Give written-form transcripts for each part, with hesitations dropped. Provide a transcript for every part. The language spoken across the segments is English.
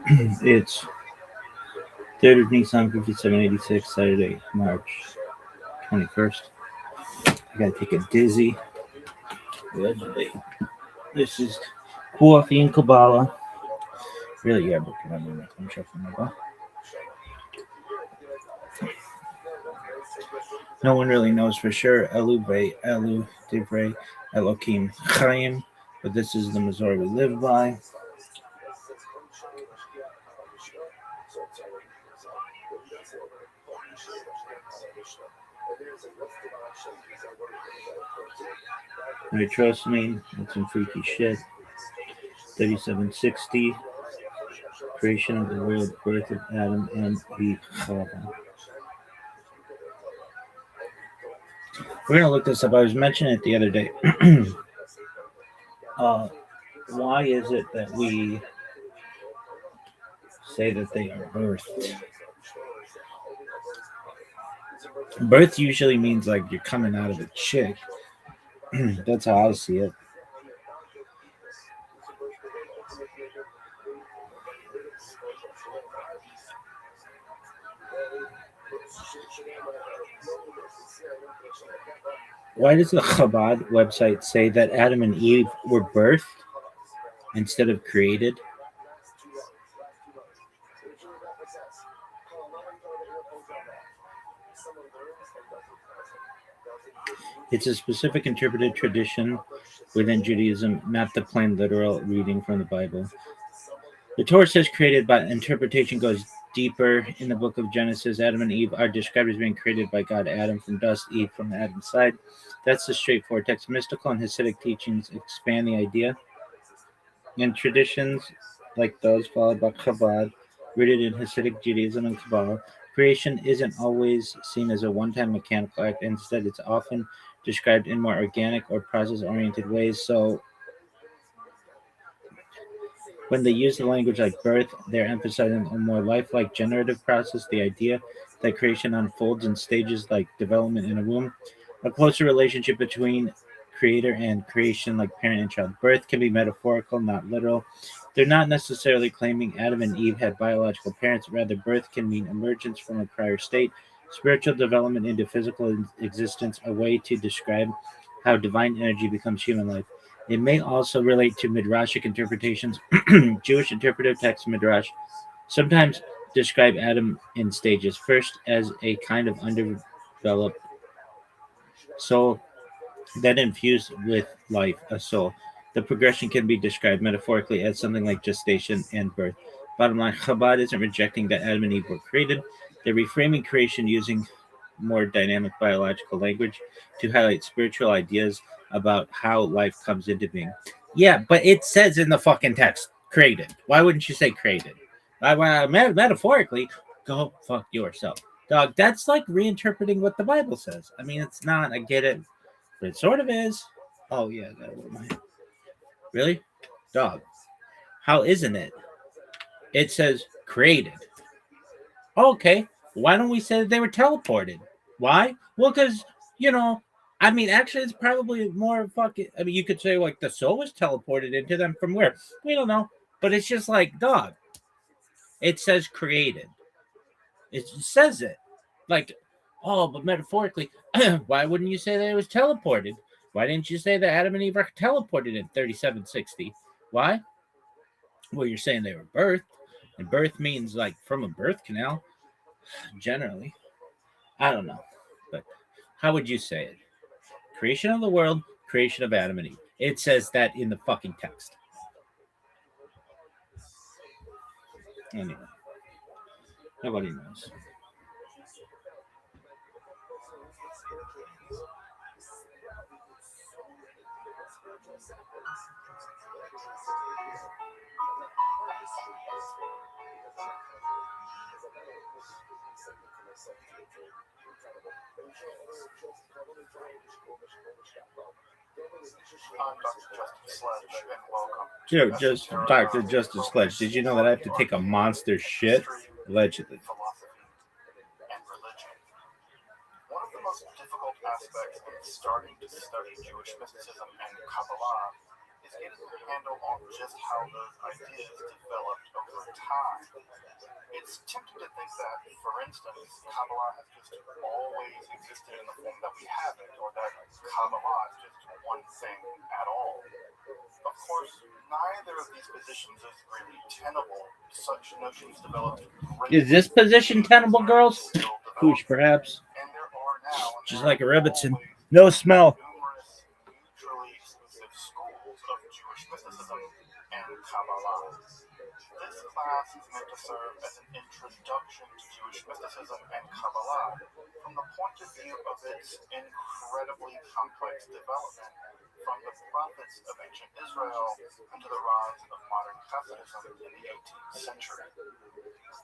It's 3rd of Nissan 5786, Saturday, March 21st. I gotta take a dizzy. Allegedly. This is coffee and Kabbalah. Really, yeah, but I'm checking my ball. No one really knows for sure. Elu Bay, Elu, Divrei, Elohim, Chaim. But this is the Missouri we live by. I trust me, that's some freaky shit. 3760, creation of the world, birth of Adam and Eve. We're gonna look this up. I was mentioning it the other day. Why is it that we say that they are birthed? Birth usually means like you're coming out of a chick. That's how I see it. Why does the Chabad website say that Adam and Eve were birthed instead of created? It's a specific interpreted tradition within Judaism, not the plain literal reading from the Bible. The Torah says created, but interpretation goes deeper. In the book of Genesis, Adam and Eve are described as being created by God. Adam from dust, Eve from Adam's side. That's the straightforward text. Mystical and Hasidic teachings expand the idea. And traditions like those followed by Chabad, rooted in Hasidic Judaism and Kabbalah, creation isn't always seen as a one-time mechanical act. Instead, it's often described in more organic or process-oriented ways. So when they use the language like birth, they're emphasizing a more lifelike generative process, the idea that creation unfolds in stages like development in a womb, a closer relationship between creator and creation like parent and child. Birth can be metaphorical, not literal. They're not necessarily claiming Adam and Eve had biological parents, rather, birth can mean emergence from a prior state, spiritual development into physical existence, a way to describe how divine energy becomes human life. It may also relate to midrashic interpretations. Jewish interpretive texts, midrash, sometimes describe Adam in stages. First, as a kind of underdeveloped soul, then infused with life, a soul. The progression can be described metaphorically as something like gestation and birth. Bottom line, Chabad isn't rejecting that Adam and Eve were created. They're reframing creation using more dynamic biological language to highlight spiritual ideas about how life comes into being. Yeah, but it says in the fucking text, created. Why wouldn't you say created? Metaphorically, go fuck yourself. Dog, that's like reinterpreting what the Bible says. I mean, it's not, I get it, but it sort of is. Oh, yeah, really? Dog, how isn't it? It says created. Okay, why don't we say that they were teleported? Why? Well, because, you know, I mean, actually, it's probably more fucking. I mean, you could say, like, the soul was teleported into them from where? We don't know. But it's just like, dog, it says created. It says it. Like, oh, but metaphorically, why wouldn't you say that it was teleported? Why didn't you say that Adam and Eve were teleported in 3760? Why? Well, you're saying they were birthed, and birth means like from a birth canal, generally. I don't know. But how would you say it? Creation of the world, creation of Adam and Eve. It says that in the fucking text. Anyway, nobody knows. Just Dr. Justice Sledge, did you know that I have to take a monster shit? Allegedly. One of the most difficult aspects in starting to study Jewish mysticism and Kabbalah is getting a handle on just how those ideas developed over time. It's tempting to think that, for instance, Kabbalah has just always existed in the form that we have it, or that Kabbalah is just one thing at all. Of course, neither of these positions is really tenable. Such notions developed Is this position tenable, girls? Pooch, perhaps. and there are now, and Just there like a Rebbitzin. always No smell. numerous mutually exclusive schools of Jewish mysticism and Kabbalah. This class is meant to serve as an introduction to Jewish mysticism and Kabbalah from the point of view of its incredibly complex development from the prophets of ancient Israel into the rise of modern Hasidism in the 18th century.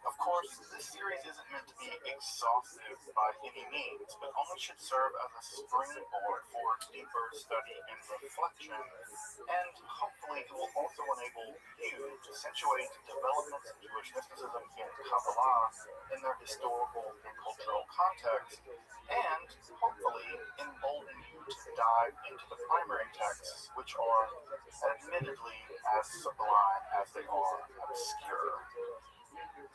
Of course, this series isn't meant to be exhaustive by any means, but only should serve as a springboard for deeper study and reflection, and hopefully it will also enable you to situate developments in Jewish mysticism and Kabbalah in their historical and cultural context, and hopefully embolden you to dive into the primary texts, which are admittedly as sublime as they are obscure.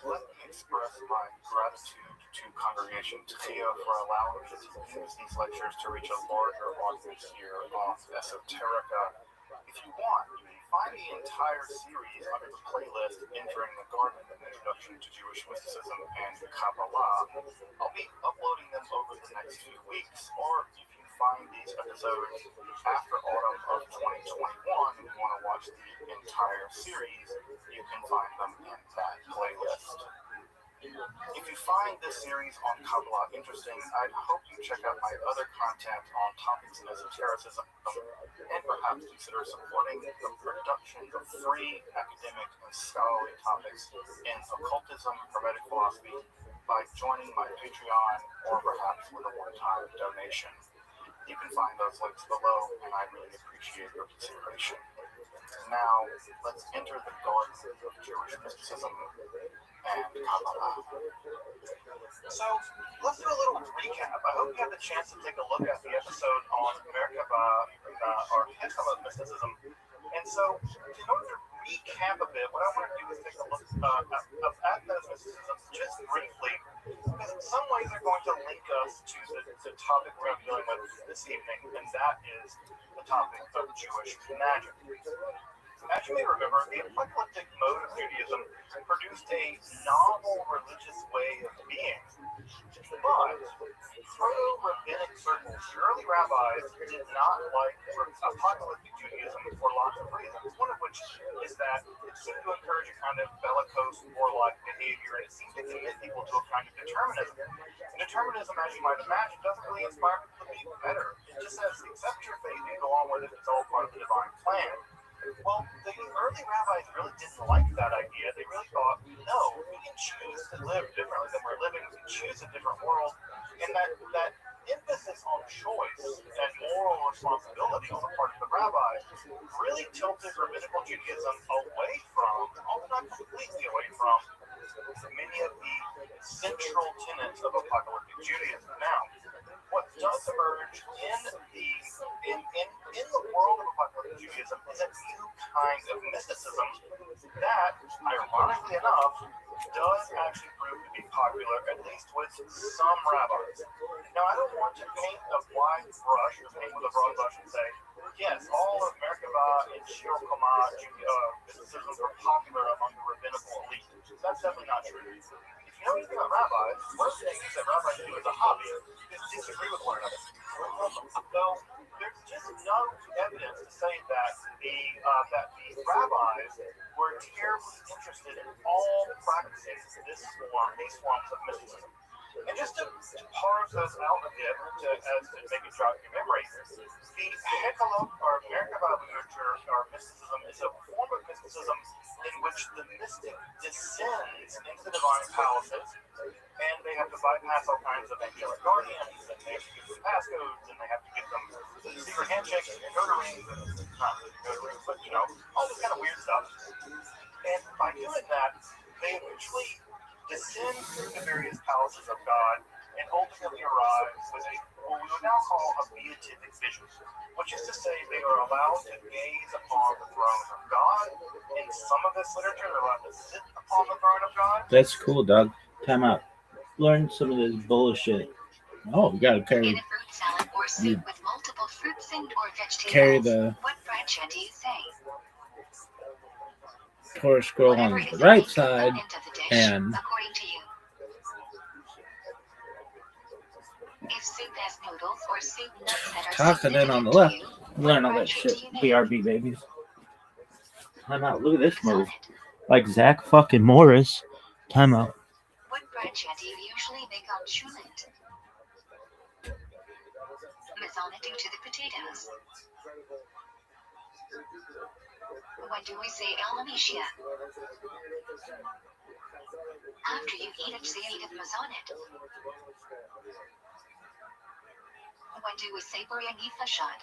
Let me express my gratitude to Congregation Tchia for allowing me to use these lectures to reach a larger audience here on Esoterica. If you want, you can find the entire series under the playlist Entering the Garden, an Introduction to Jewish Mysticism and Kabbalah. I'll be uploading them over the next few weeks, or if you find these episodes after autumn of 2021 and you want to watch the entire series, you can find them in that playlist. If you find this series on Kabbalah interesting, I'd hope you check out my other content on topics in esotericism, and perhaps consider supporting the production of free academic and scholarly topics in occultism, hermetic philosophy, by joining my Patreon or perhaps with a one-time donation. You can find those links below, and I really appreciate your consideration. Now, let's enter the garden of Jewish mysticism and Kabbalah. So, let's do a little recap. I hope you had the chance to take a look at the episode on Merkaba, or Hekala mysticism. And so, in order to recap a bit, what I want to do is take a look at those mysticisms just briefly, because in some ways they're going to link us to the topic we're going to be dealing with this evening, and that is the topic of Jewish magic. As you may remember, the apocalyptic mode of Judaism produced a novel religious way of being. But proto-rabbinic circles, early rabbis, did not like apocalyptic Judaism for lots of reasons, one of which is that it seemed to encourage a kind of bellicose, warlike behavior, and it seemed to commit people to a kind of determinism. And determinism, as you might imagine, doesn't really inspire people to be better. It just says, accept your fate and go on with it, it's all part of the divine plan. Well, the early rabbis really didn't like that idea. They really thought, no, we can choose to live differently than we're living. We can choose a different world. And that emphasis on choice and moral responsibility on the part of the rabbis really tilted rabbinical Judaism away from, although not completely away from, many of the central tenets of apocalyptic Judaism. Now, what does emerge in the world of apocalyptic Judaism is a new kind of mysticism that, ironically enough, does actually prove to be popular, at least with some rabbis. Now, I don't want to paint a wide brush, or paint with a broad brush and say, yes, all of Merkaba and Shir Koma mysticisms are popular among the rabbinical elite. That's definitely not true. If you know anything about rabbis, one of the things that rabbis do as a hobby is disagree with one another. So there's just no evidence to say that the rabbis were terribly interested in all practicing these forms of mysticism. And just to parse those out a bit, to make it jog your memory, the Hekala or Merkaba literature or mysticism is a form of mysticism in which the mystic descends into the divine palaces, and they have to bypass all kinds of angelic guardians, and they have to give them passcodes, and they have to give them secret handshakes and notary rings, and not really notary rings, but all this kind of weird stuff. And by doing that, they eventually descend through the various palaces of God and ultimately arrives with what we would now call a beatific vision, which is to say they are allowed to gaze upon the throne of God. In some of this literature, they're allowed to sit upon the throne of God. That's cool, dog. Time out. Learn some of this bullshit. Oh, you gotta In carry a fruit salad or soup with multiple fruits and or carry vegetables, the what branch do you say? Torah scroll Whatever on is the the right main side component of the dish, and according to you. If soup has noodles or soup nuts that are Takanen on the significant to left. you, Learn what all that branch shit. do you make? BRB babies. Time out. Look at this move. Sonnet. Like Zach fucking Morris. Time out. What branch do you usually make on chulent? Mazzana due to the potatoes. When do we say Alamicia? After you eat a seed of mazonet. When do we say Boryani Fashad?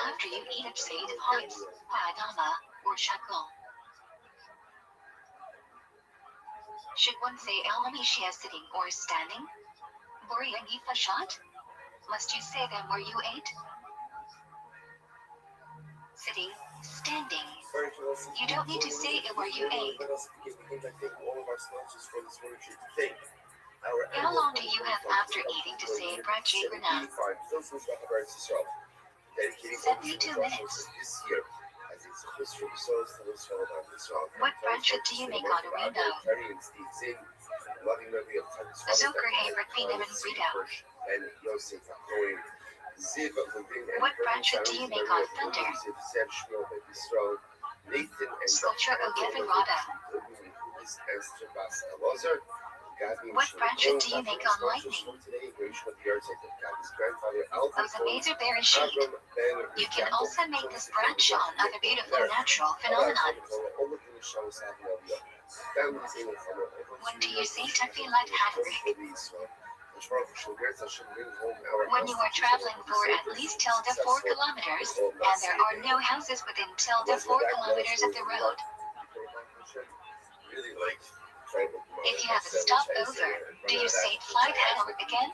After you eat a seed of hearts, Padama, or Shakal. Should one say Alamicia sitting or standing? Boryani Fashad? Must you say them where you ate? Sitting, standing. You don't need to say it where you ate. How long do you have after eating to say Brachi Rana? 72 minutes. What branch do you make on a rainbow? Zucker Hebert Pinaman Rito. What branch do you make on thunder? Sculpture Ogevin Rada. What branch do you make on lightning? Ozamezer Bereshit. You can also make this branch on other beautiful natural phenomenon. When do you say Tefillat Hadrik? When you are traveling for at least tilde 4 kilometers, and there are no houses within tilde 4 kilometers of the road. If you have a stopover, do you say flight Hadrik again?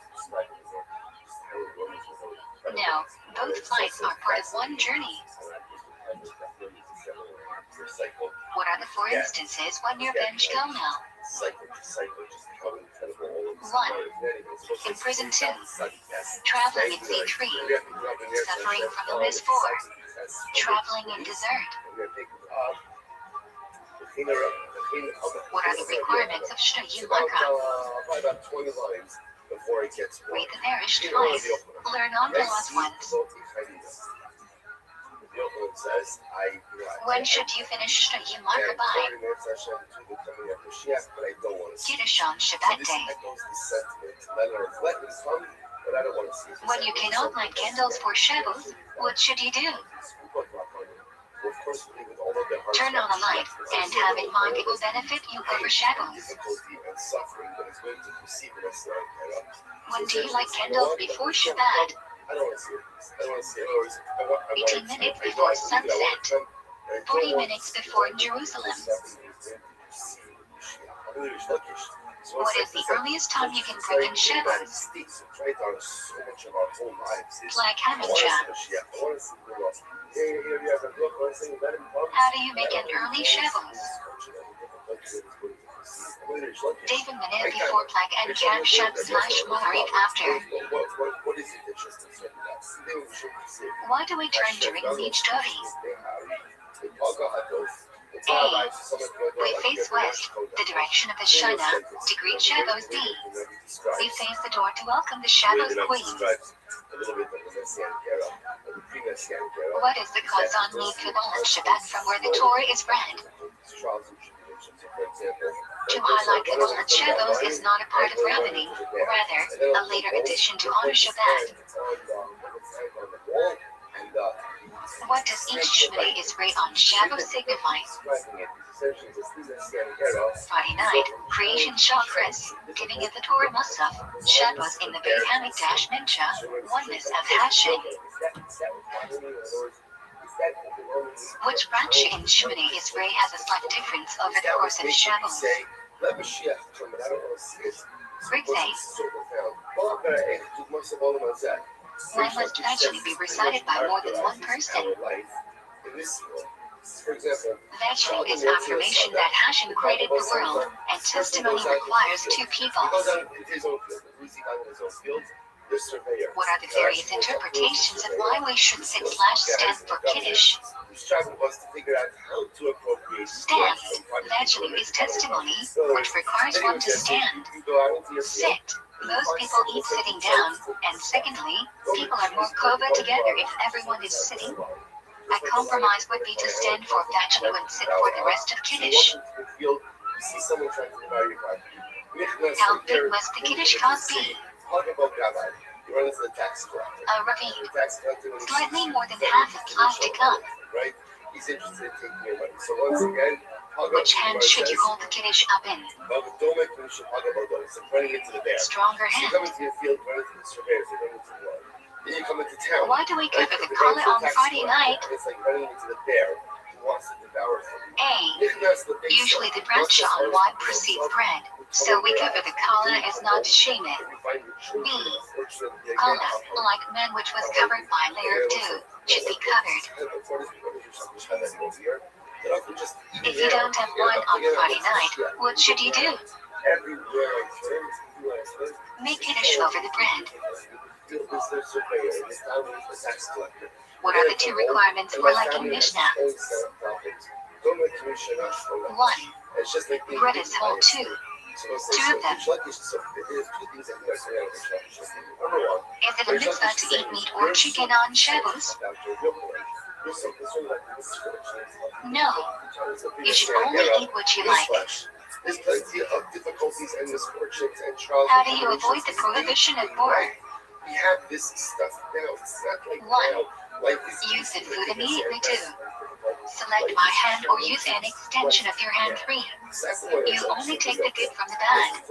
No, both flights are part of one journey. What are the 4 instances when you're bench now? 1. In prison 2. Traveling in C3. Suffering from illness 4. Traveling in desert. What are the requirements of Shtoyim Makra? Read the parish twice. Learn on the last ones. When should you finish Shtoyim Makra by? Kiddush on Shabbat day. When you cannot light candles for Shabbos, what should you do? Turn on a light and have in mind it will benefit you over Shabbos. When do you light candles before Shabbat? 18 minutes before sunset. 40 minutes before Jerusalem. What is the earliest time you can bring in Shabbos? Black Hamancha. How do you make an early Shabbos? David Minute before Black and Cam Shab / Maharit after. Why do we turn during each Dovi? A. We face west, the direction of the Shana, to greet Shabbos. B. We face the door to welcome the Shabbos Queen. What is the Chazon need Kabbalah Shabbat from where the Torah is read? To highlight Kabbalah Shabbos is not a part of rabbining, rather, a later addition to honor Shabbat. What does each Shmini Israel on Shabbos signify? Friday night, creation chakras, giving of the Torah Musaf, Shabbos in the Beit Hamikdash Mincha, oneness of Hashem. Which branch in Shmini Israel has a slight difference over the course of Shabbos? let Mashiach come, but I don't want to see it. Rick Because says, it's so profound. בוא נראה איך דוגמה סבבה מהזה. why must tragedy be recited by more than one person? Our life in this world. For example, Virtue is affirmation that Hashem created the world, and testimony requires two people. he goes out into his own field. Who's he got in his own field? The surveyor. What are the various interpretations of why we should sit / stand for Kiddush? Who's traveling with us to figure out how to appropriate Stand, virtue is testimony, which requires one to stand. You go out into your field. Sit. Most people eat sitting down, and secondly, people are more kova together if everyone is sitting. A compromise would be to stand for virtue and sit for the rest of Kiddush. You see someone trying to marry your wife. How big must the Kiddush cost be? Talk about Rabbi. You run into the tax collector. A ravine, The tax collector, when he slightly sees more than you, half a plastic cup. right? He's interested in taking your money. So once again, Which hand should you hold the Kiddush up in? It's like running into the bear. Stronger So you hand. come into your field, run into the surveyors, you run into the water. Then you come into town. Why do we Right? cover the You run collar into the on tax Friday collector, night? and it's like running into the bear who wants to devour from you. A. Usually the bradshaw on white precedes bread, so we cover the collar as not to shame it. B. Collar, like men which was covered by layer of dew, should be covered. If you don't have wine on Friday night, what should you do? Make Kiddush over the bread. What are the two requirements for liking Mishnah? 1. Bread is whole 2. Two of them. Is it a mitzvah to eat meat or chicken on Shabbos? No. You should only eat what you like. There's plenty of difficulties and misfortunes and trials. How do you avoid the prohibition of pork? We have this stuff now. It's not like 1. now. Life is Use the food immediately too. Select by hand or use an extension of your hand free. You only take the good from the bad.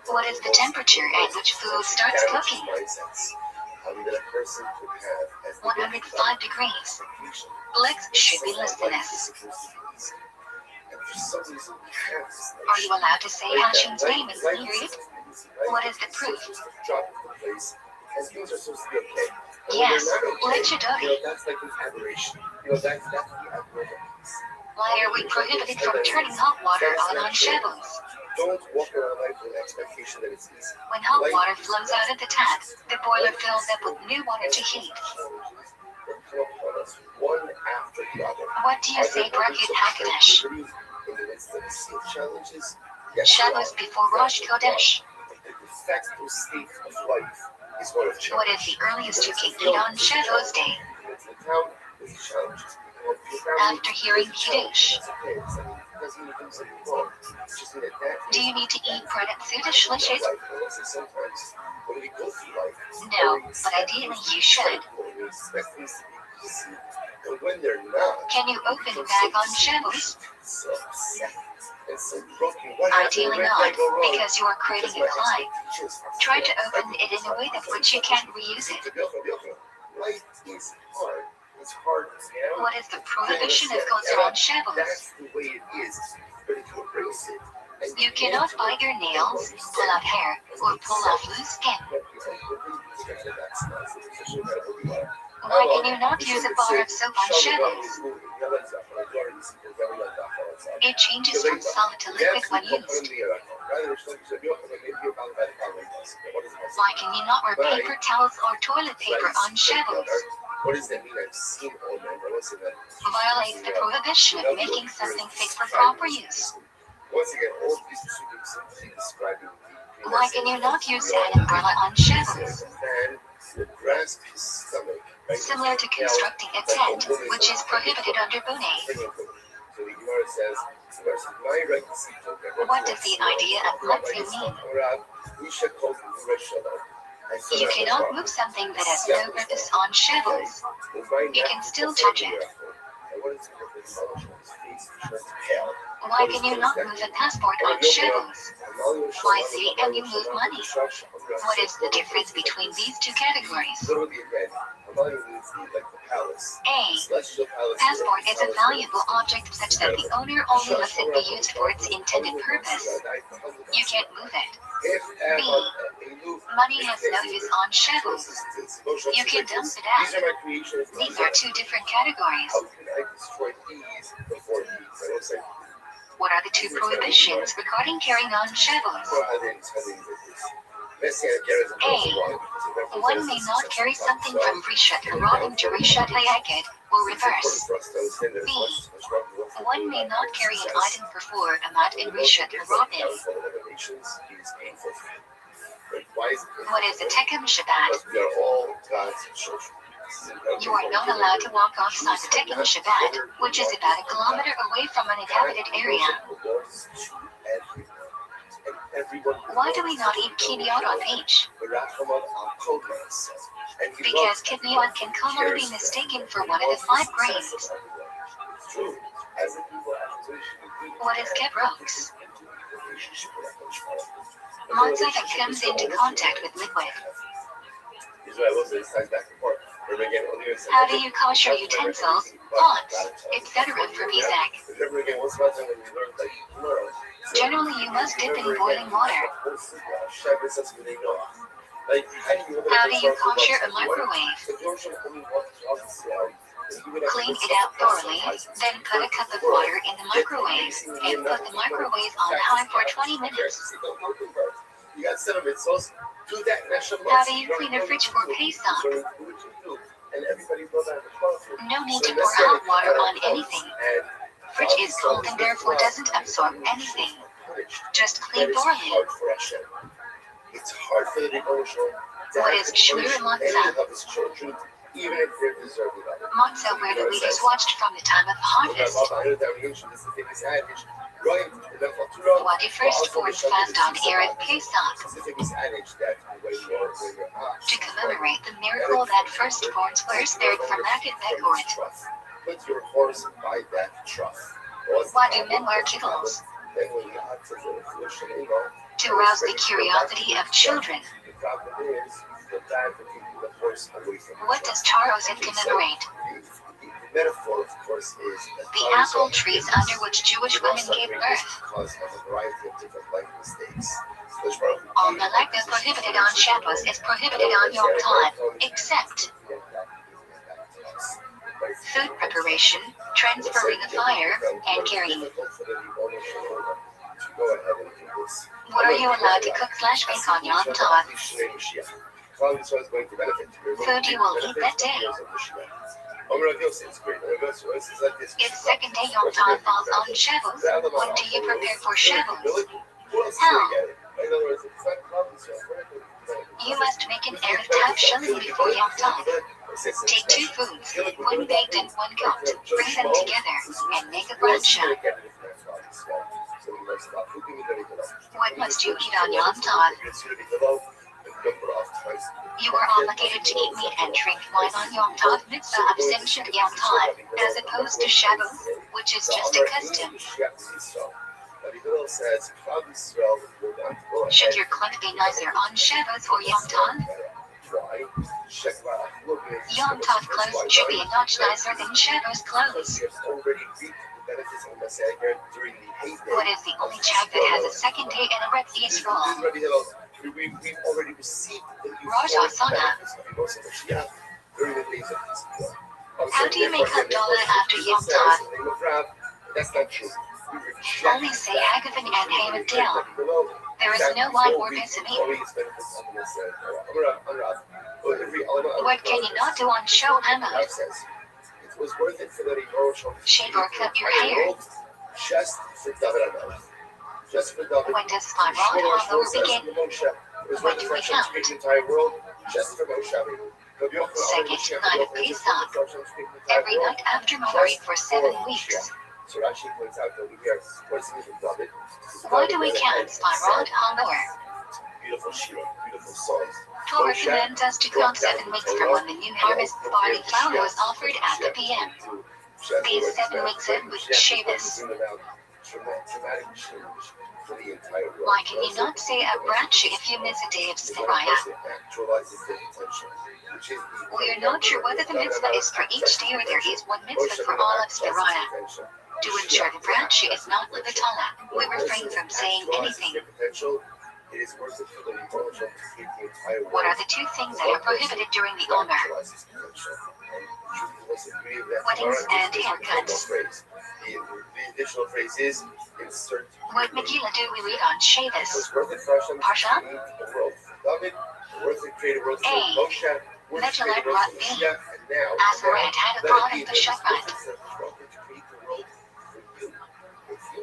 What is the temperature at which food starts cooking? 105 degrees. Licks should be less than this. Are you allowed to say Hashem's name in period? What is the proof? Yes, legendary. That's like an aberration. That's the abnormal. Why are we prohibited from turning hot water on Shabbos? Don't walk around life with an expectation that it's easy. When hot water flows out of the tap, the boiler fills up with new water to heat. One after the other. What do you say, Brakit Hakodesh? In the midst of the sea of challenges, Shabbos before Rosh Chodesh. the de facto state of life is one of challenge. What is the earliest you can eat on Shabbos day? It's the town is a challenge. After hearing Kiddush. Do you need to eat bread at Sudash Lishes? No, but ideally you should. Can you open a bag on Shabbos? Ideally not, because you are creating a climb. Try to open it in a way that which you can't reuse it. Life is hard. It's hard now. What is the prohibition of kosher on Shabbos? That's the way it is. But if you embrace it, You cannot bite your nails, pull out hair, or pull off loose skin. Why can you not use a bar of soap on Shabbos? It changes from solid to liquid when used. Why can you not wear paper towels or toilet paper on Shabbos? What does that mean? I've seen all men. Listen, Violates the prohibition of making something fit for proper use. once again, all of these students seem to be describing Why can you not use an umbrella on Shabbos? man will grasp his stomach. Right? Similar to constructing a tent, which is prohibited under Bune. So the Gemara says, my right to see children. What does the idea of matzi mean? You cannot move something that has no purpose on Shabbos. You can still touch it. Why can you not move a passport on Shabbos? Why see and you move money? What is the difference between these two categories? Kamala means like the palace. A. Celestial palace. Passport is a valuable object such that the owner only lets it be used for its intended purpose. You can't move it. B. Money has no use on Shavuos. You can dump it out. These are my creations. These are two different categories. How can I destroy these before these? I don't say. What are the two prohibitions regarding carrying on Shavuos? A. One may not carry something from Rishat Harod to Rishat Hayakid, or reverse. B. One may not carry an item before Amat in Rishat Harod. What is the Tekem Shabbat? We are all God's children. You are not allowed to walk offside the Tekem Shabbat, which is about a kilometer away from an inhabited area. Why do we not eat kinyot on beach? Because kinyot can commonly be mistaken for one of the 5 grains. What is kebrooks? Matzah that comes into contact with liquid. How do you kosher utensils, pots, etc. for Bizak? Generally, you must dip in boiling water. How do you kosher a microwave? Clean it out thoroughly, then put a cup of water in the microwave, and put the microwave on high for 20 minutes. How do you clean a fridge for Pesach? No need to pour hot water on anything. Fridge is cold and therefore doesn't absorb anything. Just clean thoroughly. It's hard for the emotional. What is Shmir Matzah? Matzah where the wheat is watched from the time of harvest. What if first fourth fast on Erev Pesach? To commemorate the miracle that firstborns were spared from Makkah Pekort. Put your horse by that trough. Why do men wear kittles? To arouse the curiosity of children. What does Taroset commemorate? The metaphor, of course, is the apple trees under which Jewish women gave birth. All malak that's prohibited on Shabbos is prohibited on Yom Tov, except food preparation, transferring the fire, and carrying. What are you allowed to cook / bake on Yom Tov? Food you will eat that day. If second day Yom Tov falls on Shavuos, when do you prepare for Shavuos? How? You must make an Erev Tav Shalom before Yom Tov. Take 2 foods, one baked and one cooked, bring them together, and make a bracha. What must you eat on Yom Tov? You are obligated to eat meat and drink wine on Yom Tov, mitzvah of Simchat Yom Tov, as opposed to Shabbos, which is just a custom. Should your cloak be nicer on Shabbos or Yom Tov? Yom Tov clothes should be a notch nicer than Shabbos clothes. What is the only check that has a second day in a Red Yisrael? Rosh Hashanah. How do you make Havdalah after Yom Tov? That's not true. Only say Haggavan and Hamadil. There is no wine or Pessamim. What can you not do on Shol Hammad? Shave or cut your hair. When does Spiral Halloween begin? When do we count? Second night of Pesach. Every night after Mari for 7 weeks. So Rashi points out that we are forcing it from David. Why do we count Spiral Halloween? Beautiful Shira, beautiful songs. Torah commands us to count 7 weeks from when the new harvest barley flour was offered at the PM. These 7 weeks end with Shabbos. dramatic change for the entire world. Why can you not say a branch if you miss a day of Sviraya? Actualizes their potential, which is We are not sure whether the mitzvah is for each day or there is one mitzvah for all of Sviraya. To ensure the branch is not levatala, we refrain from saying anything. It is worth it for the intelligent to keep the entire world. What are the two things that are prohibited during the Omer? Weddings and haircuts. The additional phrase is insert. What Megillah do we read on Shavuos? Was worth it for Hashem to Parsha? create the world for David, worth it create a world for A. Moshe, worth it create a world for Mashiach, and now Azmaret had a thought of the Shabbat.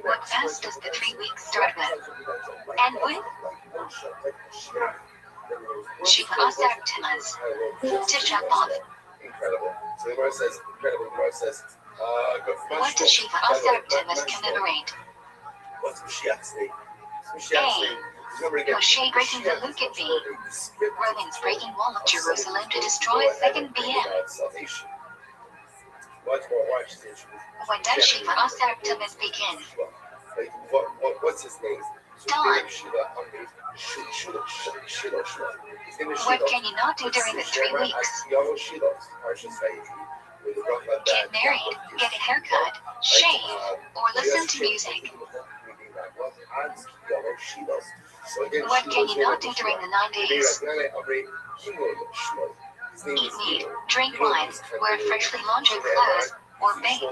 What fast does the 3 weeks start with? And with? Shiva Asar Timas. Tisha B'Av. Incredible. So the Gemara says, What does Shiva Asar Timas commemorate? What's Mashiach's name? Mashiach's A. name. Remember again, Moshe breaking the Lukat B. Romans breaking wall of Jerusalem to destroy 2nd BM. Salvation. Watch this. When does Shiva Asar Timas begin? Like, what's his name? Dawn. Shiva. What can you not do during the 3 weeks? Get married, get a haircut, shave, or listen to music. What can you not do during the 9 days? Eat meat, drink wine, wear freshly laundered clothes, or bathe.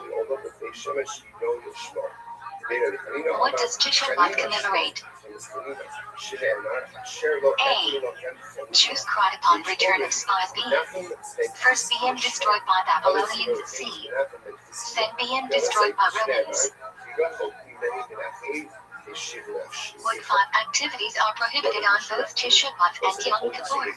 What does Tisha B'Av commemorate? A. Jews cried upon return of spies B. First BM destroyed by Babylonians at sea. Then BM destroyed by Romans. What 5 activities are prohibited on both Tisha B'Av and Yom Kippur?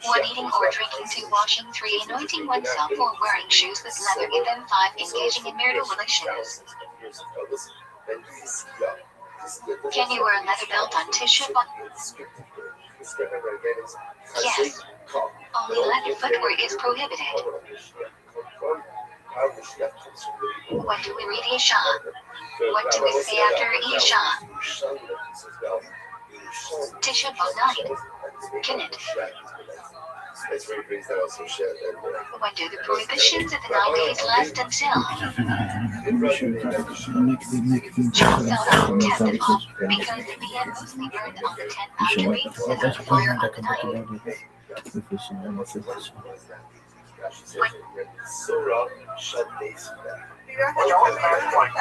1. Eating or drinking. 2. Washing. 3. Anointing oneself or wearing shoes with leather. And then 5. Engaging in marital relations. Can you wear a leather belt on Tisha B'Av? Yes. Only leather footwear is prohibited. When do we read Isha? What do we say after Isha? Tisha B'Av 9. Kinit. When do the prohibitions of the 9 days last until? Jews on the 10th of Av, because the BM mostly burned on the 10th after 8 set of fire on the 9th. Which always imagine like, oh,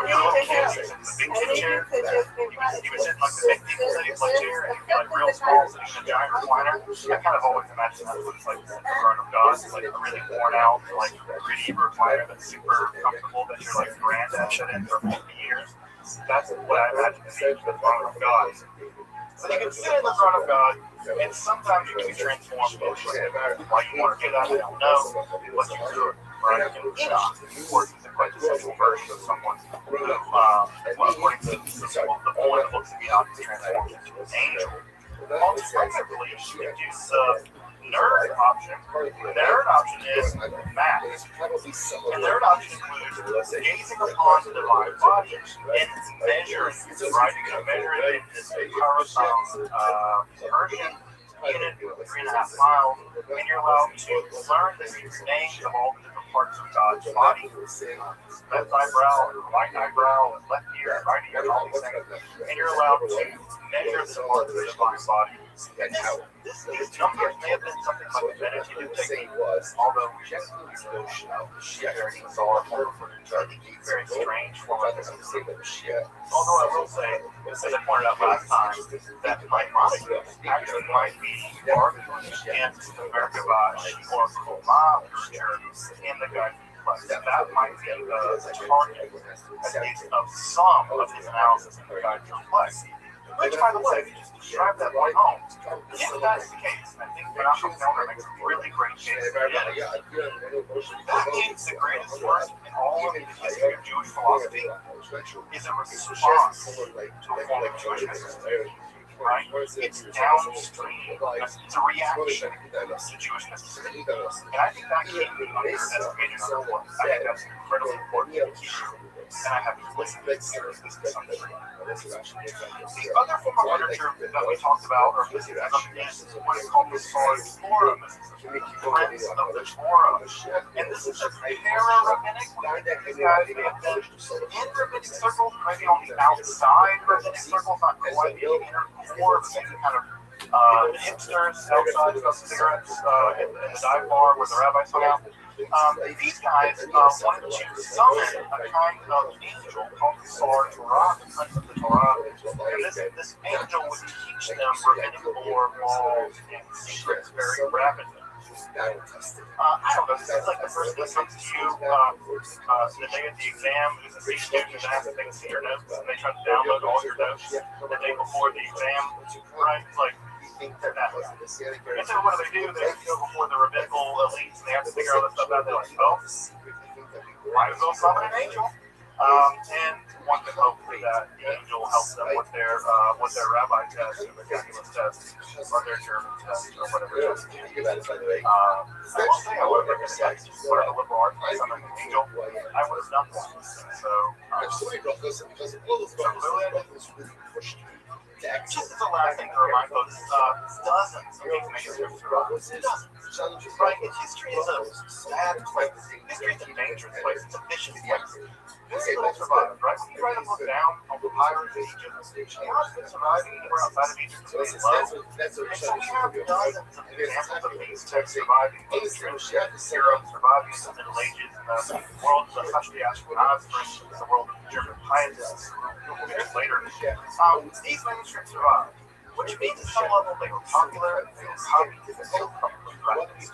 you know, kids, the big kid chair, he was in like the big people that he played chair, and he'd be like real small, sitting in a giant recliner. I kind of always imagine that's what it's like the throne of God. It's like a really worn out, like gritty recliner that's super comfortable that your like granddad sat in for 50 years. That's what I imagine to be the throne of God. So you can sit in the throne of God, and sometimes you can be transformed emotionally. Like you want to get out and know what you're doing. Right? Or he's a quintessential version of someone who, according to the point that looks to be out to transform into an angel. Alternatively, the nerd option. The nerd option is math. And nerd option includes gazing upon the divine body and measuring, right? You're going to measure it in this Persian unit, 3.5 miles, and you're allowed to learn the names of all the different parts of God's body. Left eyebrow, right eyebrow, and left ear, right ear, and all these things. And you're allowed to measure the parts of the divine body. And these numbers may have been something like a meditative technique, although very bizarre, very strange form of it. Although I will say, as I pointed out last time, that my moniker actually might be arguing against the Merkavash or Koma literature in the Guide to the That might be the target, at least of some of his analysis in the Guide to the Which, by the way, just to drive that point home, if that's the case, I think Menachem Milner makes a really great case for it. That is the greatest work in all of the history of Jewish philosophy, is a response to a form of Jewish mysticism. right? It's downstream. It's a reaction to Jewish mysticism. And I think that can't be underestimated or overlooked. I think that's incredibly important to keep. And I have to listen to this mysticism. The other form of literature that we talked about, or mysticism, is what is called the Torah mysticism, friends of the Torah. And this is a para-rabbinic. These guys may have been in rabbinic circles, maybe on the outside rabbinic circles, not quite the inner core, but maybe kind of hipsters outside of cigarettes in the dive bar where the rabbis hung out. These guys wanted to summon a kind of angel called the Torah, the Prince of the Torah. And this angel would teach them rabbinic lore, laws, and secrets very rapidly. I don't know, this is like the first thing that comes to you the day of the exam. As a C student, you're going to have to take a your notes, and they try to download all your notes the day before the exam, right? Like, they're that way. And so what do? They go before the rabbinical elites, and they have to figure all this stuff out. They're like, oh, might as well summon an angel. And one can hope that the angel helps them with their rabbi test, or their calculus test, or their German test, or whatever it is. I will say I would have recommended for a liberal arts by summoning an angel. I would have done that. So, just as a last thing to remind folks, dozens of these manuscripts survive. Dozens. Right? History is a sad place. History is a dangerous place. It's a vicious place. Very little survives, right? When you write a book down on the pirates of Egypt, the odds of surviving anywhere outside of Egypt is very low. And so we have dozens of examples of these texts surviving ancient Europe, surviving the Middle Ages, and the world of especially Ashkenaz, for instance, the world of German pietists, we'll get later. These manuscripts survive, which means at some level they were popular, they were copied, they were probably practiced.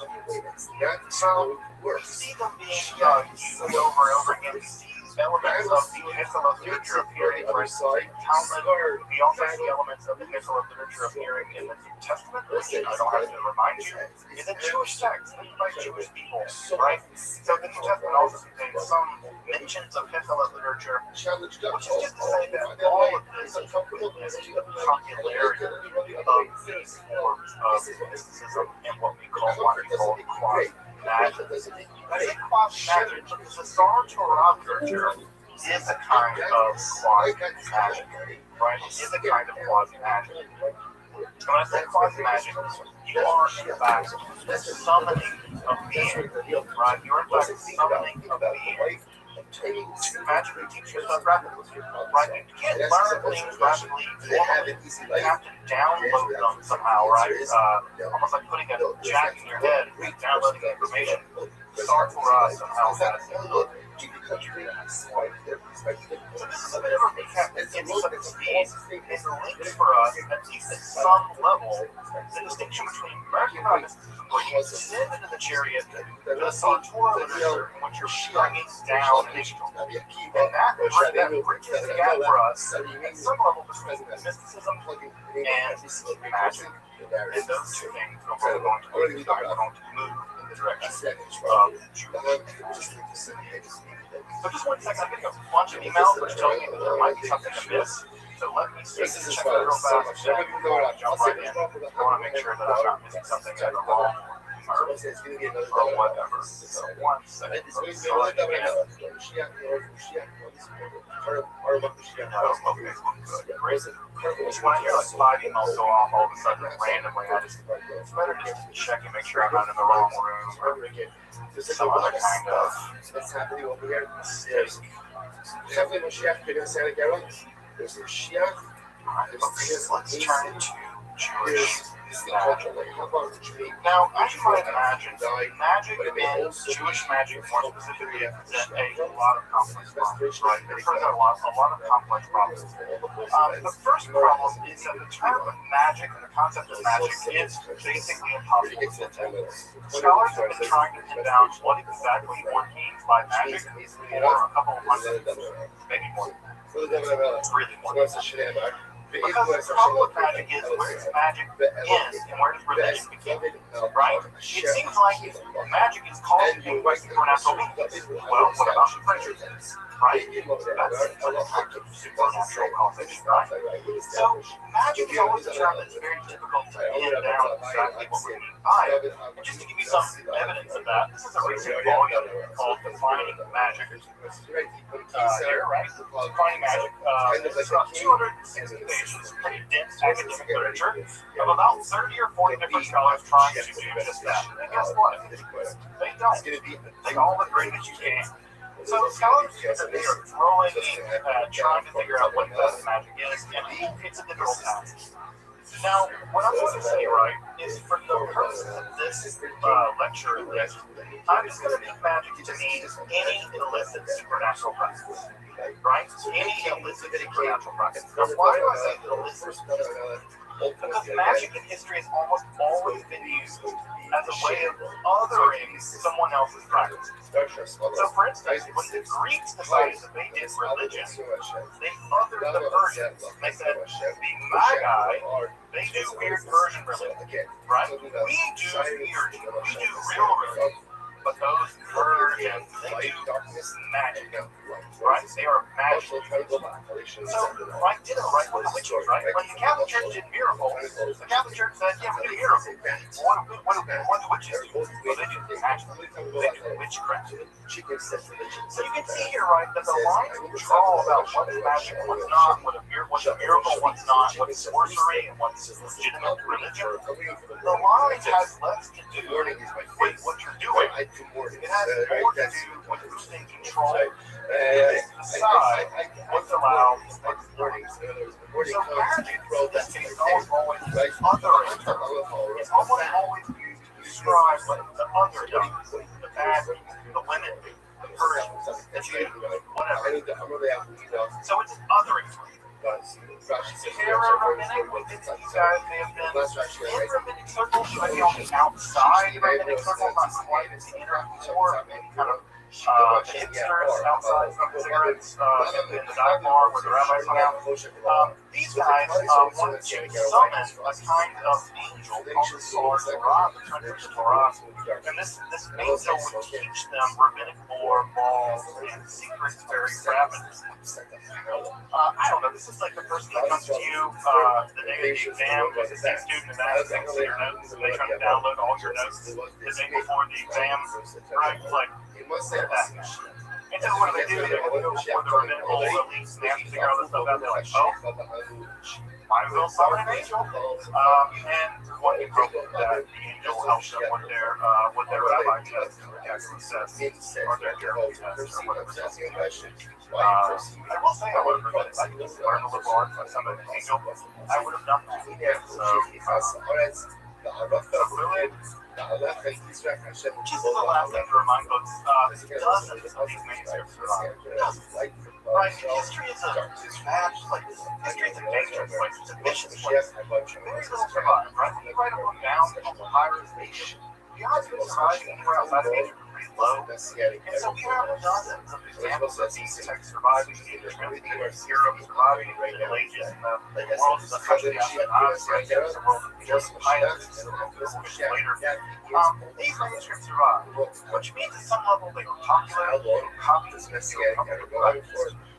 So we see them being used over and over again. We see elements of the Epistolic literature appearing in the Talmud. We also see elements of the Epistolic literature appearing in the New Testament, which I don't have to remind you, is a Jewish text written by Jewish people, right? So the New Testament also contains some mentions of Epistolic literature, which is just to say that all of this is witness to the popularity of these forms of mysticism and what we call quasi-magic. Quasi-magic, because the Torah literature is a kind of quasi-magic, right? It is a kind of quasi-magic. When I say quasi-magic, you are in fact summoning a being, right? You're in fact summoning a being to magically teach yourself rapidly, right? You can't learn things rapidly. You have to download them somehow, right? Almost like putting a jack in your head, downloading information. Torah somehow has it. So this is a bit of a recap in some of these. It's linked for us, at least at some level, the distinction between American mysticism, where you ascend into the chariot, the Torah literature, in which you're bringing down an angel. And that bridges the gap for us at some level between mysticism and magic. And those two things are going to move in the direction of Judaism. So just 1 second, I'm getting a bunch of emails which tell me that there might be something amiss. So let me see, check it real fast, and then we'll jump right in. I want to make sure that I'm not missing something either wrong or whatever. So 1 second. Okay, great. Just when I hear like 5 emails go off all of a sudden randomly, it's better just to check and make sure I'm not in the wrong room or some other kind of mistake. Let's turn to Jewish magic. Now, as you might imagine, magic and Jewish magic more specifically present a lot of complex problems, right? They present a lot of complex problems. The first problem is that the term magic and the concept of magic is basically impossible to detect. Scholars have been trying to pin down what exactly one means by magic for a couple of hundred, maybe more. Really more. Because the problem with magic is where does magic end and where does religion begin, right? It seems like magic is causing you by supernatural beings. Well, what about the pressure test, right? That's a type of supernatural causation, right? So magic is always a term that's very difficult to pin down exactly what we mean by it. And just to give you some evidence of that, this is a recent volume called Defining Magic. Here, right? Defining Magic. It's about 260 pages, pretty dense academic literature of about 30 or 40 different scholars trying to do just that. And guess what? They don't. They all agree that you can. So scholars say that they are throwing trying to figure out what the magic is, and it's a difficult task. Now, what I'm going to say, right, is for the purposes of this lecture, at least, I'm just going to make magic to mean any illicit supernatural practice, right? Any illicit supernatural practice. Now, why do I say illicit? Because magic in history has almost always been used as a way of othering someone else's practice. So, for instance, when the Greeks decided that they did religion, they othered the Persians. They said, the Magi, they do weird Persian religion, right? We do weird, we do real religion. But those Persians, they do magic, right? They are magic. So, right, did it right with the witches, right? When the Catholic Church did miracles, the Catholic Church said, yeah, we do miracles. What do witches do? Well, they do magic. They do witchcraft. So you can see here, right, that the lines we draw about what's magic and what's not, what's a miracle, what's not, what's sorcery and what's legitimate religion, the line has less to do with what you're doing. It has more to do with who's in control and decide what's allowed and what's not. So magic, this case, is almost always othering. It's almost always used to describe what the other does, the bad, the women, the Persians, the Jews, whatever. So it's othering. Here rabbinic, these guys may have been in rabbinic circles, maybe on the outside of rabbinic circles, not quite as the inner core, maybe kind of hipsters outside from cigarettes in the dive bar where the rabbis hung out. These guys wanted to summon a kind of angel called the Torah, the Trinity Torah, and this angel would teach them rabbinic lore, laws, and secrets very rapidly. I don't know, this is like the person that comes to you the day of the exam, as a same student and asks things to your notes, and they try to download all your notes the day before the exam, right? Like, that. And so what do they do? They go before the rabbinical release, and they have to figure all this stuff out. They're like, oh, I will summon an angel. And what you probably that the angel helps them with their rabbi test, or their Jeremy test, or whatever test. I will say, however, that if I could just learn a little more by summoning an angel, I would have done that. So really, which is the last thing to remind folks, dozens of these manuscripts survive. Right, history is a vast place. History is a dangerous place. It's a vicious place. Very little survive, right? When you write a book down on papyrus, the odds of it surviving anywhere outside of Egypt are pretty low. And so we have dozens of examples of these texts surviving in Egypt. Europe surviving in the Middle Ages, and the world is a country outside of the world of just later. These manuscripts survive, which means at some level they were popular, copies of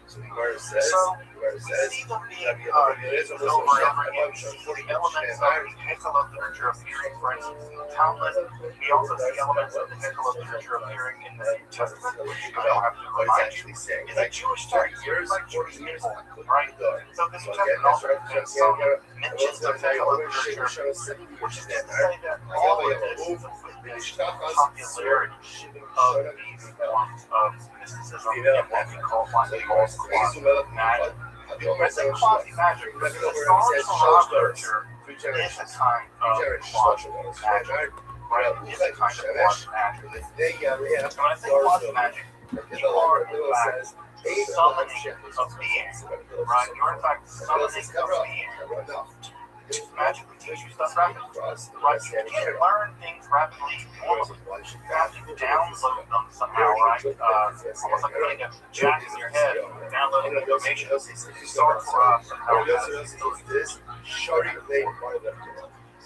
so we see them being used over and over again. We see elements of the Hekala literature appearing, for instance, in the Talmud. We also see elements of the Hekala literature appearing in the New Testament, which I don't have to remind you is a Jewish text. It's like Jewish people, right? So the New Testament also contains some mentions of Hekala literature, which is to say that all of this is the popularity of these forms of mysticism and what we call false quasi-magic. When I say quasi-magic, the historical literature is a kind of quasi-magic, right? It's a kind of quasi-magic. And when I say quasi-magic, you are in fact summoning of being, right? You're in fact summoning of being. magically teach you stuff rapidly. Right? You can't learn things rapidly normally. You have to download them somehow, right? Almost like putting a jack in your head, downloading the information. You start for us and how this shorty playing part of the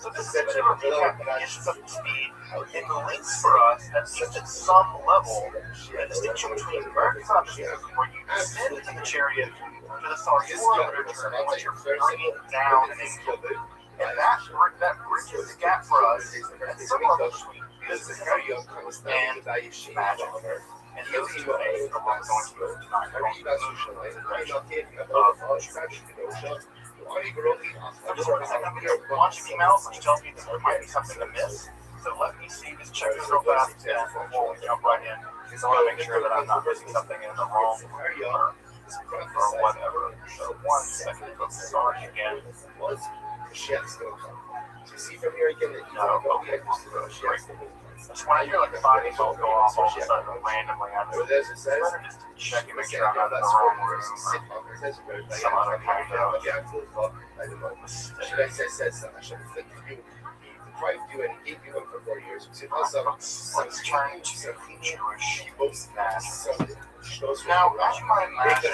so this is a bit of a recap that gets us up to speed. It links for us, at least at some level, the distinction between vertical consciousness, where you descend into the chariot to the sartorial literature, in which you're bringing down an angel. And that bridges the gap for us at some level between business and magic. And those two things are what we're going to go tonight. I just want to say I'm getting a bunch of emails which tells me that there might be something amiss. So let me see, just check this real fast and we'll jump right in. Because I want to make sure that I'm not missing something in the wrong order or whatever. So 1 second, let's start again. You see from here again that Just when I hear like 5 emails go off all of a sudden randomly, I'm just checking, make sure I'm not in the wrong room or some other kind of probably do an 8 people for 4 years. Let's turn to Jewish mass. Now, as you might imagine,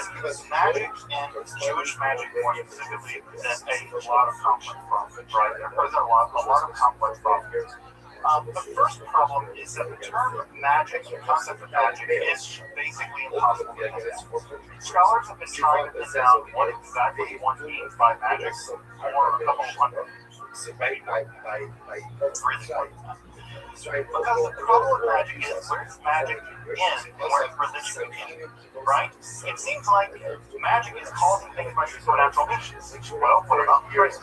magic and Jewish magic more specifically present a lot of complex problems, right? There present a lot of complex problems. The first problem is that the term magic, the concept of magic, is basically impossible to understand. Scholars have been trying to pin down what exactly one means by magic for a couple of hundred. Really one. Because the problem with magic is where does magic end and where does religion begin, right? It seems like magic is causing things by supernatural means. Well, what about crazy?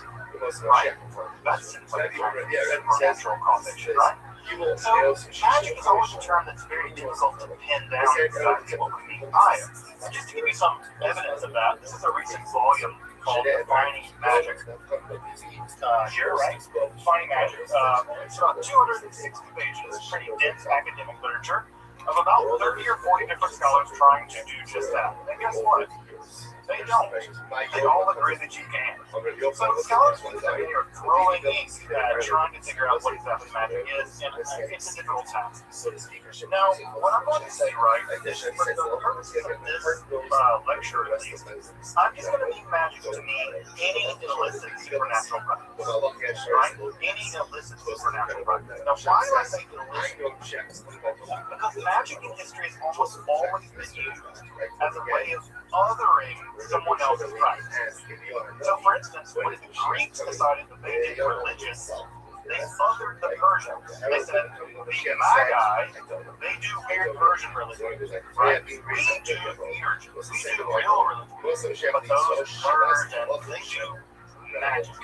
Right? That seems like a supernatural causation, right? So, magic is always a term that's very difficult to pin down exactly what we mean by it. And just to give you some evidence of that, this is a recent volume called Defining Magic. Here, right? Defining Magic. It's about 260 pages, pretty dense academic literature of about 30 or 40 different scholars trying to do just that. And guess what? They don't. They all agree that you can. So the scholars are throwing ink trying to figure out what exactly magic is, and it's a difficult task. Now, what I'm going to say, right, is for the purposes of this lecture, at least, I'm just going to mean magic to mean any illicit supernatural practice. Right? Any illicit supernatural practice. Now, why do I say illicit? Because magic in history has almost always been used as a way of othering someone else's practice. So, for instance, when the Greeks decided that they did religion, they othered the Persians. They said, the Magi, they do weird Persian religion, right? We do real religion, but those learned and they do magic,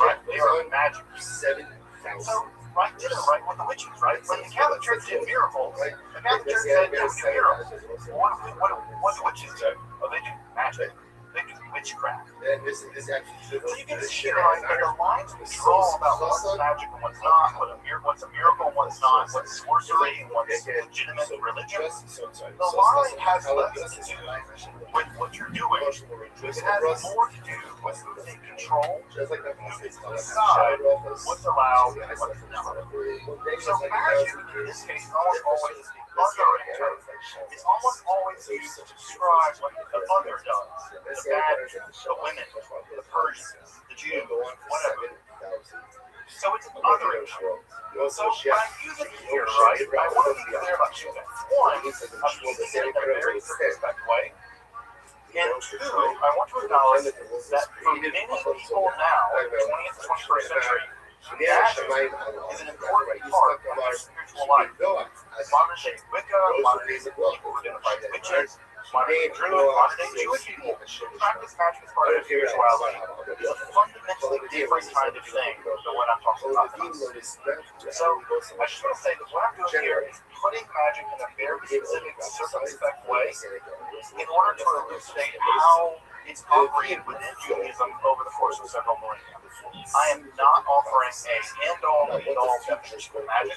right? They are magic. So, right there, right, with the witches, right? When the Catholic Church did miracles, the Catholic Church said they do miracles. What do witches do? Oh, they do magic. They do witchcraft. So you can see, right, that the lines we draw about what's magic and what's not, what's a miracle and what's not, what's sorcery and what's legitimate religion, the line has less to do with what you're doing. It has more to do with who's in control, who gets to decide what's allowed and what's not. So magic, in this case, is almost always othering term. It's almost always used to describe what the other does. The bad, the women, the Persians, the Jews, whatever. So it's an othering term. So when I use it here, right, I want to be clear about two things. One, I'm using it in a very circumspect way. And two, I want to acknowledge that for many people now, in the 20th and 21st century, magic is an important part of their spiritual life. Modern day Wicca, modern day people who identify as witches, modern day Druid, modern day Jewish people practice magic as part of their spirituality. It's a fundamentally different kind of thing than what I'm talking about tonight. So I just want to say that what I'm doing here is putting magic in a very specific, circumspect way in order to elucidate how it's operated within Judaism over the course of several millennia. I am not offering a end-all, be-all definition of magic.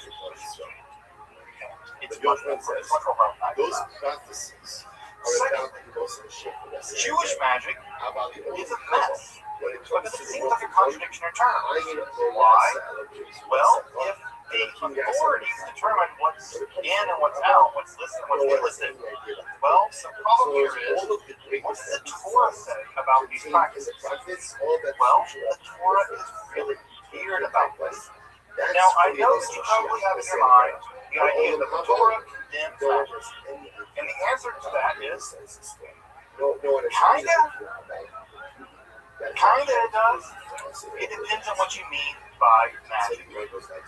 It's much more problematic. Those practices Secondly, Jewish magic is a mess because it seems like a contradiction in terms. Why? Well, if the authorities determine what's in and what's out, what's listed and what's illicit, well, the problem here is, what does the Torah say about these practices? Well, the Torah is really weird about this. Now, I know that you probably have in your mind the idea that the Torah condemns magic. And the answer to that is, kinda it does. It depends on what you mean by magic.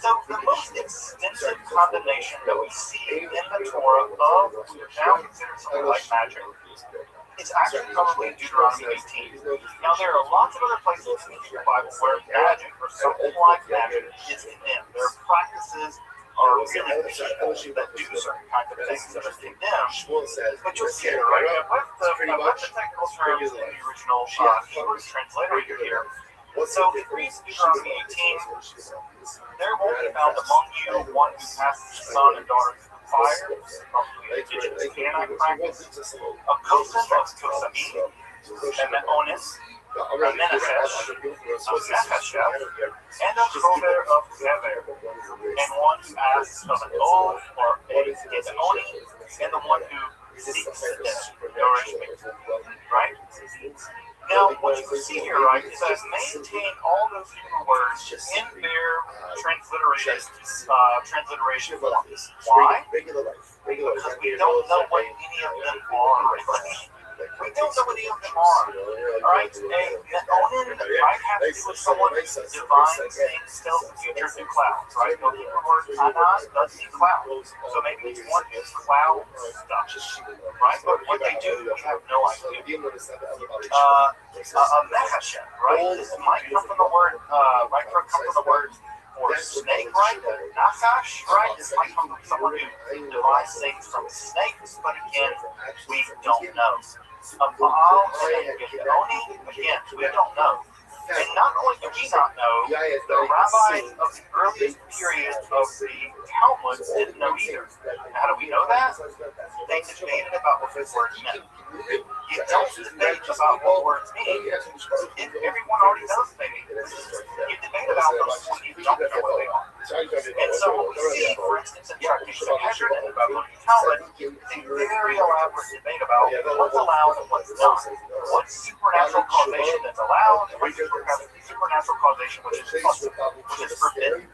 So the most extensive condemnation that we see in the Torah of what we now consider something like magic is actually probably in Deuteronomy 18. Now there are lots of other places in the Bible where magic or something like magic is condemned. There are practices or really people that do certain kinds of things that are condemned. But you'll see it, right? I've left the technical terms in the original Hebrew translator here. So if we read Deuteronomy 18, there will be found among you one who passes his son and daughter through the fire, probably indigenous Canaanite practice, a kosan of kosamim, and meonis, a menashesh, a nefeshev, and a chover of zever, and one who asks of an oath or a oni, and the one who seeks nourishment, right? Now, what you can see here, right, is I've maintained all those Hebrew words in their transliteration forms. Why? Because we don't know what any of them are. We don't know what any of them are. Alright? A meonin might have to do with someone who's divine things still in the future through clouds, right? The Hebrew word anan does mean clouds. So maybe it's one who's cloud stuff. Right? But what they do, we have no idea. A mechashem, right? This might come from the word, or snake, right? Nachash, right? This might come from someone who derives things from snakes, but again, we don't know. A Baal and a Oni, again, we don't know. And not only do we not know, the rabbis of the earliest period of the Talmud didn't know either. How do we know that? They debated about what the words meant. You don't debate about what words mean if everyone already knows they mean. You debate about them when you don't know what they are. And so what we see, for instance, in Tractate Sanhedrin and the Babylonian Talmud, is a very elaborate debate about what's allowed and what's not. What's supernatural causation that's allowed, and what's supernatural causation which is forbidden.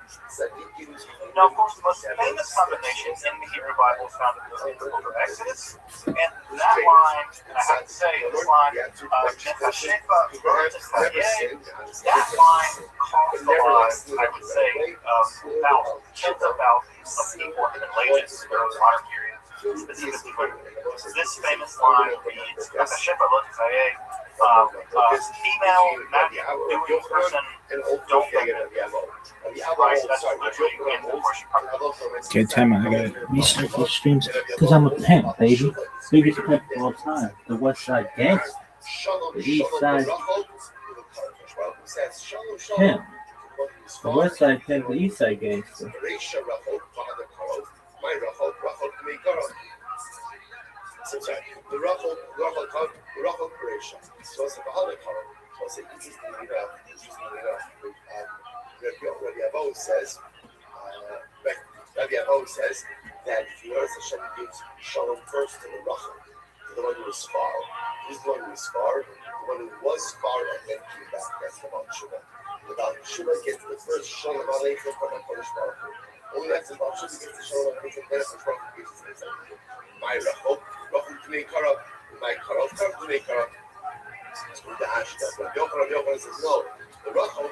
Now, of course, the most famous condemnation in the Hebrew Bible is found in the book of Exodus, and that line, and I have to say, this line, Mechashefa, that line cost the lives, I would say, of thousands, tens of thousands of people in the Middle Ages during the modern period. Specifically, this famous line reads, Mechashefa Lotzaye, female magic doing person, don't get it. Right, that's literally, and of course you probably Okay, time out. I gotta restart these streams because I'm a pimp, baby. Biggest pimp of all time. The West Side Gangster. The East Side Pimp. The West Side Pimp, the East Side Gangster. The Rachel creation. So it's a Bahana column. So it's Rabbi Rothschild says that if you notice Hashem gives shalom first to the Rachel, to the one who was far. Who's the one who was far? The one who was far and then came back. That's the Baal Shuvah. The Baal Shuvah gets the first shalom aleichem from HaKadosh Baruch Hu. Only after the Baal Shuvah gets the shalom aleichem, then HaKadosh Baruch Hu gives it to him. My Rachel Tmei Karab, my Karab Tmei Karab. The Rabbi Yochanan says no. The Rachel,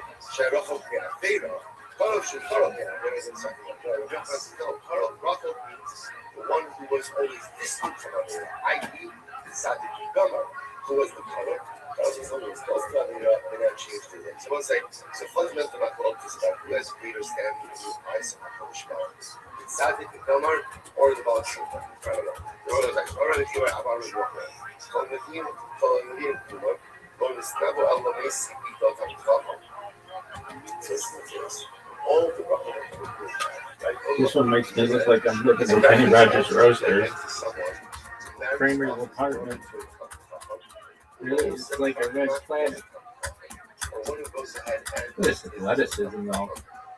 Rachel Pharaoh. Karab should Karab here. There is a second. Rabbi Yochanan says no. Rachel means the one who was always distant from Avera, i.e., the Tzaddik Gomer, who was the Karab. Karab is always close to Avera, and then changed it. So one say, so fundamental Rachel is about who has greater standing in the eyes of HaKadosh Baruch Hu. The Tzaddik Gomer or the Baal Shuvah. I don't know. The other is already here. I've already walked around. This one makes me look like I'm looking at Kenny Rogers Roasters. Kramer's apartment. Really? It's like a red planet. This athleticism, though.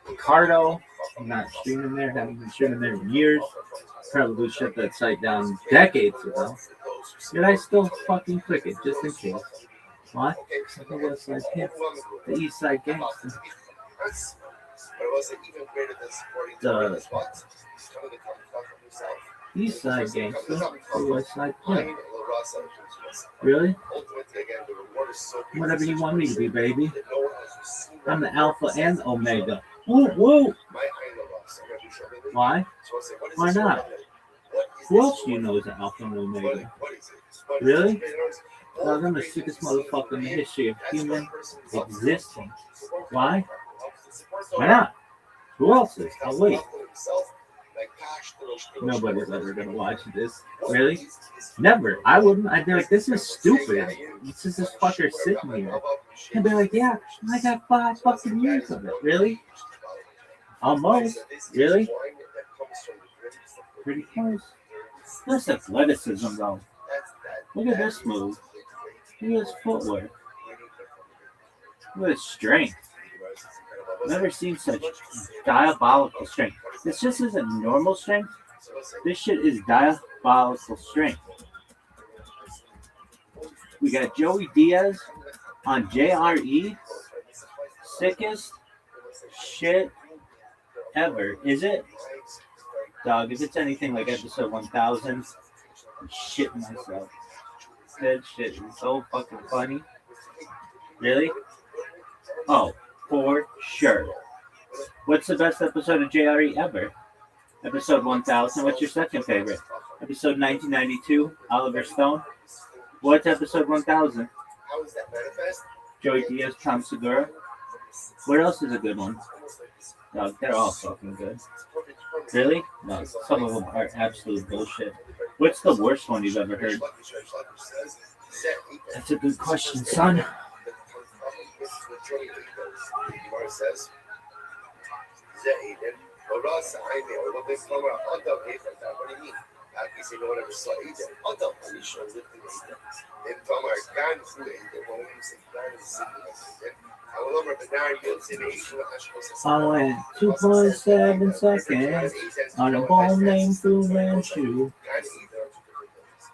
Ricardo, I'm not streaming there. Haven't been streaming there in years. Probably shut that site down decades ago. Yet I still fucking click it just in case. Why? Because I think that's like him, the East Side Gangster. The East Side Gangster, the West Side Pimp. Really? Whatever you want me to be, baby. I'm the Alpha and Omega. Woo woo! Why? Why not? Who else do you know is an Alpha and Omega? Really? Dog, I'm the sickest motherfucker in the history of human existence. Why? Why not? Who else is? I'll wait. Nobody's ever gonna watch this. Really? Never. I wouldn't. I'd be like, this is stupid. This is this fucker sitting here. I'd be like, yeah, I got 5 fucking years of it. Really? Almost. Really? Pretty close. That's athleticism, though. Look at this move. Look at his footwork. Look at his strength. Never seen such diabolical strength. This just isn't normal strength. This shit is diabolical strength. We got Joey Diaz on JRE. Sickest shit ever. Is it? Dog, if it's anything like episode 1000, I'm shitting myself. That shit is so fucking funny. Really? Oh, for sure. What's the best episode of JRE ever? Episode 1000. What's your second favorite? Episode 1992, Oliver Stone. What's episode 1000? Joey Diaz, Tom Segura. What else is a good one? No, they're all fucking good. Really? No, some of them are absolute bullshit. What's the worst one you've ever heard? That's a good question, son. I went 2.7 seconds on a ball named Fu Manchu.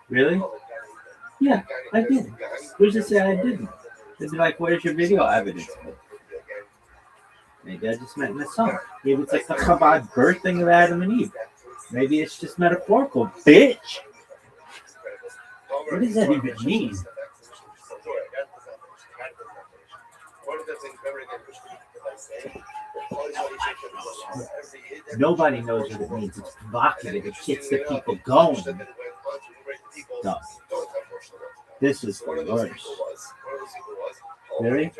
Really? Yeah, I did. Who's to say I didn't? They'd be like, where's your video evidence? Maybe I just meant in the song. Maybe it's like the Chabad birthing of Adam and Eve. Maybe it's just metaphorical, bitch. What does that even mean? Nobody knows what it means. It's provocative. It gets the people going. No. This is the worst. Really?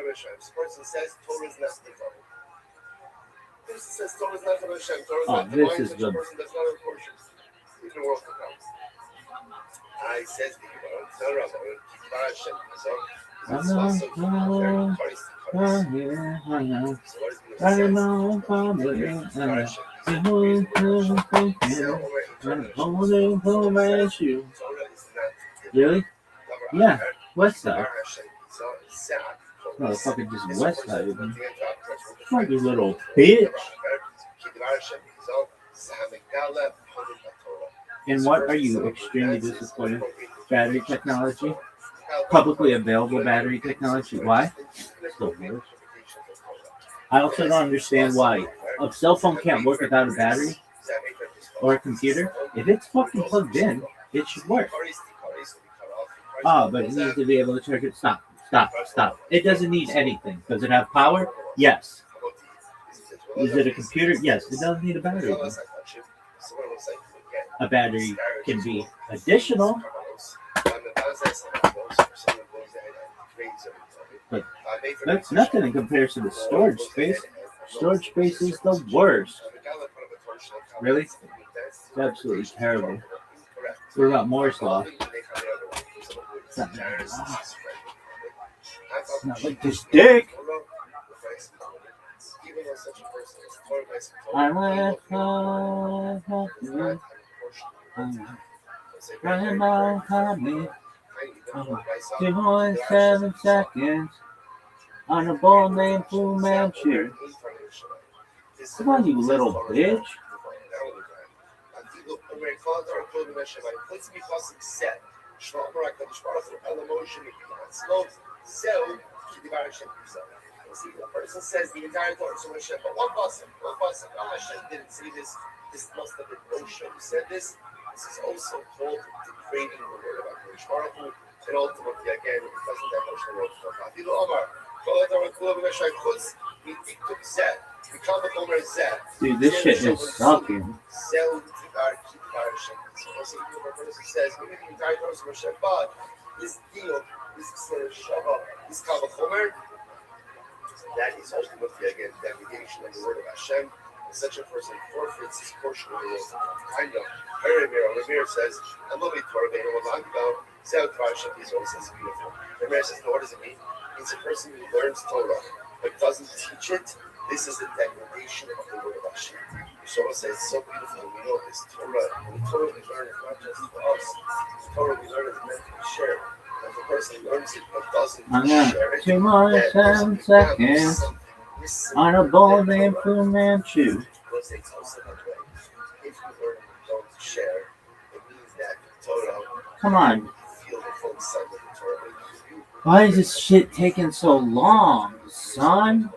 Oh, this is the... Really? Yeah, West Side. Motherfucker just West Side of me. Fuck you little bitch. And what are you extremely disappointed? Battery technology? Publicly available battery technology. Why? So weird. I also don't understand why a cell phone can't work without a battery or a computer. If it's fucking plugged in, it should work. Oh, but it needs to be able to charge it. Stop. It doesn't need anything. Does it have power? Yes. Is it a computer? Yes. It doesn't need a battery. A battery can be additional. But that's nothing in comparison to storage space. Storage space is the worst. Really? It's absolutely terrible. What about Moore's Law? It's not like this dick. Running my comment. 2.7 seconds on a ball named Fu Manchu. Come on, you little bitch. See, a person says the entire Torah is Moshe, but one person, Hashem didn't say this. This must have been Moshe who said this. This is also called degrading the word about Moshe Baruch Hu, and ultimately, again, it doesn't have Moshe wrote from Afilu Omar. Dude, this shit is sucking. So also, even if a person says, maybe the entire Torah is Moshe, but this deal, this Shava, this Kavachomer, that is ultimately, again, degradation of the word of Hashem. And such a person forfeits his portion of the world. Kind of. Ramir says, I love it, Torah, they don't want to go. Zeh Torah Hashem, he always says beautiful. Ramir says, no, what does it mean? It means a person who learns Torah but doesn't teach it. This is the degradation of the word of Hashem. So I say, it's so beautiful. We know this Torah. And the Torah we learn is not just for us. The Torah we learn is meant to be shared. If a person learns it but doesn't share it, 2.7 seconds on a ball named Fu Manchu. If you learn it and don't share, it means that Torah. Come on. Feel the full side of the Torah. Why is this shit taking so long, son? You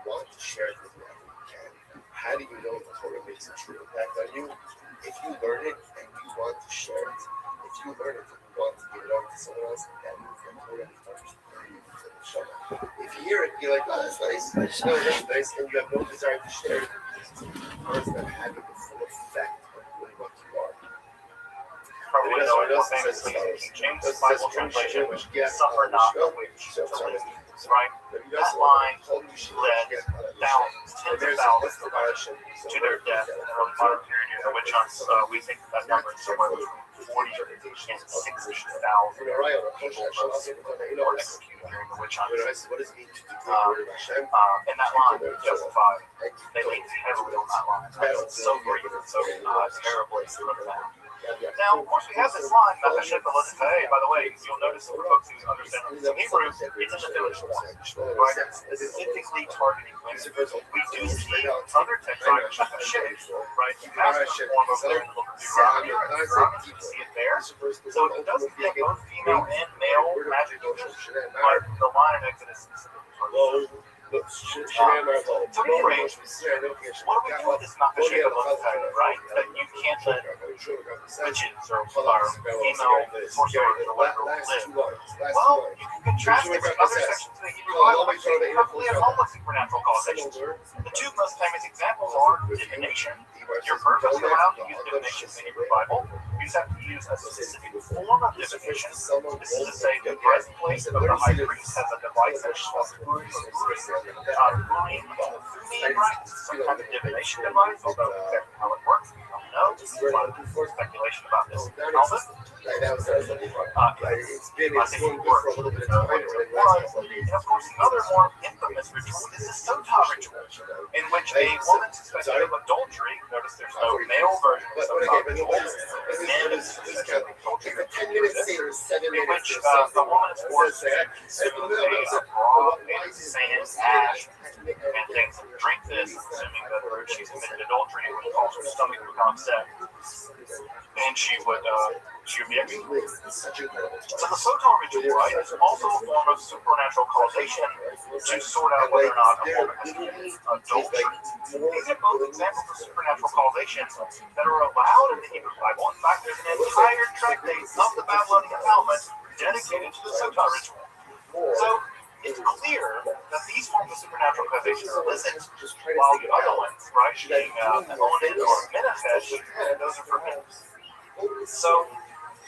want to share it with whoever you can. How do you know the Torah makes a true impact on you? If you learn it and you want to share it, if you learn it and you want to give it over to someone else, that means the Torah touches you. If you hear it, you're like, oh, that's nice. No, that's nice, and you have no desire to share it. It's not having the full effect of really what you are. Probably know it was famous James Bible translation, which suffer not the witch. Right? That line led thousands, tens of thousands of Irish to their death in the early modern period in the witch hunts. We think that number is somewhere between 40 and 60,000 people were executed during the witch hunt. And that line was justified. They leaned heavily on that line. That's so great and so terribly written down. Now, of course, we have this line, by the way, you'll notice for folks who understand some Hebrew, it's in the village form, right? Specifically targeting women. We do see other text items of shade, right? You have the form of there in the book of Deuteronomy, you see it there. So it does get both female and male magic users, but the line in Exodus specifically targets them. To rearrange, what do we do with this Makasheh right? That you can't let witches or female sorcerers or whatever live. Well, you can contrast it with other sections of the Hebrew Bible which see perfectly abnormal supernatural causations. The two most famous examples are divination. You're perfectly allowed to use divination in the Hebrew Bible. You just have to use a specific form of divination. This is to say, the breastplate of the high priest has a device that's supposed to some kind of divination device, although exactly how it works, we don't know. There's a lot of speculation about this helmet. It's been working for a little bit of time. And of course, the other more infamous ritual is the Sotah ritual, in which a woman suspected of adultery, notice there's no male version of Sotah ritual, men suspected of adultery, in which the woman is forced to consume a broth made of sand, ash, and things, and drink this, assuming that she's committed adultery, it would cause her stomach to become upset, and she would be executed. So the Sotah ritual, right, is also a form of supernatural causation to sort out whether or not a woman has committed adultery. These are both examples of supernatural causation that are allowed in the Hebrew Bible. In fact, there's an entire tractate of the Babylonian Talmud dedicated to the Sotah ritual. So it's clear that these forms of supernatural causation are illicit, while the other ones, right, being owned or manifest, those are forbidden. So,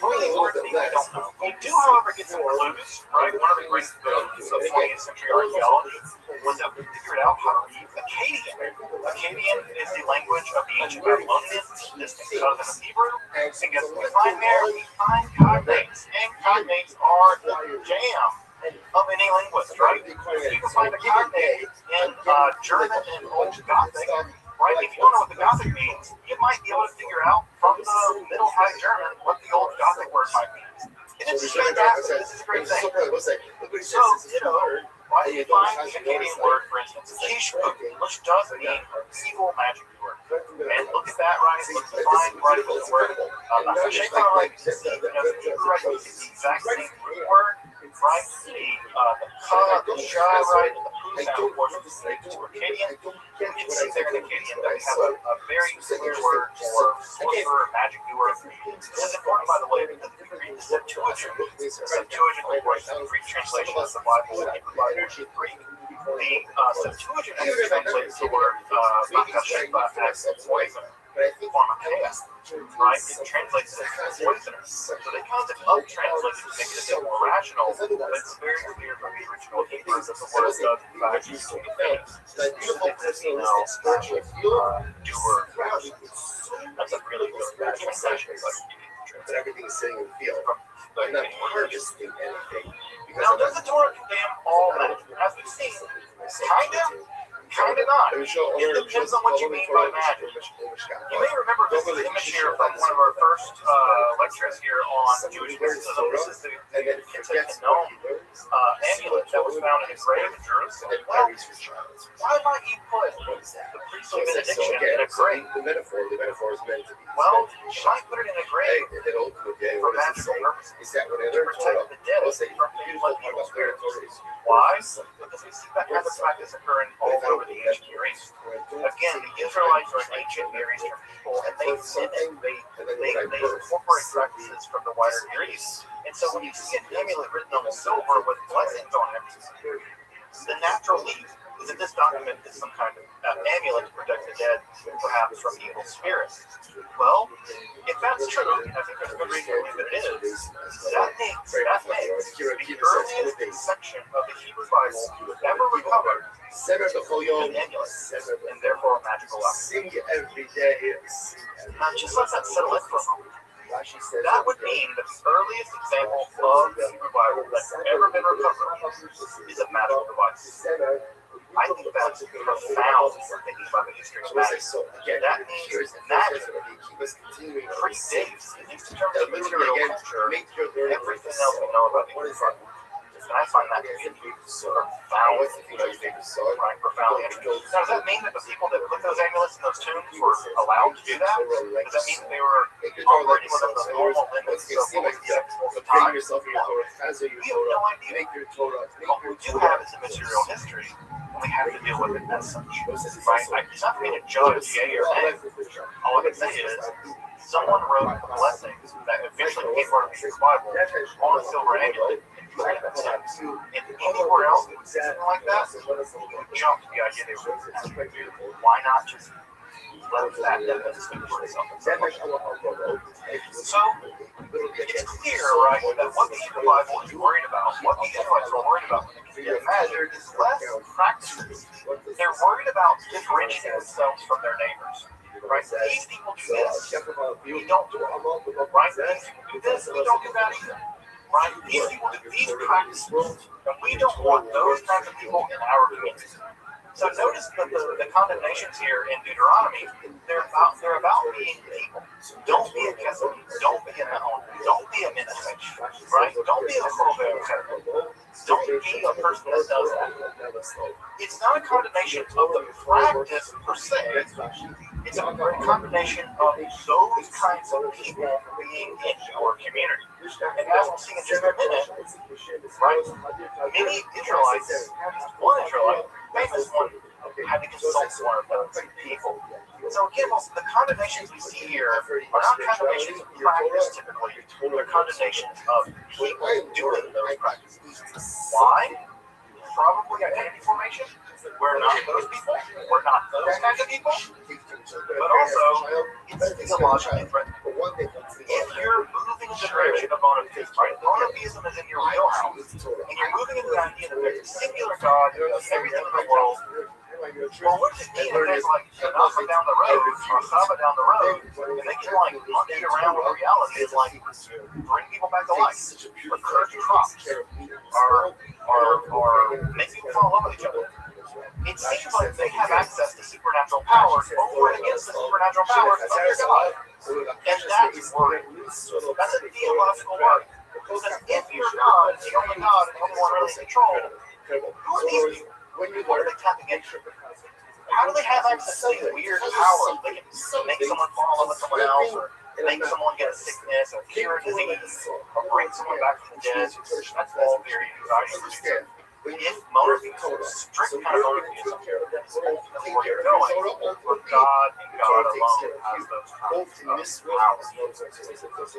really hard to think we don't know. We do, however, get some clues, right? One of the great boons of 20th century archaeology was that we figured out how to read Akkadian. Akkadian is the language of the ancient Babylonians, distant cousin of Hebrew. And guess what we find there? We find cognates. And cognates are the jam of any linguist, right? You can find a cognate in German and Old Gothic, right? If you don't know what the Gothic means, you might be able to figure out from the Middle High German what the old Gothic word might mean. And it's fantastic. This is a great thing. So, right, you find the Akkadian word, for instance, kishbuk, which does mean evil magic word. And look at that, right? It looks fine, right? The word. The Shaitan, right? The Hebrew, right? You see the exact same root word, right? The ka, the sha, right? And the pu sound, of course, to Akkadian. You can see there in Akkadian that we have a very clear word for sorcerer, magic doer. This is important, by the way, because if you read the Septuagint, of course, is the Greek translation of the Bible in Hebrew, Greek. The Septuagint actually translates the word makasheba as poison, pharmakeia, right? It translates it as poisoner. So they kind of up-translate it to make it a bit more rational, but it's very clear from the original Hebrew that the word does in fact use to be famous. It's doer. That's a really good bad translation, but everything is sitting in the field. I'm not harvesting anything. Now, does the Torah condemn all magic? As we've seen, kind of not. It depends on what you mean by magic. You may remember this image here from one of our first lectures here on Jewish mysticism. This is the Gnome amulet that was found in a grave in Jerusalem. Well, why might you put the priestly benediction in a grave? The metaphor is meant to be. Well, you might put it in a grave for magical purposes, to protect the dead from things like evil spirits. Why? Because we see that kind of practice occurring all over the ancient Near East. Again, the Israelites are an ancient Near Eastern people, and they incorporate practices from the wider Near East. And so when you see an amulet written on silver with blessings on it, the natural leap is that this document is some kind of amulet to protect the dead, perhaps from evil spirits. Well, if that's true, and I think there's a good reason to believe that it is, that makes the earliest section of the Hebrew Bible ever recovered an amulet, and therefore a magical object. Sing every day. Now, just let that settle in for a moment. That would mean that the earliest example of the Hebrew Bible that's ever been recovered is a magical device. I think that's profound for thinking about the history of magic. That means that magic predates, at least in terms of material culture, everything else we know about the Hebrew Bible. And I find that to be profoundly interesting. Now, does that mean that the people that put those amulets in those tombs were allowed to do that? Does that mean that they were operating within the normal limits of what was acceptable at the time? We have no idea. What we do have is a material history, and we have to deal with it as such. Right? It's not for me to judge yea or nay. All I can say is, someone wrote a blessing that eventually became part of the Hebrew Bible on a silver amulet. And anywhere else that would say something like that, you would jump to the idea they were why not just let that distinguish itself? So, it's clear, right, that what the Hebrew Bible is worried about, what the Israelites are worried about when they get magic, is less practices. They're worried about differentiating themselves from their neighbors. Right? These people do this, we don't do it. Right? These people do this, we don't do that either. Right? These people do these practices, and we don't want those kinds of people in our community. So notice that the condemnations here in Deuteronomy, they're about being people. Don't be a Kesed, don't be a Nahon, don't be a Menachem, right? Don't be a Chorobeh, don't be a person that does that. It's not a condemnation of the practice per se. It's a condemnation of those kinds of people being in your community. And as we'll see in just a minute, right, many Israelites, at least one Israelite, famous one, had to consult one of those people. So again, the condemnations we see here are not condemnations of practice typically, they're condemnations of people doing those practices. Why? Probably identity formation. We're not those people. We're not those kinds of people. But also, it's theologically threatening. If you're moving in the direction of monotheism, right? Monotheism is in your wheelhouse, and you're moving into the idea that there's a singular God who does everything in the world. Well, what does it mean if there's like Shanacha down the road or Chava down the road, and they can like monkey around with reality and like bring people back to life, or curse crops, or make people fall in love with each other? it seems like they have access to supernatural powers over and against the supernatural powers of their God. And that's worrying. That's a theological worry. Because if you're God, the only God, and the only one really in control, who are these people? What are they tapping into? How do they have access to these weird powers? They can make someone fall in love with someone else, or make someone get a sickness, or cure a disease, or bring someone back from the dead. That's all very anxiety. If monotheism, strict kind of monotheism, is ultimately where you're going, where God and God alone has those kinds of powers. And of course,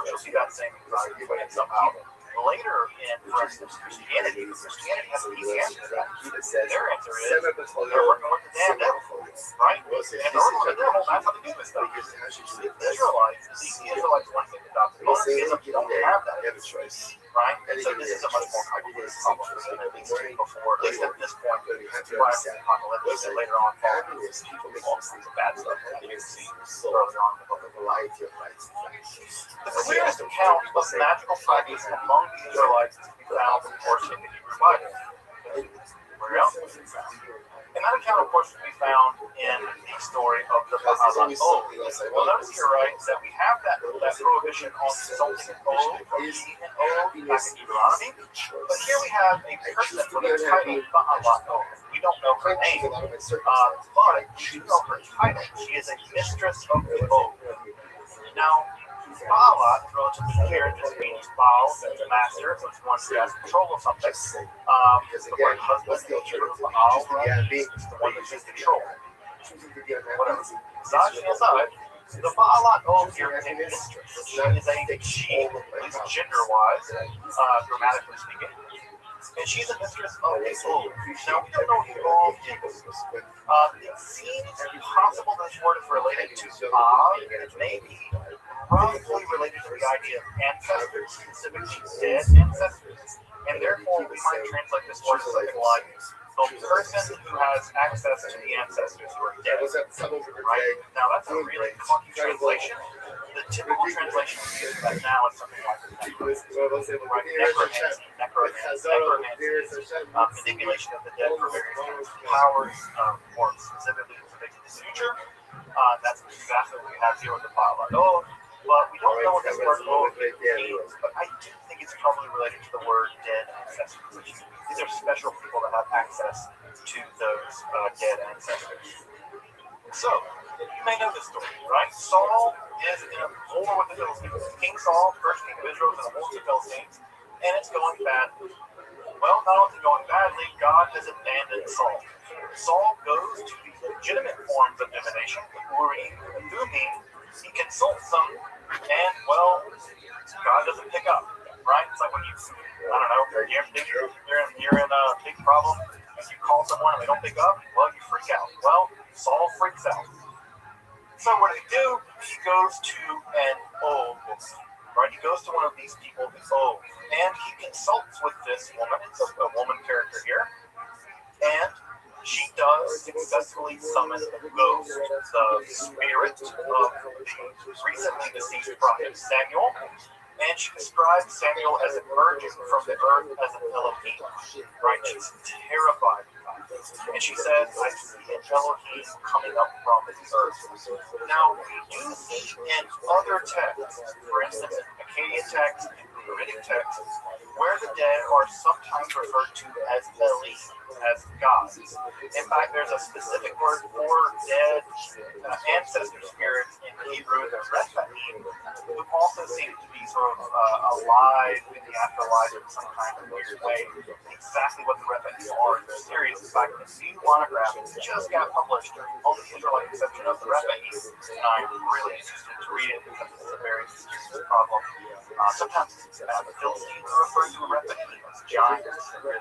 you'll see that same anxiety playing somehow. Later in, for instance, Christianity has an easy answer to that. Their answer is they're working with the damn devil, right? And they're working with the devil, that's how they do this stuff. The Israelites, once they adopt monotheism, don't have that, right? And so this is a much more complicated problem than at least before, at least at this point, prior to the apocalypse, and later on, all these bad stuff that you see earlier on in the book of Elijah. The clearest account of magical practice among the Israelites is to be found, of course, in the Hebrew Bible. Where else was it found? And that account, of course, would be found in the story of the Ba'alat Ol. Well, notice here, right, that we have that prohibition on consulting an oath or eating an oath back in Deuteronomy. But here we have a person with a title, Ba'alat Ol. We don't know her name, but we know her title. She is a mistress of the oath. Now, Ba'alat is relatively clear. It just means Baal, the master, so it's one who has control of something. The word husband in Hebrew, Baal, is the one that has control. Whatever. Misogyny aside, the Ba'alat oath here is a mistress. She is a she, at least gender-wise, grammatically speaking. And she's a mistress of the oath. Now, we don't know who all is. It seems possible that this word is related to Baal, maybe roughly related to the idea of ancestors, specifically dead ancestors, and therefore we might translate this word as something like the person who has access to the ancestors who are dead. Right? Now that's a really clunky translation. The typical translation we use that now is something like necromancy, manipulation of the dead for various kinds of powers, or specifically to predict the future. That's exactly what we have here with the Ba'alat Ol. But we don't know what this word oath means, but I do think it's probably related to the word dead ancestors. These are special people that have access to those dead ancestors. So, you may know this story, right? Saul is in a war with the Philistines. King Saul, first king of Israel, is in a war with the Philistines, and it's going badly. Well, not only going badly, God has abandoned Saul. Saul goes to these legitimate forms of divination, Urim and Thummim. He consults them, and, well, God doesn't pick up, right? It's like when you, I don't know, you're in a big problem, and you call someone and they don't pick up, well, you freak out. Well, Saul freaks out. So what does he do? He goes to an oath, right? He goes to one of these people, this oath, and he consults with this woman. It's a woman character here, and she does successfully summon the ghost, the spirit of the recently deceased prophet Samuel, and she describes Samuel as emerging from the earth as an Elohim, right? She's terrified. And she says, I see an Elohim coming up from the earth. Now, we do see in other texts, for instance, in Akkadian texts, in Ugaritic texts, where the dead are sometimes referred to as Elohim, as gods. In fact, there's a specific word for dead ancestor spirits in Hebrew, the Rephaim, who also seem to be sort of alive in the afterlife in some kind of weird way. Exactly what the Rephaim are in the series. In fact, a new monograph just got published on the Israelite conception of the Rephaim, and I'm really interested to read it because it's a very serious problem. Sometimes the Philistines are referred to a Rephaim as giants. At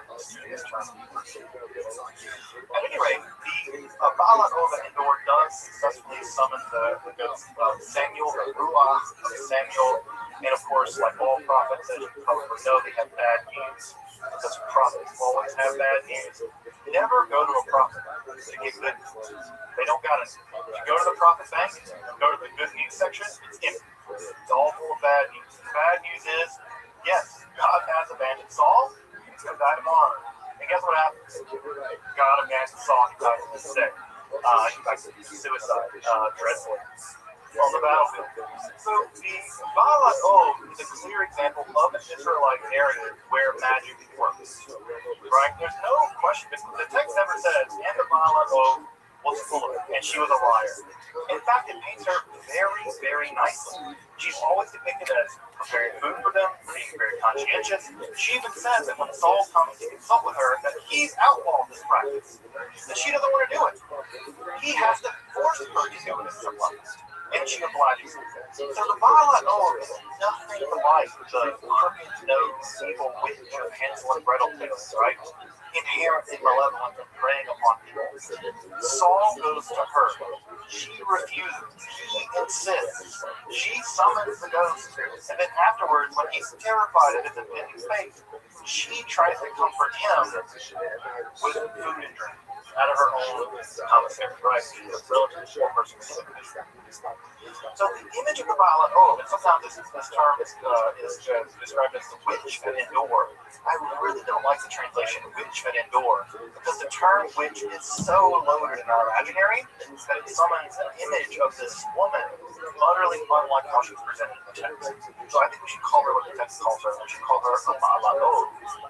any rate, the Ba'alat Ol Endor does successfully summon the ghost of Samuel, the Ruach of Samuel, and of course, like all prophets, as you probably know, they have bad news, because prophets always have bad news. Never go to a prophet to get good news. They don't got it. If you go to the prophet bank, go to the good news section, it's empty. It's all full of bad news. The bad news is, yes, God has abandoned Saul. He's going to die tomorrow. And guess what happens? God of man saw him die to sick. He died suicide, dreadfully, on the battlefield. So the Baalat is a clear example of an Israelite narrative where magic works. Right? There's no question. The text never says, and the Baalat was full of it, and she was a liar. In fact, it paints her very, very nicely. She's always depicted as preparing food for them, being very conscientious. She even says that when Saul comes to consult with her, that he's outlawed this practice, that she doesn't want to do it. He has to force her to do it in some ways, and she obliges. So the Baalat is nothing like the crooked-nosed evil witch of Hansel and Gretel tales, right? Inherently malevolent and preying upon people. Saul goes to her. She refuses. He insists. She summons the ghost. And then afterwards, when he's terrified of his impending fate, she tries to comfort him with food and drink out of her own commissary, right? She's a relatively poor person. So the image of the Baalat, and sometimes this term is described as the witch at Endor. I really don't like the translation witch at Endor because the term witch is so loaded in our imaginary that it summons an image of this woman utterly unlike how she's presented in the text. So I think we should call her what the text calls her. We should call her a Baalat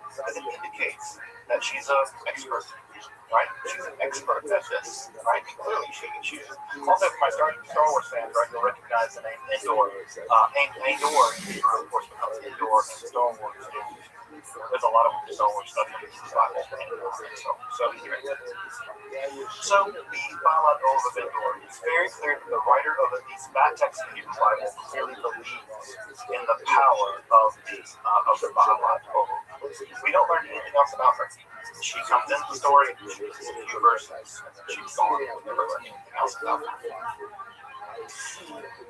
because it indicates that she's an expert. Right? She's an expert at this, right? And clearly she is. Also, for my Star Wars fans, right, you'll recognize the name Endor. Endor in Hebrew, of course, becomes Endor in Star Wars. There's a lot of Star Wars stuff in the Bible. So the Baalat of Endor, it's very clear that the writer of these back texts in the Hebrew Bible clearly believes in the power of the Baalat. We don't learn anything else about her. She comes into the story, she gets a few verses, and then she's gone. We never learn anything else about her.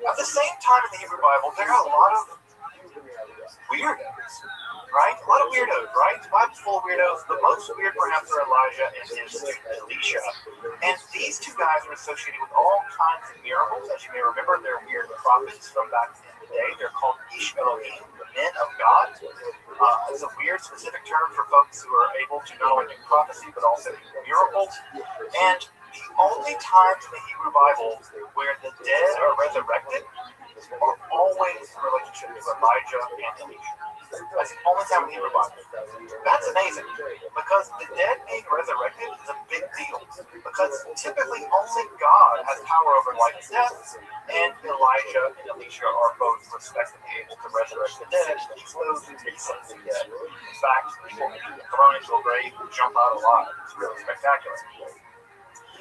At the same time in the Hebrew Bible, there are a lot of weirdos, right? A lot of weirdos, right? The Bible's full of weirdos. The most weird, perhaps, are Elijah and his student Elisha. And these two guys are associated with all kinds of miracles. As you may remember, they're weird prophets from back in the day. They're called Ish Elohim, the men of God. It's a weird, specific term for folks who are able to not only do prophecy, but also do miracles. And the only times in the Hebrew Bible where the dead are resurrected are always in relationship to Elijah and Elisha. That's the only time in the Hebrew Bible. That's amazing, because the dead being resurrected is a big deal, because typically only God has power over life and death, and Elijah and Elisha are both respectively able to resurrect the dead, those who recently dead. In fact, people can be thrown into a grave and jump out alive. It's really spectacular.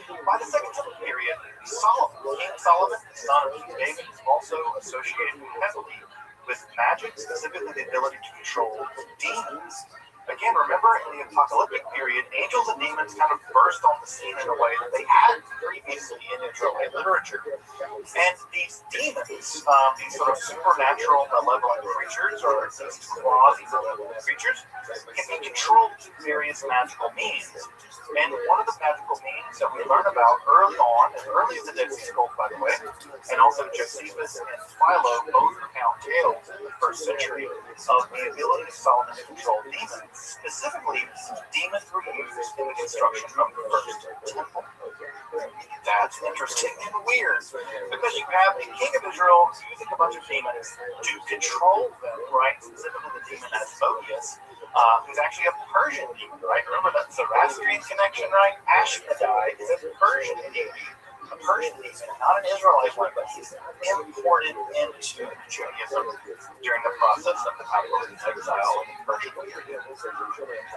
By the Second Temple period, King Solomon, the son of King David, is also associated heavily with magic, specifically the ability to control demons. Again, remember in the apocalyptic period, angels and demons kind of burst on the scene in a way that they hadn't previously in Israelite literature. And these demons, these sort of supernatural malevolent creatures, or these quasi-malevolent creatures, can be controlled through various magical means. And one of the magical means that we learn about early on, as early as the Dead Sea Scrolls, by the way, and also Josephus and Philo both recount tales in the first century of the ability of Solomon to control demons. Specifically, demons were used in the construction of the first temple. That's interesting and weird, because you have the king of Israel using a bunch of demons to control them, right? Specifically the demon Asmodeus, who's actually a Persian demon, right? Remember that Zoroastrian connection, right? Ashmedai is a Persian demon. A Persian demon, not an Israelite one, but he's imported into Judaism during the process of the Babylonian exile in the Persian period.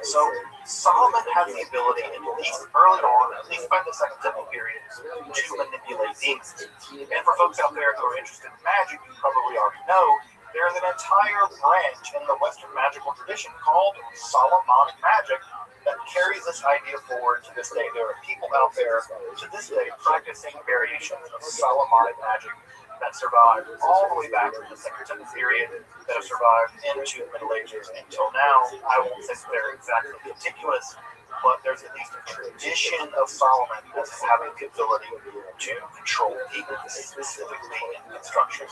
So Solomon has the ability, at least early on, at least by the Second Temple period, to manipulate demons. And for folks out there who are interested in magic, you probably already know, there's an entire branch in the Western magical tradition called Solomonic magic that carries this idea forward to this day. There are people out there to this day practicing variations of Solomonic magic that survived all the way back from the Second Temple period, that have survived into the Middle Ages until now. I won't say they're exactly contiguous, but there's at least a tradition of Solomon as having the ability to control demons, specifically in construction.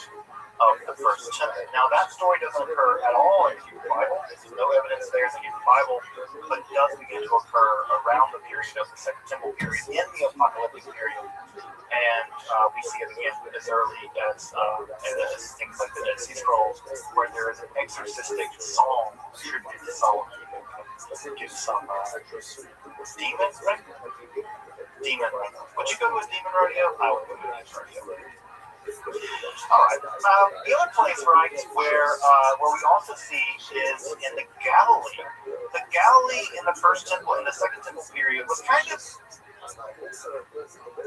of the first temple. Now, that story doesn't occur at all in the Hebrew Bible. There's no evidence there in the Hebrew Bible, but it does begin to occur around the period of the Second Temple period, in the apocalyptic period. And we see it again as early as things like the Dead Sea Scrolls, where there is an exorcistic song attributed to Solomon. Give some demon, right? Demon rodeo. Would you go to a demon rodeo? I would go to a demon rodeo. All right. The other place, right, where we also see is in the Galilee. The Galilee in the first temple and the second temple period was kind of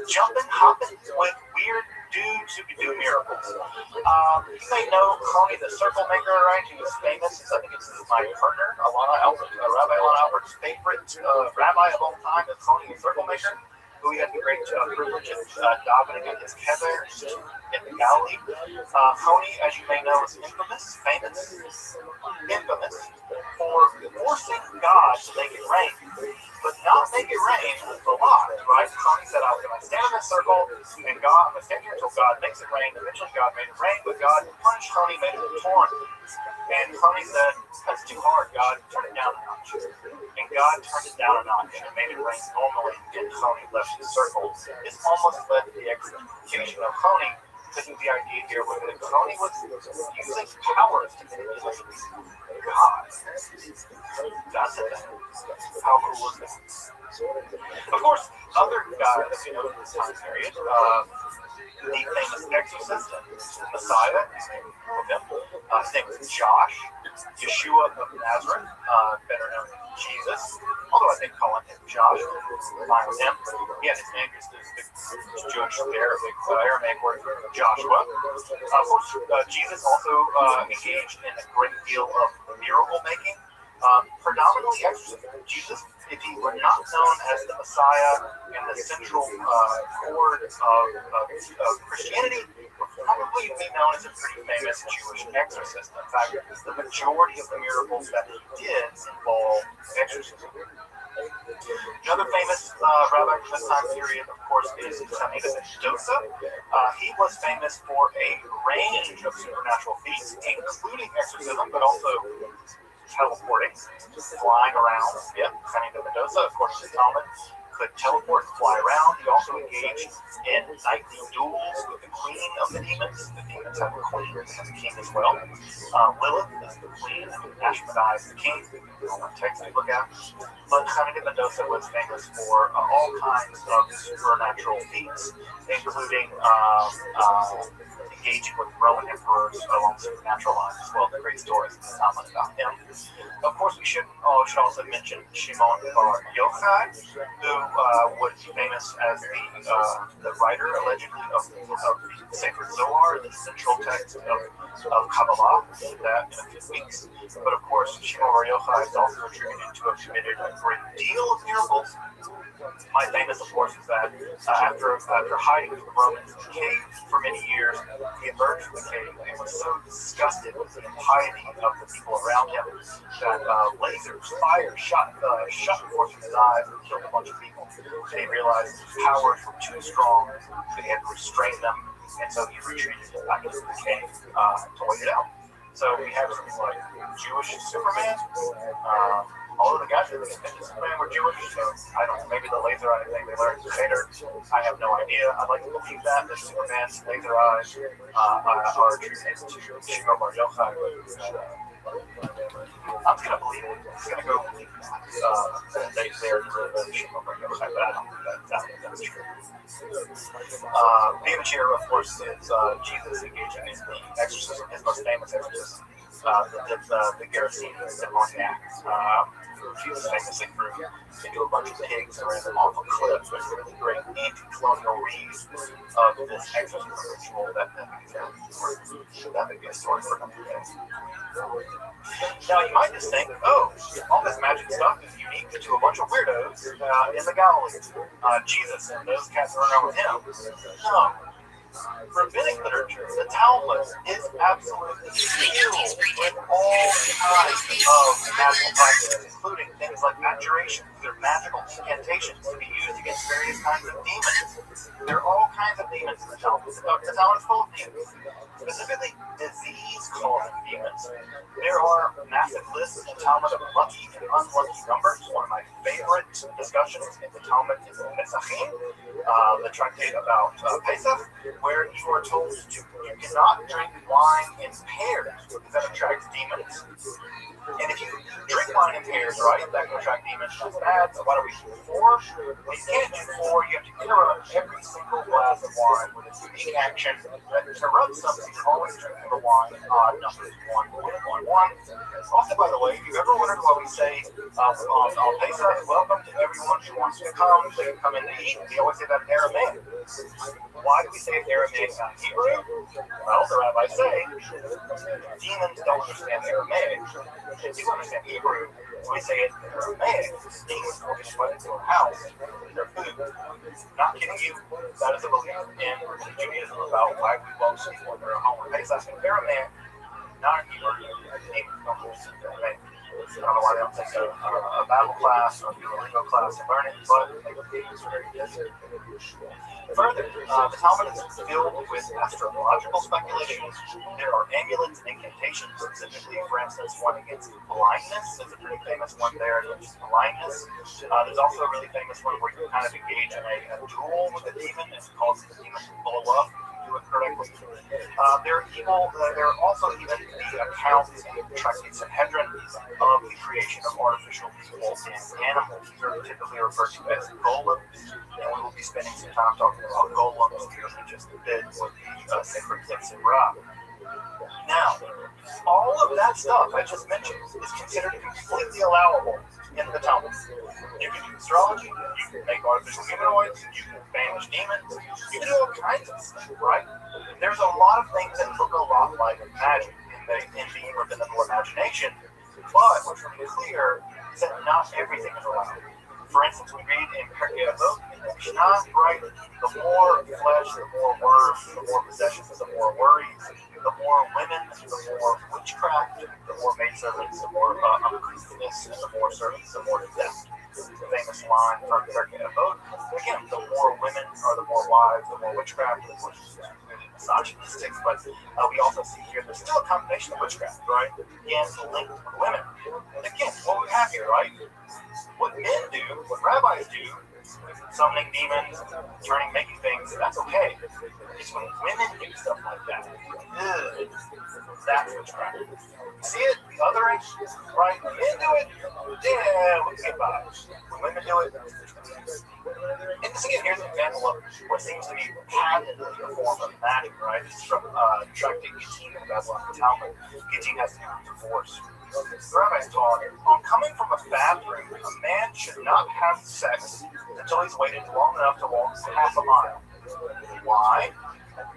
jumping, hopping with weird dudes who could do miracles. You may know Coney the Circle Maker, right? He was famous. I think it's my partner, Rabbi Alana Albert's favorite rabbi of all time is Coney the Circle Maker, who he had the great privilege of davening at his kever in the Galilee. Coney, as you may know, is famous for forcing God to make it rain, but not make it rain with a lot, right? Coney said, I'm going to stand in a circle, and I'm going to stand here until God makes it rain. Eventually, God made it rain, but God punished Coney, made it torn. And Coney said, that's too hard, God, turn it down a notch. And God turned it down a notch and made it rain normally, and Coney left the circle. This almost led to the excommunication of Coney, because of the idea here was that Coney was using powers to manipulate God. That's it. How cool is that? Of course, other guys, in this time period, the famous exorcist, Messiah, his name was Josh, Yeshua of Nazareth, better known as Jesus, although I think calling him Josh reminds him. Yeah, his name is the Jewish Aramaic word for Joshua. Of course, Jesus also engaged in a great deal of miracle making, predominantly exorcism. Jesus, if he were not known as the Messiah and the central cord of Christianity, would probably be known as a pretty famous Jewish exorcist. In fact, the majority of the miracles that he did involve exorcism. Another famous rabbi from this time period, of course, is Rabbi Rothschild. He was famous for a range of supernatural feats, including exorcism, but also teleporting, flying around. Yep, Rabbi Mendoza, of course, is common. Could teleport, fly around. He also engaged in nightly duels with the queen of the demons. The demons have a queen and a king as well. Lilith is the queen, and Ashmedai is the king. All text we look at. But Rabbi Mendoza was famous for all kinds of supernatural feats, including engaging with Roman emperors along supernatural lines as well. The great stories in the Talmud about him. Of course, we should also mention Shimon bar Yochai, who was famous as the writer, allegedly, of the Sacred Zohar, the central text of Kabbalah, that in a few weeks. But of course, Shimon bar Yochai is also attributed to have committed a great deal of miracles. My famous, of course, is that after hiding in the Roman cave for many years, he emerged from the cave and was so disgusted with the impiety of the people around him that lasers, fire shot forth from his eyes and killed a bunch of people. And he realized his powers were too strong, that he had to restrain them, and so he retreated back into the cave to wait it out. So we have something like Jewish Superman. All of the guys that invented Superman were Jewish, so I don't know, maybe the laser eye thing they learned later, I have no idea. I'd like to believe that Superman's laser eyes are attributed to Shimon bar Yochai. I'm just going to believe it. I'm just going to go believe that they are the Shimon bar Yochai, but I don't think that's true. The image here, of course, is Jesus engaging in the exorcism, his most famous exorcism, the Gerasene demoniac. Jesus famously threw into a bunch of pigs and ran them off a cliff. There's a really great anti-colonial read of this exorcism ritual that may be a story for another day. Now, you might just think, oh, all this magic stuff is unique to a bunch of weirdos in the Galilee. Jesus and those cats running around with him. No. Rabbinic literature, the Talmud, is absolutely filled with all kinds of magical practices, including things like abjuration. These are magical incantations to be used against various kinds of demons. There are all kinds of demons in the Talmud. The Talmud is full of demons, specifically disease-causing demons. There are massive lists in the Talmud of lucky and unlucky numbers. One of my favorite discussions in the Talmud is Pesachim, the tractate about Pesach, where you are told you cannot drink wine in pairs because that attracts demons. And if you drink wine in pairs, right, that can attract demons. That's bad. So why don't we do 4? When you can't do 4, you have to interrupt every single glass of wine with a unique action that interrupts something. You're always drinking the wine in odd numbers. 1, 1, 1, 1. Also, by the way, if you ever wondered why we say on Pesach, welcome to everyone who wants to come, they can come in to eat, we always say that in Aramaic. Why do we say it in Aramaic, not Hebrew? Well, the rabbis say demons don't understand Aramaic. They do understand Hebrew, so we say it in Aramaic. Demons will be put into a house with their food. Not kidding you, that is a belief in Judaism about why we welcome people when they're at home. Pesach in Aramaic, not in Hebrew. Demons don't understand Aramaic. I don't know why they don't take a Bible class or a lingo class and learn it, but it's very good. Further, the Talmud is filled with astrological speculations. There are amulets and incantations, specifically, for instance, one against blindness. There's a pretty famous one there against blindness. There's also a really famous one where you kind of engage in a duel with a demon. It's called the demon blow up. Do it correctly. There are also even the accounts and tractates and Hedron of the creation of artificial people and animals. These are typically referred to as golems, and we will be spending some time talking about golems here in just a bit with the sacred texts in Ra. Now, all of that stuff I just mentioned is considered completely allowable in the Talmud. You can do astrology, you can make artificial humanoids, you can banish demons, you can do all kinds of stuff, right? There's a lot of things that look a lot like magic in being within the imagination, but what's really clear is that not everything is allowed. For instance, we read in Pirkei Avot, in the Mishnah, right? The more flesh, the more worms, the more possessions, the more worries, the more women, the more witchcraft, the more maidservants, the more uncleanness, and the more servants, the more death. This is a famous line from Pirkei Avot. Again, the more women are the more wives, the more witchcraft, the more misogynistic, but we also see here there's still a combination of witchcraft, right? Again, linked with women. And again, what we have here, right? What men do, what rabbis do, summoning demons, making things, that's okay. It's when women do stuff like that. That's witchcraft. See it? The other end, right? When men do it, yeah, we can get by. When women do it, and this again, here's an example of what seems to be patently a form of magic, right? This is from Tractate Gittin in the Babylonian Talmud. Gittin has to do with divorce. The rabbis taught, on coming from a bathroom, a man should not have sex until he's waited long enough to walk half a mile. Why?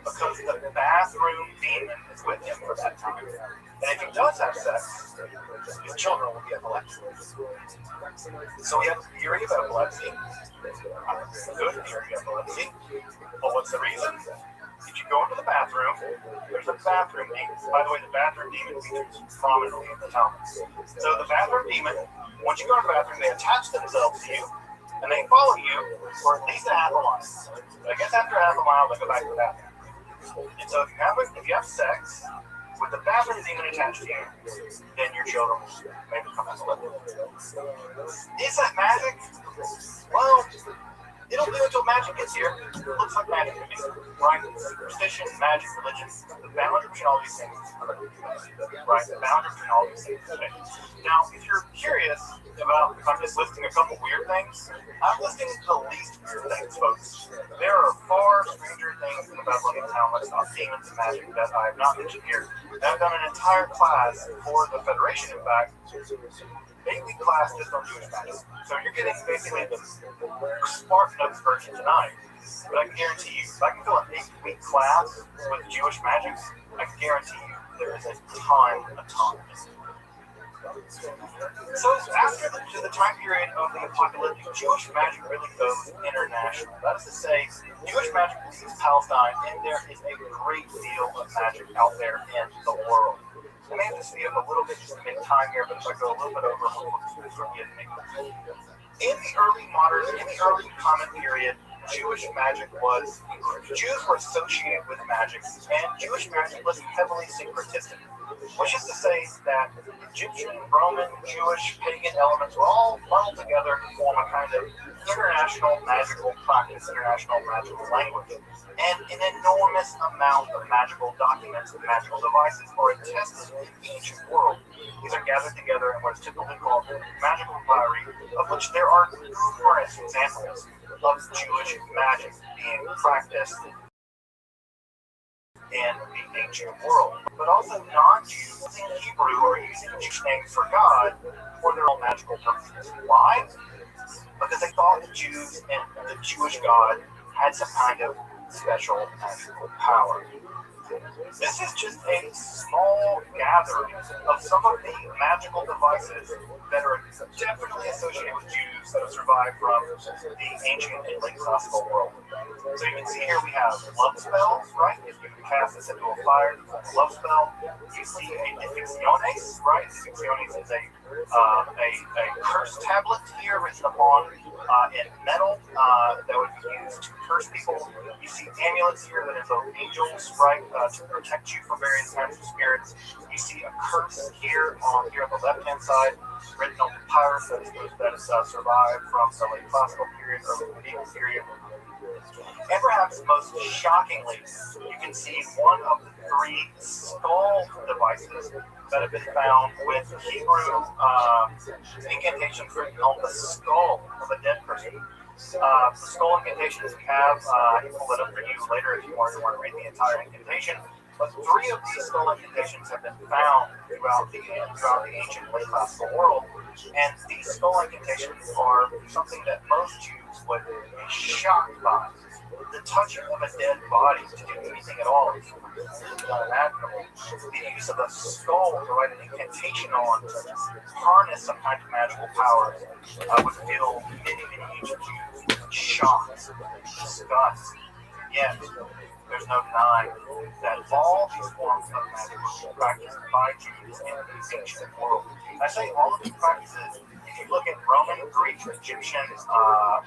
Because the bathroom demon is with him for that time. And if he does have sex, his children will be epileptic. So we have a theory of epilepsy. Good theory of epilepsy. But what's the reason? If you go into the bathroom, there's a bathroom demon. By the way, the bathroom demon features prominently in the Talmud. So the bathroom demon, once you go to the bathroom, they attach themselves to you, and they follow you for at least a half a mile. I guess after half a mile, they go back to the bathroom. And so if you have sex with the bathroom demon attached to you, then your children may become epileptic. Is that magic? Well, it'll do until magic gets here. It looks like magic to me, right? Superstition, magic, religion, the boundary between all these things, right? The boundary between all these things. Now, if you're curious about if I'm just listing a couple weird things, I'm listing the least weird things, folks. There are far stranger things in the Babylonian Talmud about demons and magic that I have not mentioned here. I've done an entire class for the Federation, in fact, daily class just on Jewish magic. So you're getting basically the Spark Notes version tonight. But I can guarantee you, if I can fill an 8-week class with Jewish magic, I can guarantee you there is a ton. So after the time period of the apocalyptic, Jewish magic really goes international. That is to say, Jewish magic leaves Palestine, and there is a great deal of magic out there in the world. I may have to speed up a little bit just to make time here, but if I go a little bit over, forgive me. In the early common period, Jewish magic was, Jews were associated with magic, and Jewish magic was heavily syncretistic, which is to say that Egyptian, Roman, Jewish, pagan elements were all muddled together to form a kind of international magical practice, international magical language, and an enormous amount of magical documents and magical devices are attested in the ancient world. These are gathered together in what is typically called magical papyri, of which there are numerous examples of Jewish magic being practiced in the ancient world, but also non-Jews using Hebrew or using Jewish names for God for their own magical purposes. Why? Because they thought the Jews and the Jewish God had some kind of special magical power. This is just a small gathering of some of the magical devices that are definitely associated with Jews that have survived from the ancient and late classical world. So you can see here we have love spells, right? If you cast this into a fire, it's a love spell. You see a Difixiones, right? Difixiones is a curse tablet here written upon in metal that would be used to curse people. You see amulets here that invoke angels, right, to protect you from various kinds of spirits. You see a curse here on the left-hand side, written on papyrus that is survived from the late classical period, early medieval period. And perhaps most shockingly, you can see one of the three skull devices that have been found with Hebrew incantations written on the skull of a dead person. The skull incantations we have, I can pull it up for you later if you want to read the entire incantation. But three of these skull incantations have been found throughout the ancient late classical world, and these skull incantations are something that most Jews would be shocked by. The touching of a dead body to do anything at all is unimaginable. The use of a skull to write an incantation on to harness some kind of magical power would fill many ancient Jews with shock, disgust. Yet, there's no denying that all these forms of magic were practiced by Jews in the ancient world. I say all of these practices, if you look at Roman, Greek, Egyptian,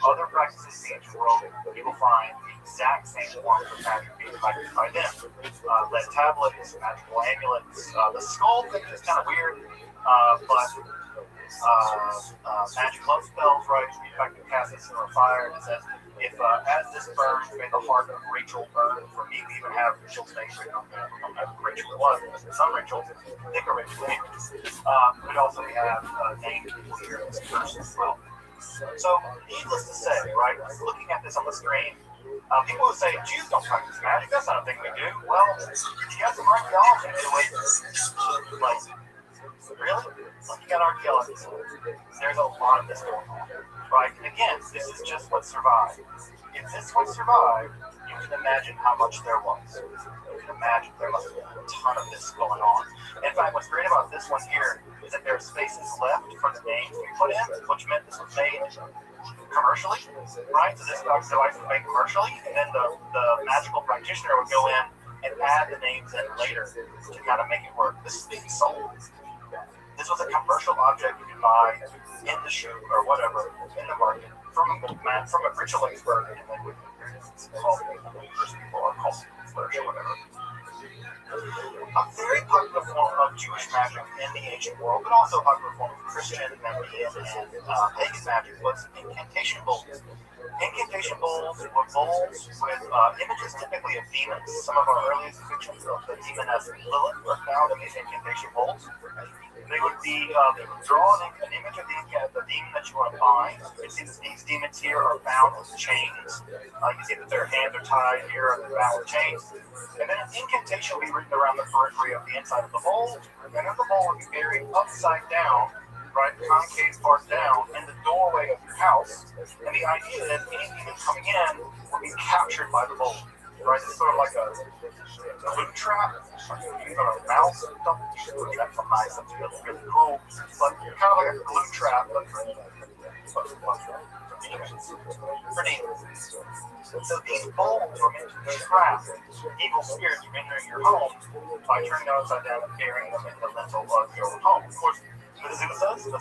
other practices in the ancient world, you will find the exact same forms of magic being practiced by them. Lead tablets, magical amulets. The skull thing is kind of weird, but magic love spells, right? You can cast this into a fire, and it says, if as this burns, may the heart of Rachel burn. For me, we even have Rachel's name written on there. I don't know who Rachel it was, but some Rachels, think of Rachel's name. We also have named people here in this verse as well. So, needless to say, right, looking at this on the screen, people who say Jews don't practice magic, that's not a thing we do. Well, you got some archaeology to it. Like, really? Like, you got archaeology. There's a lot of this going on. Right? And again, this is just what survived. If this would survive, you can imagine how much there was. You can imagine there must have been a ton of this going on. In fact, what's great about this one here is that there are spaces left for the names we put in, which meant this was made commercially, right? So this device was made commercially, and then the magical practitioner would go in and add the names in later to kind of make it work. This is being sold. This was a commercial object you could buy in the shoe or whatever in the market from a ritual expert, and then would call people or call flourish or whatever. A very popular form of Jewish magic in the ancient world, but also a popular form of Christian and pagan magic, was incantation bowls. Incantation bowls were bowls with images typically of demons. Some of our earliest depictions of the demoness Lilith were found in these incantation bowls. They would be draw an image of the demon that you want to bind. You see that these demons here are bound with chains. You see that their hands are tied here and they're bound with chains. And then an incantation will be written around the periphery of the inside of the bowl. And then the bowl will be buried upside down, right, concave part down, in the doorway of your house. And the idea is that any demon coming in will be captured by the bowl. right? It's sort of like a glue trap. You got a mouse. Don't use that for mice. That's really cool. But kind of like a glue trap, but for demons. So these bowls were meant to trap evil spirits from entering your home by turning them upside down and burying them in the lintel of your home. Of course, the zoo does for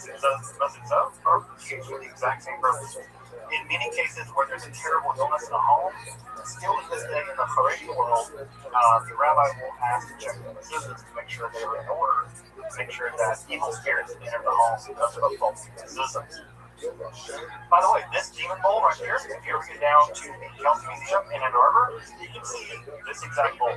the exact same purpose. In many cases where there's a terrible illness in a home, still to this day in the Haredi world, the rabbi will ask to check the mezuzahs to make sure they're in order, to make sure that evil spirits enter the home because of a faulty mezuzah. By the way, this demon bowl right here, if you ever get down to the Kelsey Museum in Ann Arbor, you can see this exact bowl.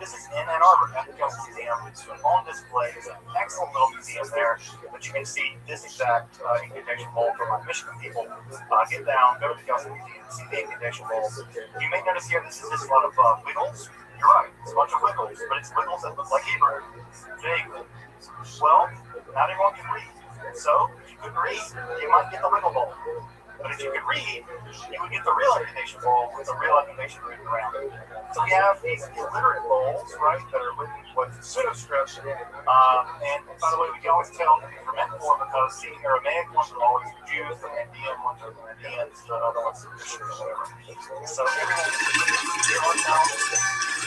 This is in Ann Arbor at the Kelsey Museum. It's on display. It's an excellent little museum there, but you can see this exact incantation bowl for my Michigan people. Get down, go to the Kelsey Museum, see the incantation bowl. You may notice here this is just a lot of wiggles. You're right, it's a bunch of wiggles, but it's wiggles that look like Hebrew. Vaguely. Well, not everyone can read. So, if you could read, you might get the wiggle bowl. But if you could read, you would get the real incantation bowl with the real incantation written around it. So we have these illiterate bowls, right, that are written with pseudo-script. And by the way, we can always tell that these are meant for because the Aramaic ones are always for Jews, the Mandean ones are the Mandeans, the other ones are Christians or whatever. So everyone is now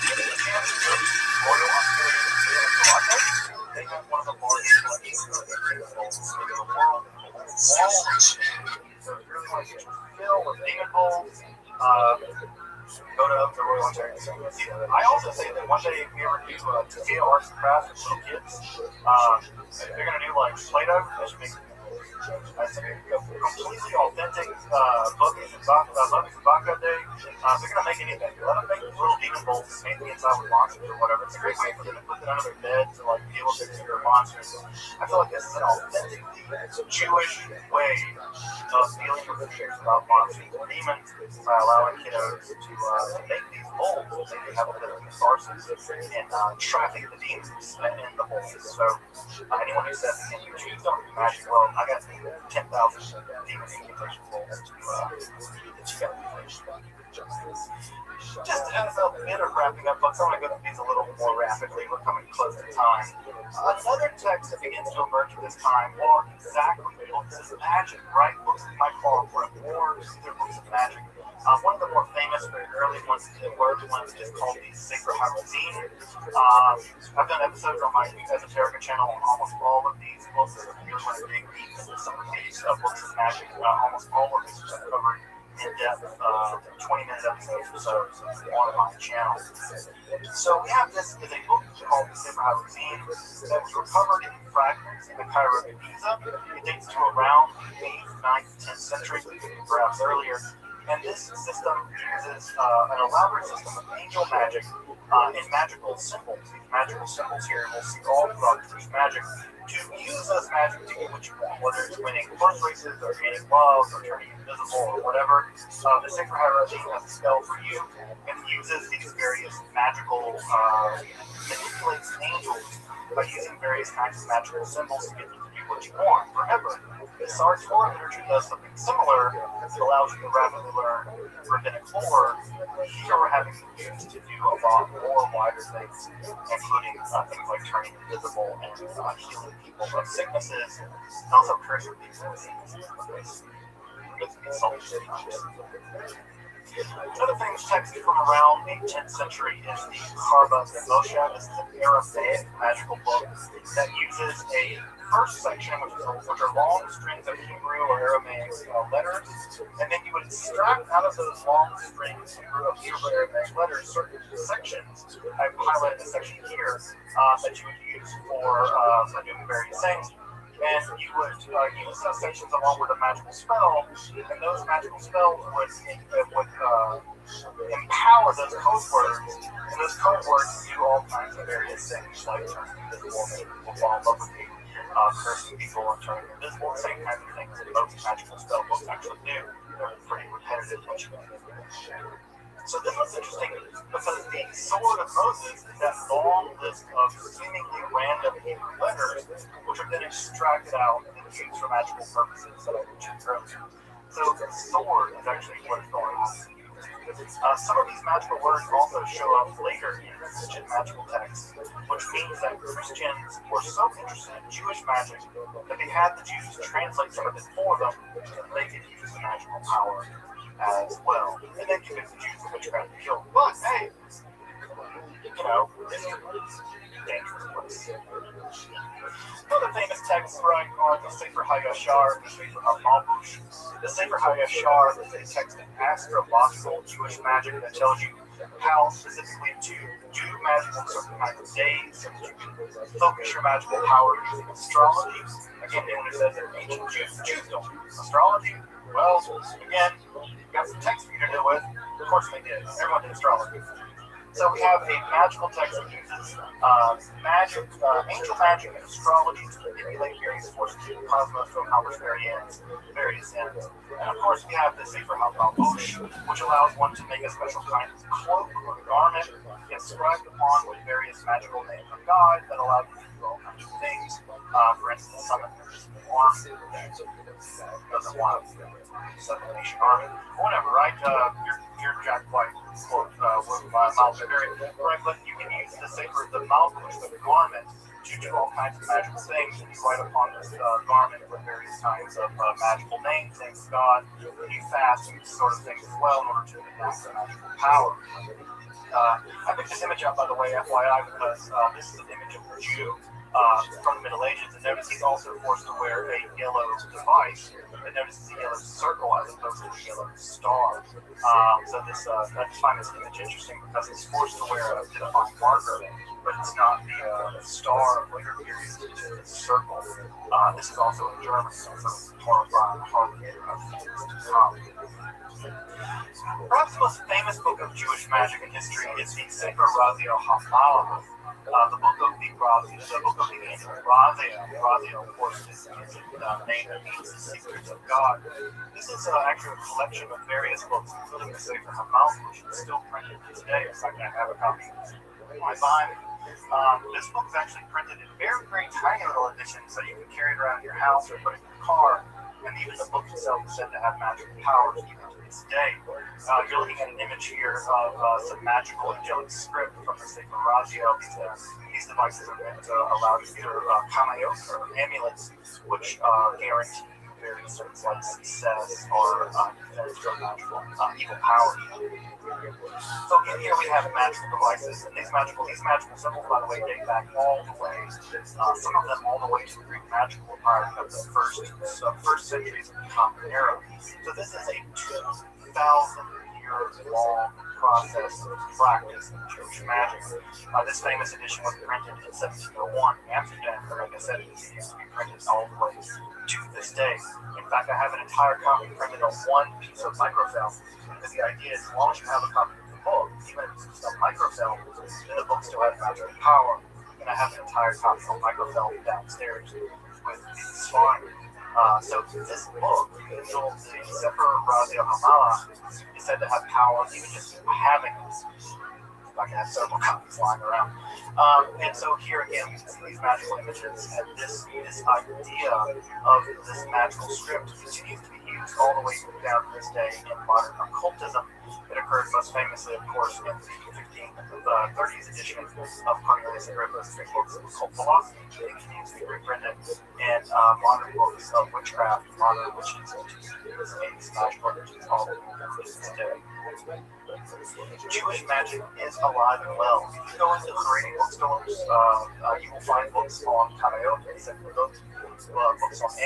given a chance to go to Royal Australian Collective. They have one of the largest collections of bowls in the world. So if you really want to get your fill with demon bowls, go to the Royal Ontario Museum. I also say that one day if we ever do Tafia Arts and Crafts for little kids, they're going to do like Play-Doh. They should make completely authentic buggies and vodka day. They're going to make anything. Let them make little demon bowls and paint the inside with monsters or whatever. It's a great way for them to put it under their bed to like deal with their monsters. I feel like this is an authentically Jewish way of dealing with issues about monsters and demons by allowing kiddos to make these bowls. They can have a bit of catharsis and traffic the demons in the bowls. So anyone who says can you choose them, magic, well, I got 10,000 demon incantation bowls to check out. Just as a bit of wrapping up, folks, I'm going to go through these a little more rapidly. We're coming close to time. Another text that begins to emerge at this time are exactly books of magic, right? Books that might call for wars, they're books of magic. One of the more famous, very early ones, is called the Sacred Harazim. I've done episodes on my Esoterica channel on almost all of these books. If you really want to dig deep into some of these books of magic, almost all of these are covered in depth, 20-minute episodes or so on my channel. So we have this is a book called the Sacred Harazim that was recovered in fragments in the Cairo of Giza. It dates to around the 8th, 9th, 10th century, perhaps earlier. And this system uses an elaborate system of angel magic and magical symbols. These magical symbols here, we'll see all throughout Jewish magic, to use this magic to get what you want, whether it's winning horse races or gaining love or turning invisible or whatever. The Sacred Harazim has a spell for you and uses these various magical, manipulates angels by using various kinds of magical symbols to get you to do what you want. Remember, the Sarge Torah literature does something similar. It allows you to rapidly learn rabbinic lore. Here we're having used to do a lot more wider things, including things like turning invisible and healing people of sicknesses, and also cursing people with sicknesses. Another famous text from around the 10th century is the Karba Moshe. This is an Aramaic magical book that uses a first section, which are long strings of Hebrew or Aramaic letters, and then you would extract out of those long strings of Hebrew or Aramaic letters certain sections. I've highlighted the section here that you would use for doing various things. And you would use those sections along with a magical spell, and those magical spells would empower those code words, and those code words do all kinds of various things, like turning invisible, making people fall in love with you, cursing people, and turning invisible, the same kinds of things that most magical spell books actually do. They're pretty repetitive once you get into it. So this was interesting because the Sword of Moses is that long list of seemingly random Hebrew letters, which are then extracted out and used for magical purposes that I mentioned earlier. So the sword is actually what is going on. Some of these magical words also show up later in Christian magical texts, which means that Christians were so interested in Jewish magic that they had the Jews translate some of it for them so that they could use the magical power as well. And then convince the Jews of witchcraft and kill them. But hey, history is a dangerous place. Another famous text right are the Sefer HaYashar and the Sefer HaMalbush. The Sefer HaYashar is a text of astrological Jewish magic that tells you how specifically to do magic on certain kinds of days, so that you can focus your magical power using astrology. Again, anyone who says that ancient Jews don't use astrology, well, again, you've got some text for you to deal with. Of course they did. Everyone did astrology. So we have a magical text that uses angel magic and astrology to manipulate various forces in the cosmos to accomplish various ends. And of course we have the Sefer HaMalbush, which allows one to make a special kind of cloak or garment inscribed upon with various magical names of God that allow you to do all kinds of things. For instance, summon an army that doesn't want to summon a nation army, or whatever, right? You're Jack White, quote, with Malbush, right? But you can use the Sefer, the Malbush, the garment, to do all kinds of magical things, and you write upon this garment with various kinds of magical names of God. You fast and sort of things as well in order to enact the magical power. I picked this image up, by the way, FYI, because this is an image of a Jew from the Middle Ages, and notice he's also forced to wear a yellow device, but notice it's a yellow circle as opposed to a yellow star. So this, I just find this image interesting because he's forced to wear a defined marker, but it's not the star of later periods, it's a circle. This is also in German, so it's horrifying, hardly Perhaps the most famous book of Jewish magic in history is the Sefer Raziel HaMalach, the book of the angel Raziel. Raziel, of course, is a name that means the secrets of God. This is actually a collection of various books, including the Sefer HaMalach, which is still printed today. In fact, I have a copy in my Bible. This book is actually printed in very, very tiny little editions, so you can carry it around in your house or put it in your car. And even the book itself is said to have magical powers even to this day. You're looking at an image here of some magical angelic script from the Sefer Raziel. These devices are meant to allow you either kamayot or amulets, which guarantee various things like success or magical evil powers. So in here we have magical devices, and these magical symbols, by the way, date back all the way, some of them all the way to the Greek magical empire of the first centuries of the Common Era. So this is a 2,000-year-long process of practice in Jewish magic. This famous edition was printed in 1701 in Amsterdam, but like I said, it continues to be printed all the way to this day. In fact, I have an entire copy printed on one piece of microfilm, because the idea is as long as you have a copy of the book, even if it's just a microfilm, then the book still has magical power. And I have an entire copy of microfilm downstairs with these fine. So this book, the Sefer Raziel HaMalach, is said to have power even just having this. I can have several copies lying around. And so here again, we can see these magical images, and this idea of this magical script continues to be used all the way down to this day in modern occultism. It occurred most famously, of course, in the 30s edition of Cornelius Agrippa's three books of occult philosophy. It continues to be reprinted in modern books of witchcraft, modern witches, these magical images all the way down to this day. Jewish magic is alive and well. If you go into the reading bookstores, you will find books on kamayot, books on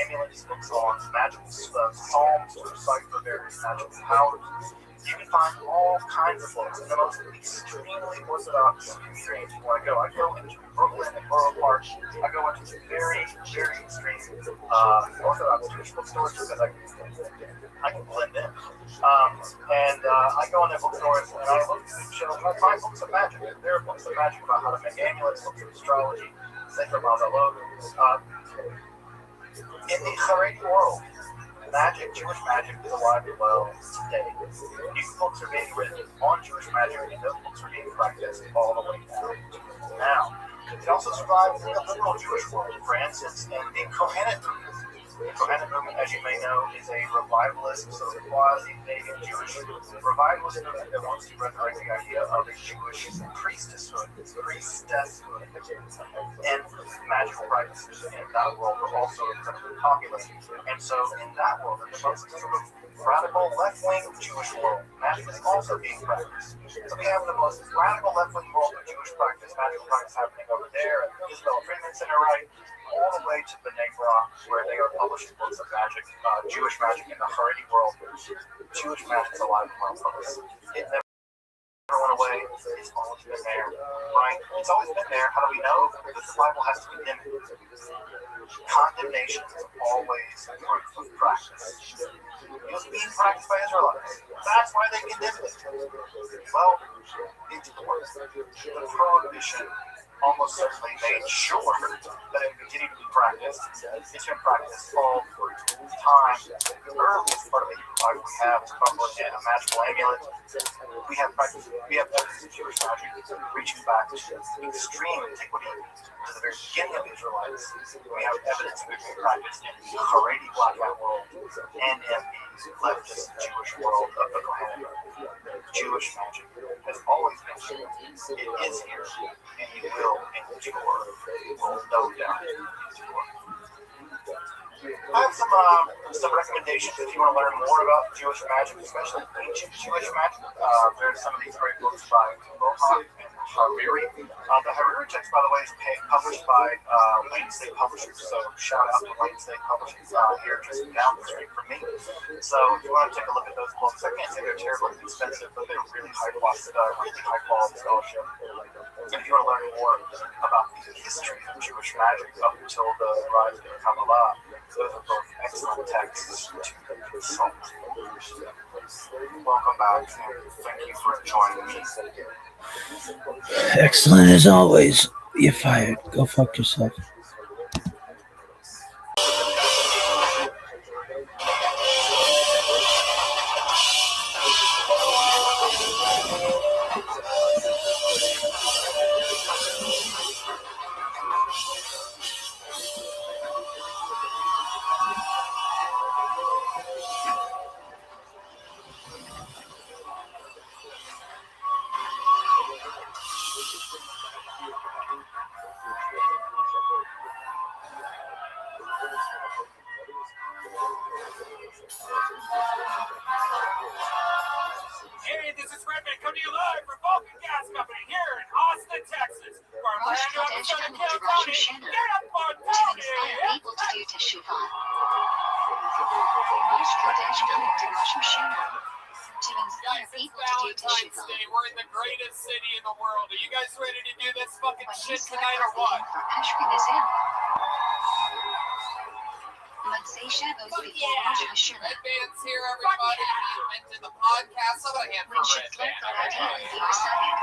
amulets, books on magical psalms to recite for various magical powers. You can find all kinds of books in the most extremely orthodox extremes you want to go. I go into Brooklyn and Borough Park. I go into very, very extreme orthodox Jewish bookstores because I can blend in. And I go in their bookstores and I look at shelves and I find books of magic. There are books of magic about how to make amulets, books of astrology, Sefer Mazalot. In the Haredi world, Jewish magic is alive and well today. New books are being written on Jewish magic, and those books are being practiced all the way down to now. It also survives in the liberal Jewish world. For instance, in the Kohenet movement, The Kohanim movement, as you may know, is a revivalist, so quasi-pagan Jewish revivalist movement that wants to resurrect the idea of a Jewish priestesshood, and magical practices in that world were also incredibly popular. And so in that world, in the most sort of radical left-wing Jewish world, magic is also being practiced. So we have the most radical left-wing world of Jewish practice, magical practice happening over there at the Isabel Freeman Center, right? All the way to the Negra, where they are publishing books of magic, Jewish magic in the Haredi world. Jewish magic is alive amongst us. It never went away. It's always been there, right? It's always been there. How do we know? Because the Bible has to condemn it. Condemnation is always proof of practice. It was being practiced by Israelites. That's why they condemned it. Well, it didn't work. The prohibition almost certainly made sure that it continued to be practiced. It's been practiced all through time. The earliest part of the Hebrew Bible we have is probably a magical amulet. We have evidence of Jewish magic reaching back to extreme antiquity, to the very beginning of the Israelites. We have evidence of it being practiced in the Haredi Black Hat world and in the leftist Jewish world of the Kohanim. Jewish magic has always been here. It is here, and you will endure. Will no doubt endure. I have some recommendations if you want to learn more about Jewish magic, especially ancient Jewish magic. There's some of these great books by Mohawk and Hariri. The Hariri text, by the way, is published by Lane State Publishers, so shout out to Lane State Publishers here just down the street from me. So if you want to take a look at those books, I can't say they're terribly expensive, but they're really high quality scholarship. If you want to learn more about the history of Jewish magic up until the rise of Kabbalah, those are both excellent texts to consult. Welcome back, and thank you for joining me. Excellent as always. You're fired. Go fuck yourself. Hey, this is Redman coming to you live from Vulcan Gas Company here in Austin, Texas. For our brand new episode of Kill Tony. Get up on To Tony! inspire people to do teshuvah. Rosh Kodesh coming to Rosh Hashanah. To inspire Guys, it's people to do Valentine's teshuvah. Day. We're in the greatest city in the world. Are you guys ready to do this fucking When you shit start tonight or what? for Ashkenazim. Motzei Shabbos Fuck before yeah! Rosh Hashanah. Redman's here, everybody. He invented the podcast. How about a hand for When Redman, Shitlet Galadin everybody? V'Yosayim.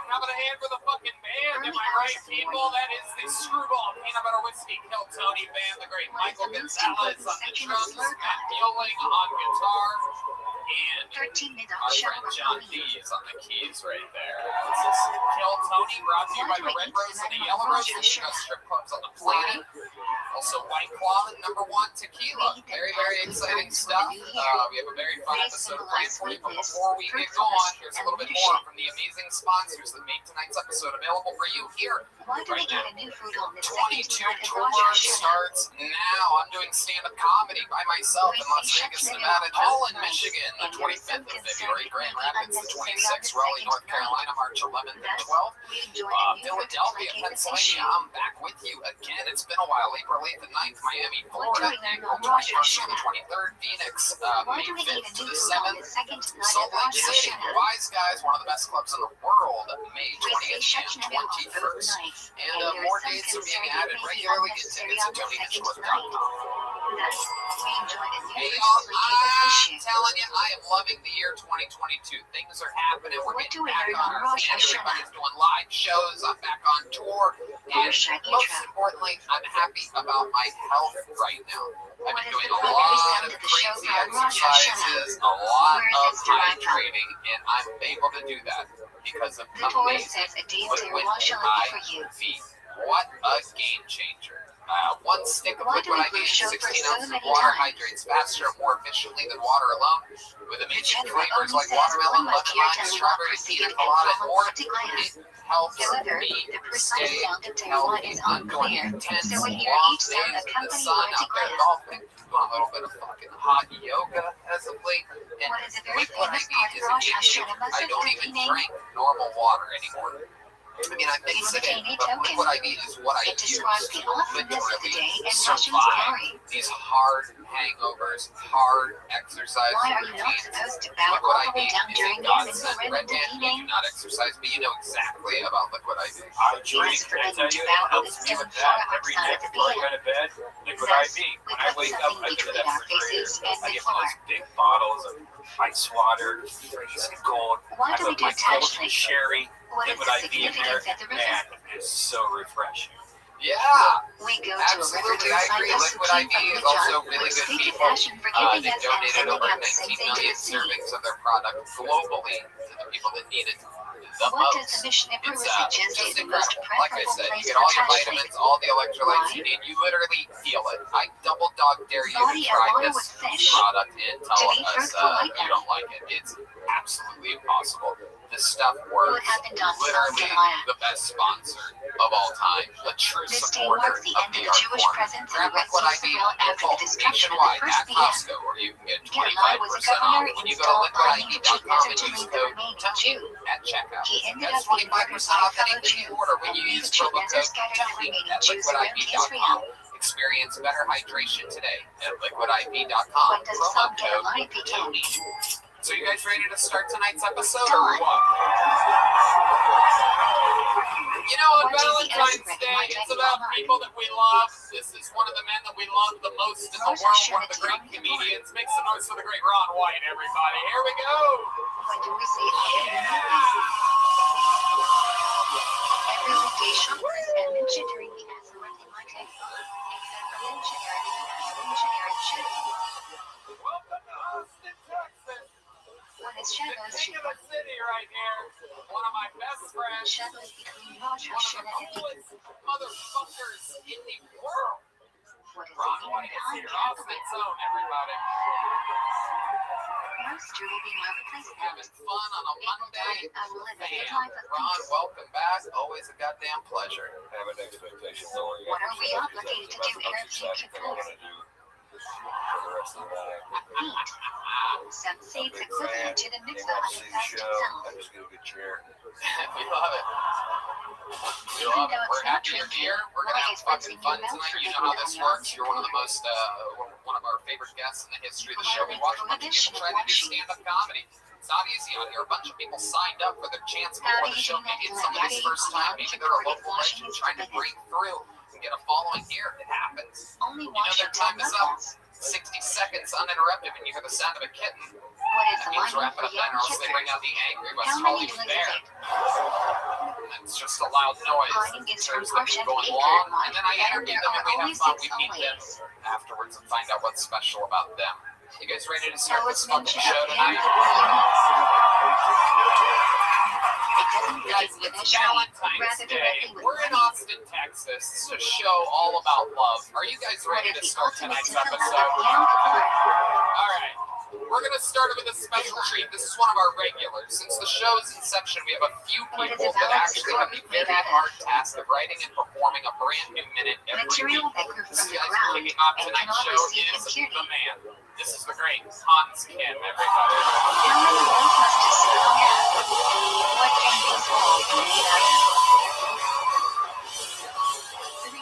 How about a hand for the fucking band? Am I right, people? That is the Screwball Peanut Butter Whiskey Kill Tony Band, the great Michael Gonzalez on the drums, Matt Mueling on guitar, and 13 Midot our friend Shabbat John D is on the keys right there. This is Kill Tony, brought to you by the Red Rose and the Yellow Rose, and you know strip clubs on the planet. Also, White Claw and #1 tequila. Very, very exciting stuff. We have a very fun episode planned for you, but before we get going, here's a little bit more from the amazing sponsors that made tonight's episode available for you here. Why do we Right get now. a new food on this 22 second night of tour Rosh Hashanah? starts now. I'm doing stand-up comedy by myself in Las Vegas, Nevada, Holland, Michigan, the 25th of February, Grand Rapids, the 26th, Raleigh, North Carolina, March 11th and 12th, Philadelphia, Pennsylvania. I'm back with you again. It's been a while. April 8th and 9th, Miami, Florida, April 21st to the 23rd, Phoenix, May 5th to the 7th, Salt Lake City, Wise Guys, one of the best clubs in the world, May 20th and 21st. And more dates are being added regularly. Get tickets at TonyHitchworth.com. Hey y'all, I'm telling you, I am loving the year 2022. Things are happening. We're getting back on our feet. Everybody's doing live shows. I'm back on tour. And most importantly, I'm happy about my health right now. I've been doing a lot of crazy exercises, a lot of hydrating, and I'm able to do that because of amazing liquid IV. What a game changer. One stick of Why do liquid we IV, show 16 for so ounces of many water, times? hydrates faster and more efficiently than water alone, with amazing General flavors only like says watermelon, one lemon like your lime, tongue strawberry, proceed pina and colada, follow or to glance. it helps However, me the precise stay sound of Tehillah healthy is during unclear, intense so we hear long each sound days in the accompanied sun by out there Tiglaya. golfing, doing a little bit of fucking hot yoga as of late, and What is a very liquid famous IV part is of Rosh addictive. Hashanah I don't even meaning drink normal water anymore. I mean, I mix it in, but liquid IV is what I it use describes the to awesomeness of the literally day and Russian's survive glory. these hard hangovers, hard exercise Why are you not routines. supposed to bow Liquid all the way IV down is a during the godsend. Rim Red and man, you do not exercise, but you know exactly about liquid IV. I It drink, is can I forbidden tell to you, bow it helps with me stone with floor that every outside night of the before I PM. go to bed. Liquid Thus, IV. we When I put wake up, something I get between that our refrigerator. faces and I the get one of floor. those big bottles of ice water, freezing cold. Why I do we put do my cold such things? cherry What is liquid the IV in there, significance at the river? and it's so refreshing. Yeah, We go to a river absolutely. to I recite agree. the Liquid Supreme IV from is the also jug, really which good speak of people. passion for giving They us and donated sending over out 19 sins into million the sea. servings of their product globally to the people that need it the What does most. the Mishnah It's suggest just is the most incredible. Like I preferable said, you place get for all your touch vitamins, all the electrolytes you Why? need. You literally feel it. I double dog dare you to Body try of water this with fish. product and To tell be us fruitful like you that. don't like it. It's absolutely impossible. This stuff What works. happened on Literally Tiglaya? the best sponsor of all time. A true This day supporter marks the of end the of the art Jewish form. presence in Grab the Red Liquid Sea IV Cycle after the destruction of the nationwide first at PM. Costco, where you can get Jeremiah was a 25% off governor when you go to installed by the liquidIV.com and desert to use lead the code remaining TONY Jew. at checkout. He ended That's up being 25% off fellow anything you Jew, order when and you use these promo achievements code are scattered the TONY remaining at Jews around liquidIV.com. Israel. Experience better hydration today at liquidIV.com. When does Promo Psalm code Jeremiah begin? TONY. So you guys ready to start tonight's episode or Dawn. what? You know, on What does the Valentine's Ezra Day, recommend it's I about do? people that we love. This is one of the men that we love the most in the Rosh world, one of the Hashanah great comedians. Make some noise for the great Ron White, everybody. Here we go. When do we say Amen? Every weekday shoppers and mention during the Ezra in my text, except for mentionary Shadow. Welcome to Austin, Texas. What is The Shadows king of Shadow? the city right here. One of my best friends. Shadows between Rosh One of the Hashanah and coolest motherfuckers in the world. What is Ron the White is behind here. the Austin Zone, everybody. Roaster will be my replacement. Having fun on a Monday. I will live a good Man, life of Ron, peace. welcome back. Always a goddamn pleasure. I have an expectation knowing What are we obligated to do, Arab people? For the rest of the night. Eat. Some say it's equivalent to the Came mitzvah out of to see the fast show. itself. I just get a good chair. We love it. We Even love it. though We're it's not happy you're drinking, here. We're gonna why have is what's fucking in fun your mouth tonight. You forbidden know how this on works. your You're one of the most, one of our favorite guests in the history of the show. We watch a bunch of people try to do stand-up comedy. It's not easy out here. A bunch of people signed up for their chance before the show. Maybe it's somebody's first time. Maybe they're a local legend trying to break through and get a following here. It happens. Only You know their Washington time is up. locals. 60 seconds uninterrupted when you hear the sound of a kitten. What is That the means lining wrap it for up then, young or else they bring kittens? out the angry How many Australian does bear. it? It's just a loud noise. Hiding is from There's the Parshat people going Acre, along, Mark, and then I and interview there them are and we have always fun. 6 We meet them always. afterwards and find out what's special about them. You guys ready to So start it's this fucking mentioned show at the end tonight? of the It doesn't Guys, begin with a it's show, Valentine's rather Day. directly with We're in money. Austin, Texas. It's a show all about love. Are you guys What ready is to the start ultimate tonight's symbol of episode? Yom Kippur? All right. We're going to start with a special treat. This is one of our regulars. Since the show's inception, we have a few What is people a that valid actually have the support made very out of? hard task of writing and performing a brand new minute every Material week. that grew This from the guy's ground kicking off and tonight's cannot show receive is impunity. the man. This is the great Hans Kim, everybody. How many walls must a stone have? What can these walls be made out of? 3.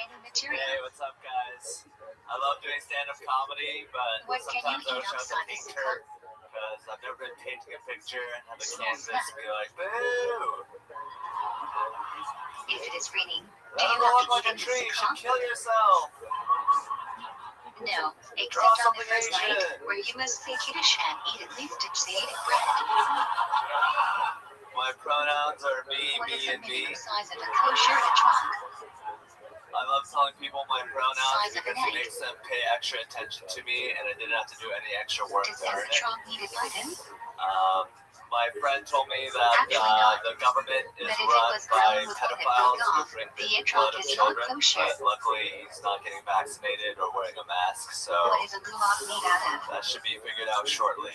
Any material. Hey, what's up, guys? I love doing stand-up comedy, but What can you sometimes I eat wish I was a outside the painter circle? because I've never been painting a picture and have a canvas be like, boo! If it is raining, do That you doesn't have look to like eat a in the tree. You should sukkah? kill yourself. No, Draw except on the something first night, Asian. where you must say Kiddush and eat at least a seed of bread. My pronouns are me, What is me, the and me. minimum size of a kosher trunk? I love telling people my pronouns Size of because an it egg. makes them pay extra attention to me, and I didn't have to do any extra work Does to earn every it. trunk need a button? My friend told me that the government is But if it run was by grown with pedophiles blood who off, drink the the etrog blood of is not children, kosher. but luckily he's not getting vaccinated or wearing a mask, so What is a gulag made out of? that should be figured out shortly.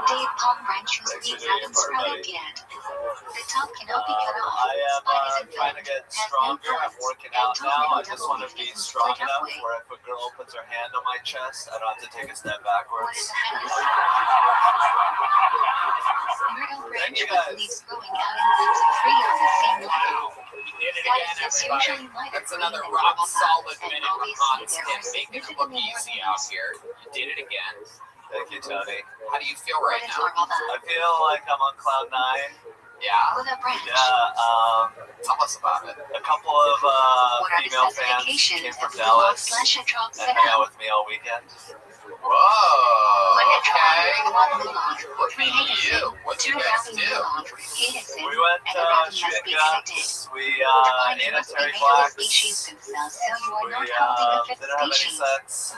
Dave palm branches Thanks for leaves doing your haven't part, sprouted buddy. yet. The top cannot be cut off. I am Spiders and trying to get stronger. I'm working out now. I just want to be strong enough where if a girl puts her hand on my chest, I don't have to take a step What backwards. is a house? Myrtle branch you with guys. leaves growing out in groups of 3 on the same level. You did it Spiders again, is everybody. usually lighter That's green another than rock normal solid bugs, and minute from obviously Hans there Kim, are making it look significantly more easy out leaves. here. You did it again. Thank you, Tony. How do you feel What right is now? normal I bug? feel like I'm on cloud 9. Yeah? With a branch. Yeah, Tell us about it. a couple of What are the female fans came specifications from of gulag Dallas slash etrog and hung out setup? with me all weekend. Whoa. One etrog, Okay. one gulag, Look three at you. Hadeson, What'd you two guys Rabbi do? gulag, Hadeson, We went and a Rabbi must shooting be connected. guns. We The binding ate a must be Terry made of the Blacks. species themselves, so you are We not holding a fifth didn't have any species. sex.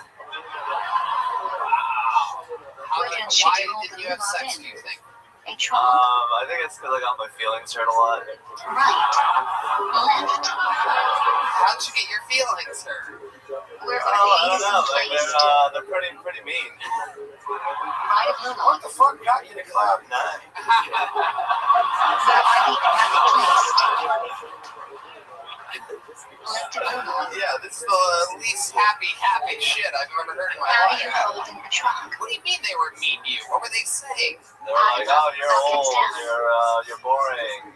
Wow. What else should Why you hold did the you have gulag sex, in? do you think? Etrog, I think it's because I got my feelings hurt a lot. right, left. How'd you get your feelings hurt? Where Oh, are I the don't know. Hadeson Like placed? they're pretty mean. Right of What gulag. the fuck got you to cloud 9? Where are the Rabbi placed? Left of gulag. Yeah, this is the least happy shit I've ever heard in my How do you life. hold an etrog? What do you mean they were mean to you? What were they saying? They were like, oh, you're old. You're boring.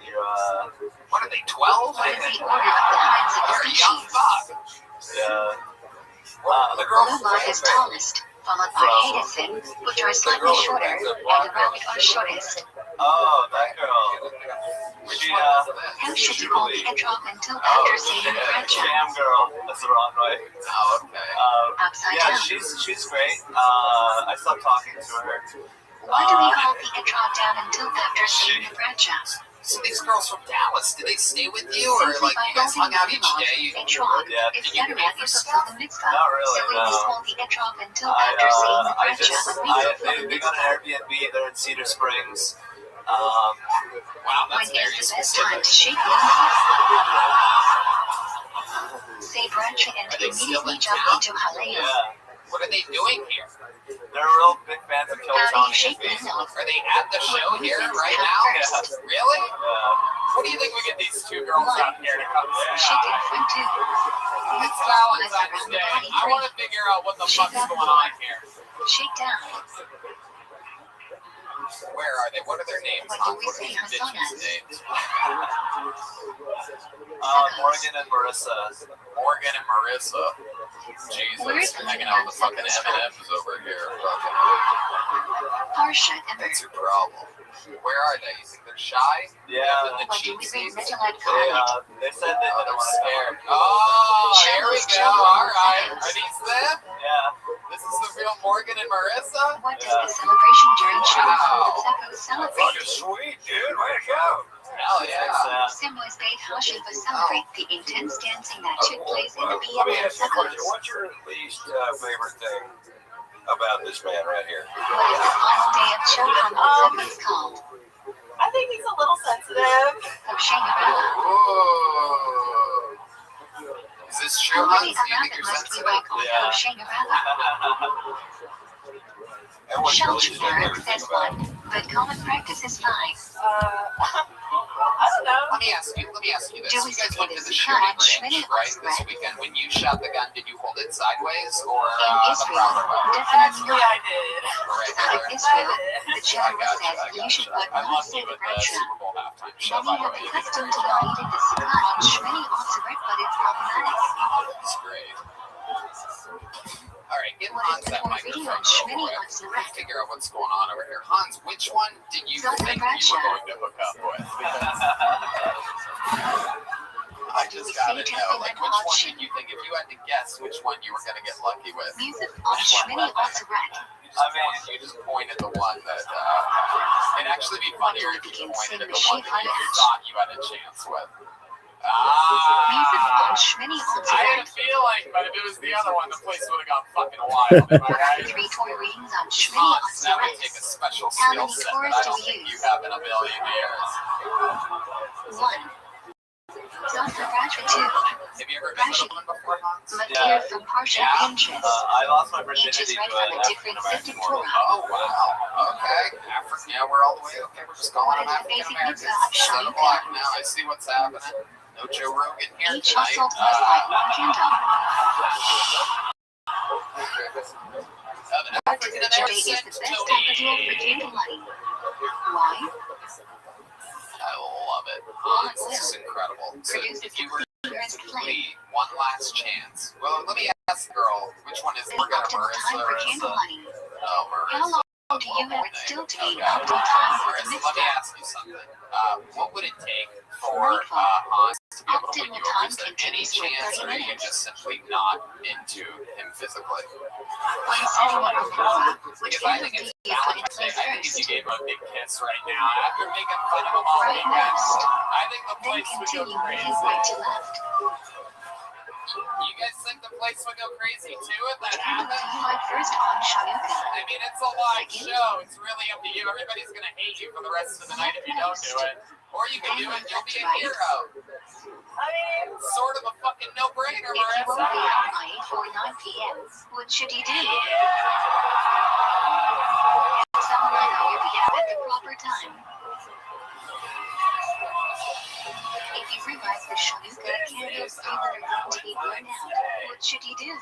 What are they, 12? What is the order of the kinds of You're a young species? buck. Yeah. The girl Gulag is tallest, followed by Hadeson, which are slightly shorter, and the Rabbi are shortest. Oh, that girl. Which She, one is this? How should you hold the etrog until after seeing the branch Jam girl. That's the wrong way. Oh, okay. upside Yeah, down? she's great. I stopped talking to her. Why do we hold the etrog down until after seeing the branch out? So these girls from Dallas, did they stay with you, or Simply like by you guys hung holding out the each day? etrog, Yeah. etc., you fulfill the mitzvah. Not really, So we no. must hold the etrog until after seeing the branch out when we fulfill the they got an mitzvah. Airbnb. They're in Cedar Springs. Wow, When that's very is the best time specific. to shake the leaves? Say branch and Are they still immediately in jump town? into Haleah. Yeah, What are they doing here? they're real big fans of Kill How do Tony you shake and the me. leaf? Are they at the show here right now? Really? What do you think we get these two girls out here to come Shake see? in front too. It's Valentine's Day. I want to figure out what the fuck's going on here. Shake down. Where are they? What are their names? What Huh? do we What are say, these bitches' Hasanas? names? Morgan and Marissa. Morgan and Marissa. Where's Jesus, the hanging out with fucking Hasanas from? M&M's over here. Fucking, Parsha and that's your problem. Where are they? You think they're shy? Yeah. Having the what do cheap we say, seats? Metalite They comment? they said they Oh, didn't they're want to scared. Oh, here we go. All right. Are these them? Yeah. This is the real Morgan and Marissa? What does the celebration during Shabbat Tzedakah celebrate? Fucking sweet, dude. Way to go. Hell yeah. Similar Beit Hashiva celebrate the intense dancing that took place in the Let PM me and ask you a question. Sukkot. What's your least favorite thing about this man right here? What is the final day of Shabbat Sukkot called? I think he's a little sensitive. Hoshana Rabbah. Ooh. Is this true, Only Hans? a Do you think rabbit you're must be sensitive? like Yeah. Hoshana Rabbah. And what's your least Shelter favorite thing says about one, but common practice is 5. I don't know. Let me ask you this. Do You we guys say went it to is the shooting French, range, many right, of this us weekend. When you shot the gun, did you hold it sideways or In the Israel, proper way? definitely Actually, not. I did. In Regular? Israel, I the did. general says you should put I one love say you the at the branch Super up. Bowl halftime show, Many by the have way. been You did a accustomed great to job. not eating the sukkah on Shmini Atzeret, but it's problematic. That's great. All right, give What Hans is the that point video microphone on real Shmini quick. Atzeret? Figure out what's going on over here. Hans, which one did you Not the think you branch were up. going to hook up with? I just gotta know, like, which one did you think, if you had to guess which one you were gonna get lucky with? Music on Shmini Atzeret. You just point at the one that, it'd actually be funnier if you pointed at the one that you thought you had a chance with. Music on Schmini I also had a feeling, but if it was the other one, the place would have gone fucking wild. Am I right? 3 tour readings on Schmini Hans, that would also take a special How skill many set tours that I do don't we think you use? have in a billion years. 1. Dr. Bradford 2. Have you ever been with a woman before, Hans? Material from partial Yeah. pinches. I lost my Each virginity is to read from a an different African sifted American woman. Torah. Oh, wow. Okay. African. Yeah, we're all the way. Okay, we're just calling them What is the African basic Americans. mitzvah of 7 Shanuka? o'clock now. I see what's happening. No Joe Rogan here Each tonight. household must light one candle. The What to African the Jody is the American best temperature for candle lighting. Why? I love it. Hans, this is incredible. So if you were Clearest flame. me, one last chance. Well, let me ask the girl, which one is The we're gonna optimal time for candle Marissa? lighting. No, How Marissa. long do you have it still to be Okay. optimal time for the Marissa, let me mitzvah? ask you something. What would it take for Hans to be able to win Optimal you time over? Is there any continues for chance, 30 or are you minutes. just simply not into him physically? When setting up a mitzvah, which Because I candle think do it's you put in Valentine's Day. place I think if you first? gave him a big kiss right now, after making fun of him all Right weekend, next. I think the Then place would go continue moving crazy. right to left. You guys think the place would go crazy too if that Which candle do happened? you light first on Shanuka? I mean, it's a live show. It's really up to you. Everybody's going to hate you for the rest of the night if you don't do it. Or you can do it and you'll be a hero. I mean, it's sort of a fucking no-brainer, If you won't be Marissa. out by 8 or 9 p.m., what should you do? Someone line on your behalf at the proper time. If you realize the Shanuka candles are going to be blown out, what should you do?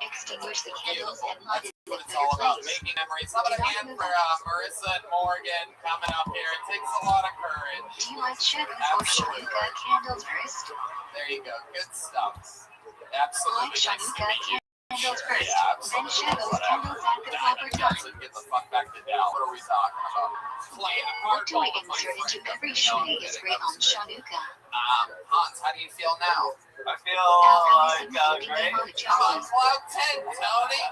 Extinguish the candles and light it in What the it's all third about, place. making memories. How about a hand for Marissa and Morgan coming up here? It takes a lot of courage. Do you light shadows or Shanuka candles first? There you go. Good stuff. Light Absolutely. Nice to Shanuka meet you. candles first, Yeah, then absolutely. shadows Whatever. candles at the proper Diamond time. doesn't get the fuck back to Dell. What are we talking about? Playing a What do we hardball with my insert into friend. every No, I'm shooting is kidding. great I'm on just kidding. Shanuka. Hans, how do you feel now? I feel Now like listen to great. the I'm on emoji. cloud 10, Tony.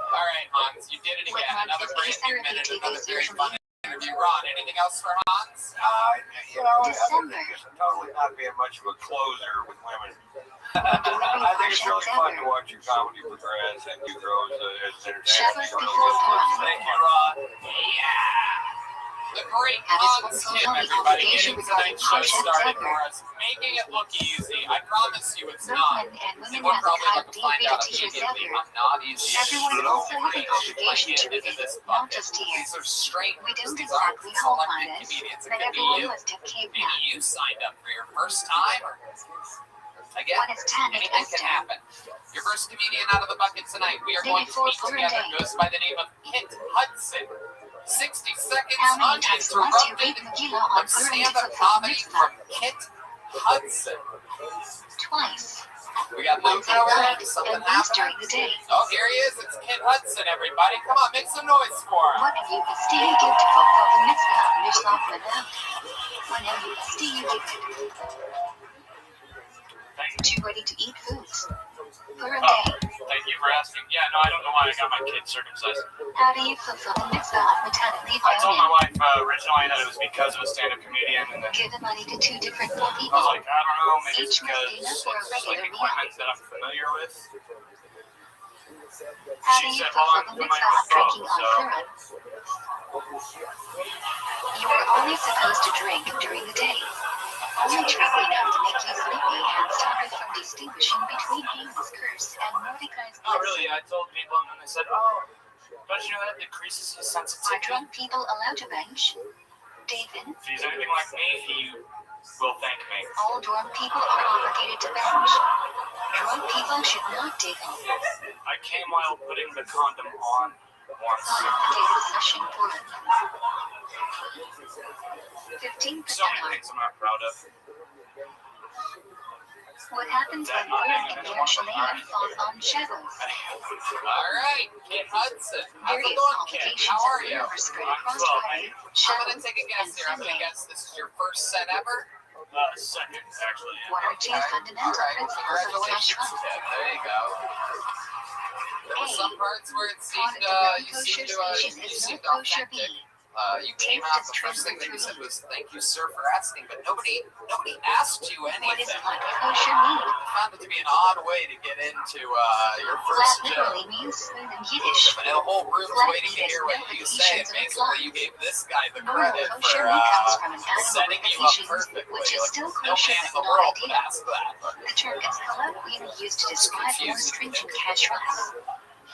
All right, Hans, you did it What again. Hans Another is great therapy minute, TV another very series fun interview. Ron, anything else for Hans? You know, I December. think it's totally not being much of a closer with women. Delivering I think it's really Hashtag fun to ever. watch your comedy progress and you grow as an Shadows entertainer. before dawn. Thank you, Ron. Yeah. The great Have his Hans full Kim, totally everybody, obligation getting regarding tonight's show Hashtag started ever. for us, making it look easy. I promise you it's Both not. men and women People are have the probably type about to D find out to hear immediately Zephyr. I'm not easy. Everyone So also has an preach obligation my to kid read into it, this not bucket. just hear. These are straight. We don't These aren't exactly hold selected on us, comedians. It but could be everyone you. must have cave Maybe now. you signed up for your first time. Again, When it's 10 at anything can Esther. happen. Your first comedian out of the bucket tonight. We are Day going to before meet Purim together. Day. Goes by the name of Kit Hudson. 60 seconds How many times must you read uninterrupted Megillah on of Purim to stand-up fulfill the comedy from mitzvah? Kit Hudson. Twice. We got Once Luke at over there. night Something and once during happening. the day. Oh, here he is. It's Kit Hudson, everybody. Come on, make some noise for him. What have you do you give to fulfill the mitzvah of Mishloach Manah? Whenever you do you give it? Too ready to eat foods. Purim Day. Thank you for asking. Yeah, no, I don't know why I got my kid circumcised. How do you fulfill the mitzvah of Matan Levi? I told my wife originally that it was because of a stand-up comedian, and then Give the money to 2 different poor I was people. like, I don't know, maybe it's Each must because be enough for a it's like regular equipment that I'm familiar with. How She do you said, well, fulfill I'm the doing my mitzvah of drinking phone, on so Purim? You are only supposed to drink during the day. Only drink enough to make you sleepy and stop it from distinguishing between Haman's curse and Mordecai's oh, blessing. really? I told people, and then they said, oh, don't you know that decreases his Are sensitivity? drunk people allowed to bench? David, If he's anything like me, he will thank me. all drunk people are obligated to bench. Drunk people should not tickle. I came while putting the condom on once. Unaffiliated session Purim. 15% So many off. things I'm not proud of. What happens when Purim and Yerushalayim falls on Shavuos? All right, Kit Hudson. How's it Various going, Kit? obligations How are of you? Purim are spread I'm across well, Friday, I'm going to Shavuos, take a and guess here. I'm going to Sunday. guess this is your first set ever. Second, actually. What are 2 fundamental All right, principles of congratulations, Kashrut? Kit. There you go. There were some parts where it seemed, Caught you kosher seemed species you is seemed no kosher authentic. bee. You came out, the first thing that you said was, "Thank you, sir, for asking," but nobody asked you anything. What is not kosher meat? I found it to be an odd way to get into your Flat first literally joke. means smooth in Yiddish. And the whole room's Flat waiting to meat hear has what no you say, and vacations and basically you flies. gave this guy the Normal credit kosher for meat comes from an animal setting with you up vacations, perfectly. which is Like, still no kosher man in but the not world would ideal. ask that. The term is colloquially used to describe more confusing. stringent kashrus.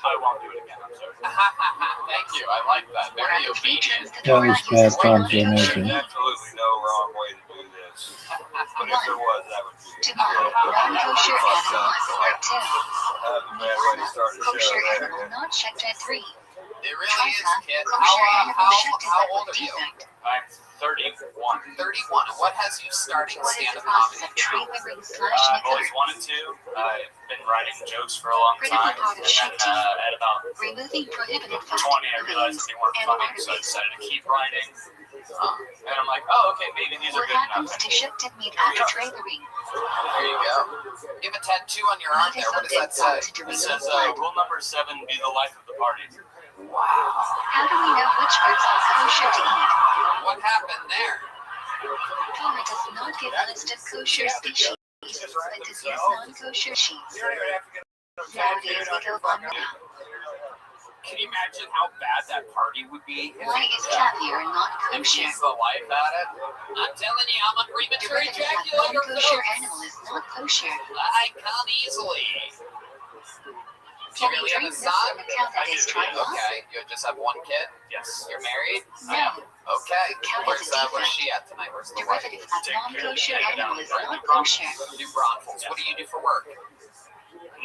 I won't do it again. I'm sorry. Thank you, I like that. What Very are the three terms obedient. the That Torah was uses bad for non-kosher confirmation. meat? Absolutely no wrong way to do this. But if there was, that would be To buy non-kosher animal is part 2. a bad way to start the Kosher show there. animal not checked at 3. It really is, Trifle, kid. kosher animal checked is How that old with are you? defect. I'm 31. 31. And what has you starting What is the stand-up process comedy? of tree living / I've always nicotine? wanted to. I've been writing jokes for a long Critical time. part of And sheep at about Removing prohibited 20, fat, I realized veins, they weren't and funny, so I arteries. decided to keep writing. And I'm like, oh, okay, maybe these are What good happens enough. to shifted meat after trailering? There you go. You have a tattoo on your arm Meat there. is What does that say? objected to It remove says, blood. rule number 7, be the life of the party. Wow. How do we know which birds are kosher to eat? What happened there? Torah does not give a list of kosher species, but does use non-kosher sheets. Nowadays we go on now. Can you imagine how bad that party would be? Why is caviar not If kosher? she's the life at it? I'm telling you, I'm a premature Derivative of ejaculator. non-kosher folks. animal is not kosher. I come easily. Do you Can we really have drink a milk son? from a cow that is trifle? Okay, you just have one kid? Yes. You're married? No. Okay. Cow Where's has a where's defect. she at tonight? Where's the wife? Derivative of non-kosher animal is not kosher. You do brothels. What do you do for work?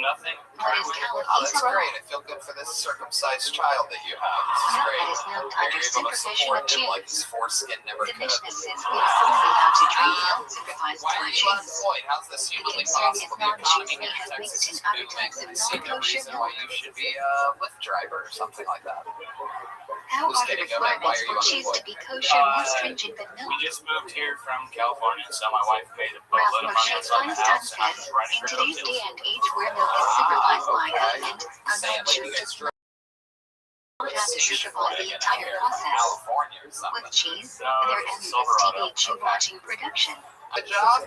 Nothing. What is Oh, that's caliphate? great. I feel good for this circumcised child that you have. This is Milk great. that is milked Are under you able to supervision support of him like Jews. his foreskin never The could? Mishnah says we are only allowed to drink milk supervised Why by are you Jews. unemployed? How's this The humanly concern is possible? The economy non-Jews here may in have Texas mixed in is other booming. types of I see no non-kosher reason why milk. you should be a Lyft driver or something like that. How Just are the kidding, go ahead. Why requirements are for you cheese to unemployed? be kosher more stringent than We milk? just moved here from California, so my wife paid a Ralph boatload of money Rothschild outside my Einstein house, and I'm says, just writing in for today's no day deals. and age where milk is supervised by Okay. government, a Saying like non-Jew you does guys not have to supervise the entire here in process. California or something. With cheese, No, there it's is Silverado. TV Jew watching production. A job?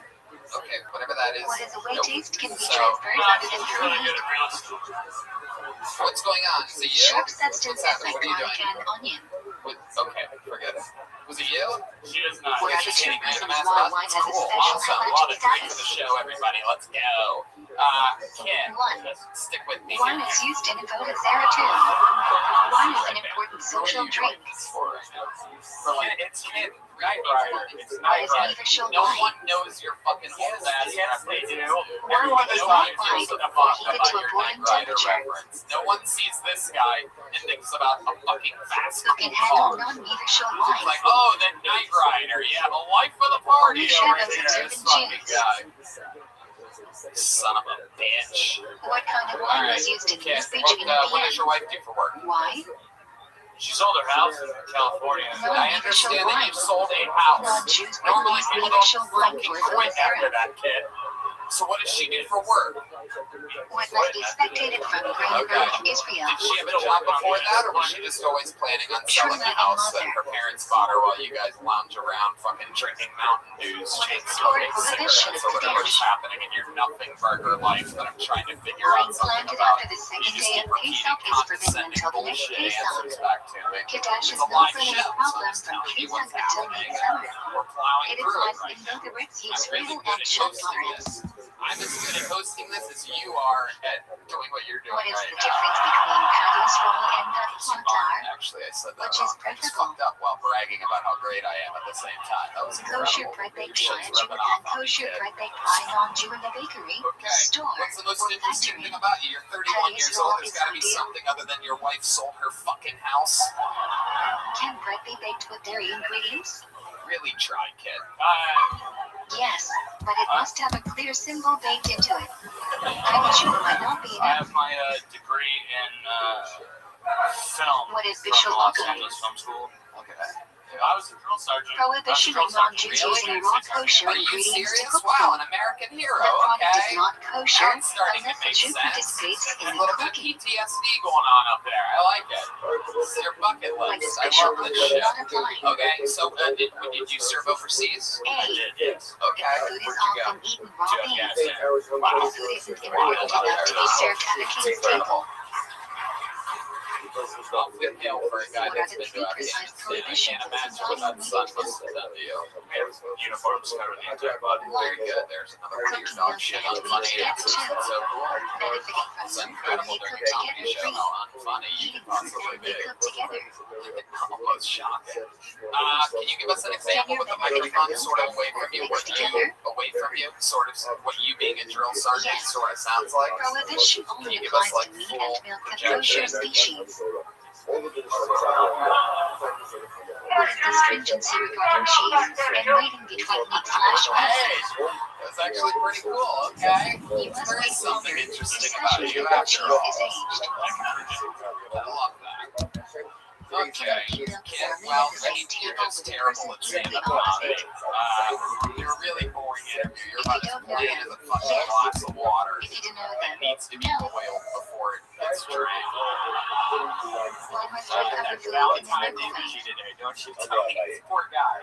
Okay, whatever that is. What is a way Nope. taste can be So, transferred No, rather than she's really good created. at real estate. what's going on? Is it you? Sharp What's substances happening? like What are you garlic doing? and onion. Okay, forget it. Was it you? She does not. What are the She's two getting reasons random why ass wine thoughts. has a Cool, special awesome. A lot allergy of drink for the status? show, everybody. Let's go. Ken, 1. stick with me. Wine is used in a votive serotonin. Wine is an important What are social you drink. doing this for right now? For like, it's Ken. Night Rider. It's What Night is Rider. neither shall No wine? one knows your fucking old ass. Yes, they do. Wine Everyone is is not lying wine to the us. fuck or heated about to a your boiling Knight Rider temperature. reference. No one sees this guy and thinks about a fucking fast Who can handle car. none neither shall It's wine. like, oh, the Knight Rider. Yeah, the life of the party Only over shadows here. observe This in fucking Jews. guy. Son of a bitch. What kind of wine was used in Ken, usage in what does your Vienna? wife do for work? Why? She sold her house in California. No, I neither shall understand that wine. you sold a house. Non-Jews Normally recognize people neither shall don't wine fucking for quit votive after sera. that, kid. So what does she do for work? What must be spectated from Great Okay. Israel. Did she have a job before that, or was she just always planning on selling a house that her parents bought her while you guys lounge around fucking drinking Mountain Dews, What chain is smoking Torah cigarettes, prohibition or whatever's today? happening in your nothing burger life that I'm trying to figure Wine out something planted about? after the You second just day keep of repeating Pesach is forbidden condescending until the next bullshit Pesach. answers back to me. Kiddush It's is a no live permanent show, so problem I'm just from telling you Pesach what's until happening. midsummer. We're plowing It through it applies right in now. both the Ritz I'm use really Riddle good and at Shut hosting this. I'm as good at hosting this as you are at doing what you're doing What is right the now. difference between Kaddish roll and It's Nut fine. Plantar? Actually, I said that Which wrong. is I just preferable? fucked up while bragging about how great I am at the same time. That was Kosher incredible. bread baked Your by a shit's Jew rubbing off and on me, kosher kid. bread baked by a non-Jew in a bakery, Okay. store, What's the most or interesting factory. thing about you? You're 31 years old. There's got to be Ideal. something other than your wife sold her fucking house. Can bread be baked with dairy ingredients? Really try, kid. Yes, but it must have a clear symbol baked into it. I'm Jew might not be I enough. have my degree in film What is from Bishop Los Locke? Angeles Film School. Okay. I was a drill sergeant. Prohibition on non-Jews using raw kosher Are you ingredients to serious? cook Wow, food. an American hero. The product is Okay. not kosher Now it's starting to unless the make Jew sense. participates There's in a the little bit of cooking. PTSD going on up there. I like it. This is your bucket Like list. I special love this will shit. not apply. Okay, so did you serve overseas? A. Yes. Okay, Food is where'd you go? often eaten raw To beans. Afghanistan. Wow. The food isn't important enough to be served at the king's table. Well, good hail for a guy that's been to Afghanistan. I can't imagine what that son must have done to you. Uniforms cover the entire body. Very good. There's another one of your dog shit on funny answers. That's so cool. Benefiting from It's them, incredible they during cook a comedy together show free. how unfunny you can possibly They be. cook together. Almost shocking. Can you give us an example with the microphone sort of away from you, sort of what you being a drill sergeant sort of sounds like? Prohibition Can only you give us applies like to meat full and milk of projection? kosher species. All of this What is the stringency regarding cheese and waiting between meat/rice? Hey, that's actually pretty cool. Okay, You must there wait is something longer, interesting about especially you if the after cheese all. is aged. I love that. Okay, well, you're just terrible at stand-up comedy. You're a really boring interview. You're about as bland as a fucking glass of water. If you don't know It that, needs to be boiled before it gets drained. one must recover food in the Valentine's Day microwave. today, don't you tell me. Poor guy.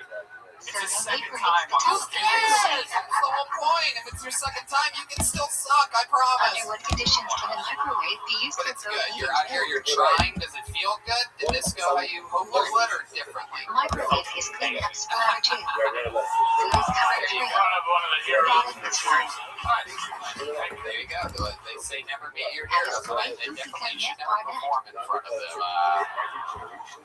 It's his So they second microwave time the on toast this. in the microwave. That's the whole point. If it's your second time, you can still suck. I promise. Under what conditions can a microwave be used But for it's both good. meat You're and out here. milk? You're trying. Does it feel good? Did this go how you hoped it would, or differently? Microwave is cleaned up spoiler too. Food is covered There you free. go. One of the heroes. Product is free. There you go. They say never meet your heroes, right? They definitely should never perform in front of them.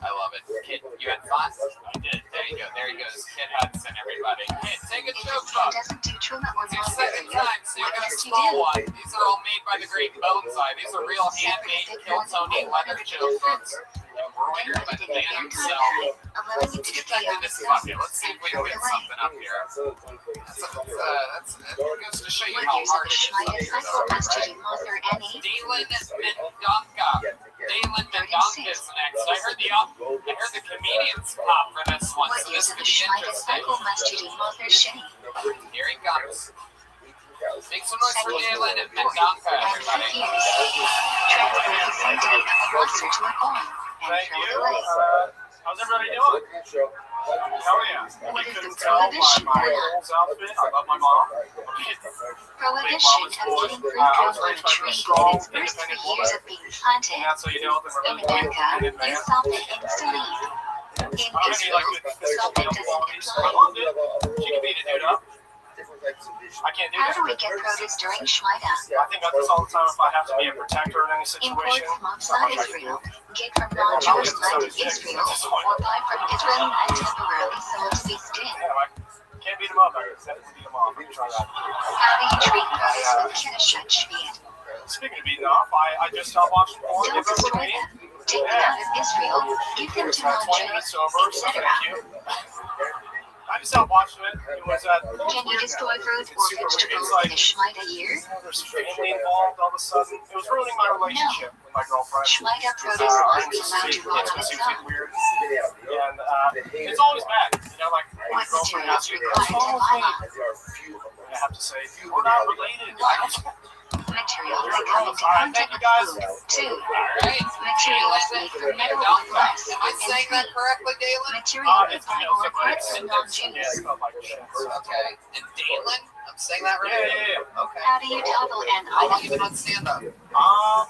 I love it. Kid, you had fun? I did. There you go. There he goes. Kid Hudson, everybody. Kid, take a If joke his book. kid doesn't do trauma or It's your non second failure, time, so you're what gonna does he small do? one. These are all made by the great Bonsai. These are real handmade Kiltony leather joke books. Embroidered by the man himself. Allowing it Let's to get be back on to this the bucket. Let's see if we can throw it get away. something up here. That goes to show you how Workers of hard the it is up Shmaya here, Cycle though, Master right? Mother Annie, Dalen Mendonca. Dalen Mendonca is next. I heard the comedians pop for this one, so workers this of could the be Shmaya interesting. Cycle Master Mother Shane. Here he comes. Make some noise for Dalen and Mendonca, And for everybody. years, transfer the safety of the monster to a coin and Thank throw it you. away. How's everybody doing? Hell yeah. What You is the couldn't tell by prohibition my for that? Holes outfit. I love my mom. Prohibition of eating fruit grown on a tree in its first 3 years of being planted. And that's how you know that we're In really America, good in use advance. something insulin. In Israel, something doesn't My apply. mom did. She can beat a dude up. I can't do How that. do we get produce during Shmita? I think about this all the time if I have to be a protector in any situation. Import from It's not outside much I can do. Israel, get from non-Jewish land in Israel, or buy from Israeli land temporarily sold feast in. Yeah, I can't beat him up. I can definitely beat him off. I can try that. How do you treat produce with Kedushat Shviat? Speaking of beating off, I just stopped watching porn. Don't Give them to destroy me. them. Take them out of Israel, give them to About 20 minutes non-Jews, over, so etc. thank you. I just stopped watching it. It was Can you destroy fruit or vegetables in a Shmita year? There's family involved all of a sudden. It was ruining my relationship with my girlfriend. Shmita produce must be allowed to rot on its Intimacy was own. weird. And it's always bad. You know, like my What girlfriend materials has to required to Lala? I have to say, we're not related. Materials that come into contact with food. 2. Alright. Materials made from metal or glass. Am I saying that And 3. correctly, Dalen? Material It's made by or parts of non-Jews. Yeah, it smelled like shit. Okay. And Dalen? I'm saying that right? Yeah. Okay. How do you toggle an How long you item? been on stand-up?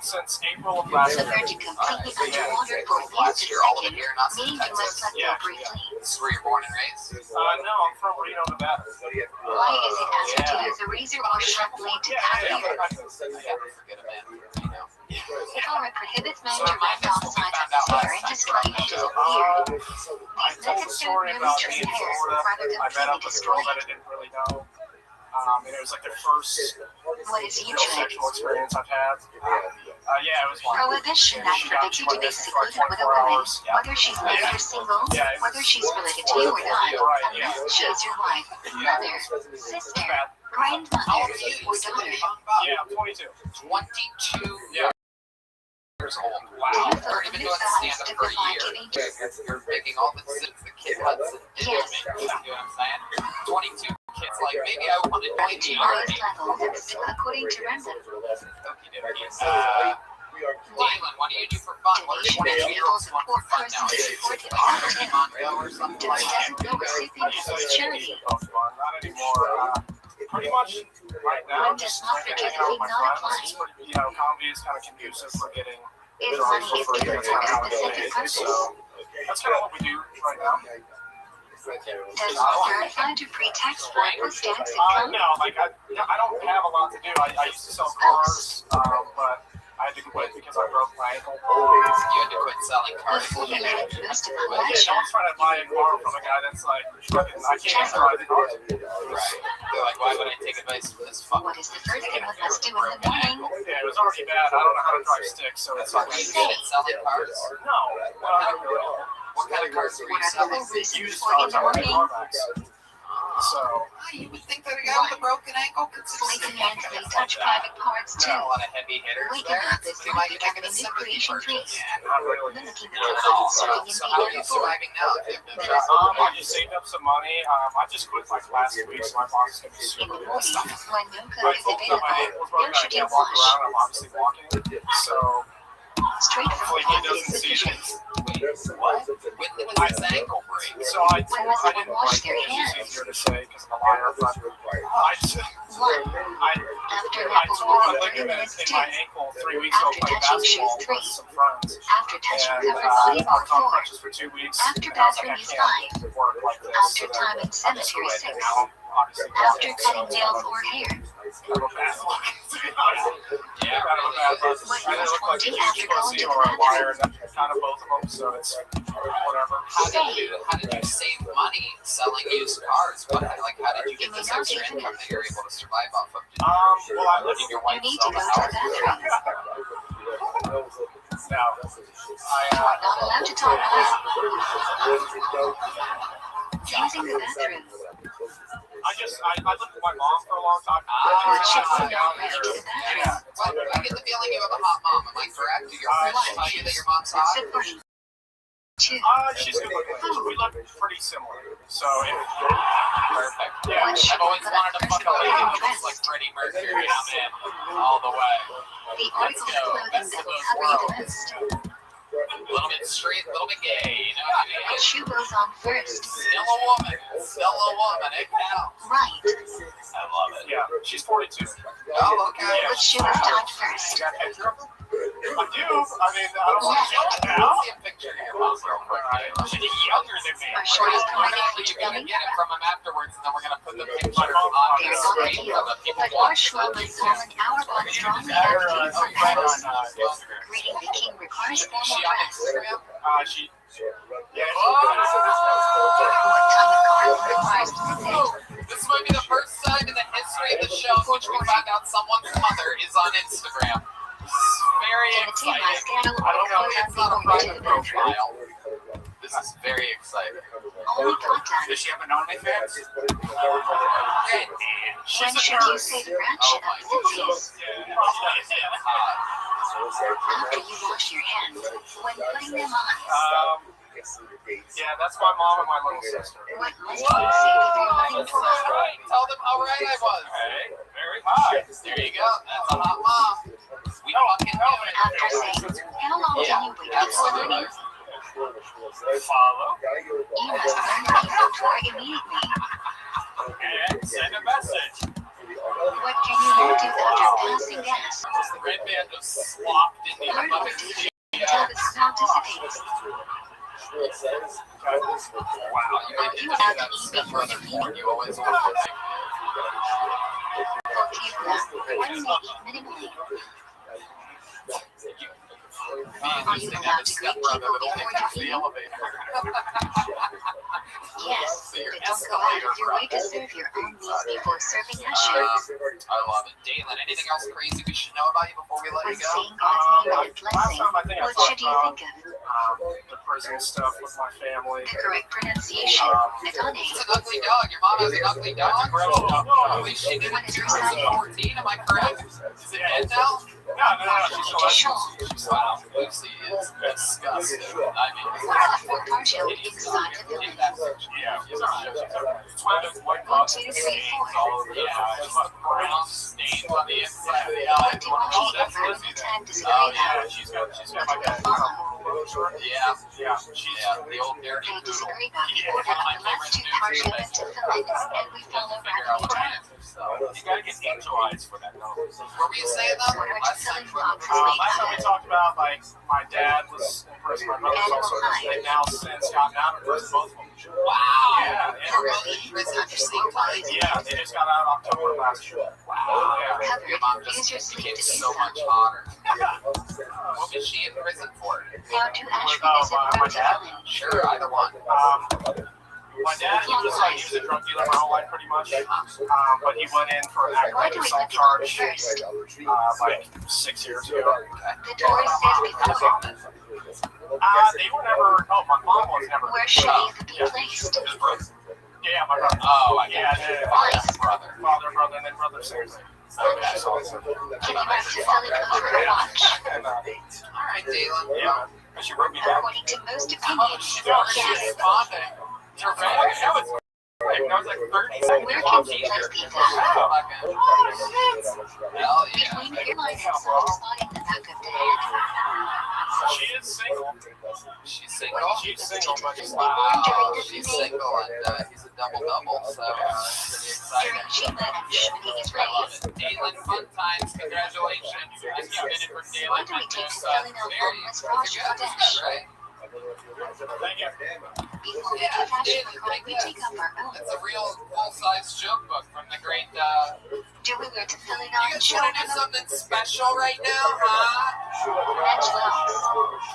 Since April of last Submerge year. it completely underwater for at least Last a year, all of it second, here in Austin, meaning you must Texas. let go Yeah. briefly. This is where you're born and raised? No, I'm from Reno, Nevada. Why is it asked to use a razor or sharp blade to cut hair? I never forget a man. You know. Torah prohibits men So to remind rip us off what we sides found of out hair last and time. display edges of beard. I These told methods a don't story really about treat me in hair, Florida. rather I met completely up with a destroy girl that I it. didn't really know. And it was like the first What is sexual usually experience I've had. Yeah, it was one. prohibition that She got forbids you to be for like secluded with a 24 woman, hours. Yeah. whether she's married or single, Yeah, it was- whether she's related to you or not, Right, yeah. unless she is your wife, mother, sister, grandmother, How old are you? or You said what daughter. you're talking about? Yeah, I'm 22. 22. Yeah. years old. Wow. You've been doing stand-up for a year. You're making all the decisions the Kid Hudson did to me. You know what I'm saying? 22 kids like, maybe I want to join the army. According to Random. Dylan, what do you do for fun? What are 22-year-olds doing for fun nowadays? Pokemon Go or something like that? Charity. Not anymore. Pretty much right now, One does not forget if he not apply. Comedy is kind of conducive for getting If money is given for a specific purpose, So that's kind of what we do right now. does not verify to pre-tax post-tax income. No, like I don't have a lot to do. I used to sell cars, but I had to quit because I broke my ankle. You had to quit selling cars. Before you make the most of a Yeah, don't try to buy a car from a guy that's like, I can't drive the car. Right. They're like, why would I take advice from this fuck? What is the first thing we must do in the morning? Yeah, it was already bad. I don't know how to drive stick, so it's not Are you really good at selling cars? No, not really. What kind of cars were you What are selling? the reasons Used for cars, in the I like morning? Carbacks. So, You would think that a guy with a broken ankle could Sleeping succeed. mentally touch private parts too. There are a lot of heavy hitters Waking there. up is Somebody not might be making becoming a a sympathy creation purchase. tree. not really. Mimicking the Not at process all. of serving in So how are you people. surviving now? Do you have no job? I just saved up some money. I just quit like last week, so my boss is going to be In super the pissed. morning, when no I code is told them my available, ankle's broken. you I should can't walk wash. around. I'm obviously walking. So, Straight from hopefully he coffee is doesn't see sufficient. this. What? When was his ankle break? So I didn't wash like their it. hands? It's easier to say because I'm a liar, but One, after an I apple tore a more than 30 ligament minutes in two, my ankle 3 weeks ago After playing touching shoes basketball with 3, some friends. after touching And covered body I part was on 4, crutches for 2 weeks. after and I was like, bathroom I is can't work like this. after So then time in I just cemetery quit, 6, and now I'm obviously after walking, cutting so nails or hair, I have a bad look. Yeah, Kind of a bad look. What I either must look one like do a after going pussy to or the a liar, bathroom? and kind of both of them, so it's whatever. How did you save money selling used cars? How did you get this extra income that you're able to survive off of? Well, I live Did your You wife need sell to the go to house? the bathroom. No. You are not allowed to talk loud. Using the bathroom. I lived with my mom for a long time. She's Down not ready here. to the bathroom. Well, I get the feeling you have a hot mom. Am I correct? Do your friends tell you that your mom's hot? Supporting. 2. She's good looking. We look pretty similar. So, Perfect. yeah. I've always wanted to fuck a lady that looks like Freddie Mercury. I'm in all the way. The article of clothing that will cover you the most. A little bit straight, a little bit gay. You know what I mean? Which shoe goes on first? Still a woman. Still a woman. It counts. Right. I love it. Yeah, she's 42. Oh, okay. Which shoe is tied first? I do. I mean, I don't want to show it Let's now. see a picture of your mom real quick. She's younger than me. Our shoe is We're covered gonna, with you're gonna belly. get it from him afterwards, and then we're gonna put the picture on They're the not screen ideal, for the people but our watching. shoe is all an hour long strongly Her, advocates some for friend heads. on Instagram. Greeting the king requires Is formal she on dress. Instagram? She. What kind of garb requires consent? This might be the first time in the history of the show in which we find out someone's mother is on Instagram. This is very Genitive exciting. scandal I don't know, or it's not a private profile. This is very exciting. Only contact. Does she have an OnlyFans? When should you say the branch Oh my of the disease? God. After you wash your hands, when putting them on, Yeah, that's my mom and my little sister. what must you say before running That's for right. Tell them how right I was. Hey, very high. There you go. That's a hot mom. We fucking do it. After saying, how long can you wait before running? Follow You must learn the name before immediately. and send a message. What can you not do after passing gas? The red band just slopped in the Learn what to fucking do until the smell dissipates. Wow, you might You need to have do that to eat step before further the forward. meal. You always want to take. Okay, when they eat minimally. Are you allowed to greet people before you the eat? elevator. Yes, So your but don't go out of your way to escalator serve your own needs before serving I ushers. love it. Dalen, anything else crazy we should know about you before we let When you go? saying God's name and blessing, I think I what talked should you about think of? the prison stuff with my family. The correct pronunciation, Adonai. It's an ugly dog. Your mom has an ugly dog. At least she did it in 2014. Am I correct? Is it dead now? Wow, Lucy is disgusting. I mean, What the fuck are you inside the building? Yeah, she's white One, two, three, four. Yeah, she's brown stains on the inside of the Why eye. do you Oh, keep that's having Lizzie the then. time to say Oh, that? yeah, she's got like that short. yeah, She's the old dirty They poodle. disagree about Yeah, order my the last two favorite cars dude went to Phillips, and we follow figure out Rabbi what down. it is. So, you gotta get angel eyes for that though. what were you saying though? Last time? Last time we talked about like my dad was in prison, my mother was also in prison. They've now since gotten out of prison, both of them. Wow! Yeah, They're both in prison at the same time. Yeah, they just got out in October last year. Wow. Yeah. Cover Your mom it. Use just your sleep became to so do much so. hotter. What was she in prison for? How do Ashby visit my dad? Rothschild? Sure, either one. My dad, he was a drug dealer my whole life pretty much. But he went in for an Why do aggravated we assault look at it charge first? like 6 years ago. The door is safe before. They were never, my mom was never. Where should he be placed? His brother. Yeah, my brother. Oh, I Yeah, get it. Nice. Brother. Father, and then brother seriously. Okay. Can you ask to fill it over a watch? Alright, Dalen. Yeah. She wrote me back. According to most Oh, opinions, she's yes. responding. You're right. That was like 30 seconds. Where can we place the attack? Hell yeah. Between the earlines and soft spot in the back of the head. She is single. She's single. She's single, but she's Wow, she's single and he's a double-double, so pretty exciting. During Sheba and Shmini is I love raised. it. Dalen, fun times, congratulations. Just submitted for Why Dalen. do we take Just, spelling out very homeless Roger Dash? right? Thank you. Before we do fashion recording, we take up our own. It's a real full-size joke book from the great, Do we wear to fill it you on guys show want to do something special right now, huh? Reg Locks.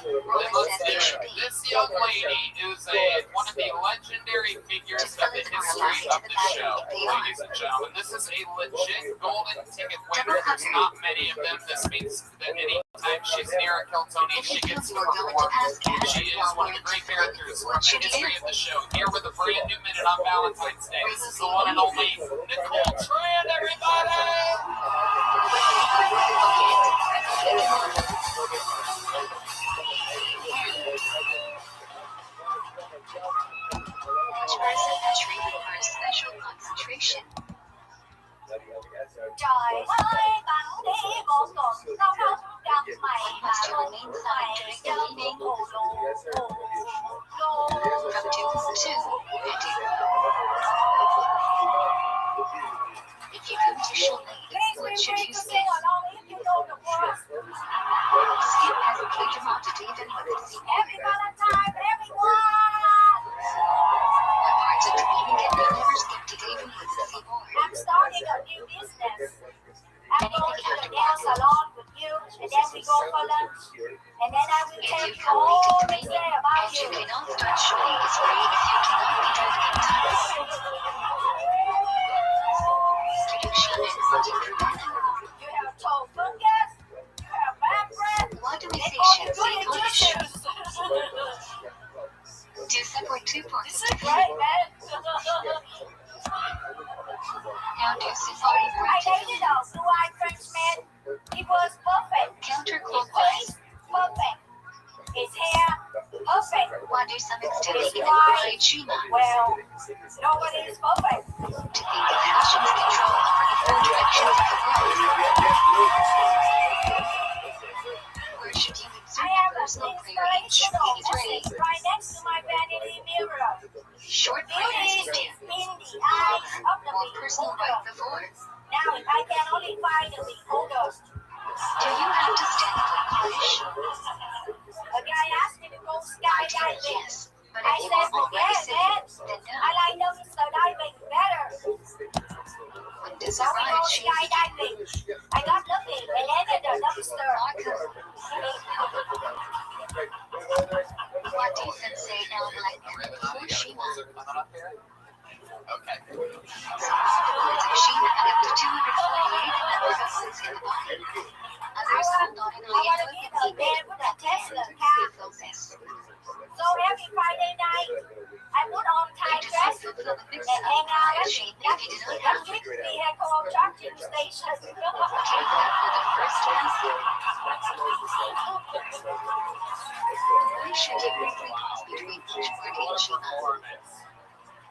Then Roman let's says do it should it. be. This young lady is one of the legendary figures of the history of the show, ladies and gentlemen. This is a legit golden ticket winner. There's not many of them. This means that anytime she's near a Kiltony, If she you feel gets to you are going to perform. pass gas, She is one of the great characters from what the should you history do? of the show. Here with a brand new minute on Valentine's Day. This is the one and only Nicole Tran, everybody! Each person a tree requires special concentration. Trời ơi, bạn đi một tuần đâu không gặp mày One mà must luôn remain silent mày during the chân evening. lù lù lù. From 2 to 2. If you come to Shulman, what should you say? Sing along if you know the words. Skip has a page of to David with the Every Valentine, everyone. What parts of the meaning can we never skip to David with the keyboard? I'm starting a new business. I'm going to the nail salon with you, and then we go for lunch. And then I will If tell you you can all make the it to day Maine, about and you you. cannot start shooting is free if you cannot be done in time. To do Shannon, what do you do? You have toe fungus, you have bad breath, What do we and say all should you say do Polish? is just Do support 2 points This to is great, man. How do Safari I work dated a blue-eyed Frenchman. He was perfect. His counterclockwise? face, perfect. His hair, perfect. What do some extend His even wife, by Chima? well, nobody is perfect. To think of passion's control over the 4 directions of the world. Where should you I exert have your an personal prayer each inspirational is ready? message right next to my vanity mirror. Short Beauty prayers is to in the eyes of the or personal right before. Now, if I can only find the beholder. Do you have to stand for Polish? A guy asked me to go skydiving. Yes, but I if you said, are already yeah, sitting, then I no. like them skydiving better. When does So a we go ride choose? skydiving. I got lucky and landed a dumpster. What do sensei now like Fukushima? Okay. Fukushima had up to 248 members of six in the body. Others hold on and I want to give a man with a Tesla car. focus. So every Friday night, I put on tight dress and hang out at the next vehicle charging station. Take that for the first time. Why should you reference between each party and Shiva?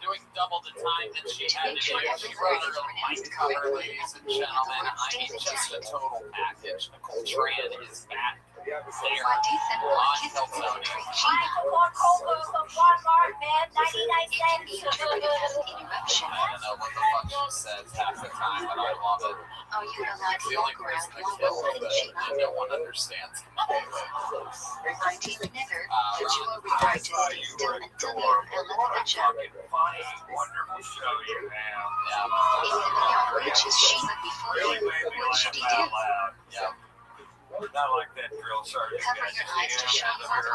Doing double the time that she had to do. She wrote her own mic cover, ladies and gentlemen. I mean, just a total package. Nicole Tran is back. There. Why do you think On kids Hiltonian. between Mine Shiva? for one cocoa from Walmart, man, 99 It can be cents. interpreted as an interruption. I don't know what the fuck she says half the time, but I love it. Oh, you don't like It's to the only walk around reason I while kill we're it, Shiva. but no one understands completely. I did never, but you will regret to stay still until you are left the job. Funny, wonderful show you have. Yeah. If the video reaches Shiva before Really you, made me what should he laugh do? out loud. Yeah. Not like that drill sergeant Cover guy. your eyes to show you what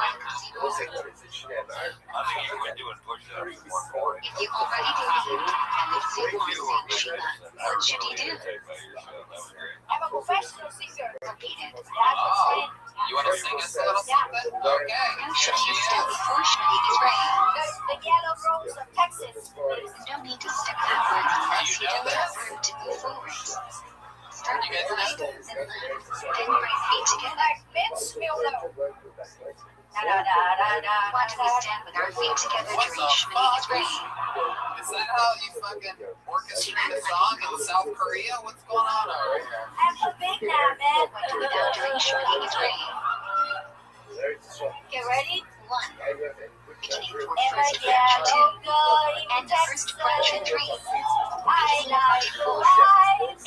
frequency I think he quit doing push-ups at one point. If you already did it, and it's so far saying Shiva, what should he do? That I'm a professional singer. Repeat it. That's a friend. You want to sing us a little something? Okay. How should you step before Shmini is ready? The yellow rose of Texas. No need to step backwards unless you don't have room to move forwards. Start You guys right know? and left, then bring feet together. Like Vince Miller. Watch we stand with our feet together What during the Shmini is fuck? ready. Is that how you fucking orchestrate a song in South Korea? What's going on over here? I'm a big now, man. What do we now during Shmini is ready? Get ready? 1. Beginning for Am I first branch 2. yellow going And first branch 3. I Beginning like body 4. life,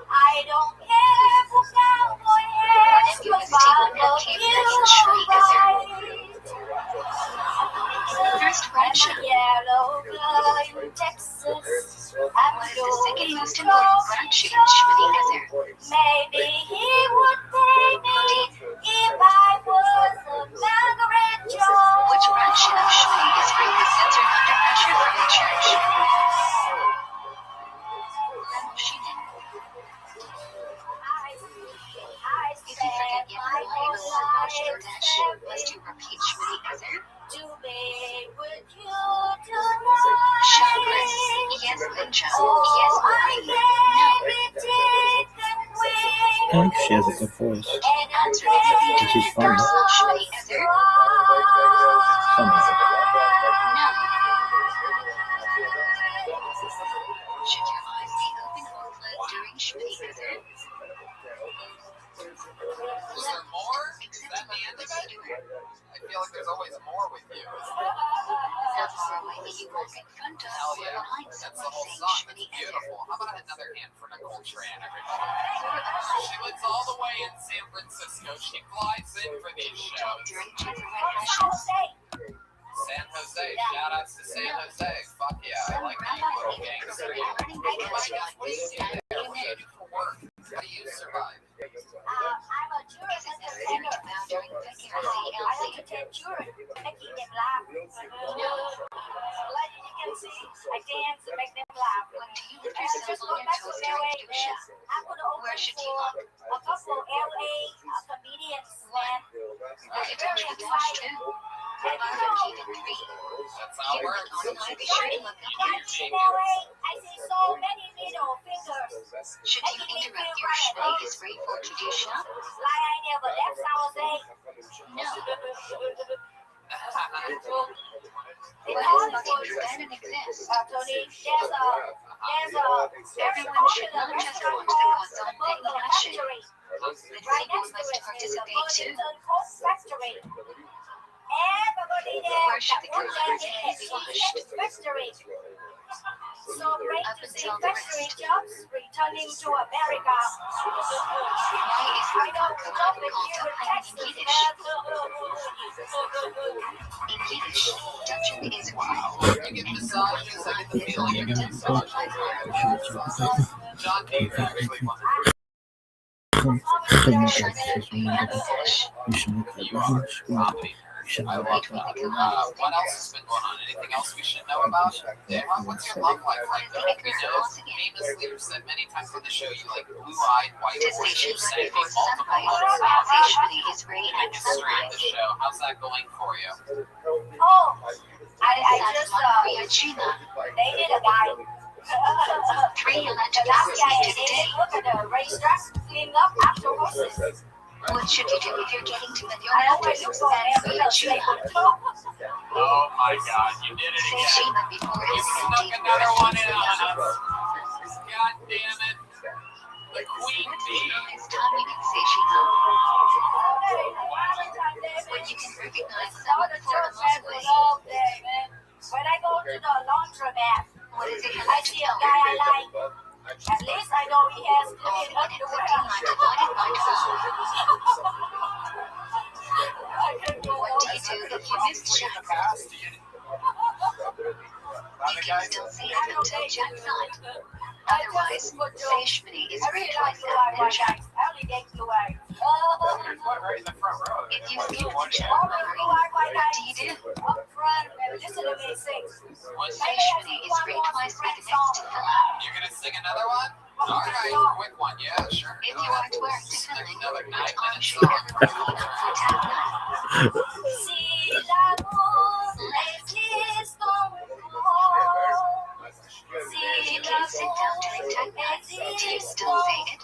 I don't care for cowboy hats, If you but must take one follow that came you from Shmini is right. First branch I'm a yellow girl in Texas. I'm What is the second going most important branch in Shmini Ezer? Maybe he would pay me if I was a Margaret Jones. Which branch of Shmini is free is censored under pressure from the church? Ramushinin. If you forget yet why you will watch your dash, must you repeat Shmini Ezer? To be with you tonight. Chakras. Yes, Punja. Oh, Yes, I Mari. can't be No. taken away. I think she has a good voice. And I'm Answer if you And she's think funny. Dorsal Shmini Ezer? Funny. No. Should your eyes be open or closed during Shmini Ezer? Is there more? Is that the end of it? I feel like there's always more with you. Not far away that you walk in front of Hell or yeah. behind That's the someone whole saying song. Shmini It's Ezer. beautiful. How about another hand for Nicole Tran, everybody? She lives all the way in San Francisco. She flies in for these shows. During chakra How regression. say? San Jose. Shout outs to San Jose. Fuck yeah. I like you little gangster. What do you do there? What do you do for work? How do you survive? I'm a juror Is it and a necessary singer. to bow during I PKRCLC? entertain jury, making them laugh. Like you can see, I dance to make them laugh. What do you with And yourself just on go your back to toes their during way, Kedusha? man. I'm gonna open Where should you for look? a couple LA comedians, man. Look at your dash 2. I'm repeating 3. That's how it Here works. on my be sure to look up there. In LA, I see so many middle fingers. Should you interrupt your Shmini is free for Kedusha? Like I never left San Jose. No. Well, Well, nothing doesn't exist. Tony, Everyone should not just watch the gods on Bangladesh. The right singers next to must it. participate too. Coke factory. Everybody there. Where should the that works girls there be is flushed? factory. So great Up to see until the factory rest. jobs returning to America. Why is I the don't cocoa love called it here in Duhan in Texas, Yiddish? man. In Yiddish, Dutchin is a You get massages. I get the feeling you get massages. John Deere actually wanted you are comedy. I love that. What else has been going on? Anything else we should know about? Yeah, what's your love life like? We know famous leaders said many times on the show you like blue-eyed white horses. You sang for multiple sunlight. songs. Shmini is free The and history of sunlight. the show. How's that going for you? Oh, I just Satman Priya Chima. dated a guy. 3 alleged Last hours guy I later did today. look at the racetrack, cleaning up after horses. What should you do if you're getting to the I after always you look for spend every with Shima? Oh my god, you did it Say again. Shima before You asking snuck deep another breaths. one in on us. God damn it. The queen What's bee. the next time you can say Shima? When you can recognize them before the most way. When I go to the laundromat, What does it I have to see a tell guy you? I like. At least I know he has clean What if the underwear. D divided by 12? I can go What do you do if you missed Jack? You can still see it until Jack's on. Otherwise, say Shmini is I free really twice like blue and then eyes. Jack. I only date blue eyes. There's one right in the front row. If you see One Jack there. Murray, what do you do? Up front and listen to me sing. Say Shmini is free twice and the next to fill out. You're gonna sing another one? Alright, quick one, yeah, sure. If you aren't wearing There's differently, another which 9 arm minutes should song. everyone lean on for tap nine? Si l'amour existe encore. Si If you sit down during tap nine, do you still fade it?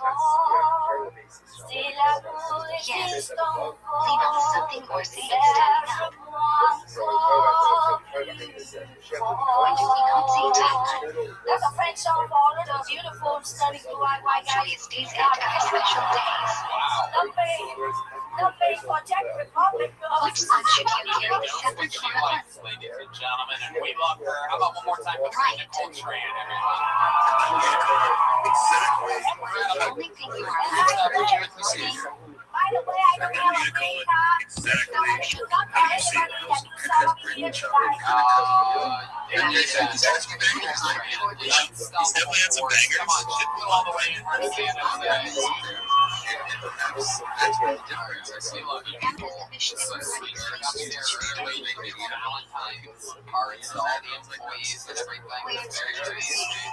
Si l'amour Yes. existe Lean on encore. something or say it standing up. Why do we not say tap nine? That's a French song for all of the beautiful, stunning blue-eyed white guys. Joyous days after our special days. Nothing for Czech Republic. Which side should you carry the separate Which you for? like, ladies and gentlemen, and we love her. How about one more time for Right. Nicole Tran, The only thing you are allowed to do is sing. By the way, I don't have a green card, so I should not tell anybody that you saw me here tonight. Don't use it to touch your green card or the sheet. He's definitely had some bangers. Come on, shit, go all the way in. What is his Stand song? We love you. And his mission So is sweet. to Up there early, maybe Valentine's parties, all the employees and everything. weird It's very, very surgery. sweet.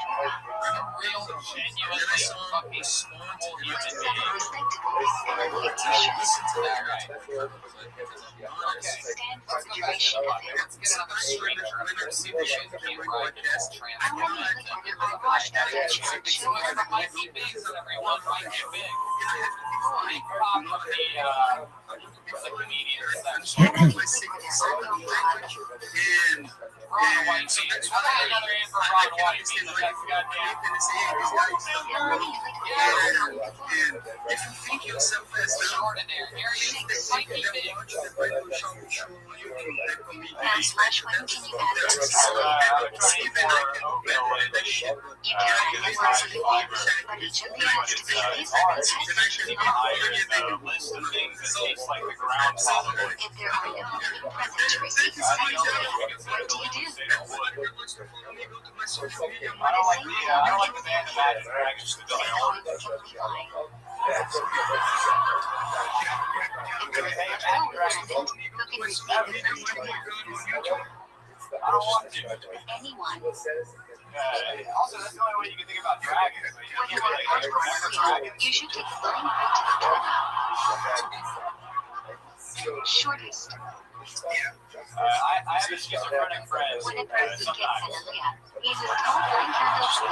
Real, genuinely fucking small human Some being. respectable Olympic t-shirts. Alright. Okay. Stand for Let's go back to duration the of podcast. it. Let's get another stranger up here. See if we can keep right this I want to click on your eyewash that you should show Whoever everyone. might be big, so everyone might get big. Big pop of the comedians section. How many people there are going on? Ron White beat. How about another in for Ron White beat? That's goddamn. Extraordinary. Here he is. Mikey Big. Now, slash when can you add this to I'm trying You can add the words if you want, but it should be asked to be at least one text. list of things that taste like the ground solid. If there are no opening present to receive the second day, what do you do? I don't like the band Imagine Dragons to go. I don't want to. Anyone. Also, that's the only way you can think about dragons. When you are first born, you should take the line right to the doorknob. Shortest. I have a schizophrenic friend. When a person gets Sometimes. an Aliyah, he was told line candles to the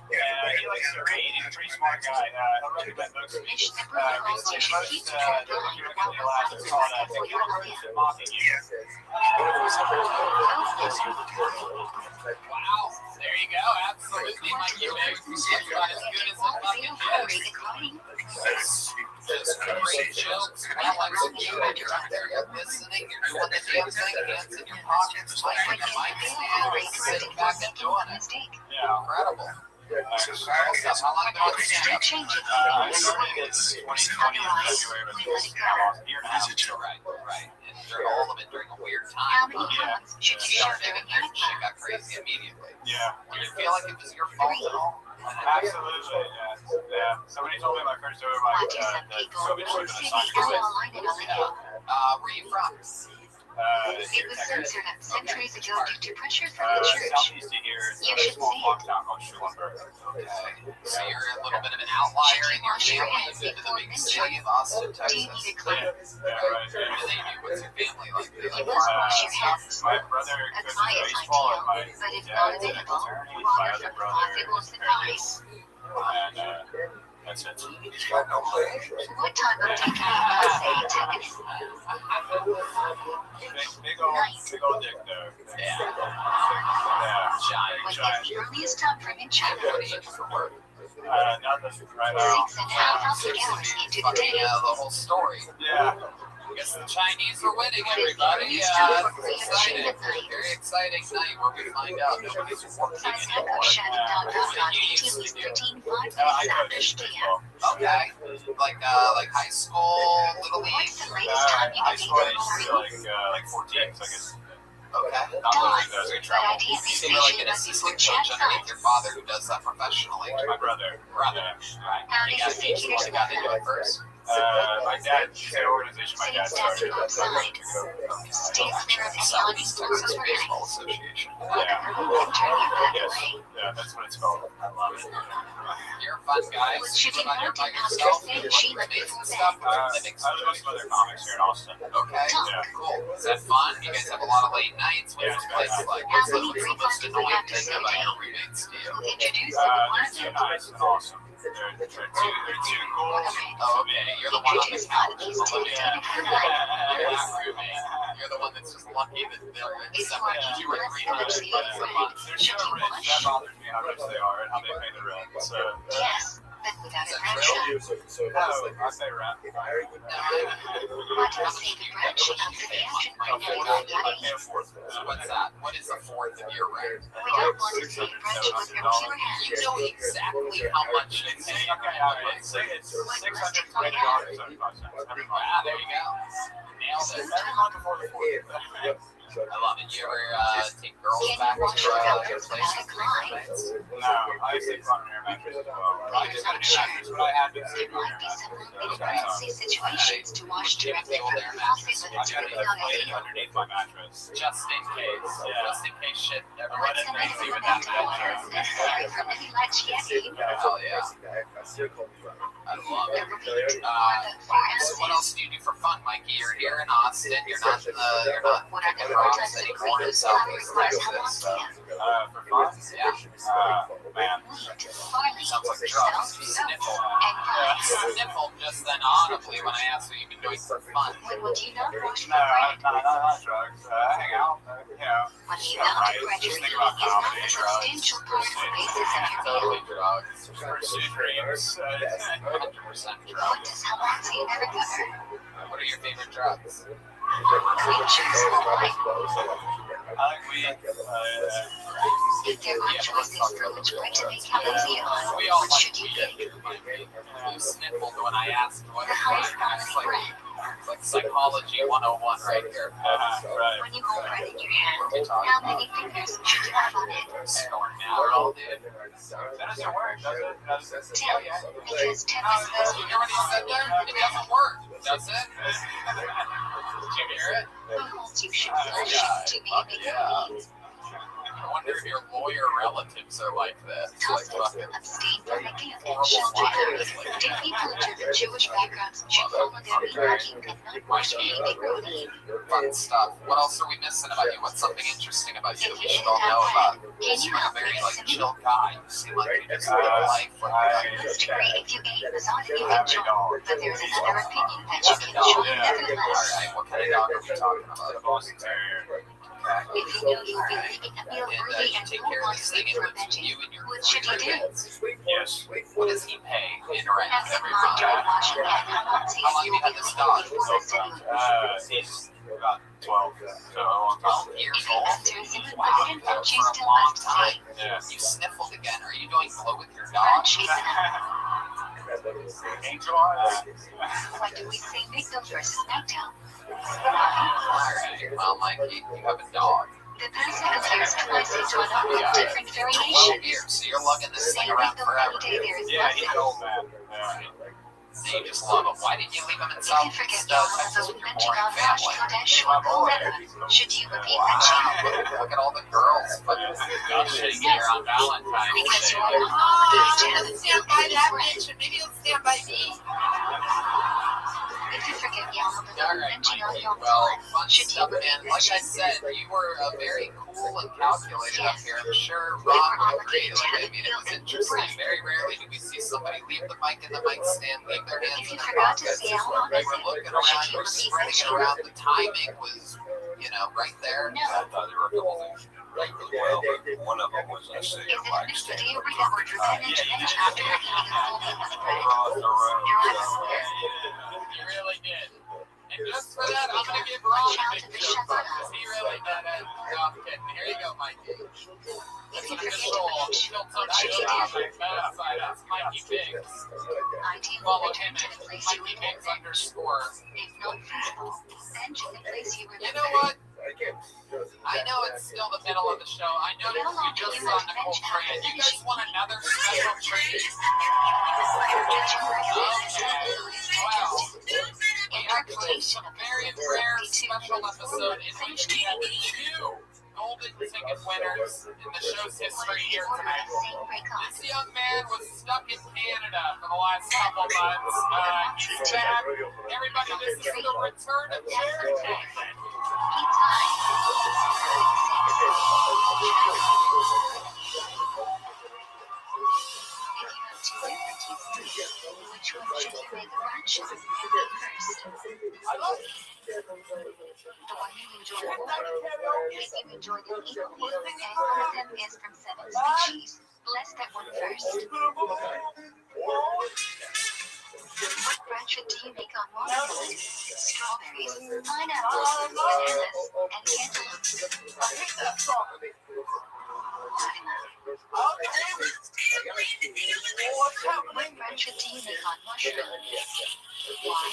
He likes to read. He's a pretty smart guy. He'll recommend books to me. Recently, you should keep the line while the sign is set for your Aliyah. Mocking you. Wow, there you go. Absolutely, Mikey Big. He's not as good as the fucking kids. Just great jokes. Well, I'm so good. You're out there, you're listening, you're doing the damn thing, hands in your pockets, like When your you mic fail stand, or incorrect sitting back and making doing a it. mistake, Incredible. How long ago was that? change it. I started in 2020 in February, but it's almost a year and a half. Right. And during all of it during a weird How time. many times should you Start share doing your that shit got crazy immediately. Yeah. Did you feel like it was your fault at all? Absolutely, yeah. Somebody told me my first over Why do some the people COVID who trip in see the the soccer L line in Aliyah? Where are you from? It was censored up centuries ago due to pressure from the church. Southeast of here, it's You a should small see farm it. town called Schulenburg. Okay. So you're a little bit of an outlier in your family. You've been to the big city of Austin, Do you Texas. need a clap? Yeah, right. What do they do? What's your family like? They You like must wash your hands. My brother A coaches tie is baseball, and my ideal, but if not dad's an available, attorney. My water other from the brother faucet will is suffice. and that's it. What type of takeout you say you took it? Big old dick though. Yeah. Yeah. Giant. When is the earliest time frame in China? What do you do for work? Nothing right now. 6.5 hours into the Fucking day. the whole story. Yeah. I guess the Chinese are winning, everybody. Very exciting night where we find out nobody's working anymore. Okay. Like high school, little league. What's the latest time you High can school see age like 14, so I guess Okay. not really those I travel. You seem like an assistant coach underneath your father who does that professionally. My brother. Brother. Yeah. Right. You guys got into it first. My dad, the organization my dad started. Stay clear of any Southeast Texas unexplored Baseball Association. Yeah. Turn your back Yes. away. Yeah, that's what it's called. I love it. You're a fun guy. Should You you live out here want by to ask yourself. her You if like she would amazing prefer stuff. that? Or living I live with some other comics here in Austin. Okay. Yeah. Cool. Is that fun? You guys have a lot of late nights. What's Yeah, this place yeah. like? How What's the many most pre-parties do we annoying have to thing say about today? your roommates to you? Who introduced them to one They're of too them? nice and awesome. They're too cool. Oh, okay. You're the one on the Introduce couch. one of these two Yeah. to the You're that roommate. You're the one that's just lucky that they're accepting 2 or 3 months a month. They're so rich, that bothers me how rich they are and how they pay the rent. So, Yes, but without Is a that branch. no, I pay rent. What do you say the branch after the action I point pay of the I body? pay a fourth. So what's that? What is a fourth of your rent? We don't want to see a branch with your pure hands. You know exactly how much it's It's $620.75 every month. Ah, there you go. Nailed it. Every month before the fourth. I love it. You ever take girls Can back you to wash your their elbows place without a with climb? roommates? No, I sleep on an air mattress as well. I just got a new mattress, but I had been It sleeping on might an be air some mattress. emergency situations to wash directly from the faucet with I've its got it not inflated ideal. underneath my mattress. Just in case. Yeah. Just in case shit ever What's went the in there. minimum amount of water necessary for any latch yeti? Hell yeah. I love it. The repeat, or the 4 So what ounces. else do you do for fun, Mikey? You're here in Austin. You're not What are the in protests Bronx that anymore. include So that it's requires like how this. long For fun? Yeah. Man. wheat, barley, Sounds like salt, drugs. You soap, sniffle. and rice. You sniffled just then audibly when I asked what you've been doing for fun. When would you not wash No, your bread? not drugs. Hang out, you know. When the Yeah, amount right. of bread you're Just think eating about is not comedy, a drugs. substantial part of the basis of your Totally meal. drugs. Pursue dreams. 100% What drugs. does Hamachi ever cover? What are your favorite drugs? Green chips or wine? I like weed. If there are choices for which bread to make Hamachi on, We all what like should you weed. pick? You sniffled when I asked what The highest quality it's like, bread. it's like psychology 101 right here. Right. When you hold bread in your hand, how many fingers should you have on it? Scoring now, dude. That doesn't work, does it? Ten, because 10 is supposed to You be hear what he said there? It doesn't work, does it? Did you hear it? who holds you should flush to be a big need. I wonder if your lawyer relatives are like this. Like fucking Abstain from making attention to others. Did people with Jewish backgrounds should follow their mean and not wash any macaroni? fun stuff. What else are we missing about you? What's something interesting about you that we should all know about? You seem like a very like chill guy. You seem like you just live life like It's great if you ate lasagna you enjoy, but there's another opinion that you can enjoy nevertheless. Alright, what kind of dog are we talking about? Boston Terrier. If you know you'll be leaving a meal And early you and take won't care of want this to thing wait in for between you veggie, and your what should you do? Yes. What does he pay in rent Have some every mind month? during washing that Hamachi How long have if you you will had be this leaving dog? before the saloon. He's about 12, so a long time. 12 years If he old. enters in the Wow, garden, you've had then him you for a still long must say, time. Yeah. You sniffled again. Are you doing blow with your dog? French is enough. Angel eyes. What do we say, Victim versus Smackdown? Alright, well, Mikey, you have a dog. The person appears twice into a number of different 12 variations. years, so you're lugging this Say thing around Victim forever. any day there is Yeah, he's an nothing. old man. Yeah. You just love them. Why didn't you leave them in If South you forget Texas Yalama with your mentioning boring on Rosh family? Kodesh or Golem, should you repeat mentioning? Look at all the girls fucking gushing here on Valentine's Because Day. you are not obligated to have a Stand by that friend. bitch, and maybe you'll stand by me. If you forget Yalama All right, mentioning on Mikey. your Well, time, fun should you stuff, repeat man. Like I mentioning? said, you were very cool and calculated up here. I'm sure We were Ron would agree. obligated to Like, have I mean, it was a interesting. friend. Very rarely do we see somebody leave the mic in the mic stand, leave their hands If in you the forgot to pockets. say Yalama We were looking around, should you you were repeat spreading it mentioning? around. The timing was, right there. No. I thought there were a couple things really well, but one of them was I say Is it your a mic mixed stand. day or report repentant bench after eating a full meal with bread? Across the room. You really did. And just for that, I'm going to give Ron a big shout out because he really did it. No, I'm kidding. Here you go, Mikey. If you It's forget official. to mention, Tilt should you do? That's Mikey Biggs. Ideally, Follow return him to at the place you Mikey remember. Biggs _. If not feasible, then to the place you You remember. know what? I know it's still the middle of the show. I know that you just saw Nicole Tran. You guys want another special treat? Wow. We actually have a very rare special episode in which we have 2 golden ticket winners in the show's history here tonight. This young man was stuck in Canada for the last couple months. He's back. Everybody, this is the return of Jared. Which one should you make a branch of first? The one you enjoy more. If you enjoy them equally, and one of them is from 7 species, bless that one first. What branch do you make on watermelon, strawberries, pineapples, bananas, and cantaloupe? What branch do you make on mushroom? Why?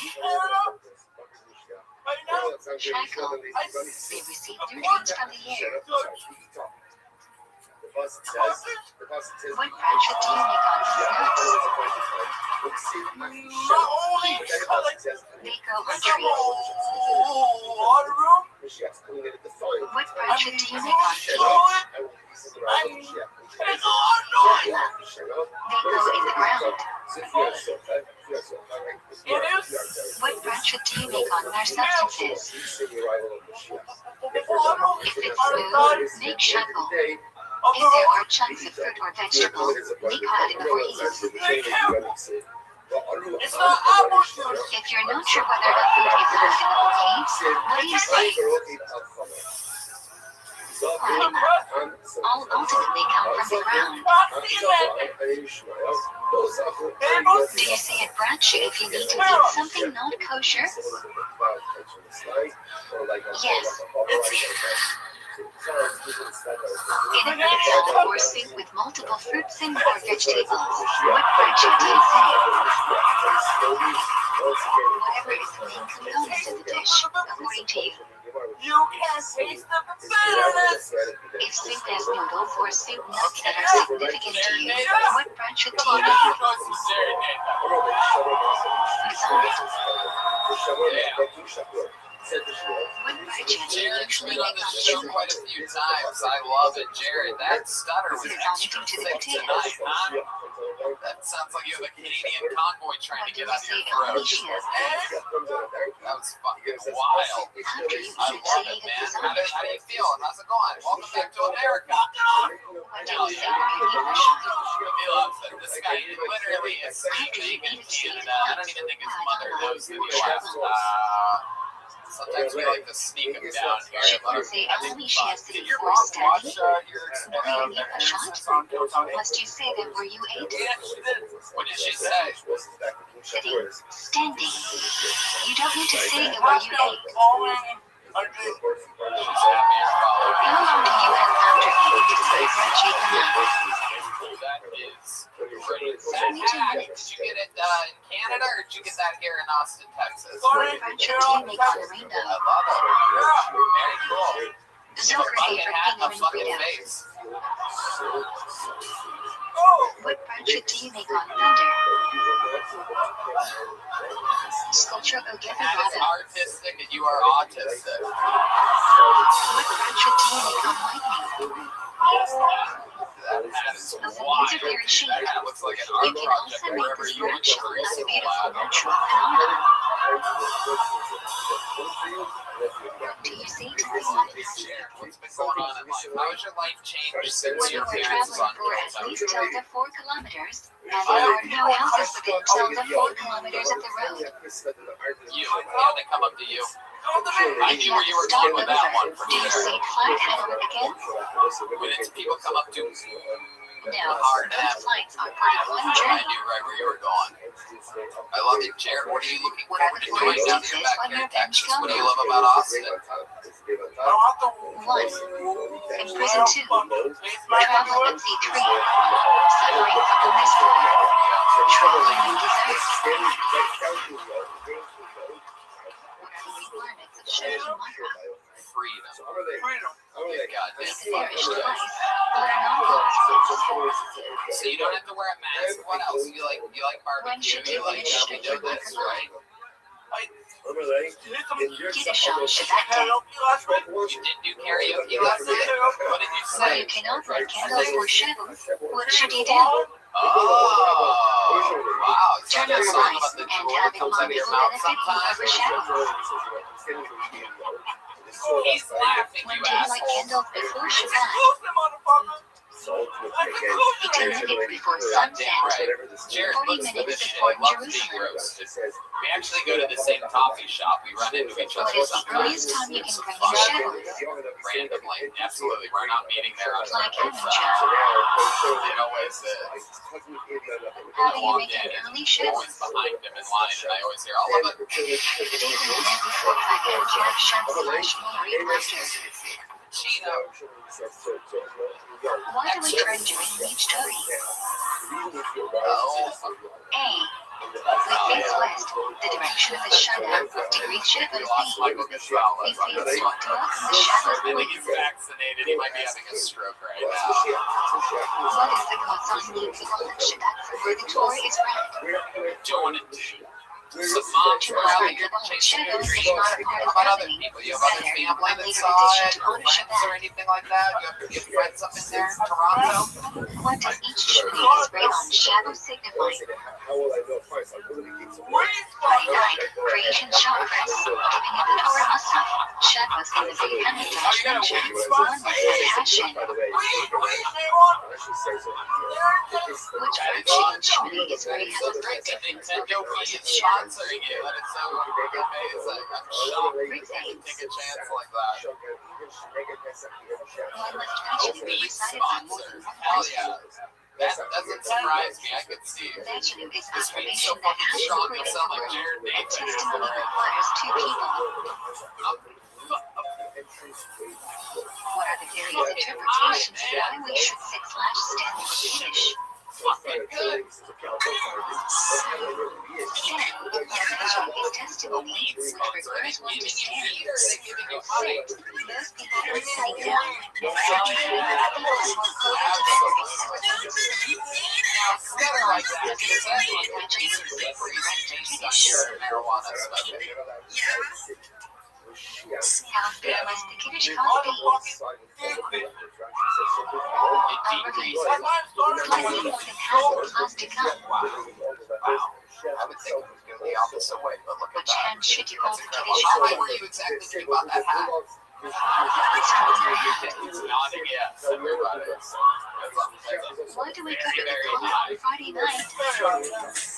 Shackle. They receive their names from the air. What branch do you make on nuts? They grow on trees. What branch do you make on peas? They grow in the ground. What branch do you make on their substances? If it's smooth, make shackle. If there are chunks of fruit or vegetable, make cutting or heaves. If you're not sure whether a food is cutting or heaves, what do you say? All ultimately come from the ground. Do you say at brunch if you need to eat something not kosher? Yes. In a pizza or soup with multiple fruits and or vegetables, what branch do you say? Whatever is the main component of the dish, according to you. You can taste the bitterness. If soup has noodles or soup nuts that are significant to you, what branch do you make? What branch do you Jared's usually been on make the on show chili? quite a few times. I love it, Jared. That stutter was extra thick tonight, huh? That sounds like you have a Canadian convoy trying to What do get you out of say, your throat. Alicia? That was fucking wild. After you I eat love a it, egg of man. lasagna, How do you feel? How's it going? Welcome back to America. what do you say when you eat a shot? He loves it. This guy literally is sleeping in Canada. I don't even think his mother knows that he left. Sometimes we like to sneak him down here. She Let him can say have some Alicia fun. sitting Did your for mom watch standing. your Will you eat a shot? on Tony? Must you say that where you ate? Yeah, she did. What did she say? Sitting, standing. You don't need to say it where you ate. She's happy you're following. How long do you have after eating to say crunchy banana? That is great. 72 minutes. Did you get it in Canada or did you get that here in Austin, Texas? What branch do you make on a I rainbow? love it. Very cool. Zography Fucking for hat and a penguin fucking burrito. face. What branch do you make on thunder? Sculpture or That is ViralRabbi? artistic and you are autistic. What branch do you make on lightning? That hat is Of a wild. laser bearing shape. That hat looks like an You art can project also make wherever this you went branch to shot as a Greece. beautiful natural phenomenon. What do you say to this? Share what's been going on in life. How has your life changed since When you your are parents' son traveling for goes at out least here? till the 4 kilometers, and there are no houses within till the 4 kilometers of the road. They come up to you. I knew where you were going with that one for Do you sure. say flight hat again? When it's people come up to No, hard hat. those flights are part of one I journey. knew right where you were going. I love it, Jared. What are you looking What forward are to the doing down differences here back when here in revenge Texas? What do you comes? love about Austin? 1. In prison 2. Traveling at sea 3. Suffering from illness 4. Traveling in desert. What are the requirements of Shadi Micro? Freedom. It's a Goddamn bearish fucking device. There are no laws. So you don't have to wear a mask. What else? You like When barbecue? should You you like finish Shabby your Douglas, microphone? right? Kiddush on Shabbat day. You didn't do karaoke last night? What did you When say? you cannot light candles for Shavuot, what should you do? Oh, wow. Is Turn that on a the song lights about the and jewel have that it comes out of your will mouth benefit you sometimes? over Shavuot. He's laughing, When you do you light asshole. candles before Shabbat? Between 15 minutes before Goddamn sunset. right. Jared 40 looks the minutes shit. before He loves being Jerusalem. roasted. We actually go to the same coffee shop. We run into each What other is the sometimes. earliest time you can It's bring fun. in Shavuot? Randomly. Absolutely. We're not meeting there on Like purpose. Hanukkah. It always is. How do you make an early I'm always Shavuot? behind him in line, and I always hear, all of it. Take a minute before cutting Jack Shem/Mary Master. Chino. Why do we turn during each turkey? Oh, A. We face west, the direction of the Shana, degrees Shavuot we lost B. Michael Gasol. We That's on face this one. north to welcome the Shavuot I think Queen. he's vaccinated. He might be having a stroke right now. What is the cause on needs of all Shabbat before the Torah is read? Doing it. Some moms are out here chasing their dreams. How about other people? You have other family that's inside, or friends or anything like that? You have friends up in there in Toronto? What does each Shmini Israel on Shavuot signify? 49. Creation chakras, giving of the Torah Musaf. Shavuot is a big Hamidah mentions, oneness and passion. Which branch in Shmini Israel has a Great. difference Nintendo over Wii is Shavuot? sponsoring you. That is so amazing. I'm shocked that you take a chance like that. One must mention the Wii recited by more sponsor. than one Hell person. yeah. That doesn't surprise me. I could see. Vegenu is This being so affirmation that fucking has strong, you created sound the like world. Jared A Nathan. testimony requires 2 people. What are the various interpretations of why we should sit / stand for Kiddush? Fucking good. Again, vegenu is testimony, Weed which sponsor. Are they requires one to giving you stand. weed or are they giving you money? Those people who are sitting down, and certifying that people are more closer to the Now, better like that. Because that's what vegenu Jesus is did for you. Kiddush. Your marijuana smoking. How big must the Kiddush cost be? It decreases. Slightly more than half the cost to come. Wow. I would think it would go the opposite way, but look at Which that. hand should you hold That's the incredible. Kiddush How with? old were you exactly when you bought that hat? It's nodding yes, everybody. That's amazing. Why do we go to the Very club on Friday night?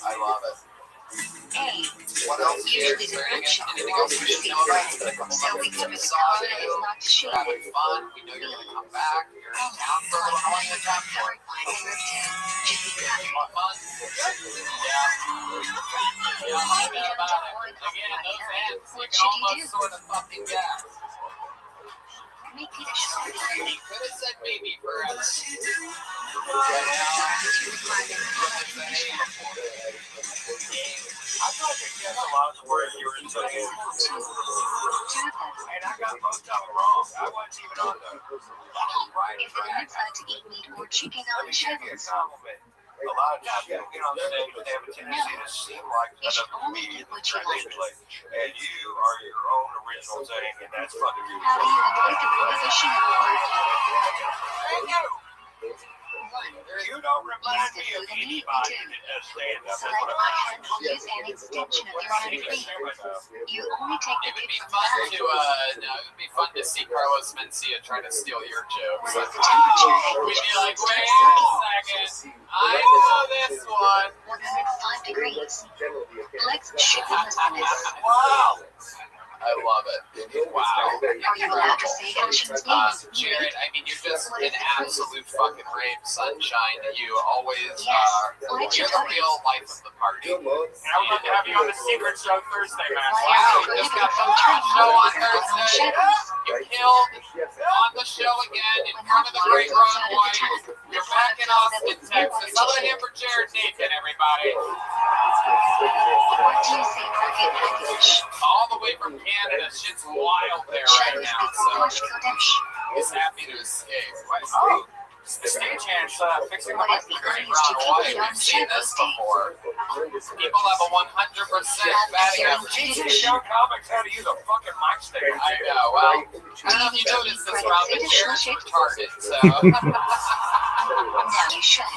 I love it. A. What else? Usually Is the there branch anything shop else we should know about? It's like a couple So we months go to to the saw club is you. not to We're shame. having fun. We know you're going to come back. You're in town for a little. How long are you in town for? Covered by layer 2. Should be covered. 1 month? Yeah, I know about it. Again, those ants, you What can should you almost do? sort of fucking guess. Make Kiddush party. He could have said maybe forever. What are the 2 requirements of Hey, Kiddush? I guess a lot of the words you were saying, and I got most of them wrong. I wasn't even on the right If the limits are to eat meat or chicken on Let me give you a shadows, compliment. A lot of times people get on stage and they have a tendency to seem like you should another only comedian do what you translate. like. And you are your own original thing, and that's fucking How do you avoid the prohibition of pork? Thank you. 1. You don't remind me of anybody that does stand-up. Select my hand or use an extension of your hand free. You only take the It would tip be from the fun back. to no, it would be fun to see Carlos Mencia try to steal your jokes. What is the temperature at We'd which be it like, is wait sucking? a second, I know this one. 105 degrees. Let's ship in this. Wow. I love it. Wow. Are you allowed to say Hashim's name? Jared, I mean, you're just an absolute fucking ray of sunshine. You always Yes. are. Let You're you the tell real life of the party. And I would love to have you on the Secret Show Thursday, man. Wow, just got the show on Thursday. You killed on the show again in front of the great Ron White. You're back in Austin, Texas. I'm gonna hear for Jared Nathan, everybody. What do you say, Rocket Package? All the way from Canada. Shit's wild there right Shadows now, before so Kodesh. he's happy to escape. Oh, the stagehand's fixing the What is the Great earliest Ron you keep White, it on we've seen Shadows this Day? before. People have a 100% batting average. DC show comics how to use a fucking mic stick. I know, well, I don't know if you noticed this, Rob, but Jared's retarded, so. Now you should.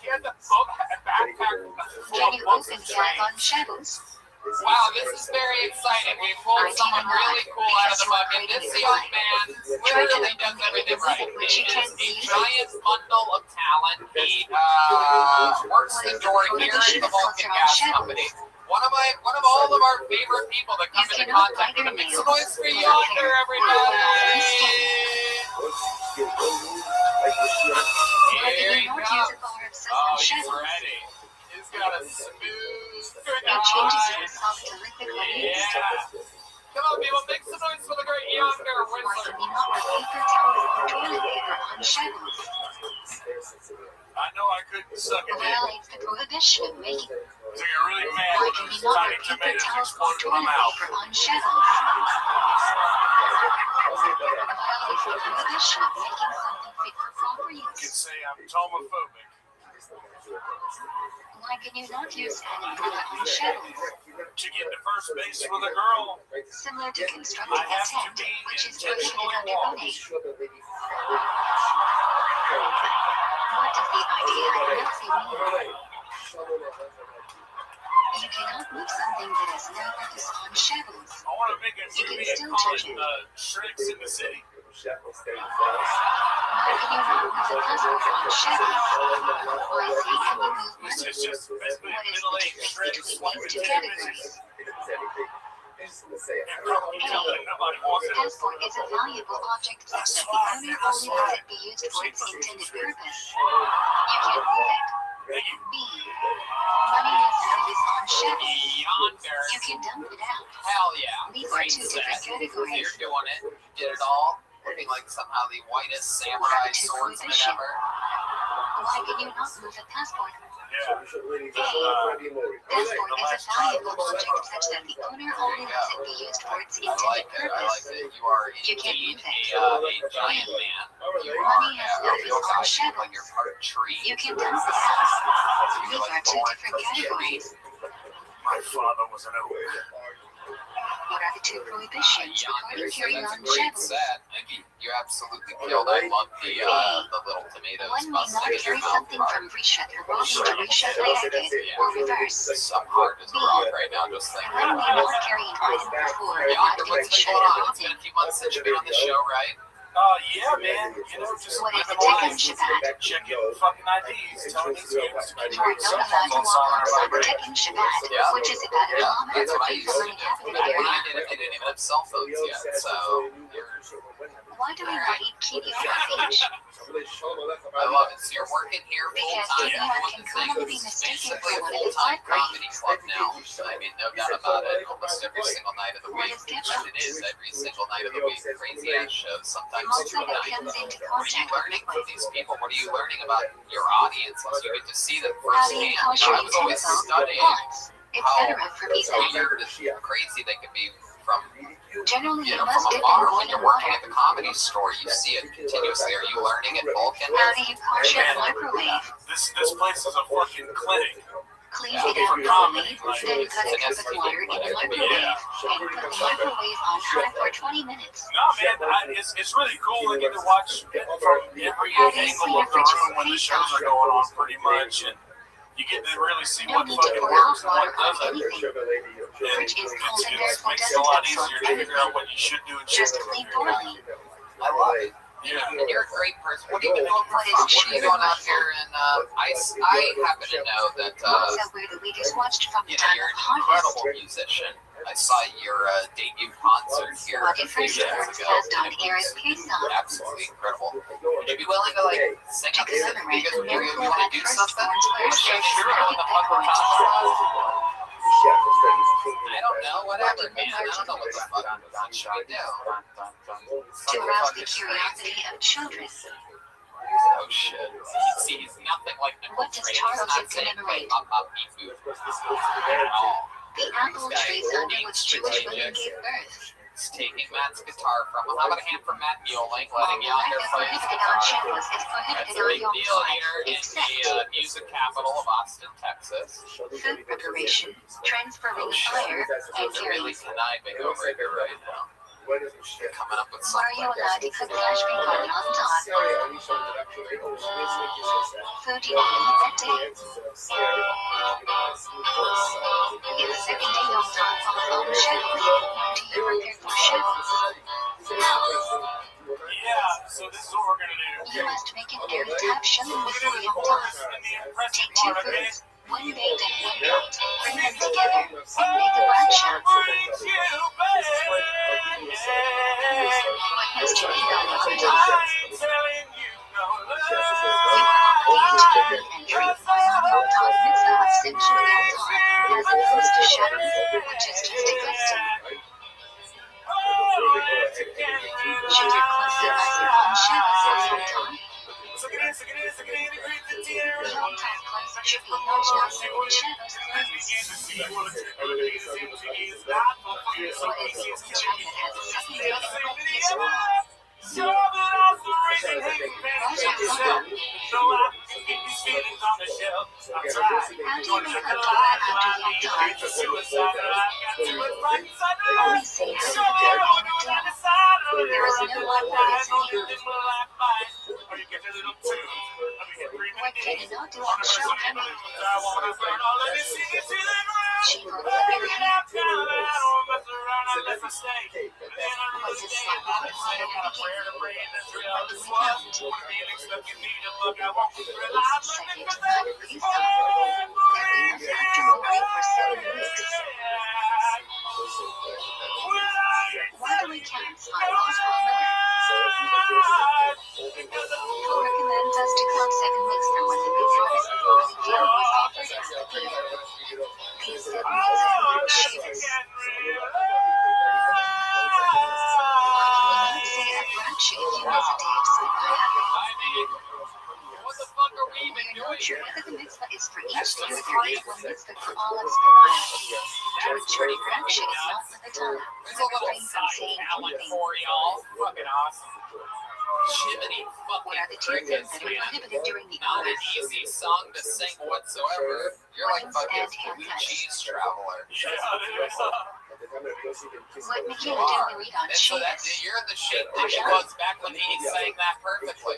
He had the book backpack. Can you open Gag on Shadows? Wow, this is very exciting. We pulled someone really cool out of the bucket. This young man literally does everything right. He is a giant bundle of talent. He works the door here at the Vulcan Gas Company. One of all of our favorite people that come into contact with him. Make some noise for Yonder, everybody! Here he comes. Oh, he's ready. He's got a smooth It changes from soft to liquid when yeah. used. Come on, people, make some noise for the great Yonder Why Whistler. can you not put paper towels or toilet paper on Shadows? I know I couldn't suck it in. Well, it's the prohibition of making. So you're really mad Why when can those you not tiny put paper tomatoes towels or exploded in my toilet mouth. paper on Shadows? Well, it's the prohibition of making something fit for proper You can use. say I'm tomophobic. Why can you not use animal on Shadows? To get to first base with a girl, Similar to constructing I a have to tent, be which is prohibited intentionally under warm. owning. What does the idea of Nazi mean? You cannot move something that has no purpose on Shadows. I want to make a You can movie still and call touch it it. Shreks in the City. Why can you not move a passport on Shadows? Why say can you move This money? is just basically What is the middle-aged difference Shreks between swapping these two two categories? bitches. And probably tell that nobody wants it. Passport is a valuable object such that the owner only lets it be used for its intended purpose. You can't move it. Thank you. B. Money has no use on Shadows. Yonder. You can dump it out. Hell yeah. These are Great two different set. categories. You're doing it. You did it all. Looking like somehow the whitest samurai swordsman ever. Why can you not move a passport? Yeah. Passport is a valuable object such that the owner only lets it be used for its I intended like it. I like purpose. it. You are You can't indeed move it. a giant man. You are Money has no a real use guy. on You look like Shadows. you're part tree. You can dump it out. You're These are like two born different from tree. categories. My father was an oak. What are the two prohibitions Yonder. according to your That's a young great Shadows? set. I mean, you absolutely killed. I love the little tomatoes One may not busting in your carry mouth something part. from Risha Karate to Risha Hayate, or reverse. Some heart is wrong right now, just thinking One may about it. not carry an item before Yonder, after what's been Risha going on? It's been Karate. a few months since you've been on the show, right? Yeah, man. You know, just What is living the ticket, life. Shabbat? Checking fucking IDs. Telling these kids to keep You are their not cell allowed phones to on walk silent outside vibrate. Tekken Shabbat, Yeah. which is about a Yeah, kilometer that's what I away used from to an do. inhabited Back when area. I did it, they didn't even have cell phones yet, so Why do we not eat kiwi on the beach? I love it. So you're working here full Because time. kiwi Doing can the commonly thing. be mistaken Basically for a one of full its time life comedy brains. club now. I mean, no doubt about it. Almost every single night of the What week. is different? It is every single night of the week. Crazy ass shows, sometimes Also, two a that night. comes into What are you contact learning with from these people? What are you learning about your audience? You get to see them how do you firsthand. cause your I was always utensil studying. pots? etc. for visa. weird and crazy they can be from, Generally, you from must dip in afar. When boiling you're working water. at the comedy store, you see it continuously. Are you learning at Vulcan? How do you caution a microwave? This place is a fucking clinic. Clean it out thoroughly, then cut it with water in the microwave, and put the microwave on high for 20 minutes. No, man, it's really cool to get to watch from every angle of the room when the shows are going on, pretty much, and you get to really see No what need to fucking pour out works and what water on doesn't. anything. And Fridge is cold and it therefore makes it a doesn't lot absorb easier to figure anything. out what you should do and Just shouldn't clean do. thoroughly. I love it. Yeah. And you're a great person. What have you been doing for fun? What are you doing out here? And I happen to know that Also, where the leaders watched from the time you're of an harvest. incredible musician. I saw your debut concert here What a it few first years was ago. cast on air as peace song. Absolutely incredible. Would you be willing to sing To up this? commemorate Because the you miracle want at to do first something? born's first Yeah, service sure. market The that fuck we're point. talking about? I don't know. Whatever, man. I don't know what the fuck should we do. To arouse the curiosity of children. Oh shit. He's nothing like Nicole What does Trey. Charles He's not saying commemorate? pop beat food at all. The apple trees under which Jewish women gave birth. He's taking Matt's guitar from him. How about a hand from Matt Muling, While letting you out life there is play his prohibited on guitar. channels, it's That's prohibited a on big your deal side, here in except the music capital of Austin, Texas. food preparation, transferring fire, and They're really dairies. conniving over here right now. They're coming up with Were you allowed to cook cash bean on top? Food you will eat that day. If the second day on top falls on the shelves, do you prepare for shelves? Yeah, so this is what we're gonna do. You must make an airtight shell We're before gonna do you the on top. chorus and the impressive Take two part, okay? foods, one baked and one cooked, bring them together, and make a brunch shell. What must you eat on the top? You are offered to eat and drink. Your top mitzvah of sensually on top, as opposed to shadow, which is just existing. Should your clothes advisor on shadows on your top? The on top clothes should be large enough for the shadows clothes. What is this child that has a second day like this one? How do you make a fire after you die? Only say how you prepare on a dough. There is no one that is here. What can you not do on the show, Emma? She will flip your hair. Was it slap on the heart at the beginning? What do we count? Second, please stop. There is enough after you wait for 7 weeks. Why do we count on Oscar Miller? Who recommends us to count 7 weeks from when the new harvest deal was offered as the deal? These 7 weeks include shears. Why do we not say a brunch if you miss a day of sleep? What the fuck are we even We are not doing sure here? whether the mitzvah is for each day or there is one mitzvah for all of Sparaya. Jewish brunch is not for the tongue. There's a little Refrain from side saying palette anything. for y'all. Fucking awesome. Jiminy What fucking are the two things crickets, that are man. prohibited during the Not an Omer? easy song to sing whatsoever. You're like fucking blue cheese traveler. What Michaela didn't read on And so that Sheamus. you're the shape that she was back when he sang that perfectly.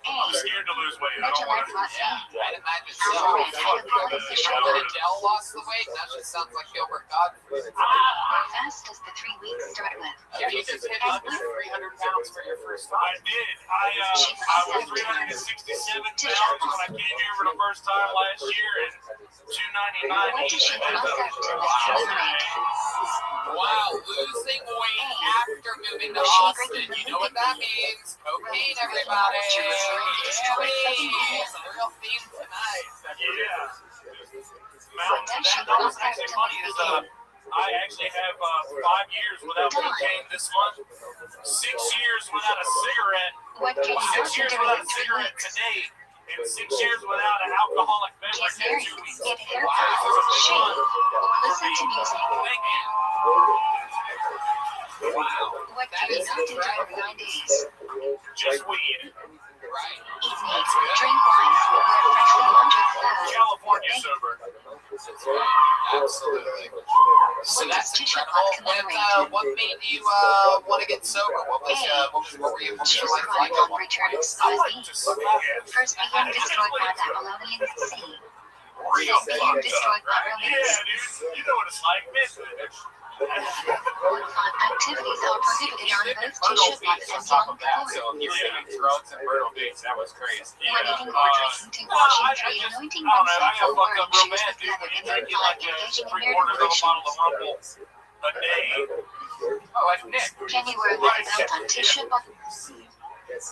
I'm scared to lose weight. I Would you don't want like to. Rothschild? I'd imagine so. Alfred had a policy When show. Adele lost the weight, now she sounds like Gilbert Godfrey. How fast does the 3 weeks start with? Yeah, you just hit under 300 pounds for your first I time. did. I was 367 pounds when I came here for the first time last year, and 299. What does she toss up to the Wow, losing weight after moving to Austin. You know what that means? Cocaine, everybody. It's a real theme tonight. Yeah. What does she That was toss up actually to funny. the Is I actually have 5 years without cocaine this month. 6 years without a cigarette. What can you 6 do years during without a 3 cigarette weeks? today. And 6 years without an alcoholic Get beverage in married, 2 weeks. get Wow, this is haircuts, a big shave, month. you're sober. Absolutely. So that's incredible. What made you want to get sober? What were your life like? Return of Squizzy. First being destroyed by Babylonian sea. Real Being fucked destroyed up. by Yeah, Romans. dude. You know what it's like, man. Activities are prohibited on both Tisha B'Av and Yom Kippur. So you were doing drugs and Myrtle Beach. That was crazy. When eating or drinking, to washing, three, anointing oneself or wearing shoes with leather, and then five, engaging in marital relations. A day. Oh, like Nick. Can you wear a leather belt on Tisha B'Av? Yes.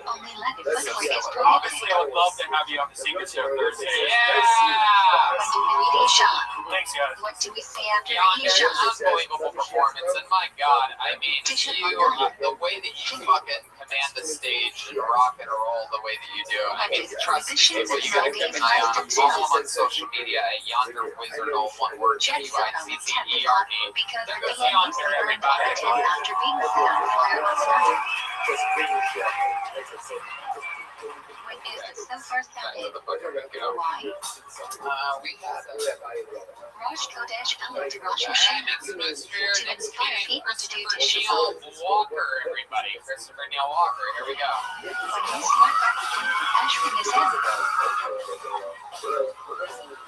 Only leather footwear is Obviously, I prohibited. would love to have you on the Secret Show Thursday. When Yeah! do we read Isha? Thanks, guys. What do we say after John, Isha? unbelievable performance, and my God, I mean, the way that you fucking command the stage and rock and roll the way that you do. I mean, trust me, people, you gotta keep an eye on. Follow him on social media at Yonder Wizard, all one word, Check Yizzard. because There the goes band Yonder, burned everybody. the tent after being set on fire last night. When is the so-far sounded? Why? We had Rosh Kodesh Elul to Rosh Mix Hashanah. Atmosphere, To next inspire game, people to do Christopher Tisha Neil B'Av. Walker, everybody. Christopher Neil Walker, here we go. When you start practicing compassion is in.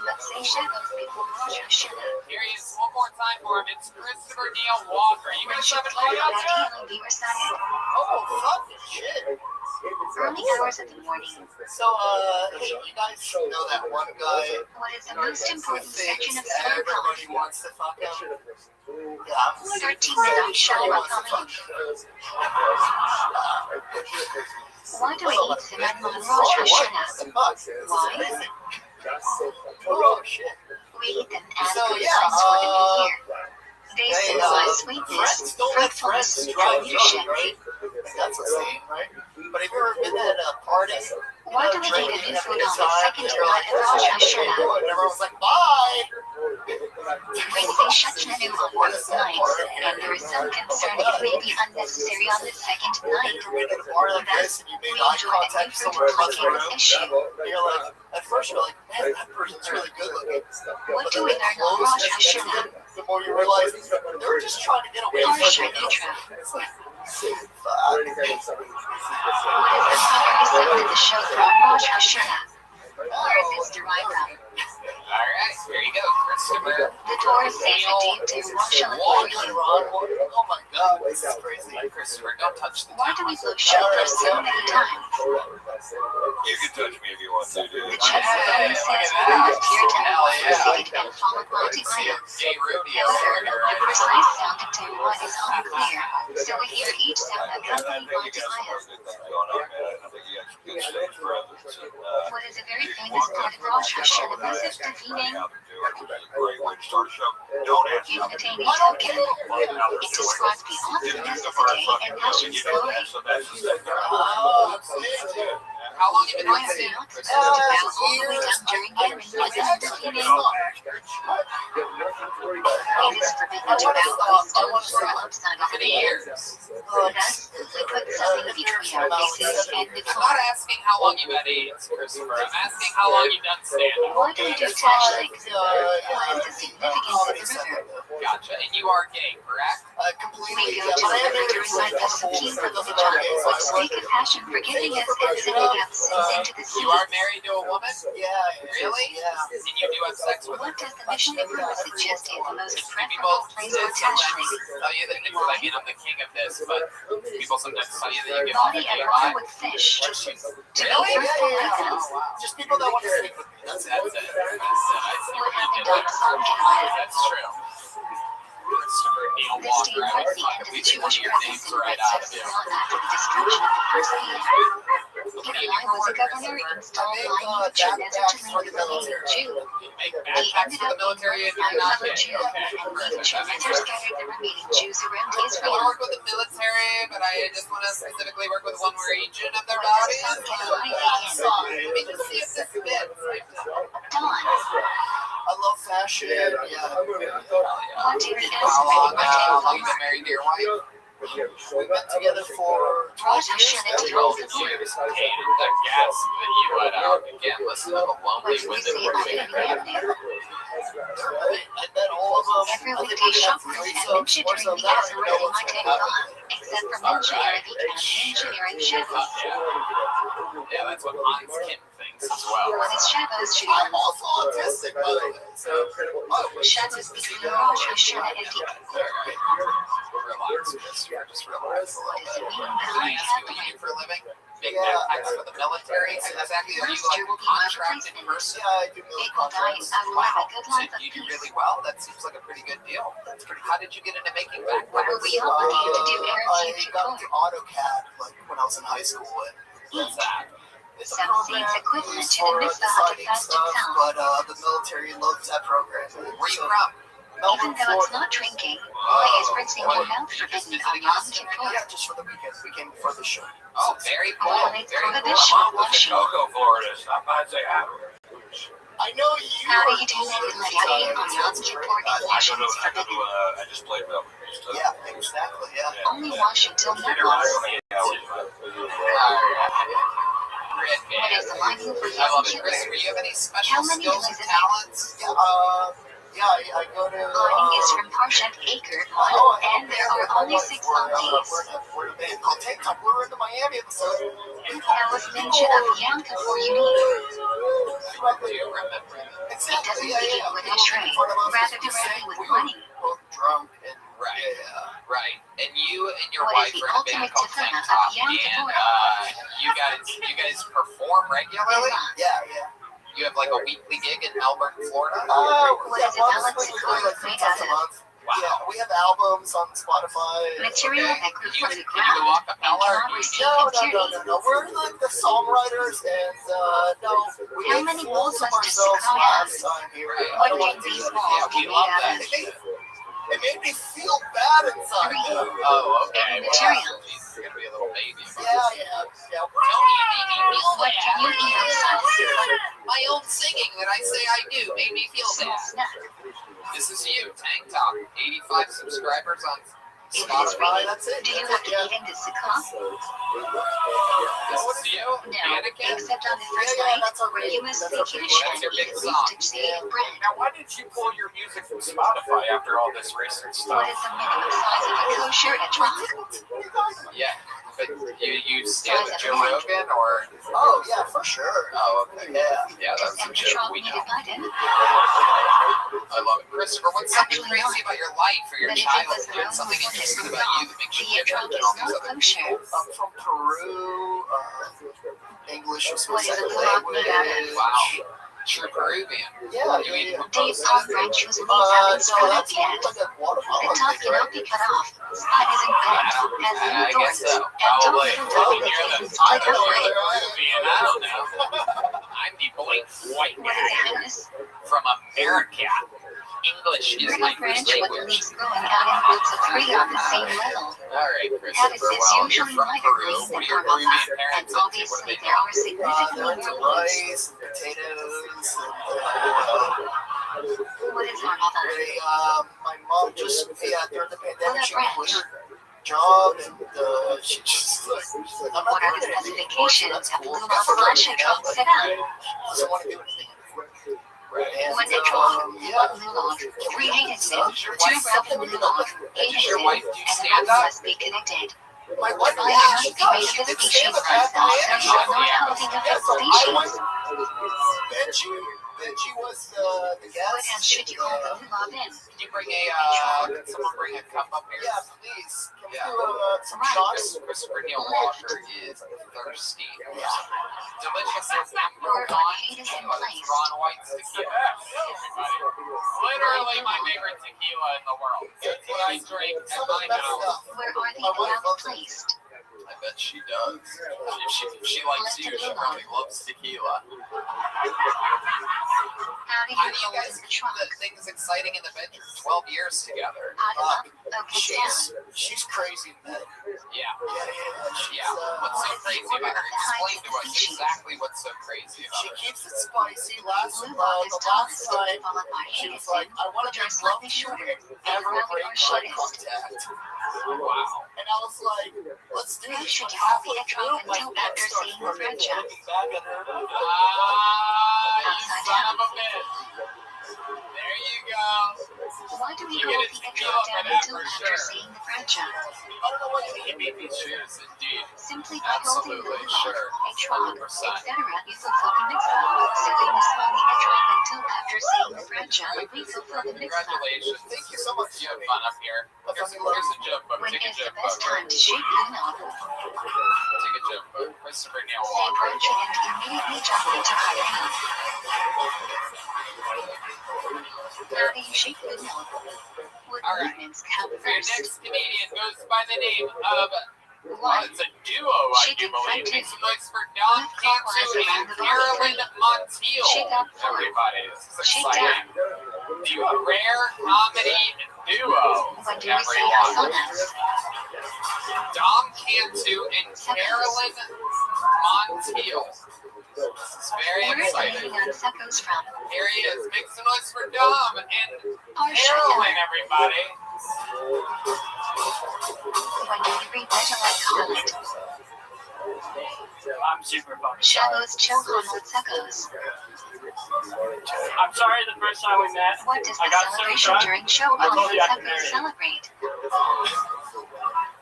Let's say shadows before Rosh Hashanah. Here he is one more time for him. It's Christopher Neil Walker. You guys have it right out there? That healing be recited. Oh, fucking shit. Early hours of the morning. So, hey, you guys know that one guy What is the most important section of that everybody Snowcon? wants to fuck him? Yeah, I'm 13 minute shower coming. Why do we eat cinnamon on Rosh Hashanah? Why? Oh, shit. We eat them as So, good yeah, signs for the new year. They symbolize sweetness, friends don't let friends fruitfulness, drive and you, leadership. right? That's a saying, right? But have you ever been at a party? Why do we eat a new food on the second You're night of Rosh Hashanah? and everyone's like, bye! We say Shachanu on both nights, and there is some concern it may be unnecessary on the second night. You're in a bar like this and you We made eye enjoy the new contact with fruit someone to across the placate room. this issue. You're like, at first you're like, man, that person's really good looking. What do we learn on Rosh Hashanah? The more you realize they're just trying to get away from Parsha you. Nitra. It's like, What is the summary segment of the show from Rosh Hashanah? Where is this derived from? All right, here you go, Christopher. The Torah says it to Rosh oh Hashanah. my god, this is crazy. Christopher, don't touch the Why do we blow shofar so many times? You can touch me if you want to, The dude. church only says Ruth Kirtan was preceded and followed by Tikva. Gay rodeo. However, the precise sound of Tikva is unclear, so we hear each sound accompanied by Tikva. What is a very famous part of Rosh Hashanah music Davine? Even a tiny token. It describes the awesomeness of the day and Hashem's glory. How long have you been doing Once this? not supposed to bow all the way down during Yemen uses Davine. It is forbidden to bow on stones or upside of the air. Thus, we put something between our faces and the I'm floor. not asking how long you've had AIDS, Christopher. I'm asking how long you've done stand-up. Why do we do tashlink? What is the significance of the river? Gotcha. And you are gay, correct? We go to the river to recite the Psukim from the John, which speak of passion forgiving us and sending out sins into the sea. You are married to a woman? Yeah, Really? yeah. And you do have sex with her? What does the Mishnah Berurah suggest is the most preferable place for tashlink? Tell you that, I mean, I'm the king of this, but people sometimes tell you that you get off the Body and gay water vibe. with fish. To be Really? fruitful license. Just people that want to sleep with me. That's it. That's it. I see What what you happened did on there. Psalm That's true. Christopher Neil This Walker. day I marks was the like, end of we the took one Jewish of your names presence in right Red out of 6 here. long after the destruction of the first kingdom. Hitler was a governor installed by Nebuchadnezzar to lead the remaining Jew. You make He backpacks ended for the up military being and you're not a gay. Jew, Okay. and Perfect. That makes Nebuchadnezzar sense. scattered the remaining Jews around I want to Israel. work with the military, but I just want to specifically work with one region of their When does bodies. the sun get light Let me just see if this fits. Dawn. I love fashion. Yeah. What do we ask How long for have you been married to your wife? We've been together for Rosh Hashanah to Well, Yom you Kippur. hated the gas that you let out. Again, listen to the What lonely did we winded say about moving Editing Avenue? I bet all of them. Every I think weekday we shop have room three and subs, Ninja four during subs. the I hours don't even know already what's my going day on. off, except for All Ninja right. Arabic and Engineering Shadows. Yeah, that's what Hans Kim thinks as well. What is Shadows should I'm also autistic, by the way. So, Shadows between Rosh Hashanah and Yom Kippur. Relax, Chris. You're just relax a What little does it bit. mean Can I behind ask you what you Catherine? do for a living? Make backpacks for the military? So exactly, are you like a contracted person? yeah, I do It million will die and contracts. I will live a good So life of you do peace. really well? That seems like a pretty good deal. How did you get into making Will backpacks? we help you to do air I to got core? into AutoCAD like when I was in high school. And What's that? it's a Some program seeds equivalent used to for the mitzvah of designing fast stuff, itself. but the military loves that program. Where you from? Even though it's not drinking, why is rinsing your mouth forbidden on Yom Kippur? Yeah, just for the weekend. We came for the show. Oh, very cool. Violates Very cool. prohibition My mom of lives in washing. Cocoa, Florida. Stop by and say hi. I know you. How do are you do good Nedilating at on Yom Kippur and washing is forbidden? I just played Melbourne. Yeah, exactly. Yeah. Only wash until mud loss. What is the lining for I Yom love it. Chris, Kippur? do you have any How special many skills days and is it? talents? I go to. Lining is from Parshat Acre 1, and there are only 6 Mondays. We're in a band called Tank Top. We're in the Miami episode. That was Ninja of Yom Kippur you need. Do you remember? It doesn't begin with a shrine, rather directly with money. Both drunk and Right. yeah. Right. And you and your What is wife the are in a band ultimate called tefillah Tank of Top, Yom and Kippur? you guys perform regularly? Yeah. You have like a weekly gig in Melbourne, Florida? What is it monthly, Alex we do like 3 made times out a of? month. Yeah, we have albums on Spotify. Material that grew Can from you the do ground a and cappella or cannot do you receive impurity. No. We're like the songwriters, and no, we How made many fools of bowls does ourselves Sakaya last time here. Right. I What don't did want to these do balls Yeah, we get love made out that of? shit. It made me feel bad inside. Oh, okay. Any Well, material. she's gonna be a little baby. Yeah. Don't you make me feel What can you eat outside of the My own singing that I say I do made me feel bad. snack? This is you, Tank Top. 85 subscribers on It is Spotify. real. That's it. Do you have to eat in the sukkah? This is you, No, Anakin. except on the first Yeah, night, that's our where big- you must that's say our Kiddush big- and that's your eat big at song. least stage bread. Now, why did you pull your music from Spotify after all this recent What stuff? is the minimum size of a kosher and trunk? Yeah, but you stand with Joe Rogan or? Oh, yeah, for sure. Oh, okay. Yeah, Does that's some empty shit trunk we need know. a button? I love it. Christopher, what's something Actually, no. crazy about your life or your But if it was childhood? thrown Something with interesting a about you that makes you the different trunk than is all these not other kosher. people? I'm from Peru. English was my What is a second clock made out of? language. Wow. True Peruvian. Yeah. Dave's palm branch was made No, haven't that's sprouted like yet. a The Guatemalan top thing, cannot right? be cut off. Spot isn't bent, has I no guess thorns, so. and Probably. don't tuck in You're its the split you're away. the Peruvian. I don't know. I'm the blank white What is a guy hymnus? from America. English is Brittle my branch first with the language. leaves growing out in groups of 3 on the same level. All right, Habitus Christopher. is Well, you're usually from lighter Peru. green What than are your Armada, Peruvian and parents into? What do obviously they there know? are significantly They're into more leaves. rice, and potatoes, and What is Armada? my mom just, during the pandemic, Well, she quit branch. her job, and she just, like, I'm not What are the doing it anymore, so specifications that's of cool. blue Good for her, flash you know, trunk but setup? doesn't want to do anything. And, When they draw, yeah. one lulog, 3 Hagenson, Does your 2 wife broken lulog, Does your 8 wife do and the stand other up? must be connected. My wife, By yeah, the she night, does. the She did species stand up runs at the out, Miami so you are show. not holding up Yeah, its so I species. went, Benji was the What guest. else should you hold the lulog in? Can you bring can someone bring a cup up here? Yeah, please. Can we Yeah. do some Right. shots? Christopher Neil Walker is thirsty. Yeah. Delicious as number We're one. on Haters in Whether place. it's Ron White's tequila. Literally my favorite tequila in the world. That's what I drink at Some of my the best house. stuff. Where are they My wife allowed loves it. placed? I bet she does. If she likes you, she probably loves tequila. How do How you do you hold guys the keep trunk? the things exciting in the bedroom? 12 years together. Bottom up, open down. She's crazy in bed. Yeah. What's so crazy about her? Explain to us exactly what's so crazy about She her. keeps it spicy. Blue lock is The tallest, last night, followed by she was Haggison, like, I want to which are make love slightly to you shorter, and and never Rabbi break eye Rothschild. contact. Wow. And I was like, let's do You this. should But have the halfway intro through, my until neck after starts seeing the hurting. franchise. Looking back at her. You Upside son down. of a bitch. There you go. Why do we You hold get the a intro feel for down that until for after sure. seeing the franchise? I don't know what you You made me choose, indeed. Simply by holding the Absolutely, lock, sure. H-Rock, 100%. etc., you fulfill the mitzvah. So we must hold the H-Rock until after seeing the franchise. We fulfill the mitzvah. Congratulations. Thank you so much. You have fun up here. Here's a joke book. When Take a is the joke best book. time to shake the knob? Take a joke book. Christopher Neil Say Walker. brunch and immediately jump into hot pain. How do you shake the knob? What All right. movements count Your first? next comedian goes by the name of, One. it's a duo, I do Shaking believe. front Make some noise for Don Move clockwise Cantu around and the body. Carolyn Montiel. Shake up forward. Everybody, this is Shake exciting. The rare comedy duo. When do we say Everyone. hasonas? Dom Cantu and Carolyn Montiel. This is very Where is the exciting. hanging on suckos from? Here he is. Make some noise for Dom and Or Carolyn, shotgun? everybody. When do you read better like comment? I'm super fucking sorry. Shagos chilhon with suckos. I'm sorry the first time we met. What does I the got so celebration drunk. during show I on told you I could suckos marry you. celebrate?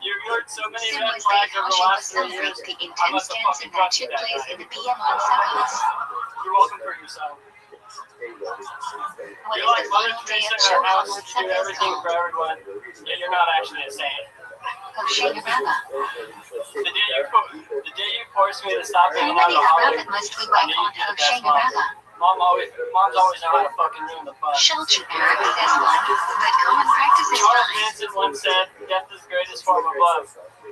You ignored so many Sim red was the flags over how the she was last 3 years. celebrate the I intense must have dancing fucking that fucked you took that place night. in the BM on suckos. You're welcome for yourself. What You're is like the Mother final day Teresa of in show her on house. You do suckos everything for called? everyone. Yet you're not actually a saint. Hoshea Rabba. The day you forced me to stop How hanging out many at the holiday, Arabah must we I wipe knew on you'd be the Hoshea best mom. Rabba? Mom's always know how to fucking ruin the fun. Shelter Arab says one, but common practice is Charles nine. Manson once said, death is the greatest form of love.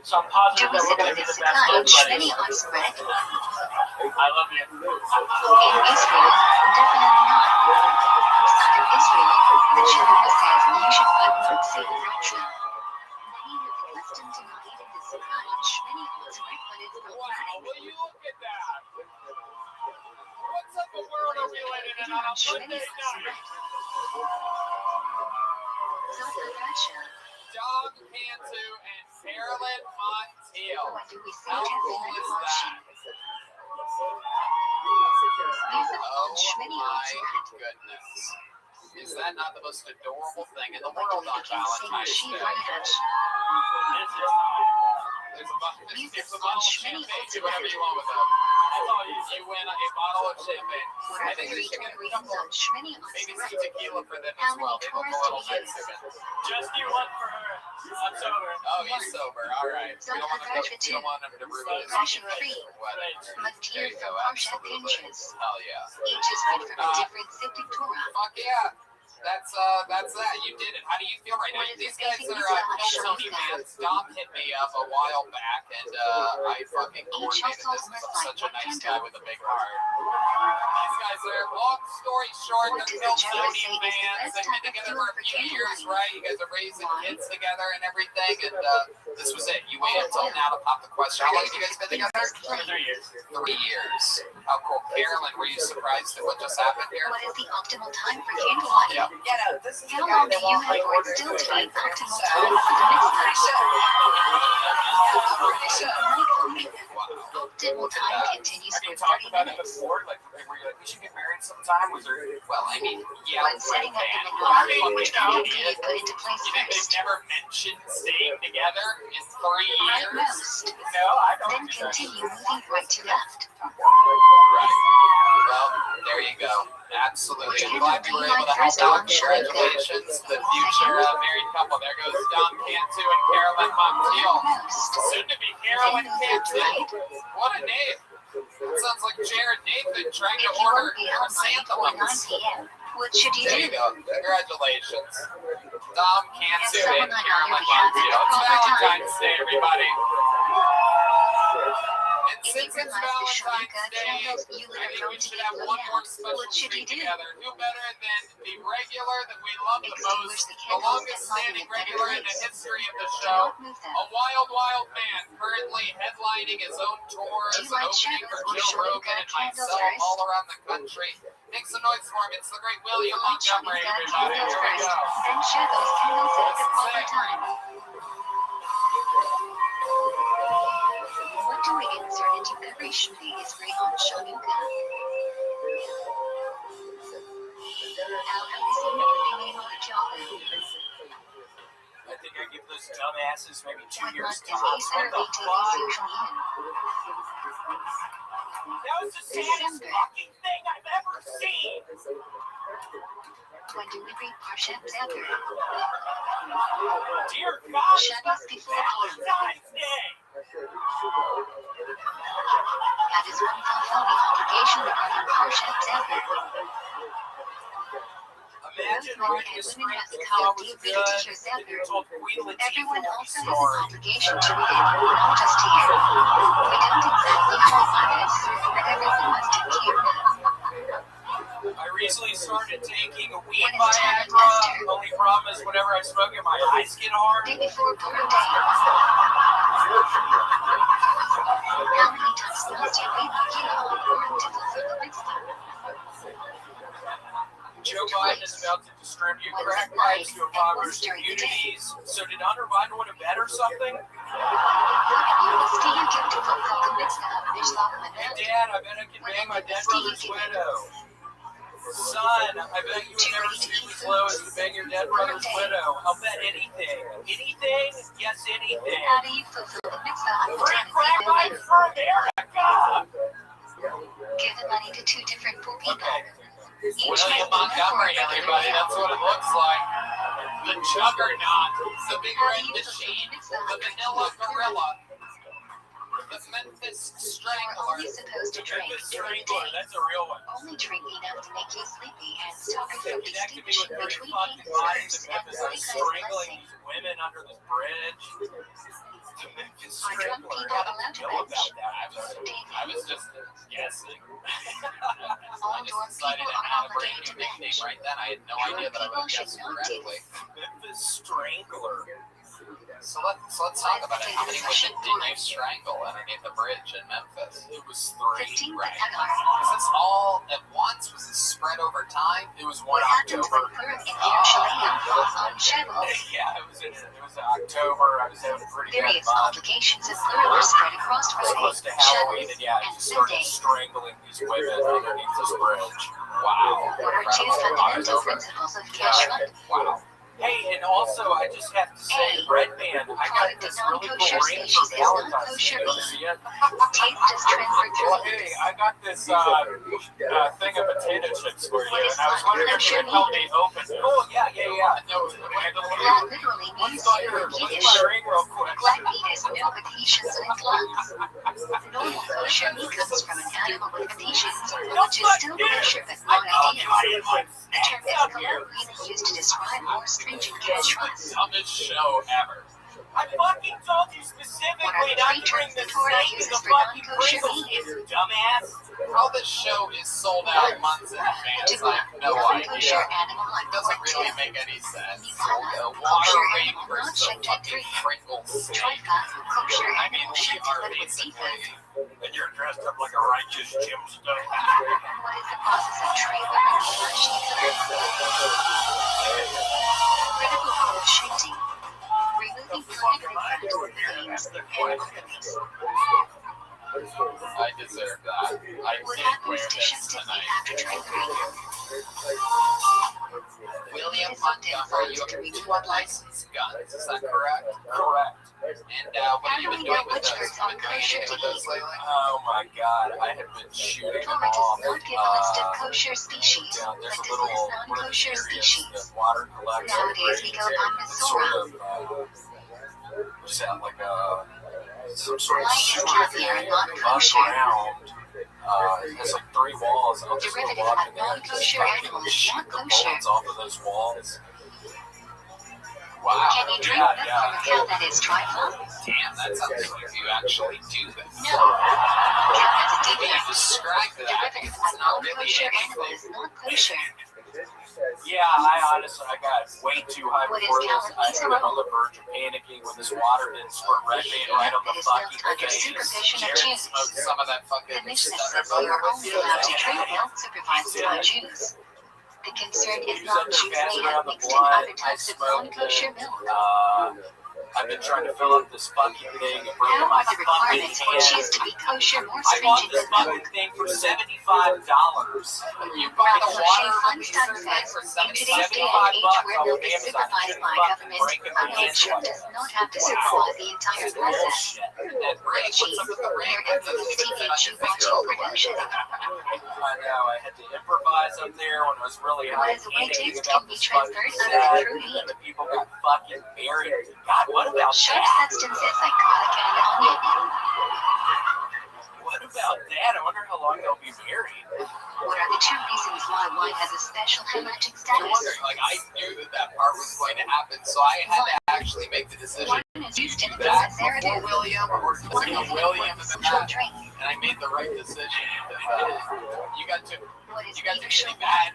So I'm positive that we're going to be the best Jerusalem love is many buddies. on spread. I love you. In Israel, definitely not. Outside of Israel, the Shema says you should but not say the Racha. Many have the custom to not eat in the Sukkah on Shmini Atzeret, but it's Wow, problematic. will you look at that? What type of world are we living in on a Monday night? Zot Racha. Dom Cantu and Carolyn Montiel. When do we say How Tefillah cool is on that? Shin? Music on Oh Shmini my Atzeret. goodness. Is that not the most adorable thing in the When do world we on begin singing Valentine's Shir Day? Hadash? There's a bottle Music of on champagne. Shmini Do whatever you want with it. That's all you You win a bottle of champagne. What I are the think we three should get a reasons couple, on Shmini maybe Atzeret? some tequila for them How as well. many They look a tourists little do you use? Mexican. Just do one for her. I'm sober. Oh, he's sober. All right. We don't want him to ruin his Fashion free. wedding. Must There use you go. some Parsha Absolutely. pinches. Hell yeah. Each is read from a different Septic Torah. Fuck yeah. That's that. You did it. How do you feel right now? What is These the guys basic are mitzvah of Tony Shofar? fans. Dom hit me up a while back, and I fucking coordinated this because I'm such a nice guy with a big heart. These guys are, long story short, What they're does the still Jews Tony say is the fans. best They've been type of together fuel for a for few candle years, lighting? right? You guys are raising Why? kids together and everything, and this was it. You waited until now to pop the question. How long have you guys been together? 3 years. 3 years. How cool. Carolyn, were you surprised at what just happened here? What is the optimal time for candle lighting? Yeah. Yeah, no, this is How long do you have for it still to be optimal time for the mitzvah? Optimal time continues Have you for talked 30 about it minutes. before? Like, were you like, we should get married sometime? Was there... Well, I mean, yeah. When setting up the I menorah, mean, which you know, candle do you put into place You think they've first? never mentioned staying together in 3 Right years? most. No, I don't. Then continue moving right to left. Right. Well, there you go. Absolutely. I'm glad we were able to help out. Congratulations to the future married couple. There goes Dom Cantu and Carolyn Montiel. Most. Soon to be Then Carolyn move left Cantu. right. What a name. That sounds like Jared Nathan trying If to you order won't be out by Santa 8 or 9 ones. p.m., what should you There do? you go. Congratulations. Dom Cantu someone and on your Carolyn behalf at the Montiel. It's proper time. Valentine's Day, everybody. And If since you it's realize the Valentine's Shanika Day, candles you I are think going we to should get have blown one more out, special what should you treat do? together. Who better than the regular that we love the Extinguish most, the the candles longest and light standing in a better regular in the place. history of the Do show, not move them. a wild, wild man currently headlining his own tour Do as you an like opening for shadows or Joe Rogan Shanika and candles myself first? all around the country. Make some noise for him. It's the great William Light Montgomery, Shanika everybody. candles Here we first, go. then share those candles at the proper time. What do we insert into every shmee is great on Shanika? How easy would the name of the job? I think I give those dumbasses maybe 2 What years month is tops. Easter What the Week fuck? usually in? That was the saddest December. fucking thing I've ever seen. When do we read Parshat Zephyr? Dear God, it's Shabbos before Purim. Valentine's Day. That is one fulfill the obligation regarding Parshat Zephyr. Imagine Both men reading a and women script have the you power thought to was read good, to hear and Zephyr. you told Queen Latifah Everyone the also has an story. obligation to read it, not just to hear. We don't exactly hold by this, but everyone must adhere. I recently started taking a weed When is time Viagra. Esther? Only problem is whenever I smoke it, my eyes get hard. Day before Purim Day. How many times must you read Megillah on Purim to fulfill the mitzvah? Joe Biden is about to distribute Once crack at night pipes to and once impoverished during the day. communities. So did Hunter Biden win a bet or something? What must do you do to fulfill the mitzvah of Mishloach Hey, Manot? Dad, I bet I can bang my dead brother's widow. Son, I bet you would never stoop as low as to bang your dead brother's widow. I'll bet anything. Anything? Yes, anything. How do you fulfill the mitzvah of Free Matan crack pipes for America! Give the money to two different poor people. Okay. Each William might be Montgomery, for everybody. That's what it looks like. The juggernaut, the big How do red you fulfill machine, the mitzvah the of vanilla drinking gorilla, the Memphis You are Strangler. only supposed to drink Memphis during the Strangler, day. that's a real one. Only drink enough to make you sleepy and stop you They from connected me distinguishing with 30 between fucking Haman's bodies curse in and Memphis. I was Mordecai's strangling blessing. these women under this bridge. The Memphis Are drunk Strangler. people How did allowed to you know bench? about that? I was just guessing. All I just drunk decided people I are had a brand obligated to new nickname bench. right then. I had no Drunk idea that I people would have should guessed not correctly. Memphis Strangler. So let's talk about it. How many women did you strangle underneath the bridge in Memphis? It was 3. 15th Right. of Adar. Was this all at once? Was this spread over time? It was What 1 happened October. when Purim in Yerushalayim falls on Shavuot? Yeah, it was in October. I was having a pretty bad Various month. obligations of Purim are spread across It was close Friday, to Halloween, Shabbos, and yeah, I and just started Sunday. strangling these women underneath this bridge. Wow. What are two fundamental principles of kashrut? Wow. Hey, and also, I just have to say, A. Red Man, I got Product this of really cool non-kosher ring species for is not Valentine's kosher Day. meat. See it? Taste is transferred Well, through hey, lips. I got this thing of potato chips for you, What is and I was not wondering if you kosher could help meat? me open it. Oh, yeah. No, That literally means What's you're my Yiddish. ring real quick? Black meat has no adhesions in its lungs. Normal kosher meat comes from an animal with adhesions, which is still kosher but I not told you I ideal. didn't want The term snacks is out here. colloquially used to describe more stringent This is kashruts. the dumbest show ever. I fucking told you What are specifically the not three to bring terms the the Torah snake and uses the for fucking non-kosher Pringles, meat? you dumbass. How this show is sold out months in advance, To I have no non-kosher idea. animal It like doesn't pork really too. make any sense. Mikala, Water kosher rate animal not versus a subject fucking drink. Pringles steak. Trifle, kosher I mean, animal we shipped are liquid seafood. basically. And you're dressed up like a righteous gemstone. What is the process of trifle and shifting? Critical role of shifting. Removing plant and veins and organs. I deserve that. I What did wear happens to this shifting tonight. after trifling? William Montgomery, you have 2 licensed guns, is that correct? Correct. And what How have you do been we doing know with which those? birds Have are you been doing kosher anything to with those eat? lately? Oh my god, I have been shooting them Torah does off. not give a list of kosher species, Yeah, but there's a this little is one of the non-kosher areas species. that water collects. Nowadays we go It's sort omnisora. of, what's that, like some sort of Why is sewer caviar thing not kosher? underground. It has like 3 walls, and I'll just go Derivative walk of in there and just non-kosher fucking animal is shoot not the kosher. bullets off of those walls. Wow. Can you drink milk from a cow that is trifle? Damn, that sounds like you actually do that. No. Cow has a The way you defect. describe that, Derivative it's of not really non-kosher animal anything. is not kosher. Yeah, I got way too high What is before this. I calories? was on the verge of panicking when this water didn't squirt red paint right on the That is fucking built under face. supervision of Jared Jews. smoked some of that fucking The Mishnah stutter says we are butter only allowed to drink milk supervised by Jews. The concern is not Jews may have mixed in other types of non-kosher milk. I've been trying to fill up this fucking thing and bring How my are the fucking requirements for hand. cheese to be kosher more I bought stringent this than milk? fucking thing for $75. You buy the Kosher water Feinstein register says, for in today's day and age where milk is Amazon. supervised by government, a milkshake does not have to supervise the entire process. that break. What's Cheese, up with the break? their infamous THC watching production. I know, I had to improvise up there when I was really What high. is white panicking taste about can be this fucking transferred sad, under through heat. and the people got fucking buried. God, what about Sharp that? substances like garlic and onion. What about that? I wonder how long they'll be married. What are the two reasons why wine has a special hemorrhagic You're status? wondering, like, I knew that part was going to happen, so I had to actually make the decision. Wine is used in a That preservative. before William, or to Wine say is an William important and social that, drink. and I made the right decision. You got to What is you got to leadership? bad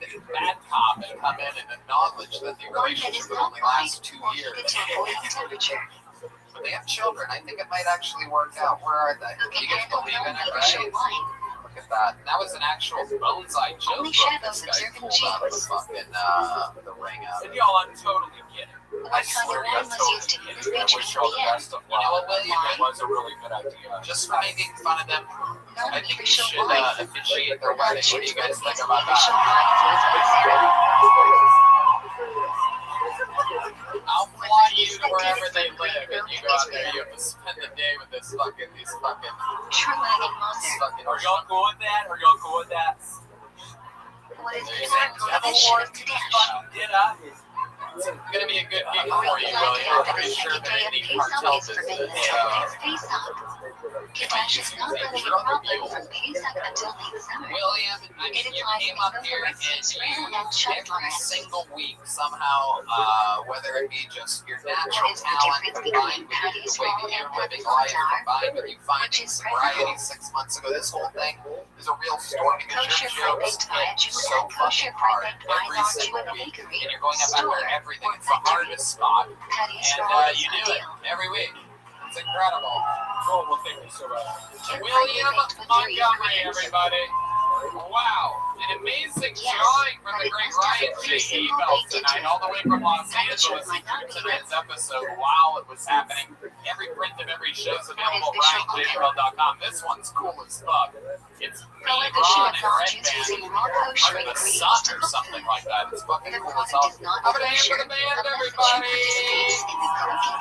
cop and come in and acknowledge that the Wine that relationship is would not only wine last 2 or years. heated to a boiling temperature. But they have children. I think it might actually work out. Where are they? Who You can guys handle believe in it, non-leadership right? wine? Look at that. That was an actual bonsai joke. Only book shadows this guy observant pulled out of the Jews. fucking the ring out. And y'all, I'm totally kidding. I What kind swear of to wine God, was used in totally this kidding. I region wish in y'all the the end? best of You know what, luck. William? It was a really good idea. Just for making fun of them, I think you Non-leadership should wine. officiate their Not wedding. What do Jews you guys would think use about leadership that? wine for his own ceremony. I'll fly you to wherever they live, and you go out there. You have to spend the day with these fucking True wedding mother. Are y'all cool with that? Are y'all cool with that? What is the Devil exact prohibition Lord, of Kadesh? fucking did I? It's gonna be a good gig Or for you, even William. I'm that pretty the sure second that day of any Pesach cartel is forbidden business, until next Pesach. Kadesh is not going to be a problem from Pesach until late summer. William, I mean, It you applies came to up both here the and Red Sea you, and Shut every Florence. single week somehow, whether it be just your natural What is the talent difference combined between with Patty's the way roll that you're and living Peppermint life, Jar, combined with you finding which is sobriety preferable? 6 months ago, this whole thing is a real story because Kosher your bread jokes baked by a hit Jew so and kosher fucking bread hard baked by a every non-Jew single in a week, bakery, and you're going up after store, everything. or It's the factory. hardest spot, Patty's and roll is you do it ideal. every week. It's incredible. Cool, well, thank you so much. Get William baked with Montgomery, dairy everybody. Wow, an amazing Yes, drawing from but the it great must have Ryan a J. clear Ebel symbol baked tonight, into all the way from Los That Angeles. might not He be came to today's episode while it was happening. Every print of every show is available at RyanJBel.com. This one's cool as fuck. It's me, Prohibition Ron, of and non-Jews Red using Band raw kosher under the ingredients sun to or cook something them. like that. It's fucking The cool as product hell. is not Have a hand kosher for the band, unless the Jew everybody! participates in the cooking.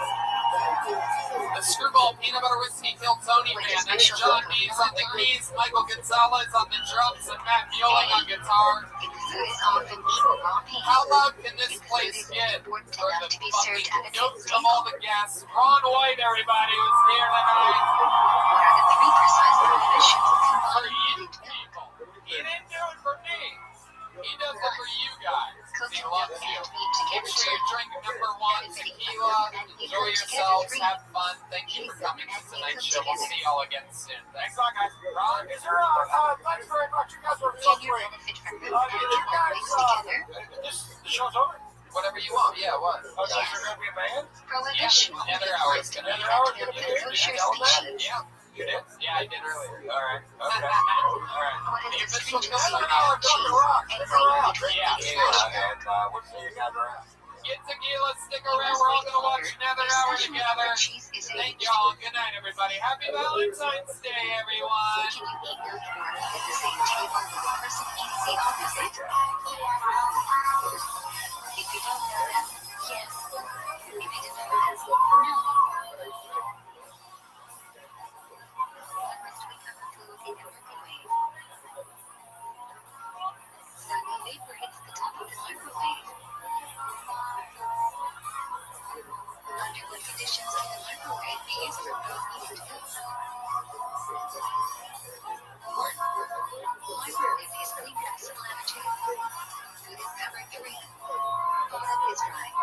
The Screwball Peanut Butter Whiskey Kill Tony Band. That's John Mees on the keys, Michael Gonzalez on the drums, and Matt Mueling on guitar. If the food is often eaten raw beef, How loud can this if the food place is get important for enough the to be fucking served at a goats king's of all table, the guests? Ron White, everybody, was here tonight. what are the three precise prohibitions For involving you heated milk? people. He didn't do it for me. He does it for you guys. He Cooking loves milk you. and meat Make together sure you too. drink number one tequila. Enjoy yourselves. Have fun. Thank you for coming to tonight's show. We'll see y'all again soon. Thanks a lot, guys. Ron, Is there thanks very much. You guys were so Can you great. benefit from Did food you and guys, mix together? the show's over? whatever you want. Yeah, what? Oh, so you're going to be a band? Prohibition only Another hour is applies to gonna meat be and milk of the kosher species. Yeah, you did? Yeah, I did earlier. All right. Okay. All right. What The is the official stringency Killer of Hour cheese and wheat meat Yeah, is yeah. special? We'll see you guys around. Get tequila, stick around. We're all gonna watch another hour together. Cheese is Thank aged. y'all. Good night, everybody. Happy Valentine's Day, everyone. Can you eat milk or meat at the same table when the person eats the opposite? If you don't know that, yes. If you didn't know that, no. What must we cover food in a microwave? So the vapor hits the top of the microwave. Under what conditions can the microwave be used for both heated foods? Microwave is clean gas inflammatory. Food is covered 3. Bottom is right.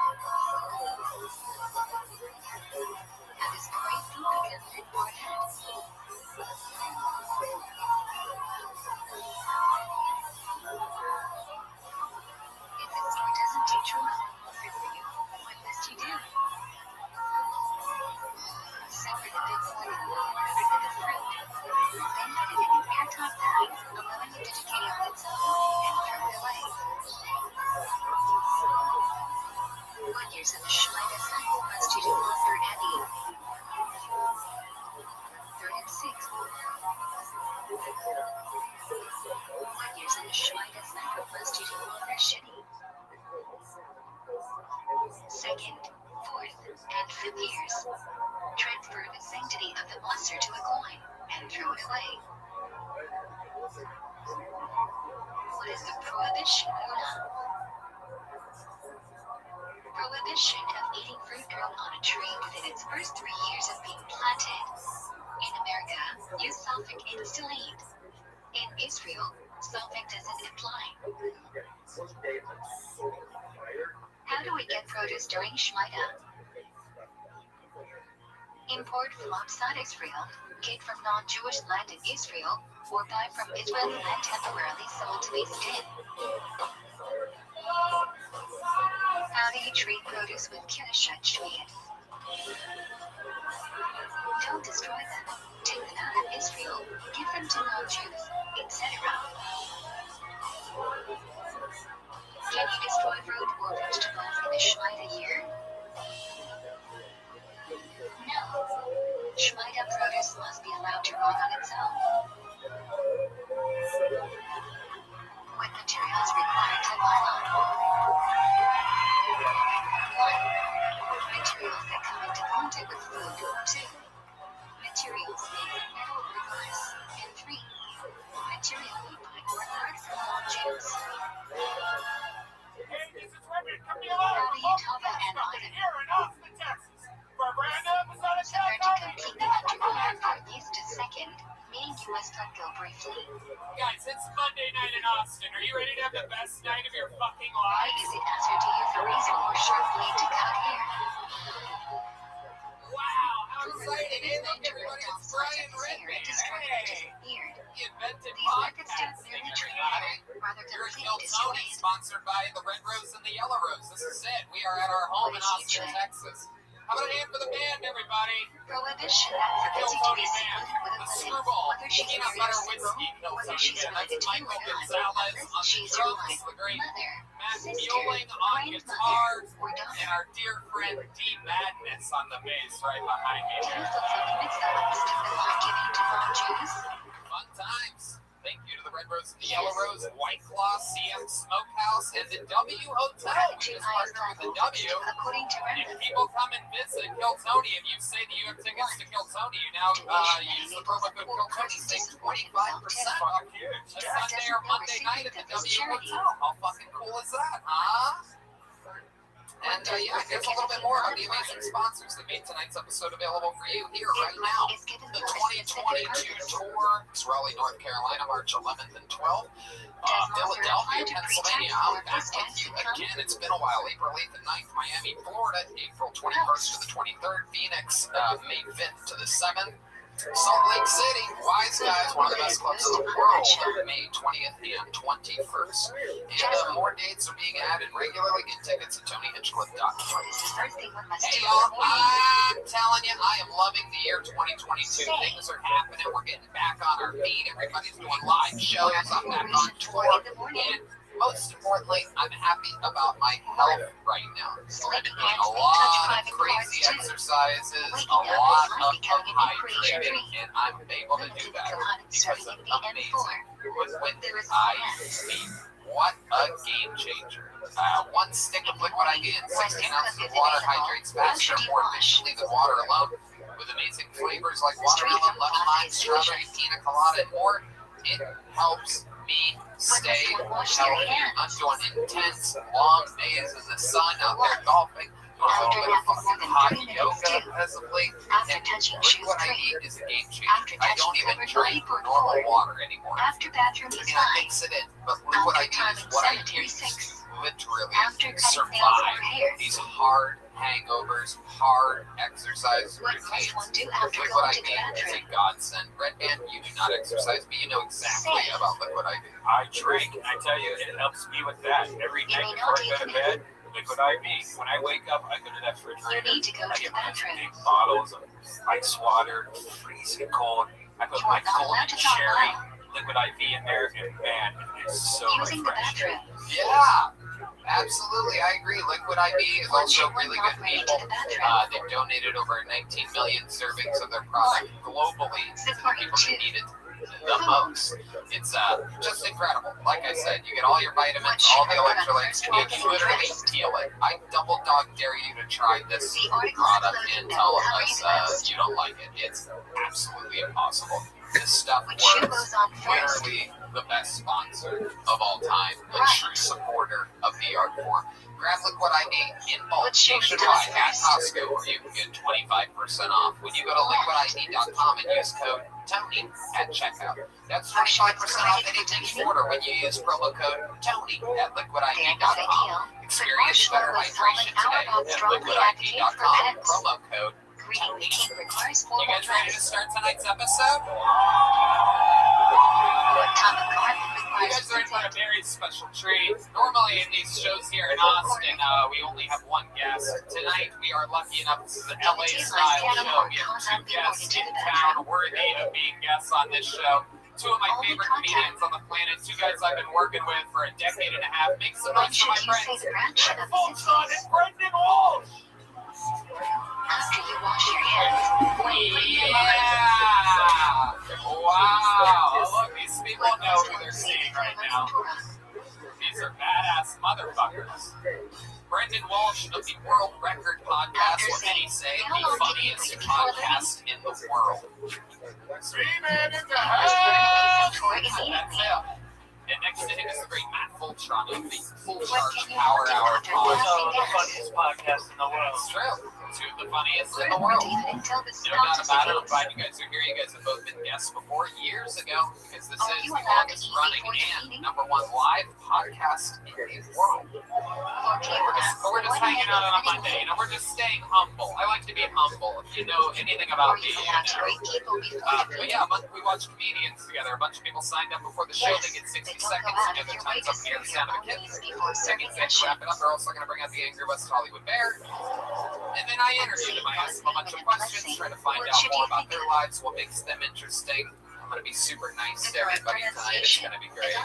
must you do on a shitty. Second, fourth, and fifth years. Transfer the sanctity of the blesser to a coin, and throw it away. What is the prohibition, Una? Prohibition of eating fruit grown on a tree within its first 3 years of being planted. In America, use suffix installate. In Israel, suffix doesn't apply. How do we get produce during Shemitah? Import from outside Israel, get from non-Jewish land in Israel, or buy from Israeli land temporarily sold to be skin. How do you treat produce with Kiddushat Shmiyat? Don't destroy them. Take them out of Israel, give them to non-Jews, etc. Can you destroy fruit or vegetables in a Shemitah year? No. Shemitah produce must be allowed to rot on its own. What materials required to nylon? 1. Materials that come into contact with food. 2. Materials made from metal or glass. And 3. Material made by or apart from non-Jews. Hey, this is Rabbi coming How along. do you top out an item? Here in Austin, Texas, for a brand new episode of Subvert to completely underground for at least a second, meaning you must let go briefly. Guys, it's Monday night in Austin. Are you ready to have the best night of your fucking Why lives? is it answer to you for reason or short blade to cut hair? Wow, how Rumor exciting! Hey, that look, the everybody, down it's sides of Brian his hair Redman. and destroyed Hey, his beard. he invented These methods don't podcasting, merely treat everybody. hair, rather than You're at clean Kill destroy Tony, it. sponsored by the Red Rose and the Yellow Rose. This is it. We are at our home in Austin, Texas. How about a hand for the band, everybody? Prohibition that forbids you to be secluded with a The woman, Screwball, whether she's peanut married or butter single, whiskey, Kill whether Tony she's band. related That's to you Michael or not, Gonzalez unless on the she's your drums, wife, the great mother, Matt sister, Bueling on guitar, grandmother, or daughter. and our dear friend D Madness on the bass right behind me. Do you fulfill the mitzvah of stupid giving to non-Jews? Fun times. Thank you to the Red Rose and the Yellow Rose, White Claw, CM Smokehouse, and the W Hotel. The We two just highest partnered with levels, the W. according to If Rembrandt. people come and visit Kill Tony and you say that you have tickets to Kill Tony, you now use the promo code Kill Tony, save 25% off a Sunday or Monday night at the W Hotel. How fucking cool is that, huh? And yeah, here's a little bit more about the amazing sponsors that made tonight's episode available for you here right now. The 2022 tour is Raleigh, North Carolina, March 11th and 12th. Philadelphia, Pennsylvania, I'm back with you again. It's been a while. April 8th and 9th, Miami, Florida, April 21st to the 23rd, Phoenix, May 5th to the 7th. Salt Lake City, Wise Guys, one of the best clubs in the world, May 20th and 21st. And more dates are being added regularly. Get tickets at TonyHitchcliffe.com. Hey y'all, I'm telling you, I am loving the year 2022. Things are happening. We're getting back on our feet. Everybody's doing live shows. I'm back on tour. And most importantly, I'm happy about my health right now. I've been doing a lot of crazy exercises, a lot of hydrating, and I'm able to do that because of amazing liquid IV. What a game changer. 1 stick of liquid IV and 16 ounces of water hydrates faster, more efficiently than water alone, with amazing flavors like watermelon, lemon lime, strawberry, pina colada, and more. It helps me stay healthy. I'm doing intense, long days in the sun out there golfing, doing a little bit of fucking hot yoga peasively, and liquid IV is a game changer. I don't even drink normal water anymore. I mean, I mix it in, but liquid IV is what I use to literally survive these hard hangovers, hard exercise routines. Liquid IV is a godsend. Red Band, you do not exercise, but you know exactly about liquid IV. I drink, and I tell you, it helps me with that. Every night before I go to bed, liquid IV. When I wake up, I go to that refrigerator. I get my big bottles of ice water, freezing cold. I put my golden cherry liquid IV in there, and man, it's so refreshing. Yeah. Absolutely, I agree. Liquid IV is also really good people. They've donated over 19 million servings of their product globally to the people who need it. the most. It's just incredible. Like I said, you get all your vitamins, all the electrolytes, and you can literally feel it. I double dog dare you to try this product and tell us you don't like it. It's absolutely impossible. This stuff works. Literally the best sponsor of all time, a true supporter of the art form. Grab Liquid ID in bulk nationwide at Costco, where you can get 25% off when you go to liquidid.com and use code TONY at checkout. That's 25% off anything you order when you use promo code TONY at liquidid.com. Experience better hydration today at liquidid.com. Promo code TONY. You guys ready to start tonight's episode? You guys are in for a very special treat. Normally in these shows here in Austin, we only have one guest. Tonight we are lucky enough, this is an LA style show. We have two guests in town worthy of being guests on this show. Two of my favorite comedians on the planet, two guys I've been working with for a decade and a half. Make some noise for my friends, Jeff Fulton and Brendan Walsh. After you wash your hands, Yeah! Wow! Look, these people know who they're seeing right now. These are badass motherfuckers. Brendan Walsh of the World Record Podcast, what many say the funniest podcast in the world. Streaming in the house! That's him. And next to him is the great Matt Fultron of the Full Charge Power Hour Podcast. The funniest podcast in the world. It's true. Two of the funniest in the world. No doubt about it. I'm glad you guys are here. You guys have both been guests before years ago, because this is the longest running and #1 live podcast in the world. We're just hanging out on a Monday. We're just staying humble. I like to be humble. If you know anything about me, you know. But yeah, we watch comedians together. A bunch of people signed up before the show. They get 60 seconds to get their times up here. The sound of a kid. Seconds they wrap it up. They're also going to bring out the Angry West Hollywood Bear. And then I interview them. I ask them a bunch of questions, try to find out more about their lives, what makes them interesting. I'm going to be super nice to everybody tonight. It's going to be great.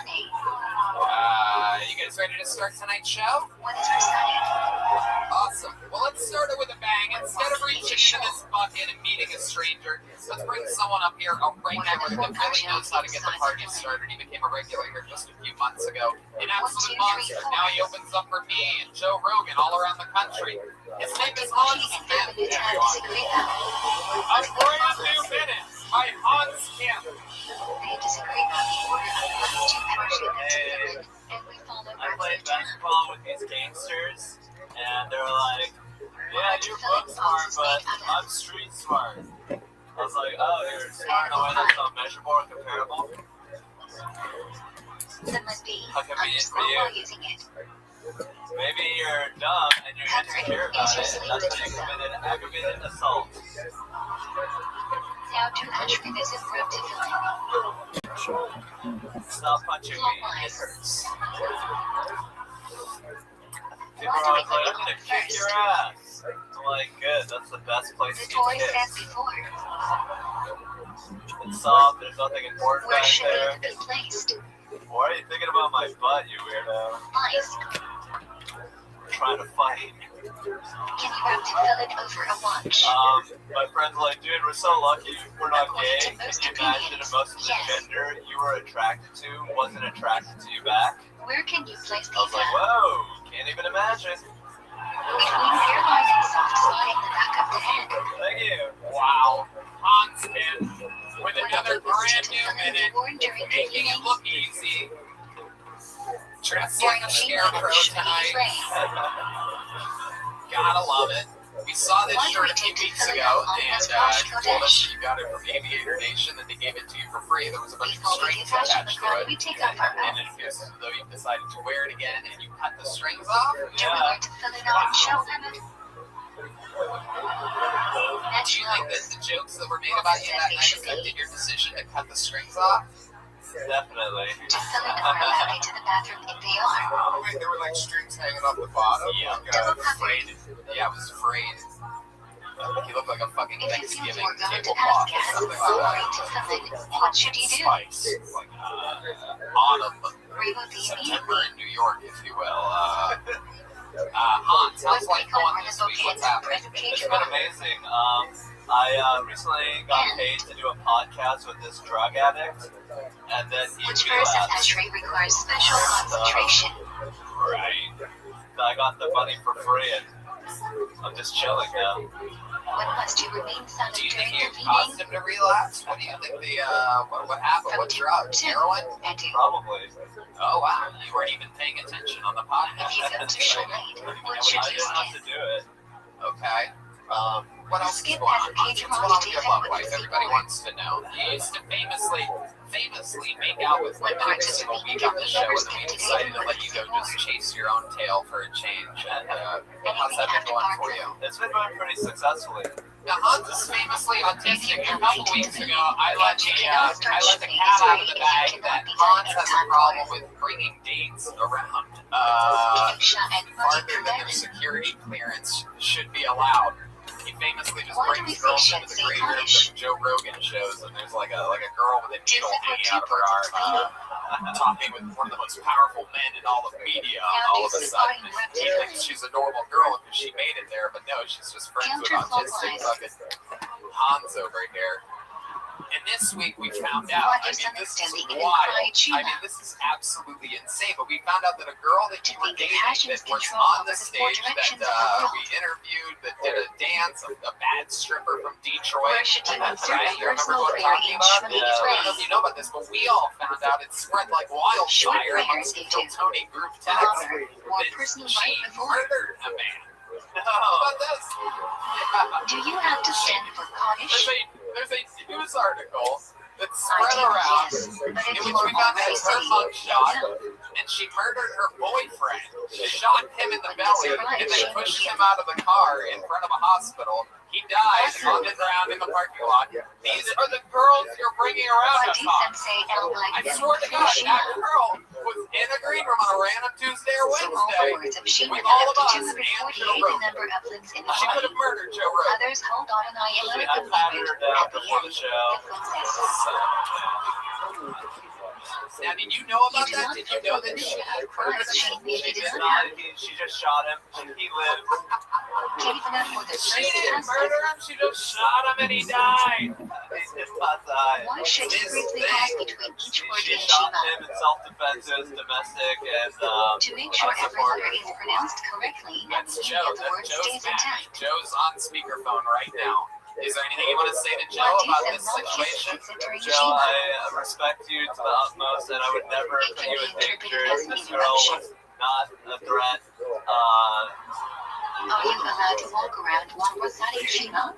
You guys ready to start tonight's show? Awesome. Well, let's start it with a bang. Instead of reaching into this bucket and meeting a stranger, let's bring someone up here, a regular that really knows how to get the party started. He became a regular here just a few months ago. An absolute monster. Now he opens up for me and Joe Rogan all around the country. His name is Hans Kim. A brand new minute by Hans Kim. I played basketball with these gangsters, and they're like, yeah, you're book smart, but I'm street smart. I was like, oh, you're smart in a way that's not measurable or comparable? How convenient for you. Maybe you're dumb and you're insecure about it. That's when you committed aggravated assault. Now to entry visit room to Stop punching me, it hurts. People are always like, I'm gonna kick your ass. I'm like, good, that's the best place to get kicked. It's soft, there's nothing important back there. Why are you thinking about my butt, you weirdo? We're trying to fight. Can you have to fill it over a watch? My friends are like, dude, we're so lucky we're not gay. Can you imagine if most of the gender you were attracted to wasn't attracted to you back? Where can you place these? I was like, whoa, can't even imagine. Between hairline and soft spot in the back of the head. Thank you. Wow. Hans Kim with another brand new minute, making it look easy. Dressed like a scarecrow tonight. Gotta love it. We saw this shirt a few weeks ago, and you told us you got it from Aviator Nation, and they gave it to you for free. There was a bunch of strings attached to it, and it appears as though you decided to wear it again, and you cut the strings off. Yeah. Do you think that the jokes that were made about you that night affected your decision to cut the strings off? Definitely. Wait, there were like strings hanging off the bottom? Yeah. Like, frayed. Yeah, it was frayed. He looked like a fucking Thanksgiving tablecloth or something like that. What should you do? Spice. Like autumn. September in New York, if you will. Hans, how's life going this week? What's happening? It's been amazing. I recently got paid to do a podcast with this drug addict, and then he Which verse of relapsed. Esri requires special concentration? Right. I got the money for free, and I'm just chilling now. When must you remain silent Do you during think you the caused meeting? him to relapse? What do you think what happened? From What drug? 2 Heroin? and 2. Probably. Oh wow, you weren't even paying attention on the podcast. If you go to Charlotte, what should I you didn't have to skip? do it. Okay. What else is Skip going has on? a What's kid going who on with your love wants life? to Everybody see wants to know. You used to famously make out with women every single week on the show, and then we decided to let you go just chase your own tail for a change. And how's that been going for you? It's been going pretty successfully. Now, Hans is famously autistic. A couple weeks ago, I let the cat out of the bag that Hans has a problem with bringing dates around. Farther than their security clearance should be allowed. He famously just brings girls into the green room from Joe Rogan shows, and there's like a girl with a needle hanging out of her arm, talking with one of the most powerful men in all of media. All of a sudden, she thinks she's a normal girl because she made it there, but no, she's just friends with autistic fucking Hans over here. And this week we found out, I mean, this is wild. I mean, this is absolutely insane. But we found out that a girl that you were dating that was on the stage that we interviewed, that did a dance, a bad stripper from Detroit. Right? You remember what we're talking about? I don't know if you know about this, but we all found out it spread like wildfire amongst the Tony group text that she murdered a man. How about this? Do you have to stand for cottage? There's a news article that spread around in which we found that her mugshot, and she murdered her boyfriend. She shot him in the belly and then pushed him out of the car in front of a hospital. He died on the ground in the parking lot. These are the girls you're bringing around us on. I swear to God, that girl was in a green room on a random Tuesday or Wednesday with all of us and Joe Rogan. She could have murdered Joe Rogan. Others hold on and I I alert patted her down at the before the end. show. Now, did you know about that? Did you know that she had murdered him? She did not. She just shot him. He lived. She didn't murder him. She just shot him and he died. He just about died. Why should you briefly pause between each word She and shot Shiva? him in self-defense. It was domestic and To make sure every support. letter is pronounced correctly and That's the Joe. meaning of the word That's Joe's stays back. intact. Joe's on speakerphone right now. Is there anything you want to say to Joe about this situation? Joe, I respect you to the utmost, and I would never put you in danger. This girl was not a threat. Are you allowed to walk around while reciting Shiva?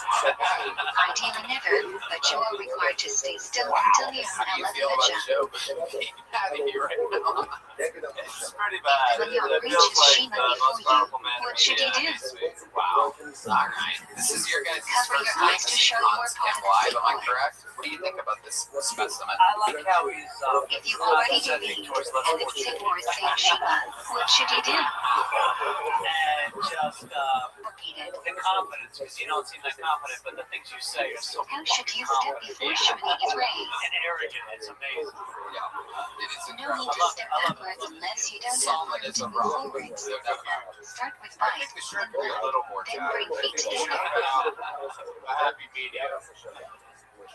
Ideally never, but you are required to stay still until you How do you have feel 11 about Vaja. Joe being out of here right now? It's pretty bad. When your It reach feels is like Shiva the most before you, powerful man in what should you media. do? Wow. All right. This is your guys' Cover first your time eyes to to see show more Hans Camp positive live, am I signal. correct? What do you think about this specimen? I like how he's If you already condescending believe towards and level the 14. sick word saying Shiva, what should you do? And just Repeat it. the confidence, because you don't seem that confident, but the things you say are so How should you step before Shivani is raised? and arrogant. It's amazing. Yeah. It is No incredible. need to step backwards unless you don't have Solid room as to a move rock. forwards. No doubt about it. Start with I bite, think we should then be a left, little more then chatty. bring feet We should together. have a happy medium.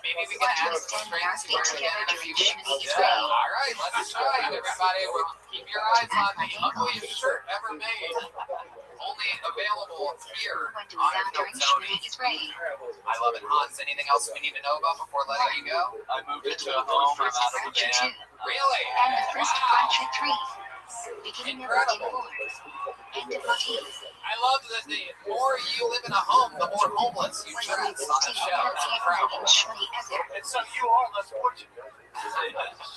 Maybe we can add some strings to it again in a few weeks. Yeah. All right, let's try it, everybody. Well, keep your eyes on the ugliest shirt ever made. Only available here When do on without during Tony. Shivani is raised? I love it, Hans. Anything else we need to know about before letting you go? I moved into a home. I'm First out of the Francia 2 van. Really? and the first Wow. Francia 3. Beginning of Incredible. 14. End of 14. I love that the more you live in a home, the more homeless you turn on the show. It's incredible. And so you are less fortunate.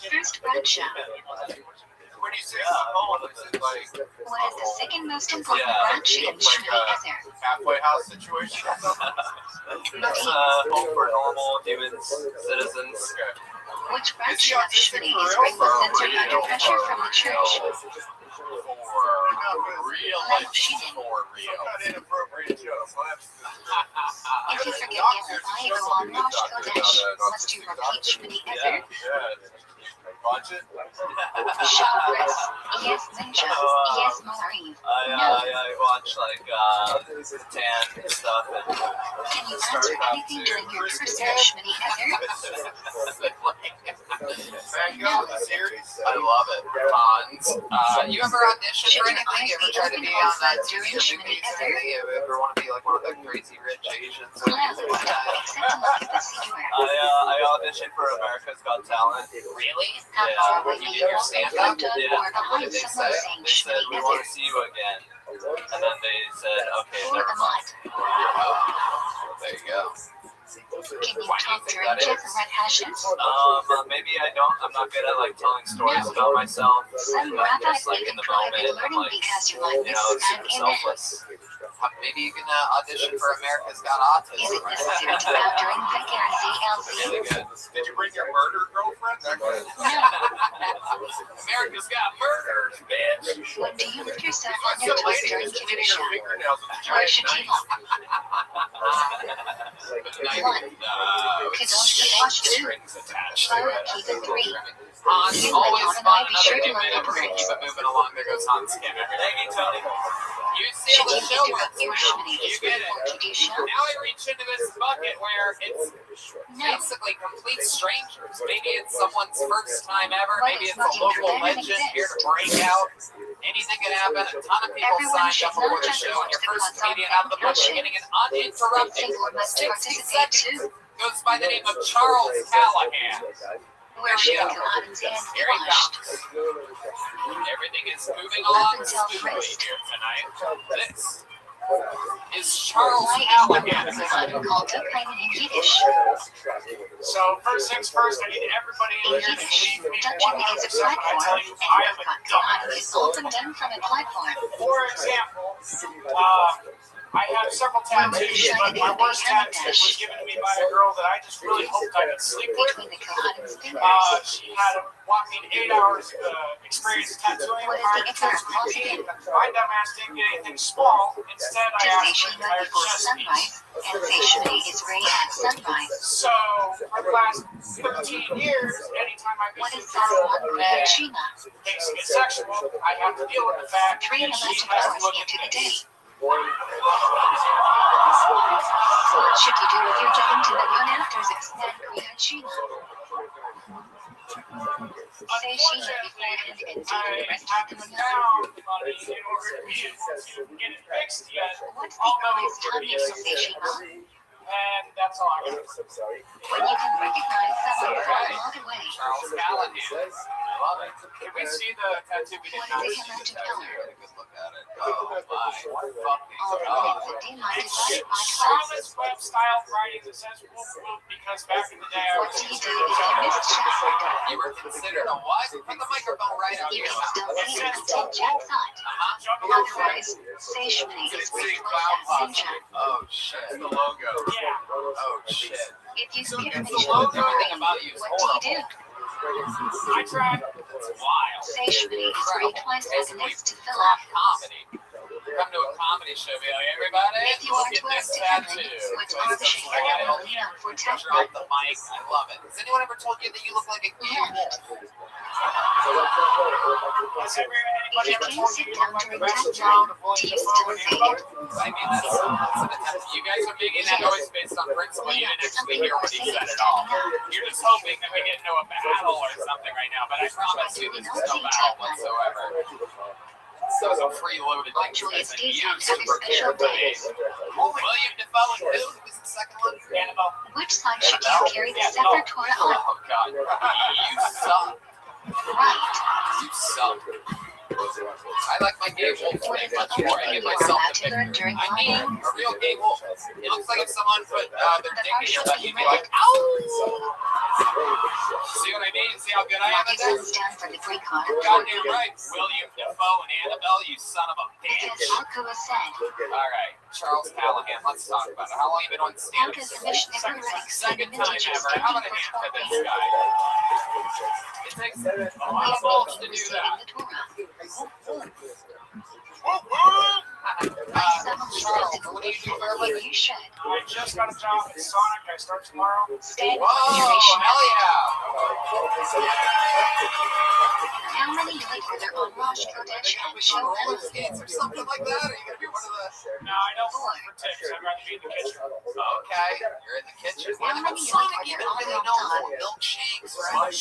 First Francia. When you say homeless, is it like What is the second most important Yeah, branch in Shivani Ezer? halfway house situation? It's home for normal humans, citizens. Which branch of Shivani is bring the censored under pressure from the church? For real, like for real. Inappropriate jokes. If you forget Yellow I go on Rosh Kodesh, must you repeat Shivani Ezer? Watch it. Chakras. Yes, Ninja. Yes, Maureen. I watch like Tan and stuff. And Can you answer anything during your first Shmini ever? Mango, the series. I love it. Hans. You ever auditioned for anything? You ever tried to be on that during TV Shmini ever? You ever want to be like one of the crazy rich Asians or Well, anything like that? except to look at the secret. I auditioned for America's Got Talent. Really? How Yeah. far away You you did your walk in stand-up? front of Yeah. or What behind did they someone say? saying They said, Shmini we ever? want to see you again. And then they said, okay, Or never a mind. lot. Oh, there you go. Can you talk during cigarette hashes? Maybe I don't. I'm not good at like telling stories about myself. Some I'm rabbis just like you in can the try moment. I'm learning like, because you like you this know, and super amen. selfless. Maybe you can audition for America's Got Is Autism. it necessary to bow during the KZLZ? Really good. Did you bring your murder girlfriend? America's Got Murdered, bitch. What do you lift yourself My on your toes lady during is cleaning her Kedusha? fingernails with a Or giant Shativa? knife. One. With Kedosh Kedosh two. strings attached to Or it. keep it three. Hans, You always and fun. I be Another sure to new look minute. up We're gonna words. keep it moving along. There goes Hans Kim. Thank you, Tony. You see Should the you show interrupt your Shmini You get it. before Kedusha? Now I reach into this bucket where it's No. basically complete strangers. Maybe it's someone's first time ever. What Maybe is it's a looking local for them legend exists? here to break out. Anything can happen. A ton of people Everyone signed should up for not the just show, and watch your the first cuts on comedian out of the book passion. getting an uninterrupted Singler must 60 participate seconds. too. Goes by the name of Charles Callahan. Where should Yeah. the Kohan's hands be Here he washed? comes. Everything is moving Up along until smoothly wrist. here tonight. This is Charles Why is the Callahan. Kohan called Tukainen in Yiddish? So first things first, I need everybody in In here to Yiddish, believe me Dutching 100% is a when I tell platform, you and I am a Kohan is dumbass. often done from a platform. For example, I have several tattoos, but my worst tattoo was given to me by a girl that I just really hoped I could sleep with. Between the Kohan's fingers. She had a whopping 8 hours experience tattooing. What is Prior the to tattooing example? me, my dumbass didn't get anything small. Instead, I To say asked for Shema an entire before chest piece. sunrise, and say Shema is ready at sunrise. So, for the last 13 years, anytime I What visit is a this girl one read and Shema? things get sexual, I have to deal with the fact 3 that she electric has to hours look into at the day. this. What should you do if you're jumping to the moon after this? Then read Shema. Say Shema beforehand and do the I rest of haven't the moon. found the money in order to be able to get it fixed yet. What's the earliest time you can say Shema? And that's all I got. When you can recognize someone from a mile away. Charles Callahan. I love it. Can we see the tattoo we What didn't is know? a magic color? Get a good look at it. Oh my fucking All the god. things that daylight It's divided by Thomas classes. Webb style writing that says whoop whoop because back in the day I What was do you do if you missed Shema? You were considered a what? Put the microphone right up You here. can still see it until Jack saw it. Otherwise, say Shema is worthless as Ninja. Oh shit. The logo. Yeah. Oh shit. If you speak It's the Ninja, logo. Everything about you is what do you horrible. do? I tried. It's wild. Say Shema is free twice as next to fill Crap up. comedy. Come to a comedy show, be like, everybody, If you want look to at act this differently, tattoo. put It's on the just shade like, and lean on for drop temperament. the mic. I love it. Has anyone ever told you that you look like a kid? Has If anybody you ever can't told sit you down like during the best that job time, of William do you Dafoe still in say Halo? it? I mean, that's an attempt. You guys are making that noise based on principle. You didn't actually hear what he said at all. You're just hoping that we get into a battle or something right now, but I promise you this is no battle whatsoever. So it's a freeloaded On thing. Julius As a Caesar, user have a special day. William Dafoe and who? Who was the second one? Annabelle. Which side should you carry the Sefer Torah on? Oh god. You suck. Right. You suck. I like my gay wolf What thing is the much only more. I thing get you are myself allowed to to pick. learn during I mean, Ramadan? a real gay wolf. It looks like if someone put their dick in your butt, you'd be like, ow! See what I mean? See how good I am at Marcus this? is down for the Greek heart. Goddamn right. William Dafoe and Annabelle, you son of a Because bitch. Alcoa said, Alright, Charles Callahan, let's talk about it. How long have you been on how stand-up? does the missionary writing Second statement time teach us ever. How standing about a for hand for 4 this guy? It takes a lot of balls to do receiving that. the Torah? Charles, what do you do for a living? You should. I just got a job at Sonic. I start tomorrow. Stand Whoa, for the duration. hell yeah! How many liquor on Rosh Kodesh and show roller skates or something like that? Are you gonna be one of the? No, I don't work for tips. I'd rather be in the kitchen. Okay, you're in the kitchen. How many Sonic liquor even on really knows what milkshakes, right?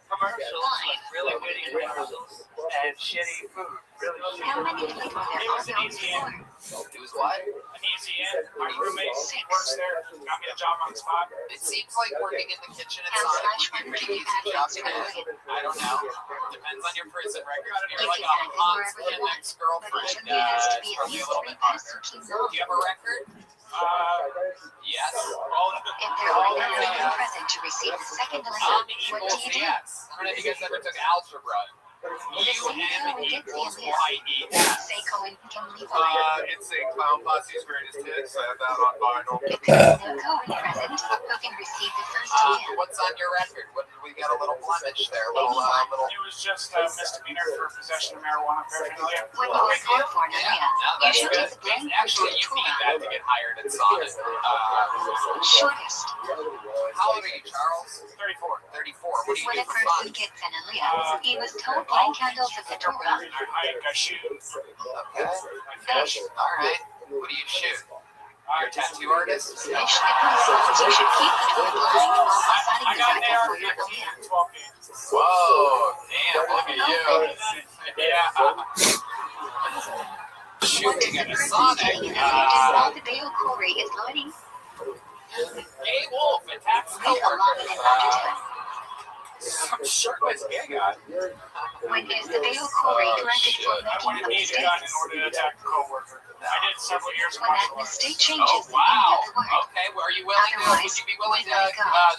Commercials, like really witty commercials, and shitty food. Really shitty. How many liquor It on was an easy floor? end. It was what? An easy end. My roommate works there. Got me a job on the spot. It seems like working in the kitchen at How Sonic much would be money your do you easiest have job to to get. spend? I don't know. Depends on your prison record. If you're If like you a can, hot wherever you skin want. ex-girlfriend, But each of you has to it's be at probably a least little 3 bit harder. pesos Do you have a record? Yes. All of If there were no women present to receive the second Some lesson, what equals do you do? yes. I don't know if you guys ever took algebra. U-M equals Y-E. Say Cohen can leave a Insane Clown Posse's Greatest Hits. I have that on vinyl. If there is no Cohen present, who can receive the first hit? What's on your record? What we got a little blemish there, little. It was just a misdemeanor for possession of marijuana paraphernalia. When you are called for an Yeah, area, no, you that's should good. take the blame for Actually, you need that to get hired at Sonic. shortest. How old are you, Charles? 34. 34. What do you When do a for person fun? gets an aliyah, he was told nine candles of the Torah. I hike, I shoot, Okay. I fish. All right. What do you shoot? You're a tattoo artist? You should keep the door blind while reciting I the got an Bible for your AR-15 aliyah. in 12 games. Whoa, damn, look at you. Yeah. What Shooting does at the a person Sonic. doing while the Baal Corey is loading? Gay Wolf attacks Read a coworker. lot in Longitude. I'm sure this gay guy. When is the Baal Corey corrected for I making wanted a to need a gun in mistake? order to attack a coworker. I did several years of When that martial arts. mistake Oh, changes the meaning wow. of the word. Okay, well, are you willing to, would you be willing to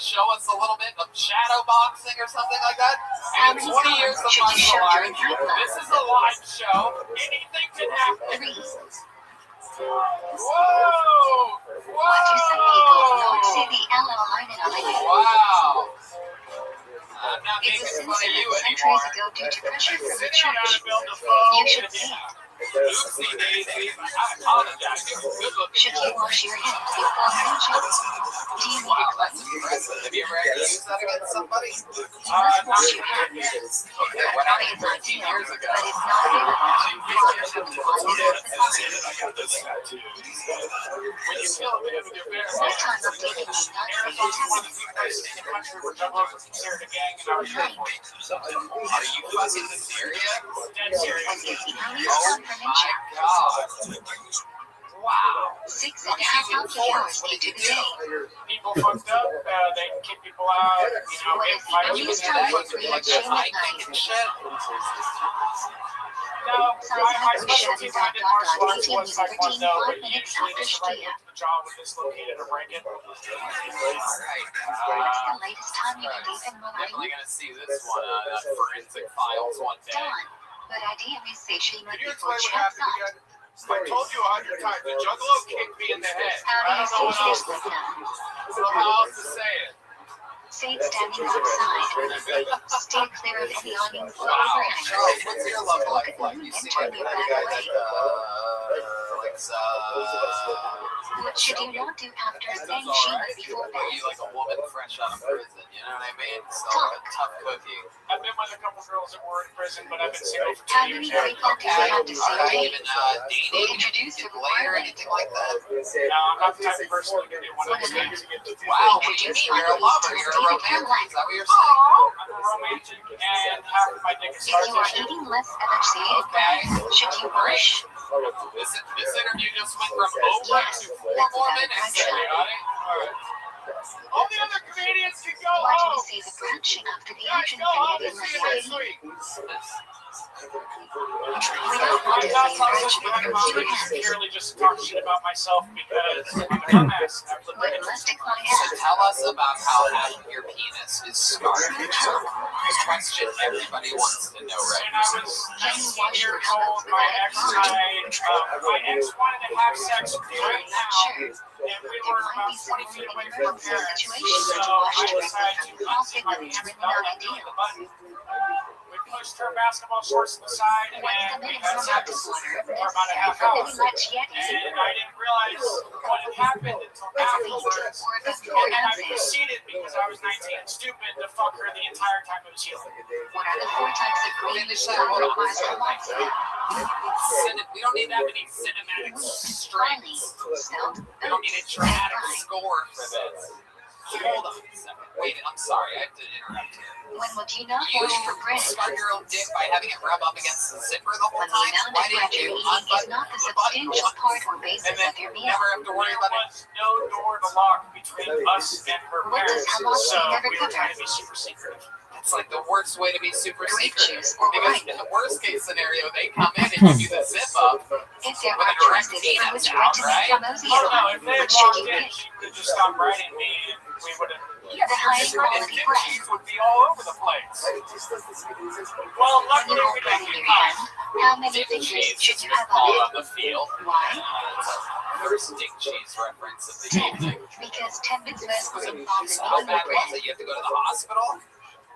show us a little bit of shadow boxing or something like that? How And many 20 years of should you show martial during arts. night club? This is a live show. Anything can happen. 3. Whoa! Why do some people not say the LL Wow. I'm not It's a making sin fun of you centuries anymore. ago due to pressure from the Sitting down church. to build a phone. You should say it. Oopsie daisy. I apologize. You're good looking. Should you wash your hands before mention? Do you need a Wow, cleanse? that's impressive. Have you ever had to use that against somebody? You must wash your hands. Okay, what happened 13 years ago? But it's not available. When you kill a man with your bare Full hands. time updating on not Arizona's one of the safe few places in the country where juggalos are considered a gang, and I was here for it. Are you fucking serious? Dead serious. was the earliest Oh time for my mention. god. Wow. 6.5 hours into the day. People fucked up, they can kick people out, you know, What get is the fights. earliest time for free Like shame at hiking night? and shit? No, my Size specialty when I did martial arts was 13 taekwondo, but 5 minutes usually after the survivor Shkia. to the jaw was dislocated or break it. Alright. What's the latest time you can leave in Definitely Malawi? gonna see this one on Forensic Files one day. Dawn. But idea is say she Can might you be explain for what happened outside. again? I told you 100 times. The juggalo kicked me in the head. How I do you don't know say what this else. with them? I don't know how else to say it. Say it's standing outside. Stay clear of any awning or Wow, overhang. Charles, what's your love Look life at the like? moon You and seem turn like your the back guy away. that, What should you not do after saying that's Shema alright. before Are bed? you like a woman fresh out of prison? You know what I mean? So like a tough cookie. I've been with a couple girls that were in prison, but I've been single for How 2 many years now. people do you have to say Alright, date? even dating, Introduce get the laid or requirement. anything like that? No, I'm not the type of person who can do one of those things and get to Wow, what do you mean? You're a lover, you're a romantic. Is that what you're saying? I'm a romantic and half of my dick is If you are starfish. eating less FHCA bread, should you wash? This interview just went from over to 4 more minutes. Everybody. All the other comedians can go Why do you home. say the branch after the Guys, engine go home for and the see you next week. We don't want I'm to not say talking branch shit behind because my you back. have It's purely just to talk shit about myself because I'm a dumbass. and I've lived But it. must decline So half. tell us about how half of your penis is scarred. The question everybody wants to know right When I now. was 19 years old, my ex wanted to have sex right now, and we were about 20 feet away from our parents. So I decided to unseat my penis without doing the button. We pushed her basketball shorts to the side, and we had sex for about a half hour. And I didn't realize what had happened until afterwards. And I proceeded, because I was 19 and stupid, to fuck her the entire time it was healing. What are the 4 types of Finish that one off. We don't need that many cinematic strings. We don't need a dramatic score for this. Hold on a second. Wait, I'm sorry. I have to interrupt here. When would you not You push for bread? start your own dick by having it rub up against the zipper the whole When the time? amount Why of bread didn't you're you eating is unbutton not the the button substantial once? part or And basis then of your meal. never have to worry There about it. was no door to lock between us and her What does parents, Hamas so never we were trying to cover? be super secretive. It's like the worst way to be super Grape secretive. juice or Because wine? in the worst case scenario, they come in and give you the zip up. If there With are a direct choices penis for which out, bread to make right? your mosey Oh no, on, if they had what should walked you in, pick? she would have just stopped writing me, and we would have. The highest And quality dick bread. cheese would be all over the place. Well, When luckily you hold we bread didn't in get your hand, caught. how many Dick fingers cheese should is you just have called on on it? the field. Why? First dick cheese reference of the 10. evening. Because 10 mitzvahs will involve the How making bad of was bread. it? You have to go to the hospital?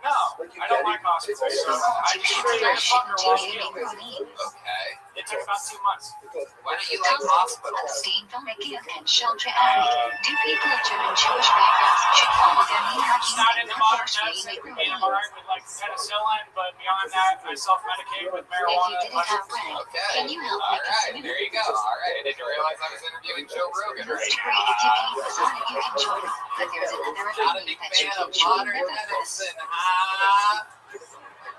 No, I don't like hospitals. So Who I holds you just should figured do I'd fuck her shouldn't while you she make healed. routine? Okay. It took about 2 months. Why don't you like hospitals? Abstain from making and shelter out. Do people of German Jewish backgrounds should follow their mean Not hygiene and into modern unfortunately medicine, make and I'm alright routines? with like penicillin, but beyond that, I self-medicate with If you marijuana. didn't have bread, Okay. can you help All make a right. swimming There you go. All right. I didn't realize I was interviewing Joe Rogan This right degree, if you keep this on, you can join. But there's another Not a opinion big that you fan of can join modern nevertheless. medicine, huh?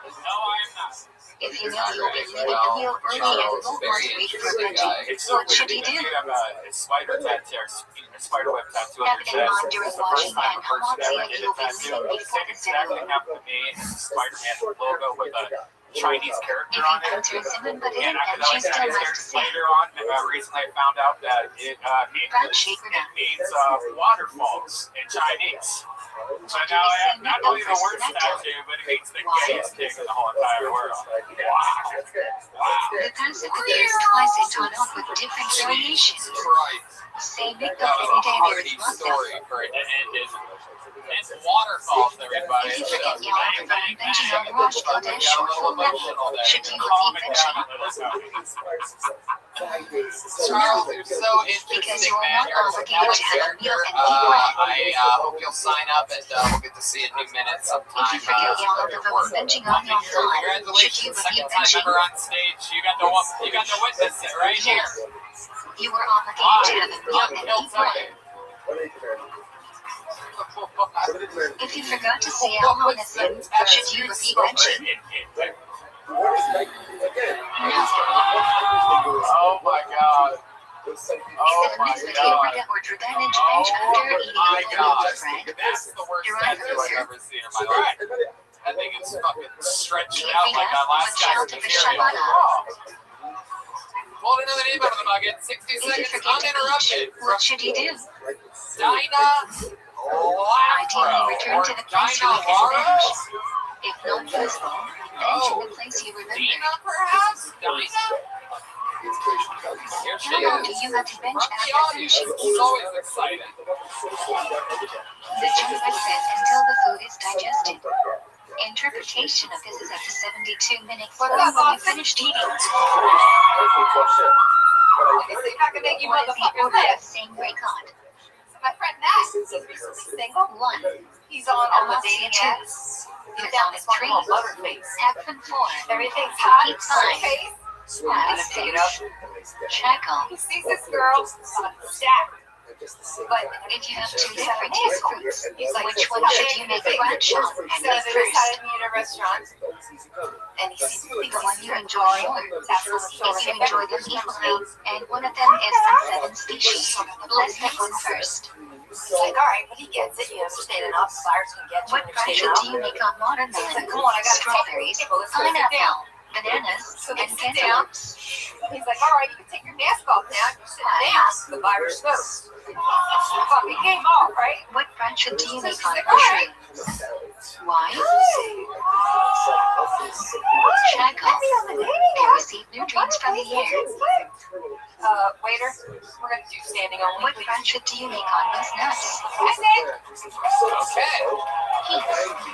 No, I am not. If you know you'll be leaving the meal early and won't want to wait for brunch, It's so what should weird you that do? you have a spider tattoo, a spider web tattoo on Have your it in chest. mind during It's the first washing time a and person ever Hamas, did you'll a be tattoo. leaving The before same the exact thing ceremony. happened to me. It's a Spider-Man logo with a Chinese character If you on it. come to a Simon but And in I and could she like still that has to say, later on. Recently, I found out that it means waterfalls in Chinese. So now I have not only the worst tattoo, but it means the gayest thing in the whole entire world. Wow. the concept appears twice in Tanakh with different variations. Christ. Say make That up was every a day there hearty is one story for it to end in. It's waterfalls, everybody. If you It's forget just Yom bang, Kippur bang, benching bang. on Rosh Got Chodesh a or little full level, emotional there. should you Calm repeat it down benching? a little. Charles, you're so Because interesting, you are man. not You're a obligated to have a character. meal and eat bread. I hope you'll sign up and we'll get to see a new minute sometime. If you forget Yom of your Kippur work. benching on Yom Tov, should you Congratulations, repeat second time benching? ever on stage. You got to witness it right here. Yes. You are obligated to have a meal and eat bread. If you forgot to say Al Hanesim, should you repeat benching? Oh my God. Is it a mitzvah to Rita or Draganage bench after eating My a God. plate of bread? That's the worst You're right, tattoo I've sir. ever seen in my life. That thing is fucking stretched Rita, out like that last watch out guy's of the material. Shabbat. Pulled another name out of the bucket. 60 If you seconds forget to uninterrupted. beach, what should you do? Dinah Ideally, return to the place you ate as bench. If not useful, then to the place you remember. Dina, perhaps? Dinah? Here she How long do is. you have to bench From the after audience. finishing It's eating? always exciting. The Jewish says until the food is digested. Interpretation of this is up to 72 minutes or when you finished eating. Let me see if I can make you What is the motherfuckers order live. of saying Raycon? My friend Matt, he's single. 1. He's on all the dating Amasia 2. apps. He's Down on this a one 3. called Butterface. Happen 4. Everything's hot. He's fine. Face. Happen 6. Shackle. He sees this girl on the stack. But If you have 2 different taste groups, he's like, which one should you make a branch on and So eat they decided first? to meet at a restaurant. And he sees The one you enjoy more. taps on the shoulder. If you enjoy them equally, and one of them is from 7 species, let's pick one first. He's like, all right, but he gets it. You understand enough. Buyers can get you. What branch do you make on watermelon, Come on, I gotta strawberries, take people. Let's go sit down. pineapple, bananas, So they and sit down. cantaloups? He's like, all right, you can take your mask off now. You're sitting down. The virus goes. Fucking game off, right? What branch do you make She's on like, all right. mushrooms? Why? Let Shackle. me on the dating They app. receive nutrients from the air. Waiter, we're gonna do standing only, What please. branch do you make on those nuts? Okay. Heat.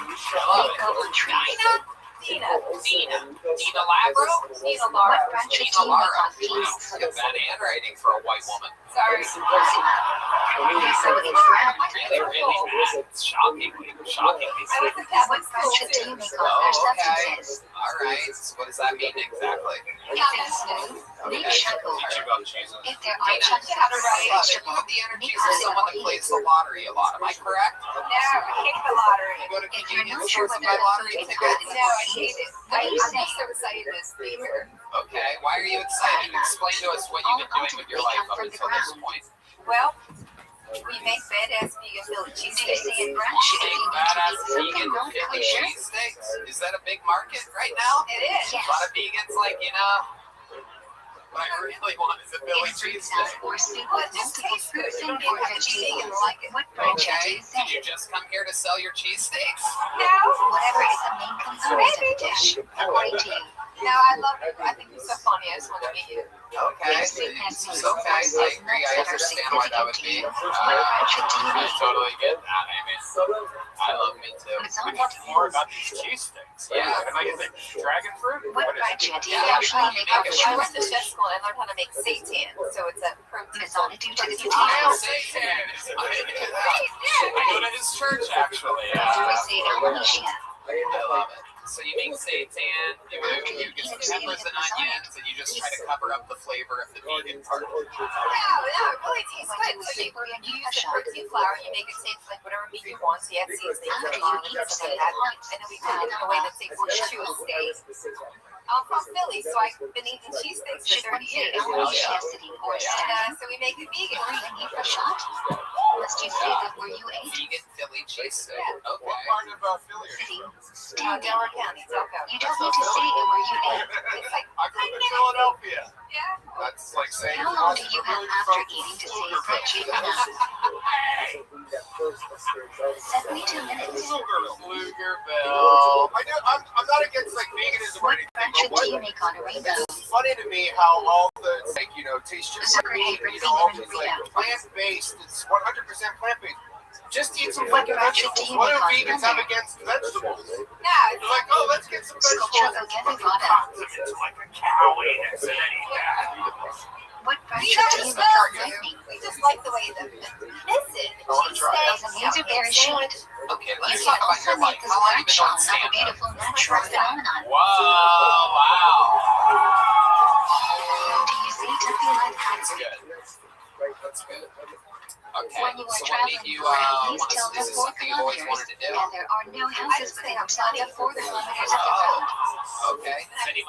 Make on trees. Dina. Dina Labro? Dina What Lara. branch of Dina Lara. peace? Look at that handwriting for a white woman. Sorry. So it's brown. Really bad. Shockingly. I was a Catholic What branch school of tea too. make all their Oh, okay. substances? All right. So what does that mean exactly? If they're smooth, make shekels. If there are Dina, chunks how to of write. you have the energies of someone that plays the lottery a lot. Am I correct? No, I hate the lottery. You go to If you're convenience not sure stores and whether buy the lottery food is tickets? No, I hate it. What do you I'm say? just so excited to be here. Okay. Why are you excited? Explain to us what you've been doing with your life up until this point. Well, we make badass vegan Philly Do you cheesesteaks. say in brunch if Big you need to badass eat something vegan not Philly kosher? cheesesteaks? Is that a big market right now? It is. A lot of vegans like, what I really want is a Philly If fruit cheesesteak. salad or soup Well, with it just multiple tastes good. fruits You and don't or have to be vegan to vegetables. like it. What branch do Okay. you Did you say? just come here to sell your cheesesteaks? No. Whatever is the main component of the dish, according to you. No, I love you. I think you're so funny. I just want to meet you. Okay. If soup has It's meat, okay. I spices, agree. nuts I that are understand why that significant would to be. you, what branch of tea I make it? totally get that, Amy. I love me too. It's on Talk it. more about these cheesesteaks. Yeah. Am I getting dragon fruit? What What is branch it? of tea Yeah, actually make all the I went to choices? chef school and I learned how to make seitan. So it's a protein. It's on it due to the I'll potato. say 10. I go to his church actually. Do we say Alicia? I love it. So you make seitan, you get some peppers and onions, and you just try to cover up the flavor of the vegan part. No, it really tastes good. So you use the protein flour, you make it taste like whatever meat you want. So you add seasonings and garlic and stuff like that. And then we cook it in a way that takes you to a steak. I'm from Philly, so I've been eating cheesesteaks for Should 30 one say years. Alicia sitting or And standing? so we make it vegan. Or even eat a shot? Must you say that where you ate? Vegan Philly cheesesteak. What Okay. part of Philly are you? Sitting, standing. Delaware County, Delco. You don't need to say it where you ate. It's like, I grew up in Philadelphia. yeah. That's like saying How long do you have after eating to say that you enough? 72 minutes. Pflugerville. I'm not against like veganism or What anything, branch but of what, tea make on a rainbow? it's funny to me how all the like tastes just like meat, all these like plant-based. It's 100% plant-based. Just eat some fucking vegetables. What do vegans have against vegetables? No, They're like, oh, let's get some vegetables. Together Fucking product. cock them into like a cow anus and then eat that. What branch we of don't tea make smell on you. lightning? We just like the way the listen. Cheesesteaks, These are very short. Okay, You let's can talk about also your make life. this How long have you been workshop on of a stand-up? beautiful natural phenomenon. Wow. Do you see to feel like That's that? good. That's good. Okay, When you are so what traveling made you for at least want to, till this the is 4 something you've always kilometers, wanted to do? and there are no houses within outside of 4 kilometers of the Oh, road. okay. I thought it'd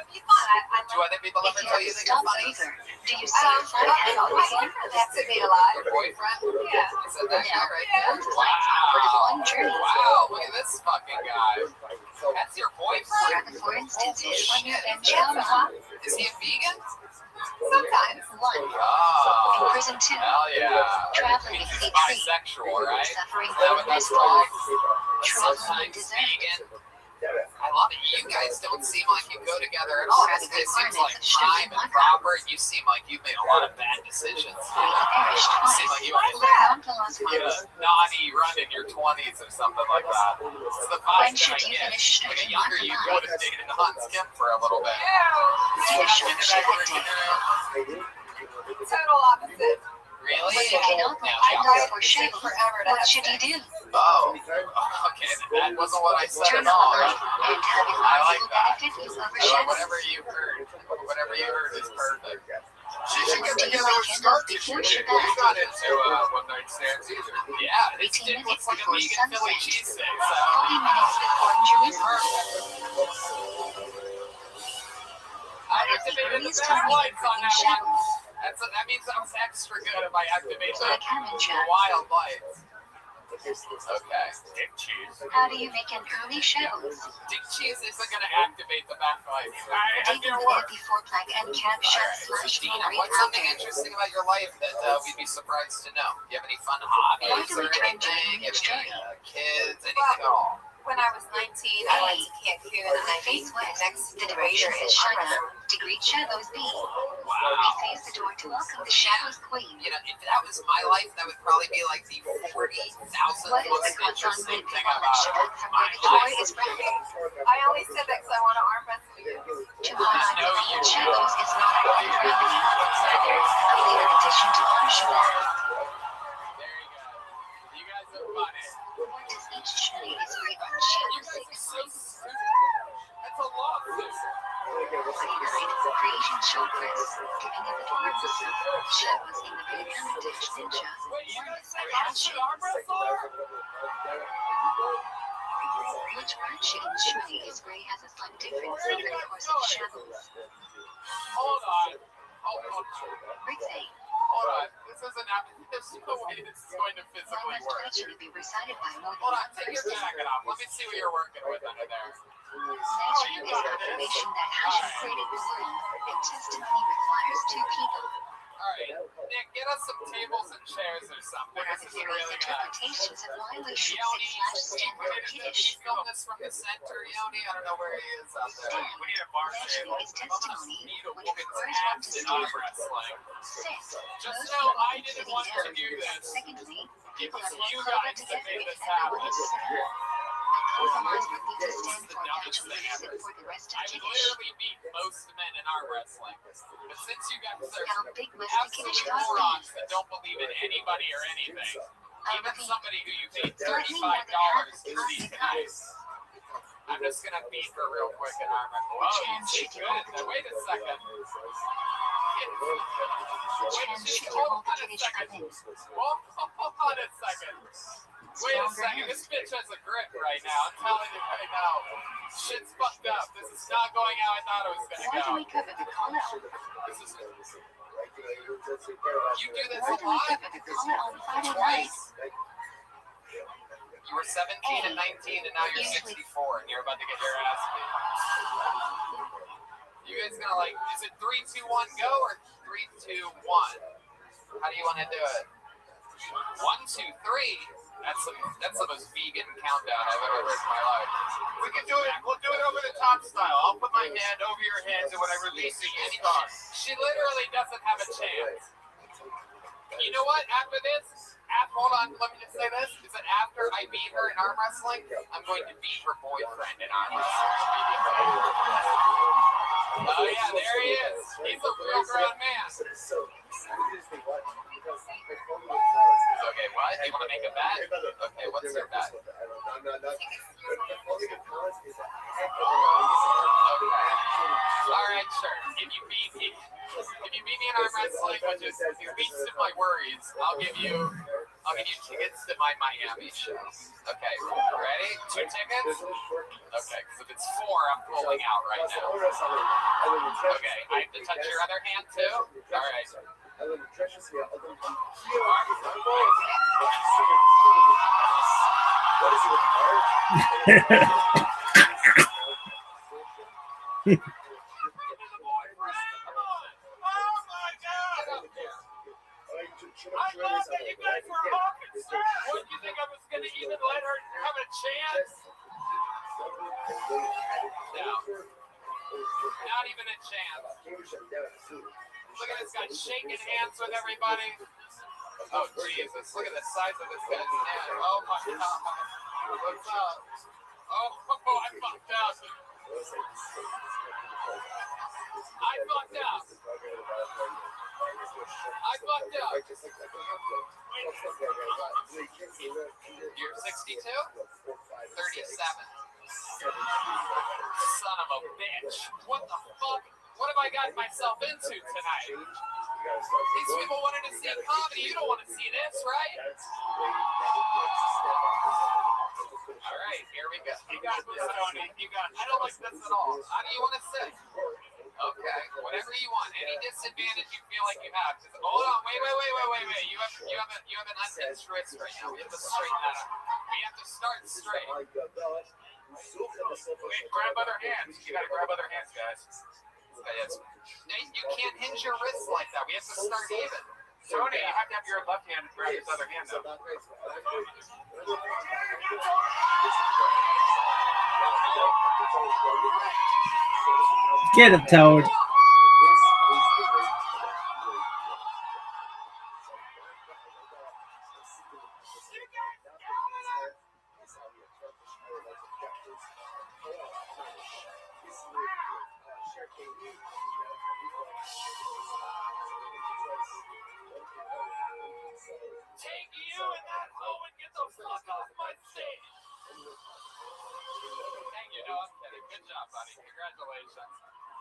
be fun. Do other people If ever you tell have you to that you're stop funny? over, do you say my flathead or boyfriend has to be alive. Your boyfriend? Yeah. Is that that guy right Yeah. there? For the long journey. Wow, look at this fucking guy. That's your boyfriend? For instances, when you've been Yeah. chown Is he a vegan? Sometimes. 1. In Oh, prison 2. hell yeah. Traveling He's with just C3. bisexual, right? Suffering Is that what from that's mental called? traveling Sometimes with dessert. vegan. I love it. You guys don't seem like you go together at all. This guy seems like prime and proper. You seem like you've made a lot of bad decisions. Perished You seem twice. like you had Learn to lost a once. naughty run in your 20s or something like that. It's the When vibe should that I you get. finish Like a stretching younger out the you line? would have dated Hans Kim for a little bit. Do you show shit that day? Total opposite. Really? When you cannot Yeah, let yeah. go or shave, Forever to what have should sex. you do? Oh, okay. That wasn't what I said Turn at on all. the light and have you I like legal that. benefit you I love overshadow? whatever you heard. Whatever you heard is perfect. She should get Do you together like with candles Scarf. before He's she dies? not into one-night stands either. Yeah, this 18 dick looks minutes like a before vegan Philly sunset. cheesesteak. 40 minutes before Jerusalem. I activated the best lights on that one. That means I was extra good if I activate So I can the enjoy. wild lights. Okay. Dick cheese. How do you make an early show? Dick cheese isn't going to activate the backlights. Taking the minute before plaque and cap shut slash Dina, memory what's something after. interesting about your life that we'd be surprised to know? Do you have any fun Why hobbies do we or turn to anything? your You have story? any kids? Anything at all? when I was 19, I went to Cancun and I Face faced west. next The to the direction Raiders is arm China. wrestling. Degree shadows B. Wow. Face the door to welcome the shadows queen. You know, if that was my life, that would probably be like the 40,000th What is most the content interesting with thing people about from my where the door life. is running? I only said that because I want to arm wrestle you. To highlight the fact that shadows is not a great gravity. Rather, a later addition to honor Shabbat. There you go. You guys are funny. What does each tree is great on You shadows guys are so signify? stupid. That's a lawsuit. Creation show press, giving it the purpose. Shadows in the big Hermitage Ninja. Wait, you guys Oneness are and not handshake. arm wrestler? Which branch in Shuri is gray has a slight difference in the course of shadows. Hold on. Hold on. Rigsay. Hold on. This isn't happening. There's no way this is going to One physically must work. gradually be recited by more than Hold on. one Take your person. jacket off. Let me see what you're working with under there. Nature is confirmation that Hashem created the world, and testimony requires two people. Alright. Nick, get us some tables and chairs or something. What are This the is various really bad. interpretations of why we should Yoni, say /stand for did Yiddish? you film this from the center, Yoni? I don't know where he is out there. Stand, We need a bar table. naturally, is testimony, We need a which woman's refers one abs to in stand. arm wrestling. Sit, Just most know I people didn't sitting want to down. do this. Secondly, people It are was more you closer guys that together made if this everyone happen. is sitting. A compromise would be to stand the for dumbest naturally thing sit ever. for the rest of I would Yiddish. literally beat most men in arm wrestling. But since you guys are How big must the absolute Yiddish house be? morons that don't believe in anybody or anything, I even repeat, somebody who you paid slightly more than half $35 the to see tonight, I'm just gonna beat her real quick in arm wrestling. Which Oh, hands you should did you good. hold? Now, wait a second. Which hands should you hold the Yiddish cup in? Hold on a second. Wait a Stronger second. hands. This bitch has a grip right now. I'm telling you right now. Shit's fucked up. This is not going how I thought it was gonna Why do we go. cover the collar on? This is. You do this Why a do we lot. cover the collar on Friday night? Twice. You were 17 and 19, and now you're 64, and you're about to get your ass beat. You guys gonna like? Is it 3, 2, 1, go or 3, 2, 1? How do you want to do it? 1, 2, 3. That's the most vegan countdown I've ever heard in my life. We can do it. We'll do it over the top style. I'll put my hand over your hands, and when I release it, you start. She literally doesn't have a chance. You know what? After this, hold on, let me just say this: is that after I beat her in arm wrestling, I'm going to beat her boyfriend in arm wrestling immediately. Oh yeah, there he is. He's a real grown man. Okay, what? You want to make a bet? Okay, what's your bet? All right, sure. If you beat me in arm wrestling, which is least of my worries, I'll give you tickets to my Miami show. Okay, ready? 2 tickets? Okay, because if it's 4, I'm pulling out right now. Okay, I have to touch your other hand too? All right. I love that you guys were all concerned. What, do you think I was going to even let her have a chance? No. Not even a chance. Look at this guy shaking hands with everybody. Oh, Jesus. Look at the size of this guy's hand. Oh, my God. What's up? Oh, I fucked up. I fucked up. You're 62? 37. Son of a bitch. What the fuck? What have I gotten myself into tonight? These people wanted to see comedy. You don't want to see this, right? All right, here we go. You got this, Tony. You got it. I don't like this at all. How do you want to sit? Okay, whatever you want. Any disadvantage you feel like you have. Hold on, wait. You have an unhinged wrist right now. We have to straighten that up. We have to start straight. Wait, grab other hands. You gotta grab other hands, guys. You can't hinge your wrists like that. We have to start even. Tony, you have to have your left hand grab his other hand, though. Get him, Toad. Take you and that hoe and get the fuck off my stage. Thank you. No, I'm kidding. Good job, buddy. Congratulations.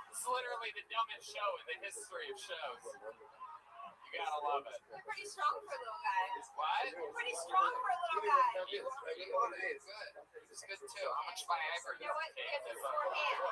This is literally the dumbest show in the history of shows. You gotta love it. You're pretty strong for a little guy. What? You're pretty strong for a little guy. You are good. It's good too. How much Viagra You know what? take? Because it's for him.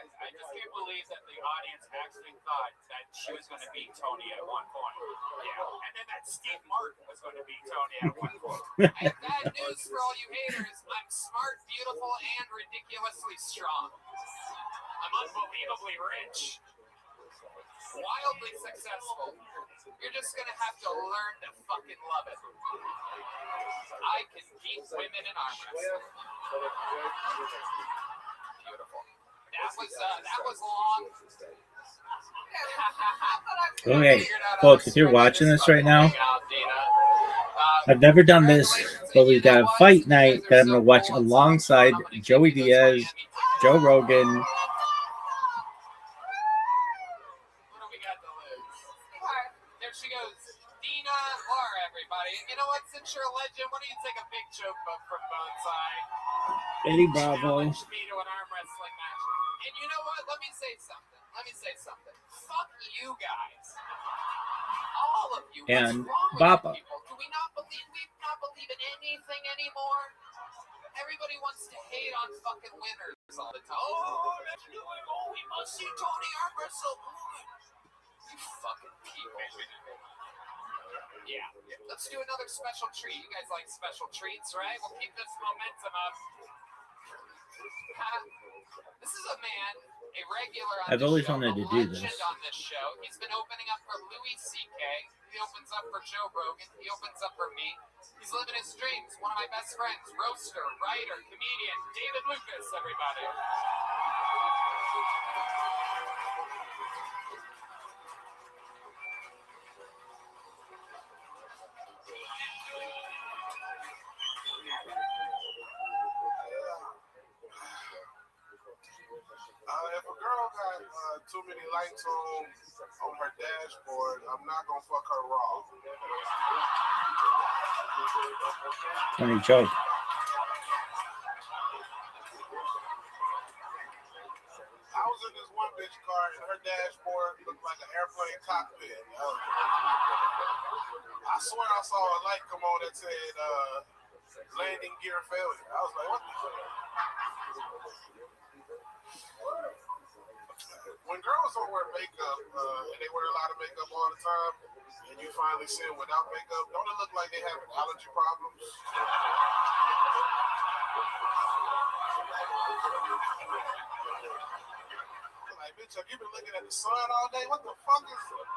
I just can't believe that the audience actually thought that she was going to beat Tony at one point. Yeah. And then that Steve Martin was going to beat Tony at one point. I have bad news for all you haters. I'm smart, beautiful, and ridiculously strong. I'm unbelievably rich. Wildly successful. You're just going to have to learn to fucking love it. I can beat women in arm wrestling. Beautiful. That was long. Okay, folks, if you're watching this right now, I've never done this, but we've got a fight night that I'm going to watch alongside Joey Diaz, Joe Rogan. There she goes. Dina Laura, everybody. You know what? Since you're a legend, why don't you take a big joke book from Boneside? Eddie Bravo. Challenge me to an arm wrestling match. And you know what? Let me say something. Fuck you guys. All of you. And what's wrong Bappa. with you people? Do we not believe in anything anymore? Everybody wants to hate on fucking winners all the time. Oh, that's doing. Oh, we must see Tony arm wrestle. You fucking people. Yeah. Let's do another special treat. You guys like special treats, right? We'll keep this momentum up. This is a man, a regular on I've this always show, wanted to a do legend this. on this show. He's been opening up for Louis C.K. He opens up for Joe Rogan. He opens up for me. He's living his dreams. One of my best friends, roaster, writer, comedian, David Lucas, everybody. If a girl got too many lights on her dashboard, I'm not gonna fuck her raw. Tony Joe. I was in this one bitch car and her dashboard looked like an airplane cockpit. I swear I saw a light come on that said landing gear failure. I was like, what the fuck? When girls don't wear makeup and they wear a lot of makeup all the time, and you finally see them without makeup, don't it look like they have allergy problems? Like, bitch, have you been looking at the sun all day? What the fuck is it?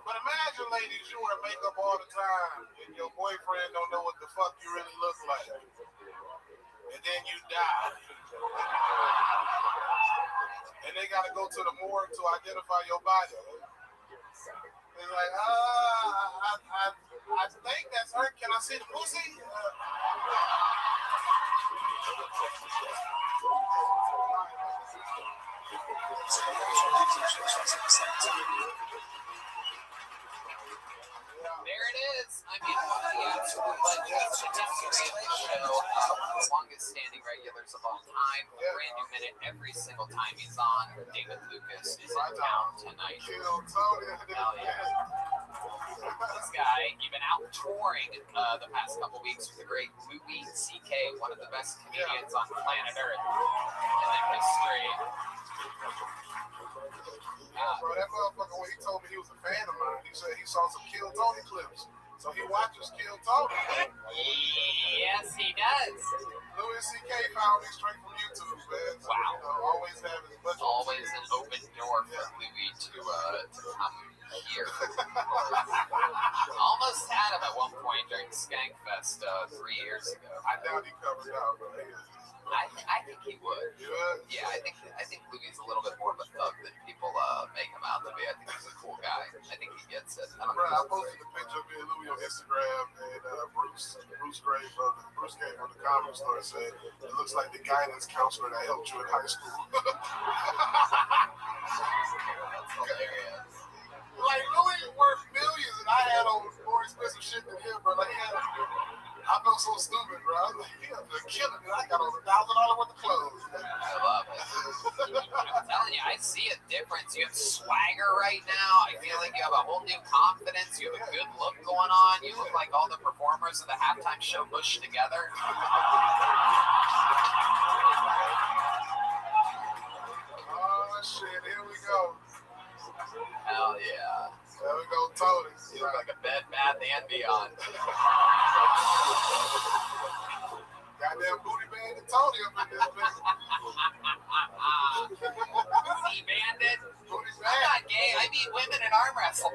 But imagine, ladies, you wear makeup all the time, and your boyfriend don't know what the fuck you really look like. And then you die. And they gotta go to the morgue to identify your body. It's like, I think that's her. Can I see the pussy? There it is. I mean, one of the absolute legends in the history of the show, the longest standing regulars of all time, a brand new minute every single time he's on. David Lucas is in town tonight. Hell yeah. This guy, even out touring the past couple weeks with the great Louis C.K., one of the best comedians on planet Earth in their history. Bro, that motherfucker, when he told me he was a fan of mine, he said he saw some Kill Tony clips. So he watches Kill Tony. Yes, he does. Louis C.K. found me straight from YouTube, man. So, wow. You know, always having as much always an open to come here. Almost had him at one point during Skankfest 3 years ago. I doubt he comes out, but I think he would. Yeah, I think Louis a little bit more of a thug than people make him out to be. I think he's a cool guy. I think he gets it. I posted a picture of me and Louis on Instagram, and Bruce Gray from the comedy store said, "It looks like the guidance counselor that helped you in high school." That's hilarious. Like Louis worth millions, and I had on more expensive shit than him, bro. Like I felt so stupid, bro. I was like, "Yeah, they're killing it." I got on $1,000 worth of clothes. I love it. I'm telling you, I see a difference. You have swagger right now. I feel like you have a whole new confidence. You have a good look going on. You look like all the performers of the halftime show mushed together. Oh shit! Here we go. Hell yeah. There we go, Tony. You look like a Bed Bath and Beyond. Goddamn booty band and Tony up in this bitch. Booty bandit. I'm not gay. I beat women in arm wrestle.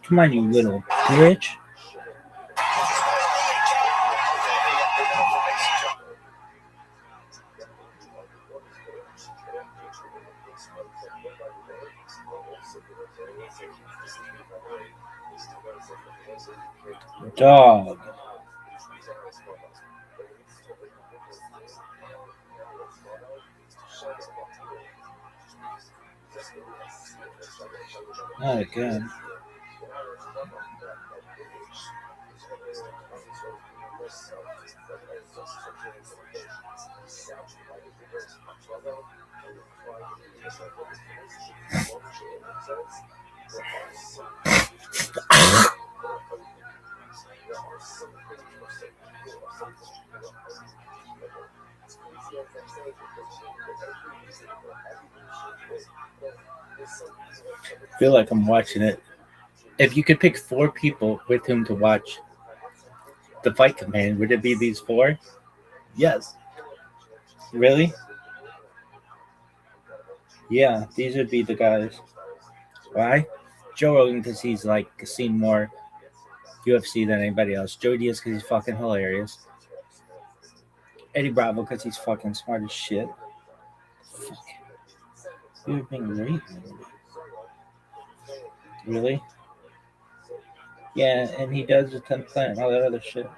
Come on, you little bitch. Dog. Not again. I feel like I'm watching it. If you could pick 4 people with whom to watch the fight campaign, would it be these 4? Yes. Really? Yeah, these would be the guys. Why? Joe Rogan, because he's like seen more UFC than anybody else. Joe Diaz, because he's fucking hilarious. Eddie Bravo, because he's fucking smart as shit. Fuck. You've been great. Really? Yeah, and he does the 10th Planet and all that other shit.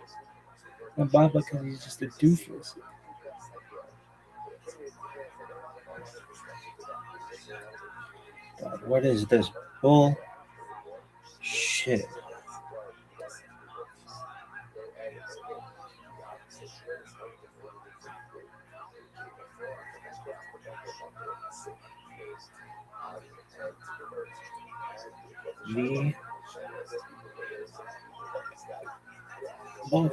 And Baba, because he's just a doofus. God, what is this bull shit? The boss.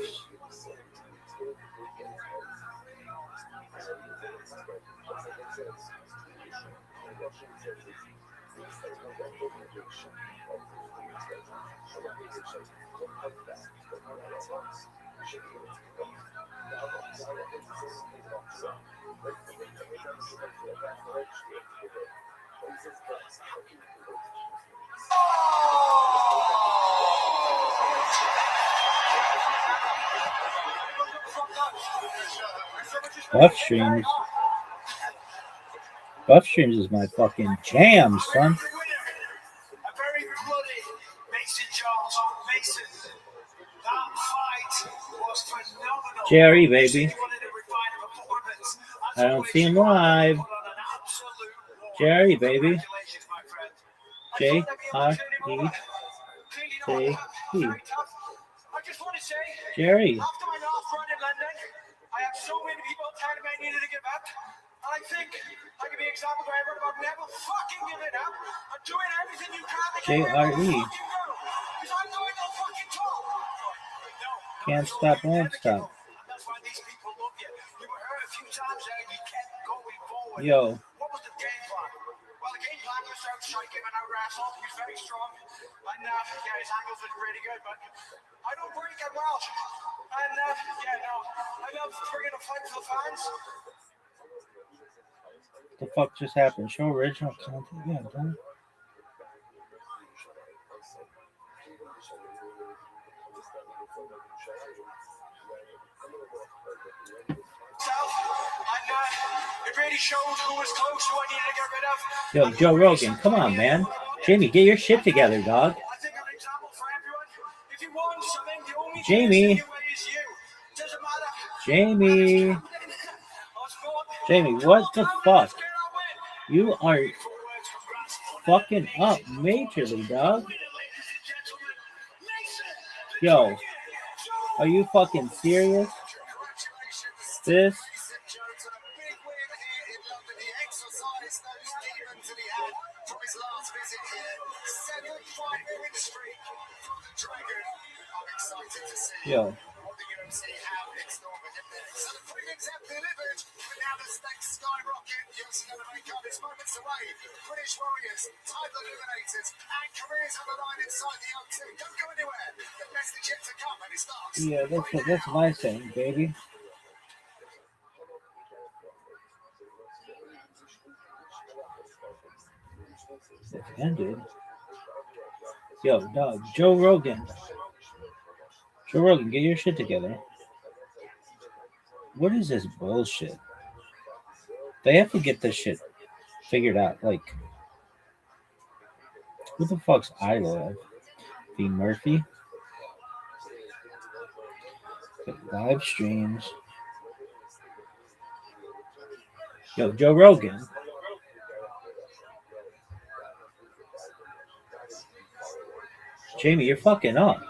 Buff Streams is my fucking jam, son. Jerry, baby. I don't see him live. Jerry, baby. J-R-E-J-E. just want to say, Jerry. after my last run in London, I had so many people telling me I needed to give up. And I think I can be an example driver about never fucking giving up and doing everything you can to get where you fucking go. Because I'm going to fucking top. No, Can't stop, won't stop. that's why these people love you. You were hurt a few times there and you kept going forward. Yo. What was the game plan? Well, the game plan was to outstrike him and out-wrestle. He was very strong. And yeah, his angles was really good, but I don't break him well. And yeah, no, I love friggin' a fight for the fans. The fuck just happened? Show original content. Yeah, done. It really showed who was close, who I needed to get rid of. Yo, Joe Rogan, come on, man. Jamie, get your shit together, dog. I think I'm an example for everyone. If you want something, the only Jamie. thing is you. Doesn't matter. Jamie. Jamie, what the fuck? You are fucking up majorly, dog. Yo, are you fucking serious? This? Yo. Yeah, that's my saying, baby. It ended. Yo, dog, Joe Rogan. Joe Rogan, get your shit together. What is this bullshit? They have to get this shit figured out. Like, who the fuck's idol of? V. Murphy? Live streams. Yo, Joe Rogan. Jamie, you're fucking up.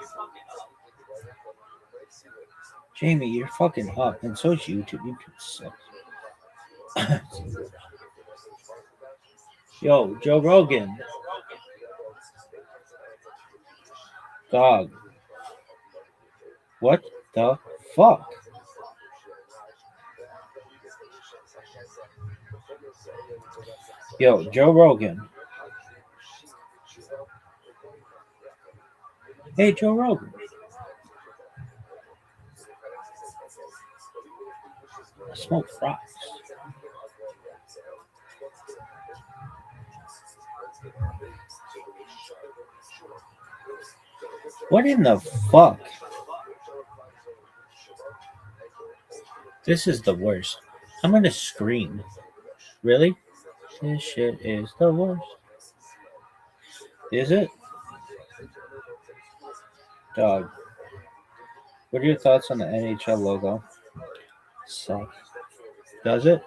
Jamie, you're fucking up. And so is YouTube. YouTube sucks. Yo, Joe Rogan. Dog. What the fuck? Yo, Joe Rogan. Hey, Joe Rogan. I smoke rocks. What in the fuck? This is the worst. I'm gonna scream. Really? This shit is the worst. Is it? Dog. What are your thoughts on the NHL logo? Sucks. Does it?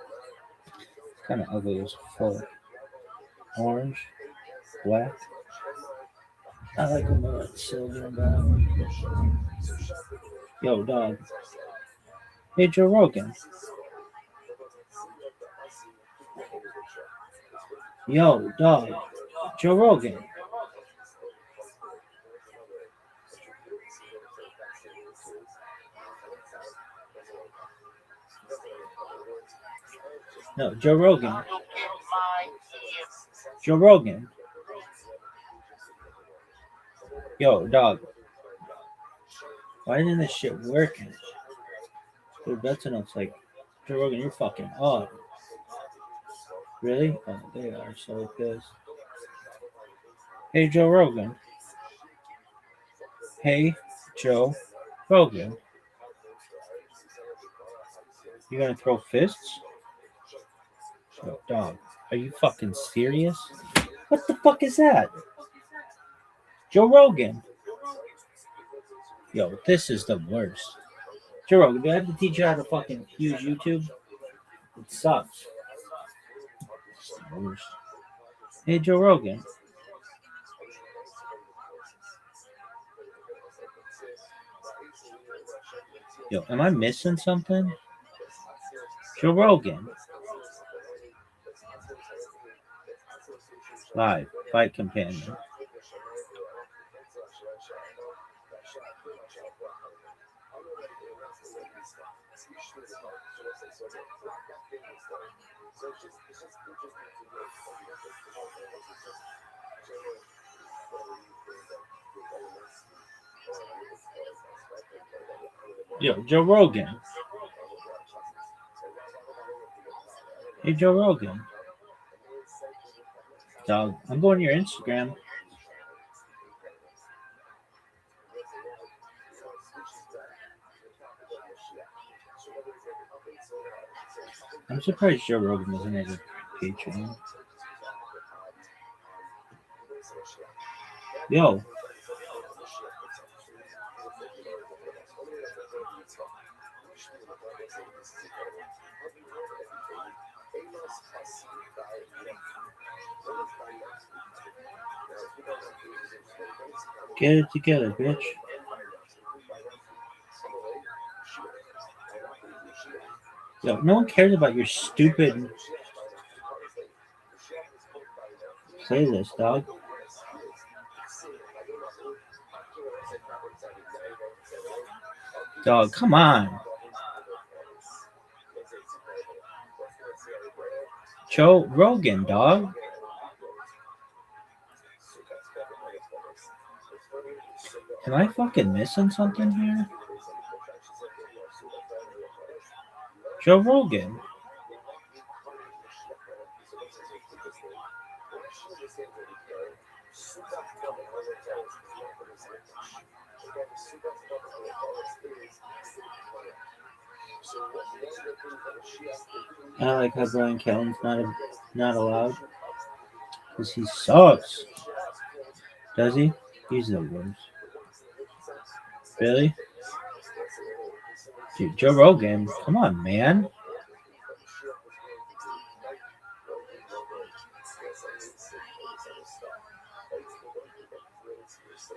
It's kind of ugly as fuck. Orange, black. I like them more silver and brown. Yo, dog. Hey, Joe Rogan. Yo, dog. Joe Rogan. No, Joe Rogan. Joe Rogan. Yo, dog. Why isn't this shit working? Dude, that's enough. Like, Joe Rogan, you're fucking up. Really? Oh, they are so pissed. Hey, Joe Rogan. Hey, Joe Rogan. You gonna throw fists? Yo, dog, are you fucking serious? What the fuck is that? Joe Rogan. Yo, this is the worst. Joe Rogan, do I have to teach you how to fucking use YouTube? It sucks. It's the worst. Hey, Joe Rogan. Yo, am I missing something? Joe Rogan. Live. Fight Companion. Yo, Joe Rogan. Hey, Joe Rogan. Dog, I'm going to your Instagram. I'm surprised Joe Rogan doesn't have a Patreon. Yo. Get it together, bitch. Yo, no one cares about your stupid playlist, dog. Dog, come on. Joe Rogan, dog. Am I fucking missing something here? Joe Rogan. I like how Brian Callen's not allowed because he sucks. Does he? He's the worst. Really? Dude, Joe Rogan, come on, man.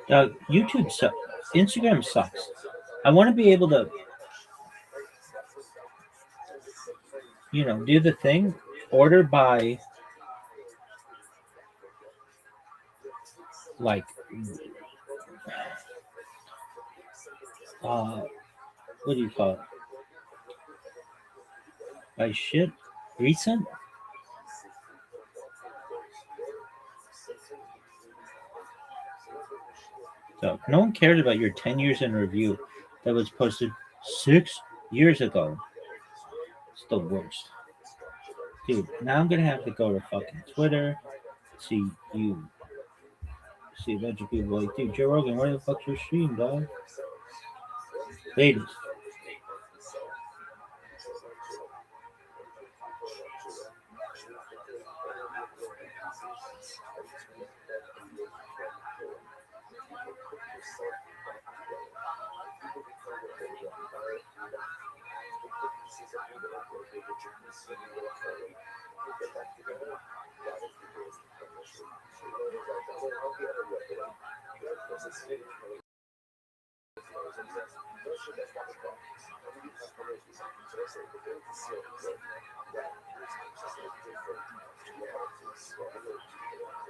YouTube sucks. Instagram sucks. I want to be able to, do the thing, order by, like, what do you call it? By shit? Recent? So, no one cares about your 10 years in review that was posted 6 years ago. It's the worst. Dude, now I'm going to have to go to fucking Twitter, see a bunch of people like, dude, Joe Rogan, where the fuck's your stream, dog? Ladies.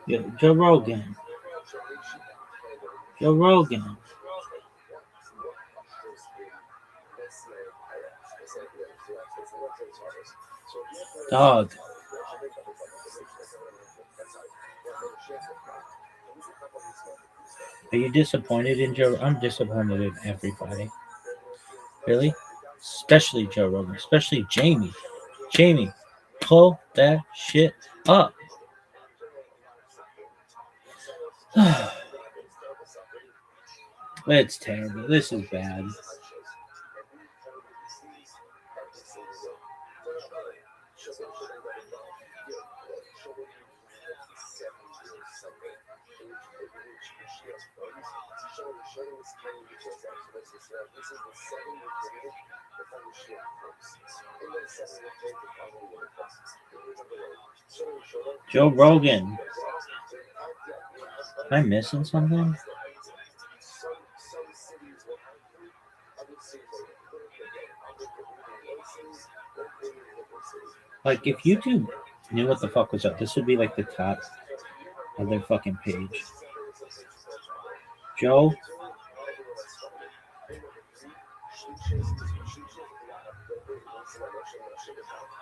Yo, Joe Rogan. Joe Rogan. Dog. Are you disappointed in Joe? I'm disappointed in everybody. Really? Especially Joe Rogan. Especially Jamie. Jamie, pull that shit up. It's terrible. This is bad. Joe Rogan. Am I missing something? Like, if YouTube knew what the fuck was up, this would be like the top of their fucking page. Joe.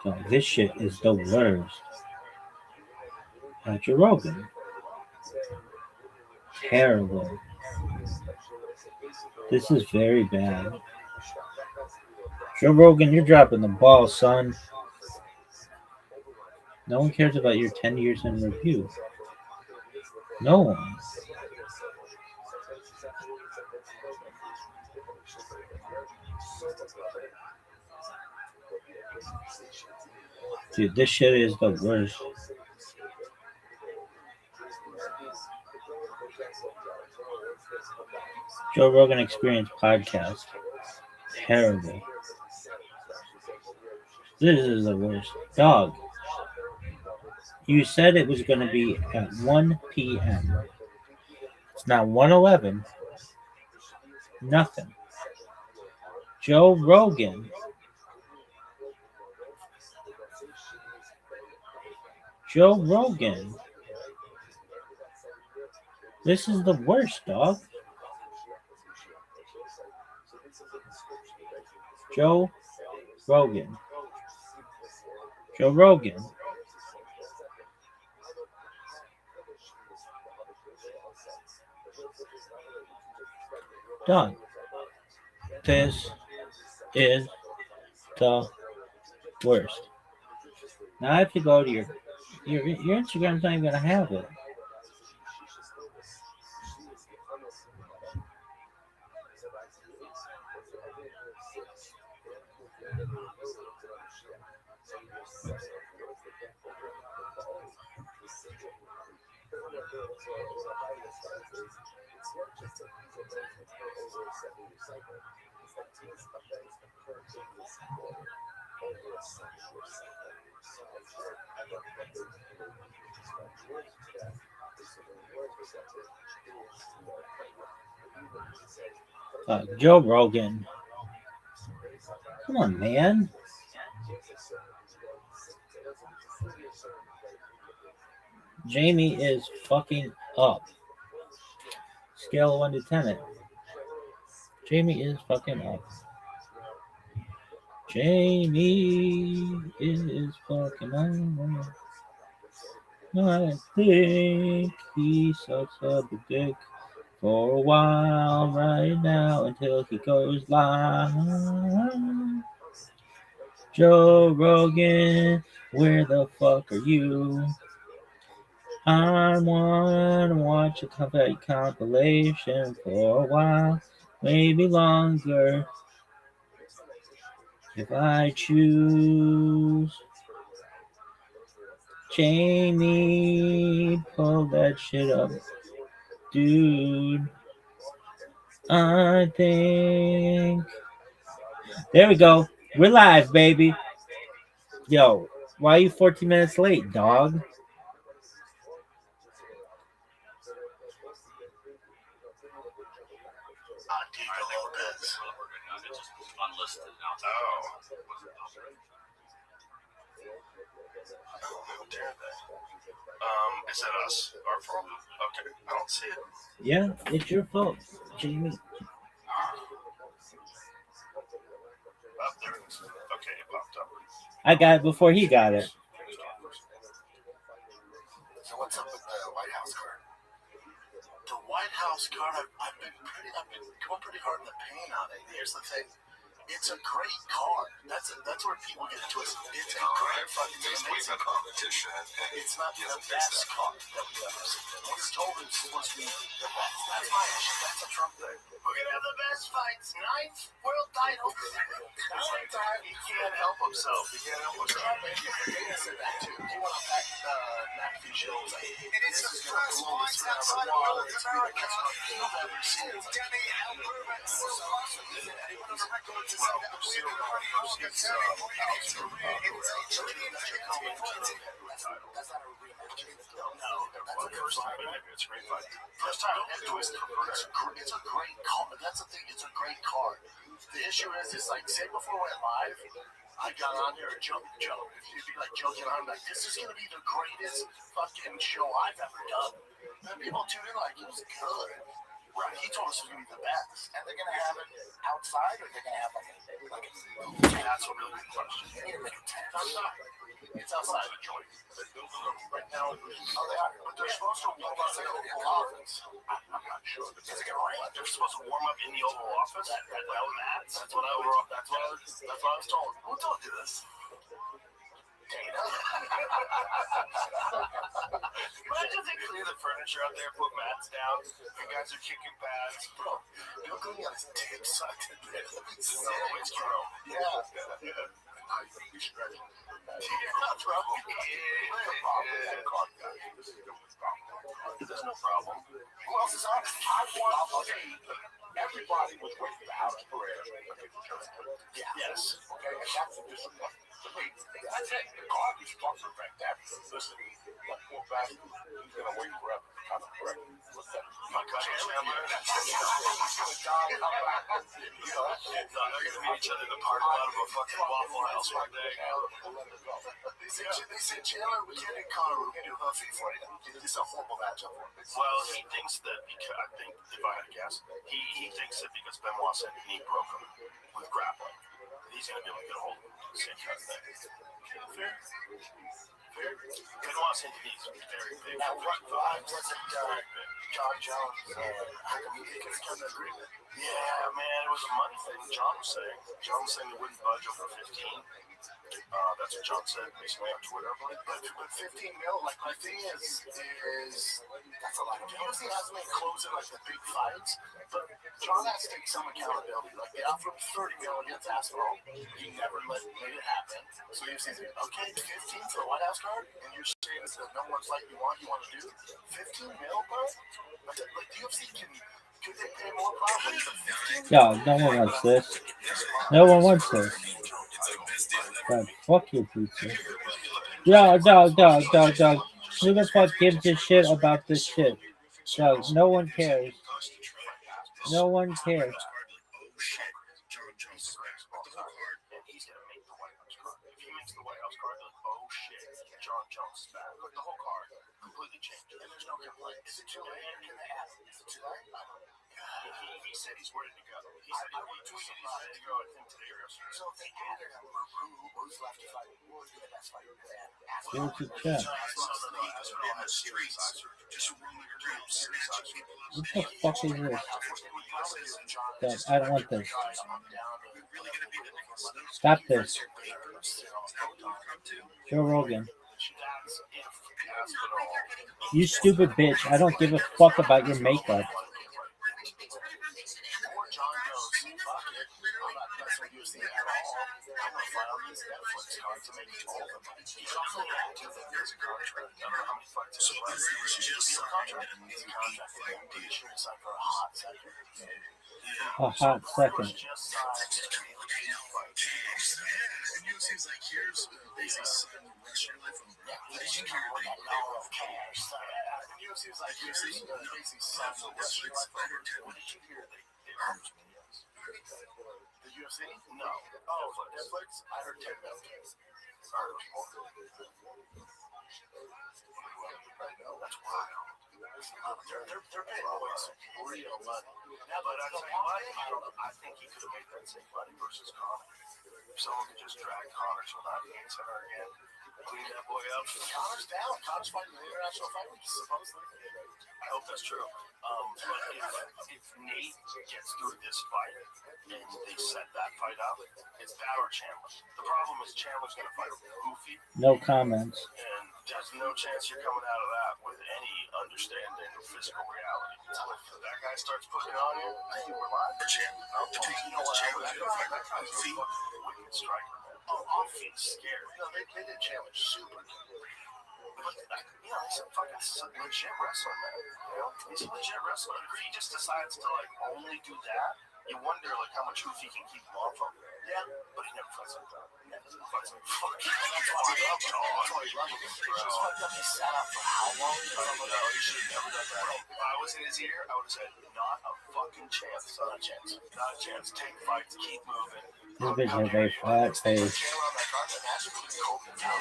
No, this shit is the worst. Joe Rogan. Terrible. This is very bad. Joe Rogan, you're dropping the ball, son. No one cares about your 10 years in review. No one. Dude, this shit is the worst. Joe Rogan Experience podcast. Terrible. This is the worst. Dog. You said it was going to be at 1 p.m. It's now 1:11. Nothing. Joe Rogan. Joe Rogan. This is the worst, dog. Joe Rogan. Joe Rogan. Done. This is the worst. Now I have to go to your Instagram's not even gonna have it. Joe Rogan. Come on, man. Jamie is fucking up. Scale of 1 to 10 it. Jamie is fucking up. Jamie is fucking up. I think he sucks up a dick for a while right now until he goes live. Joe Rogan, where the fuck are you? I wanna watch a compilation for a while, maybe longer, if I choose. Jamie, pull that shit up, dude. I think. There we go. We're live, baby. Yo, why are you 14 minutes late, dog? Unlisted now. Oh. How dare they? Is that us? Our fault? Okay, I don't see it. Yeah, it's your fault, Jamie. Oh, there it is. Okay, it popped up. I got it before he got it. So what's up with the White House card? The White House card, I've been going pretty hard in the paint on it. Here's the thing. It's a great card. That's where people get twisted. It's a great fucking amazing competition. It's not the best card that we've ever seen. It's totally supposed to be the best. That's my issue. That's a Trump thing. We're gonna have the best fights. 9th world title. He can't help himself. He can't help himself. Dana said that too. He went on that McAfee show. And it's the first fight outside of North America you've ever seen. Danny Alberman. Anyone on the record to say that we're the party of That's not a rematch. No, that's the first time. It's a great fight. First time. It's a great card. That's the thing. It's a great card. The issue is like, say before we went live, I got on there and joke. It'd be like joking on, like, this is gonna be the greatest fucking show I've ever done. And people tune in like, it was good. Right, he told us it was gonna be the best. And they're gonna have it outside, or they're gonna have like that's a really good question. They need to make a tent. It's outside of the joint. Right now, they are. But they're supposed to warm up in the Oval Office. I'm not sure. Is it gonna rain? They're supposed to warm up in the Oval Office? That's what I was told. Who told you this? Dana. Imagine they clear the furniture out there, put mats down. You guys are kicking pads. Bro, Bill Clinton got his dick sucked in there. Whiskey room. Yeah. You should ready. Yeah, bro. There's no problem. Who else is on? Everybody was waiting for House Parade. Yes. Okay, and that's the discipline. That's it. The garbage trucks are fantastic. Listen, that poor bastard, he's gonna wait forever. Kind of correct. What's that? My cousin Chandler. They're gonna meet each other in the parking lot of a fucking Waffle House one day. They said, Chandler, we can't do Connor, we can do Huffy for you. It's a horrible matchup for him. Well, he thinks that because, I think, if I had to guess, he thinks that because Benoit said he broke him with grappling, he's going to be able to get a hold of him. Same kind of thing. Fair. Benoit said he's very big. Now, why wasn't John Jones, how come he couldn't come to agreement? Yeah, man, it was a money thing, John was saying. John was saying he wouldn't budge over 15. That's what John said recently on Twitter. But 15 mil, like, my thing is that's a lot. Usually hasn't been closing like the big fights, but John has to take some accountability. Like, they offered him 30 mil against Aspinall. He never made it happen. So he says, okay, 15 for the White House card, and you're saying it's the number one fight you want to do? 15 mil, bro? Like, UFC could they pay more probably? Yo, no one wants this. No one wants this. God, fuck you, pizza. Yo, dog. Who the fuck gives a shit about this shit? Dog, no one cares. No one cares. John Jones is back. Look, the whole card completely changed. And there's no complaint. Is it too late? Can they ask? Is it too late? He said he's ready to go. He said he's ready to go, I think, today or yesterday. So if they added him, who's left to fight? Who would be the best fighter? Where's the chat? What the fuck is this? Dog, I don't want this. Stop this. Joe Rogan. You stupid bitch. I don't give a fuck about your makeup. A hot second. Seems like here's basically son of Russian life from what did you hear seems like here's basically son of Russian life. What did you hear? The UFC? No. Oh, Netflix? I heard 10 million. That's wild. They're paying away some real money. Yeah, but I tell you what, I think he could have made that same money versus Conor. If someone could just drag Conor to an IBA center again, clean that boy up. Conor's down. Conor's fighting the international fight week, supposedly. I hope that's true. But if Nate gets through this fight and they set that fight up, it's that or Chandler. The problem is Chandler's going to fight Goofy. No comments. And there's no chance you're coming out of that with any understanding of physical reality. If that guy starts putting it on you, we're live. You know what? Wicked striker. I'll feel scared. They did challenge super good. But, he's a fucking legit wrestler, man. He's a legit wrestler. If he just decides to, only do that, you wonder, how much hoof he can keep him off of. Yeah, but he never fights like that. He never fights like fuck. That's why I love him. He's fucked up. He sat out for how long? I don't know. He should have never done that. If I was in his ear, I would have said, not a fucking chance. Not a chance. Not a chance. Take fights. Keep moving. This bitch has a fat face. Imagine putting Kobe down.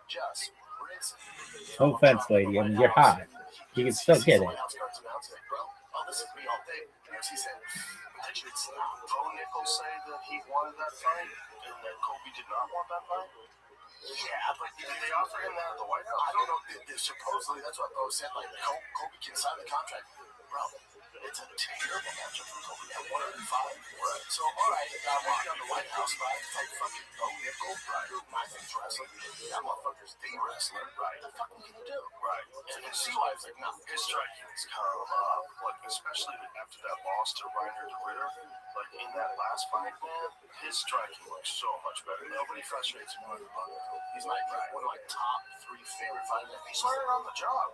Just rinse it. No offense, lady. I mean, you're hot. You can still get it. Oh, this is me all day. He said, did Pro Nichols say that he wanted that fight and that Kobe did not want that fight? Yeah, but did they offer him that at the White House? I don't know. Supposedly, that's what Bo said. Like, Kobe can sign the contract. Bro, it's a terrible matchup for Kobe at 105. Right. So, all right, I'm walking on the White House, but I have to fight fucking Bo Nichols, right? My thing's wrestling. That motherfucker's the wrestler, right? What the fuck are we gonna do? Right. And CY was like, no, his striking has come up, like, especially after that loss to Reiner de Ritter. Like, in that last fight, man, his striking looks so much better. Nobody frustrates me more than Bo Nichols. He's like one of my top 3 favorite fighters. He's learning on the job.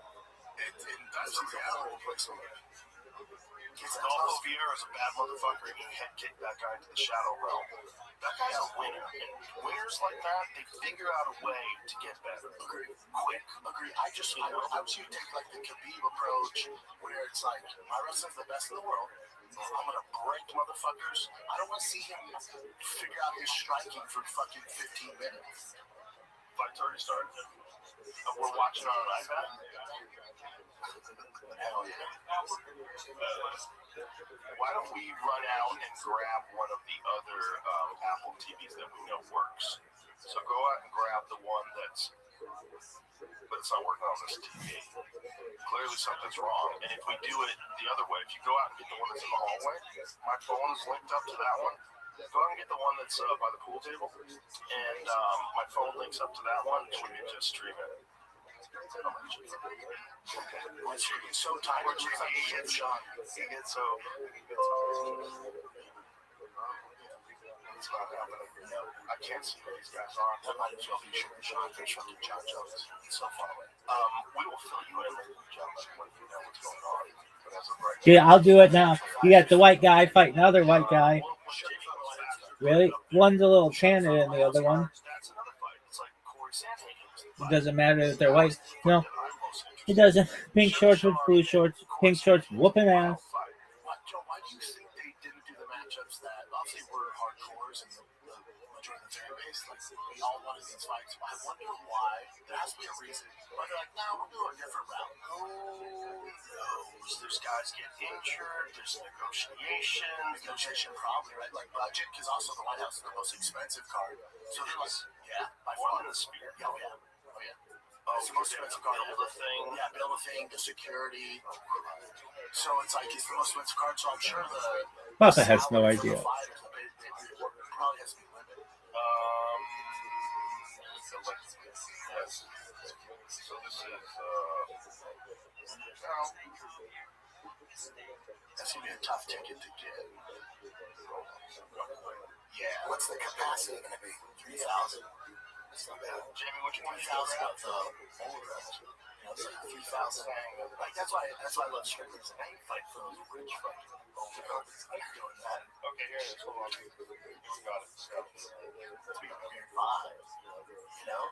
And that's a reality. Adolfo Vieira is a bad motherfucker, and he head kicked that guy into the shadow realm. That guy's a winner, and winners like that, they figure out a way to get better. Agree. Quick. Agree. I was here to take like the Khabib approach, where it's like, my wrestler's the best in the world. I'm gonna break motherfuckers. I don't want to see him figure out his striking for fucking 15 minutes. Fight's already started. We're watching on an iPad. Hell yeah. Why don't we run out and grab one of the other Apple TVs that we know works? So go out and grab the one but it's not working on this TV. Clearly something's wrong. And if we do it the other way, if you go out and get the one that's in the hallway, my phone is linked up to that one. Go out and get the one that's by the pool table, and my phone links up to that one, and we can just stream it. You're so tired. He gets so. It's not happening. I can't see where these guys are. That might as well be Sean Fish from John Jones. He's so far away. We will fill you in, gentlemen, when you know what's going on. But as of right now, Yeah, I'll do it now. You got the white guy fighting another white guy. Really? One's a little tanner than the other one. It doesn't matter if they're white. No, it doesn't. Pink shorts with blue shorts. Pink shorts whooping ass. Why do you think they didn't do the matchups that obviously were hardcores and the majority of the fan base? Like, we all wanted these fights. I wonder why. There has to be a reason. But they're like, no, we'll do a different route. Who knows? There's guys get injured. There's negotiation probably, right? Like budget, because also the White House is the most expensive card. So they're like, yeah, by far. The spear. Oh, yeah. It's the most expensive card. Build a thing, the security. So it's like, it's the most expensive card, so I'm sure Papa has no idea. Probably has to be limited. Yes. So this is, that's going to be a tough ticket to get. Yeah. What's the capacity going to be? 3,000. That's not bad. Jamie, what you want? 3,000 of the old rest. It's like 3,000. Like, that's why I love strippers. And I fight for those rich fucking old cards. I'm doing that. Okay, here it is. Hold on. We got it. 3,500. You know?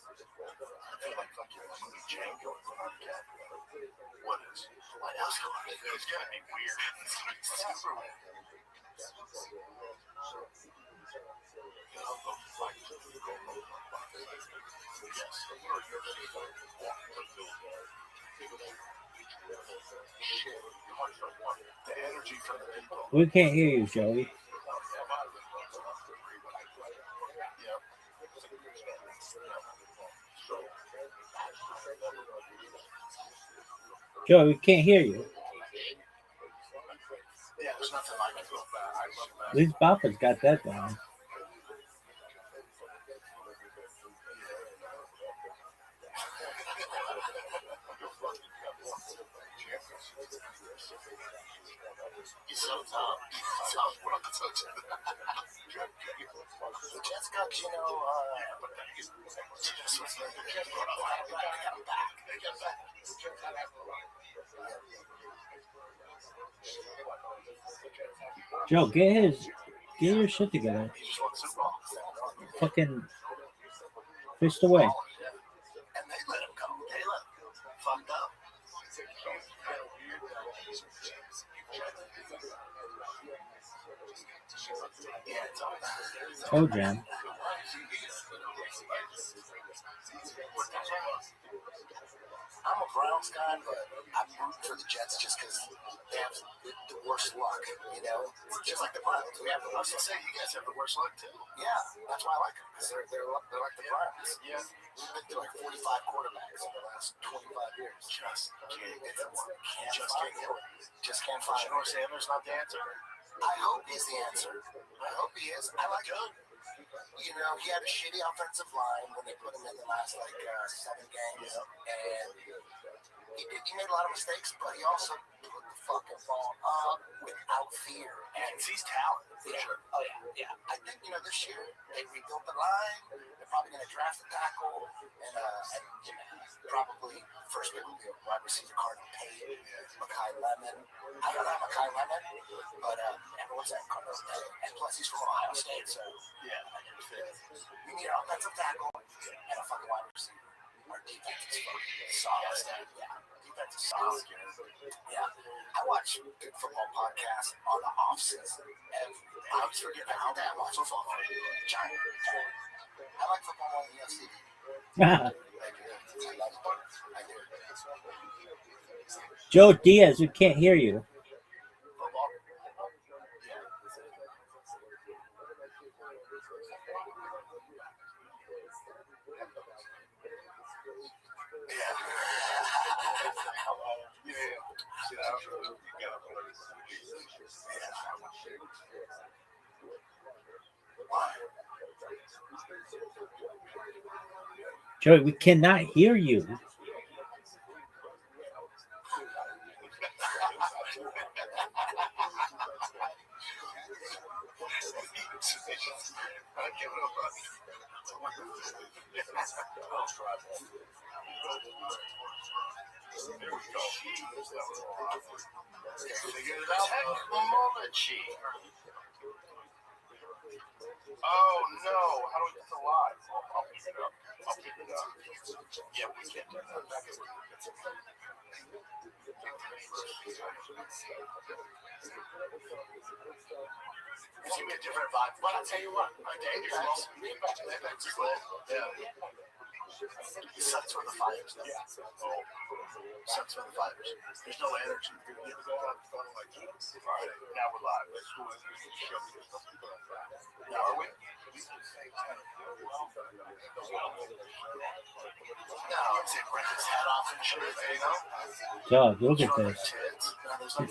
I feel like fucking movie Django is on cat. What is? White House card. It's gonna be weird. It's gonna be super weird. The energy from the people. We can't hear you, Joey. Joey, we can't hear you. Yeah, there's nothing like it. At least Papa's got that down. He's so tough. The Jets got, you know, Joe, get your shit together. Fucking fist away. And they let him go. They let him go. Fucked up. Yeah, it's all Toe Jam. I'm a Browns guy, but I'm rooting for the Jets just because they have the worst luck, you know? Just like the Browns. We have the worst luck. You guys have the worst luck, too. Yeah, that's why I like them, because they're like the Browns. Yeah. We've been through like 45 quarterbacks in the last 25 years. Just can't get it. Just can't find it. Shador Sanders not the answer? I hope he's the answer. I hope he is. I like him. You know, he had a shitty offensive line when they put him in the last, 7 games. And he made a lot of mistakes, but he also put the fucking ball up without fear. And he's talented, for sure. Oh, yeah. I think, this year, they rebuilt the line. They're probably going to draft a tackle. And probably first pick will be a wide receiver, Cardinal Payne, Mekhi Lemon. I don't have Mekhi Lemon, but everyone's at Cardinal Payne. And plus, he's from Ohio State, so yeah. We need an offensive tackle and a fucking wide receiver. Our defense is fucking solid. Yeah, defense is solid. Yeah, I watch good football podcasts on the off season. I was forgetting how I watch football. Giant. I like football on the UFC. I do. Joe Diaz, we can't hear you. Joey, we cannot hear you. Technology. Oh no! How do we get the live? I'll pick it up. Yeah, we can't do that. It's gonna be a different vibe. But I'll tell you what, He sucks for the fighters, though. Yeah. Sucks for the fighters. There's no energy. Alright, now we're live. Now are we? No, it's it rip his head off and shit, Dog, look at this.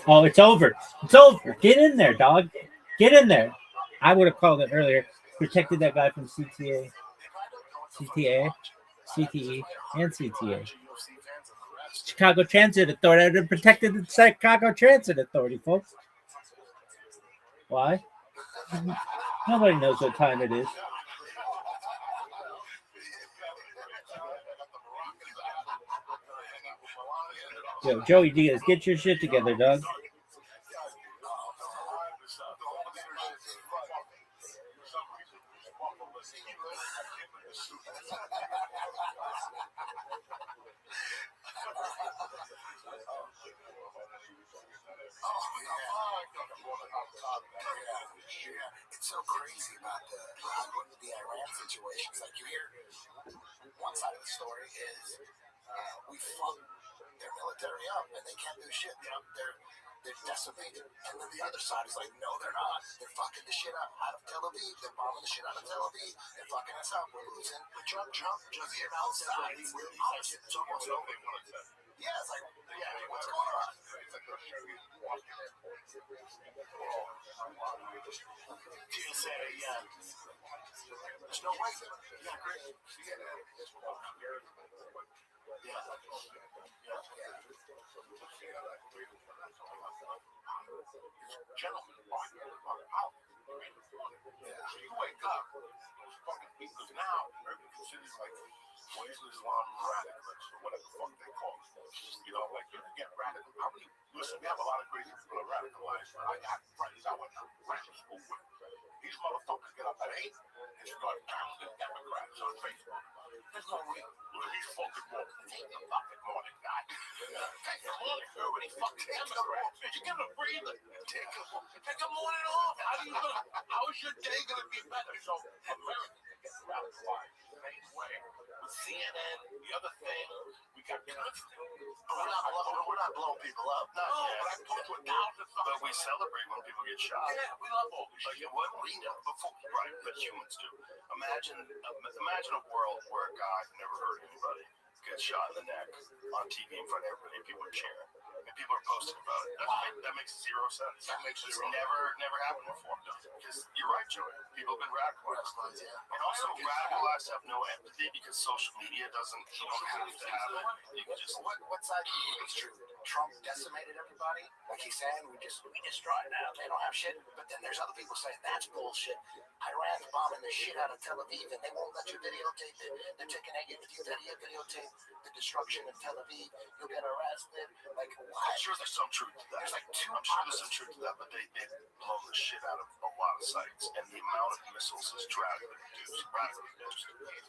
Oh, it's over. It's over. Get in there, dog. Get in there. I would have called it earlier. Protected that guy from CTA, CTE, and CTA. Chicago Transit Authority. I would have protected the Chicago Transit Authority, folks. Why? Nobody knows what time it is. Yo, Joey Diaz, get your shit together, dog. It's so crazy about the Iran situation. It's like you hear one side of the story is we fucked their military up and they can't do shit. They're decimated. And then the other side is like, no, they're not. They're fucking the shit out of Tel Aviv. They're bombing the shit out of Tel Aviv. They're fucking us up. We're losing. But Trump just here outside. It's almost over. Yeah, it's like, what's going on? TSA, there's no way. Yeah, great. Gentlemen, you wake up, those fucking people now, urban cities like Islam radicals or whatever the fuck they call it. Like you get radical. Listen, we have a lot of crazy people are radicalized. I got friends I went to graduate school with. These motherfuckers get up at 8 and start counting Democrats on Facebook. There's no reason. These fucking morning. Take the fucking morning, guy. Take the Everybody fucking Democrats. You give them a breather. Take a morning off. How is your day going to be better? So America gets around the line. Same way. With CNN, the other thing, we got constant. We're not blowing people up. Not yet. But I put to 1,000. But we celebrate when people get shot. Yeah, we love all this Like shit. what we know before, right? But humans do. Imagine a world where a guy who never hurt anybody gets shot in the neck on TV in front of everybody, and people are cheering, and people are posting about it. That makes zero sense. That makes It's zero. never happened before. Because you're right, Joey. People have been radicalized, and also radicalized have no empathy because social media doesn't. You don't have to have it. You can just. What side do you think is true? Trump decimated everybody, like he's saying. We destroyed now. They don't have shit. But then there's other people saying that's bullshit. Iran's bombing the shit out of Tel Aviv, and they won't let you videotape it. They're taking it. If you videotape the destruction of Tel Aviv, you'll get arrested. Like, why? I'm sure there's some truth to that. There's like two. I'm sure there's some truth to that, but they've blown the shit out of a lot of sites, and the amount of missiles is radically reduced.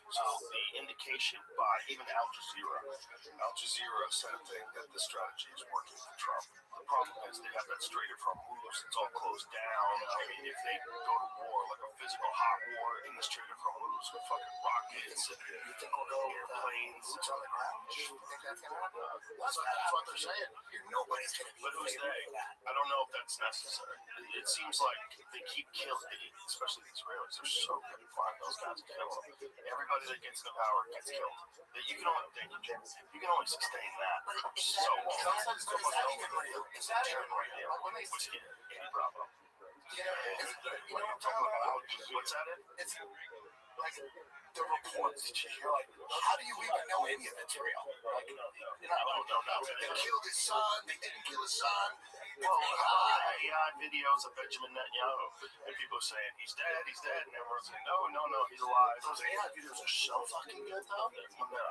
So the indication by even Al Jazeera said a thing that this strategy is working for Trump. The problem is they have that Strait of Hormuz. It's all closed down. I mean, if they go to war, like a physical hot war in the Strait of Hormuz with fucking rockets and You think we'll go airplanes, boots on the ground? You think that's gonna happen? That's what they're saying. Nobody's gonna be. but who's they? I don't know if that's necessary. It seems like they keep killing, especially the Israelis. They're so good at flying those guys and killing them. Everybody that gets into power gets killed. You can only sustain that for so long. Is that even real? Is that even real? Like when they Whiskey, any problem? you know what I'm talking about? What's that? It's like the reports. You're like, how do you even know any of it's real? Like, they killed his son. They didn't kill his son. AI videos of Benjamin Netanyahu, and people are saying he's dead, and everyone's saying no, he's alive. Those AI videos are so fucking good, though. No.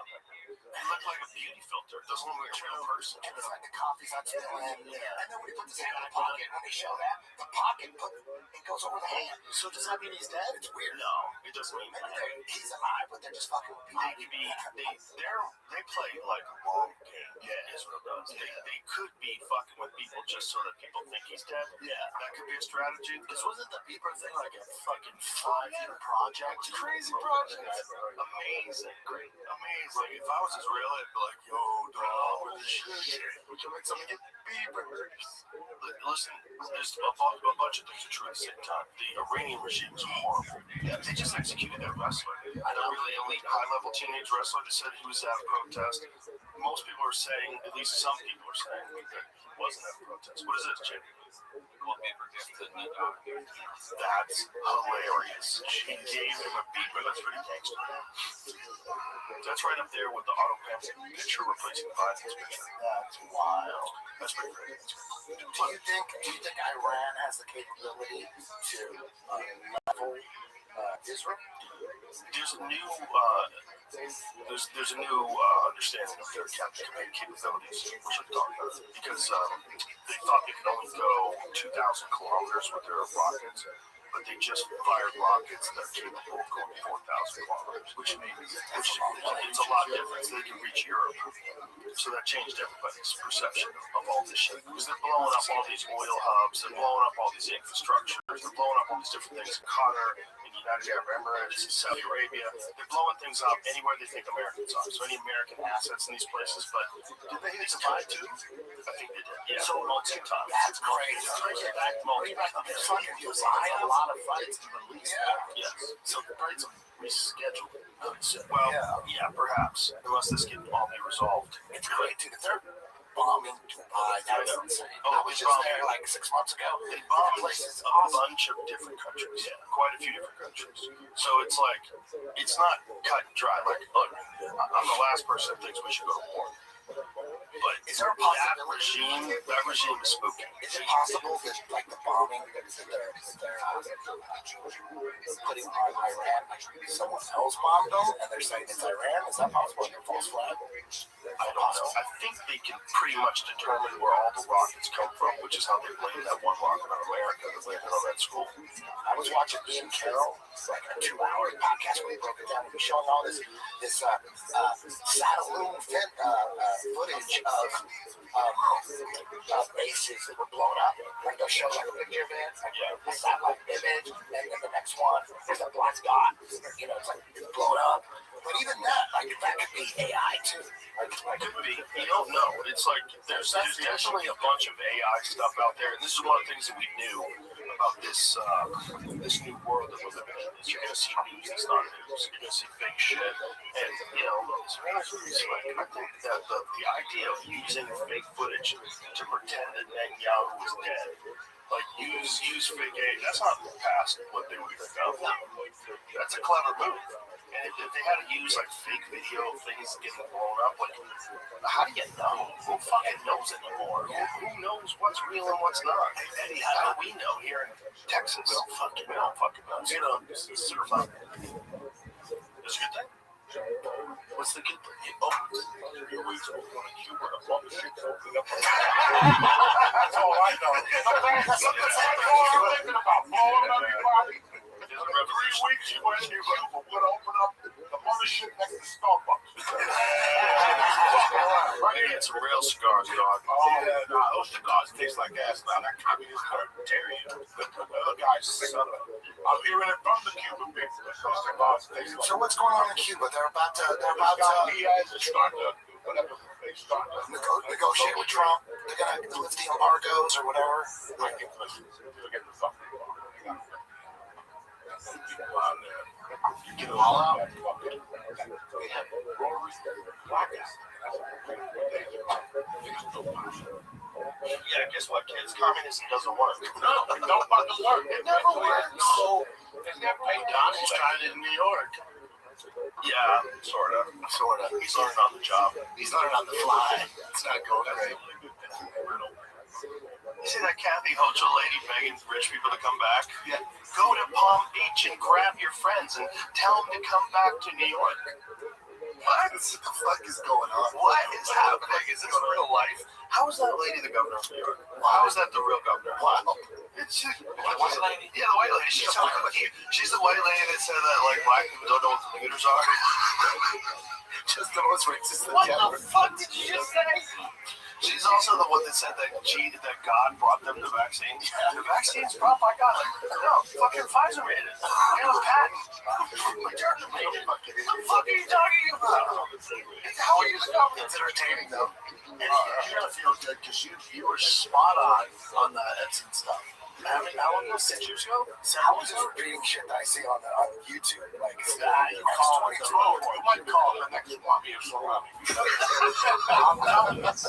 He looked like a beauty filter. It doesn't look like a real person. And it's like the coffee's on his hand. And then when he puts his hand in the pocket, when they show that, the pocket, it goes over the hand. So does that mean he's dead? It's weird. No, it doesn't mean that. He's alive, but they're just fucking with people. They play like a long game. Yeah, Israel does. They could be fucking with people just so that people think he's dead. Yeah, that could be a strategy. Because wasn't the Bieber thing like a fucking 5-year project? Crazy project. Amazing. Great. Amazing. Like, if I was Israel, I'd be like, yo, dog, with the shit. We can make something get Biebers. Listen, there's a bunch of things are true at the same time. The Iranian regime is horrible. Yeah, they just executed their wrestler. A really elite, high-level teenage wrestler that said he was at a protest. Most people are saying, at least some people are saying, that he wasn't at a protest. What is it, Jim? That's hilarious. She gave him a beeper. That's pretty gangster. That's right up there with the auto picture replacing Biden's picture. That's wild. That's pretty great. Do you think Iran has the capability to level Israel? There's a new understanding of their capabilities, which I'm talking about, because they thought they could only go 2,000 kilometers with their rockets, but they just fired rockets that are capable of going 4,000 kilometers, which it's a lot different. So they can reach Europe. So that changed everybody's perception of all this shit. Because they're blowing up all these oil hubs, they're blowing up all these infrastructures, they're blowing up all these different things in Qatar, in the United Arab Emirates, in Saudi Arabia. They're blowing things up anywhere they think Americans are. So any American assets in these places, but did they survive too? I think they did. Yeah. So multiple times. That's crazy. They're fucking flying a lot of fights in the Middle East. Yes. So the fights are rescheduled. Well, yeah, perhaps. Unless this can all be resolved. It's great, dude. If they're bombing Dubai, that's insane. I was just there like 6 months ago. They bombed a bunch of different countries. Yeah, quite a few different countries. So it's like, it's not cut and dry. Like, look, I'm the last person that thinks we should go to war. But is there a possibility that regime is spooky? Is it possible that, like, the bombing that they're putting on Iran, someone else bombed them, and they're saying it's Iran? Is that possible? Like a false flag? I don't know. I think they can pretty much determine where all the rockets come from, which is how they blame that one rocket on America. They blame it on that school. I was watching Ian Carroll, like a 2-hour podcast where he broke it down. He was showing all this Saddle footage of bases that were blown up. Like they'll show like a picture of it, like a satellite image, and then the next one there's a black dot. You know, it's like it's blown up. But even that, like that could be AI too. It could be. You don't know. It's like there's definitely a bunch of AI stuff out there, and this is one of the things that we knew about this new world that we're living in. Is you're gonna see news that's not news. You're gonna see fake shit, and it's like I think that the idea of using fake footage to pretend that Netanyahu was dead. Like use fake aid. That's not past what they would think of. That's a clever move. And if they had to use like fake video of things getting blown up, like how do you know? Who fucking knows anymore? Who knows what's real and what's not? Eddie, how do we know here in Texas? We don't fucking know. It's certified. It's a good thing. What's the good thing? Oh, your week's going to Cuba to blow the shit open up. That's all I know. That's all I'm thinking about. Blowing everybody. 3 weeks you went to Cuba, we're going to open up the mothership next to Starbucks. Right here, some real cigars, dog. Oh, yeah, no, those cigars taste like gas now. That communist libertarian. The other guy's son of a... I'm hearing it from the Cuban people. So what's going on in Cuba? They're about to He has to start whatever they start to negotiate with Trump. They're gonna lift the embargoes or whatever. I think they'll get the fucking you get them all out. They have breweries, blackouts. Yeah, guess what, kids? Communism doesn't work. No, it don't fucking work. It never works. No. Donald's trying it in New York. Yeah, sort of. He's learning on the job. He's learning on the fly. It's not going great. You see that Kathy Hochul lady begging rich people to come back? Yeah. Go to Palm Beach and grab your friends and tell them to come back to New York. What the fuck is going on? What is happening? Is this real life? How is that lady the governor of New York? How is that the real governor? Wow. It's just, the white lady? Yeah, the white lady. She's the white lady that said that like black people don't know what computers are. Just the most racist thing ever. What the fuck did you just say? She's also the one that said that God brought them the vaccine. The vaccine's brought by God. No, fucking Pfizer made it. They have a patent. Moderna made it. What the fuck are you talking about? How are you the government? It's entertaining though. And you're gonna feel good because you were spot on the Epstein stuff. How long ago? 6 years ago? So I was just reading shit that I see on YouTube. Like, you call it. You might call it the next Rabbi or Rabbi.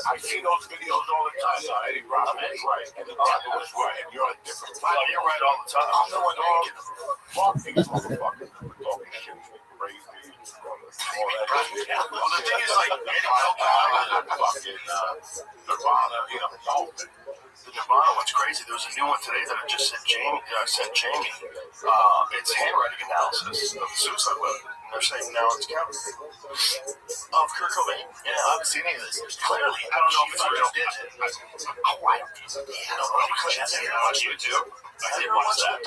I see those videos all the time. So Eddie Rabbi is right, and the Bible was right, and you're a different. You're right all the time. I'm the one that fuck these motherfuckers talking shit, crazy. Well, the thing is, like, fucking Nirvana, the Nirvana one's crazy. There was a new one today that I just sent Jamie. It's handwriting analysis of the suicide weapon. They're saying now it's counted. Of Kurt Cobain? Yeah, I haven't seen any of this. Clearly, I don't know if it's real. I don't know. On YouTube. I did watch that.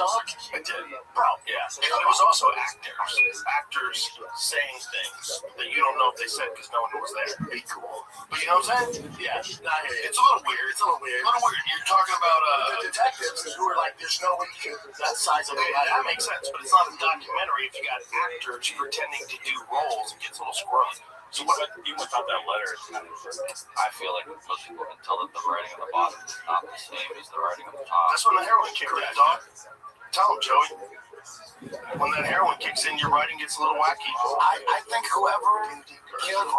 I did. Bro, yeah. And there was also actors saying things that you don't know if they said because no one was there. Be cool. But you know what I'm saying? Yeah. It's a little weird. You're talking about the detectives who are like, there's no way you can that size of it. That makes sense, but it's not a documentary if you got actors pretending to do roles. It gets a little squirrely. So what, even without that letter, I feel like most people can tell that the writing on the bottom is not the same as the writing on the top. That's when the heroin kicks in, dog. Tell him, Joey. When that heroin kicks in, your writing gets a little wacky. I think whoever killed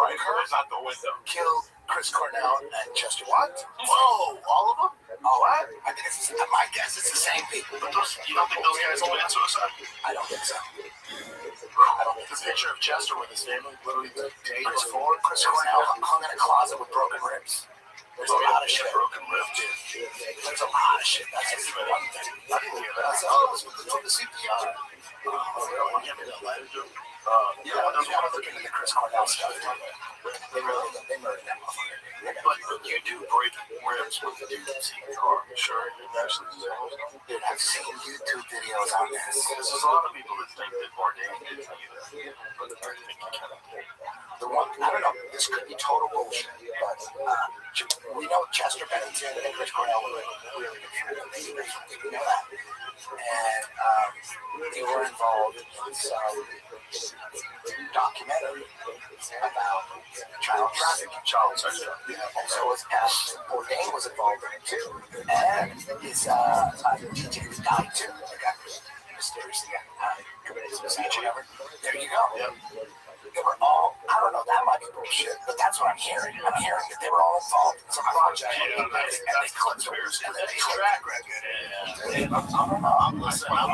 killed Chris Cornell and Chester Watt. Whoa, all of them? Oh, what? I think my guess it's the same people. But you don't think those guys committed suicide? I don't think so. I don't think the picture of Chester with his family literally the day before Chris Cornell hung in a closet with broken ribs. There's a lot of shit. Broken ribs. There's a lot of shit. That's just one thing. I didn't hear that. From the CPR. Give me the letter, dude. Yeah, that's one of the things the Chris Cornell stuff. They murdered that motherfucker. But you do break ribs with the dude that's in your car. Sure, you actually do that. Dude, I've seen YouTube videos on this. There's a lot of people that think that Bourdain didn't either. But I think he kind of did. The one, I don't know, this could be total bullshit, but we know Chester Bennington and Chris Cornell were really good friends. You know that. And they were involved in some documentary about child trafficking, child sex trafficking. And so was Bourdain was involved in it too. And his DJ died too. The guy mysteriously committed suicide or whatever. There you go. Yep. They were all, I don't know, that might be bullshit, but that's what I'm hearing. I'm hearing that they were all involved in some project. And they clipped conspiracy. And then they track record. I don't know. I'm listening. I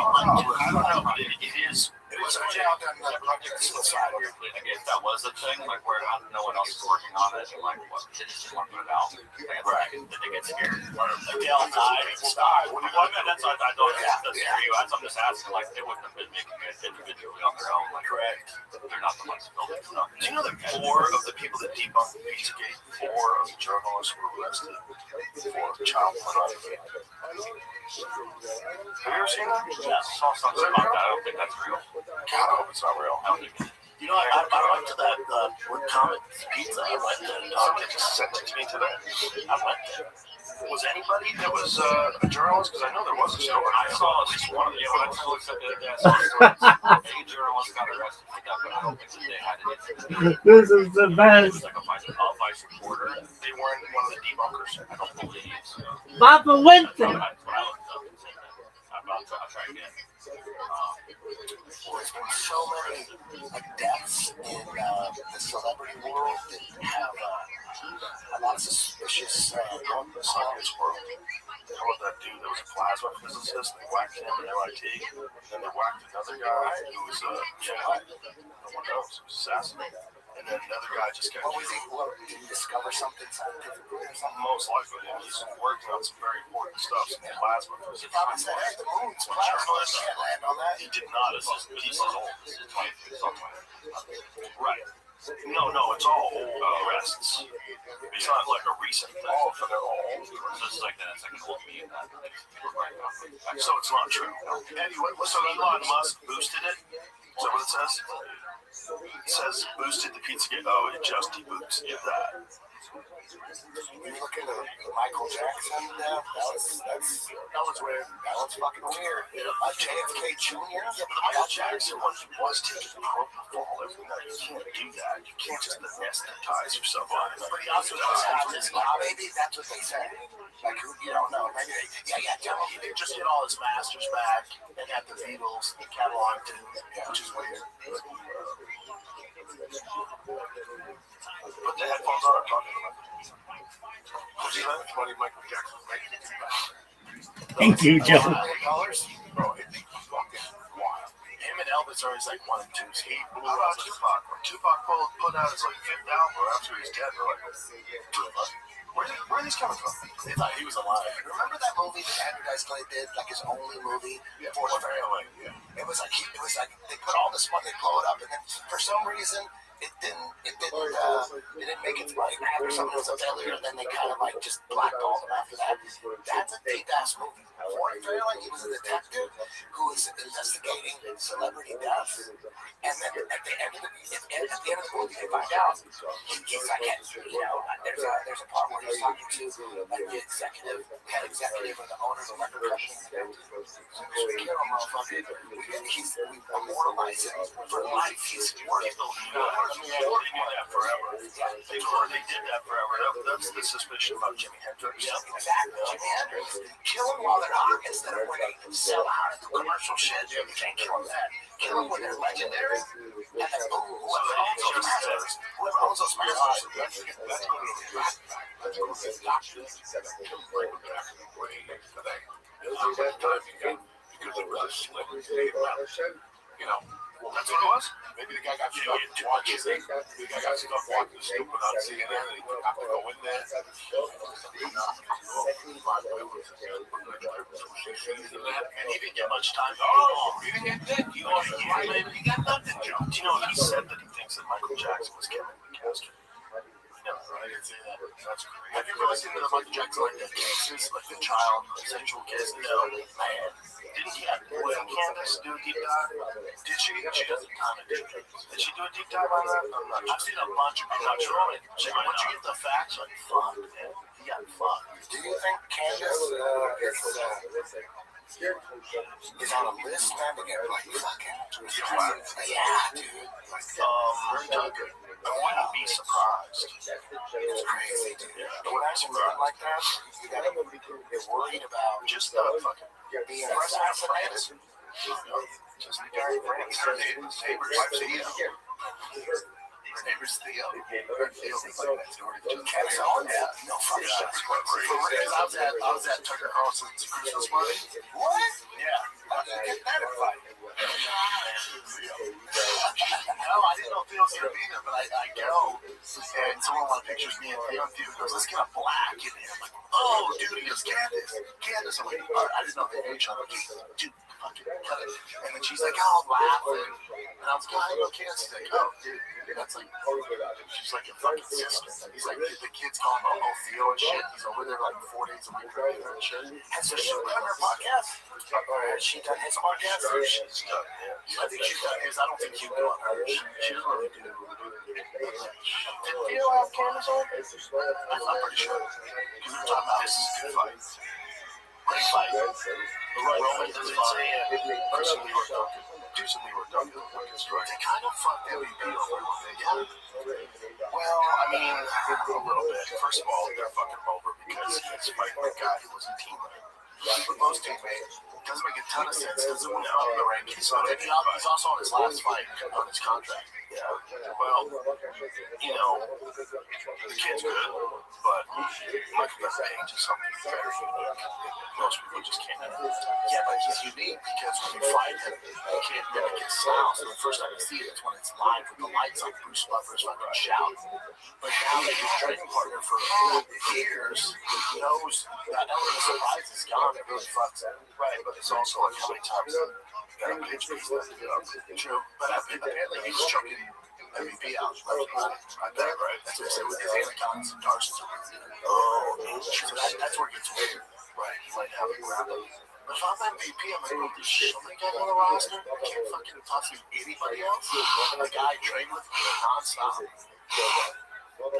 don't know. It is. It was a job done that project suicide. I guess that was the thing, like where no one else is working on it, and like what they just want to put it out. Right. That they get scared. Like they all died and died. Well, that's what I thought. That's for you. I'm just asking, like they wouldn't have been making it individually on their own. Like, correct. They're not the ones building stuff. Do you know that 4 of the people that debunked Pizzagate, 4 of the journalists were arrested for child pornography? Have you ever seen that? Yeah, I saw something about that. I don't think that's real. God, I hope it's not real. I don't think it is. You know, I went to that Comet Pizza. I went there. They just sent it to me today. I went there. Was anybody that was a journalist? Because I know there was a story. I saw at least one of the looked at I saw stories. A journalist got arrested for that, but I don't think that they had anything. This is the It best. was like a vice reporter. They weren't one of the debunkers. I don't believe so. Papa Winston. That's what I looked up and said that. I'll try again. There's been so many deaths in the celebrity world that have a lot of suspicious The science world. How about that dude that was a plasma physicist? They whacked him at MIT. Then they whacked another guy who was no one knows, assassinated. And then another guy just got What was he? Did he discover something scientifically or something? most likely. He's working on some very important stuff in plasma He physics. thought he said, hey, the moon's plasma. He can't land on that. He did not. He's old. It's on 20. Right. No, it's all old arrests. It's not like a recent thing. Oh, so they're all old. So it's like that. It's like an old meme that people write off. So it's not true. Anyway, so Elon Musk boosted it. Is that what it says? It says boosted the Pizzagate. Oh, it just deboosted that. You look into Michael Jackson, that was weird. That was fucking weird. JFK Jr. Michael Jackson was taking propofol every night. You can't do that. You can't just anesthetize yourself on it. But he also does have this law, maybe that's what they say. Like, you don't know. Maybe tell him he did just get all his masters back and got the Beatles catalog too, which is weird. Put the headphones on. I'm talking about it. What's he like? Funny Michael Jackson. Thank you, Joe. Colors? Bro, it'd be fucking wild. Him and Elvis are his like 1 and 2s. How about Tupac? When Tupac put out his like 5th album after he's dead, they're like, where are these coming from? They thought he was alive. Remember that movie that Andrew Dice Clay did, like his only movie before the family? It was like they put all this money, they blow it up, and then for some reason it didn't make its money back or something. It was a failure, and then they kind of like just blackballed him after that. That's a deep ass movie. Before it failing, he was a detective who was investigating celebrity deaths, and then at the end of the movie, they find out he's like, there's a part where he's talking to like the head executive or the owner of the record company. We kill him, motherfucker. We immortalize him for life. He's working. They knew that forever. They did that forever. That's the suspicion about Jimi Hendrix. Yeah, exactly. Jimi Hendrix. Kill them while they're hot instead of when they sell out and do commercial shit. You can't kill them then. Kill them when they're legendary. And then whoever owns those masters. That's what it was. Maybe the guy got stuck watching. The guy got stuck watching stupid on CNN, and he forgot to go in there. And he didn't get much time. Oh, he didn't get dick. He got nothing, Joe. Do you know he said that he thinks that Michael Jackson was Kevin McCaster? No, I didn't say that. That's crazy. Have you ever seen the Michael Jackson like the cases, like the child sexual cases? No, man. Didn't Candace do a deep dive? Did she? She doesn't kind of do. Did she do a deep dive on that? I've seen a bunch of people. Once you get the facts, like fuck, man, you got fucked. Do you think Candace is on a list, man, to get like fucking? Yeah, dude. I wouldn't be surprised. It's crazy, dude. But when I see something like that, you're worried about just the fucking being assassinated. Just the guy in France. Her neighbor's Theo. Her neighbor's Theo. Theo's like next door to each other. Yeah. No, fuck that. I was at Tucker Carlson's Christmas party. What? Yeah. How'd you get that invite? No, I didn't know Theo was going to be there, but I go, and someone of my pictures, me and Theo goes, let's get a black in here. I'm like, oh, dude, he goes, Candace. I'm like, I didn't know they knew each other. Dude, fucking cut it. And then she's like, oh, I'm laughing. And I was like, I know Candace. She's like, oh, dude, that's like, she's like your fucking sister. He's like, the kids call him oh, Theo and shit. He's over there like 4 days a week or and shit. Has she done her podcast? Or has she done his podcast? Or she's done, yeah. I think she's done his. I don't think you do on her. She doesn't really do. Did Theo have Candace on? I'm pretty sure. Because we're talking about this is a good fight. Great fight. Roman is fine. Personally, we're talking. They kind of fucked MVP over. Yeah. Well, I mean, a little bit. First of all, they're fucking him over because he's fighting a guy who was a teammate. But most teammates doesn't make a ton of sense. Doesn't win out in the rankings. So he's also on his last fight on his contract. Yeah. Well, you know, the kid's good, but Michael Page is something very unique. Most people just can't. Yeah, but he's unique because when you fight him, you can't mimic his style. So the first time you see it is when it's live with the lights on. Bruce Buffer's fucking shout. But now that he's training partner for years, he knows that element of surprise is gone. It really fucks him. Right, but it's also like how many times that pitch was true. But apparently he was choking MVP out. I bet, right? That's what I said with his anacondas and Darcy's. Oh, so that's where it gets weird. Right, he might have a grapple. But if I'm MVP, I'm like, there's so many guys on the roster. I can't fucking toss you anybody else. The guy I trained with nonstop. I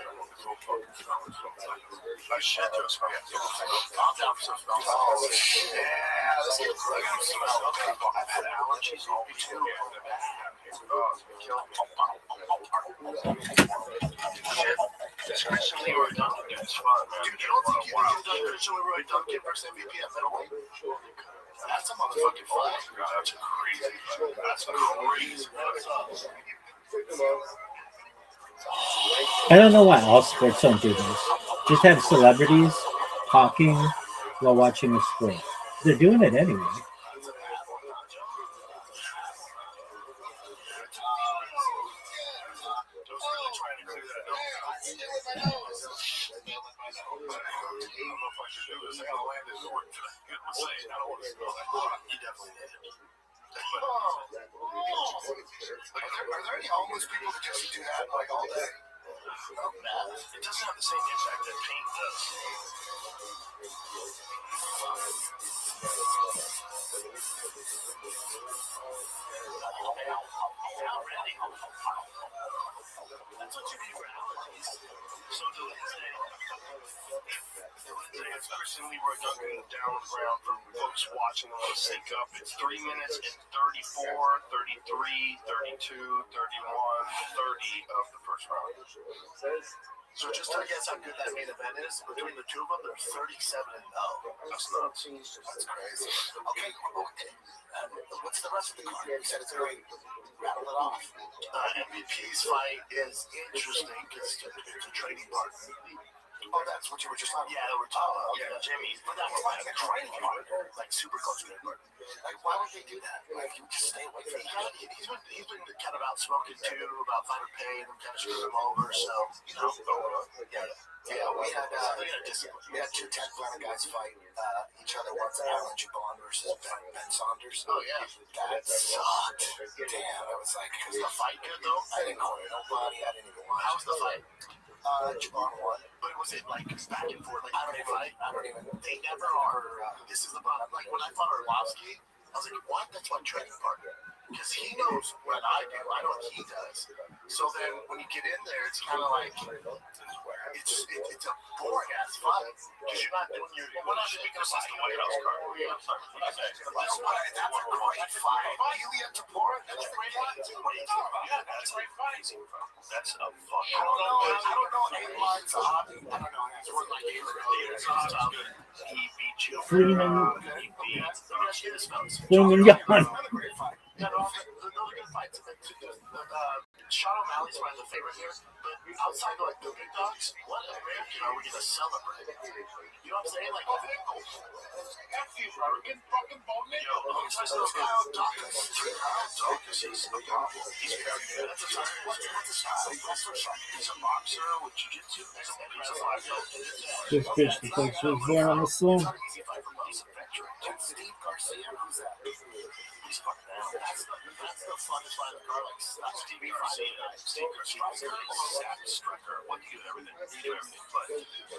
should just calm down for some spells. Yeah, let's get I've had allergies all week too. Christian Leroy Duncan, it's fun, man. Dude, you don't think you can do Christian Leroy Duncan versus MVP at middleweight? That's a motherfucking fight. That's crazy. That's crazy. I don't know why all sports don't do this. Just have celebrities talking while watching the sport. They're doing it anyway. Are there any homeless people that just do that like all day? It doesn't have the same impact that paint does. That's what you need for allergies. So do it. It's Christian Leroy Duncan down on the ground for folks watching on the sync up. It's 3 minutes and 34, 33, 32, 31, 30 of the first round. So just to guess how good that main event is, between the two of them, they're 37-0. That's nuts. That's crazy. Okay. What's the rest of the card? You said it's great. Rattle it off. MVP's fight is interesting because it's a training partner. Oh, that's what you were just talking about. Yeah, we're talking about. Yeah, Jimmy. But that was like a training partner, like super close training partner. Like, why would they do that? Like, you would just stay away from him. He's been kind of outspoken too about fighter pay and them kind of screwed him over. So, you know, yeah, we had 2 10-pounder guys fight each other once. Alan Jabon versus Ben Saunders. Oh yeah, that sucked. Damn, I was like, was the fight good though? I didn't corner nobody. I didn't even watch. How was the fight? Javon won, but it was in like back and forth. Like I don't even. They never are. This is the problem. Like when I fought Arlovsky, I was like, what? That's my training partner. Because he knows what I do. I know what he does. So then when you get in there, it's kind of like it's a boring ass fight because you're not doing your. We're not speaking about the White House card. That's a great fight. Ilya Tapora. That's a great fight. What are you talking about? Yeah, that's a great fight. That's a fucking. I don't know. A-line Zahabi. I don't know. He's worth like $800. He beat you. Freeman. He beat. Freeman Gunn. Another great fight. Yeah, those are good fights. Sean O'Malley's my favorite here, but outside of like the big dogs, what American are we gonna celebrate? You know what I'm saying? Like, F you, bro. We're getting fucking boned. Yo, Kyle Dawkins. He's a problem. He's very good. That's a style. He's a boxer with jiu-jitsu. This bitch looks like she was born on the slum. He's a veteran. Steve Garcia, who's that? He's fucking down. That's the funnest fight in the car. Like, that's Steve Garcia. Steve Garcia is a savage striker. What do you do? Everything. You do everything, but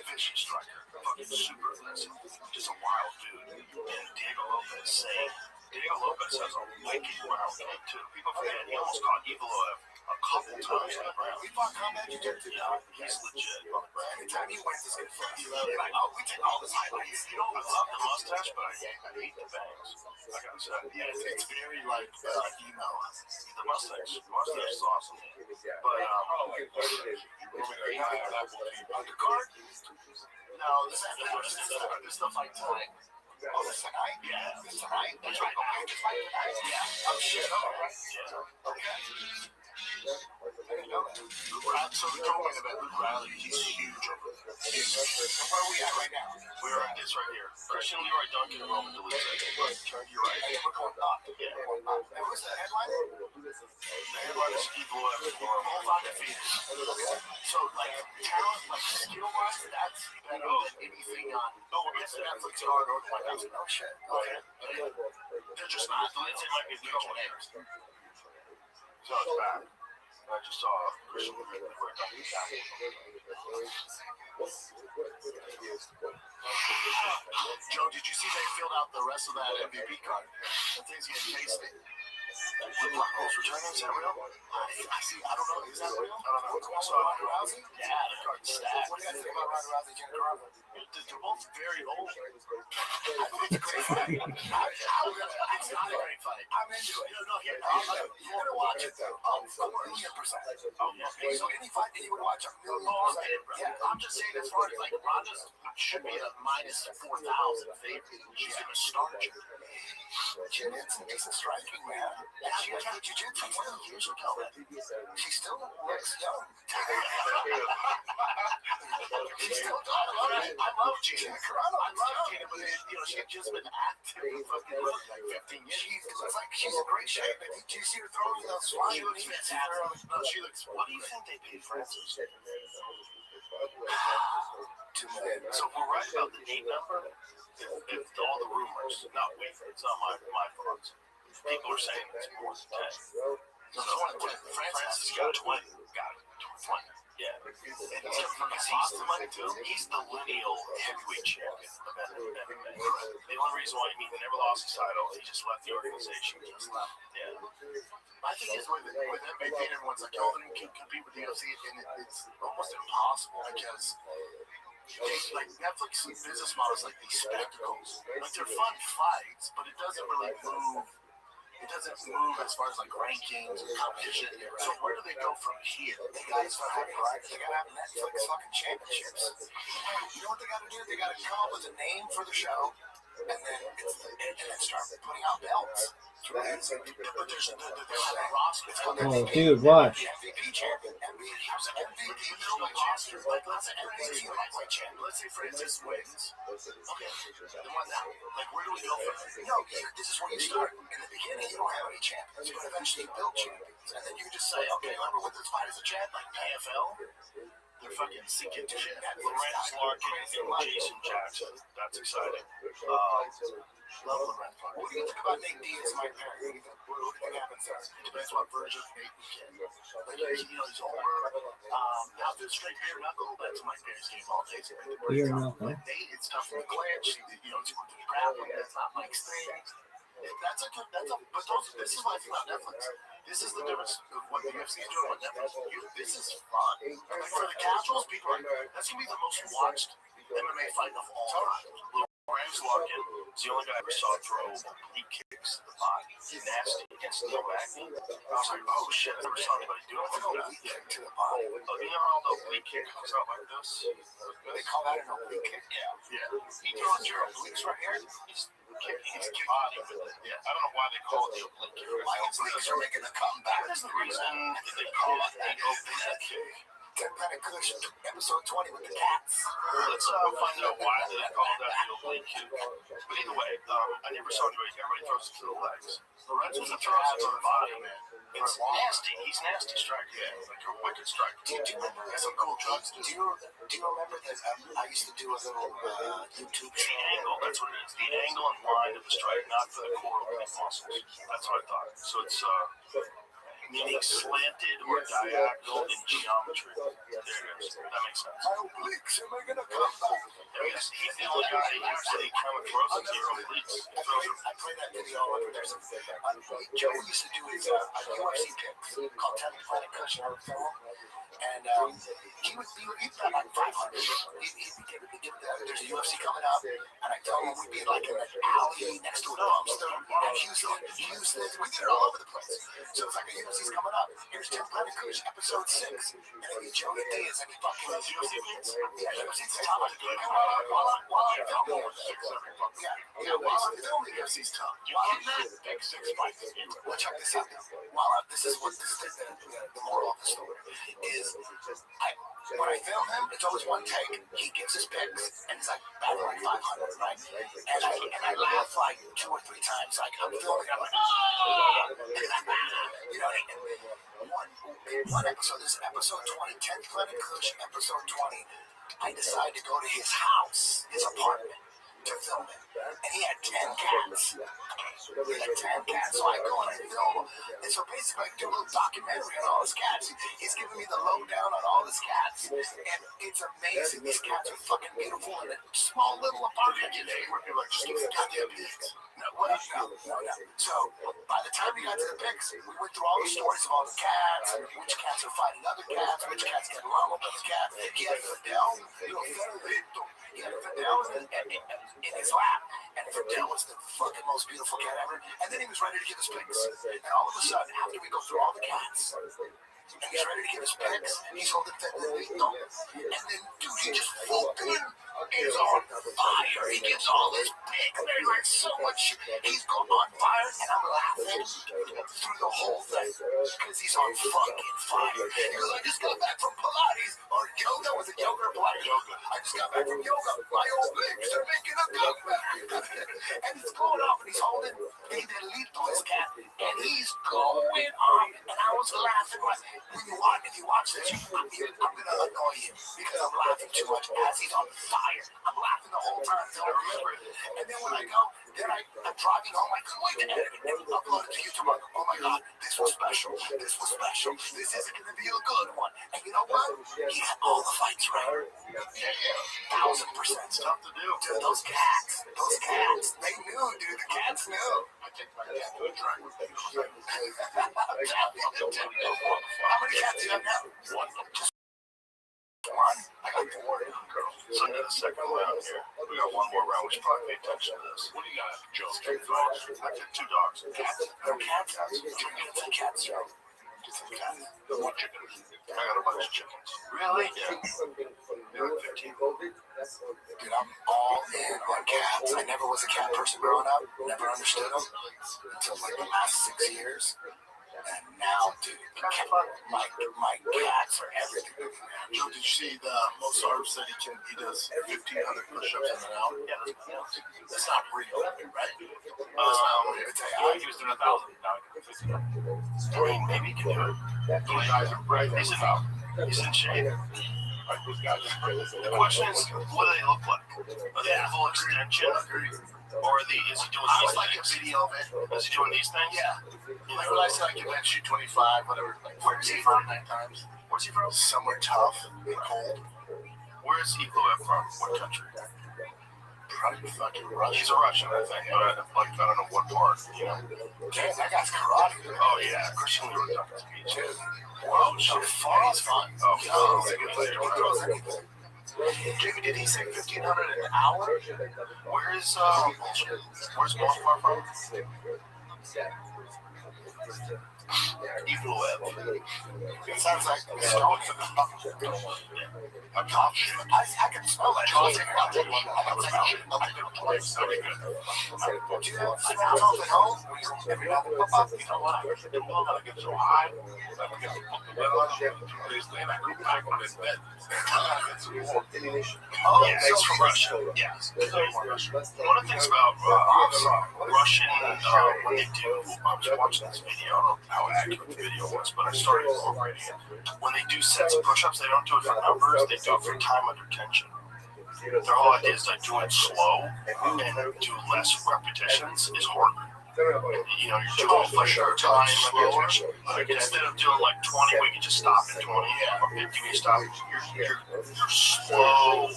vicious striker. Fucking super aggressive. Just a wild dude. And Diego Lopez, same. Diego Lopez has a wicked wild game, too. People forget he almost caught Evil a couple times on the ground. He fought combat jiu-jitsu. Yeah, he's legit. Anytime he wins, he's gonna fuck you up. Like, oh, we take all this highlights. You know, I love the mustache, but I hate the bangs. I gotta say. Yeah, it's very like emo. The mustache is awesome. But undercard? No, this is the fight tonight. Oh, this tonight? Yeah, this tonight. That's right. Okay, this fight tonight. Yeah. Oh shit. All right. Yeah. Okay. I didn't know that. So the co-main event, Luke Riley, he's huge over there. Huge. So where are we at right now? We're at this right here. Christian Leroy Duncan and Roman Dolidze. You're right. And we're going up. Yeah. And what's the headline? The headline is Evil Left. Both undefeated. So, like, talent, like, skill-wise, that's better than anything on Netflix card or the White House. No shit. Okay. They're just not. It might be a good one. So it's bad. I just saw Christian Leroy Duncan. Joe, did you see they filled out the rest of that MVP card? That thing's getting tasty. With Marcos returning, is that real? I see. I don't know. Is that real? I don't know. So Ronda Rousey? Yeah, the card's stacked. What do you guys think about Ronda Rousey and Jenna Carano? They're both very old. I think it's a great fight. It's not a great fight. I'm into it. No, here. You're gonna watch it though. Oh, 1,000,000%. Oh, yeah. So any fight that you would watch, 1,000,000%. Yeah, I'm just saying as far as like Ronda's should be a minus 4,000 favorite. She's gonna start you. Jen Henson is a striking man. And she got jiu-jitsu 20 years ago. She still looks young. She's still doing it. I love Gina Carano. I love Gina, but she's just been active for fucking like 15 years. She looks like she's in great shape. Do you see her throwing those flying? She looks fantastic. No, she looks. What do you think they paid Francis? $2 million. So we're right about the date number. If all the rumors, not we, it's not my thoughts. People are saying it's more than 10. No, Francis got 20. Got it. 20. Yeah. And he's the lineal heavyweight champion of MMA. The only reason why he never lost his title, he just left the organization. Yeah. My thing is with MMA, everyone's like, oh, they can compete with the UFC, and it's almost impossible because like Netflix business models like these spectacles. Like they're fun fights, but it doesn't really move. It doesn't move as far as like rankings and competition. So where do they go from here? They gotta start having they gotta have Netflix fucking championships. You know what they gotta do? They gotta come up with a name for the show, and then start putting out belts. But there's a roster. Oh, dude, watch. MVP champion. MVP middleweight roster. Like let's say MVP lightweight champion. Let's say Francis wins. Okay. Then what now? Like where do we go from there? No, this is where you start. In the beginning, you don't have any champions, but eventually you build champions, and then you just say, okay, remember what this fight is a champ, like AFL. they're fucking sinking to shit. Lorenz Larkin and Jason Jackson. That's exciting. Love Lorenz Larkin. What do you think about Nate Diaz, Mike Perry? What do you think happens there? It depends what version of Nate you get. Like, he's older. Now there's straight bare knuckle. That's Mike Perry's game all day. Beer knuckle. Nate, it's tough to clinch. It's grappling. That's not Mike's thing. This is my thing about Netflix. This is the difference of what the UFC is doing with Netflix. This is fun. Like for the casuals, people are, that's going to be the most watched MMA fight of all time. Lorenz Larkin is the only guy I ever saw throw oblique kicks to the body. Nasty against Neil Magny. I was like, oh shit, I never saw anybody do it. Oblique kick to the body. Oh, you know how the oblique kick comes out like this? They call that an oblique kick? Yeah. He throws your obliques right here. He's kicking his body with it. Yeah. I don't know why they call it the oblique kick. My obliques are making a comeback. That's the reason they call it the oblique kick. Planet Kush, episode 20 with the cats. Let's find out why they call that the oblique kick. But either way, I never saw anybody. Everybody throws it to the legs. Lorenz was throws it to the body, man. It's nasty. He's nasty striker. Yeah, like a wicked striker. Do you remember some cool drugs? Do you remember that I used to do a little YouTube The angle, that's what it is. The angle and line of the strike, not for the core oblique muscles. That's what I thought. So it's meaning slanted or diagonal in geometry. There it is. That makes sense. My obliques are making a comeback. He's the only guy that usually kind of throws it to your obliques. I play that video all over. Joe used to do his UFC picks called Planet Kush on the film. And he would bet like 500. There's a UFC coming up, and I tell him we'd be like in an alley next to a dumpster in Houston. We get it all over the place. So it's like a UFC's coming up. Here's Tim Planet Kush, episode 6. And then you Joey Diaz, and he fucking UFC wins. Yeah, UFC's tough. While I'm filming. While I'm filming, UFC's tough. While I'm not. Well, check this out. This is the moral of the story is. When I film him, it's always one take. He gives his picks, and he's like, batting like 500, right? And I laugh like 2 or 3 times. Like, I'm filming, I'm like, oh! You know, one episode, this is episode 20, 10th Planet Kush, episode 20. I decided to go to his house, his apartment, to film it. And he had 10 cats. So I go and I film. And so basically I do a little documentary on all his cats. He's giving me the lowdown on all his cats. And it's amazing. These cats are fucking beautiful in a small little apartment. Just give me the goddamn pics. No. So by the time we got to the pics, we went through all the stories of all the cats, and which cats are fighting other cats, which cats get along with other cats. He had Fidel, Federito. He had Fidel in his lap. And Fidel was the fucking most beautiful cat ever. And then he was ready to give his pics. And all of a sudden, after we go through all the cats, and he's ready to give his pics, he's holding Federito. And then, dude, he just fucking is on fire. He gives all his pics. There's like so much shit. He's on fire, and I'm laughing through the whole thing because he's on fucking fire. He goes, I just got back from Pilates or yoga. Was it yoga or Pilates? Yoga. I just got back from yoga. My old legs are making a comeback. And he's going off, and he's holding Delito, his cat, and he's going on. And I was laughing. If you watch this, I'm going to annoy you because I'm laughing too much as he's on fire. I'm laughing the whole time until I remember it. And then when I go, I'm driving home, I couldn't wait to edit it and upload it to YouTube. I'm like, oh my God, this was special. This was special. This isn't going to be a good one. And you know what? He had all the fights right. 1,000% stuff to do. Dude, those cats, they knew, dude. The cats knew. I think my cat would try. How many cats do you have now? One. Just one? I got 4 young girls. So in the second round here, we got one more round. We should probably pay attention to this. What do you got, Joe? 2 dogs? I got 2 dogs. Cats? No cats? You're going to take cats, Joe. Get some cats. One chicken. I got a bunch of chickens. Really? Yeah. They're like 15. Dude, I'm all in on cats. I never was a cat person growing up. Never understood them until like the last 6 years. And now, dude, my cats are everything. Joe, did you see the Mozart said he does 1,500 push-ups in an hour? Yeah, that's not real, right? It's AI. He was doing 1,000. Now he can do 1,500. Maybe he can do it. He's in shape. The question is, what do they look like? Are they a full extension? Or is he doing these like a things? video of it. Is he doing these things? Yeah. Like when I say I can bench you 25, whatever. Like, where's he from? 9 times. Where's he from? Somewhere tough and cold. Where is he from? What country? Probably fucking Russia. He's a Russian, I think, but I don't know what part, you know? Damn, that guy's karate. Oh, yeah, Christian Leroy too. Wow, shit, far is fun. Oh, He yeah. throws anything. Jimmy, did he say 1,500 an hour? Where's Moskva from? Evil Web. It sounds like a coffee. I can smell that. I'll take one. I can smell it. Do you have smells at home? Every now and then, you know what? The ball gotta get so high. I forget to put the weather on. I go back on this bed. Oh, Yeah, he's from Russia. Yeah, he's from Russia. One of the things about Russian, when they do, I was watching this video, I don't know how accurate the video was, but I started incorporating it. When they do sets of push-ups, they don't do it for numbers, they do it for time under tension. Their whole idea is that doing it slow and do less repetitions is harder. You know, you're doing it like your time slower. Like instead of doing like 20, where you can just stop at 20 or 50 when you stop, you're slow.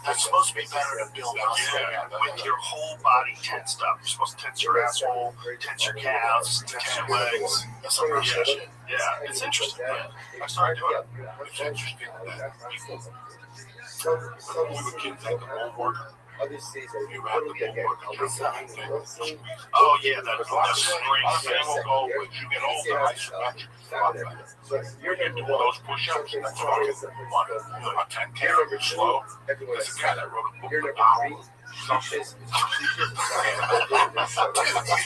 That's supposed to be better to build up. Yeah, with your whole body tensed up. You're supposed to tense your asshole, tense your calves, tense your legs. That's some Russian shit. Yeah, it's interesting. Yeah. I started doing it. It's interesting that people, We were kids at the homework. You had the homework. Oh, yeah, that string thing will go when you get older. I should you're doing those push-ups. That's fucking fun. A 10K slow. There's a guy that wrote a book, The Power.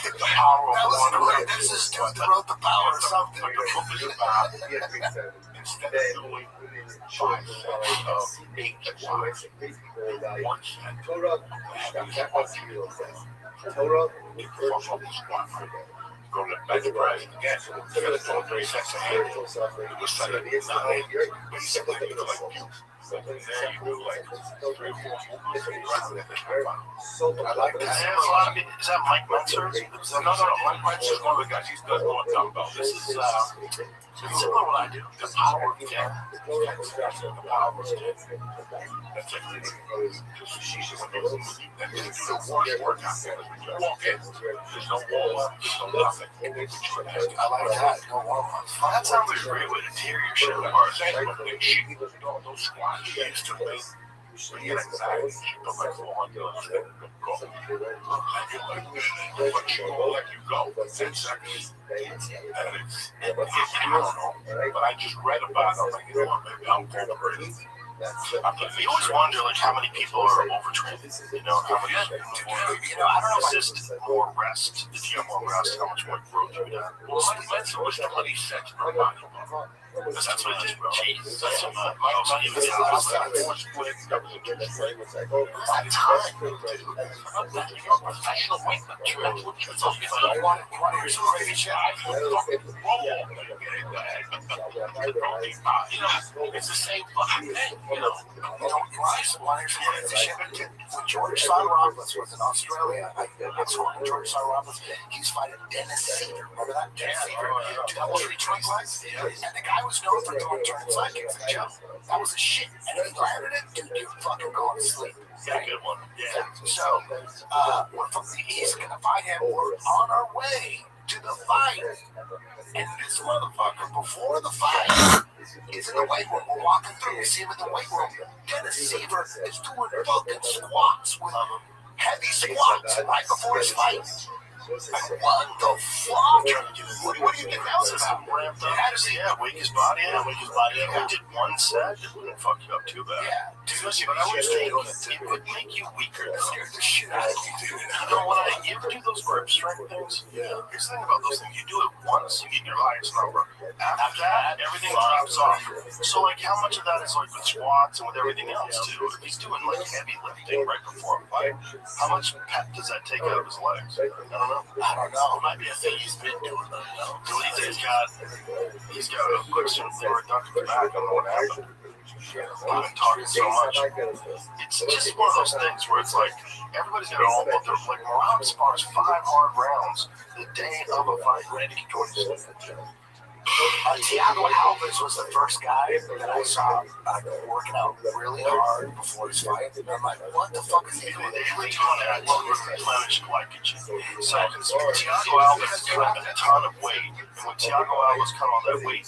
The Power of One. this is dude that wrote the power or something. But the book is about instead of doing 5 sets of 8 squats, 1 set. Go to the bench press again. Finish all 3 sets of 8. It was 7, 9, basically you do like you. But then there you do like 3 or 4 movements and you run it. I like that. Is that Mike Mentzer? No, Mike Mentzer is one of the guys. He's good at what I'm talking about. This is it's similar to what I do. The power thing. The power thing. That's like the worst workout there. You walk in, there's no wall, there's no nothing. I like that. No warm-ups. Well, that sounds like a great way to tear your shit apart. Those squats you used to make. When you get anxiety, you go like 400 and go. But you go like you go. 10 seconds. And it's, I don't know. But I just read about it. I'm like, you know what, maybe I'm going to read it. You always wonder, like, how many people are overtrained. You know, how many I don't know, assist more rest. If you have more rest, how much more growth you have. Well, let's was 20 sets per body. That's what it is, bro. Jeez, that's some professional weightlifter. It's the same fucking thing, you know. When George Rothschild was in Australia, that's when George Rothschild, he's fighting Dennis Seaver. Remember that? Dennis Seaver. That was return class. And the guy was known for doing turn side kicks and jump. That was a shit. And if he landed it, dude, you're fucking going to sleep. Yeah, good one. Yeah. So, we're from the East, gonna fight him. We're on our way to the fight. And this motherfucker, before the fight, is in the weight room. We're walking through. We see him in the weight room. Dennis Seaver is doing fucking squats with heavy squats right before his fight. Like, what the fuck? What do you think that was about? Wake his body up. We did one set. It wouldn't fuck you up too bad. Yeah. But I would think it would make you weaker. That scared the shit out of you, dude. You know what? You ever do those grip strength things? Yeah. Here's the thing about those things. You do it once, you get your highest number. After that, everything drops off. So, like, how much of that is, like, with squats and with everything else, too? If he's doing, like, heavy lifting right before a fight, how much pep does that take out of his legs? I don't know. It might be a thing he's been doing, though. He's got a quick swim reduction back. I don't know what happened. We've been talking so much. It's just one of those things where it's like everybody's got all but they're like Muhammad spars 5 hard rounds the day of a fight. Randy Couture's Thiago Alves was the first guy that I saw working out really hard before his fight. And I'm like, what the fuck is he doing? They were doing that to replenish glycogen. So Thiago Alves cut a ton of weight, and when Thiago Alves cut all that weight,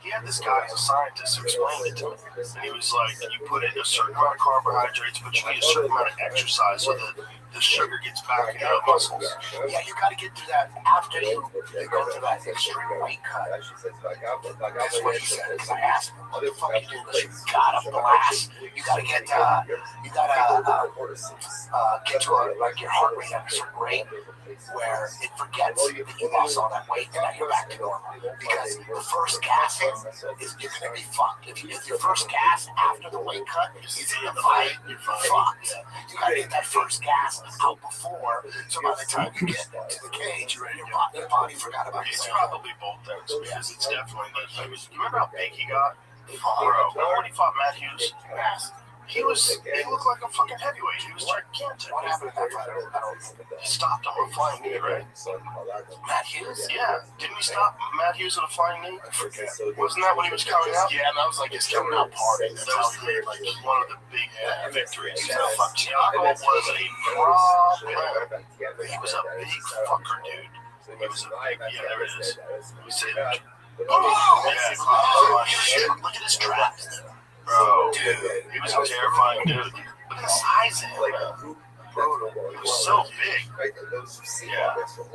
he had this guy as a scientist who explained it to him. And he was like, you put in a certain amount of carbohydrates, but you need a certain amount of exercise so that the sugar gets back into the muscles. Yeah, you got to get to that after you go to that extreme weight cut. That's what he said. Because I asked him, what the fuck are you doing? You gotta blast. You gotta get to like your heart rate at a certain rate where it forgets that you lost all that weight and now you're back to normal. Because the first gas is you're gonna be fucked. If your first gas after the weight cut is in the fight, you're fucked. You gotta get that first gas out before, so by the time you get to the cage, your body forgot about it. It's probably both things because it's definitely like, you remember how big he got? Bro, when he fought Matt Hughes, he looked like a fucking heavyweight. He was gigantic. What happened to that fight? He stopped him with a flying knee, right? Matt Hughes? Yeah. Didn't we stop Matt Hughes with a flying knee? I forget. Wasn't that when he was coming out? Yeah, that was like his coming out party. That was like one of the big victories. Thiago was a problem. He was a big fucker, dude. He was a big, yeah, there it is. We say that. Shit, look at his traps. Bro, dude, he was a terrifying dude. Look at the size of him. He was so big. Yeah,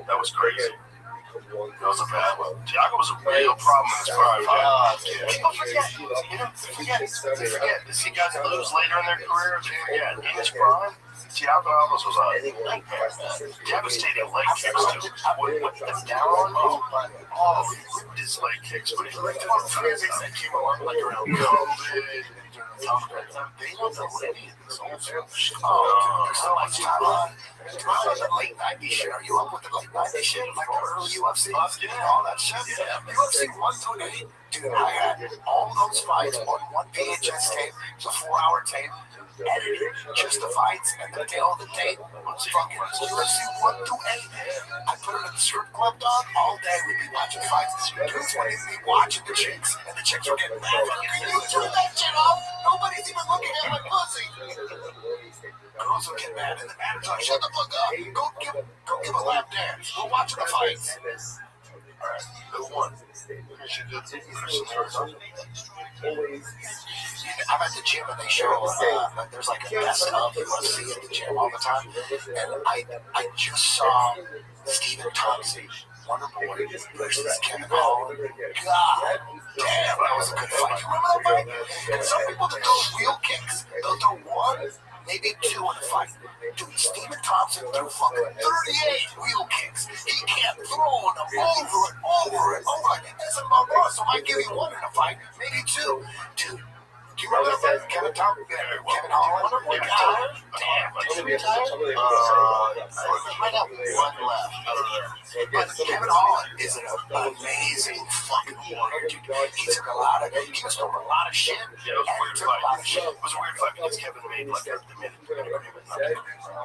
that was crazy. That was a bad one. Thiago was a real problem in his prime. People forget. They forget. They see guys lose later in their career. They forget. In his prime, Thiago Alves was a nightmare. Devastating leg kicks, too. With the down, he ripped his leg kicks. But he lifted up physics that came along like around COVID. They were the Olympians also. The late 90s shit. Are you up with the late 90s shit? Like the early UFC? All that shit? UFC 128. Dude, I had all those fights on one VHS tape. It's a 4-hour tape. Edited just the fights and the tail of the tape. Fucking UFC 128. I put it in the strip club, dog. All day we'd be watching fights. Dudes wouldn't be watching the chicks, and the chicks were getting mad. Can you turn that shit off? Nobody's even looking at my pussy. Girls would get mad, and the manager's like, shut the fuck up. Go give a lap dance. Go watch the fights. Alright, number one. I'm at the gym and they show there's like a best of UFC at the gym all the time, and I just saw Stephen Thompson, Wonder Boy versus Kevin Holland. God damn, that was a good fight. You remember that fight? And some people that throw wheel kicks, they'll throw one, maybe two in a fight. Dude, Stephen Thompson threw fucking 38 wheel kicks. He kept throwing them over and over and over. That's about Ross, so I might give you one in a fight, maybe two. Dude. Do you remember that fight? Kevin Holland? Damn. I might have one left. But Kevin Holland is an amazing fucking warrior, dude. He took a lot of, he was throwing a lot of shit. Yeah, it was a weird fight. It was a weird fight because Kevin made like the minute agreement,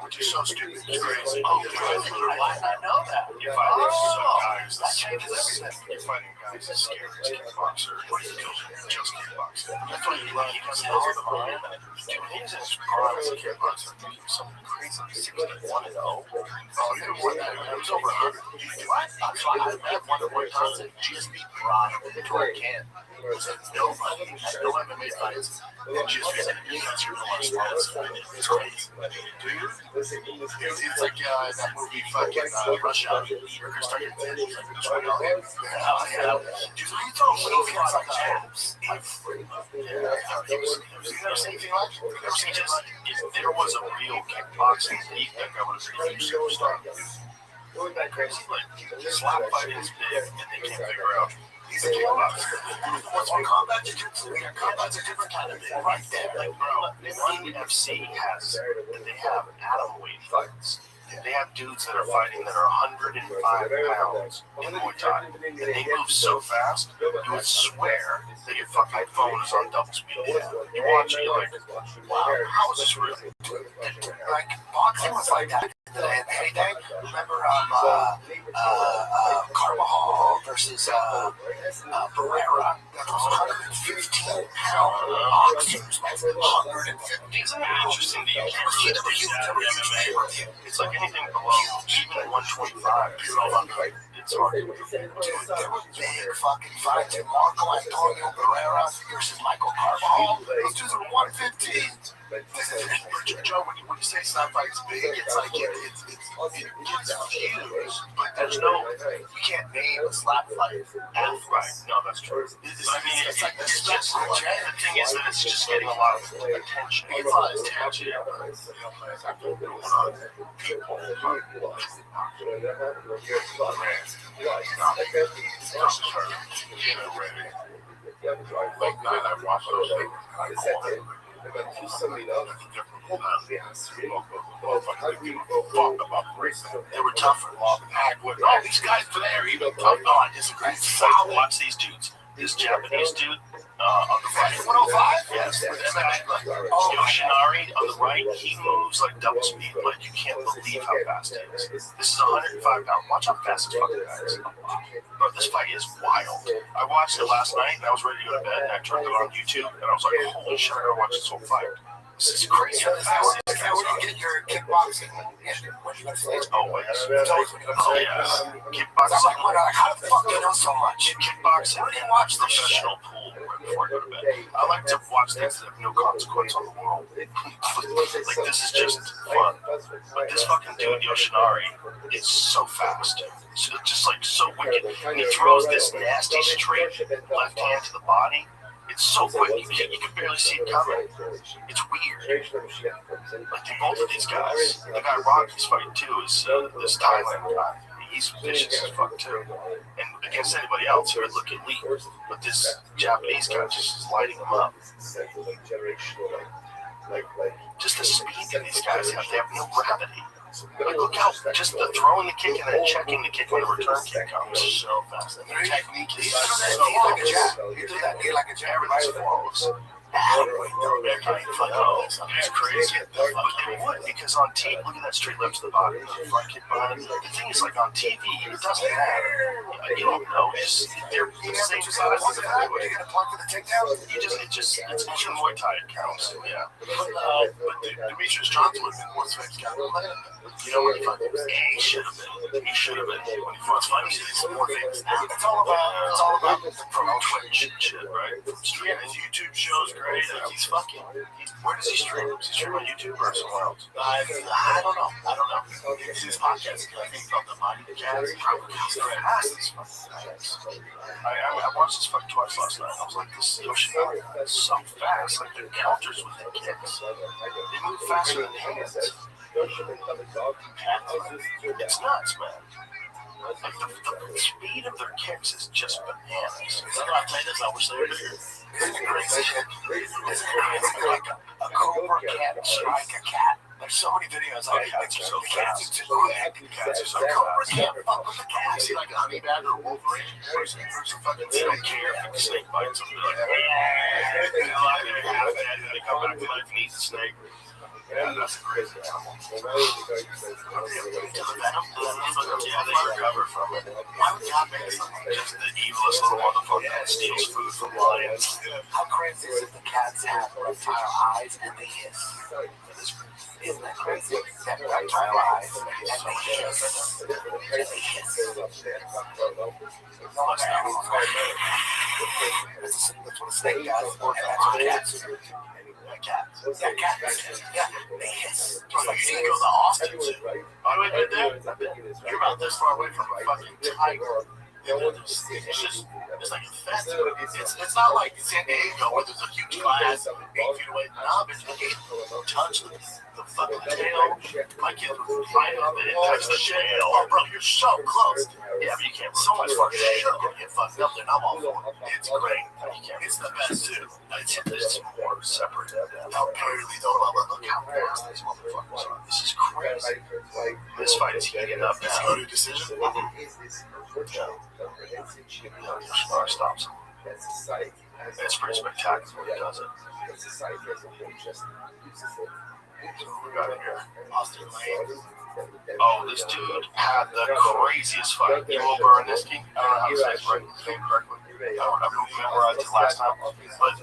which is so stupid. It's crazy. Oh, really? Why did I know that? You're fighting guys that changes everything. You're fighting guys as scary as kickboxer. What do you do? Just kickboxing. That's what you like. He was in his prime. Dude, he was in his prime as a kickboxer. He was something crazy. 61-0. Oh, he won that. It was over 100. What? I met Wonder Boy Thompson just beat Ron Tori Can. Nobody had no MMA fights. And just that's your last spots. It's crazy. Do you? It's like that movie fucking Rush Hour. You're starting to think it's right on him. Yeah. Dude, you throw wheel kicks like jabs. Yeah. Have you never seen anything like it? Never seen just if there was a real kickboxing league, that guy would have been a superstar. Wasn't that crazy? Like, slap fighting is big, and they can't figure out. He's a kickboxer. What's on combat jiu-jitsu? Combat's a different kind of thing, right there. Like, bro, one UFC has, they have atomweight fights. They have dudes that are fighting that are 105 pounds in Muay Thai, and they move so fast, you would swear that your fucking phone is on double speed. Yeah. You watch it, you're like, wow, how is this real? Like boxing was like that in the heyday. Remember Carvajal versus Barrera? That was 115 pound boxers. 150. Isn't it interesting that you can't see the MMA? It's like anything below even 125. It's hard. Dude, there were big fucking fights. Marco Antonio Barrera versus Michael Carvajal. Those dudes were 115. Joe, when you say slap fight is big, it's like it gets views, but there's no, you can't name a slap fight. Right? No, that's true. It's like the just the thing is that it's just getting a lot of attention. It's a lot of attention. Late night, I watched those things. They were tougher. Oh, these guys today are even tough. No, I disagree. Watch these dudes. This Japanese dude on the right, 105. Yes, Yoshinari on the right. He moves like double speed, like you can't believe how fast he is. This is 105 pounds. Watch how fast this fucking guy is. Bro, this fight is wild. I watched it last night and I was ready to go to bed and I turned it on YouTube and I was like, holy shit, I gotta watch this whole fight. This is crazy. Where do you get your kickboxing? It's always. Oh, yeah. Kickboxing. I'm like, how the fuck do you know so much? Kickboxing. Where do you watch the professional pool right before I go to bed? I like to watch things that have no consequence on the world. Like, this is just fun. But this fucking dude, Yoshinari, is so fast. It's just like so wicked. And he throws this nasty straight left hand to the body. It's so quick, you can barely see it coming. It's weird. Like, both of these guys, the guy Rocky's fighting too is this Thailand guy. He's vicious as fuck too. And against anybody else, he would look elite. But this Japanese guy just is lighting him up. Just the speed that these guys have, they have no gravity. Like, look how just the throwing the kick and then checking the kick when the return kick comes so fast. And their technique is so like a jab. You do that knee like a jab. Everything's flawless. It's crazy. But they would, because on TV, look at that straight left to the body, the front kick behind. The thing is, like on TV, it doesn't matter. You don't know. They're the same size as the heavyweight. You get a plug for the takedown? It's even Muay Thai it counts. Yeah. But Demetrius Johnson would have been more famous. You know what he fucking he should have been. He should have been when he first fighting. He's more famous now. It's all about the promotion. Twitch and shit, right? Streaming his YouTube shows great. Like, he's fucking. Where does he stream? Does he stream on YouTube or somewhere else? I don't know. It's his podcast. I think from the Mighty Cats. He's fast. These fucking guys. I watched this fucking twice last night. I was like, this Yoshinari is so fast. Like, the counters with the kicks. They move faster than hands. It's nuts, man. Like the speed of their kicks is just bananas. I played this, I wish they were here. Isn't it crazy? Isn't it like a cobra can't strike a cat? There's so many videos on Cats are so fast. Cats are so cobras can't fuck with the I cats. see like a honey badger or Wolverine person fucking they don't care if the snake bites them. They're like, they come back to life and eat the snake. Yeah, that's a crazy animal. To the venom? Yeah, they recover from it. Why would God make something just the evilest little motherfucker that steals food from lions? How crazy is it the cats have reptile eyes and they hiss? Isn't that crazy? They have reptile eyes and they hiss. That's what a snake does, and that's what cats do. Cats. Yeah, they hiss. Just like you go to Austin too. By the way, you're about this far away from a fucking tiger. It's just, it's like a fence. It's not like San Diego where there's a huge glass 8 feet away. No, but you can't touch the fucking tail. My kid was right up and it touched the tail. Oh, bro, you're so close. Yeah, but you can't. So much fucking shit gonna get fucked up there. I'm all for it. It's great. It's the best too. It's more separate. Apparently, though, look how fast these motherfuckers are. This is crazy. guys. This fight is heating up now. It's a decision. Scar stops him. It's pretty spectacular when he does it. So what we got here? Austin Lane. Oh, this dude had the craziest fight. Emo Burniski. I don't know how to say his name correctly. I don't memorized it last time. But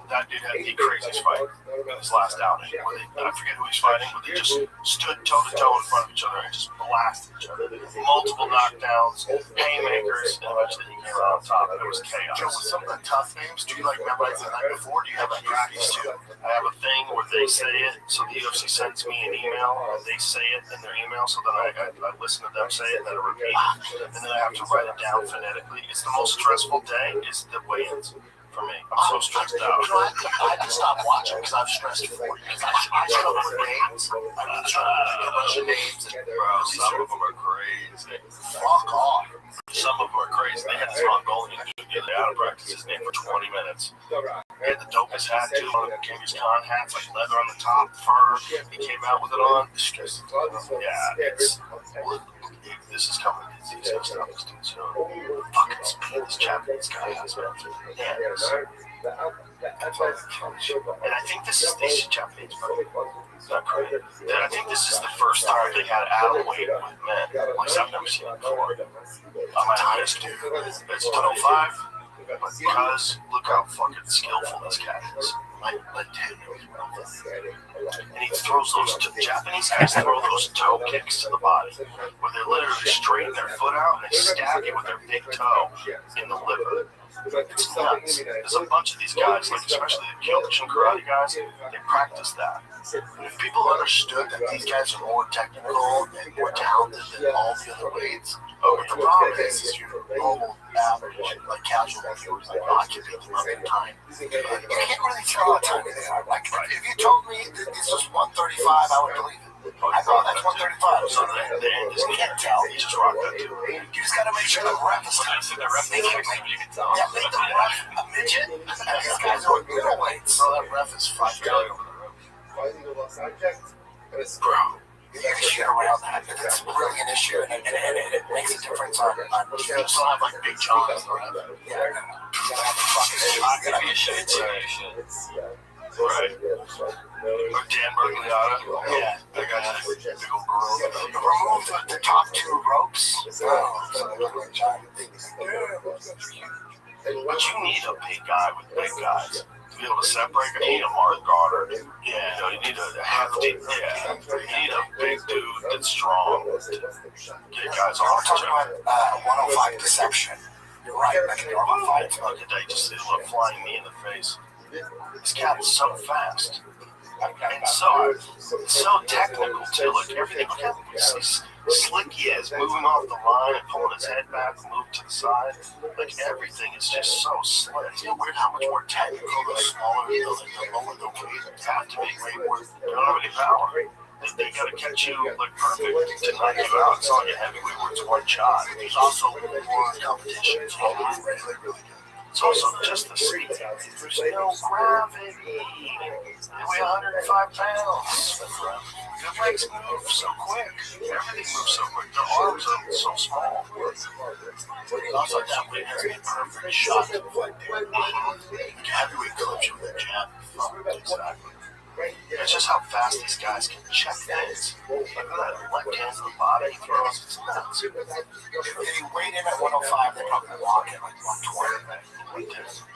that dude had the craziest fight in his last outing. I forget who he's fighting, but they just stood toe to toe in front of each other and just blasted each other. Multiple knockdowns, haymakers, and eventually he came out on top, and it was chaos. Joe, with some of the tough names, do you like memorize the night before? Do you have like practice too? I have a thing where they say it, so the UFC sends me an email, and they say it in their email, so then I listen to them say it, and then I repeat it, and then I have to write it down phonetically. It's the most stressful day, is the weigh-ins for me. I'm so stressed out. I had to stop watching because I'm stressed for you. I struggle with names. I mean, struggling with a bunch of names. Bro, some of them are crazy. Fuck off. Some of them are crazy. They had this Mongolian dude get out of practice his name for 20 minutes. He had the dopest hat too, one of the Genghis Khan hats, like leather on the top, fur. He came out with it on. Yeah, this is coming. These dudes, fucking speed this Japanese guy has, man. Yeah, and I think this is these Japanese, not correct. And I think this is the first time they had atomweight with men. Like I've never seen it before. I'm honest, dude. It's 105. But because look how fucking skillful this cat is. And he throws those Japanese guys throw those toe kicks to the body, where they literally straighten their foot out and they stab you with their big toe in the liver. It's nuts. There's a bunch of these guys, like especially the Kyokushin karate guys, they practice that. And if people understood that these guys are more technical and more talented than all the other weights, but the problem is your normal average, like casual viewers, like occupy the amount of time. You can't really throw a ton in there. Like, if you told me that this was 135, I would believe it. I thought that's 135. So the end is you can't tell. You just rock that too. You just gotta make sure the ref is like, make the ref a midget, and these guys are middleweights. So that ref is 5 guys over the room. Bro. You gotta shoot around that. It's really an issue, and it makes a difference on you just don't have like big jaws or whatever. Yeah, not gonna be a shit situation. Right. Or Dan Bergliata. Yeah. That guy's a big old gorilla. Remove the top 2 ropes. But you need a big guy with big guys. To be able to separate, you need a Mark Goddard. Yeah, you need a hefty, you need a big dude that's strong to get guys We're off talking each other. about 105 deception. You're right, like a normal fight. Look at that, just look flying me in the face. This cat is so fast. And so technical too. Like everything, look how slick he is, moving off the line and pulling his head back, move to the side. Like everything is just so slick. It's weird how much more technical the smaller, the lower the weight Have to be way more. They don't have any power. They gotta catch you like perfect to knock you out. It's not like a heavyweight where it's one shot. There's also more competition. It's really good. It's also just the speed. There's no gravity. They weigh 105 pounds. Their legs move so quick. Everything moves so quick. Their arms are so small. Also, that weight has a perfect shot to fight there. Heavyweight clips you with a jab. Exactly. It's just how fast these guys can check things. Look at that left hand to the body throws. It's nuts. If you weighed in at 105, they probably walk at like 120. Who knows?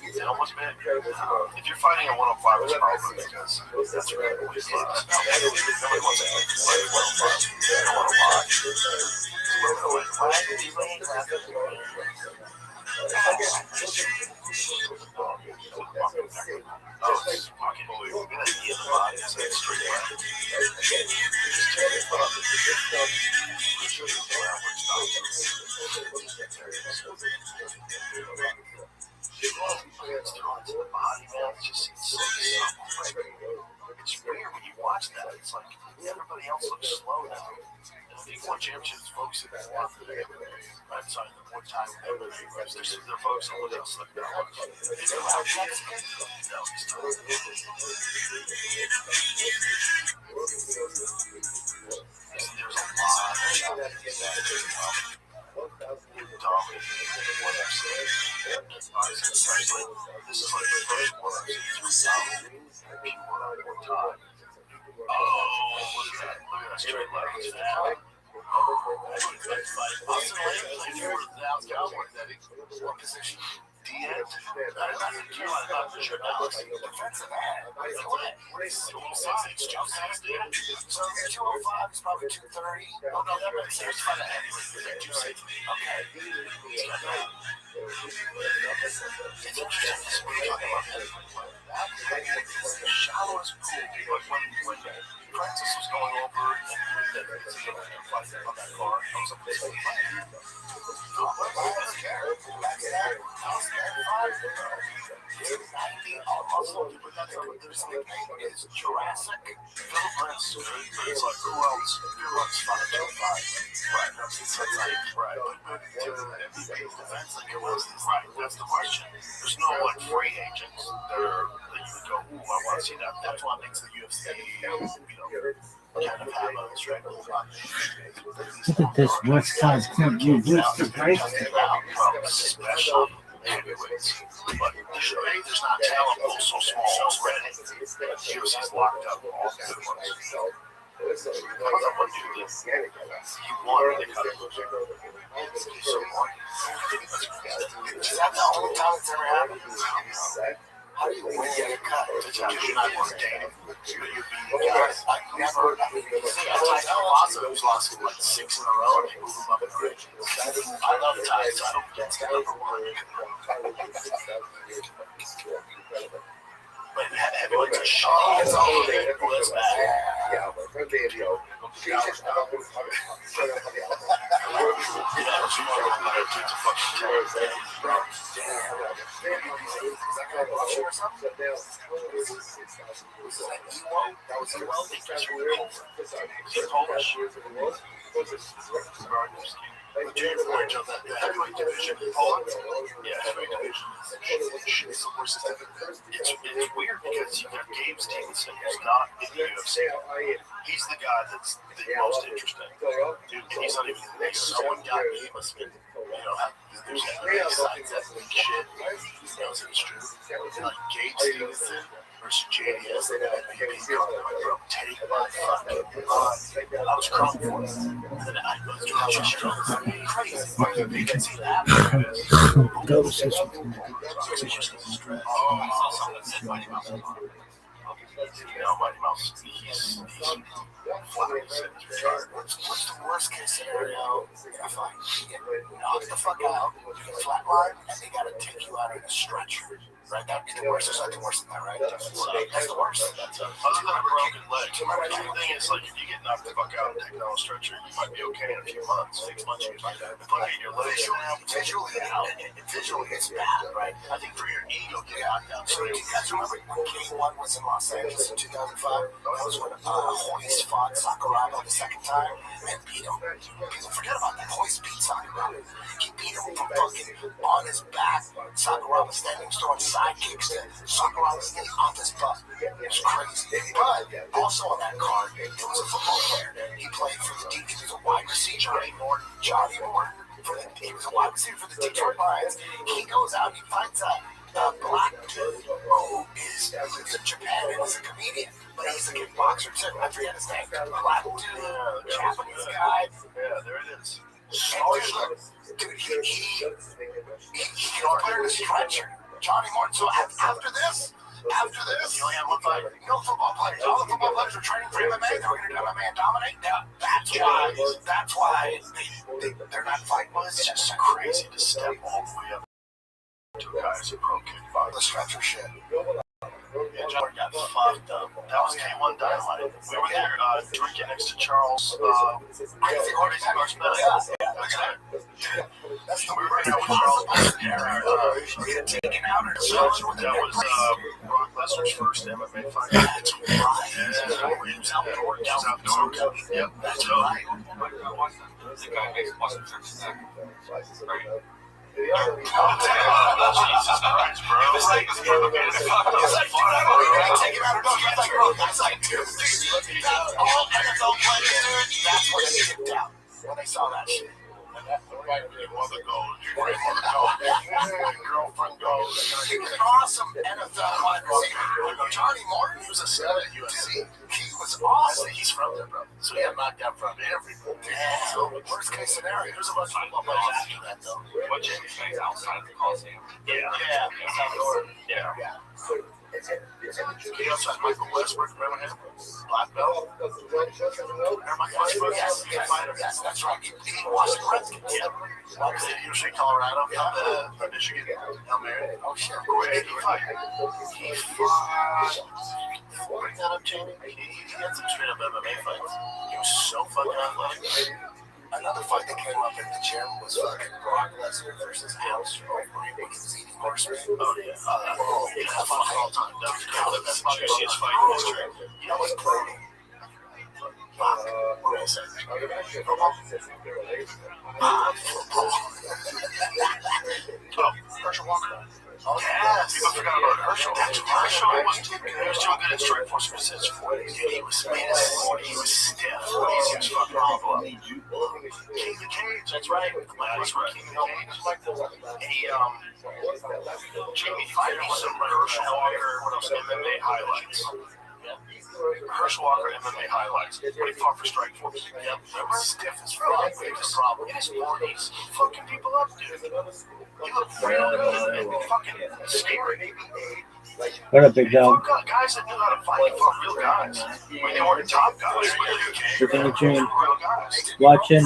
You know what's bad? If you're fighting at 105, it's probably because that's your weight class. Nobody wants to fight at 105. Oh, it's fucking weird. We're gonna knee in the body. It's like straight away. It's thrown to the body, man. It's just it's weird when you watch that. It's like everybody else looks slow now. These one championships folks in this one. I'm sorry, the one time there's the folks that look else like that. No, he's straight left. Austin Lane played for the Dallas Cowboys. What position? The end. I'm not sure now. Defensive end. What is 205? 260. So if you're 205, it's probably 230. Oh, no, that makes sense. Find an end. 260. Okay. It's interesting. This is what we're talking about. The shallowest pool. Like when Francis was going over and on that car, I was like, this is is Jurassic. It's like, who else? Who else found a 205? Right. Right. But to the MVP defense, like it was, right. That's the question. There's no like free agents that you would go, ooh, I want to see that. That's what makes the UFC, kind of have a strength of Look at this West Side Club you booster price. especially heavyweights. But there's not talent pool so small already. The UFC's locked up all the good ones. Someone do this. He won, they cut him. Is that the only time it's ever happened? How do you win get a cut? Because you're not ordained. I never. I know Lazo who's lost like 6 in a row and they move him up in range. I love ties, so I don't get to number 1. But heavyweight's a shot. It's all the was bad. Yeah, my friend Daniel. The junior point of that heavyweight division in Poland. Yeah, heavyweight division is the worst it's ever been. It's weird because you got Gabe Stevenson, who's not in the UFC. He's the guy that's the most interesting. And he's not even in the mix. Someone got me, must have been, there's signs that big shit. He knows it's true. Like Gabe Stevenson versus JDS, and bro, take my fucking blood. I was crying for it. And then I was doing crazy. You can see that. Mighty Mouse, he's flat. What's the worst case scenario? If you get knocked the fuck out, you get flatline, and they gotta take you out in a stretcher. Right, that'd be the worst. There's nothing worse than that, right? That's the worst. Other than a broken leg, the thing is, like, if you get knocked the fuck out and taken on a stretcher, you might be okay in a few months, 6 months, you might have your leg. Visually, it's bad, right? I think for your knee, you'll get knocked out. So, you guys remember when K1 was in Los Angeles in 2005? That was when Hoist fought Sakuraba the second time and beat him. People forget about that. Hoist beat Sakuraba. He beat him from fucking on his back. Sakuraba standing throwing sidekicks to Sakuraba getting off his butt. It was crazy. But also on that card, there was a football player. He played for the Detroit. He was a wide receiver. Johnny Morton. He was a wide receiver for the Detroit Lions. He goes out and he finds a black dude who lives in Japan and is a comedian. But he's a kickboxer too. I forget his name. Black dude, Japanese guy. Yeah, there it is. Dude, he got put in a stretcher. Johnny Morton. So after this, you only have one fight. No football players. All the football players are training for MMA. They're going to do MMA and dominate. Now, that's why they're not fighting. Well, it's just crazy to step all the way up to guys who pro kickboxing. The stretcher shit. Yeah, John got fucked up. That was K1 Dynamite. We were there drinking next to Charles. Crazy Hornets and Marshmallow. That's the weird thing with Charles. Taken out or something. That was Brock Lesnar's first MMA fight. That's right. He was outdoors. Yep, that's right. The guy makes awesome shirts. Right. Jesus Christ, bro. It's like, dude, that's like, dude, that's all NFL players. That's what they kicked out when they saw that shit. Your mother goes, your girlfriend goes. He was an awesome NFL wide receiver. Johnny Morton, he was a stud at USC. He was awesome. He's from there, bro. So he got knocked out from everybody. Damn. So worst case scenario, there's a bunch of football players after that, though. What Jamie plays outside of the Coliseum? Yeah. He also had Michael Westbrook, remember him? Black belt. Remember Michael Westbrook? Yes, that's right. He watched the Redskins. Yeah. University of Colorado, Michigan, Hail Mary. Oh shit. Where did he fight? He fought. Bring that up, Jamie. He had some straight up MMA fights. He was so fucking athletic. Another fight that came up in the gym was fucking Brock Lesnar versus Al Strowman when he was eating horseman. Oh yeah. That's fun all the time. That's the juiciest fight in history. That was brutal. What did I say? Herschel Walker. Oh, yes. People forgot about Herschel. Herschel was doing good at strike force percentage 40. He was made as 40. He was stiff. He was fucking awful. King the Cage. That's right. That's right. King the Cage. He, Jamie fighting some Herschel Walker. What else? MMA highlights. Herschel Walker MMA highlights. When he fought for strike force. Yep. That was stiff as fuck. He was problem. In his 40s. Fucking people up, dude. He looked real good and fucking scary. What up, big dog? Guys that knew how to fight, fought real guys. I mean, they weren't top guys. Living the dream. Watching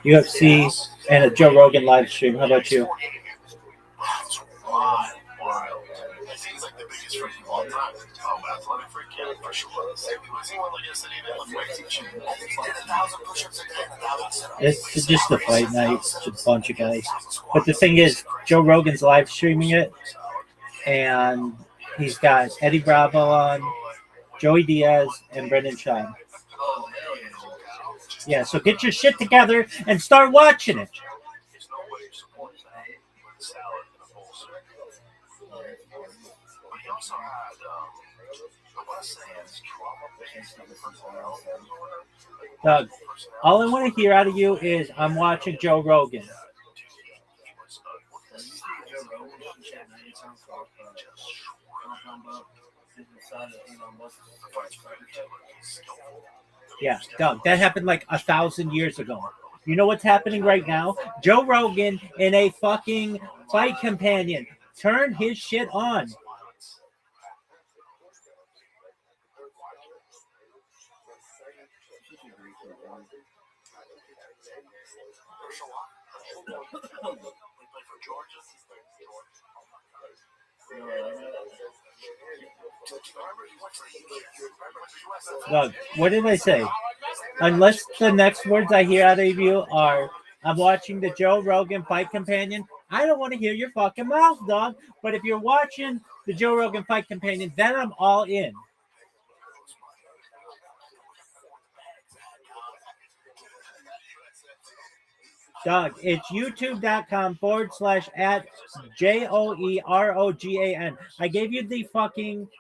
UFC and a Joe Rogan live stream. How about you? That's wild. It seems like the biggest freak of all time. Oh, athletic freak, yeah, for sure. Was he one like yesterday that lift weights and shit? I think he did 1,000 push-ups a day and 1,000 sit-ups. It's just a fight night. It's just a bunch of guys. But the thing is, Joe Rogan's live streaming it, and he's got Eddie Bravo on, Joey Diaz, and Brendan Schaub. Yeah, so get your shit together and start watching it. Doug, all I want to hear out of you is I'm watching Joe Rogan. Yeah, Doug, that happened like 1,000 years ago. You know what's happening right now? Joe Rogan in a fucking fight companion. Turn his shit on. Doug, what did I say? Unless the next words I hear out of you are, I'm watching the Joe Rogan fight companion, I don't want to hear your fucking mouth, dog. But if you're watching the Joe Rogan fight companion, then I'm all in. Doug, it's youtube.com/@JOEROGAN. I gave you the fucking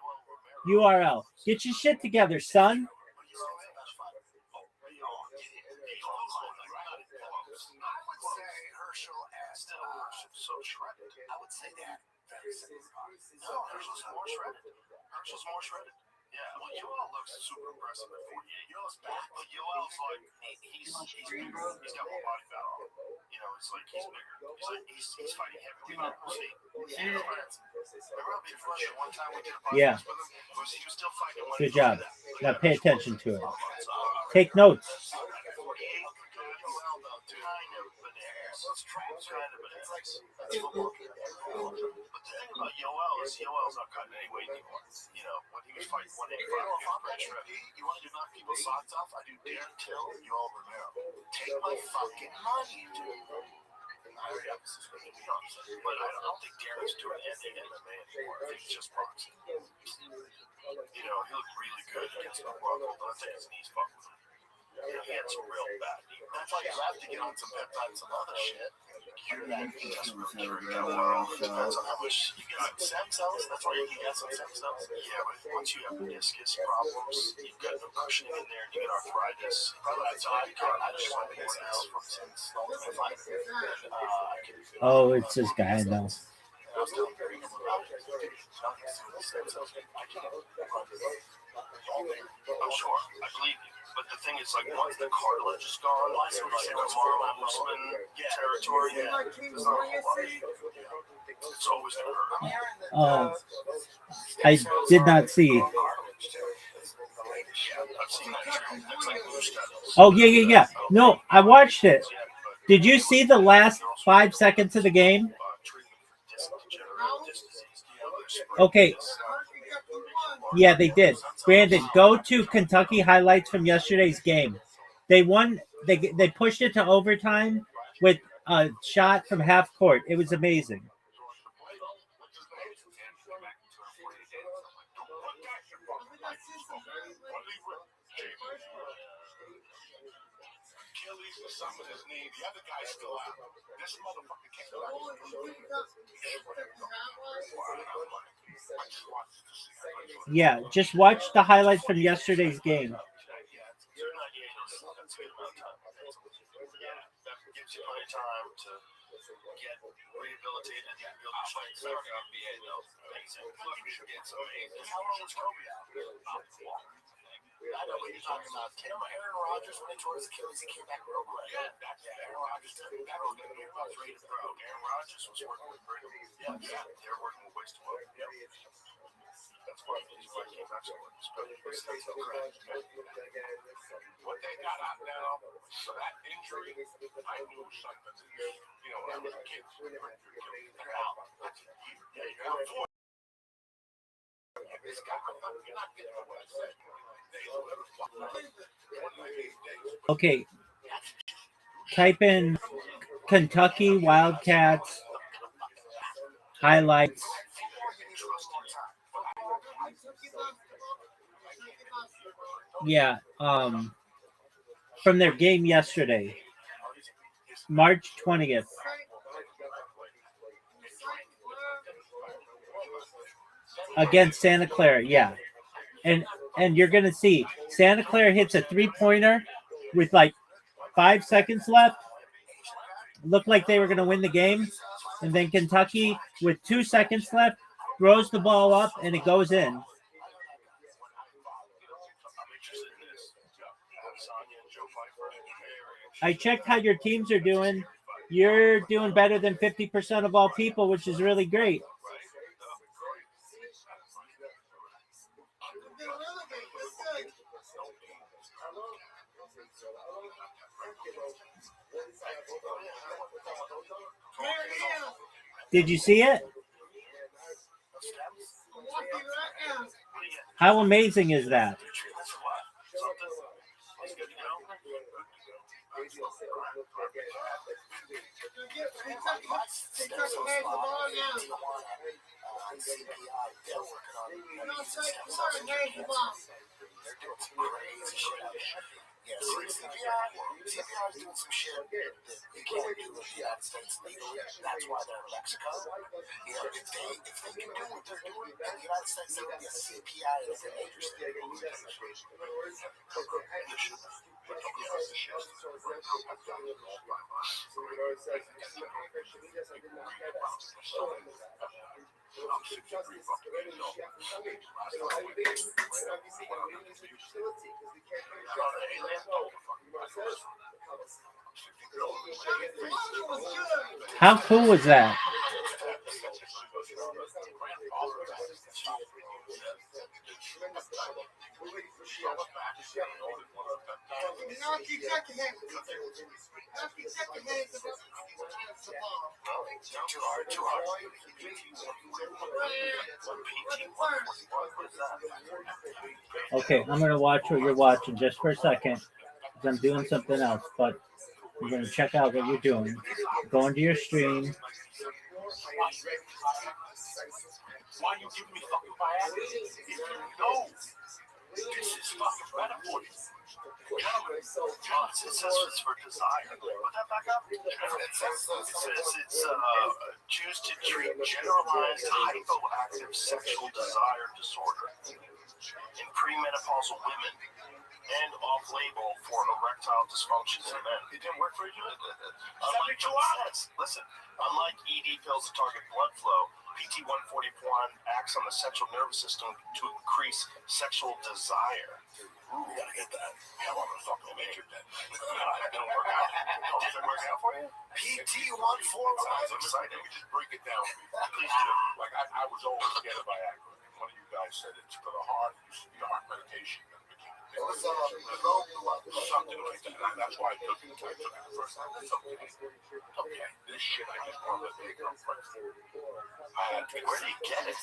URL. Get your shit together, son. I would say that. No, Herschel's more shredded. Yeah, well, Yoel looks super impressive at 48. Yoel's back, but Yoel's like, he's got more body fat on him. You know, it's like he's bigger. He's fighting heavily now. See? Remember how big Russia one time we did a podcast with him? He was still fighting. Good job. Now pay attention to it. Take notes. But the thing about Yoel is Yoel's not cutting any weight anymore. You know, when he was fighting 185, you want to knock people's socks off? I do Darren Till, Yoel Romero. Take my fucking money, dude. I already have this discussion, but I don't think Darren's doing anything MMA anymore. I think it's just boxing. You know, he looked really good against Morocco, but I think his knees fucked with him. He had some real bad knee. That's why you have to get on some peptides and some other shit. Cure that knee. That's really cure that well. Depends on how much you get on stem cells. That's why you can get some stem cells. Yeah, but once you have meniscus problems, you've got no cushioning in there, and you get arthritis. That's all I just want to get cells from Tim's Ultimate Fighter. Oh, it's this guy, though. I was telling Barry about it. I'm sure. I believe you. But the thing is, like, once the cartilage is gone, like the Marlon Usman territory, there's not a whole lot. It's always going to hurt. I did not see. I've seen that too. It's like moose cuttings. Oh, yeah. No, I watched it. Did you see the last 5 seconds of the game? Okay. Yeah, they did. Brandon, go to Kentucky highlights from yesterday's game. They won. They pushed it to overtime with a shot from half court. It was amazing. Yeah, just watch the highlights from yesterday's game. Gives you plenty of time to get rehabilitated and build your strength back up. I know what you're talking about. Aaron Rodgers, when he tore his Achilles, he came back real quick. Aaron Rodgers took him back. Aaron Rodgers was working with Brady. They're working with ways to work. That's why he's like came back so what they got out now for that injury, I knew something. When I was a kid, they're out. Yeah, you're out for this guy. You're not getting what I said. Okay. Type in Kentucky Wildcats highlights. Yeah, from their game yesterday, March 20th. Against Santa Clara, yeah. And you're going to see Santa Clara hits a three-pointer with like 5 seconds left. Looked like they were going to win the game. And then Kentucky, with 2 seconds left, throws the ball up and it goes in. I checked how your teams are doing. You're doing better than 50% of all people, which is really great. Did you see it? How amazing is that? Yeah, CPI is doing some shit that they can't do in the United States legally. That's why they're in Mexico. You know, if they can do what they're doing in the United States, they would be a CPI as a major state. How cool was that? Okay, I'm going to watch what you're watching just for a second because I'm doing something else, but I'm going to check out what you're doing. Go into your stream. Why you giving me fucking Viagra? No. This is fucking better for you. It says it's for desire. Put that back up. It says it's choose to treat generalized hypoactive sexual desire disorder in premenopausal women and off-label for erectile dysfunctions in men. It didn't work for you? Unlike ED pills that target blood flow, PT-141 acts on the central nervous system to increase sexual desire. Ooh, you gotta get that. Yeah, well, I'm fucking make it then. It didn't work out. Did it work out for you? PT-141. Sounds exciting. Let me just break it down. Please do. Like, I was always scared of Viagra. And one of you guys said it's for the heart. You should be a heart medication. It was something like that. And that's why I took it. I took it the first time. It's okay. Okay. This shit, I just wanted to take it on first. Where did he get it?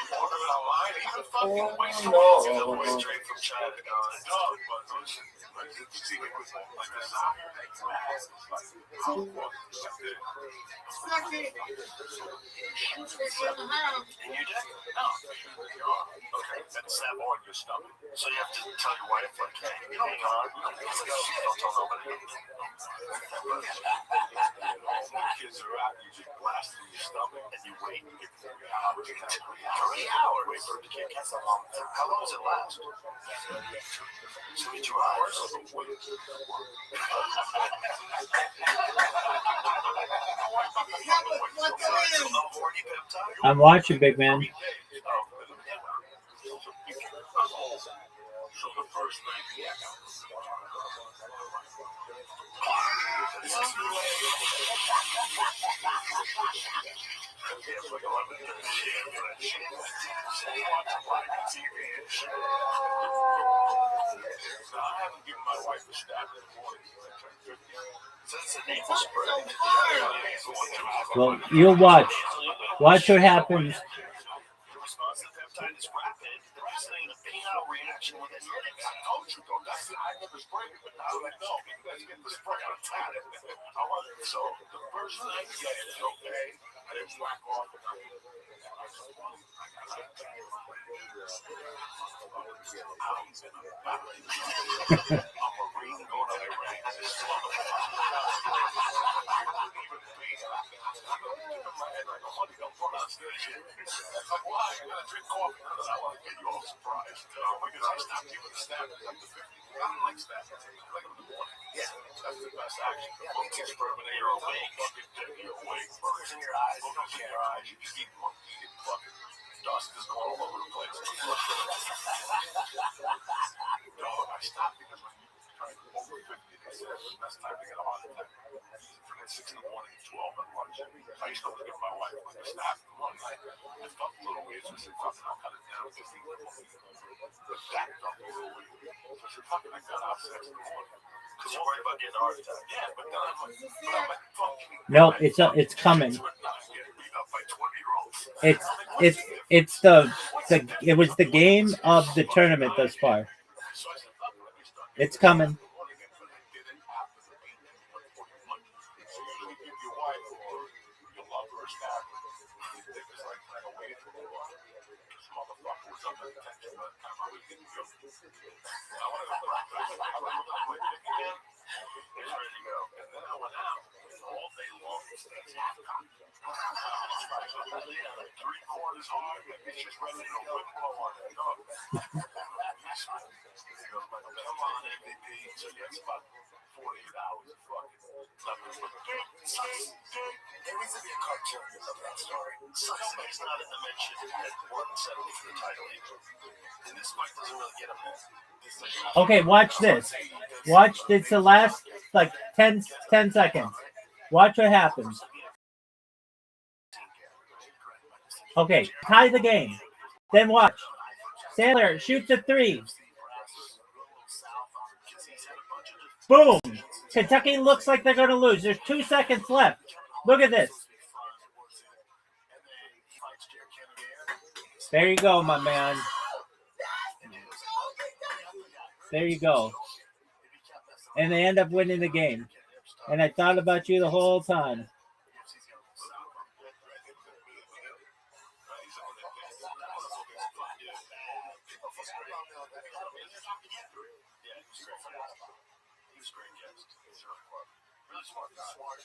Order it online. Even fucking wasting away straight from China. No, but see, it was like a desire. And you did? No. Okay, that's that on your stomach. So you have to tell your wife, like, hey, hang on. Don't tell nobody. When kids are out, you just blast it in your stomach and you wait. You get 3 hours. 3 hours? Wait for it to kick. That's a long time. How long does it last? 72 hours. I'm watching, big man. So the first night, I haven't given my wife a stab in the morning since the nasal spray. Well, you'll watch. Watch what happens. The response to peptide is rapid, eliciting a penile reaction within minutes. I told you, though. That's it. I never sprayed it, but now I know. Let's get the spray on time. So the first night, yeah, it's okay. I didn't whack off. Dust is going all over the place. No, I stopped because when you try to over 50, they said that's time to get a heart attack. At 6 in the morning, 12 at lunch. I used to look at my wife when I snapped one night. I felt a little weird, so I said, fucking, I'll cut it down. The back felt a little weird. So I said, fucking, I got out 6 in the morning. Because you're worried about getting a heart attack. Yeah, but then I'm like, fucking. No, it's coming. It was the game of the tournament thus far. It's coming. Okay, watch this. Watch. It's the last like 10 seconds. Watch what happens. Okay, tie the game. Then watch. Sailor shoots a 3. Boom. Kentucky looks like they're going to lose. There's 2 seconds left. Look at this. There you go, my man. There you go. And they end up winning the game. And I thought about you the whole time.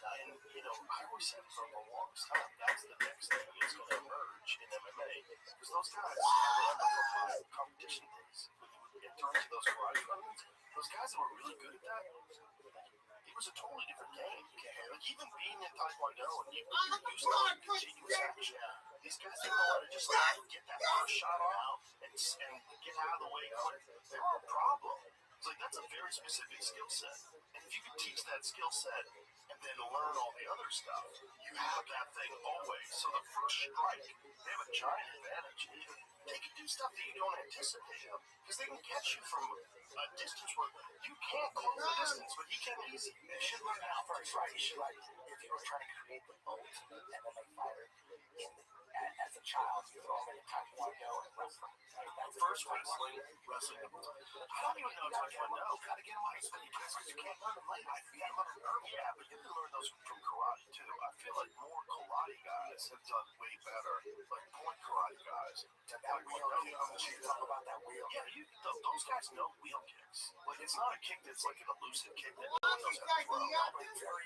And, you know, I always said for the longest time, that's the next thing that's going to emerge in MMA. Because those guys, I remember from my competition days, when you would get turned to those karate tournaments, those guys that were really good at that, it was a totally different game. Like even being in Taekwondo and you used to like continuous action. These guys didn't know how to just get that first shot off and get out of the way quick. They were a problem. It's like that's a very specific skill set. And if you could teach that skill set and then learn all the other stuff, you have that thing always. So the first strike, they have a giant advantage. They can do stuff that you don't anticipate because they can catch you from a distance where you can't close the distance, but he can easy. You should learn that first, right? You should, like, if you were trying to create the ultimate MMA fighter as a child, you throw him in Taekwondo and wrestling. Right? First wrestling. I don't even know Taekwondo. Gotta get him on his feet because you can't learn them late. You gotta learn them early. Yeah, but you can learn those from karate too. I feel like more karate guys have done way better, like point karate guys. That wheel, you talk about that wheel. Yeah, those guys know wheel kicks. Like it's not a kick that's like an elusive kick that no one knows how to throw.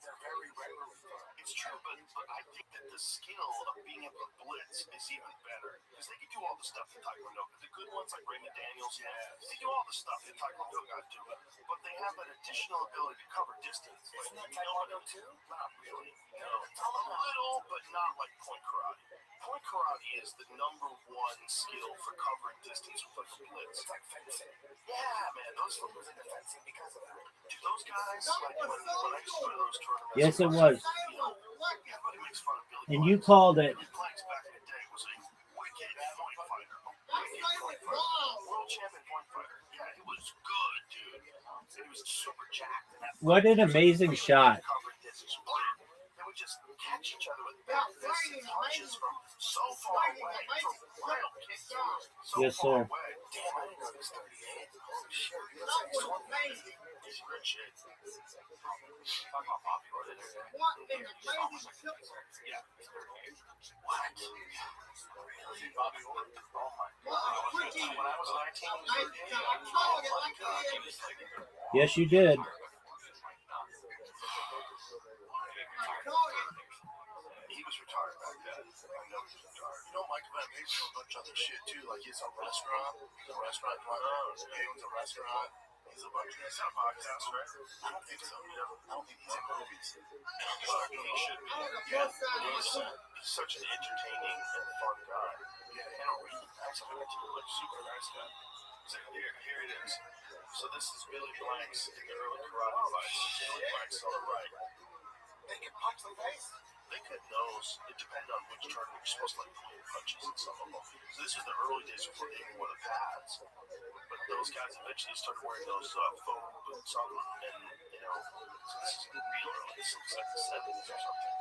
They're very regularly thrown. It's true, but I think that the skill of being able to blitz is even better because they can do all the stuff in Taekwondo. The good ones like Raymond Daniels, they do all the stuff that Taekwondo guys do, but they have an additional ability to cover distance. Isn't that Taekwondo too? Not really. No, a little, but not like point karate. Point karate is the number one skill for covering distance with like a blitz. It's like fencing. Yeah, man, those flippers into fencing because of that. Dude, those guys, like when I used to go to those tournaments. Yes, it was. Everybody makes fun of Billy And you called it. Billy Blanks back in the day was a wicked point fighter. World champion point fighter. Yeah, he was good, dude. He was super jacked. What an amazing shot. They would just catch each other with back fists and punches from so far away. From wild kicks so Yes, far sir. away. Damn, I didn't know he was 38. Holy shit. He looks like he's 20. He's rich shit. Talk about popular. Yeah. What? Really? Bobby Orr? Oh my God. When I was 19, he was 38. Yes, you did. He was retired back then. I know he was retired. You know, Mike Van Bates doing a bunch of other shit too. Like he's a restaurant. He's a restaurant. He owns a restaurant. He's a bunch of these podcasts, right? I don't think so. I don't think he's in movies. He should be. Yeah. He's such an entertaining and fun guy. Yeah, and a really nice guy too. Like super nice guy. So here it is. So this is Billy Blanks in the early karate fights. Billy Blanks on the right. They can punch the face. They could nose. It depends on which tournament you're supposed to like pull punches in some of them. So this is the early days before they even wore the pads. But those guys eventually started wearing those foam boots on them. And, you know, so this is real early. This looks like the 70s or something.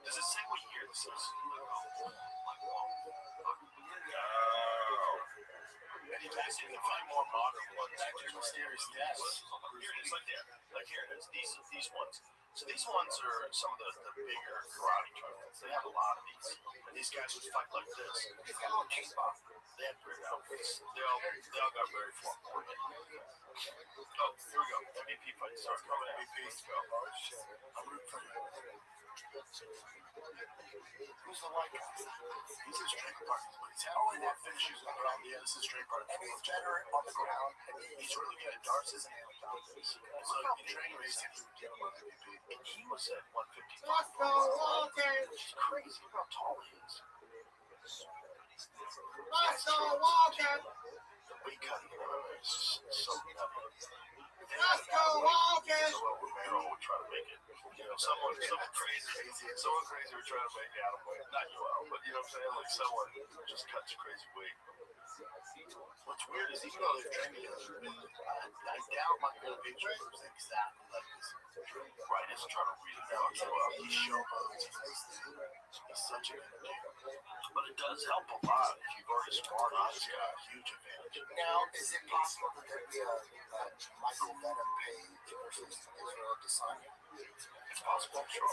Does it say what year this is? And you can find more modern ones. Mysterious deaths. Here it is, like there. Like here it is. These ones. So these ones are some of the bigger karate tournaments. They have a lot of these. And these guys would fight like this. They've got a little case box. They had great outfits. They all got very far coordinated. Oh, here we go. MVP fight starts. Coming MVP. Let's go. Oh, shit. I'm rooting for you. Who's the white guy? He's a straight partner, but he's having that finishes on the ground. Yeah, this is straight partner. And he's better on the ground. He's really good at darts, isn't he? So in training race, he would get him on MVP. And he was at 155. Which is crazy how tall he is. The weight cutting is so heavy. Let's go, Walker! So Romero would try to make it. You know, someone crazy would try to make it out of weight. Not you, but you know what I'm saying? Like someone just cuts crazy weight. What's weird is even though they've trained together, I doubt my girl picture looks exactly like this. Right, he's trying to read it out. So he's showboats. He's such a good dude. But it does help a lot if you've already sparred on this guy. Huge advantage. Now, is it possible that there'd be a Michael Venom Page versus Israel Adesanya? It's possible, I'm sure.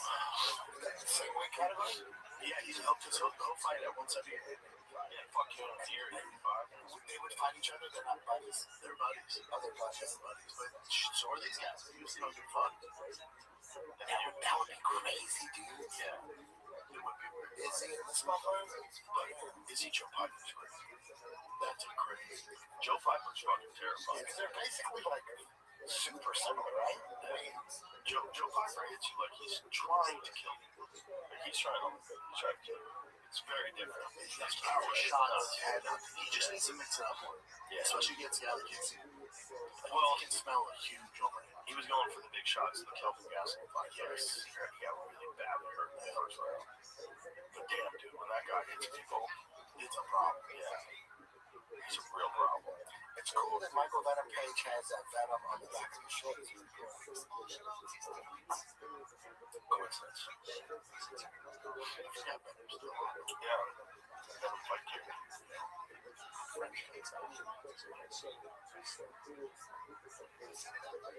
Same weight category? Yeah, he's helped us. He'll fight at 178. Yeah, fuck you on here at 85. They would fight each other. They're not buddies. They're buddies. Other buddies. But so are these guys. They usually don't do fun. That would be crazy, dude. Yeah. It would be weird. Is he in the small room? Is he Joe Piper's crazy? That's crazy. Joe Piper's fucking terrifying. Yeah, they're basically like super similar, right? I mean, Joe Piper hits you like he's trying to kill you. Like he's trying to kill you. It's very different. That's power shot on his head. He just needs to mix it up more. Yeah. Especially against the other kids. Well, he can smell a huge overhand. He was going for the big shots in the Kelvin Gastelum fight. Yes. He got really badly hurt in the first round. But damn, dude, when that guy hits people, it's a problem. Yeah. It's a real problem. It's cool that Michael Venom Page has that venom on the back of his shoulders. Coincidence. Yeah, Venom's still on. Yeah. Venom fight gear. French kids.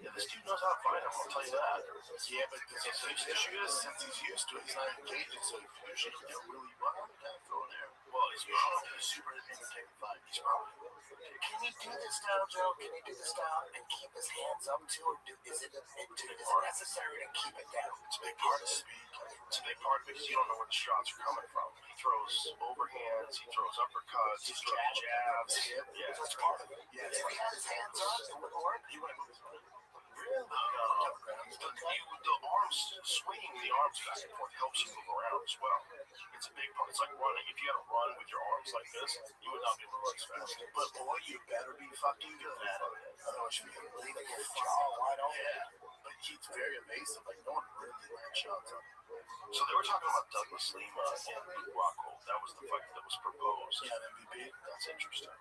Yeah, this dude knows how to fight him, I'll tell you that. Yeah, but the issue is, since he's used to it, he's not engaging, so usually he'll really well throw there. Well, he's probably super entertaining fight. He's probably, can you do this down, Joe? Can you do this down and keep his hands up too? Or is it necessary to keep it down? It's a big part of speed. It's a big part because you don't know where the shots are coming from. He throws overhands, he throws uppercuts, he throws jabs. Yeah, that's part of it. Yeah, if he had his hands up, it would work. He wouldn't move his arm. Really? The arms swinging the arms back and forth helps you move around as well. It's a big part. It's like running. If you had to run with your arms like this, you would not be able to run as fast. But boy, you better be fucking good at it. Otherwise, you'll be leaving your jaw wide open. Yeah. But he's very evasive. Like, no one really lands shots on him. So they were talking about Douglas Lima and Luke Rockhold. That was the fight that was proposed. Yeah, MVP. That's interesting.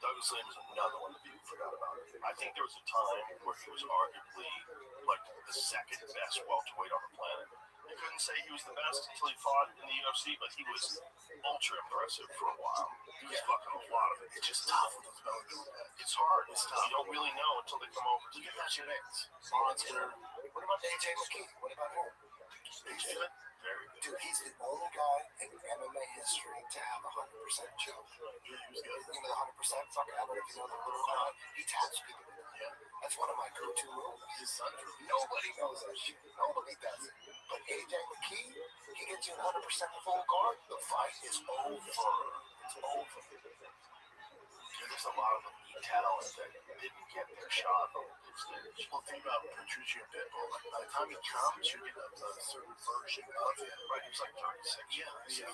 Douglas Lima is another one that people forgot about. I think there was a time where he was arguably like the second best welterweight on the planet. I couldn't say he was the best until he fought in the UFC, but he was ultra impressive for a while. He was fucking a lot of it. It's just tough with those belly doing that. It's hard. It's tough. You don't really know until they come over to the UFC. Monster. What about AJ McKee? What about him? AJ? Very good. Dude, he's the only guy in MMA history to have 100% choke. He was good. Give me the 100% fucking ever. If you know the little guy, he taps people. Yeah. That's one of my go-to moves. His son, nobody knows that shit. Nobody does it. But AJ McKee, he gets you 100% full guard. The fight is over. It's over. There's a lot of elite talent that didn't get their shot on the big stage. Well, think about Patricio Pitbull. Like, by the time he comes, you get a certain version of him. Right, he was like 36. Yeah.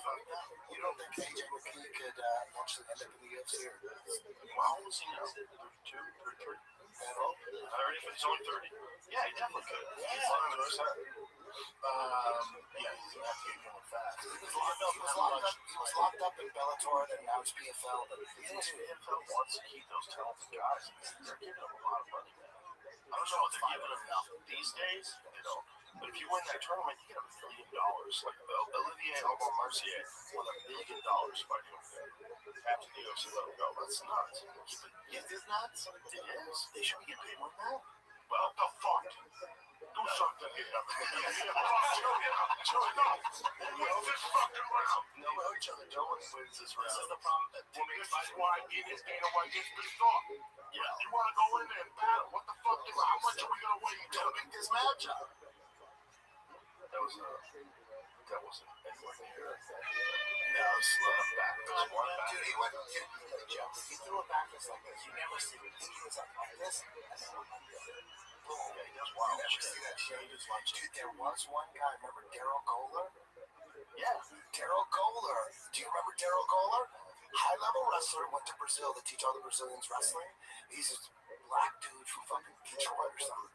You don't think AJ McKee could eventually end up in the UFC? How old was he now? 32, 33? I already, if he's only 30. Yeah, he definitely could. He's long as his head. Yeah, he's going to have to get going fast. He was locked up in Bellator, and now he's PFL. But PFL wants to keep those talented guys. They're giving them a lot of money now. I don't know if they're giving them enough these days, you know. But if you win that tournament, you get $1 million. Like Olivier Aubin-Mercier won $1 million fighting him. After the UFC let him go. That's nuts. Is this nuts? It is. They should be getting paid more than that. Well, the fuck? Do something here. No, this fucking round. No, each other. No one wins this round. This is the problem. This is why Dana White gets pissed off. Yeah. You want to go in there and battle? What the fuck? How much are we gonna wait? You gotta make this matchup. That wasn't anywhere near. Now slow back. Dude, he went. He threw it back just like this. You never see it. He was like this. Boom. Yeah, he does wild shit. See that shit? Dude, there was one guy. Remember Daryl Goller? Yeah. Daryl Goller. Do you remember Daryl Goller? High-level wrestler, went to Brazil to teach all the Brazilians wrestling. He's this black dude from fucking Detroit or something.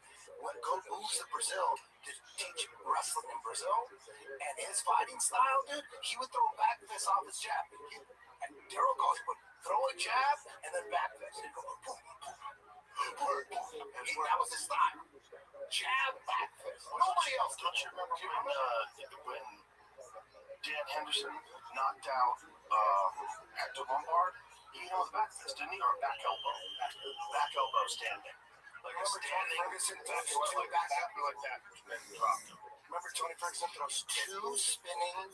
Moves to Brazil to teach wrestling in Brazil. And his fighting style, dude, he would throw back fist off his jab. Daryl Goller would throw a jab and then back fist. He'd go boom, boom, boom, boom. That was his style. Jab, back fist. Nobody else. Don't you remember when Dan Henderson knocked out Hector Lombard? He held the back fist, didn't he? Or back elbow. Back elbow standing. Like a standing back like that. And then dropped him. Remember Tony Ferguson throws 2 spinning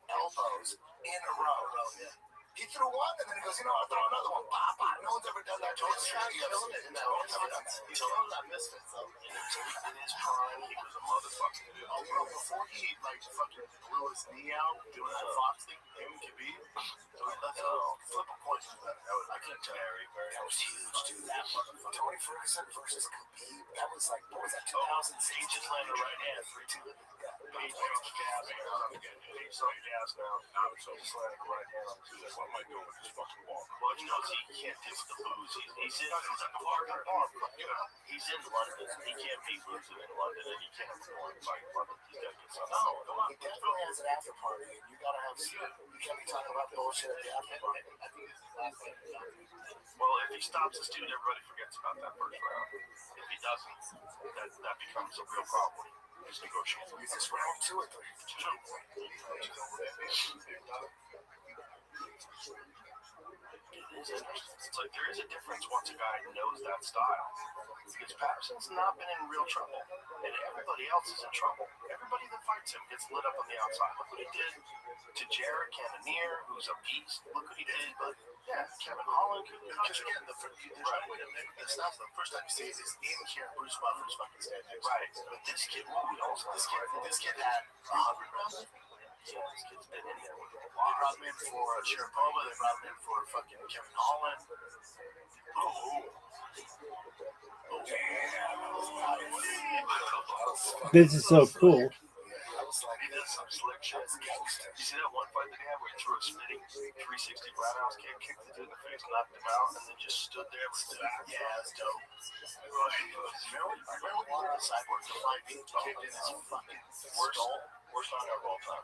elbows in a row. He threw one, and then he goes, I'll throw another one. Bah, bah. No one's ever done that to us. No one's ever done that. He's still that misfit, though. In his prime, he was a motherfucker. Oh, bro, before he, fucking blew his knee out doing that Fox thing, him and Khabib, flip a coin. I couldn't tell. That was huge, dude. That motherfucker. Tony Ferguson versus Khabib. That was like, what was that, 2006? He just landed right hand, 3-2. He's on the gas now. He's on gas now. So just landed the right hand on the 2. That's what I might do with this fucking walk. Well, he can't deal with the booze. He's in London. He's in London. He can't be boozing in London, and he can't afford to fight in London. He's got to get something. No, come on. He definitely has an after party, and you gotta have some. You can't be talking about bullshit at the after party. I think this is the last thing. Well, if he stops this dude, everybody forgets about that first round. If he doesn't, that becomes a real problem. He's negotiating. Is this round 2 or 3? 2. It's like there is a difference once a guy knows that style. Because Patterson's not been in real trouble, and everybody else is in trouble. Everybody that fights him gets lit up on the outside. Look what he did to Jared Cannonier, who's a beast. Look what he did, but Kevin Holland. Because again, the first time you see it is in here. Bruce Buffer's fucking standing next. Right, but this kid, this kid had 100 rounds. Yeah, this kid's been in there with a They lot. brought him in for Sharapova. They brought him in for fucking Kevin Holland. This is so cool. He did some slick shit. You see that one fight that he had where he threw a spinning 360 roundhouse kick, kicked the dude in the face, knocked him out, and then just stood there with the back? Yeah, that's dope. Remember when the Cyborg fight being kicked in his fucking Worst knockout of all time.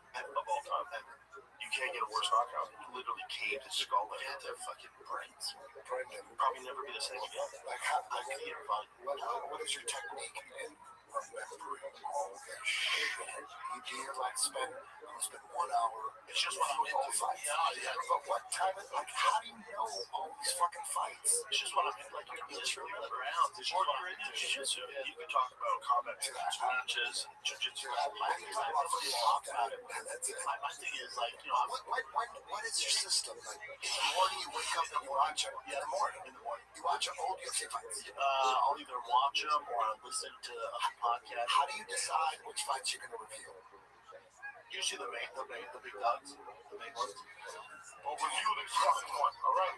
You can't get a worse knockout. He literally caved his skull in. had their fucking brains. Probably never be the same again. Like, how can you find? what is your technique in remembering all that shit? You like spend 1 hour. It's just what I'm into. Fights. Yeah. But what time? Like, how do you know all these fucking fights? It's just what I'm into. Like, you can just remember rounds. It's just what I'm into. Jiu-jitsu. You can talk about combat matches, jiu-jitsu. My thing is, like, what is your system? Like, in the morning you wake up and you watch them. Yeah, in the morning. You watch old UFC fights. I'll either watch them or I'll listen to a podcast. How do you decide which fights you're going to review? Usually the big dogs, the big ones. Well, review this fucking one, all right?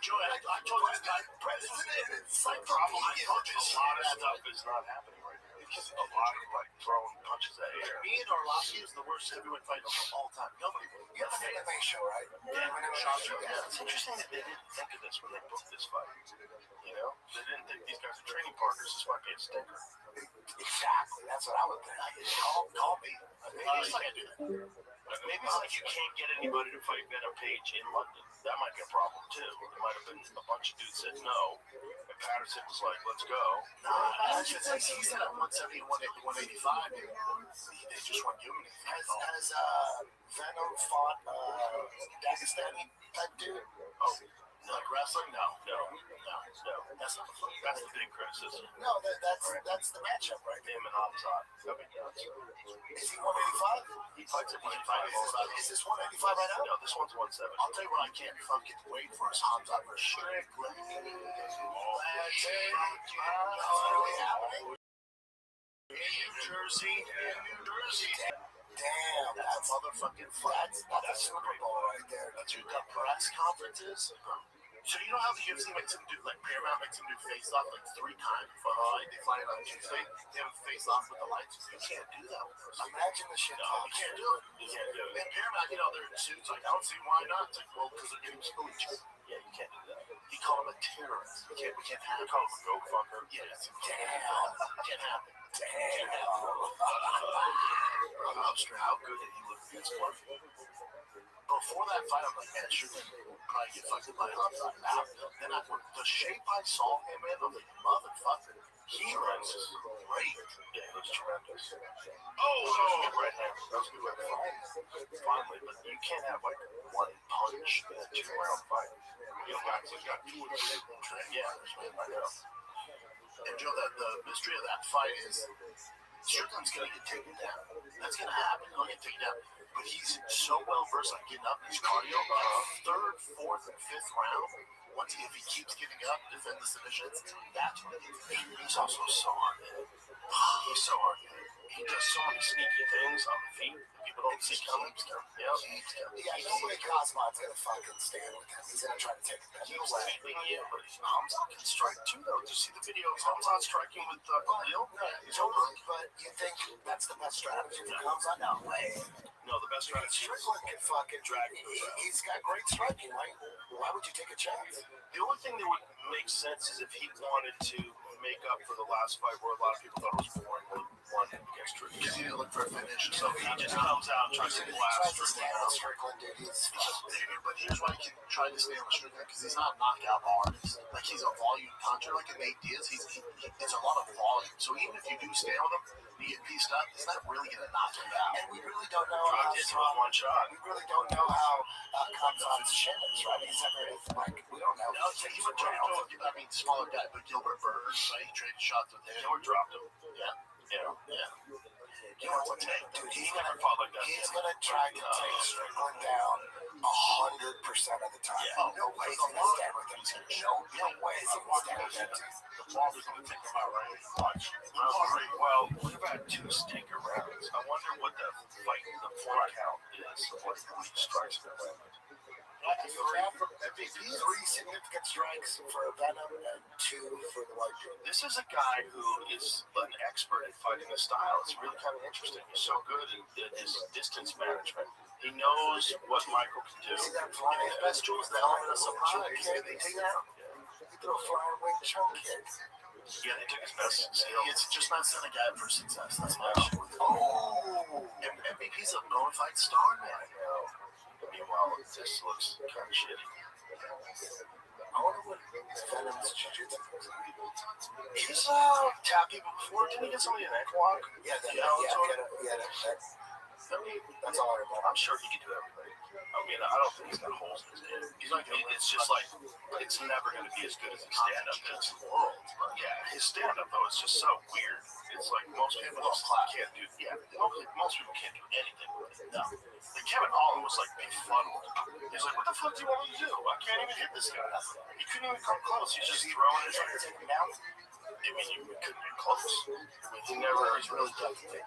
Joey, I told you this guy, it's like probably a lot of stuff is not happening right now. It's just a lot of like throwing punches at air. Me and Orlovsky is the worst heavyweight fighter of all time. Nobody would. You have an MMA show, right? Yeah, it's interesting that they didn't think of this when they booked this fight. You know, they didn't think these guys are training partners. This might be a stinker. Exactly. That's what I would think. Call me. Maybe it's like you can't get anybody to fight Venom Page in London. That might be a problem too. There might have been a bunch of dudes said no, and Patterson was like, "Let's go." Nah, it's like he's at 170 to 185. They just weren't giving it. Has Venom fought Dagestani type dude? Oh, like wrestling? No. That's not the fun. That's the big criticism. No, that's the matchup, right? Him and Hamzat. That'd be nuts. Is he 185? He fights at 185. Is this 185 right now? No, this one's 170. I'll tell you what I can't fucking wait for is Hamzat versus Strickland. Let's take in New Jersey. Damn, that motherfucking fight. That's a Super Bowl right there. That's your press conferences. So you know how the UFC makes him do, like Paramount makes him do face off like 3 times before the fight? They fight it on Tuesday, they have face off with the lights. You can't do that with us. Imagine the shit. No, you can't do it. You can't do it. And Paramount, they're in suits. Like, I don't see why not. It's like, well, because they're getting screwed. Yeah, you can't do that. You call him a terrorist. We can't have him. Call him a go fucker. Yes. Damn. Can't happen. Damn. How good did he look against Clark? Before that fight, I'm like, man, should probably get fucked by Hamzat now. Then the shape I saw him in, I'm like, motherfucker, he runs great. Yeah, he was tremendous. Right hand. That was a good right hand. Finally, but you can't have like one punch in a 2-round fight. Guys have got 2 or 3. Yeah, I know. And Joe, the mystery of that fight is Strickland's going to get taken down. That's going to happen. He'll get taken down. but he's so well versed on getting up in his cardio. Third, fourth, and fifth round, if he keeps getting up, defend the submissions, that's when he gets beat. He's also so hard hit. He's so hard hit. He does so many sneaky things on the feet that people don't see coming. Yeah, nobody Cosmod's gonna fucking stand with him. He's gonna try to take it. He's leaping in, but Hamza can strike too, though. Did you see the video of Hamza striking with Khalil? Totally, but you think that's the best strategy for Hamza? No way. No, the best strategy is Strickland can fucking drag him. He's got great striking, right? Why would you take a chance? the only thing that would make sense is if he wanted to make up for the last fight where a lot of people thought it was boring with one against Strickland. Because he didn't look for a finish. So he just comes out and tries to blast Strickland, dude. But here's why he can try to stay on Strickland, because he's not a knockout artist. Like, he's a volume puncher, like a Nate Diaz. It's a lot of volume. So even if you do stay on him, he get pieced up, he's not really going to knock him out. And we really don't know how strong one shot. We really don't know how Khamzat's chin is, right? He's never, like, we don't know. No, he would drop him. I mean, smaller guy, but Gilbert Burns, right? He traded shots with him. Gilbert dropped him. Yeah. You know what, dude, he's never fought like that. He's gonna try to take Strickland down 100% of the time. Yeah. No way he's gonna stand with him. No way he's gonna stand with him. The ball is going to take him out, right? Watch. Well, we've had 2 stinker rounds. I wonder what the floor count is of what he strikes in that round. 3 significant strikes for Venom and 2 for the white dude. This is a guy who is an expert at fighting the style. It's really kind of interesting. He's so good at his distance management. He knows what Michael can do. See that flying? His best tool is the element of surprise. They take it out. He threw a flying wing chunk kick. Yeah, they took his best skill. It's just not setting a guy up for success. That's my issue with it. Oh! MVP's a bona fide star, man. Meanwhile, this looks kind of shitty. I wonder what Venom's jiu-jitsu is. He's tapped people before. Didn't he get somebody an ankle lock? Yeah, that's all I remember. I'm sure he can do everything. I mean, I don't think he's got holes in his head. It's just like, it's never going to be as good as his stand-up is. Yeah, his stand-up, though, is just so weird. It's like most people can't do, most people can't do anything with it. No. And Kevin Holland was like befuddled. He's like, what the fuck do you want me to do? I can't even hit this guy. He couldn't even come close. He's just throwing it. Trying to take him down. I mean, you couldn't get close. He's really done anything.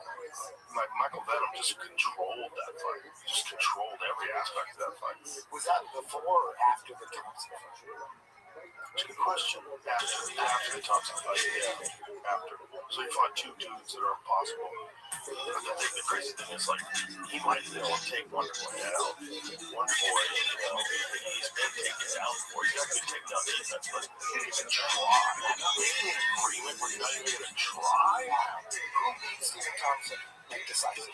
Like, Michael Venom just controlled that fight. Just controlled every aspect of that fight. Was that before or after the Thompson fight? It's a good question. After the Thompson fight, yeah. After. So he fought 2 dudes that are impossible. The crazy thing is, like, he might take one down. One boy, he's been taken down before. He's got to take down defense, but he didn't even try. Maybe an agreement where you're not even going to try. Who beat Stephen Thompson? Make decisive.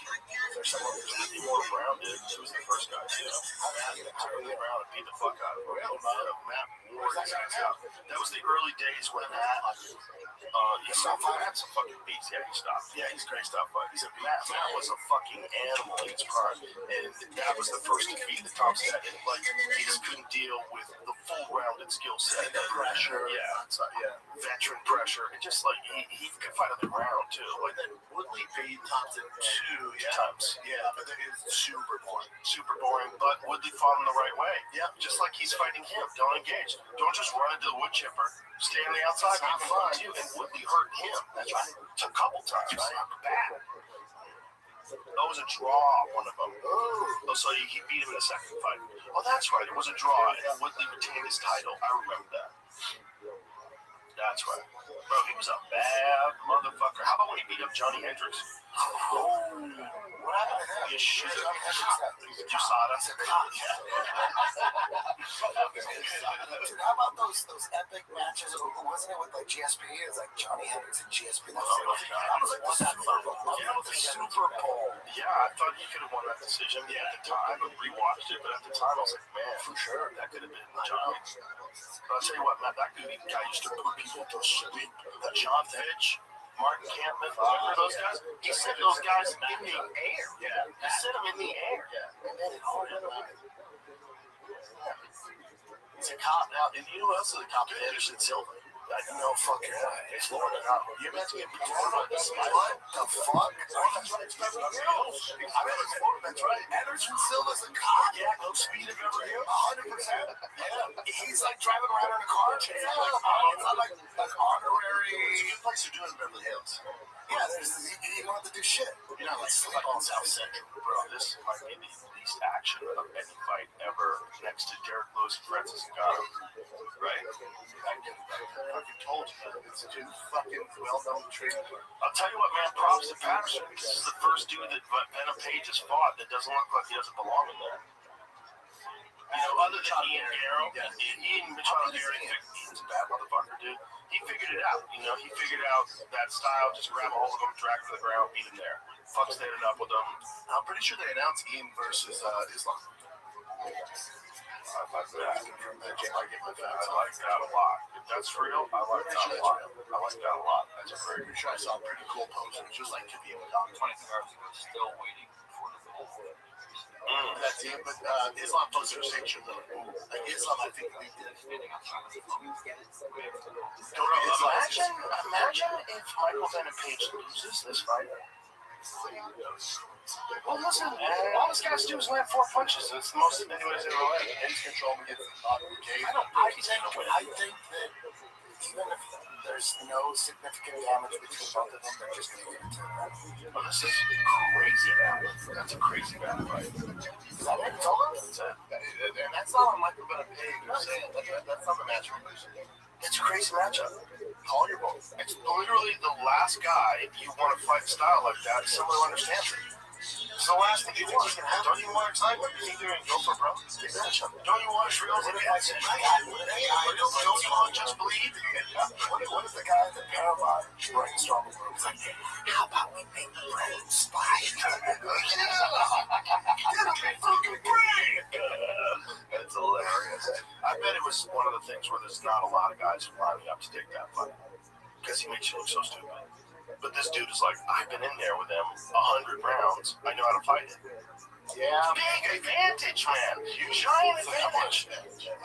There's someone who's more rounded. He was the first guy, turned around and beat the fuck out of him. Matt Ward. That was the early days when he stopped fighting. Had some fucking beats. Yeah, he stopped. Yeah, he's great stop fight. He said Matt was a fucking animal in his prime, and that was the first defeat that Thompson had. And like, he just couldn't deal with the full-rounded skill set. And the pressure. Yeah. Veteran pressure. And just like he could fight on the ground too. Like then Woodley beat Thompson 2 times. Yeah, but it's super boring. Super boring. But Woodley fought him the right way. Yeah, just like he's fighting him. Don't engage. Don't just run into the wood chipper. Stay on the outside. Have fun. And Woodley hurt him. That's right. A couple times. Bad. That was a draw, one of them. Oh, so he beat him in the second fight. Oh, that's right. It was a draw, and Woodley retained his title. I remember that. That's right. Bro, he was a bad motherfucker. How about when he beat up Johnny Hendricks? Oh, what happened to him? You shit. USADA. Dude, how about those epic matches? Wasn't it with like GSP? It was like Johnny Hendricks and GSP. That was like the Super Bowl. Yeah, I thought he could have won that decision. Yeah, at the time, I rewatched it, but at the time, I was like, man, for sure, that could have been Johnny. But I'll tell you what, man, that guy used to put people to sleep. That John Fitch, Martin Campbell, remember those guys? He set those guys in the air. Yeah. He set them in the air. Yeah. And then it all went on. He's a cop now. And you know who else is a cop? Anderson Silva. No fucking way. It's Florida now. You imagine getting Florida on this spot? What the fuck? That's right. It's Beverly Hills. I mean, it's Florida. That's right. Anderson Silva's a cop. Yeah, no speed in Beverly Hills. 100%. Yeah. He's like driving around in a car. Yeah. It's not like honorary. It's a good place to do it in Beverly Hills. Yeah, you don't have to do shit. You're not like sleep on South Central. Bro, this might be the least action of any fight ever next to Derek Lewis and Francis Ngannou. Right? I fucking told you, it's two fucking well-known trainers. I'll tell you what, man, props to Patterson. This is the first dude that Venom Page has fought that doesn't look like he doesn't belong in there. You know, other than Ian Garrow, Ian Machado Garrow, he's a bad motherfucker, dude. He figured it out. You know, he figured out that style, just grab a hold of him, drag him to the ground, beat him there. Fuck standing up with him. I'm pretty sure they announced Ian versus Islam. I like that. I like that a lot. If that's real, I like that a lot. I like that a lot. That's a very Pretty sure I saw a pretty cool poster. Just like Khabib and Dom. 24 hours ago, still waiting for the full. That's it. But Islam posted a picture though. Islam, I think we did. Imagine if Michael Venom Page loses this fight. Well, listen, all this guy's do is land 4 punches. It's the most anyways in the way. He's control against the top of the cage. I think that even if there's no significant damage between both of them, they're just going to get it to them. Oh, this is crazy, man. That's a crazy bad fight. Is that it? It's over? That's it. And that's not on Michael Venom Page. That's not the match. It's a crazy matchup. Call your vote. It's literally the last guy you want to fight style like that. Someone who understands it. It's the last thing you want. Don't you want excitement? You either go for broke. Don't you want thrills and action? Don't you want to just bleed? What is the guy that paralyzed brainstorming? It's like, how about we make brain spike? That'll be fucking great. That's hilarious. I bet it was one of the things where there's not a lot of guys lining up to take that fight because he makes you look so stupid. But this dude is like, I've been in there with him 100 rounds. I know how to fight it. Yeah. Big advantage, man. Giant advantage.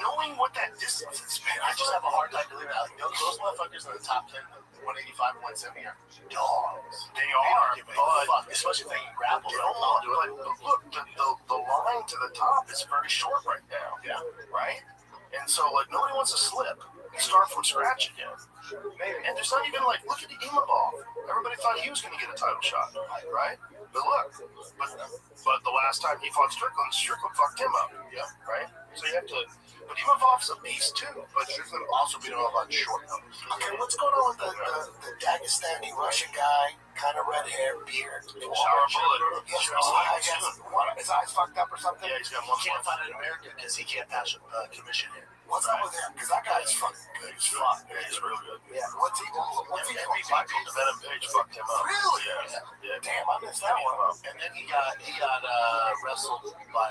Knowing what that distance is, man. I just have a hard time believing it. Those motherfuckers in the top 10, 185 and 170 are dogs. They are, but especially if they can grapple. They don't want to do it. Look, the line to the top is very short right now. Yeah. Right? And so, like, nobody wants to slip and start from scratch again. And there's not even, like, look at the Imavov. Everybody thought he was going to get a title shot, right? But look, but the last time he fought Strickland fucked him up. Yeah, right? So you have to, but Imavov's a beast too. But Strickland also beat him up on short numbers. Okay, what's going on with the Dagestani Russian guy? Kind of red hair, beard. Shower bullet. I guess his eyes fucked up or something. Yeah, he's got one. Can't find it in America because he can't pass commission here. What's up with him? Because that guy's fucking good as fuck. Yeah, he's real good. Yeah, what's he doing? The Venom Page fucked him up. Really? Yeah. Damn, I missed that one. And then he got wrestled by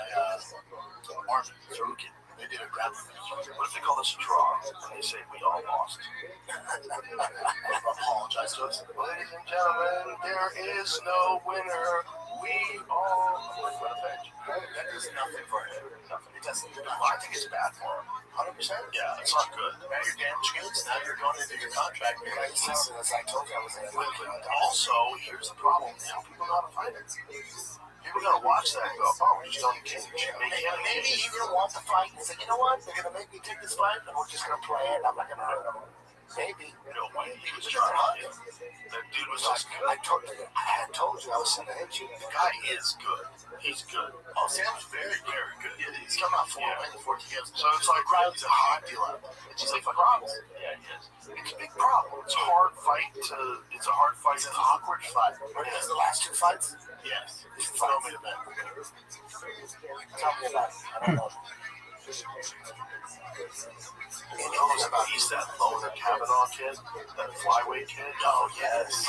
Marvin Zerukin. They did a grappling match. What if they call this a draw? And they say we all lost. Apologize to us. Ladies and gentlemen, there is no winner. We all Page. That is nothing for him. Nothing. It doesn't. I think it's bad for him. 100%? Yeah, it's not good. Now you're damaged goods. Now you're going into your contract. You're like, listen, as I told you, I was in a Also, here's the problem. Now people know how to fight it. People gotta watch that and go, oh, we just don't engage. Maybe he didn't want the fight. He said, you know what? They're gonna make me take this fight, and we're just gonna play it. I'm not gonna hurt them. Maybe. No way. He was trying. That dude was just good. I had told you I was gonna hit you. The guy is good. He's good. Oh, Sam's very, very good. Yeah, he's come out 4 wins, 14 games. So it's like Riley's a hard deal out. It's a big problem. Yeah, he is. It's a big problem. It's a hard fight to. It's a hard fight. It's an awkward fight. Is the last 2 fights? Yes. Tell me about it. Tell me about it. I don't know. He knows about he's that loner Kavanaugh kid, that flyweight kid. Oh, yes.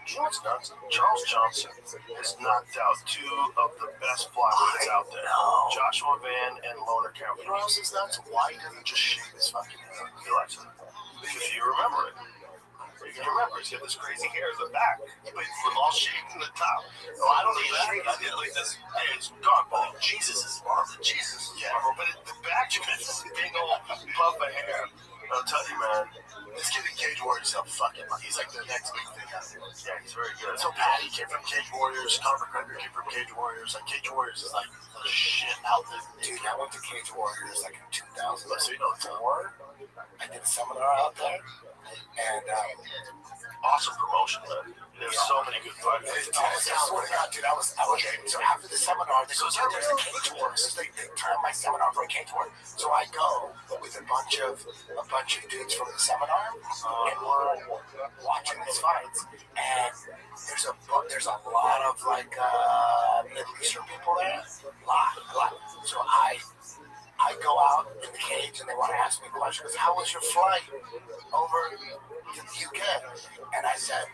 You know what's nuts? Charles Johnson has knocked out 2 of the best flyweights out there. Joshua Van and Loner Kavanaugh. You know what else is nuts? Why doesn't he just shave his fucking head? He likes it. Because you remember it. You remember, he's got this crazy hair in the back, but with all shaved in the top. No, I don't need shave. I did like this. It's gone, but Jesus is Marvin. Jesus is Marvin. But the back of it is a big old puff of hair. On He's like the next big thing out there. Yeah, he's very good. So Patty came from Cage Warriors. Conor McGregor came from Cage Warriors. Like Cage Warriors is like the shit out there. Dude, I went to Cage Warriors like in 2004. So you know, I did a seminar out there, and Awesome promotion, man. There's so many good fighters. I swear to God, dude, I was so after the seminar, they go, yeah, there's a Cage Warriors. They turned my seminar for a Cage Warriors. So I go with a bunch of dudes from the seminar, and we're watching these fights, and there's a lot of like Middle Eastern people there, a lot. So I go out in the cage and they want to ask me questions. How was your flight over to the UK? And I said,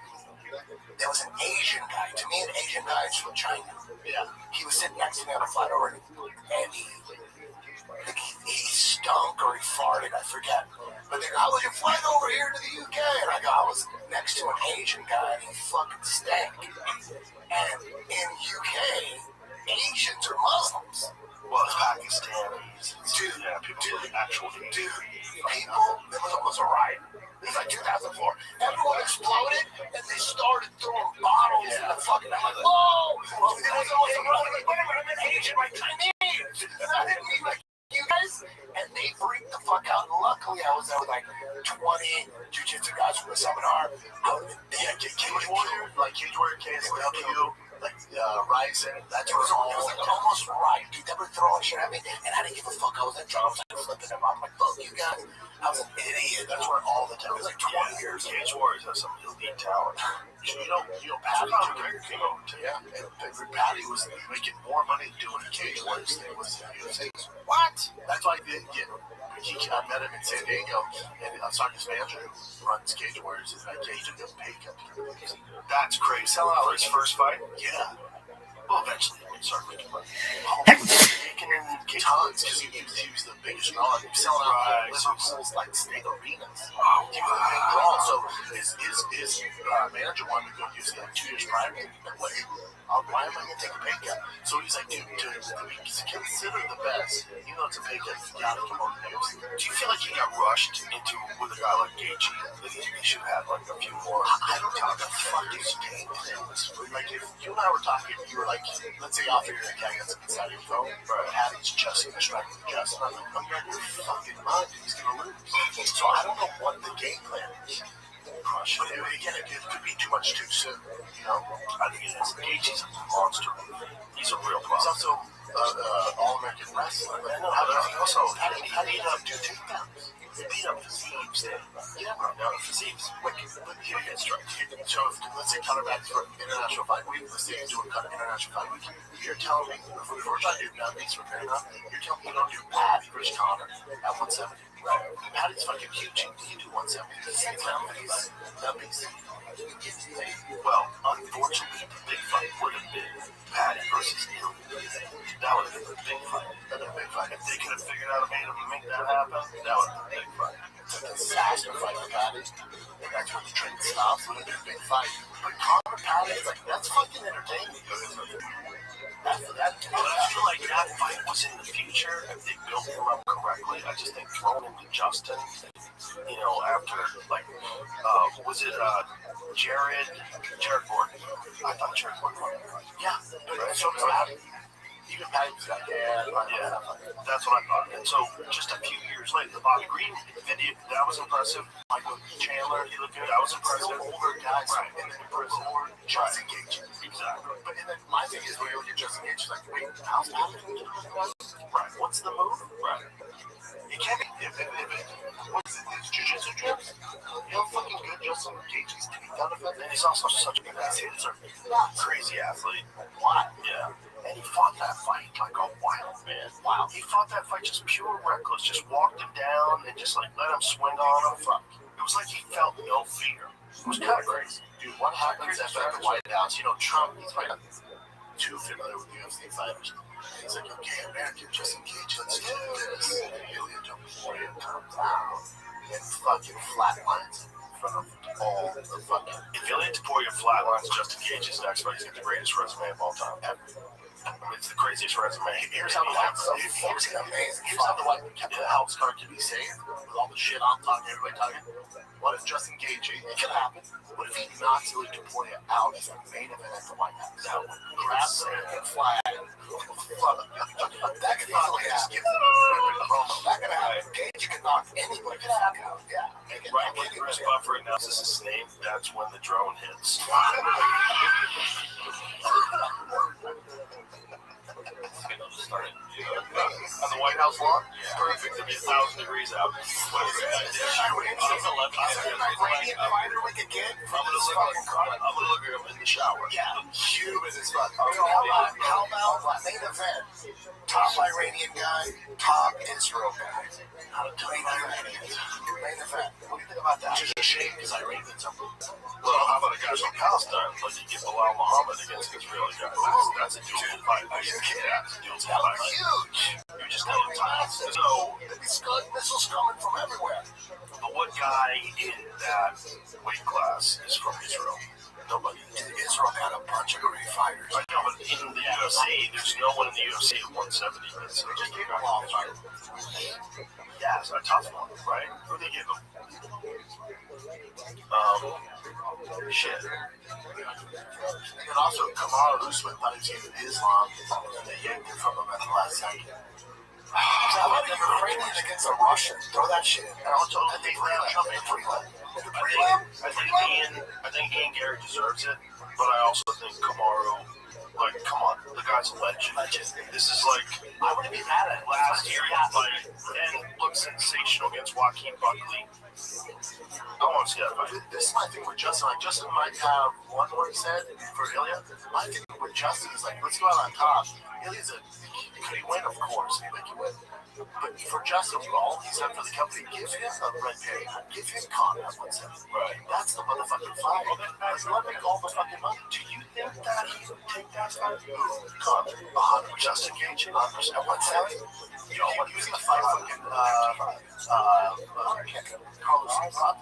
there was an Asian guy. To me, an Asian guy is from China. yeah. He was sitting next to me on the flight over, and he stunk or he farted, I forget. But they go, how was your flight over here to the UK? And I go, I was next to an Asian guy and he fucking stank. And in UK, Asians are Muslims. Well, it's Pakistanis. Dude, Yeah, people with actual dude, there was a riot. This is like 2004. Everyone exploded and they started throwing bottles in the fucking. I'm like, whoa! And then I was almost running like, wait a minute, I'm an Asian, like Chinese. And I didn't mean like you guys. And they freaked the fuck out. And luckily, I was there with like 20 jiu-jitsu guys from the seminar. They had Cage Warrior, Like Cage Warrior, KSW, like Ryzen. It was like almost right, dude. They were throwing shit at me, and I didn't give a fuck. I was at drums, I was flipping them. I'm like, fuck you guys. I was an idiot. That's where all the time. It was like 20 years. Cage Warriors has some elite talent. You know, Patty came over to and Patty was making more money doing a Cage Warriors than was in UFC. What? That's why I met him in San Diego, and Sarkis manager runs Cage Warriors. Is like, yeah, he took a pay cut. That's crazy. Selling out for his first fight? Yeah. Well, eventually, he started making money. Making in Tons, because he was the biggest draw. He was selling out Liverpool's like state arenas. Oh, He was a big draw. So his manager wanted to go use it like 2 years prior. Why am I going to take a pay cut? So he's like, dude, to be considered the best, you know, it's a pay cut. You got to come over to the UFC. Do you feel like he got rushed into with a guy like Gaethje? That he should have like a few more. I don't know what the fuck his game plan was. Like, if you and I were talking, you were like, let's say off your account, that's inside your phone, but Patty's just going to strike with Justin. I'm like, I'm not your fucking mind. He's going to lose. So I don't know what the game plan is. Crush. But again, it could be too much too soon. You know, I think it is. Gaethje's a monster. He's a real he's problem. also All-American wrestler. How did he do takedowns? He beat up Fiziev then. Yeah, bro. No, Fiziev. But here, so let's say Conor back for International Fight Week. Let's say you do a International Fight Week. You're telling me, if we're trying to do nothing, you're telling me you don't do Patty versus Conor at 170. Right. Patty's fucking huge. You do 170. He's dummies. Well, unfortunately, the big fight would have been Patty versus Neil. That would have been the big fight. If they could have figured out a way to make that happen, that would have been a big fight. It's a disaster fight for Patty. And that's when the trend stops. It would have been a big fight. But Conor Patty is like, that's fucking entertaining. But I feel like that fight was in the future if they built him up correctly. I just think throwing him to Justin, you know, after, like, was it Jared Gordon? I thought Jared Gordon won. Yeah, but so does Patty. Even Patty was like, yeah, that's what I thought. And so, just a few years later, the Bobby Green video, that was impressive. Michael Chandler, he looked good. That was impressive. Older guys, Right. and then before Justin Gaethje. Exactly. But and then my thing is, when you look at Justin Gaethje, like, wait, how's Patty doing? Right. What's the move? Right. You can't be, if what's it, it's jiu-jitsu drills? You know, fucking good Justin Gaethje's takedown defense. And he's also such a good athlete. He's a crazy athlete. Why? Yeah. And he fought that fight like a wild man. Wow. He fought that fight just pure reckless, just walked him down and just like let him swing on him. It was like he felt no fear. It was kind of crazy. Dude, what happens at the White House? You know, Trump, he's like too familiar with UFC fighters. He's like, okay, American, just engage, let's do this. Ilya Jamboree comes out and fucking flatlines in front of all the fucking. If Ilya Taporia flatlines Justin Gaethje's next fight, he's got the greatest resume of all time ever. It's the craziest resume. Here's how the house card can be saved with all the shit I'm talking, everybody talking. What if Justin Gaethje? It could happen. What if he knocks Ilya Topuria out as a main event at the White House? That would grab the American flag. That could easily just give them a promo. That could happen. Gaethje could knock anybody out. Yeah. Right when Chris Buffer announces his name, that's when the drone hits. On the White House lawn? Yeah. Perfect. It'll be 1,000 degrees out. What is that? Iranian fighter we could get from this fucking car. I'm gonna look at him in the shower. Yeah, humid as fuck. How about main event? Top Iranian guy, top Israel guy. How to train Iranians. Main event. What do you think about that? Which is a shame because Iranians are. Well, how about a guy from Palestine? Like you get Bilal Muhammad against Israeli guys. That's a dual fight. Are you kidding? Yeah, it's a dual That fight. was huge. You just got time. So, Scud missiles coming from everywhere. but what guy in that weight class is from Israel? Nobody. Israel got a bunch of great fighters. I know, but in the UFC, there's no one in the UFC at 170 that's just a qualifier. Yeah, it's a tough one, right? Who they give him? Shit. And then also Kamaru Usman thought he was getting Islam, and they yanked it from him at the last second. How about the Ukrainian against a Russian? Throw that shit in. I think Ian Gary deserves it, but I also think Kamaru, like, come on, the guy's a legend. This is like, I wouldn't be mad at it. last year he fight and looked sensational against Joaquin Buckley. I want to see that fight. This is my thing with Justin. Like, Justin might have one more he said for Ilya. My thing with Justin is like, let's go out on top. Ilya's could he win? Of course, he make you win. But for Justin, all he's done for the company, give him a red pay. Give him Conor at 170. Right. That's the motherfucking fight. Let's let him all the fucking money. Do you think that he would take that fight? Conor, 100%. Justin Gaethje, 100% at 170. You know what? He was gonna fight fucking Carlos Pratt.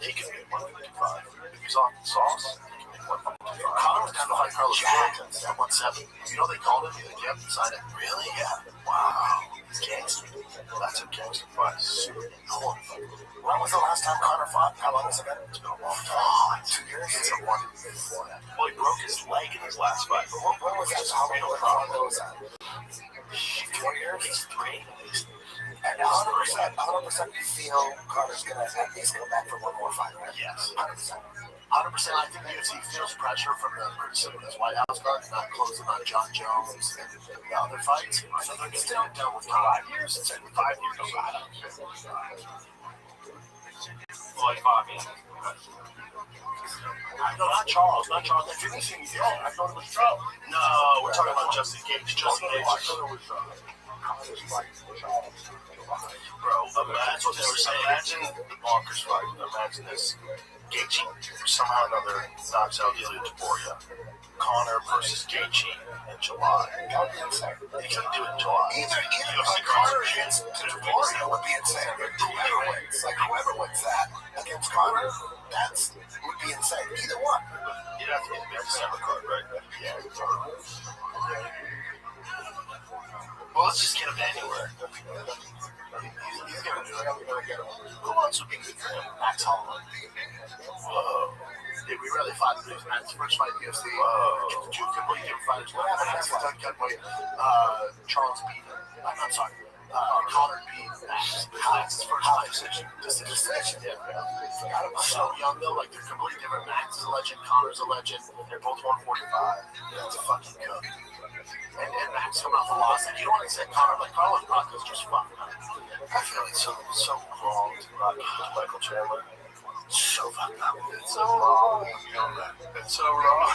He can make 155. If he's off the sauce, he can make 155. Conor was down to fight Carlos Pratt at 170. You know they called him? He's like, yep, sign it. Really? Yeah. Wow. He's gangster. That's a gangster fight. When was the last time Conor fought? How long has it been? It's been a long time. Oh, like 2 years? It's a one before that. Well, he broke his leg in his last fight. But when was that? How long was that? 20 years? He's 3 at least. And 100% you feel Connor's going to at least come back for one more fight, right? Yes. 100%. 100%. I think the UFC feels pressure from the criticism of his White House guard not closing on John Jones and the other fights. So they're still done with 5 years. It's been 5 years. Like Bobby. No, not Charles. Not Charles. If anything, I thought it was Charles. No, we're talking about Justin Gaethje. Justin Gaethje. I thought it was Bro, that's what they were saying. Imagine the bonkers fight. Imagine this. Gaethje somehow or another knocks out Ilya Topuria. Conor versus Gaethje in July. That would be insane. He can do it in July. Either Conor against Topuria would be insane. Whoever wins that against Conor, would be insane. Either one. You'd have to get the big December card, right? Yeah. Well, let's just get him anywhere. He's going to do it. Who else would be good for him? Max Holloway. Whoa. Did we really fight his first fight in the UFC? Two completely different fighters. What happened next to Gunboy? Charles beat him. I'm sorry. Conor beat Max. His first fight decision. Decision. Yeah. So young though, like they're completely different. Max is a legend. Conor's a legend. They're both 145. That's a fucking cook. And Max coming off a loss. Like, you don't want to say Conor, like Carlos Bronco's just fucking. I feel like so wrong to not get Michael Chandler. So fucked up. It's so wrong. You know that. It's so wrong.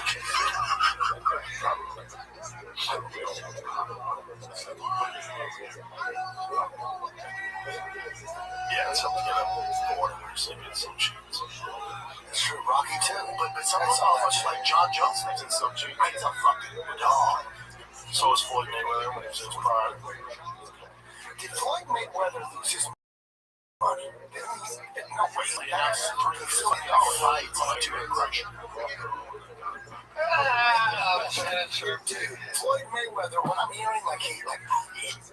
Yeah, it's something in the morning where you're sleeping in some jeans. It's true, Rocky too. But some much like John Jones lives in some jeans. He's a fucking dog. So is Floyd Mayweather when he was in his prime. Did Floyd Mayweather lose his money? No way. That's 3 fights on 2 aggression. Dude, Floyd Mayweather, when I'm hearing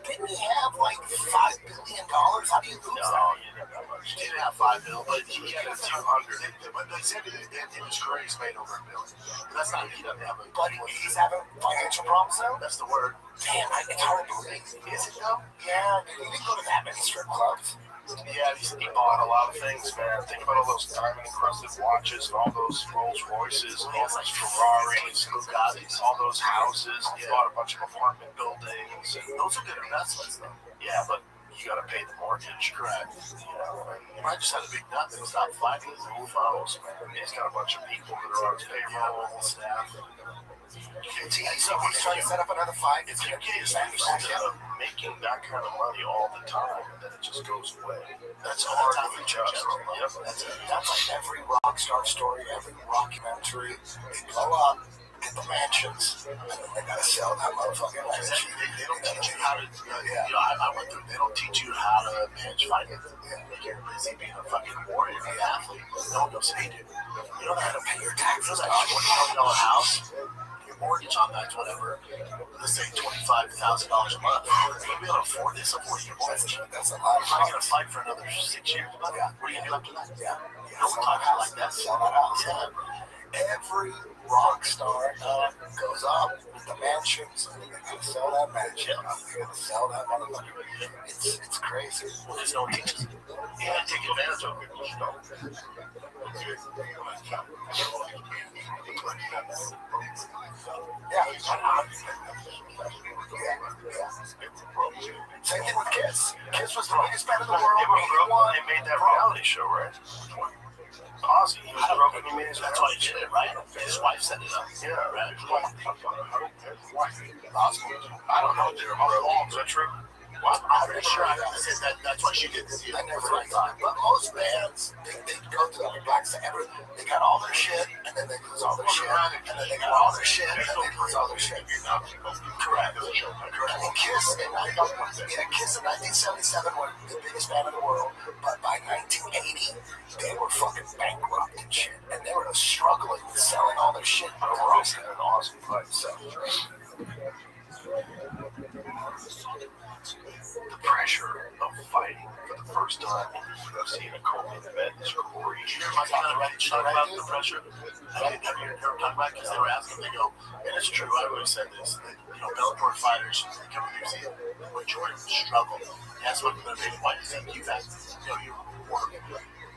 didn't he have like $5 billion? How do you lose that? He didn't have much. He didn't have 5 mil, but he had a 200. But they said in his career he's made over $1 million. But that's not, he doesn't have a. But he's having financial problems now? That's the word. Damn, it's hard to believe. Is it though? Yeah, dude, he didn't go to that many strip clubs. Yeah, he bought a lot of things, man. Think about all those diamond-encrusted watches and all those Rolls Royces, and all those Ferraris, Bugattis, all those houses. He bought a bunch of apartment buildings. And Those are good investments, though. yeah, but you got to pay the mortgage, correct? He might just have a big nut that was not fighting his own follows, man. He's got a bunch of people that are on his payroll and staff. He's trying to set up another fight. If you get used to making that kind of money all the time, then it just goes away. That's hard to adjust. Yep. That's like every rock star story, every rockumentary. They blow up, get the mansions, and then they gotta sell that motherfucking mansion. They don't teach you how to. I went through. They don't teach you how to manage finances. You're busy being a fucking warrior, an athlete. No one knows how to do. You don't know how to pay your taxes. Like $20,000 house. Mortgage on that's whatever, let's say $25,000 a month. You'll be able to afford this, afford your mortgage. That's a lot. I'm not going to fight for another 6 years. What are you going to do after that? Yeah. No one talks like that. Sell that house. Yeah. Every rock star goes up with the mansions, and they're going to sell that mansion. They're going to sell that motherfucker. It's crazy. Well, there's no teachers. You got to take advantage of it. Same thing with Kiss. Kiss was the biggest band in the world. They made that reality show, right? Ozzy, he was broken. He made his. That's why he did it, right? His wife set it up. Yeah, right. Ozzy. I don't know if they're all. Is that true? Well, I'm pretty sure that's why she did this. I never thought. But most bands, they go through the Black Sabbath. They got all their shit, and then they lose all their shit, and then they got all their shit, and then they lose all their shit. Correct. And Kiss in 1977 were the biggest band in the world, but by 1980, they were fucking bankrupt and shit, and they were struggling with selling all their shit. An awesome fight. So. The pressure of fighting for the first time in the UFC in a co-main event is crazy. You hear about the pressure? Have you heard talk about it? Because they were asking, they go, and it's true, I always said this, that, Bellator fighters, they come to the UFC, the majority of them struggle. And that's what they're doing. Why do you think you guys, you were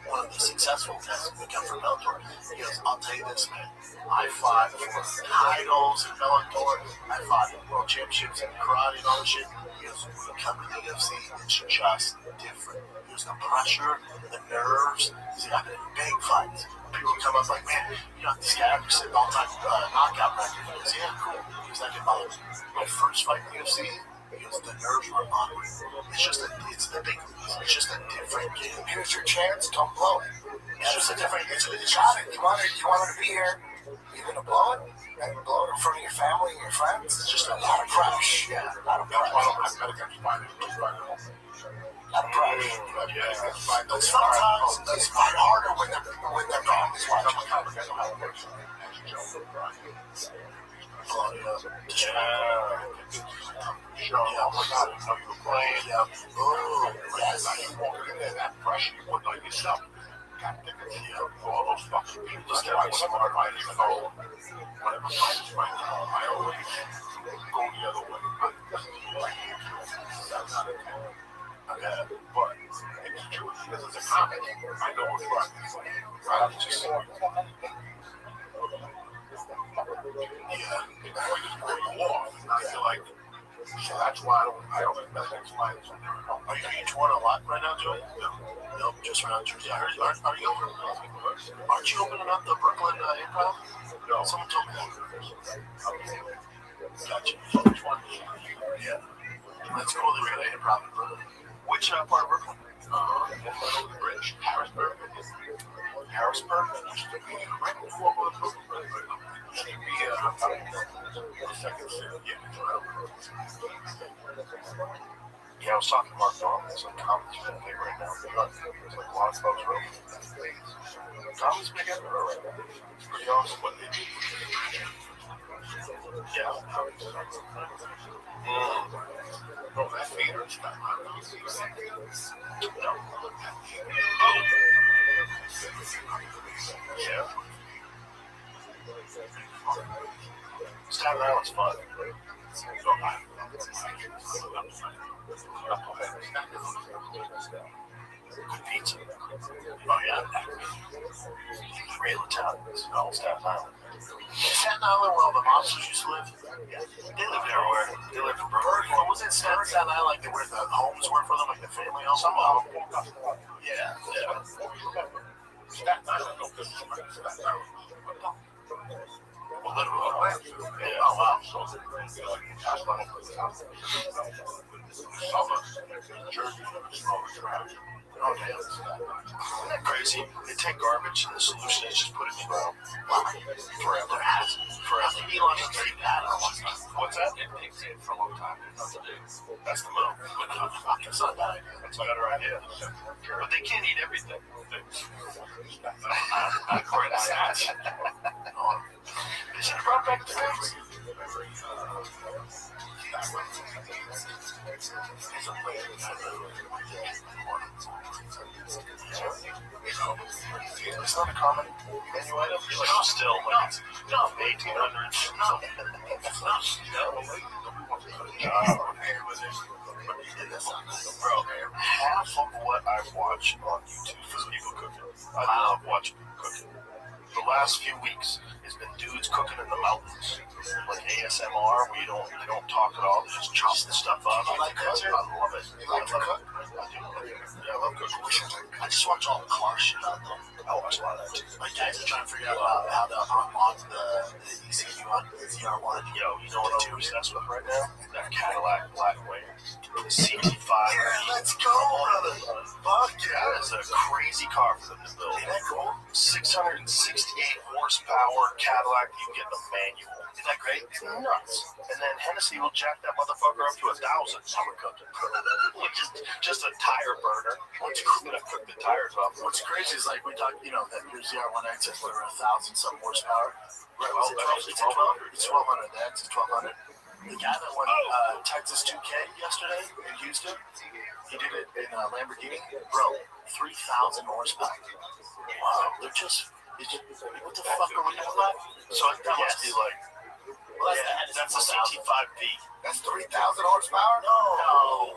one of the successful guys that come from Bellator? He goes, I'll tell you this, man. I fought for titles in Bellator. I fought world championships in karate and all this shit. He goes, when you come to the UFC, it's just different. There's the pressure, the nerves. He's got big fights. People come up like, man, this guy ever said all-time knockout record. He goes, yeah, cool. He goes, that didn't bother me. My first fight in the UFC, he goes, the nerves were bothering me. It's just a different game. Here's your chance, don't blow it. It's just a different. It's a shot. You wanted to be here. You're gonna blow it. And blow it in front of your family and your friends. It's just a lot of crush. Yeah, a lot of crush. I've got to get fighting. A lot of crush. Yeah. Sometimes they fight harder when their family's watching. How you were playing. Oh, yes. You walked in there, that pressure, you wouldn't like yourself. All those fucking people just get like some other fight, even though whatever fight is right now, I always go the other way. Okay, but it's true, because it's a comic, I know what's right. I just I feel like so that's why I don't think that next fight is on there. Are you touring a lot right now, Joey? No, just around Jersey. Are you aren't you opening up the Brooklyn Improv? No. Someone told me that. Gotcha. Which one? Yeah. That's cool. They're going to Improv in Brooklyn. Which part of Brooklyn? The Bridge. Harrisburg. Harrisburg? Right before Brooklyn. The second city. Yeah. Yeah, I was talking to Mark Norman. It's like comedy's been big right now. It's like a lot of folks wrote comedy's big everywhere right now. It's pretty awesome what they do. Yeah. Oh, that theater's got my No. Yeah. Staten Island's fun. Good pizza. Oh, yeah. Real Italians. All Staten Island. Staten Island, where all the monsters used to live? Yeah. They lived everywhere. They lived in Brooklyn. What was it? Staten Island, like where the homes were for them, like the family homes? Some of them. Yeah. Yeah. Staten Island. Well, literally. Yeah. Oh, wow. Oh, damn. Isn't that crazy? They take garbage and the solution is just put it in the ground. Forever. Forever. Elon is very bad. What's that? It takes it for a long time. That's the move. That's not a bad idea. That's a better idea. But they can't eat everything. According to that. They should have brought back the things. It's not a common menu item. You're like, oh, still, like, no, 1800s. No, it's not. Bro, half of what I watch on YouTube is people cooking. I love watching people cooking. The last few weeks has been dudes cooking in the mountains, like ASMR, where they don't talk at all. They just chop the stuff up. I like that. I love it. You like to cook? I do. Yeah, I love cooking. I just watch all the car shit out there. I watch a lot of that too. My guys are trying to figure out how to unlock the ECU on the ZR1. Yo, you know what I'm obsessed with right now? That Cadillac Black Wing. The CT5. Yeah, let's go, brother. Fuck yeah. That is a crazy car for them to build. Isn't that cool? 668 horsepower Cadillac. You get the manual. Isn't that great? It's nuts. And then Hennessy will jack that motherfucker up to 1,000. Summer cooking. Just a tire burner. What's cool? Cook the tires off. What's crazy is like we talked, you know, that your ZR1X is whatever 1,000 some horsepower. Right? It's 1,200. It's 1,200. That's 1,200. The guy that won Texas 2K yesterday in Houston, he did it in a Lamborghini. Bro, 3,000 horsepower. Wow, they're just, what the fuck are we doing that? So that must be like, well, that's a CT5V. That's 3,000 horsepower? No,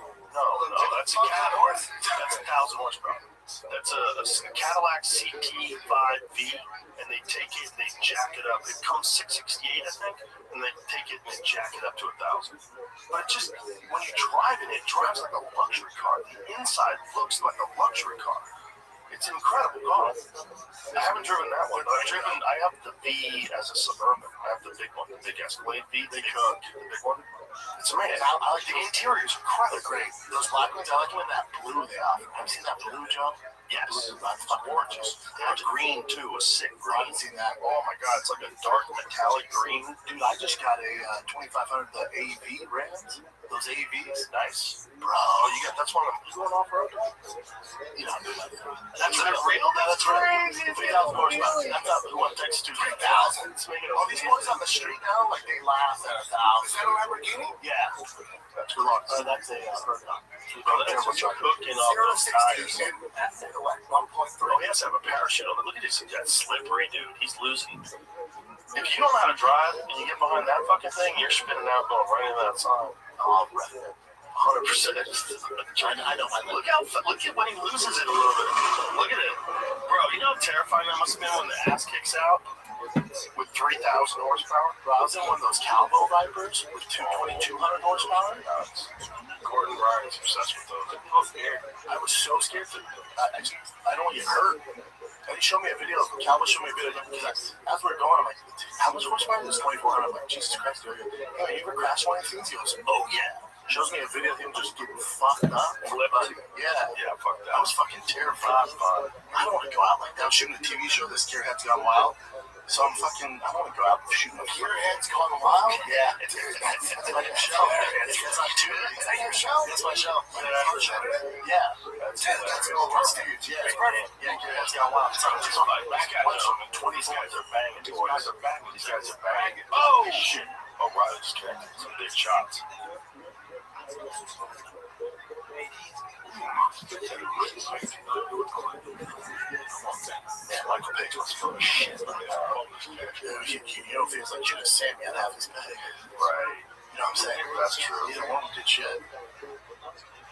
that's a Cadillac. That's 1,000 horsepower. That's a Cadillac CT5V, and they take it, they jack it up. It comes 668, I think, and they take it and they jack it up to 1,000. But it just, when you drive it, it drives like a luxury car. The inside looks like a luxury car. It's an incredible car. I haven't driven that one, but I have the V as a Suburban. I have the big one, the big Escalade V, the big one. It's amazing. I like the interior's incredible. Great. Those black ones, I like them in that blue they have. Have you seen that blue, Joe? Yes. That's gorgeous. There's green too, a sick green. I haven't seen that. Oh my god, it's like a dark metallic green. Dude, I just got a 2500 the AV Rams. Those AVs, nice. Bro, that's one of them. You going off-road? You know, that's not real. That's crazy. 3,000 horsepower. That's not the one takes 3,000. All these boys on the street now, like they laugh at 1,000. Is that a Lamborghini? Yeah. That's a that's a That's cooking all those tires. That's 1.3. Oh, he has to have a parachute on it. Look at this. That slippery dude. He's losing. If you don't know how to drive and you get behind that fucking thing, you're spinning out going right into that side. Oh, 100%. I know. Look at when he loses it a little bit. Look at it. Bro, you know how terrifying that must have been when the ass kicks out with 3,000 horsepower? Bro, I was in one of those Calvo Vipers with 2,200 horsepower. Gordon Ryan's obsessed with those. I was so scared to I don't want to get hurt. And he showed me a video. Calvo showed me a video because as we're going, I'm like, how much horsepower is this 2,400? I'm like, Jesus Christ, dude. Hey, you ever crash one of these things? He goes, oh yeah. Shows me a video of him just getting fucked up. Yeah, fuck that. I was fucking terrified. I don't want to go out like that shooting a TV show. This scared had to go wild. So I want to go out and shoot my your head's going wild? Yeah. It's my show. It's on Tuesday. Is that your show? It's my show. Yeah. That's all on stage. Yeah. It's perfect. Yeah, your head's gone wild. It's on Tuesday. Back at them. 20 guys are banging. These guys are banging. Oh, shit. Oh, right. I just connected some big shots. Man, Michael Page was full of shit. You know, if he was like Judas Sammy, I'd have his bag. Right. You know what I'm saying? That's true. Either one did shit.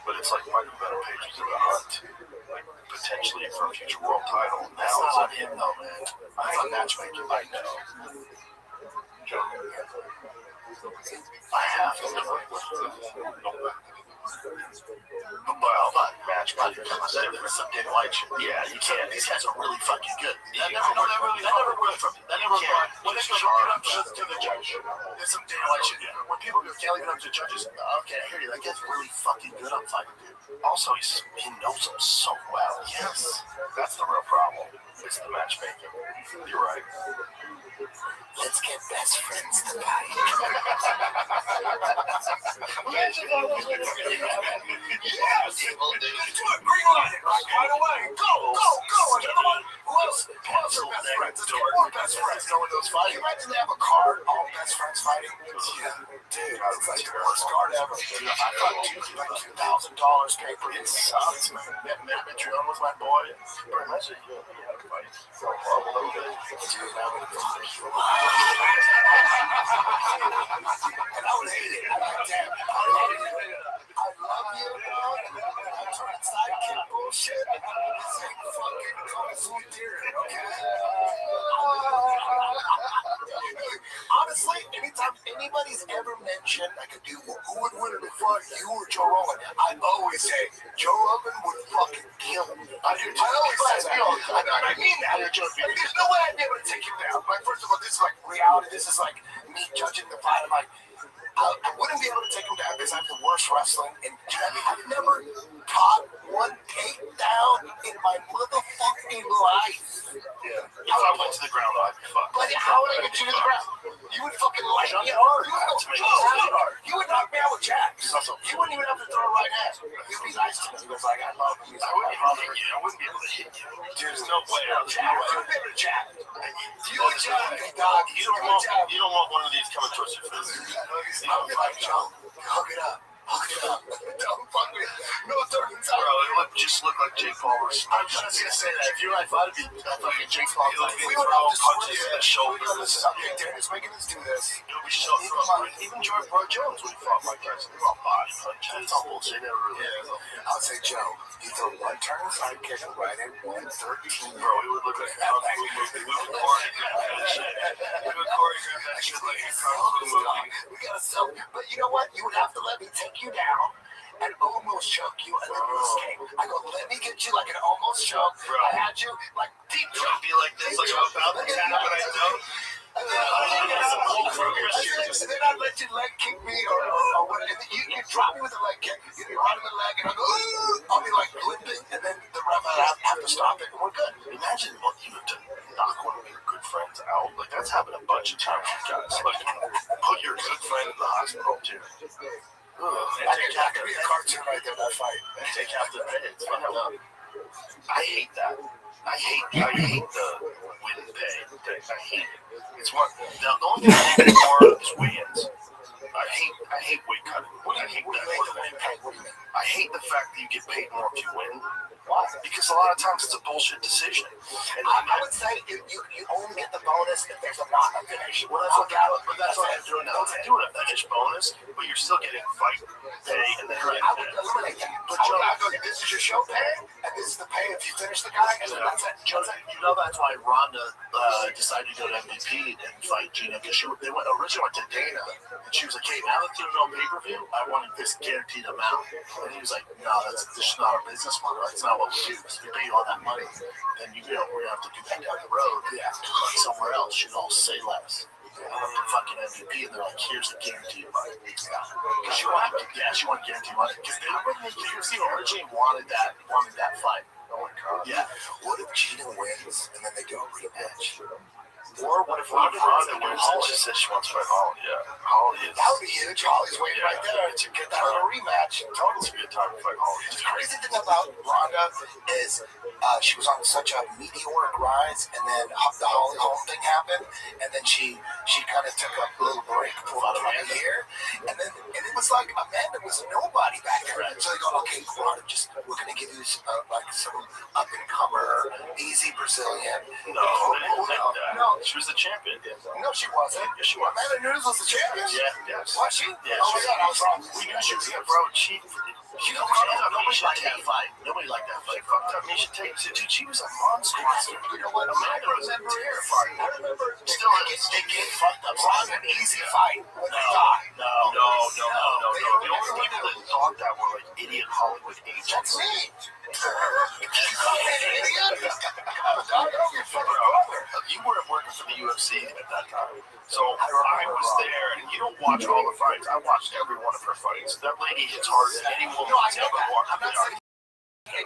But it's like Michael Page was in the hunt, like potentially for a future world title. Now it's not him, though, man. I'm not matchmaking. I know. I have to know. Well, not matchmaking. There's some didn't like you. Yeah, you can't. These guys are really fucking good. That never worked for me. That never worked. When they go to the judge, there's some didn't like you. When people go can't leave it up to judges, okay, I hear you. That guy's really fucking good on fighting, dude. Also, he knows them so well. Yes. That's the real problem. It's the matchmaking. You're right. Let's get best friends tonight. Yes. People do. Do it. Green light. Right away. Go. Another one. Who else are best friends? Let's get more best friends going to those fighting. Imagine they have a card, all best friends fighting. Yeah. Dude, it's like the worst card ever. Dude, I thought like $2,000 paper. It sucks, man. Mitrione was my boy. Pretty much it. And I would hate it. I'm like, damn, I love you, bro. I'm trying to sidekick bullshit. This ain't fucking Kung Fu Theory, okay? Honestly, anytime anybody's ever mentioned I could do who would win in the fight, you or Joe Rogan, I always say Joe Rogan would fucking kill me. I always say that. I mean that. There's no way I'd be able to take him down. Like, first of all, this is like reality. This is like me judging the fight. I'm like, I wouldn't be able to take him down because I have the worst wrestling. And I've never caught one takedown in my motherfucking life. Yeah. If I went to the ground, I'd be fucked. But how would I get you to the ground? You would fucking light me hard. You would knock me out with jacks. You wouldn't even have to throw a right hand. You'd be nice to me. He was like, I love you. I wouldn't be able to hit you. There's no way. I wouldn't be able to jab. You would jab, dog. You don't want one of these coming towards your face. I'm like, Joe, hook it up. Don't fuck me. No turning time. Bro, it would just look like Jake Paul. I'm just gonna say that if you're like, I'd be fucking Jake Paul. We would have punches in the shoulders. Okay, Dennis making us do this. It would be so even George Jones would fought Mike Tyson. They're all body punches. It's all bullshit. They never really is. I would say, Joe, you throw one turn side kick right in 113. Bro, we would look like a we would choreograph that shit. We would choreograph that shit like a kung fu movie. We gotta sell. But you know what? You would have to let me take you down and almost choke you and then you escape. I go, let me get you like an almost choke. Bro. I had you like deep choke. Be like this, like I'm about to tap, but I don't. And then I'd let you leg kick me or whatever. You drop me with a leg kick. You'd be right in the leg and I'll go, I'll be like limping and then the ref will have to stop it and we're good. Imagine what you would do. Knock one of your good friends out. Like that's happened a bunch of times, you guys. Like put your good friend in the hospital too. That could be a cartoon right there, that fight. And take out the pay. It's fucked up. I hate that. I hate the win pay thing. I hate it. It's one. The only thing I hate more is weigh-ins. I hate weight cutting. I hate that. I hate the fact that you get paid more if you win. Why? Because a lot of times it's a bullshit decision. And I would say you only get the bonus if there's a not a finish. Well, that's what I'm doing now. I'm doing a finish bonus, but you're still getting fight pay and then I would eliminate that. But Joe, I go, this is your show pay, and this is the pay if you finish the guy, and then that's it. Joe, you know that's why Ronda decided to go to MVP and fight Gina, because they originally went to Dana, and she was like, hey, now that you're on pay-per-view, I wanted this guaranteed amount. And he was like, no, this is not our business model. That's not what we do. So you pay all that money, then we're going to have to do that down the road. Yeah, somewhere else, you know, say less. Fucking MVP, and they're like, here's the guaranteed money. Because she wanted guaranteed money. Because UFC originally wanted that fight. Oh my god. Yeah. What if Gina wins and then they do a rematch? Or what if Ronda Ronda wins wins and she says she wants to fight Holly? Yeah, Holly is. That would be huge. Holly's waiting right there to get that little rematch. Totally. It's a good time to fight Holly. The crazy thing about Ronda is she was on such a meteoric rise, and then the Holly Holm thing happened, and then she kind of took a little break for about a year, and it was like Amanda was nobody back then. So they go, okay, Ronda, we're gonna give you some up and comer, easy Brazilian. No, she was the champion. No, she wasn't. Yes, she was. Amanda Nunes was the champion. Yeah, yes. Was she? Yeah, Oh my God, I was wrong. We knew she was a bro. She Nobody liked that fight. Nobody liked that She fight. fucked up Misha Tate. Dude, she was a monster. You know what? Amanda was terrifying. I remember they get fucked up. So it was an easy fight when they died. No. The only people that thought that were like idiot Hollywood agents. That's me. You weren't working for the UFC at that time. So I was there, and you don't watch all the fights. I watched every one of her fights. That lady hits harder than any woman that's ever walked. I'm not saying,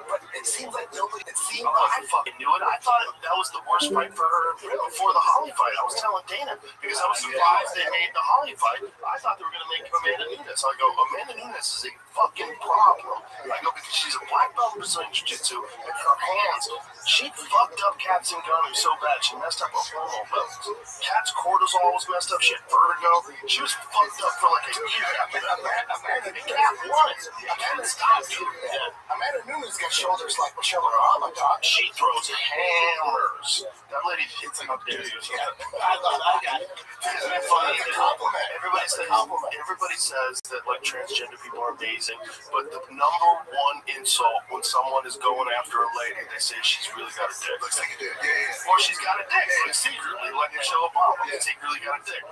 but it seems like nobody. It seemed I like fucking knew it. I thought that was the worst fight for her before the Holly fight. I was telling Dana because I was surprised they made the Holly fight. I thought they were going to make Amanda Nunes. I go, Amanda Nunes is a fucking problem. I go, because she's a black belt in Brazilian Jiu-Jitsu, and her hands, she fucked up Kat's Ngannou so bad. She messed up her hormone levels. Kat's cortisol was messed up. She had vertigo. She was fucked up for like a year. Amanda Kat won it. Amanda stopped you. Amanda Nunes got shoulders like Michelle Obama got. She throws hammers. That lady hits like a dude. I got it. Funny. Compliment. Everybody says that like transgender people are amazing, but the number one insult when someone is going after a lady, they say she's really got a dick. Looks like a dude. Yeah. Or she's got a dick, like secretly, like Michelle Obama. Secretly got a dick.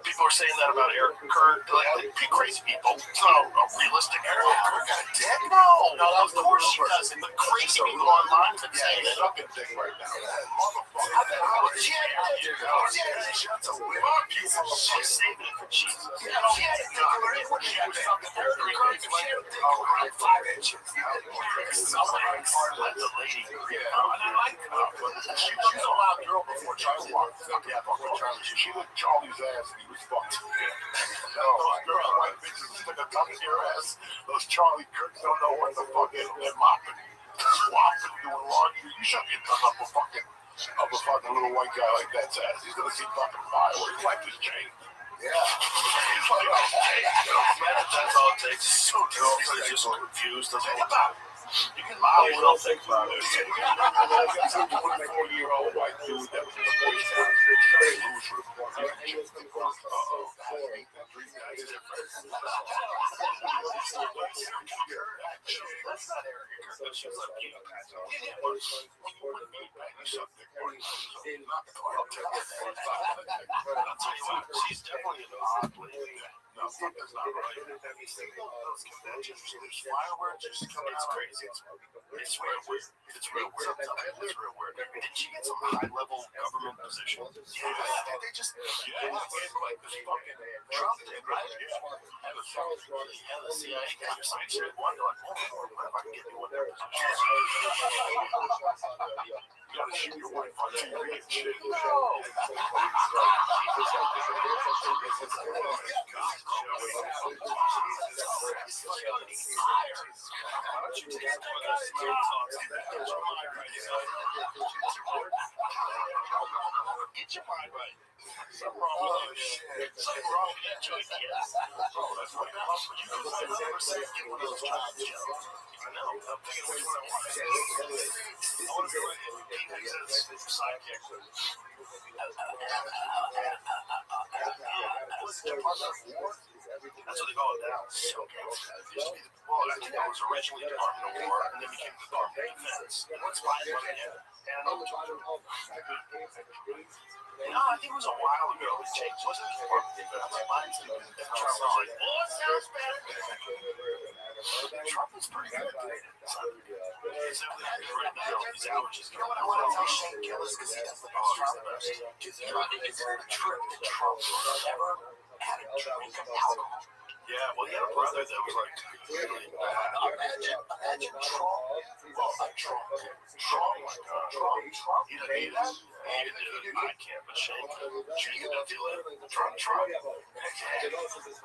People are saying that about Eric Kurt. Like, crazy people. It's not a realistic. Eric Kurt got a dick? No, of course she doesn't. The crazy people online could say it. Sucking dick right now. She's saving it for Jesus. She had a dick already when she was fucking Eric Kurt. She had a dick around 5 inches. Let the lady. I like her. She was a loud girl before Charlie walked. Yeah, before Charlie. She was Charlie's ass and he was fucked. Those girl white bitches stick a tongue in your ass. Those Charlie Kirks don't know what the fuck is. They're mopping, swapping, doing laundry. You shouldn't get tongue up a fucking little white guy like that's ass. He's gonna see fucking fireworks. He likes his chain. Yeah. He's like, that's all it takes. So they're just confused. Think about it. You can lie. We'll think about it. He's a 24-year-old white dude that was in the Boy Scouts. I'll tell you what, she's definitely an odd lady. No, that's not right. Have you seen those conventions? There's fireworks. It's crazy. It's real weird. It's real weird. Did she get some high-level government position? Yeah. They just like this fucking Trump did, right? Yeah. And the CIA got your side shit. One like, what if I can get you one there? You gotta shoot your wife on TV and shit. No. Get your mind right. Something wrong with you. Something wrong with that joint. Oh, that's what you can get one of those jobs. I know. I'm taking away what I want. I want to be like a sidekick. That's what they call it now. Well, I think that was originally Department of War, and then became Department of Defense. What's my No, I think it was a while ago. It changed. Wasn't it Department of Defense? Trump was like, oh, it sounds better. Trump is pretty good. He's allergies. You know what I want to tell Shane Gillis, because he does the best Trump best. Is there a trip that Trump never had a drink of alcohol? Yeah, well, he had a brother that was like, really bad. Imagine Trump. Well, not Trump. He didn't do it. I can't, but Shane could feel it. Trump.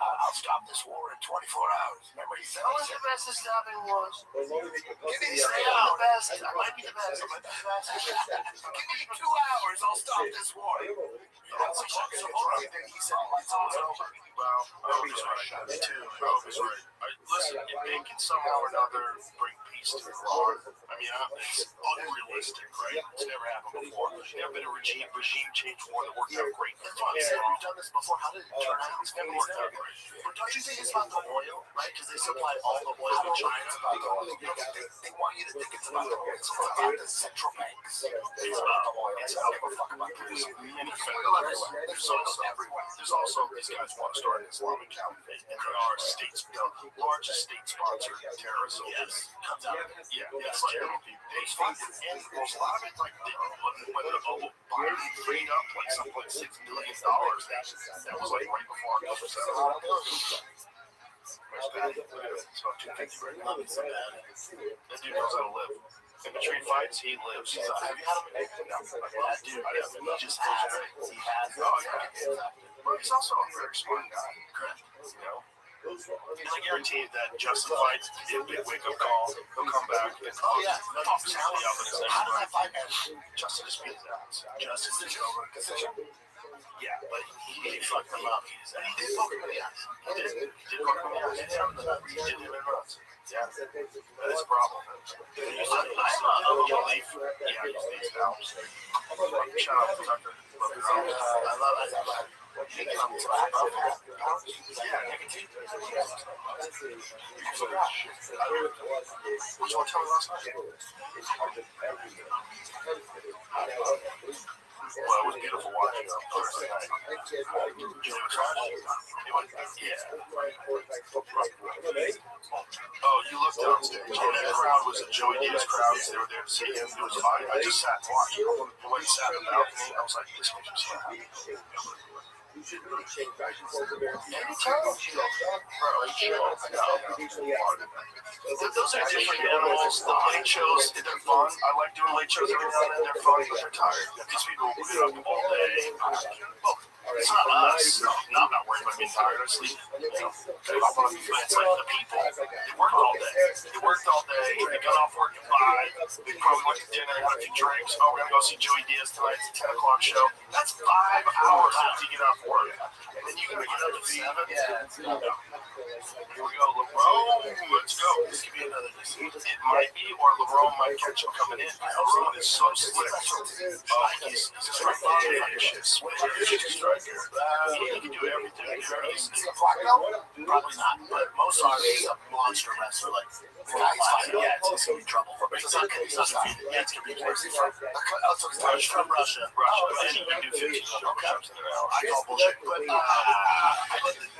I'll stop this war in 24 hours. Remember he said, Who's the best at stopping wars? give me Give me the best. I might be the best. Give me 2 hours, I'll stop this war. That's exactly what he said. It's all over. Well, I hope he's right. Me too. I hope he's right. Listen, if they can somehow or another bring peace to Iran, I mean, it's unrealistic, right? It's never happened before. There's never been a regime change war that worked out great. That's what I'm saying. We've done this before. How did it turn out? It's never worked out great. But don't you think it's about the oil, right? Because they supply all the oil to China. They want you to think it's about the oil. It's about the central banks. It's about the oil. It's about the fuck about this. There's also these guys want to start an Islamic caliphate, and they are the largest state sponsor of terrorism. Yes, comes out of it. Yeah, it's terrible people. They fund it, and there's a lot of it, like when the Biden freed up like something like $6 billion, that was like right before our government. So 250 right now. That dude knows how to live. In between fights, he lives. Have you had him? No. That dude, he just has it. He has it. Oh, yeah. Well, he's also a very smart guy. Correct. You know? And I guarantee you that Justin fights, he'll be a wake-up call. He'll come back and Oh, yeah. talk to Sally up in his next How did fight. that fight end? Justin just beat his ass. Justice is over. Yeah, but he fucked him up. He did poke him in the ass. He did poke him in the ass. He did him in the nuts. Yeah, that is a problem. I'm a belief. Yeah, I use these now. Shout out to Tucker. I love it. He comes back up. Yeah, nicotine. What you want to tell me last night? Well, it was beautiful watching Thursday night. Oh, you looked downstairs. And that crowd was a Joey Diaz crowd. They were there to see him. It was fine. I just sat and watched. The way he sat in the balcony, I was like, this makes me so happy. You should really change back and forth there. Anytime. Those are different animals. The late shows, they're fun. I like doing late shows every now and then. They're fun, but they're tired. These people will get up all day. It's not us. No, I'm not worried about being tired. I sleep. It's like the people. They worked all day. They got off work at 5. They probably went to dinner, had a few drinks. Oh, we're going to go see Joey Diaz tonight. It's a 10 o'clock show. That's 5 hours after you get off work. And then you got to get up at 7. Here we go, LeBron. Let's go. This could be another decision. It might be, or LeBron might catch him coming in. LeBron is so slick. He's a strike striker. He can do everything. Is he a black belt? Probably not, but most are. He's a monster wrestler. Like, he's going to be trouble for me. He's not defeated. Yeah, it's going to be crazy. He's from Russia. And he can do 15 push-ups in an hour. I call bullshit. But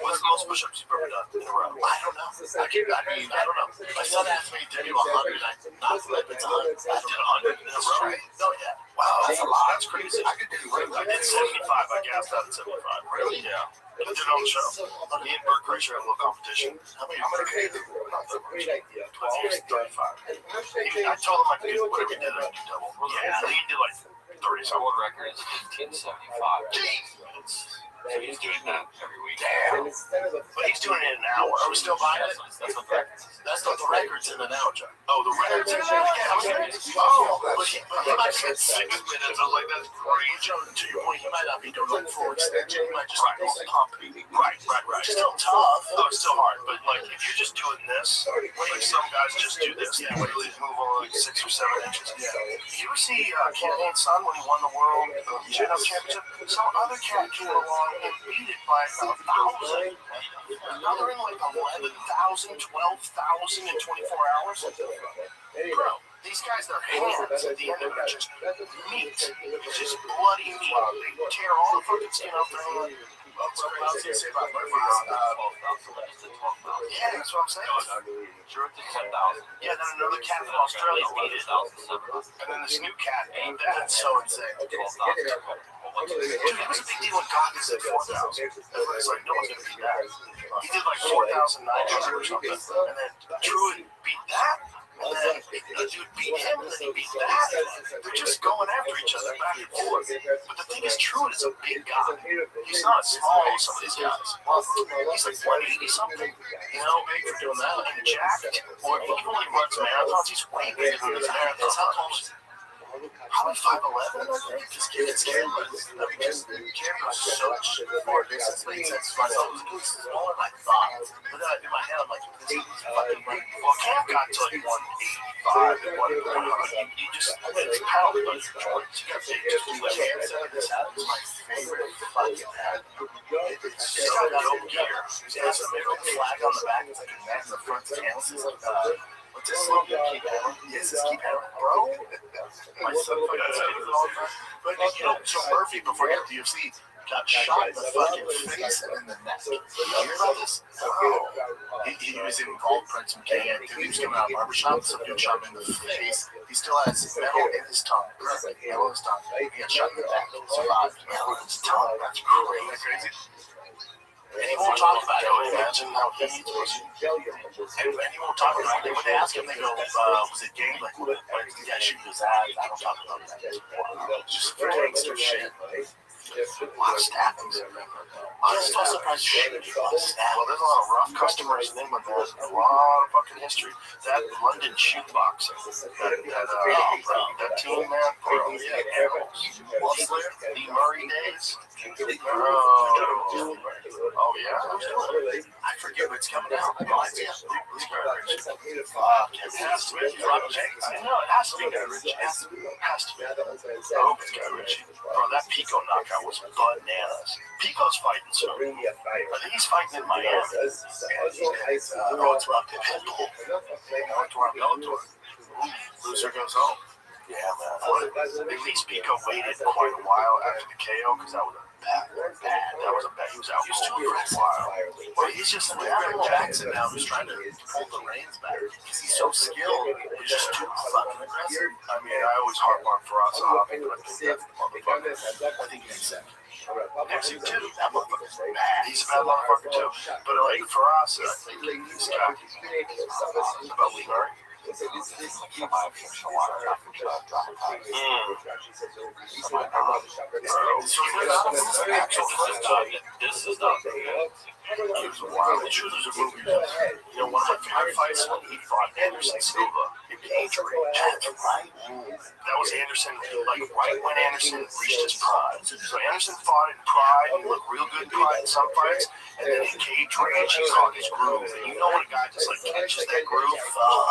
what's the most push-ups you've ever done in a row? I don't know. I don't know. My son asked me to do 100. I did not flip it to 100. I did 100 in a row. Oh, yeah. Wow, that's a lot. That's crazy. I did 75. I gassed out at 75. Really? Yeah. I did it on the show. Me and Bert Kreischer had a little competition. How many did you do? Not that much. 12, 35. I told him I could do whatever he did, I could do double. Yeah, he did like 30. Our world record is 1575. Jeez. So he's doing that every week. Damn. But he's doing it in an hour. Are we still buying it? That's not the record's in an hour, John. Oh, the record's in an hour? Yeah. But he might get 6 minutes. I was like, that's great. To your point, he might not be doing like full extension. He might just be pumping. Right. It's still tough. Oh, it's still hard. But like, if you're just doing this, like some guys just do this. Yeah, like they move on like 6 or 7 inches. Yeah. You ever see Kennedy's son when he won the world championship? Some other cat came along and beat it by about 1,000. Now they're in like 11,000, 12,000 in 24 hours. Bro, these guys, their hands at the end of it are just meat. It's just bloody meat. They tear all the fucking skin off their hand. That's what I was going to say about yeah, that's what I'm saying. Sure, it's 10,000. Yeah, then another cat from Australia beat it. And then this new cat beat that. That's so insane. Dude, it was a big deal when Goggins did 4,000. Everybody's like, no one's going to beat that. He did like 4,900 or something. And then Druid beat that. And then the dude beat him, and then he beat that. They're just going after each other back and forth. But the thing is, Druid is a big guy. He's not as small as some of these guys. He's like 180 something. You know, big for doing that. And jacked. Or even when he runs marathons, he's way bigger than his marathons. How tall is he? Probably 5'11". Just kidding. It's camera. I mean, just camera so much more distance makes sense to myself. It was smaller than I thought. But then in my head, I'm like, this is fucking running. Well, Cam got to like 185 and 100. You just, it's pounded on your joints. You got to just do what Cam said. This hat is my favorite fucking hat. It's just got no gear. It has a middle flag on the back. It's like a man in the front canvas. What's this slogan? Keep hammering? Yes, it's keep hammering, bro. My son fucking says it all the time. But you know, so Murphy, before he got to the UFC, got shot in the fucking face and in the neck. You hear about this? Oh. He was involved in some gang. He was coming out of a barbershop, some dude shot him in the face. He still has metal in his tongue. Metal in his tongue. He got shot in the neck. Survived. Metal in his tongue. That's crazy. And he won't talk about it. Imagine how he was. And he won't talk about it. When they ask him, they go, was it gang? Like, the guy shooting his ass? I don't talk about that. Just gangster shit. A lot of stabbings. I'm still surprised you shoot a lot of stabbings. Well, there's a lot of rough customers in England. There's a lot of fucking history. That London shoot boxing. That team, man. Lee Murray days. Oh, yeah? I forget what's coming out. It has to be. I know, it has to be Guy Ritchie. It has to be. I hope it's Guy Ritchie. Bro, that Pico knockout was bananas. Pico's fighting soon. I think he's fighting in Miami. It's about Pitbull. Bellator. Loser goes home. Yeah, man. At least Pico waited quite a while after the KO because that was bad. That was a bad. He was out cold for a while. Well, he's just like Aaron Jackson now, who's trying to pull the reins back because he's so skilled. He's just too fucking aggressive. I mean, I always harp on Faraz Hobbs, but I think that's the motherfucker. I think he's second. Next year too, that motherfucker's bad. He's a bad motherfucker too. But like Faraz, I think he's got about Lee Murray. This is not it was wild. The truth is a movie. You know, one of my favorite fights when he fought Anderson Silva in Cage Rage. That's right. That was Anderson, like right when Anderson reached his prime. So Anderson fought in Pride and looked real good in Pride in some fights, and then in Cage Rage he caught his groove. And you know when a guy just like catches that groove.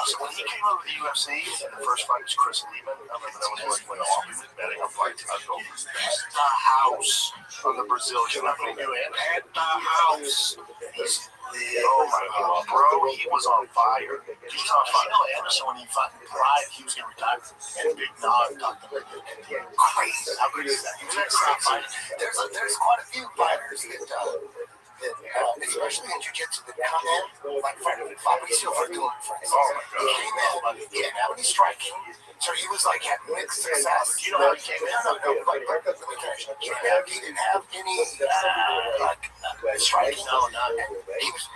So when he came over to the UFC, and the first fight was Chris Lehman. I remember that was like when all we were betting on fights. I'd go at the house on the Brazilian. I'm going to do it at the house. Oh my God, bro, he was on fire. He was on fire. You know, Anderson, when he fought in Pride, he was going to retire. And Big Nog talked about it. Crazy. How crazy is that? He was going to stop fighting. There's quite a few fighters that especially in jiu-jitsu, that come in, like Fabricio Verdun, for instance. Oh my God. He came in, he didn't have any striking. So he was like had mixed success. You know how he came in? He didn't have any striking.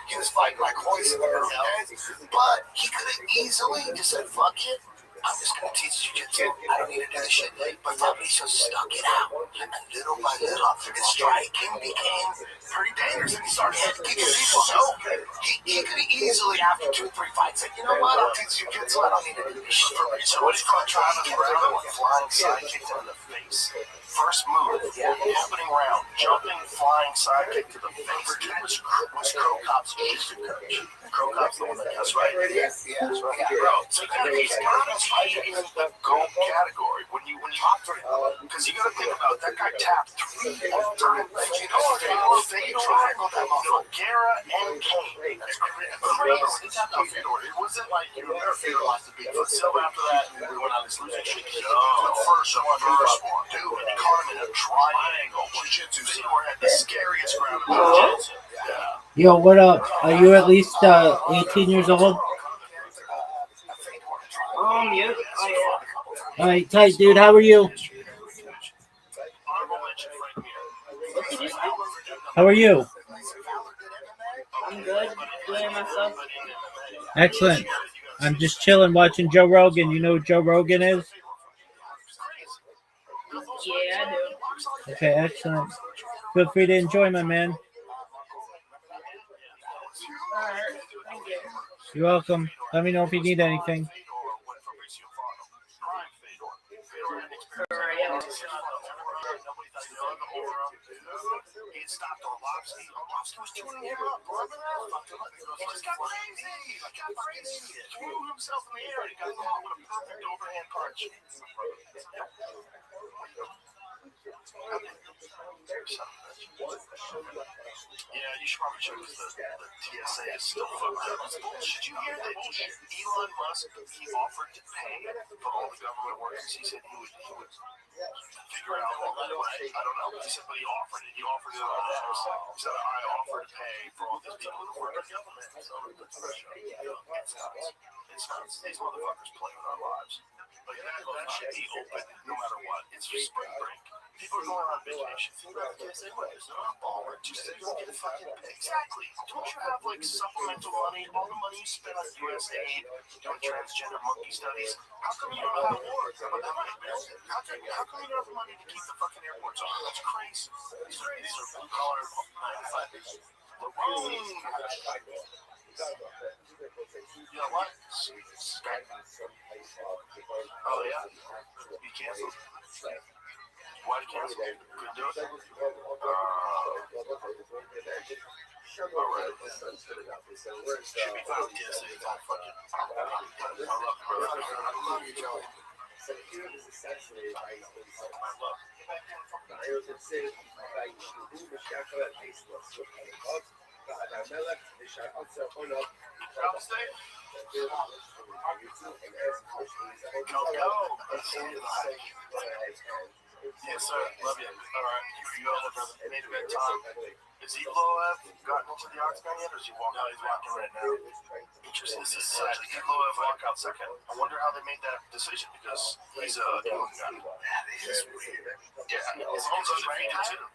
He was fighting like Hoist, but he could have easily just said, "Fuck it, I'm just gonna teach jiu-jitsu. I don't need to do this shit." But Fabricio stuck it out, and little by little, his striking became pretty dangerous, and he started kicking people. So he could have easily, after 2 or 3 fights, said, "You know what? I'll teach jiu-jitsu. I don't need to do this shit." So when he caught Travis Brown with flying sidekick to the face, first move, opening round, jumping flying sidekick to the face, was Crow Cop's jiu-jitsu coach. Crow Cop's the one that does right. Yeah, that's right. Bro, so he's not fighting in the GOAT category when you offer him, because you got to think about that guy tapped 3 times. You know, they triangle that motherfucker. Guerra and Kane. That's crazy. Remember when he tapped out Fedor, it wasn't like you remember Fedor lost the big foot. So after that, we went on this losing streak. The first one, dude, he caught him in a triangle. Jiu-jitsu. Fedor had the scariest ground in jiu-jitsu. Yeah. Yo, what up? Are you at least 18 years old? Yeah. All right, tight, dude. How are you? Honorable mention, How are you? I'm good. Doing myself. Excellent. I'm just chilling watching Joe Rogan. You know who Joe Rogan is? Yeah, I do. Okay, excellent. Feel free to enjoy, my man. Alright, thank you. You're welcome. Let me know if you need anything. Alright, yeah. He had stopped Orlovsky. Orlovsky was tuning him up. Remember that? He just got crazy. Like a fucking idiot. He threw himself in the air and got caught with a perfect overhand punch. Yeah, you should probably check because the TSA is still fucked up. Did you hear that Elon Musk, he offered to pay for all the government workers? He said he would figure out all that way. I don't know. He said, but he offered it. He offered it. He said, I offer to pay for all these people who work in government. It's nuts. These motherfuckers play with our lives. But that should be open no matter what. It's just spring break. People are going on vacation. Think about the TSA workers. They're not baller. Just say you get a fucking pay. Exactly. Don't you have like supplemental money? All the money you spend on USAID doing transgender monkey studies. How come you don't know how to work? How come you don't have money to keep the fucking airports open? That's crazy. These are blue collar 9-to-5. You know what? Oh yeah. You canceled. Why did you cancel? Couldn't do it. Alright. Should be fine with TSA. It's all fucking. I love you, Joey. So here is essentially Yes, sir. Love you. All right. Here we go. Main event time. Is Evloev gotten into the octagon yet, or is he walking? No, he's walking right now. Interesting. This is such an Evloev walkout second. I wonder how they made that decision because he's a young guy. That is weird. Yeah, it's also undefeated too.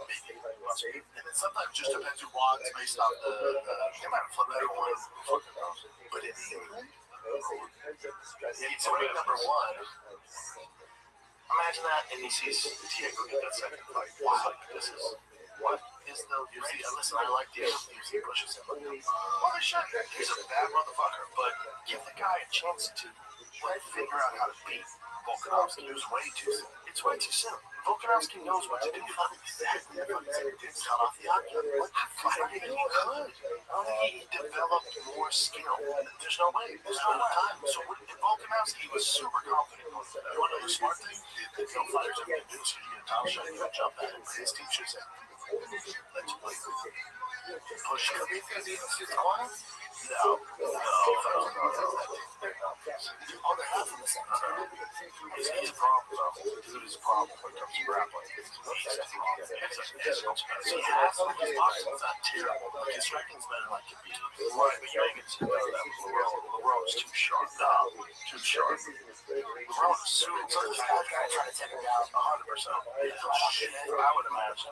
Maybe. And then sometimes it just depends who walks based off the they might have flipped everyone. But it's he's ranked number one. Imagine that, and he sees Diego get that second fight. Like, this is what is the UFC? Listen, I like the UFC pushes him. Well, shit, he's a bad motherfucker, but give the guy a chance to figure out how to beat Volkanovski. It was way too soon. It's way too soon. Volkanovski knows what to do. Exactly. It's cut off the octagon. I don't think he could. He developed more skill. There's no way. There's not enough time. So Volkanovski was super confident. You want to know the smart thing? No fighters are going to do so. You get a top shot, you don't jump at it. His teacher said, let's play. Push him. No. On the half of this, he's a problem. Dude is a problem when it comes to grappling. He's a problem. He has his boxing's not terrible. Like his striking's better like it be. Right, but you ain't gonna see that. Leroy is too sharp. No, too sharp. Leroy is super fast guy trying to take him down 100%. I would imagine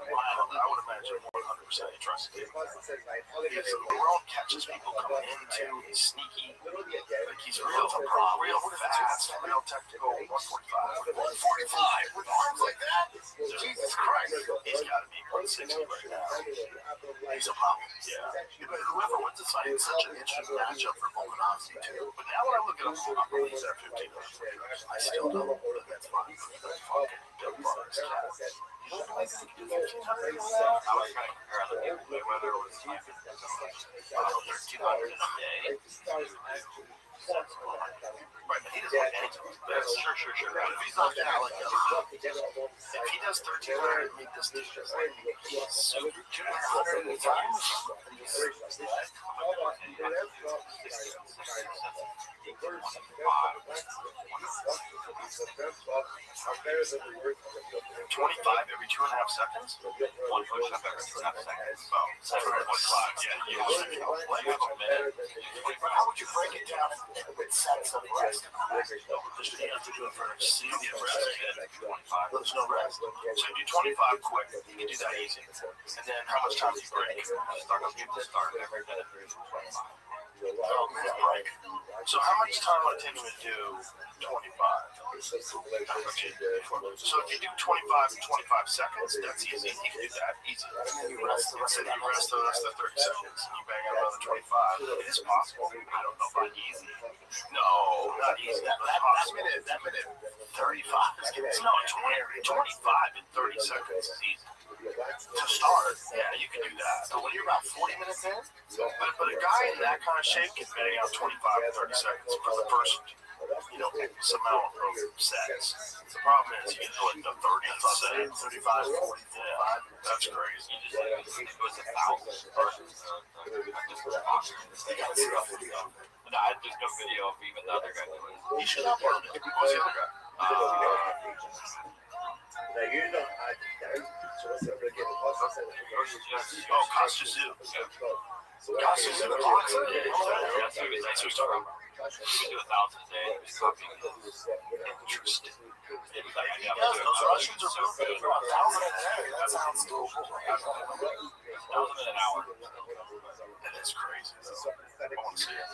100% he trusts him. Leroy catches people coming into, he's sneaky. Like he's real fast, real technical. 145 with arms like that. Jesus Christ, he's got to be 160 right now. He's a problem. Yeah. But whoever wins this fight, it's such an interesting matchup for Volkanovski too. But now when I look at him, I'm really at 15 minutes. I still don't. But that's fine. That's fucking dumb bugs. I was trying to compare the game whether it was 1300 a day. Right, but he doesn't like anything. Sure. But if he's not there, like, if he does 1300 and make this dude just like, so 200 at a time, $25 every 2.5 seconds. One push up every 2.5 seconds. Oh, 7.5. Yeah, you have a minute. How would you break it down? sets of rest. You have to do it for see the rest. 25. There's no rest. So you do 25 quick. You can do that easy. And then how much time do you break? Start up people start every minute. 12-minute break. So how much time would it take me to do 25? So if you do 25 in 25 seconds, that's easy. You can do that easy. And you rest the rest of the 30 seconds. And you bang out another 25. It is possible. I don't know about easy. No, not easy. That minute 35. No, 25 in 30 seconds is easy. To start, yeah, you can do that. So when you're about 40 minutes in, but a guy in that kind of shape can bang out 25 to 30 seconds for the first, X amount of sets. The problem is you get to like the 30th set, 35, 40, 45. That's crazy. It was 1,000. No, there's no video of even the other guy doing it. You should upload it. Who's the other guy? Costa Zoo. Costa Zoo, the boxer? That's who he's talking about. He could do 1,000 a day. He's copying it. Interesting. Those Russians are moving for 1,000 a day. That sounds doable. 1,000 in an hour. That is crazy, though. I want to see it.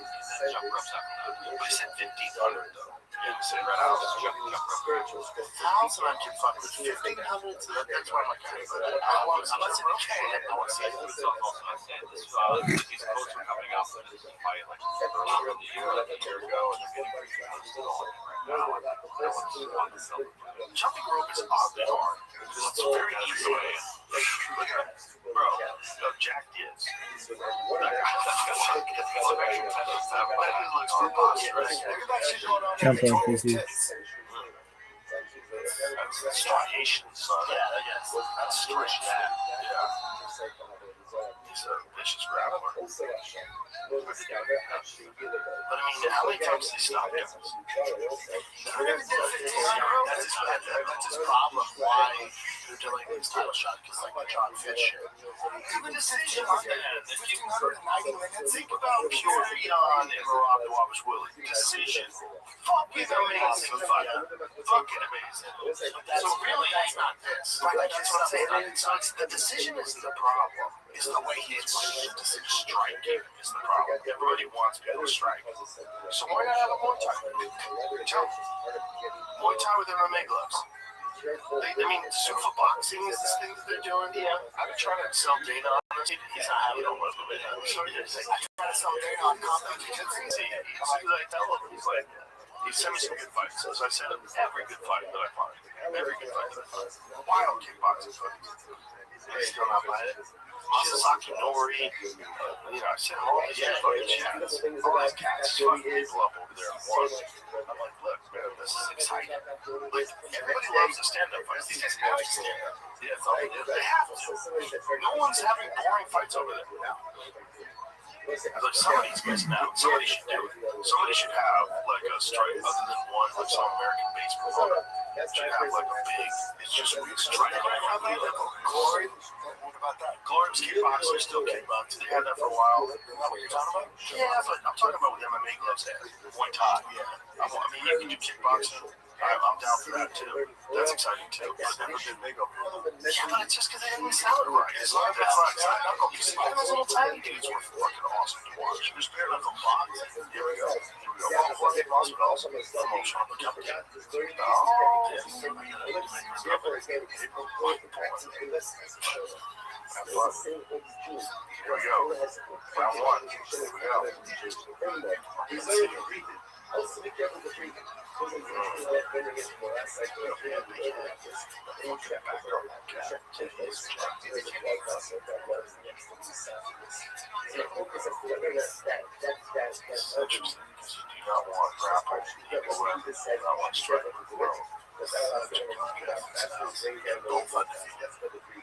Jump ropes after that. But he said 1,500, though. Yeah, say right Jump out. rope. 1,000 I can fuck with. 1,500, that's why I'm like, unless it can, I want to see it. He's also not saying this. These quotes are coming out for this fight like earlier in the year, like a year ago, and they're getting still on it right now. Jumping rope is oddly hard. It's a very easy way. Bro, Jack Diaz. Jump on, PC. Striations. That's straight that. Yeah. He's a vicious grappler. But I mean, how many times did he stop guys? That's his problem. Why they're delaying his title shot? Because like the John Fish shit. The decision on that. 1,590 minutes. Think about Purion and Morocco was Willie. Decision. Fucking amazing fight. Fucking amazing. So really, it's not this. Right, that's what I'm saying. So the decision isn't the problem. It's the way he's playing the striking is the problem. Everybody wants to be able to strike. So why not have a Muay Thai? Muay Thai with MMA gloves. I mean, Sufa boxing is this thing that they're doing. Yeah, I've been trying to sell Dana on it. He's not having a little bit. So I try to sell Dana on combat jiu-jitsu. I tell him, he's like, he sent me some good fights. So as I said, every good fight that I find, wild kickboxing fights. I'm still not buying it. Masasaki Nori, I said, all these fucking chats, all these cats fucking people up over there. I'm like, look, man, this is exciting. Like, everybody loves the stand-up fights. These guys have to stand up. Yeah, they have to. No one's having boring fights over there. Like, somebody's missing out. Somebody should do it. Somebody should have, like, a strike other than one, like some American baseball. Should have, like, a big, it's just weird strike. Glory. What about that? Glory was kickboxing, still kickboxing. They had that for a while. Is that what you're talking about? Yeah, that's what I'm talking about with MMA gloves. Muay Thai. Yeah. I mean, you can do kickboxing. I'm down for that too. That's exciting too. It's never been big over here. Yeah, but it's just because they didn't sell it right. It's like that. Even those little tiny dudes were fucking awesome to watch. There's bare knuckle boxing. Here we go. Jorge Masvidal, promotion on the company. Here we go. Round one. Here we go. Also be careful with breathing.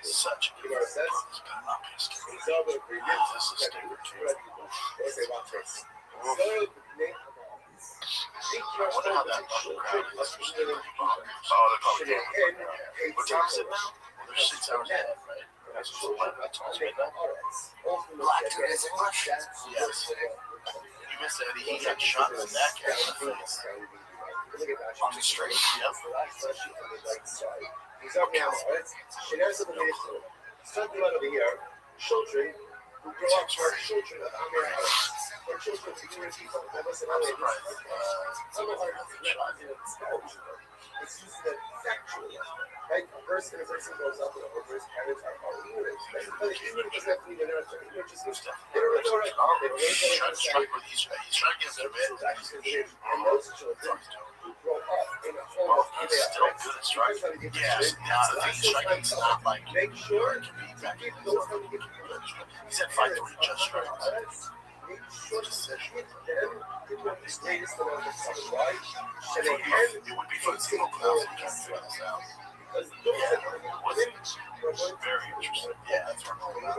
Such a good I wonder how that crowd is. What time is it now? There's 6 hours ahead, right? That's what I told you. Black dude is English? Yes. You missed Eddie. He got shot in the neck and in the face. On the street. Yep. He's up now, right? And there's something we do. Something out over here. Children who grow up are children of Amir Arabs. Or children of Jewish people. That was another some of our it's used to factually, right? A person grows up with a person's parents are Jewish. But the Jewish doesn't have to be the nurse. They don't know what He's trying to get them in. And those children who grow up in a home of He's still good at striking. Yeah, that's the thing. Striking's not like make sure it can be back in his own. He said 5'3" just strikes. Make sure to hit them into the greatest amount of time. Why? And they have It would be fun to go out and just figure this out. because those It's very interesting. Yeah, that's what I'm talking about.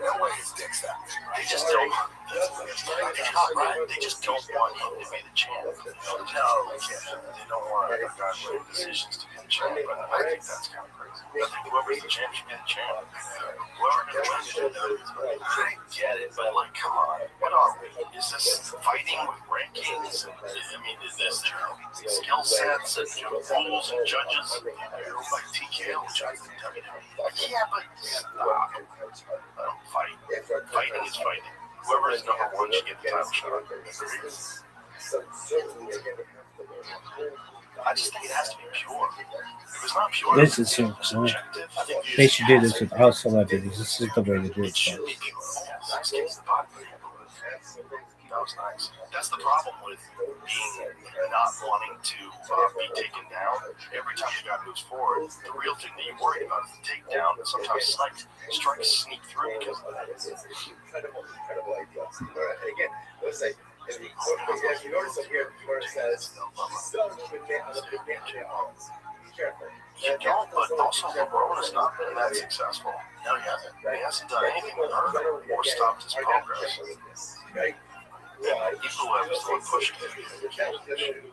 No way his dick's that big. They just don't. They're not right. They just don't want him to be the champ. No, they can't. They don't want a guy making decisions to be the champ. But I think that's kind of crazy. I think whoever's the champ should be the champ. Whoever can win should know. I get it, but like, come on. What are we? Is this fighting with rankings? I mean, is this skill sets and rules and judges? Like TKO, which I think WWE. Yeah, but I don't fight. Fighting is fighting. Whoever is number one should get the title shot. I just think it has to be pure. If it's not pure, This is so. They should do this with all celebrities. This is the way to do it. it should be pure. Nice games the body. That was nice. That's the problem with being not wanting to be taken down. Every time the guy moves forward, the real thing that you're worried about is the takedown. And sometimes strikes sneak through because of that. It's incredible idea. And again, let's say, if you notice up here where it says, "Some would get on the big man arms." Be careful. You don't, but also LeBron has not been that successful. No, he hasn't. He hasn't done anything with her or stopped his progress. Right? And people have just been pushing him.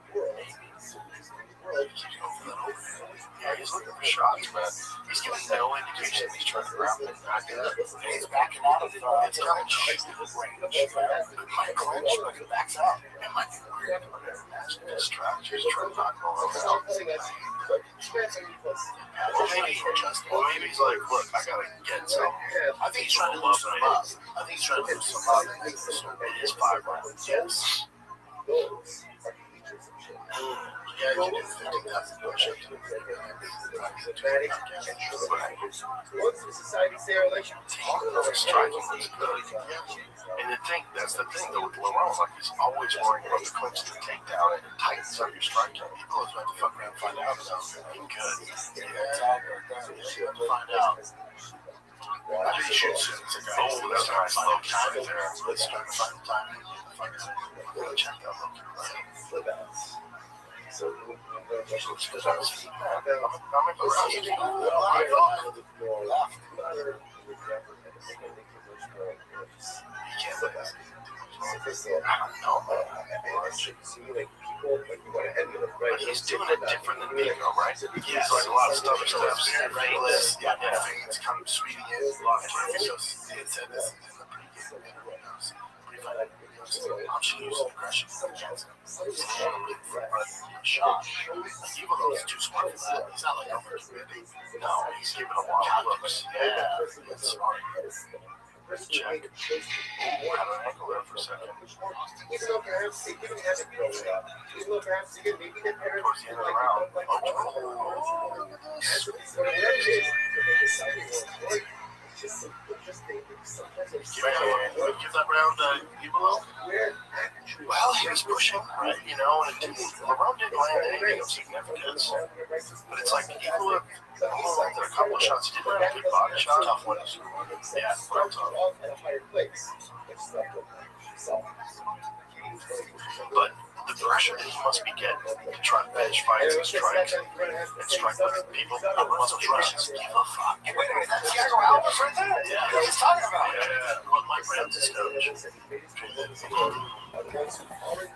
Yeah, he's looking for shots, man. He's giving no indication he's trying to grab it. He's backing out of it. It's kind of range. It might clinch, but it backs out. It might be weird. Just trying to knock him out. Or maybe he's like, look, I gotta get some. I think he's trying to loosen him up. I think he's trying to loosen him up. It is 5 rounds. Yes. Yeah, you did 50,000 push-ups. What's the society say our relationship? Striking is good. And that's the thing though with Lerone, like he's always worrying about the clinch and the takedown and it tightens up your striking. People always have to fuck around and find out about being good. You have to find out. I think he shoots soon. It's like, oh, that's a nice low time there. Let's try to find the time. Check that look. So, he's doing it different than Nico, right? He's like a lot of stuff, feintless, it's kind of sweeting in. A lot of times he said this in the pregame. I'm just using aggression against him. Shot. Even though he's too smart for that, he's not like no, he's giving a lot of looks. Yeah, it's smart. Check. Had an ankle there for a second. even though perhaps they didn't have it growing up, even though perhaps they maybe their parents Towards the end of the round. like whatever it is, they decided to just sometimes Give that round Ibalo? Well, he was pushing, right? You know, and LeBron didn't land anything of significance. But it's like Ibalo landed a couple of shots. He didn't have a good body shot. Tough one. Yeah, at a higher place. But the pressure that he must be getting to try to finish fights and strike with people, it must be just give a fuck. Wait a minute, that's Thiago Alves right there? Yeah. What are you talking about? Yeah, well, Mike Brown's his coach.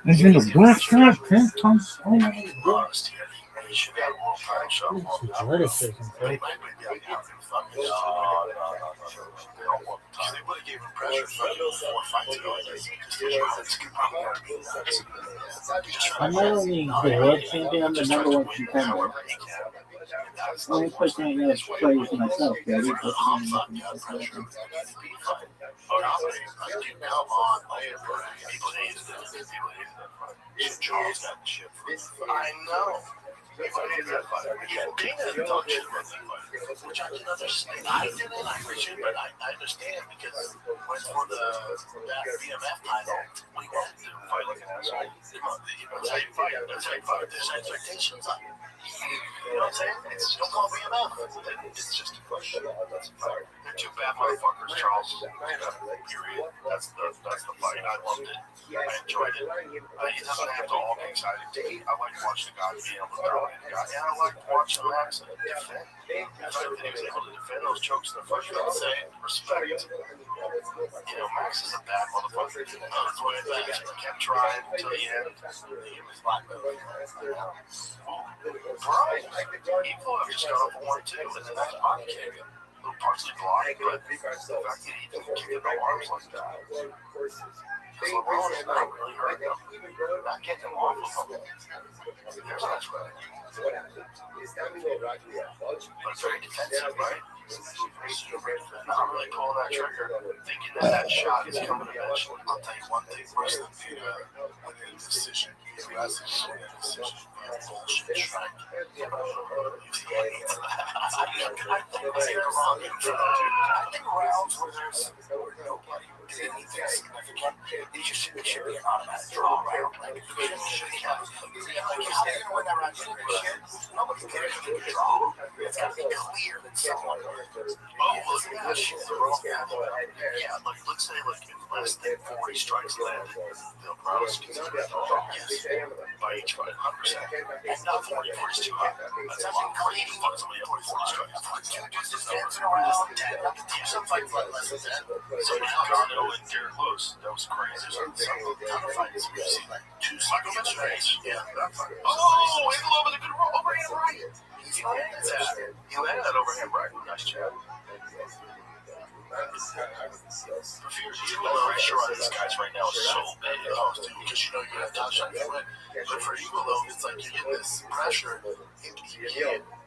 There's been a black shot, Tom. Honest here. he should have a world title shot. Athleticism, They might be out there fucking no. They don't want the title. They would have gave him pressure for 4 fights ago, I guess, because the odds could probably be nuts. I'm not only the world champion, I'm the number one contender. The only person I know is plays myself, baby. Come on, people hate it. Charles got shit for I know. King didn't talk shit about that fight, which I didn't understand. I didn't appreciate it, but I understand because when for that BMF title, we wanted to fight like an asshole. That's how you fight. That's how you fight. There's expectations on you. You know what I'm saying? It's don't call BMF. It's just a question. That's a fight. They're two bad motherfuckers, Charles. Period. That's the fight. I loved it. I enjoyed it. He doesn't have to all be excited. I like watching the guys being able to dominate the guy, and I like watching Max defend. The fact that he was able to defend those chokes in the first round, say respect. You know, Max is a bad motherfucker. He kept trying until the end. He was black belt. Bro, Evil just got up 1-2, and then that body kick. A little partially blocked, but the fact that he didn't kick it no arms like that. Because LeBron is not really hurt him. Not getting him off of him. There's that right. But it's very defensive, right? Not really pulling that trigger, thinking that shot is coming eventually. I'll tell you one thing worse than the decision. The last decision. Bullshit strike. I think rounds where there's nobody did anything significant, it should be an automatic draw round. Like, you should have. How do you win that round? Nobody cares if you draw. It's got to be clear that someone. Look at that shit. Yeah, like, let's say, like, in less than 40 strikes landed, the Browns consider it a draw. Yes. By each fight, 100%. And not 40 is too high. That's actually crazy. Fuck somebody at 40 strikes. Two dudes just dancing around, 10. Some fights like less than 10. So now, Garneau and Derek Lewis, that was crazy. Some fights we've seen, like, 2 seconds straight. Yeah, that fight. Oh, Angelo with a good overhand right. He landed that overhand right. Nice job. I'm pretty sure these guys right now is so big, because you know you're gonna touch on your win. But for Eagle though, it's like you get this pressure.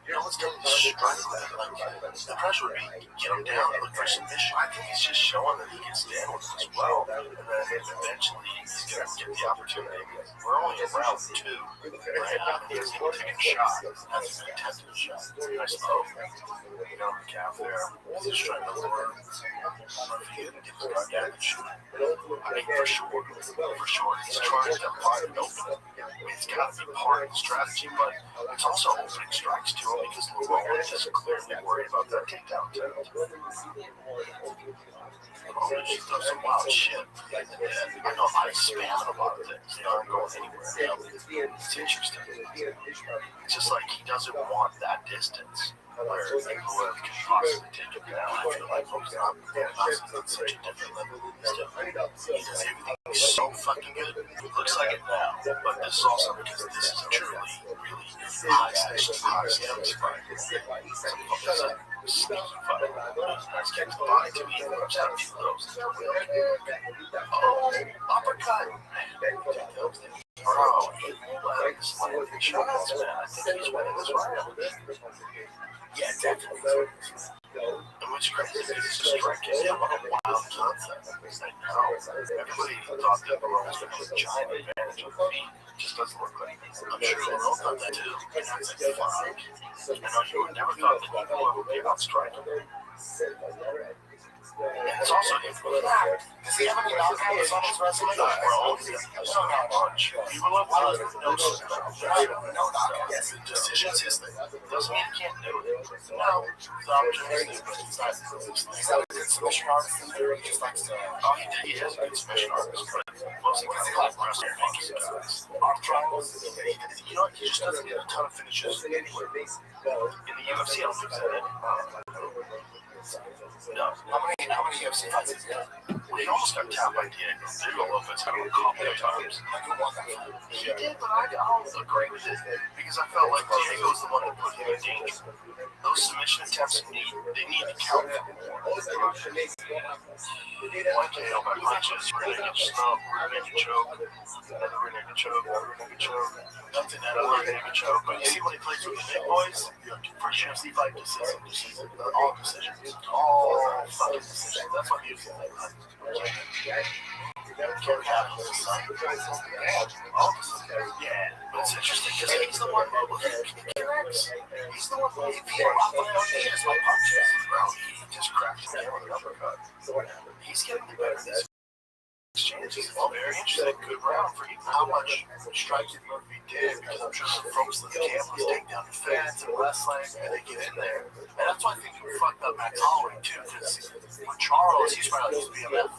You know what's going to strike with it? Like, the pressure would be get him down and look for submission. I think he's just showing that he can stand with it as well. And then eventually he's going to get the opportunity. We're only in round 2 right now. He's going to take a shot. That's a contested shot. Nice move. You know, the calf there. He's just trying to lure him. If he didn't get the guy down and shoot him. I mean, for sure. He's trying to find an opening. I mean, it's got to be part of the strategy, but it's also opening strikes too, because LeBron is clearly worried about that takedown attempt. LeBron just does some wild shit. And I know I spam a lot of things. They aren't going anywhere. It's interesting. It's just like he doesn't want that distance where whoever can possibly take him down. I feel like he's not on such a different level. He does everything so fucking good. It looks like it now, but this is also because this is a truly, really high stakes fight. Sneaky fight. Nice kick to the body to me. I'm just having a few of those. Oh, uppercut. Bro, he let this land shots, man. I think he's winning this round. Yeah, definitely. And what's crazy is this strike is a wild concept. Everybody thought that Barone was going to have a giant advantage on the feet. It just doesn't look like it. I'm sure Barone thought that too. And I was like, fuck. I know you would never thought that Eagle would be about striking. And it's also influenced. Does he have any knockouts on his resume? No, so not much. He will have no knockouts. Yes, the decision's his thing. Doesn't mean he can't do it. No, he's opportunistic, but he's not. He's not a good submission artist in there. He just likes to. Oh, he has a good submission artist, but mostly because he likes wrestling guys. You know, he just doesn't get a ton of finishes anywhere. In the UFC, I don't think so. No. How many UFC fights has he done? We almost got tapped by Diego. Diego Lopez had a couple of times. He did, but I don't agree with it because I felt like Diego's the one that put him in danger. Those submission attempts they need to count for more. One can help by punches, rear naked stomp, rear naked choke, another rear naked choke, another rear naked choke, nothing out of rear naked choke. But you see when he plays with the big boys, first UFC fight decision, all decisions, all fucking decisions. That's what he was like. Can't have his son. Yeah, but it's interesting because he's the one who corrects. He's the one who is my punches. Bro, he just cracked his head with an uppercut. So what happened? He's getting the better of this exchange. It's all very interesting. Good round for how much striking Murphy did because I'm sure the folks in the camp was taking down the fans and wrestling and they get in there. And that's why I think we fucked up Matt Holloway too because with Charles, he's probably used to BMF.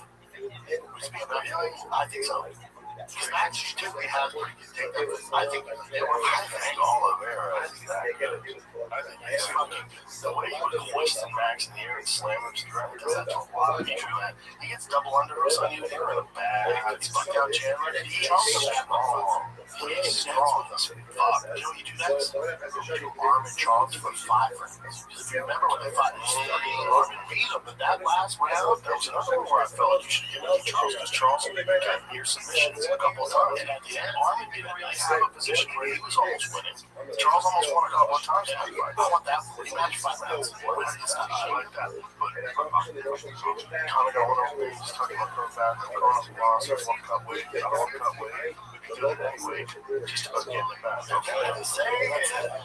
I think so. His matches typically have pretty good takedowns. I think they were all over there. I think he's fucking the way he would hoist the Max in the air and slam him to the ground because that's a lot of people that he gets double underhooks on you here in the back. It's fucked out Chandler. He's strong. He's strong. Fuck. You know, you do that. You arm and Charles for 5 rounds. If you remember when they fought Arm and beat him, but that last round, there was another one where I felt like you should give it to Charles because Charles got near submissions a couple of times. And at the end, Armin didn't really have a position where he was almost winning. Charles almost won a couple of times. I want that rematch 5 rounds. I like that. But kind of going over there, just talking about her back, across the loss, or one cut weight, cut weight. Anyway, just about getting it back. Okay,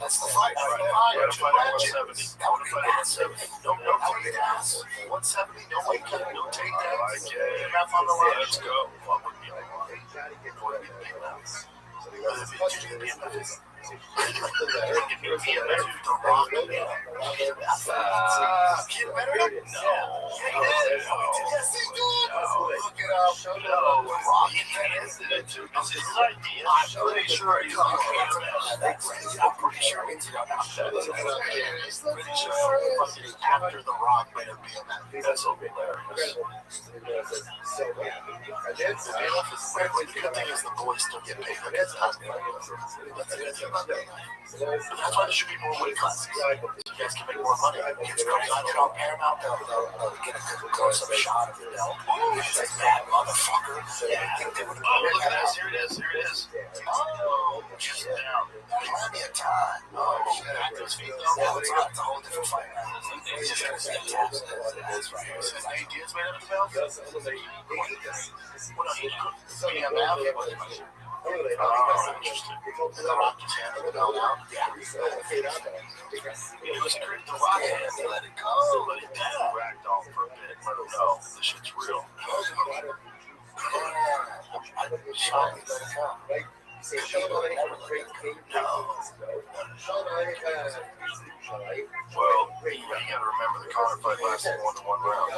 that's the fight. Right at 170. That would fight at 170. No takedowns. 170, no weight cut, no takedowns. Enough on the line. Let's go. What would be on the line? What would be the big rounds? After the Rock made him BMF. That's so hilarious. The good thing is the boys still get paid. That's why there should be more weight classes. So you guys can make more money. Kids comes on Paramount, they'll get a good close-up shot of the belt. It's like that motherfucker. Yeah, look at this. Here it is. Oh, just down. Plenty of time. Oh, back to his feet though. Yeah, it's a whole different fight now. He's just gonna step taps. That's right here. His ideas made up the belt. What else? He got that. Oh, interesting. The Rock just handed the belt out. Yeah. It was great. The Rock had to let it go, but it did ragdoll for a bit. I don't know. This shit's real. I'm shocked he let it go. Well, you gotta remember the Conor fight lasted 1 round.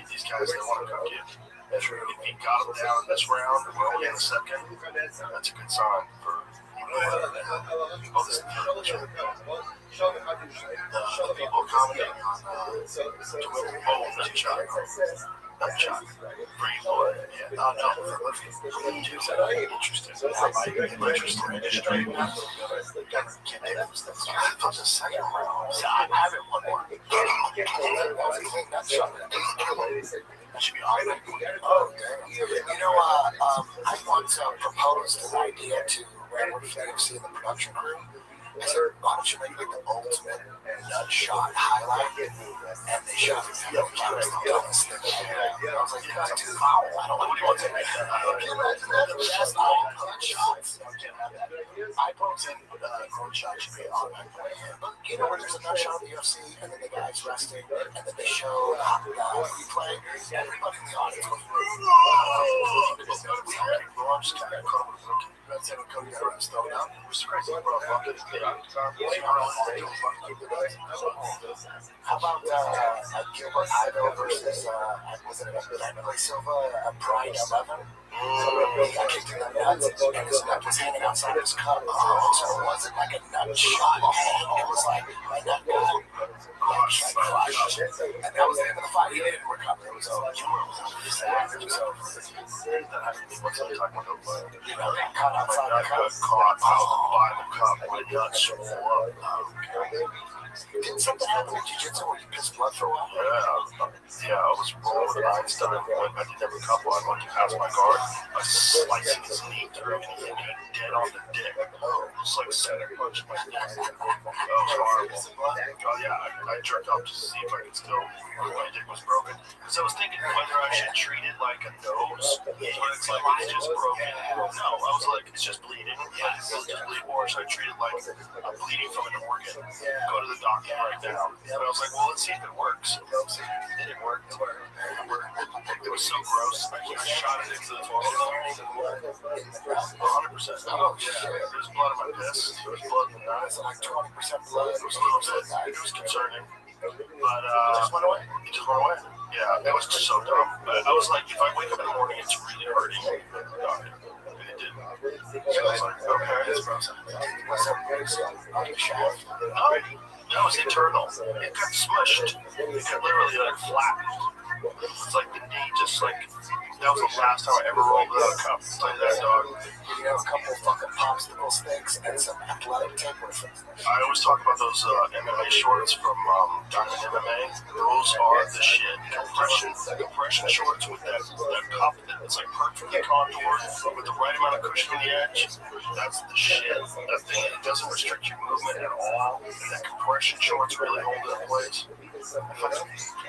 These guys, they want to cook you. If he got him down in this round, and we're only in the second, that's a good sign for the people commenting on Twitter. Oh, nutshot. Pretty boy. Yeah, no, interesting. Interesting. The second round. I haven't won one. That should be awesome. Oh, you know, I once proposed an idea to Redwood from the UFC and the production crew. I said, why don't you make like the ultimate nut shot highlight? And they shot it. I was the dumbest thing I was like, you guys do foul. I don't know what you want to make that. Can you imagine that? The best nut shots. I pose in nut shot should be automatic play. But you know, when there's a nut shot in the UFC, and then the guy's resting, and then they show the replay, everybody in the audience goes, I'm just kind of covered with rookie. That's how Cody got around stone out. It was crazy. How about Gilbert Ivo versus was it Emily Silva, Pride 11? He got kicked in the nuts, and his nut was hanging outside his cup. So it wasn't like a nut shot. It was like a nut guy crushed. And that was the end of the fight. He didn't recover. It was over. It was sad. It was over. That happened to me once on Taekwondo play. You know, got caught outside the cup. Caught by the cup. My nuts swole up. Didn't something happen in jiu-jitsu where you pissed blood for a while? Yeah, I was rolling with Einstein. I didn't have a couple. I went to pass my guard. I sliced his knee through and he hit me dead on the dick. It was like center punch in my neck. That was horrible. Yeah, I jerked off just to see if I could still, my dick was broken. Because I was thinking whether I should treat it like a nose, but it's like it's just broken. No, I was like, it's just bleeding. Yeah, it'll just bleed more. So I treat it like I'm bleeding from an organ. Go to the doctor right now. And I was like, well, let's see if it works. It didn't work. It was so gross. I shot it into the toilet. 100%. Oh, yeah. There was blood in my piss. There was blood in the nuts. Like 20% blood. It was a little bit. It was concerning. But it just went away. It just went away. Yeah, it was just so dumb. I was like, if I wake up in the morning, it's really hurting. And it didn't. So I was like, okay, that's gross. No, it was internal. It got smushed. It got literally like flattened. It's like the knee just like, that was the last time I ever rolled without a cup. It's like that, dog. You have a couple of fucking popsicle sticks and some athletic tape with them. I always talk about those MMA shorts from Diamond MMA. Those are the shit. Compression shorts with that cup that's like perfectly contoured with the right amount of cushion on the edge. That's the shit. That thing, it doesn't restrict your movement at all. And that compression shorts really hold it in place. But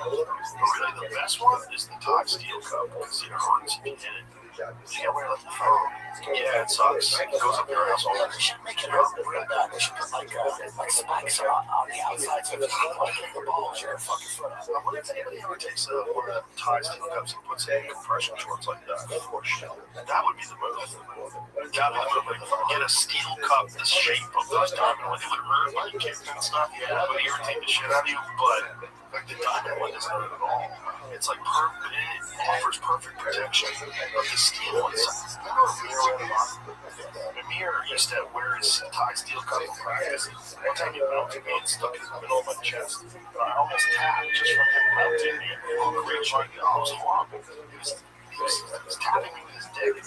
really, the best one is the Tide Steel Cup because it hurts if you hit it. You get wear like the phone. Yeah, it sucks. It goes up your asshole. They should make it up real bad. They should put like spikes on the outside so if you want to hit the ball, you're fucking foot up. I wonder if anybody ever takes one of the Tide Steel Cups and puts it in compression shorts like that. For sure. That would be the move. That would be like, get a steel cup the shape of those diamond ones. It would hurt when you kicked and stuff. Yeah, it would irritate the shit out of you, but like the diamond one doesn't hurt at all. It's like perfect. It offers perfect protection of the steel ones. Amir used to wear his Tide Steel Cup in practice. One time he mounted me and stuck it in the middle of my chest. But I almost tapped just from him mounting me. I was horrible. He was tapping me with his dick.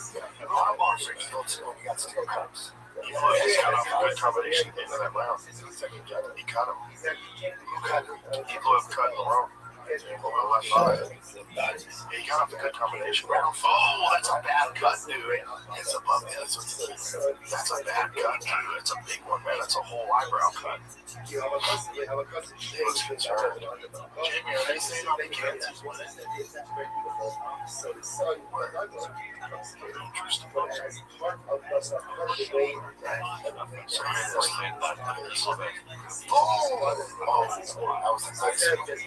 A lot of bars are evil too when you got steel cups. He got off a good combination at the end of that round. He cut him. He blew up cut in the round. Over the left eye. Yeah, he got off a good combination. Oh, that's a bad cut, dude. It's above me. That's a bad cut, dude. It's a big one, man. That's a whole eyebrow cut. He was concerned. Jamie, are they saying on weekends?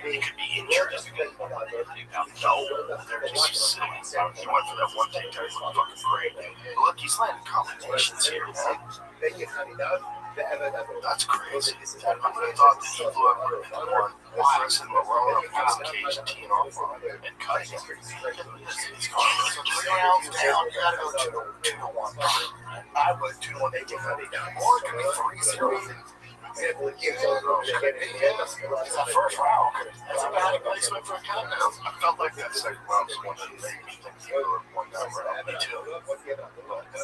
He could be injured. No, they're just sitting. He went for that one takedown. He looked fucking great. But look, he's landing combinations here, man. That's crazy. I would have thought that he blew up would have been one. Pressing Marone up against the cage and teeing off on him and cutting him. He's gone 3 rounds down. You gotta go 2-1. I would 2-1. They get that down. Or it could be 3-0. It's that first round. That's a bad placement for a countdown. I felt like that second round was one that made me think he would have won that round. Me too. But the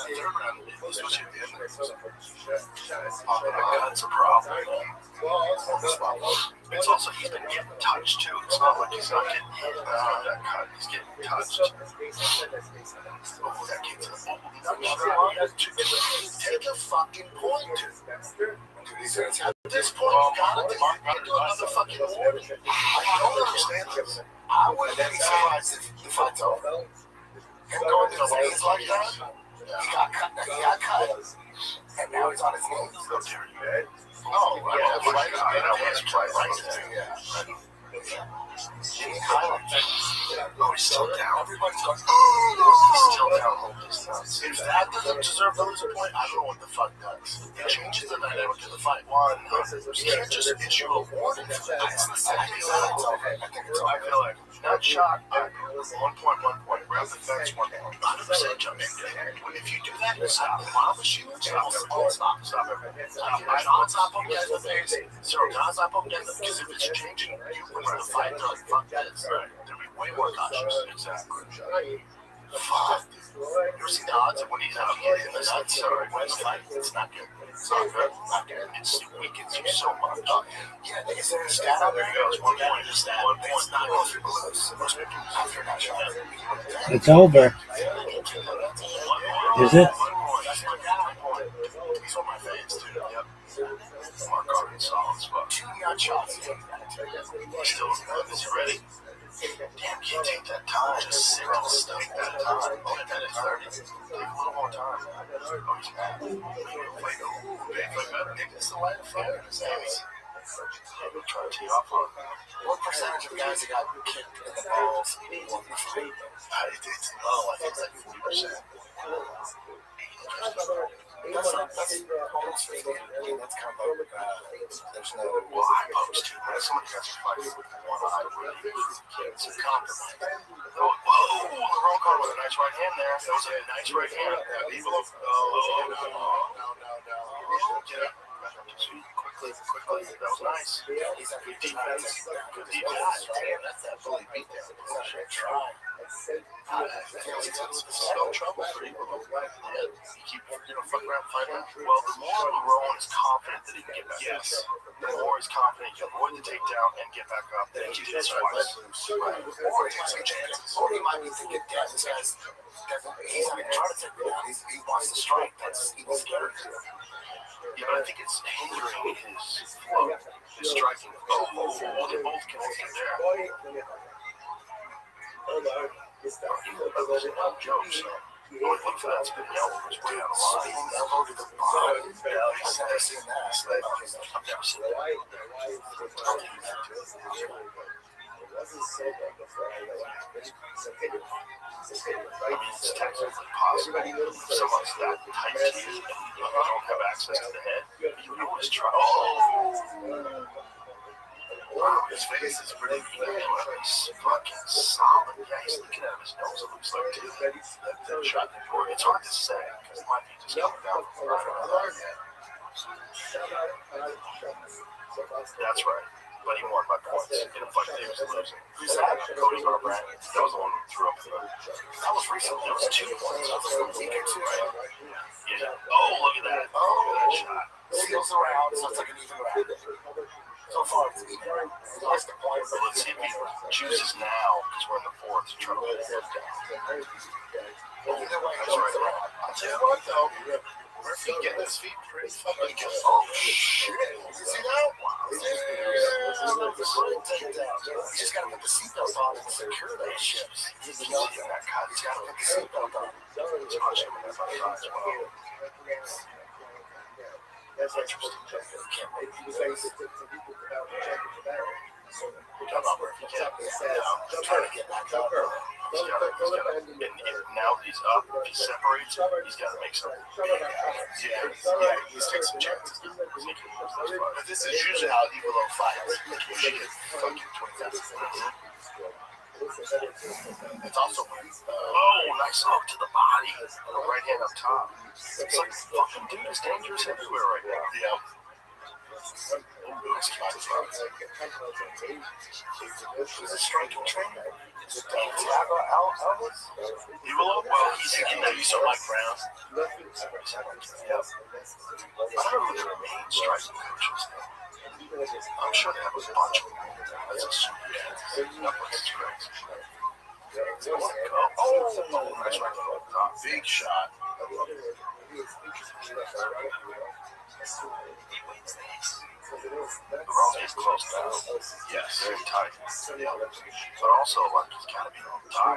third round, especially at the end, that's a problem. It's also, he's been getting touched too. It's not like he's not getting hit on that cut. He's getting touched. Oh, that kick to the ball. Take a fucking point. At this point, you've got to do another fucking warning. I don't understand this. I wouldn't be surprised if I told him. Him going to the lanes like that, he got cut. And now he's on his knees. Oh, yeah, that's right. Oh, he's still down. Everybody's going, he's still down. If that doesn't deserve the loser point, I don't know what the fuck does. It changes the dynamic of the fight. One, you can't just issue a warning. I feel like not shot, but 1 point, grab the fence one more. 100% jump in. If you do that, stop. While the shoe, stop. Stop. Don't stop them against the face. So don't stop them against the, because if it's changing, you put the fight, they're like, fuck this. Right. They'll be way more cautious. Exactly. Fuck. You ever see the odds of when he's out here in the nuts or when he's fighting? It's not good. It's not good. Not good. It weakens you so much. Yeah, is there a stat out there? There goes 1 point. Just that. 1 point. It's not going to lose. Most people after that shot. It's over. Is it? That's my guy. He's on my face, too. Yep. Mark already saw as fuck. 2 nut shots. Still, is he ready? Damn, can't take that time. Just sit and stuff that time. Only minute 30. Take a little more time. Oh, he's mad. It's the light of fire in his hands. I'm trying to tee off on him. What percentage of guys that got kicked in the balls won the fight? It's low. I think it's like 40%. That's almost 50. I mean, that's kind of there's no. Well, I post too. Somebody got to fight with one eye. It's a compromise. Whoa! The wrong card with a nice right hand there. That was a nice right hand. Evil. Get up. Quickly. That was nice. He's a good defense. Good defense. Damn, that's that bully beatdown. Try. It's no trouble for Evil. You keep, fuck around, fight around. Well, the more Lerone is confident that he can get back up. Yes. The more he's confident he can avoid the takedown and get back up. Then he hits twice. Right. Or take some chances. Or he might need to get down. This guy's definitely, he's not even trying to take it down. He wants to strike. That's Evil's scared. Yeah, but I think it's hindering his flow, his striking. Oh, they both connected there. Jokes. Look for that spinning elbow. Way out of line. Spinning elbow to the body. Yeah, I've never seen that. I've never seen that. I mean, it's technically possible. If someone's that tight to you and you don't have access to the head, you can always try. Oh! Wow, his face is pretty good. He's fucking solid. Yeah, he's looking at his nose. It looks like too. That shot before. It's hard to say because it might be just coming down from another head. That's right. But he won by points in a fight that he was losing. Who's that? Cody Garbrandt. That was the one who threw up the. That was recently. It was 2 points. That was like a week or 2, right? Yeah. Oh, look at that. Oh, look at that shot. Seals around, so it's like an even round. So far, it's even. That's the point. But let's see if he chooses now, because we're in the 4th, to try to hold him down. Either way, that's right. I'll tell you what, though. Murphy getting his feet pretty fucking good. Oh, shit. You see that? Yeah. You just got to put the seatbelt on and secure those ships. He's got to put the seatbelt on. He's punching him in the side as well. That's interesting. I'm trying to get back up. Now that he's up, if he separates, he's got to make something. Yeah, he's taking some chances. But this is usually how Evil fights. You should get fucking 20 seconds. It's also when nice hook to the body. Right hand up top. It's like fucking dude is dangerous everywhere right now. Yeah. He's a striking trainer. Evil? Well, he's used to Mike Brown. Yep. I don't know who their main striking coach is. I'm sure they have a bunch of them. That's a super Netflix strength. Oh, nice right foot. Big shot. Rothschild is close down. Yes, very tight. But also, like, he's got to be on time.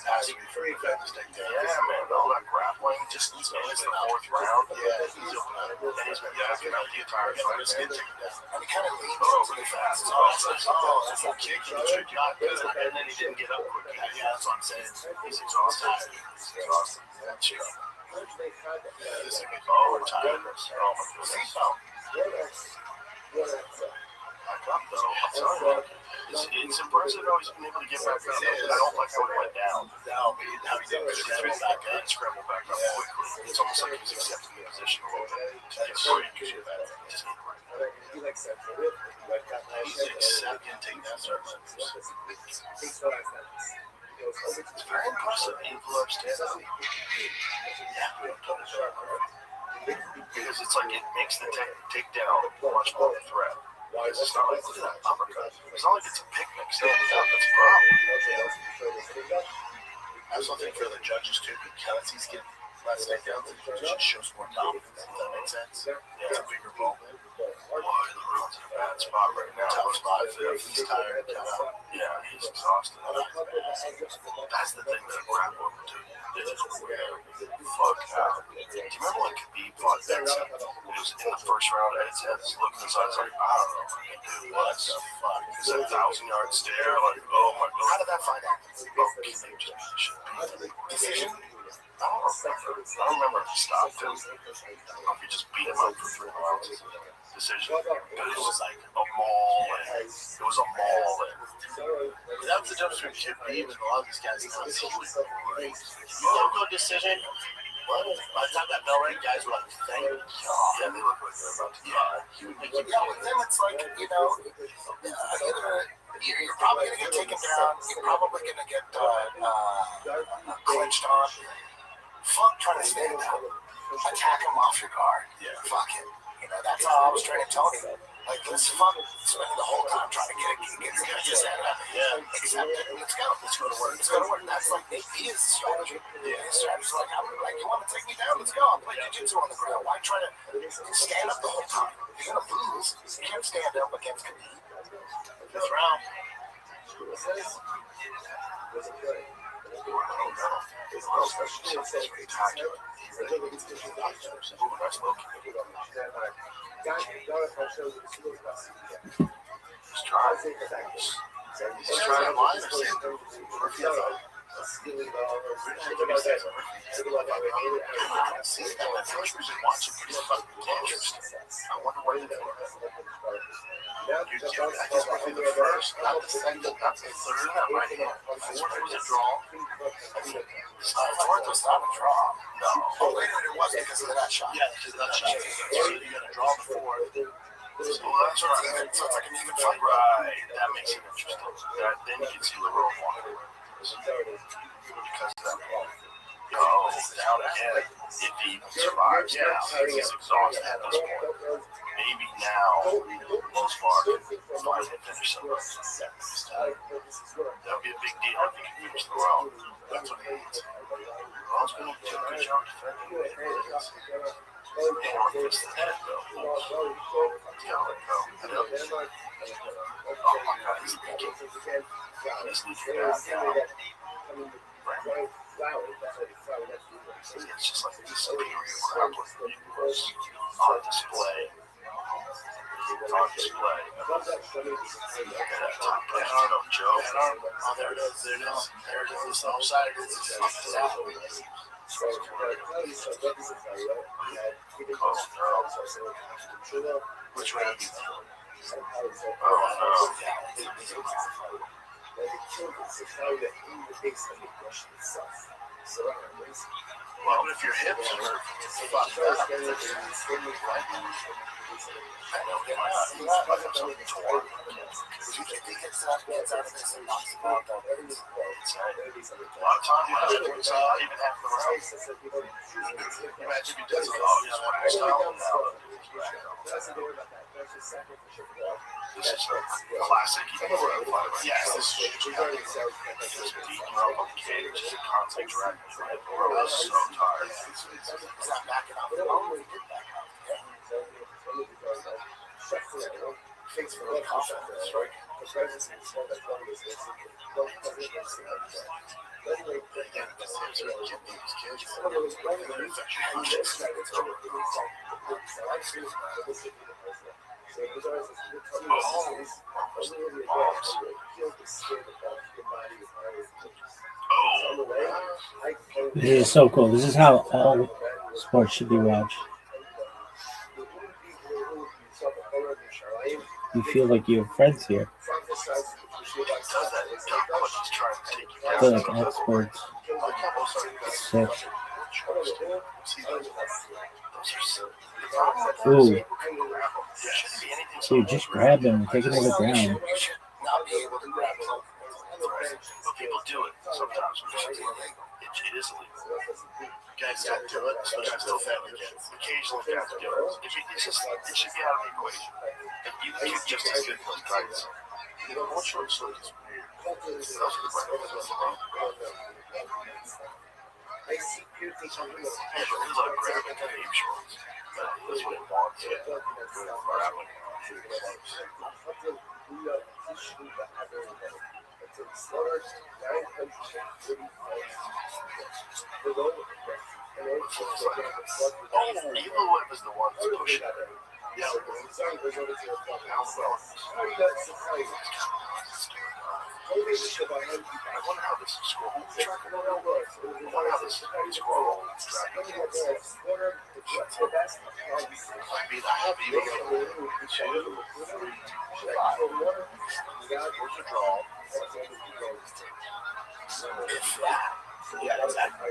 Has to be free to stay down. Yeah, man, all that grappling. Just it's the 4th round. Yeah, he's open. And he's been out the entire fight. It's getting taken down. And he kind of leans really fast. That's a kick. And then he didn't get up quick. Yeah, that's what I'm saying. He's exhausted. That's true. This is a good overtime. Oh, my goodness. I got though. I'm sorry. It's impressive how he's been able to get back up. I don't like how he went down. No, but how he did scramble back up. Scramble back up quickly. It's almost like he's accepting the position a little bit. To get free, because you have that. He's accepting takedowns. It's very impressive. Envelope stand up. Yeah, because it's like it makes the takedown much more of a threat. Because it's not like it's an uppercut. It's not like it's a picnic standing up. It's a problem. I also think for the judges too, because he's getting less takedowns, it just shows more dominance. If that makes sense. Yeah, it's a bigger ball. Boy, the room's in a bad spot right now. Tough spot. He's tired. Yeah, he's exhausted. That's the thing that grappling will do. Fuck out. Do you remember when Khabib fought Benson? It was in the first round, and his head was looking inside. It's like, I don't know what I can do. What the fuck? Is that 1,000-yard stare? Like, oh my god. How did that fight happen? Oh, Khabib just Decision? I don't remember if he stopped him. I don't know if he just beat him up for 3 rounds. Decision. But it was like a maul. It was a maul. That was the difference between Khabib and a lot of these guys. He was great. You don't go decision. Well, by the time that bell rang, guys were like, thank God. Yeah, they look like they're about to die. He would make you with them, it's like, you know, you're probably going to get taken down. You're probably going to get clinched on. Fuck trying to stand down. Attack him off your guard. Yeah. Fuck him. You know, that's how I was training Tony. Like, let's fuck spending the whole time trying to get his head up. Yeah. Accept it. Let's go. Let's go to work. Let's go to work. That's like his strategy. Yeah. His strategy's like, you want to take me down? Let's go. I'll play jiu-jitsu on the ground. Why try to stand up the whole time? You're going to lose. You can't stand up against Khabib. Fifth round. He's trying to line us. I wonder where they're I guess we're the first, not the second, not the third, not right here. Fourth was a draw. Fourth was not a draw. No. Oh, later it was because of that shot. Yeah, because of that shot. So you got to draw the fourth. So that's right. So it's like an even fight. Right. That makes it interesting. Then you can see the real one. Because of that ball. Oh, down ahead. If he survives now, he's exhausted at this point. Maybe now, most far, finally finish something. That would be a big deal if he can finish the round. That's what he needs. Ron's going to do a good job defending it. This the head, though. Yeah, let go. Oh my god, he's leaking. He's leaking out now. Right. It's just like this superior grappling on display. On display. Look at that top head of Joe. Oh, there it is. There it is. There it is. This upside is Which round? Well, if your hips hurt, I know he might not have something torn. Do you think he gets out of this and knocks him out? A lot of time left. Even half the round. Imagine if he does it all. He's one style now. This is a classic. Yes, this is beating up on the cage. It's a contact drag. Bro is so tired. He's not backing up. Oh, he did back up. Thanks for the confidence, right? This is so cool. This is how all sports should be watched. You feel like you have friends here. does that. It's not much he's trying to take you down. They're like experts. Sick. Ooh. Dude, just grab him and take him to the ground. You should not be able to grab them. But people do it sometimes. It is illegal. Guys don't do it, especially still family kids. Occasionally guys do it. It should be out of the equation. And you kick just as good as kites. What short sleeve is weird. Those are the breakfasts. Yeah, but we love grabbing babe shorts. That's what it wants. Grabbing. Oh, Evil Web is the one that's pushing it. Yeah. I wonder how this scroll tracker works. I wonder how this scroll tracker works. I mean, I have even where's the draw? If that. Yeah, exactly.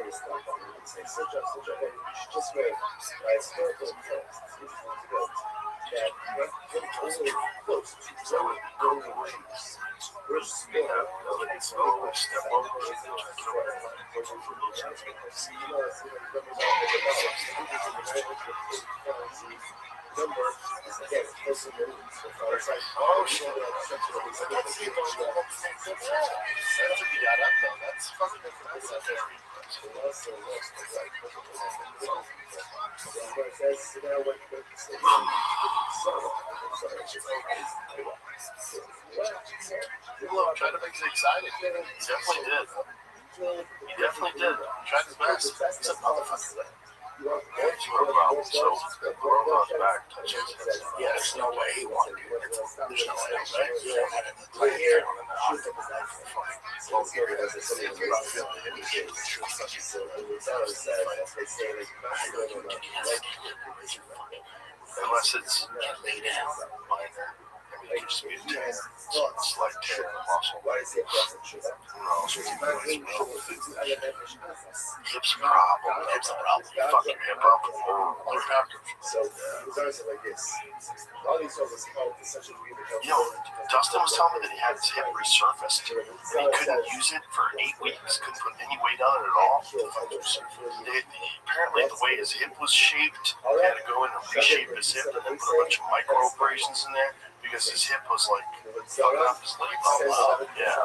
Trying to make it exciting. He definitely did. He definitely did. He tried his best. He's a motherfucker. He's Rothschild, so Rothschild's back touches. Yeah, there's no way he wanted to do it. There's no way. Right here. Unless it's laid down. It could just be a tear. It's like tear in the muscle. Hips a problem. Hips a problem. Fucking hip up. You know, Dustin was telling me that he had his hip resurfaced. And he couldn't use it for 8 weeks. Couldn't put any weight on it at all. Apparently, the way his hip was shaped, he had to go in and reshape his hip and then put a bunch of micro operations in there. Because his hip was like fucking up his leg. Oh, wow. Yeah.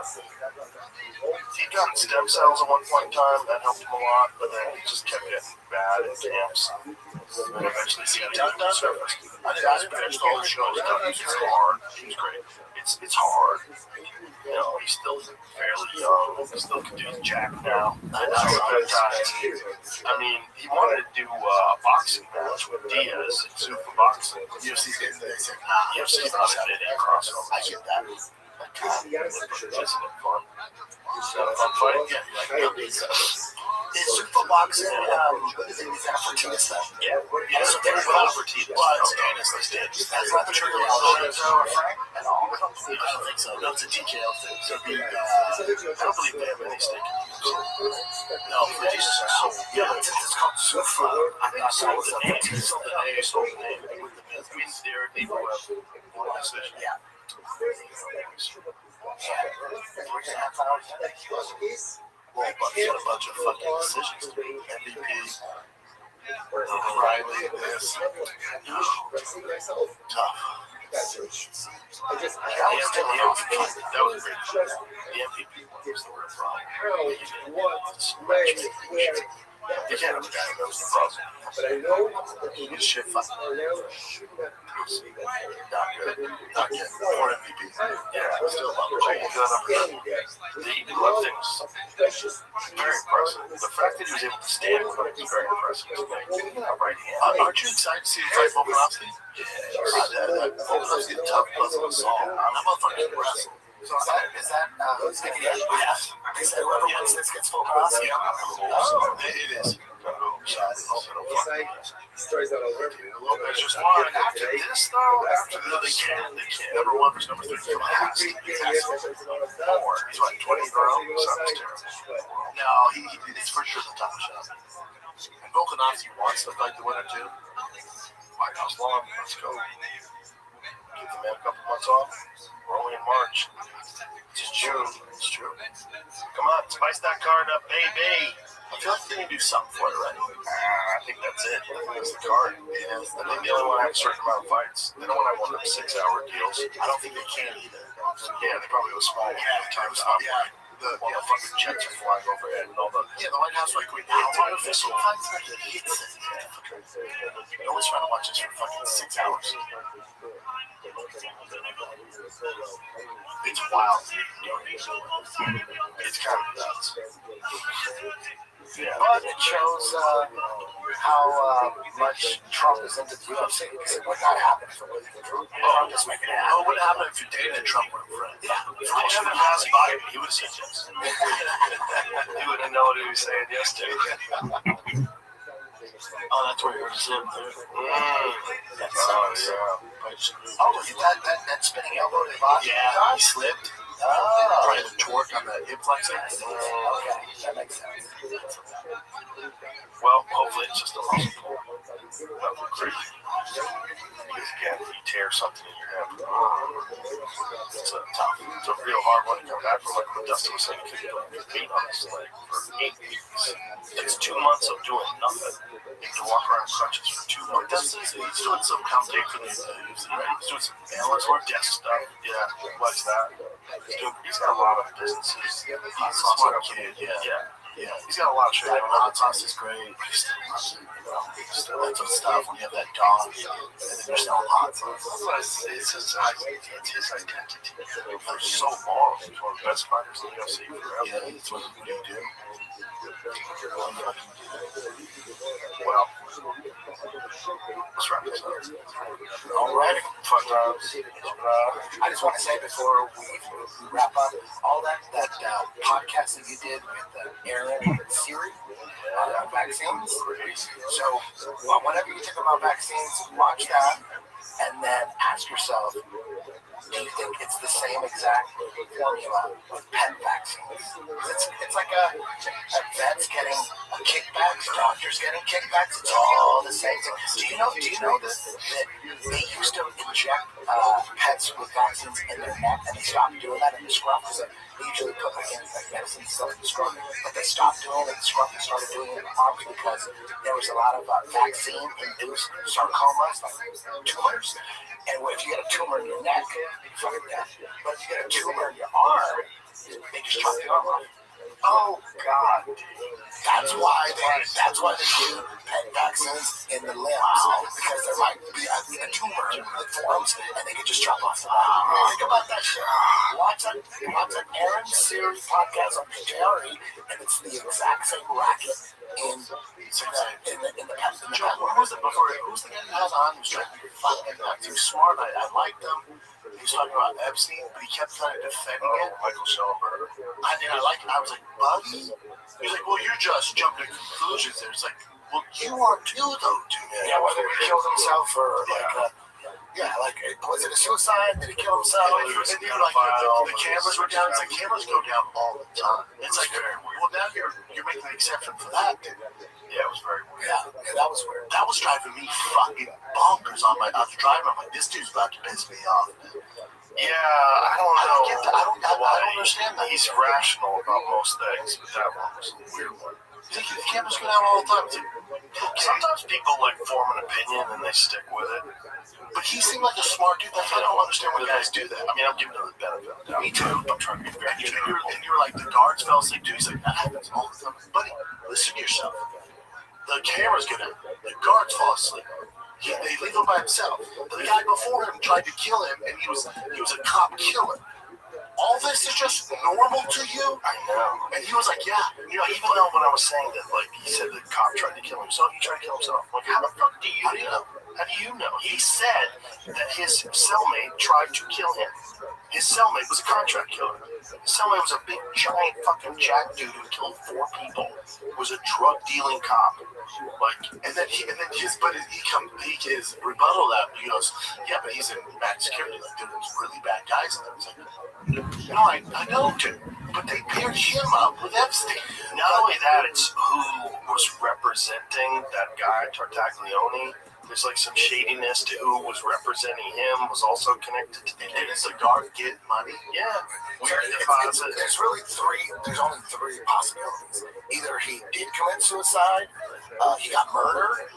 He got stem cells at one point in time. That helped him a lot. But then he just kept getting bad in camps. And eventually he got done. I think I finished all the shows done. He's hard. He's great. It's hard. You know, he's still fairly young. He still can do the jack now. I mean, he wanted to do a boxing match with Diaz in Super Boxing. UFC's getting there. UFC's not having any crossover. I get that. Isn't it fun? It's not a fun fight. It's Super Boxing. Is that Fertitas? Yeah. So they were all Fertitas. That's not the trigger level. At all? I don't think so. No, it's a TKO thing. So I don't believe they have any stake. No, Fertitas is so. Yeah, it's called Super. I'm not sure what the name is. They sold the name. They were one decision. Yeah. 3.5 hours. Well, but he had a bunch of fucking decisions to make. MVP, Riley, this. Tough. That was great. The MVP was the real problem. You can't have a guy who knows the problem. But I know his shit fucking not good. Not good. Or MVP. Yeah, still love it. The left thing was very impressive. The fact that he was able to stand was very impressive. Right hand. Aren't you excited to see the fight Volkanovski? Yeah. Volkanovski is a tough puzzle to solve. That motherfucker can wrestle. Is that who's going to get? Yeah. Is that whoever wins this gets Volkanovski? It is. So I said, Story's not over. a little bit just one. After this, though, they can't. Number one versus number 3 still has to be more. He's like 20 in a row. Sounds terrible. No, it's for sure the top shot. And Volkanovski wants to fight the winner, too. White House long. Let's go. Give the man a couple months off. We're only in March. It's June. It's true. Come on, spice that card up, baby. I feel like they need to do something for it already. I think that's it. I think that's the card. Yeah, I think they only want to have a certain amount of fights. They don't want to have one of them 6-hour deals. I don't think they can either. Yeah, they probably go small. Time's up. Yeah. The fucking jets are flying overhead and all the White House like wait, how long official fights like it hits it. No one's trying to watch this for fucking 6 hours. It's wild. It's kind of nuts. Yeah. But it shows how much Trump is into the UFC. Because it would not happen if it wasn't for Trump. Trump just making it happen. Oh, what would happen if you dated Trump were a friend? Yeah. If I ever passed by him, he would have said yes. He wouldn't know what he was saying yes to. Oh, that's where he hurt his hip there. That sucks. Yeah. Oh, that spinning elbow they bought? Yeah, he slipped. Oh. Probably the torque on the hip flexor. Okay, that makes sense. Well, hopefully it's just a muscle pull. Nothing crazy. Because again, if you tear something in your hip, it's a real hard one to come back from. Like what Dustin was saying, you could be on his leg for 8 weeks. It's 2 months of doing nothing. You can walk around crutches for 2 months. He's doing some commentating for the UFC, right? He's doing some analyst work, desk stuff. Yeah, what's that? He's got a lot of businesses. Hot sauce on a kid, yeah. He's got a lot of shit. Hot sauce is great. Still that's what stuff when you have that dog and then you're selling hot sauce. It's his identity. They're so long. He's one of the best fighters in the UFC forever. Yeah, it's what do you do? Well, let's wrap this up. Alrighty, fun times. I just want to say before we wrap up, all that podcast that you did with Aaron and Siri on vaccines. So, whenever you think about vaccines, watch that and then ask yourself, do you think it's the same exact formula with pet vaccines? It's like a vet's getting kickbacks, doctors getting kickbacks. It's all the same thing. Do you know that they used to inject pets with vaccines in their neck and they stopped doing that in the scruff? Because they usually put medicine stuff in the scruff, but they stopped doing it in the scruff and started doing it in the arm because there was a lot of vaccine-induced sarcomas, like tumors. And if you get a tumor in your neck, you're fucking dead. But if you get a tumor in your arm, they just chop your arm off. Oh God! That's why they do pet vaccines in the limbs because there might be a tumor that forms, and they can just chop off the body. Think about that shit. Watch an Aaron Siri podcast on Jerry, and it's the exact same racket in the past. Who's the guy that has on? He was trying to be fucking too smart. I liked him. He was talking about Epstein, but he kept trying to defend it. Michael Schellenberger. I liked it. I was like, buddy? He was like, well, you're just jumping to conclusions there. It's like, well, you are too, though, dude. Yeah, whether he killed himself or, was it a suicide? Did he kill himself? And the cameras were down. It's like, cameras go down all the time. It's like, well, now you're making an exception for that, dude. Yeah, it was very weird. Yeah, that was weird. That was driving me fucking bonkers I was driving. I'm like, this dude's about to piss me off. Yeah, I don't know. I don't understand that. He's rational about most things, but that one was a weird one. The cameras go down all the time, too. Sometimes people, form an opinion and they stick with it. But he seemed like a smart dude. I don't understand why guys do that. I mean, I'm giving him the benefit of the doubt. Me too. I'm trying to be very generous. And you were like, the guards fell asleep, too. He's like, that happens all the time. Buddy, listen to yourself. The cameras get out. The guards fall asleep. They leave him by himself. The guy before him tried to kill him, and he was a cop killer. All this is just normal to you? I know. And he was like, yeah. Even though when I was saying that, he said the cop tried to kill himself, he tried to kill himself. Like, how the fuck do you know? How do you know? He said that his cellmate tried to kill him. His cellmate was a contract killer. His cellmate was a big, giant, fucking jack dude who killed 4 people. Was a drug dealing cop. And then his rebuttal that he goes, yeah, but he's in bad security. Like, dude, there's really bad guys in there. It's like, no, I know, dude. But they paired him up with Epstein. Not only that, it's who was representing that guy, Tartaglione. There's like some shadiness to who was representing him was also connected to the Did his cigar get money? Yeah. Weird deposit. There's only 3 possibilities. Either he did commit suicide, he got murdered,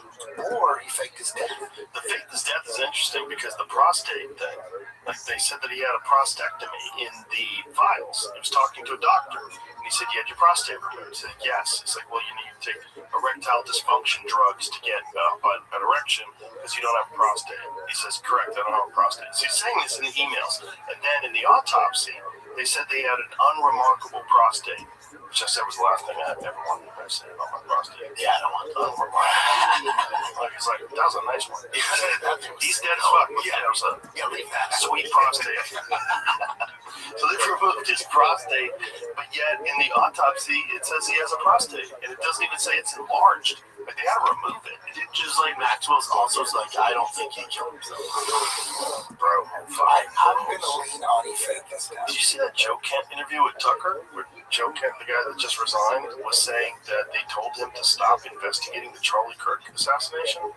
or he faked his death. The fake his death is interesting because the prostate thing, like they said that he had a prostatectomy in the files. He was talking to a doctor, and he said, you had your prostate removed. He said, yes. He's like, well, you need to take erectile dysfunction drugs to get an erection because you don't have a prostate. He says, correct, I don't have a prostate. So he's saying this in the emails. And then in the autopsy, they said they had an unremarkable prostate, which I said was the last thing I ever wanted to say about my prostate. Yeah, I don't want the unremarkable. He's like, that was a nice one. He's dead as fuck. Yeah, it was a sweet prostate. So they removed his prostate, but yet in the autopsy, it says he has a prostate, and it doesn't even say it's enlarged. Like, they had to remove it. It just like Maxwell's also like, I don't think he killed himself. Bro, I'm going to lean on he faked this guy. Did you see that Joe Kent interview with Tucker? Where Joe Kent, the guy that just resigned, was saying that they told him to stop investigating the Charlie Kirk assassination?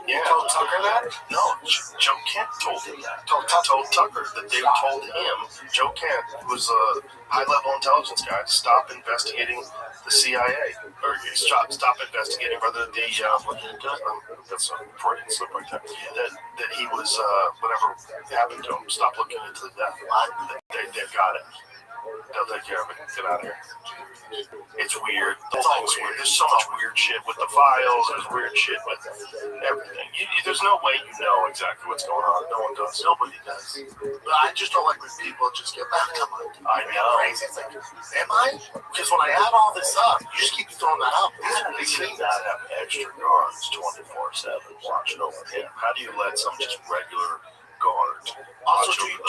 Yeah. Told Tucker that? No, Joe Kent told him that. Told Tucker that they told him, Joe Kent, who was a high-level intelligence guy, to stop investigating the CIA, or stop investigating whether the that's a Freudian slip right there. That he was whatever happened to him. Stop looking into that. They've got it. They'll take care of it. Get out of here. It's weird. It's always weird. There's so much weird shit with the files. There's weird shit with everything. There's no way you know exactly what's going on. No one does. Nobody does. But I just don't like when people just get back. Come on. I know. Crazy. It's like, am I? Because when I add all this up, you just keep throwing that up. They should not have extra guards 24/7 watching over him. How do you let some just regular guard also do you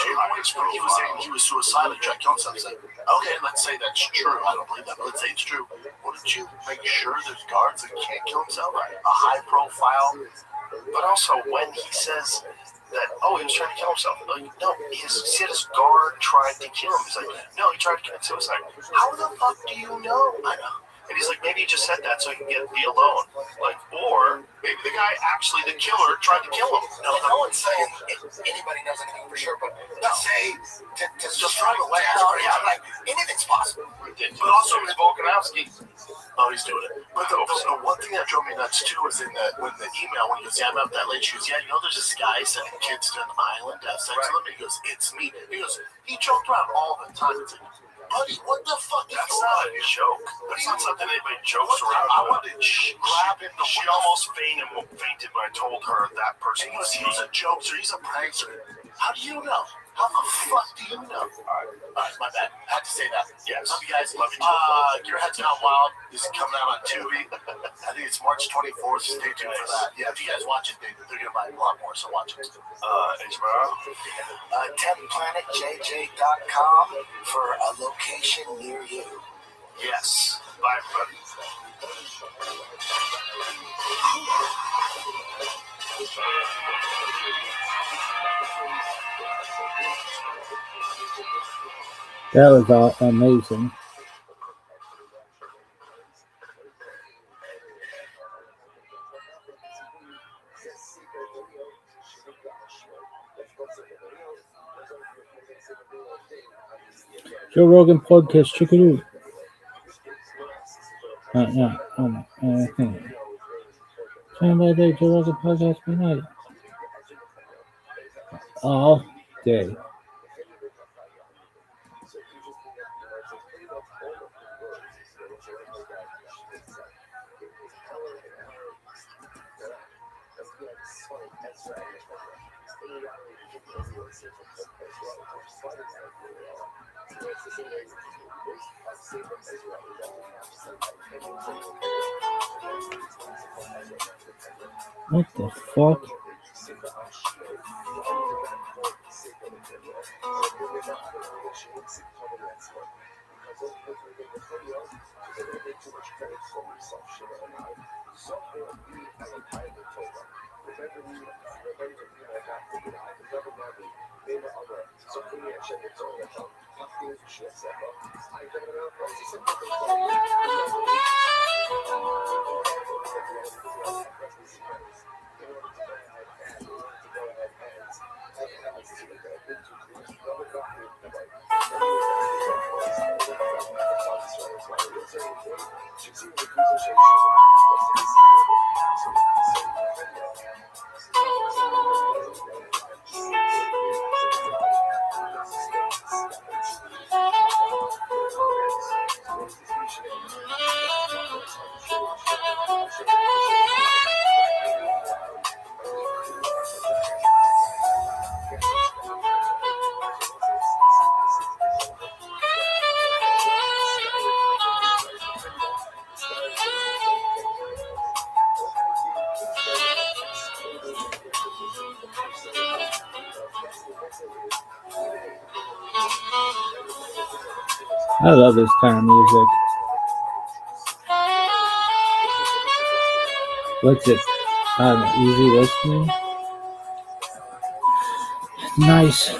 when he was saying he was suicidal, tried killing himself? Like, okay, let's say that's true. I don't believe that, but let's say it's true. Wouldn't you make sure there's guards that can't kill himself? Right. A high profile. But also when he says that, he was trying to kill himself. Like, no, he said his guard tried to kill him. He's like, no, he tried to commit suicide. How the fuck do you know? I know. And he's like, maybe he just said that so he can be alone. Like, or maybe the guy actually, the killer, tried to kill him. No one's saying anybody knows anything for sure, but let's say to just run away. Like, anything's possible. But also with Volkanovski, he's doing it. But the one thing that drove me nuts too was when the email, when he goes, yeah, I'm up that late. She goes, yeah, there's this guy sending kids to an island to have sex with him. He goes, it's me. He goes, he joked around all the time. It's like, buddy, what the fuck? That's not a joke. That's not something anybody jokes around. I wanted to grab him. She almost fainted when I told her that person was he was a jokester. He's a prankster. How do you know? How the fuck do you know? All right, my bad. I had to say that. Yes. Love you guys. Love you too. Your Head's Not Wild is coming out on Tubi. I think it's March 24th. So stay tuned for that. Yeah, if you guys watch it, they're going to buy a lot more, so watch it. HBO. 10planetjj.com for a location near you. Yes. Bye, buddy. That was all amazing. Joe Rogan podcast, check it out. Time by day, Joe Rogan podcast by night. All day. What the fuck? I love this kind of music. What's it? Easy listening. Nice.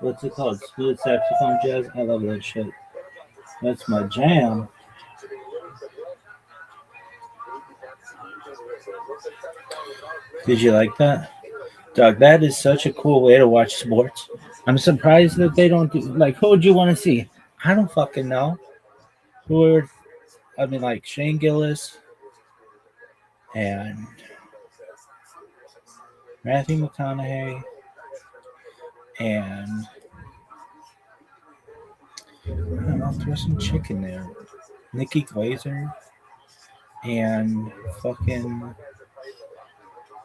What's it called? Smooth saxophone jazz? I love that shit. That's my jam. Did you like that? Dog, that is such a cool way to watch sports. I'm surprised that they don't do, like, who would you want to see? I don't fucking know. Like Shane Gillis and Matthew McConaughey and I don't know, throw some chick in there. Nikki Glazer and fucking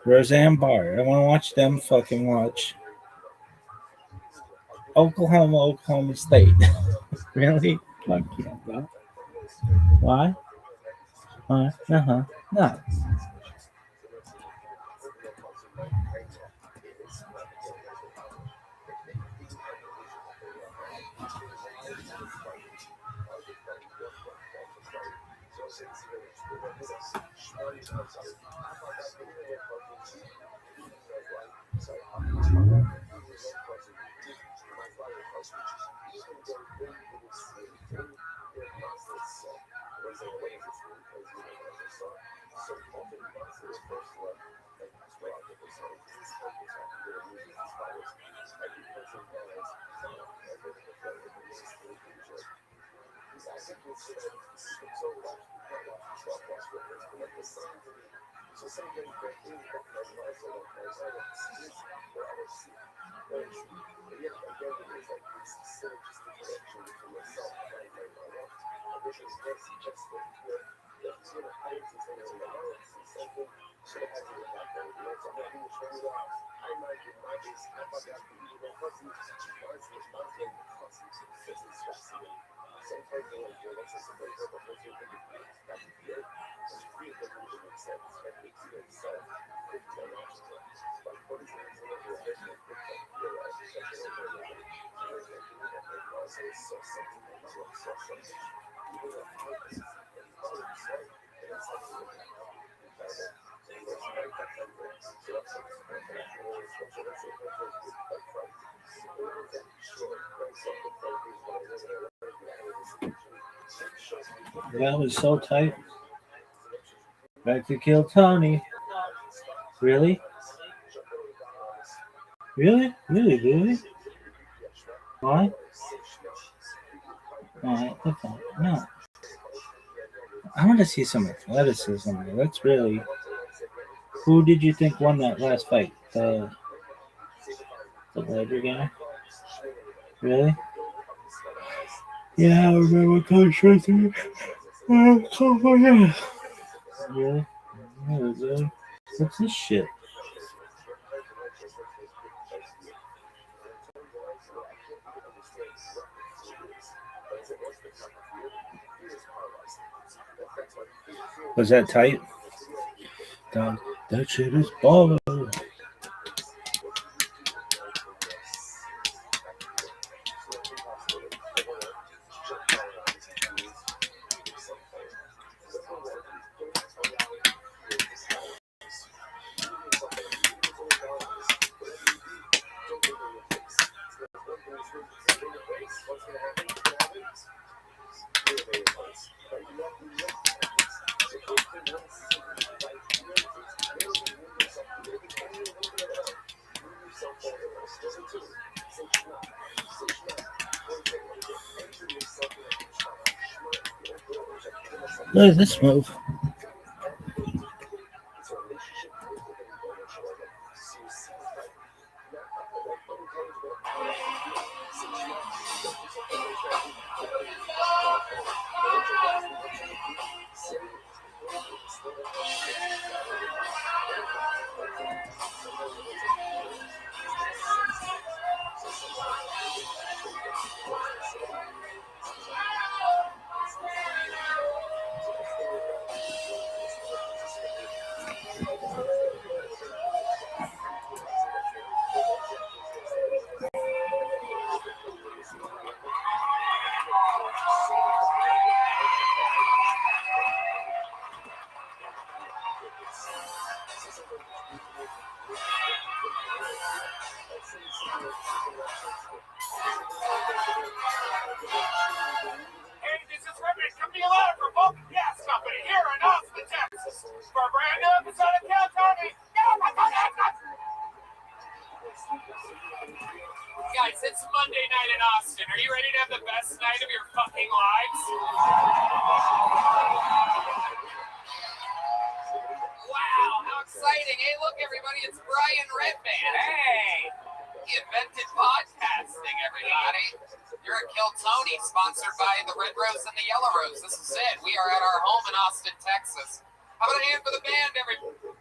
Roseanne Barr. I want to watch them fucking watch Oklahoma State. Really? Fuck yeah, bro. Why? Why? No. That was so tight. Back to kill Tony. Really? Really? Really? Really? Why? No, no. I want to see some athleticism. That's really. Who did you think won that last fight? The Labor guy? Really? Yeah, I remember Coach right there. Oh my god. Really? Really? What's this shit? Was that tight? That shit is baller. Look at this move. Hey, this is Rabbi coming live from Vulcan Gas Company here in Austin, Texas, for a brand new episode of Kill Tony. Guys, it's Monday night in Austin. Are you ready to have the best night of your fucking lives? Wow, how exciting. Hey, look, everybody, it's Brian Redband. Hey, he invented podcasting, everybody. You're at Kill Tony, sponsored by the Red Rose and the Yellow Rose. This is it. We are at our home in Austin, Texas. How about a hand for the band, everybody?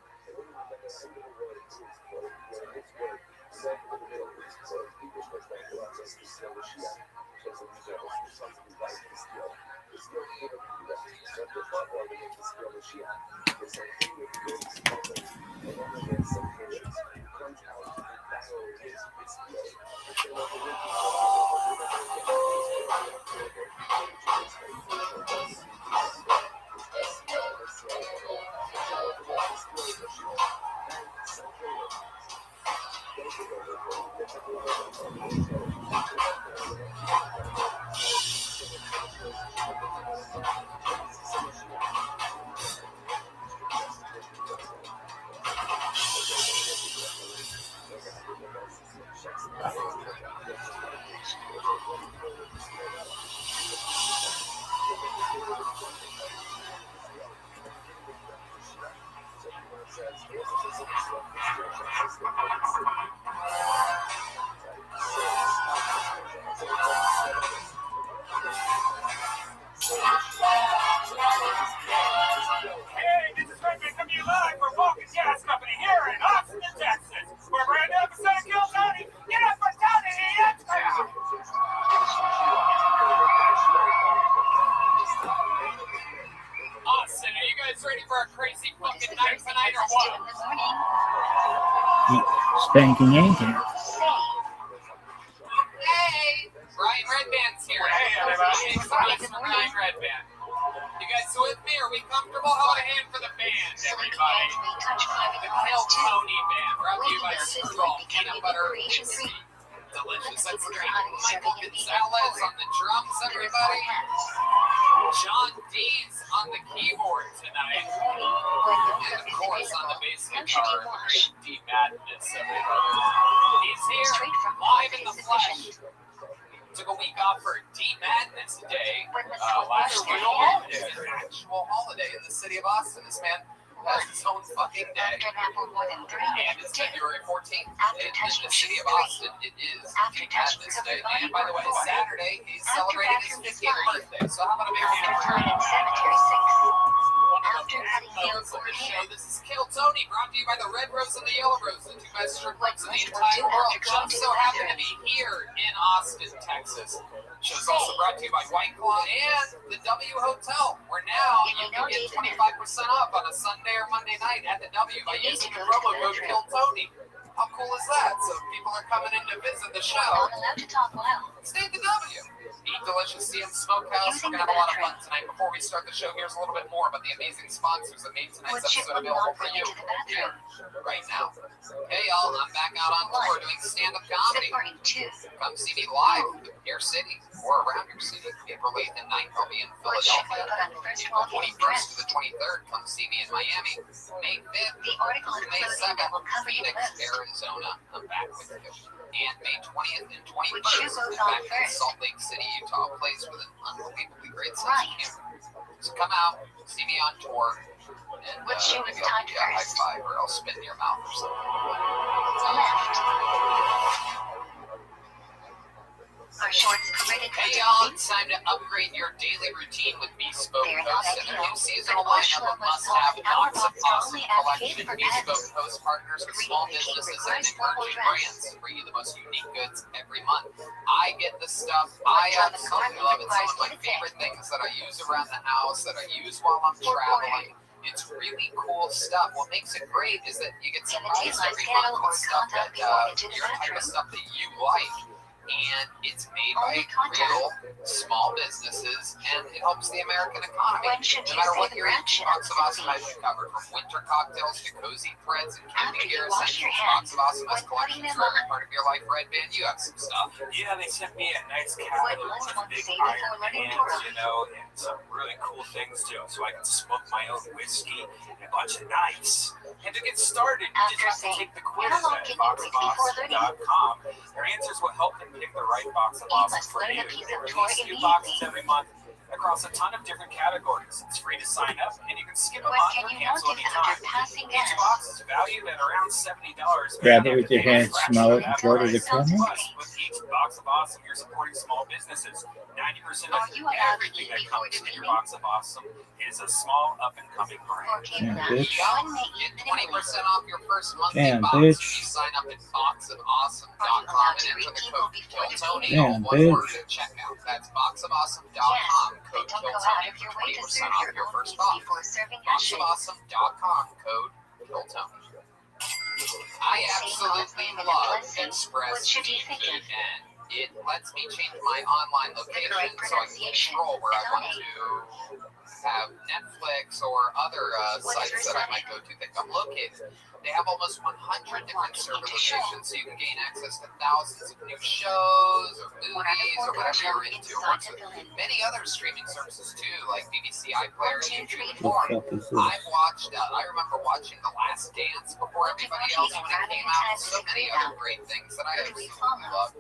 Spanking Angel. Hey, Brian Redband's here. Hey, everybody. It's Brian Redband. You guys with me? Are we comfortable? How about a hand for the band, everybody? The Kill Tony Band, brought to you by Strudel Peanut Butter Whiskey. Delicious. That's Michael Gonzalez on the drums, everybody. John D's on the keyboard tonight. And of course on the bass guitar, D Madness, everybody. He's here, live in the flesh. Took a week off for D Madness Day. Last week, it was an actual holiday in the city of Austin. This man has his own fucking day. And it's February 14th. In the city of Austin, it is D Madness Day. And by the way, Saturday, he's celebrating his 50th birthday. So how about a big hand for him? This is Kill Tony, brought to you by the Red Rose and the Yellow Rose, the two best strip clubs in the entire world. Just so happen to be here in Austin, Texas. Show's also brought to you by White Claw and the W Hotel, where now you can get 25% off on a Sunday or Monday night at the W by using the promo code Kill Tony. How cool is that? So people are coming in to visit the show. Stay at the W. Eat delicious, see Smokehouse. We're going to have a lot of fun tonight. Before we start the show, here's a little bit more about the amazing sponsors that made tonight's episode available for you here, right now. Hey, y'all, I'm back out on tour doing stand-up comedy. Come see me live in your city or around your city. April 8th and 9th, I'll be in Philadelphia. April 21st to the 23rd, come see me in Miami. May 5th through May 2nd, Phoenix, Arizona. I'm back with you. And May 20th and 21st, back in Salt Lake City, Utah, a place with an unbelievably great sense of humor. So come out, see me on tour, and maybe I'll give you a high five or I'll spit in your mouth or something. Hey y'all, it's time to upgrade your daily routine with Bespoke Post and a new seasonal lineup of must-have lots of awesome collection. Bespoke Post partners with small businesses and emerging brands to bring you the most unique goods every month. I get the stuff I absolutely love. It's some of my favorite things that I use around the house, that I use while I'm traveling. It's really cool stuff. What makes it great is that you get surprised every month with stuff that your type of stuff that you like. And it's made by real small businesses, and it helps the American economy. No matter what you're into, Box of Awesome has you covered. From winter cocktails to cozy threads and camping gear essentials, Box of Awesome has collections for every part of your life. Red Band, you have some stuff. Yeah, they sent me a nice catalog with big iron hands, and some really cool things too, so I can smoke my own whiskey and a bunch of knives. And to get started, you just have to take the quiz at boxofawesome.com. Your answers will help them pick the right box of awesome for you. They release new boxes every month across a ton of different categories. It's free to sign up, and you can skip a month or cancel anytime. Each box is valued at around $70. Grab it with your hands, smell it, and throw it to the corner. With each Box of Awesome, you're supporting small businesses. 90% of everything that comes in your Box of Awesome is a small up-and-coming brand. Damn, bitch. Get 20% off your first monthly Damn, box bitch. if you sign up at boxofawesome.com and enter the code KILLTONY, Damn, all one word bitch. at checkout. That's boxofawesome.com, code KILLTONY for 20% off your first box. Boxofawesome.com, code KILLTONY. I absolutely love ExpressVPN. It lets me change my online location so I can control where I want to have Netflix or other sites that I might go to that I'm located. They have almost 100 different server locations, so you can gain access to thousands of new shows or movies or whatever you're into. Or works with many other streaming services too, like BBC iPlayer and YouTube and more. I've watched, I remember watching The Last Dance before everybody else when it came out, and so many other great things that I absolutely love.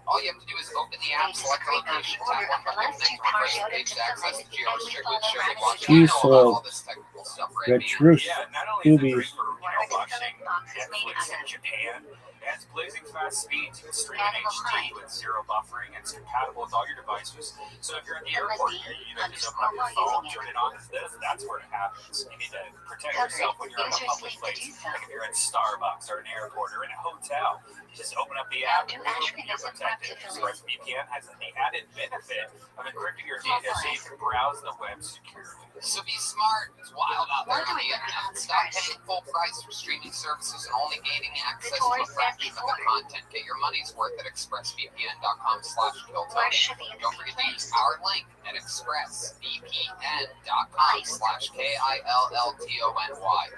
All you have to do is open the app, select a location, tap one button, and then refresh the page to access the geo-restricted show you watch. You know about all this technical stuff, right? Yeah, not only is it great for watching Netflix in Japan, it has blazing fast speeds. You can stream in HD with zero buffering. It's compatible with all your devices. So if you're in the airport, you just open up your phone, turn it on as this. That's where it happens. You need to protect yourself when you're in a public place, like if you're at Starbucks or an airport or in a hotel. You just open up the app, you're protected. ExpressVPN has the added benefit of encrypting your data so you can browse the web securely. So be smart. It's wild out there on the internet. Stop paying full price for streaming services and only gaining access to a fraction of their content. Get your money's worth at expressvpn.com/KILLTONY. Don't forget to use our link at expressvpn.com/KILLTONY.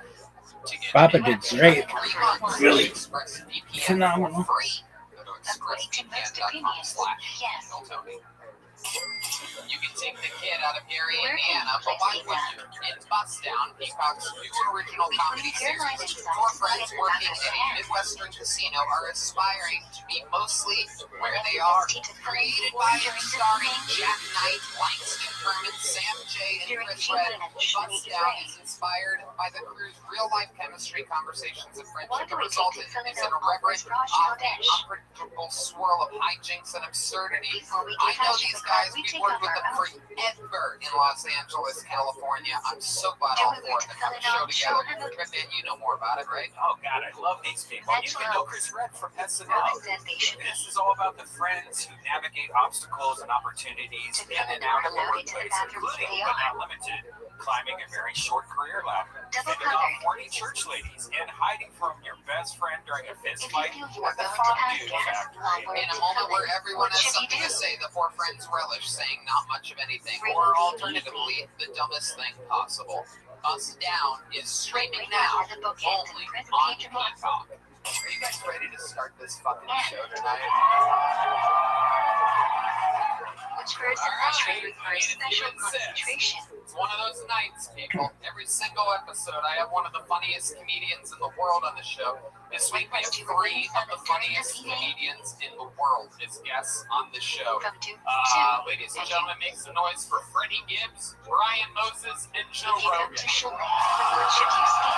Papa did great. Really ExpressVPN phenomenal. for free. Go to expressvpn.com/KILLTONY. You can take the kid out of Gary, Indiana, but why would you? In Bust Down, Peacock's new original comedy series, four friends working at a Midwestern casino are aspiring to be mostly where they are. Created by and starring Jack Knight, Langston Kerman, Sam J, and Chris Red, Bust Down is inspired by the crew's real-life chemistry, conversations, and friendship. The result is an irreverent, unpredictable swirl of hijinks and absurdity. I know these guys. We've worked with them forever in Los Angeles, California. I'm so glad all four of them have a show together. Griffin, you know more about it, right? Oh, God, I love these people. You can know Chris Red from SNL. This is all about the friends who navigate obstacles and opportunities in and out of the workplace, including, but not limited, climbing a very short career ladder, fending off horny church ladies, and hiding from your best friend during a fist fight at the fondue factory. In a moment where everyone has something to say, the four friends relish saying not much of anything, or alternatively, the dumbest thing possible. Bust Down is streaming now, only on Peacock. Are you guys ready to start this fucking show tonight? Which person actually requires special concentration? It's one of those nights, people. Every single episode, I have one of the funniest comedians in the world on the show. This week, we have three of the funniest comedians in the world as guests on the show. Ladies and gentlemen, make some noise for Freddie Gibbs, Brian Moses, and Joe Rogan. What should you skip?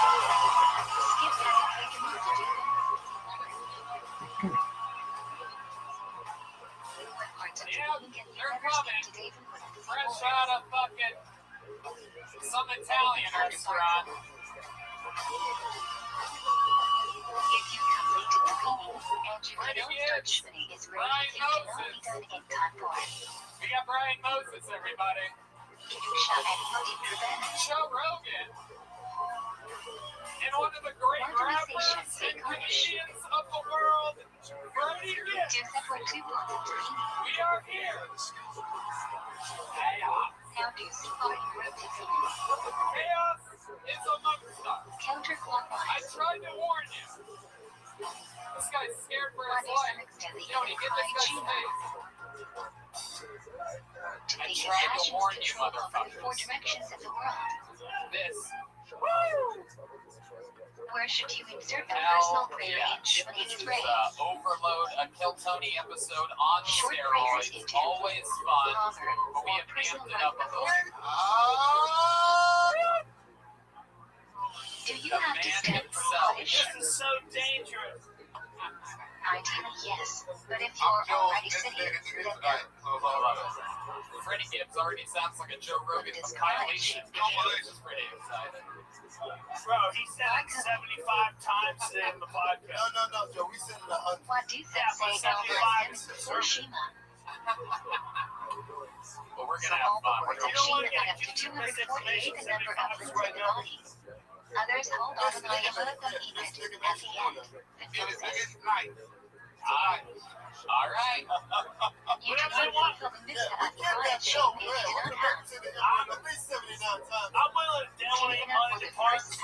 Skip doesn't take a minute to do. Yeah, they're coming. Fresh out of fucking some Italian restaurant. If you completed the reading and you don't start spinning is ready, it cannot be done in time for it. We got Brian Moses, everybody. Kedusha and Modi Prevent. Joe Rogan. And one of the great rappers and comedians of the world, Freddie Gibbs. We are here. Chaos. How do you spot rotating? Chaos is amongst us. Counterclockwise. I tried to warn you. This guy's scared for his life. Jody, get this guy's face. I tried to warn you, motherfuckers. Four directions of the world. This. Where should you insert a personal prayer in This Shmoneh is Esrei? Overload, a Kill Tony episode on steroids. Always fun, but we have amped it up a little. Do you have to stand for Kaddish? This is so dangerous. Ideally, yes. But if you're already sitting, then no. Freddie Gibbs already sounds like a Joe Rogan compilation. He's pretty excited. Bro, he said it 75 times today in the podcast. No, Joe. We said it 100. What do you say over Hiroshima? But we're gonna have fun. Words of Shina add up to 248, the number of limbs in the body. Others hold on to the Yamut of Egypt at the end. Entonces, all right. you do not fulfill the mitzvah of Quiet Shame if you do not have. At least 79 times. I'm willing to donate money to parks.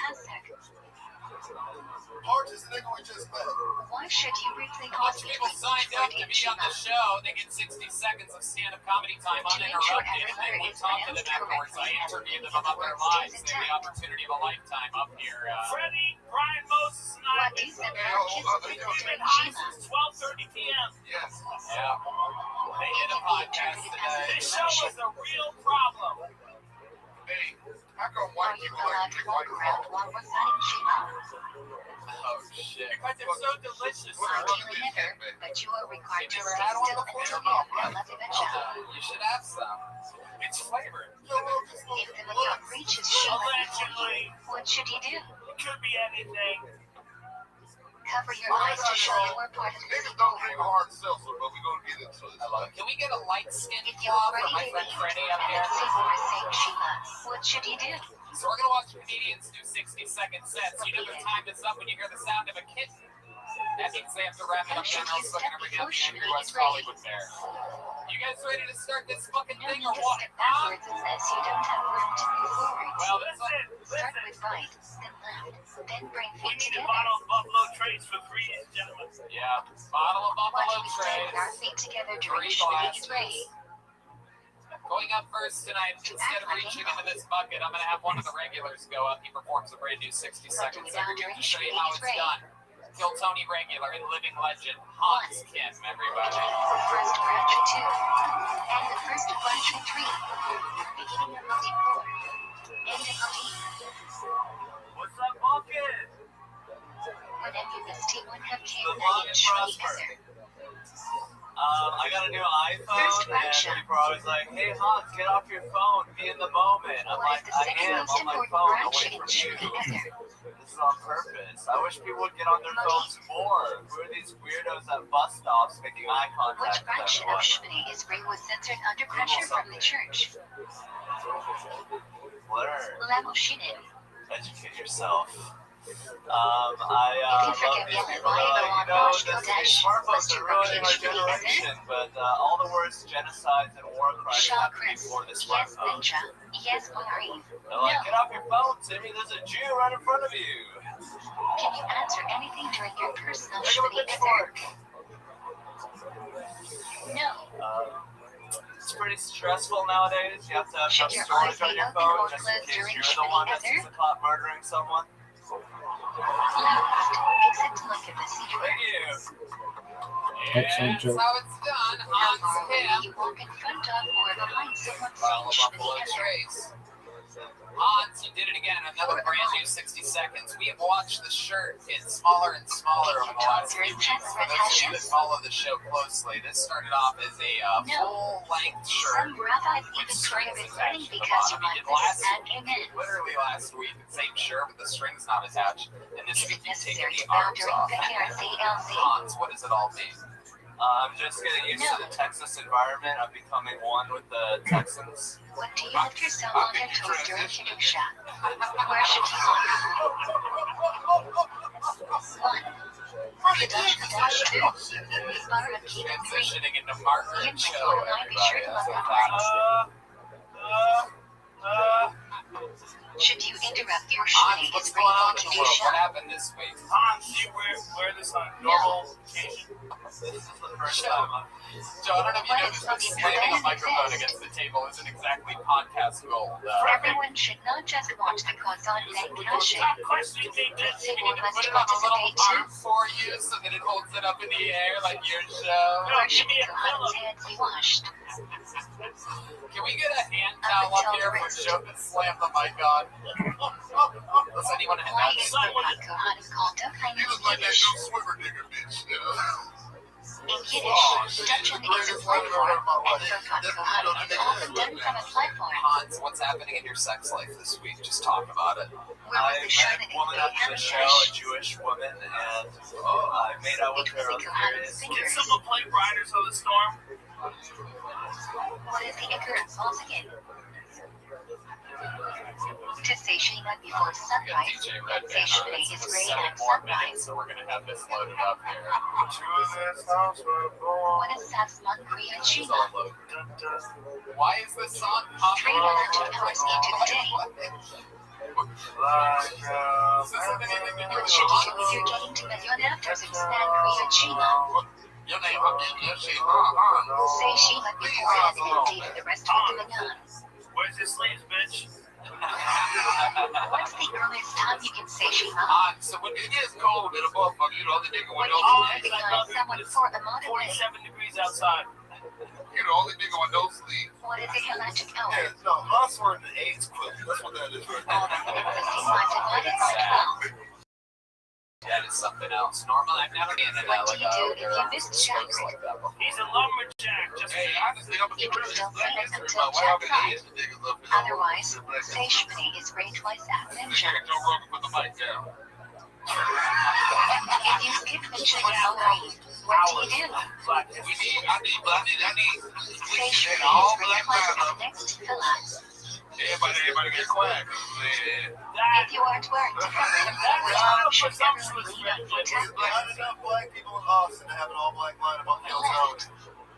Arches, the nigga we just met. Why should you replay Once people signed up to be on the show, they get 60 seconds of stand-up comedy time uninterrupted, and then we talk to them afterwards. I interview them about their lives. They have the opportunity of a lifetime up here. Freddie, Brian Moses, and I. What do you say We've been high since 12:30 p.m. Yes. Yeah. They did a podcast today. This show is a real problem. Hey, how come Are white you people allowed like to drink walk white around claw? while reciting Shema? Oh, shit. Because they're so delicious. Ideally never, but you are required to You never stay had one still before? until you have Levin Shah. You should have some. It's flavored. If the macaque reaches Shema, Allegedly, what should you do? it could be anything. Cover your eyes to show you were part of the Niggas don't drink hard seltzer, but we gonna get into it. Can we get a light skin If you're claw ready for my to friend eat Freddie up and here? say you are saying Shema, what should you do? So we're gonna watch comedians do 60-second sets. You know the time is up when you hear the sound of a kitten. That means they have to wrap it up there, else they're gonna bring out the West Hollywood Bear. You guys ready to start this fucking No thing need or to what? step backwards unless you don't have room to move forwards. Well, Listen, Start listen. with right, then left, then bring We feet need a together. bottle of Buffalo trays for 3 gentlemen. Yeah, bottle of Why Buffalo don't we stand with our Trace. feet together during 3 Shmini's glasses. ray? Going up first tonight, instead of reaching into this bucket, I'm going to have one of the regulars go up. He performs a brand new 60 seconds interview to show you how it's done. Kill Tony regular and living legend, Hans Kim, everybody. First fraction 2. And the first fraction 3. Beginning of routine 4. End of routine. What's up, bucket? Whenever this team would have came Good and luck and Shmini prosper. Ezer. I got a new iPhone, and people are always like, "Hey Hans, get off your phone, be in the moment." I'm What like, is the I second am most on my important phone, fraction away in from you. Shmini Ezer? This is on purpose. I wish people would get on their phones more. Who are these weirdos at bus stops making eye Which contact with fraction of everyone? Shmini Ezer was censored under pressure from the church? Learn. Lamoshinin. Educate yourself. I If you love forget these Yellow people. They're like, Bible you know, on these Dash, smartphones are ruining our Shmini Ezer? generation, but all the worst genocides and war crimes Shaw happen Chris. before the Yes, smartphone. Ninja. Yes, Maureen. They're like, No. get off your phone, Timmy. There's a Jew right in front of you. Can you answer anything during your personal Pick up a Shmini Ezer? pitchfork. No. It's pretty stressful nowadays. You have to have Should some your storage eyes on be your open phone or just in closed case during you're the Shmini one that's Ezer? caught murdering someone. Closed. Except to look at the secret. Thank you. Excellent That's joke. how it's done. How Hans far away Kim. you walk in front of or behind someone Bottle saying of Buffalo Shmini Ezer? Trace. Hans, you did it again. Another brand new 60 seconds. We have watched the shirt get smaller and smaller over the last few weeks. For those of you that follow the show closely, this started off as a full-length shirt Some rabbis with even strings started attached running to the because you bottom. like We did this last and week, amen. literally last week, the same shirt with the strings not attached. And this Is week it you've taken necessary to the bow arms during off. the KRCLC? Hans, what does it all mean? I'm just getting used to the Texas environment. I'm becoming one with the Texans. What do you lift yourself on your toes during Kedusha? Where should you look? 1. Kedush Kedash 2. Bar of Keegan 3. Transitioning into Margaret Ian Cho, McCall and I be sure to everybody. love That's your a friends. Should you interrupt your Hans, Shmini what's Ezer going on for in the world? What Kedusha? happened this week? Hans, do you wear this on normal occasion? This is the first time I'm... Joe, I don't know if you know this, but slamming a microphone against the table isn't exactly podcast gold. Everyone should not just watch the Kazan Bank Cache. Top question, think that They We will need to must put it on a little participate too. arm for you so that it holds it up in the air like your show. Or should the Kohan's hands be washed? Can we get a hand towel up here for Joe to slam the mic on? Does anyone have Why that? is the Kohan called Duckheim He in was like that Yiddish? new swimmer nigga bitch. In Yiddish, Dutchen is a platform, and Furkat Kohan is often done from a platform. Hans, what's happening in your sex life this week? Just talk about it. Where was I the show met that a woman they after the have show, cash? a Jewish woman, and I made out with It was her a on Kohan's serious. Can fingers. someone play Riders on the Storm? What is the Icarus falls again? To say Shema before We got sunrise, DJ Red say Band on Shema it. is So great 7 at more sunrise. minutes, so we're gonna have this loaded up here. What is Satsman Kriya It's Shema? all loaded. Why is this song popping 3 up? electric hours into the day. This isn't anything to do What with should you do if Hans. you're getting to Million after Zuznan Kriya Shema? Your name, I'm getting your shit. Say Shema before having a date for the rest of the Minyan. Where's your sleeves, bitch? What's the earliest time you can say Shema? Hans, so when it gets cold in a motherfucker, you the only nigga When with you no can sleeves. recognize someone for a modern way. 47 degrees outside. You the only nigga with no sleeves. What is a electric hour? Yeah, no, us were the AIDS quilt. That's what that is right All now. the minutes divided by 12. That is something else. Normally, I've never been in What do like you do if you a miss space Jack? like that before. He's a lumberjack. Just Hey, honestly, I'm You can still say it history until about why I've Jack been died. Asian niggas up in Otherwise, say Shmini is raised twice after Nigga, Jack. Joe Rogan put the mic down. If you skip mentioning Maureen, what do you do? black. I need Say Shmini all is raised black twice man at up. the next tefillah. Everybody get quiet. Man. If you aren't wearing tefillin, That's should presumptuous. everyone lean up for There's tefillin? not enough black people in Austin to have an all-black line about the Left.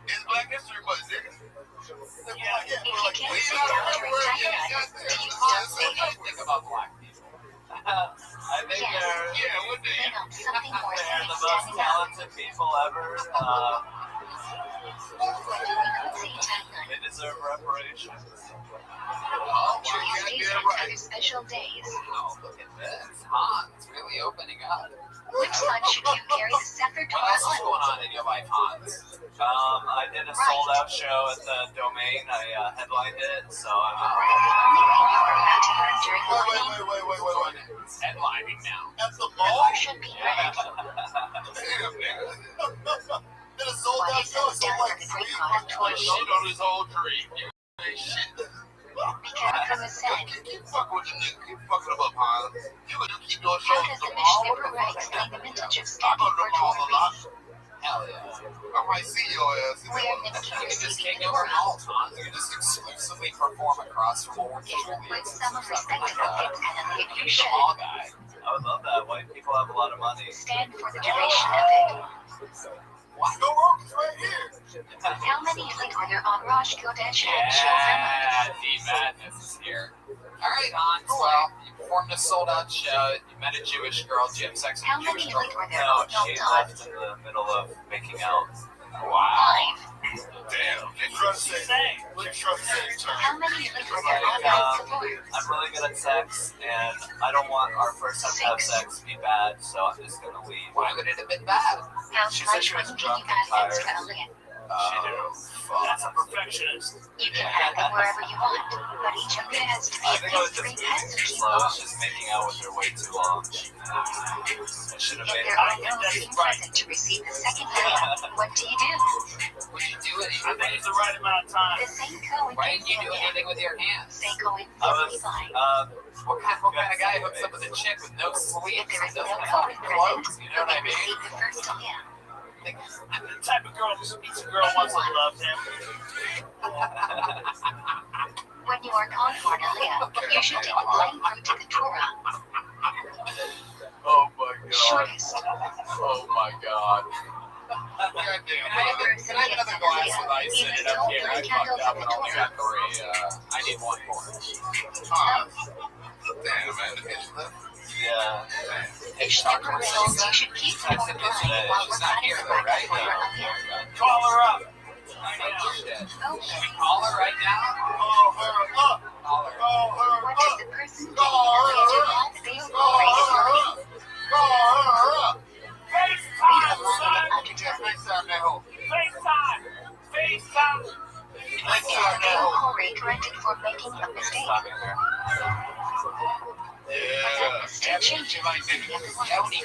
It's Black History Month, nigga. If you can't sit down during Jackass, do you still say What do you think about black people? I think Yes. they're... Yeah, what the lean on something more deserve reparations. Oh, Tuesdays and other special days. wow, look at this. Hans really opening up. Which side should you carry the Sefer What else is Torah going on? on in your life, Hans? I did a sold out show at the Domain. I headlined it, so I'm What is the only thing you are allowed to learn during the Wait. It's headlining now. At the The mall? bar should be red. Damn, nigga. Did a sold What out is show, the so stand like for the Greek 3 god months Torah? shit on his whole dream. You ain't shit. Because said, Keep fucking with the nigga. Keep fucking him up, Hans. You keep doing how shows does at the the mall. Mishnah Berurah explain the vintage of I standing go to for the mall a lot. Torah? Hell yeah. I might see your ass. Where the You king just receiving can't the go over Torah? all Hans. You just exclusively perform across from Orange Julius. With some respectable tips and a You're little the should mall guy. I would love that. White people have a lot of money. stand for the duration of it. What? No wrong, it's right here. How many feet were there on Rosh Kodesh and Shulchan? Yeah, the madness is here. All right, Hans. Well, you performed a sold-out show. You met a Jewish girl. Did you have sex with How a many Jewish feet girl? were there No, on Yom she Tov? left in the middle of making out. Wow. 5. Damn. They trust say. They trust say. How many feet were there on Yom Kippur? I'm really good at sex, and I don't want our first time to have sex to be bad, so I'm just gonna leave. Why would it have been bad? How She said much she was money can drunk you and add extra tired. a little? That's a perfectionist. You can add them wherever you want, but each of them has to be I at think I was least 3 just being tenths too feet slow. I long. was just making out with her way too long. I should have If made there are no living present to receive the second item, what do you do? Would you do it? I think it's the right amount of time. The same Cohen Why didn't you gives do you anything with your hands? Say Cohen I is was, Levi. What kind of guy hooks up with a chick with no sleeves If there and is no doesn't Cohen fucking present, clothes? You know what I you mean? receive the first Aliyah. the type of girl who meets a girl once and loves him. When you are called for an Aliyah, you should take the plain fruit to the Torah. Oh my god. Shortest. Oh my god. Goddamn. Can I have another glass with ice in it up here? I fucked up and only got 3. I need 1 more. Damn, man. The bitch left. Yeah. If never results, you should keep the Torah line while She's not reclining here the though, bracket right? for your Aliyah. Call her up. Oh, shit. Okay. Should we call her right now? Call her up. Call her. Call her What does up. the person getting Aliyah do all the days Call before her his up. Call her up. Read along and undertone. FaceTime that hoe. FaceTime. FaceTime. Is the game Corey corrected for making a mistake? Stopping her. Yeah. Mistake changes. Like, Yoni.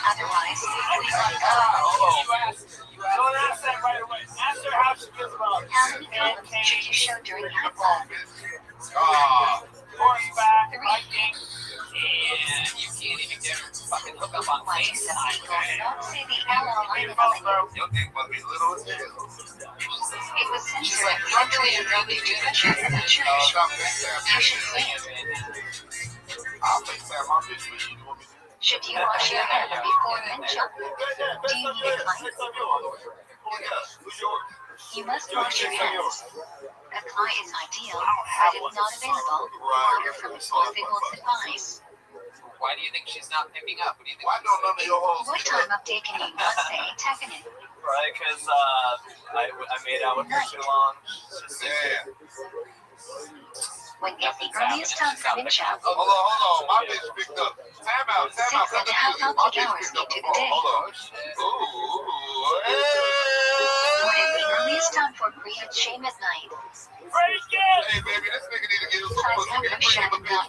Otherwise, we run You asked. Don't ask that right away. Ask her how she feels about How many columns should you show during The Hatzah? phone, bitch. Ah. horseback, 3. hiking. And you can't even get her to fucking hook up on What is the FaceTime. people not say the Ella line of Phone, Aliyah? bro. Your dick must be little as hell. It was She's censored like, locally you're and really moved to good at church in the this. church. Stop FaceTime. You should say, I'll FaceTime my bitch for you. You want me to? should you wash your hands before mention? Do you need a client? Who's yours? You must wash your hands. A client is ideal, but if not available, water from a source will suffice. Why do you think she's not picking up? What do you think? Why don't none of your hoes What time of day can you not say Takanin? Right, because I made out with her too long. Yeah. When is the earliest time for Mincha? Hold on. My bitch picked up. Time out. 6 and a half optic hours into the day. Hold on. Ooh. What is the earliest time for Kriyat Shem at night? Hey, baby, this nigga need to get us some Time pussy. number Can you bring him a bitch,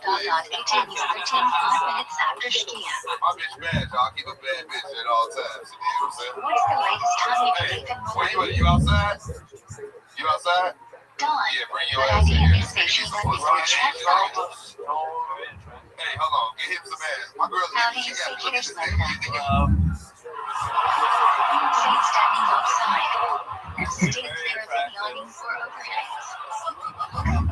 7 please? is 13 5 minutes after Shkia. My bitch bad, y'all. Keep a bad bitch at all times. You know what I'm saying? What's the latest time you can Hey, leave in where you morning? at? You outside? You outside? Dawn. Yeah, bring your Good ass in idea here. is they should Some let pussy. before check fight. Hey, hold on. Get him some ass. My girl, How do she you got say look at here's this like nigga. that? You think Say standing outside. States there is a yawning for overhangs.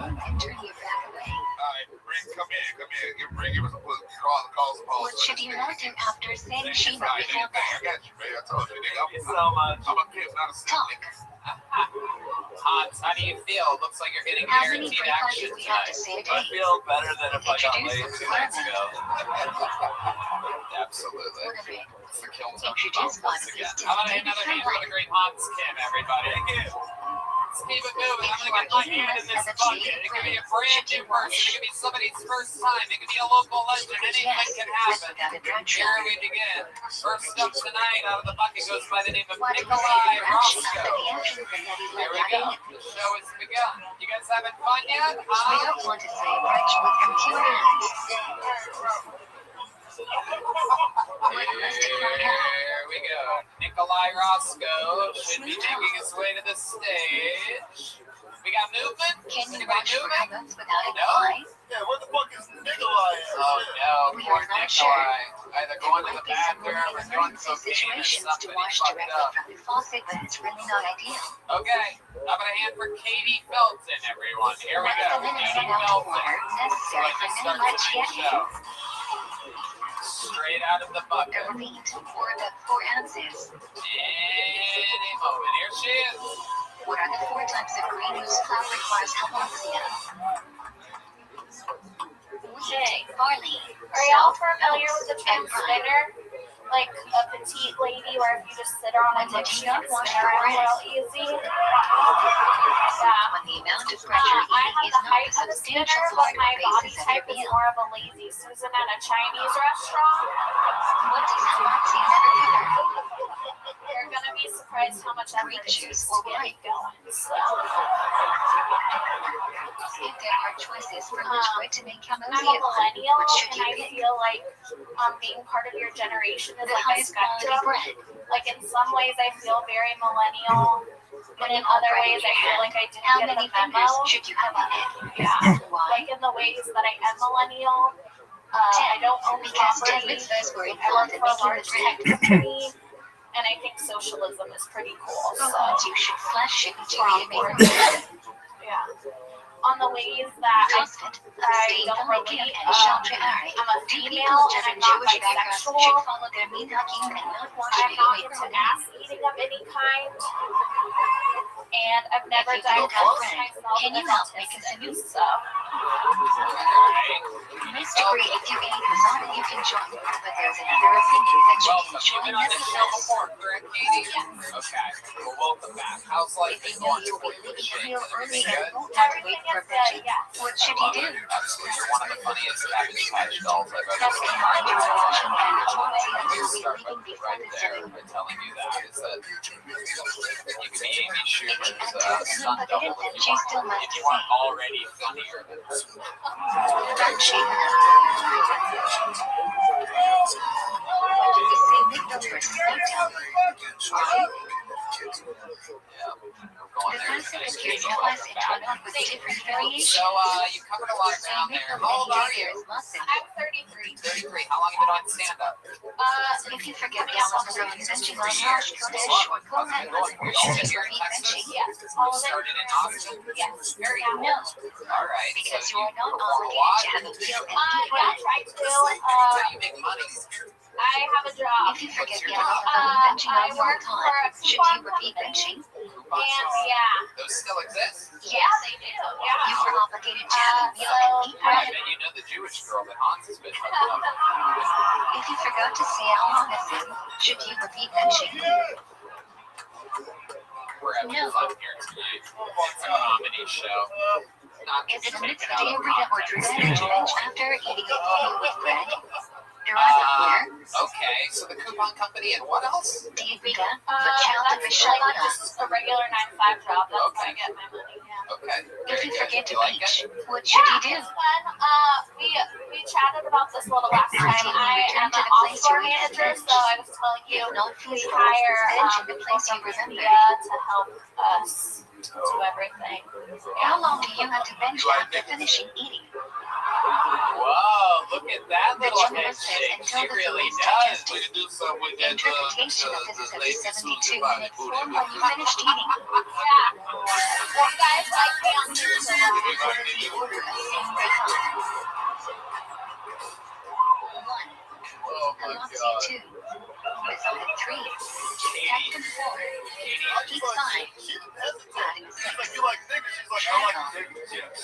And turn your back away. Alright, come here. Give her some pussy. Call some hoes. What should you not do after saying Shema Right, before nigga, I bed? got you, baby. I told you, nigga. Thank you so much. I'm a pimp, not a simp, Talk. nigga. Hans, how do you feel? Looks like you're getting How many guaranteed free cards action do we have to tonight. say a I day? feel better than if I got laid 2 nights ago. Absolutely. What of it? It's the kill tone Introduce once God, again. please, How about to another the hand for the great Hans Kim, everybody? Thank you. let's keep it moving. I'm gonna get my hand in this bucket. It could be a brand new person. It could be somebody's first time. It could be a local legend. Anything can happen. Here we begin. First up tonight out of the bucket goes by the name of Nikolai Roscoe. Here we go. The show has begun. You guys having fun yet? We don't want to say French with computer hands. Here we go. Nikolai Roscoe should be making his way to the stage. We got movement? Can you Anybody watch moving? violence without a No? lie? Yeah, where the fuck is Nikolai at? Oh no, We poor are not Nikolai. Either There going to might the be some bathroom or limiting doing emergency cocaine or situations to something. watch He fucked directly up. from the faucet, but it's really not ideal. Okay, how about a hand for Katie Felton, everyone? Here we That's go. the minimum Katie amount of Felton. water necessary Let's for start minimal tonight's check-in. show. Straight out of the bucket. A repeat, or about 4 ounces. Any moment. Here she is. What are the 4 types of green whose flour requires hypoxia? Wheat, barley, Are y'all salt, familiar oats, with the term and rye. spinner? Like a petite lady where if you just sit her on a When dish, did she you can not wash spin your around bread? real easy. Yeah. When the amount of pressure I eating have is the not height the of a substantial spinner, but part my or body basis of type your is meal. more of a lazy Susan at a Chinese restaurant. What does hypoxia never cover? You're gonna be surprised how much effort it takes to get it going. So, If there are choices from which way to make I'm a camozia, millennial, which should and you I pick? feel like being part of your generation is The like a highest quality spectrum. bread. Like in some ways, I feel very millennial, but in other ways, I feel like I didn't How get many the memo. fingers should you have on it? Yeah. Why? Like in the ways that I am millennial, I don't own Because 10 property. mitzvahs were I work involved in for a making large the tech bread. company, and I think socialism is pretty cool. So, You should flash it to be a baker. yeah. On the ways that CrossFit, I Steve don't Belichick relate, and Chandra Ari. I'm a People female of and I'm different not Jewish backgrounds bisexual. should follow their minhagim and not watch I'm video not made into for ass eating of any kind, and I've never If you don't have diagnosed bread, myself can you as help make a autistic. saloon? So, Nice degree if you ain't Lasagna you can join, but there's another opinion that you Welcome. can You've join been on this show nonetheless. before, correct, Katie? Okay. Well, welcome back. How's life If you been know going you'll for be you? leaving Shane, real early everything and good? won't have to everything wait for a is good, veggie, yes. what I should love you it. do? Absolutely. You're one of the funniest Cabbage Patch dolls I've ever Just seen. combine your nutrition and Let's hypoxia start you'll be leaving before right the there saloon. by telling you that is that you can be Amy Schumer's If you enter the stunt saloon double bucket, if then you still must you see. weren't already funnier than her. Frenchie. What did you say McDonald's versus Newtown? Yeah, we're going The there. concept appears twice in 12 with different variations. So, you covered a lot of ground there. How old are you? I'm 33. 33. How long have you been on stand-up? If you forget the Alabama benching on Rosh Kodesh or Coconut Mother, should you repeat benching? Yes, all of it. Started in Austin? Yes. Very cool. No, All right. because so you are not perform a obligated lot. to have a meal and Yeah, eat I tried to. How do you make money? I have a job. If you forget What's the your job? Alabama benching I on work Yom for a Tov, should coupon you repeat company. benching? And yeah, Those still exist? yeah, they do. Yeah. You are obligated to have a meal and eat I bread. bet you know the Jewish girl that Hans has been hooking up with. If you forgot to say Al-Monism, should you repeat benching? We're having No. fun here tonight. It's a comedy show. Not to Is it a take it mitzvah out to of read or context. drink bench after eating a meal with bread? Derived Okay, so the coupon company and what else? here, Diagrita, That's Vachal, like Vishabana. just a regular 9-to-5 job. That's how I get my money. Yeah. Okay. If Very you good. forget to You like beach, it? what should you do? It's fun. We chatted about this a little last time. I am an offshore manager, so I was telling you If not we feasible, hire bench in the people place you from remember. India to help us do everything. How long do you have to bench after finishing eating? Whoa, look at that The little general says handshake. until She the really food is does. digested. We can do something with The that. interpretation of this is at the lady 72-minute Susie form when you finished eating. Yeah. You guys like me on pizza. The order of same recon. 1. Oh my Velocity God. 2. Lasagna 3. Captain 4. Heat 5. She didn't hesitate. Adding She's like, 6. you like niggas? She's like, I like niggas. Yes.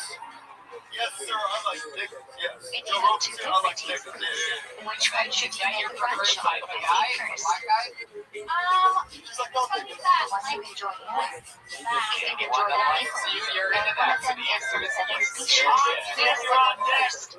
Yes, said unlike Dick. Yes. If Joe you have Rogan two said unlike different Dick. teams, which one should you Yeah, make your the brunch preferred on type of guy, first? black guy. She's like, no, The Dick. one you enjoy more. If you enjoy One that that likes you, equally, you're and into one that. of So them the is answer is something yes. special, here's the one first.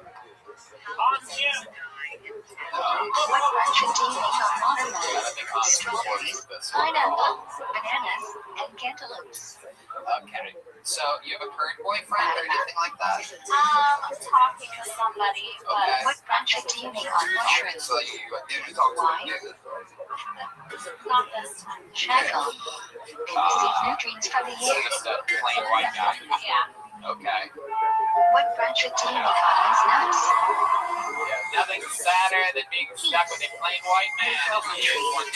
What brunch would you make on watermelon, strawberries, pineapple, bananas, and cantaloupes? Okay. So you have a current boyfriend or anything like that? Talking to somebody, Okay. What brunch would you make on mushrooms? So you talk to a Why? nigga. not this time. Shackle. They receive nutrients from the So air. just a plain white guy. Yeah. Okay. What brunch would you make on these nuts? Yeah, nothing's sadder than being stuck with a plain white man in the year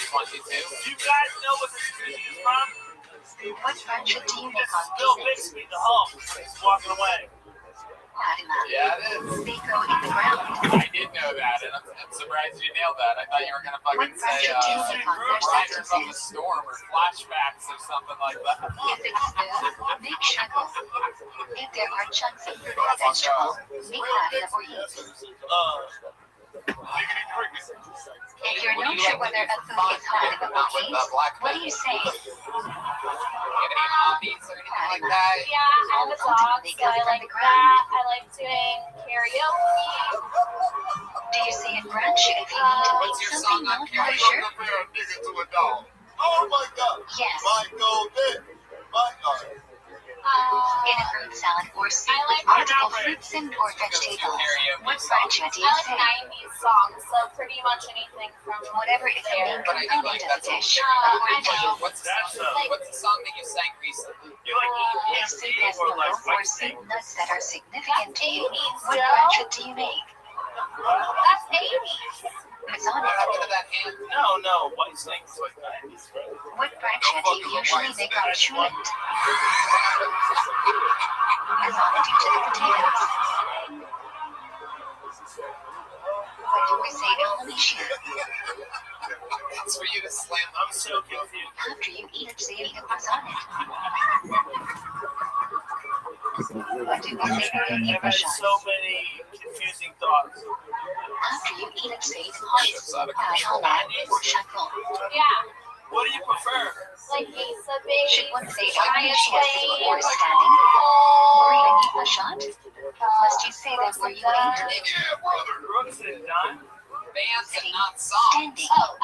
2022. You guys know what this music is from? What brunch would you make on Bill peanuts? Bixby, the Hulk, is walking away. Fatima. Yeah, it is. They grow in the ground. I did know that, and I'm surprised you nailed that. I thought you were gonna What fucking brunch say would you make on their Riders of the substances? Storm or flashbacks or something like that. If it's food, make shackle. If there are chunks of fruit or vegetable, make Fatima or eat. If you're not sure whether a food is hot or Not with okay, the black what do you say? You have any hobbies or anything like that? Yeah, I have a dog, so I like that. I like doing karaoke. Do you say at brunch if you need to What's make your something song on not karaoke? kosher? Compare a nigga to a dog. Oh my God. Yes. My golden. My God. In a fruit salad or soup I with like multiple pineapple. fruits and or vegetables, Karaoke what song. brunch do you I like say? 90s songs, so pretty much anything from Whatever is the main But I think component like of that's the a dish. I know. What's the song that you sang recently? You like If soup has or like noodles or white soup steak? nuts that are significant to you, 80s, what Joe. brunch do you make? That's 80s. What's on What it? happened to that hand? No, white steak's like 90s, bro. What brunch do you usually make on shrimp? Mythology to the potatoes. What do we say to holy shit? It's for you to slam I'm so confused. After you eat it, say what's on it. What do we say when you eat I've had Rashad? so many confusing thoughts. After you eat it, say Shit's out of control. or shackle. Yeah, What do you prefer? like Asa Baby, Should one say Giant she has sitting or Flame, standing? Or even eat a shot? Must you say that where you ate? Brooks and Dunn? Bands and not songs. Standing. Oh,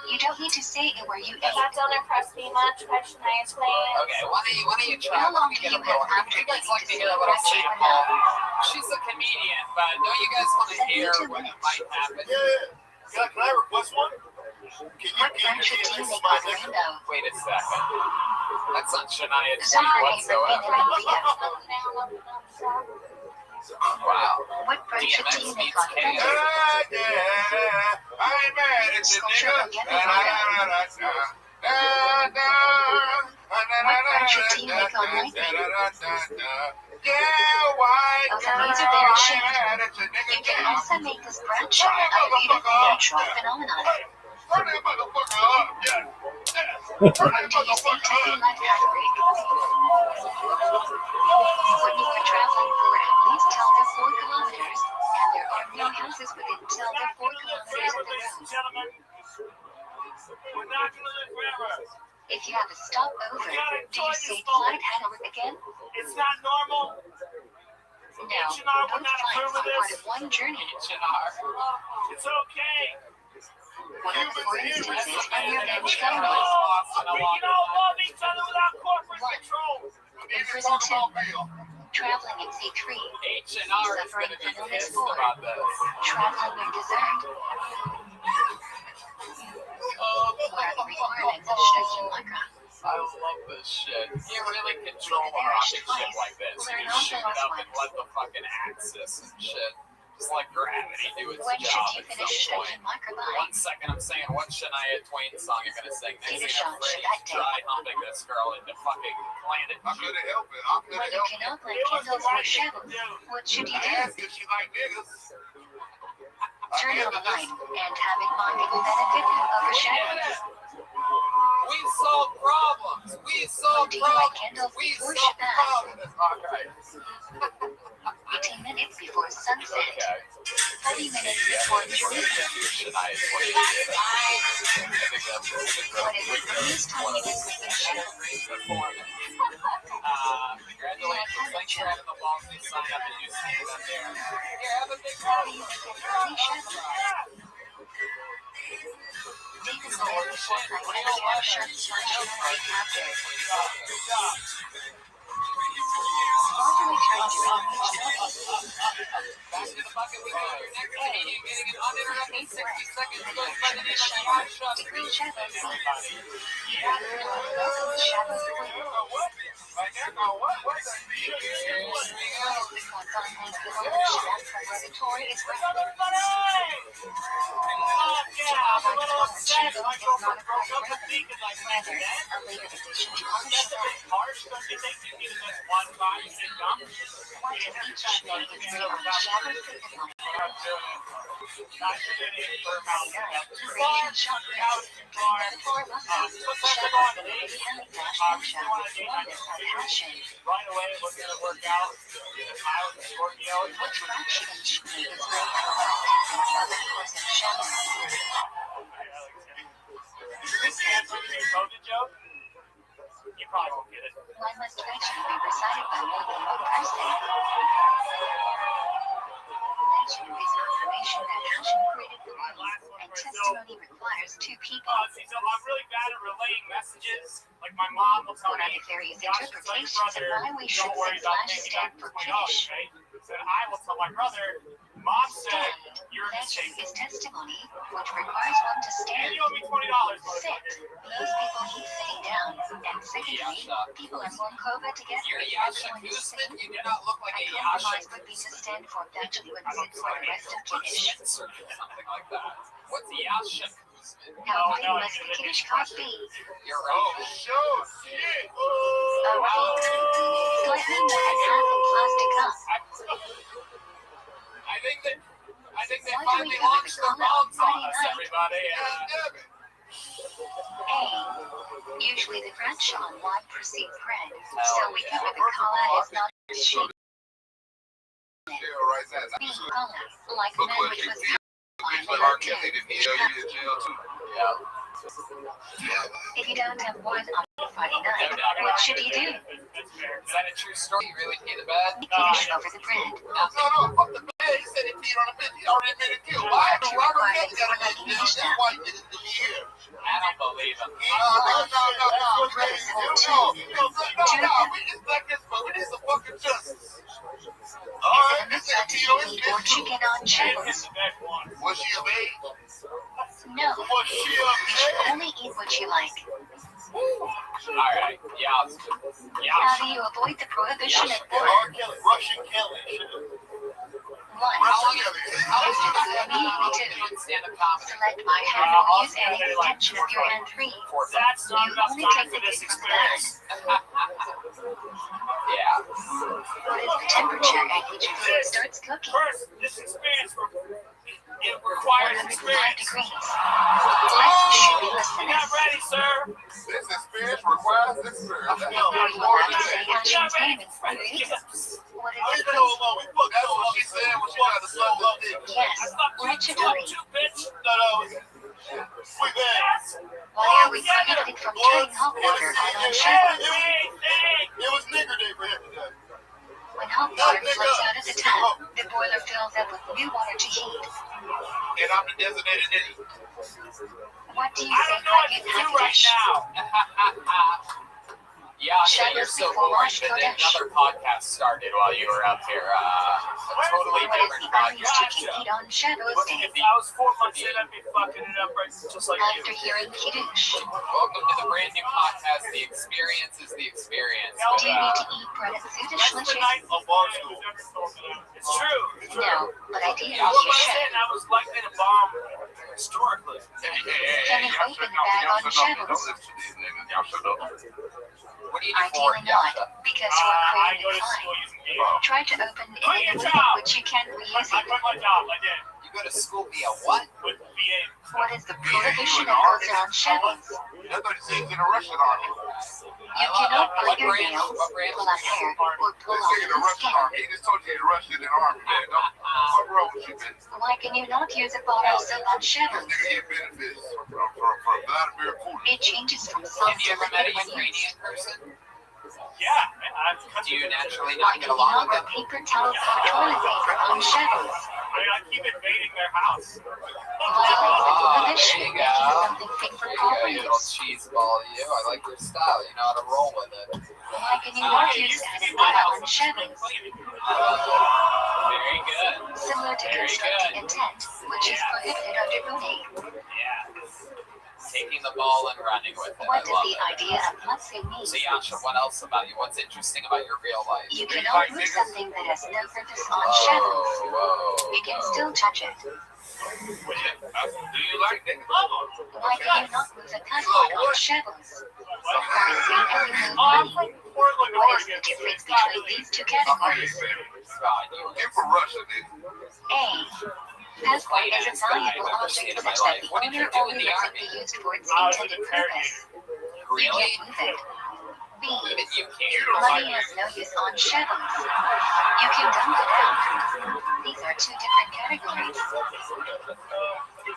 You don't need to say it where you ate. that don't impress me much. How should I explain it? Okay, why don't you try? How Why long don't we do get you a little? have after You guys eating like to to say hear a little brunch sample? enough? She's a comedian, but don't you guys want to hear what might happen? Yeah. Can I request one? Can you What give brunch me would you this make my on nigga? Rainbow? Wait a second. That's not Shania Twain Sorry, whatsoever. Wow. What brunch would you DMX make meets on K. Thursday? Yeah. I ain't mad at you, nigga. What brunch would you make on Wednesday? Yeah, why? Okay, these are very shaped. You can also make this brunch a beautiful natural phenomenon. Turn that motherfucker up, yeah. What do you say to the life heartbreak? When you are traveling for at least till the 4 kilometers, and there are no houses within till the 4 kilometers of the Ladies and road. gentlemen, we're not gonna live forever. If you have a stopover, do you say flight Hanover again? It's not normal. No, both flights are part of one journey. H&R. It's okay. What are the 4 instances of your bench We can government? all love each other without corporate control. In prison 2, traveling in C3, H&R is going to be pissed about this. traveling with dessert. What are the requirements of Shtetl Micra? I love this shit. You really control a rocket ship like this. You just shoot it up and let the fucking axis and shit. Just like gravity do its When should job you at finish some Shtetl point. Micra by? 1 second I'm saying what Shania Twain song you're gonna sing. Next Take a thing shot, I'm Freddie's that day. dry humping this girl into fucking planet. I couldn't help it. I When couldn't you help it. cannot light candles or shadows, what should you I do? asked if she like niggas. Turn on the light and have it mind the benefit of a shadow. We solve problems. We solve Do you like problems. candles We before solve Shabbat? problems. All right. 18 minutes sunset. 40 minutes before Jerusalem. What is the earliest time you can sleep in shadow? Congratulations, thanks for having the balls to sign up and you stand up there. Here, have a big How do you make an early shadow? Take a bed before night and hair sharp selection right after. Why do we try to reach back to the bucket we go. Your next Canadian getting an uninterrupted 60 seconds goes by the name of Shot Shot. Degree shadow C. Welcome to Shadow Sleep. Laboratory is Right away, we're going to work out. Scorpio. Which fraction is very other course of shadow? This answer to your COVID joke? You probably won't get it. Why must fraction be recited by more than one person? Mention is confirmation that Hashem created the world, and testimony requires two people. See, so I'm really bad at relaying messages. Like my mom will tell What are me, the various Josh's interpretations of why we should don't worry say about flash making stand up for $20, Kiddush? right? So I will tell my brother, Mom said Stand. you're a Mention mistake. is testimony, which requires one to And stand. you owe me $20. Sit. Most people keep sitting down. And secondly, people are more COVID to get You're rid Yasha everyone is Guzman. sitting. You do not look like A a Yasha compromise would be to stand for eventually would sit for the rest of Kiddush. something like that. What's Yasha Guzman? How big must the Kiddush cost be? You're right. Sure, shit. Slightly more than half a plastic cup. I think they Why do we finally cover launched the their collar on bombs on Friday us, night? everybody. A. Usually the branch on why proceed bread, so we cover the collar is not shape. B. Collar, like men which was covered by layer 2. If you don't have one on Friday night, what should you do? Is that a true story? You really pee the bed? Kiddush over the bread. No, fuck the bed. He said he peed on the bed. He already made a deal. Why do Robert Kelly got to make a deal? That's why he did it to me here. I don't believe him. No. We just like this, but we need some fucking justice. Alright, this is a deal. Or chicken on shadows. Was she a babe? No, Was she a you should babe? only eat what you like. Alright, How do you avoid the prohibition of blood? R. Kelly, Russian Kelly. 1. Immediately Immediately 2. stand-up comedy. Select my hand or use any extension of your hand 3. That's not You enough only time take for the this piece from the back. experience. Yeah. What is the temperature at which food starts cooking? First, this experience, it requires 105 experience. degrees. Let's should be You're listening. not ready, sir. This experience requires experience. Are you allowed to say Hashem's name in front of you? What is Leave it? it alone. That's what she said when she got the son of dick. Yes, legendary. No. We back. Why are we prohibited from carrying hot water out on Shabbos? It was nigger day for him today. When hot water flows out of the tap, the boiler fills up with new water to heat. And I'm the designated nigga. What do you I say don't know what to for do your right package? now. Yasha, you're so boring that another podcast started while you were up here. A totally What is different the earliest you podcast. can eat on Shabbos Day? If I was 4 months in, I'd be fucking it up right just like After you. hearing Kiddush, Welcome to the brand new podcast. The experience is the experience. do you need to eat bread at Sudish That's the lunches? night of law school. It's true. No, but ideally What you am I should. saying? I was likely to bomb historically. Can you open the bag on Shabbos? Y'all shut up. What do you do for Ideally it, not, Yasha? because you are I creating go a to school fine. using data. Try to open it Quit in a your way job. which you can reuse I it. quit my job. I did. You go to school via what? With VA. What is the prohibition that goes on Shabbos? I thought he said he's in a Russian army. You cannot bite your nails, What brand? pull out hair, or pull They off say in a the Russian skin. army. He just told you he's Russian in the army, man. Don't What's wrong with you, man? Why can you not use a bar of soap on shadows? Nigga get benefits from Vladimir Putin. It changes from Have soft you to ever met a liquid when used. Ukrainian person? Yeah, Do you naturally Why not get can you along not with wear them? paper towels or toilet paper on shadows? I keep invading their house. Ah, there Prohibition you making go. something fit for There you go, proper you little use. cheese ball, you. I like your style. You know how to roll with it. Why can you not use anaconda on shadows? Very good. Similar to Very constructing good. a tent, which is prohibited under Brunei. Yeah. Taking the ball and running with it. What I does love the it. idea of must-see mean? So Yasha, what else about you? What's interesting about your real life? You cannot move something that has no purpose on shadows. Whoa, You can still touch it. Do you like that? Why can you not move a passport on shadows? Why see and you move money? Portland, What is Oregon. the difference between these two categories? God, you You're from Russia, nigga. A. Passport is a valuable object such that the owner only lets it be used for its intended purpose. You really? can't move it. B. Even you can't. Money has no use on shadows. You can dump it out. These are two different categories.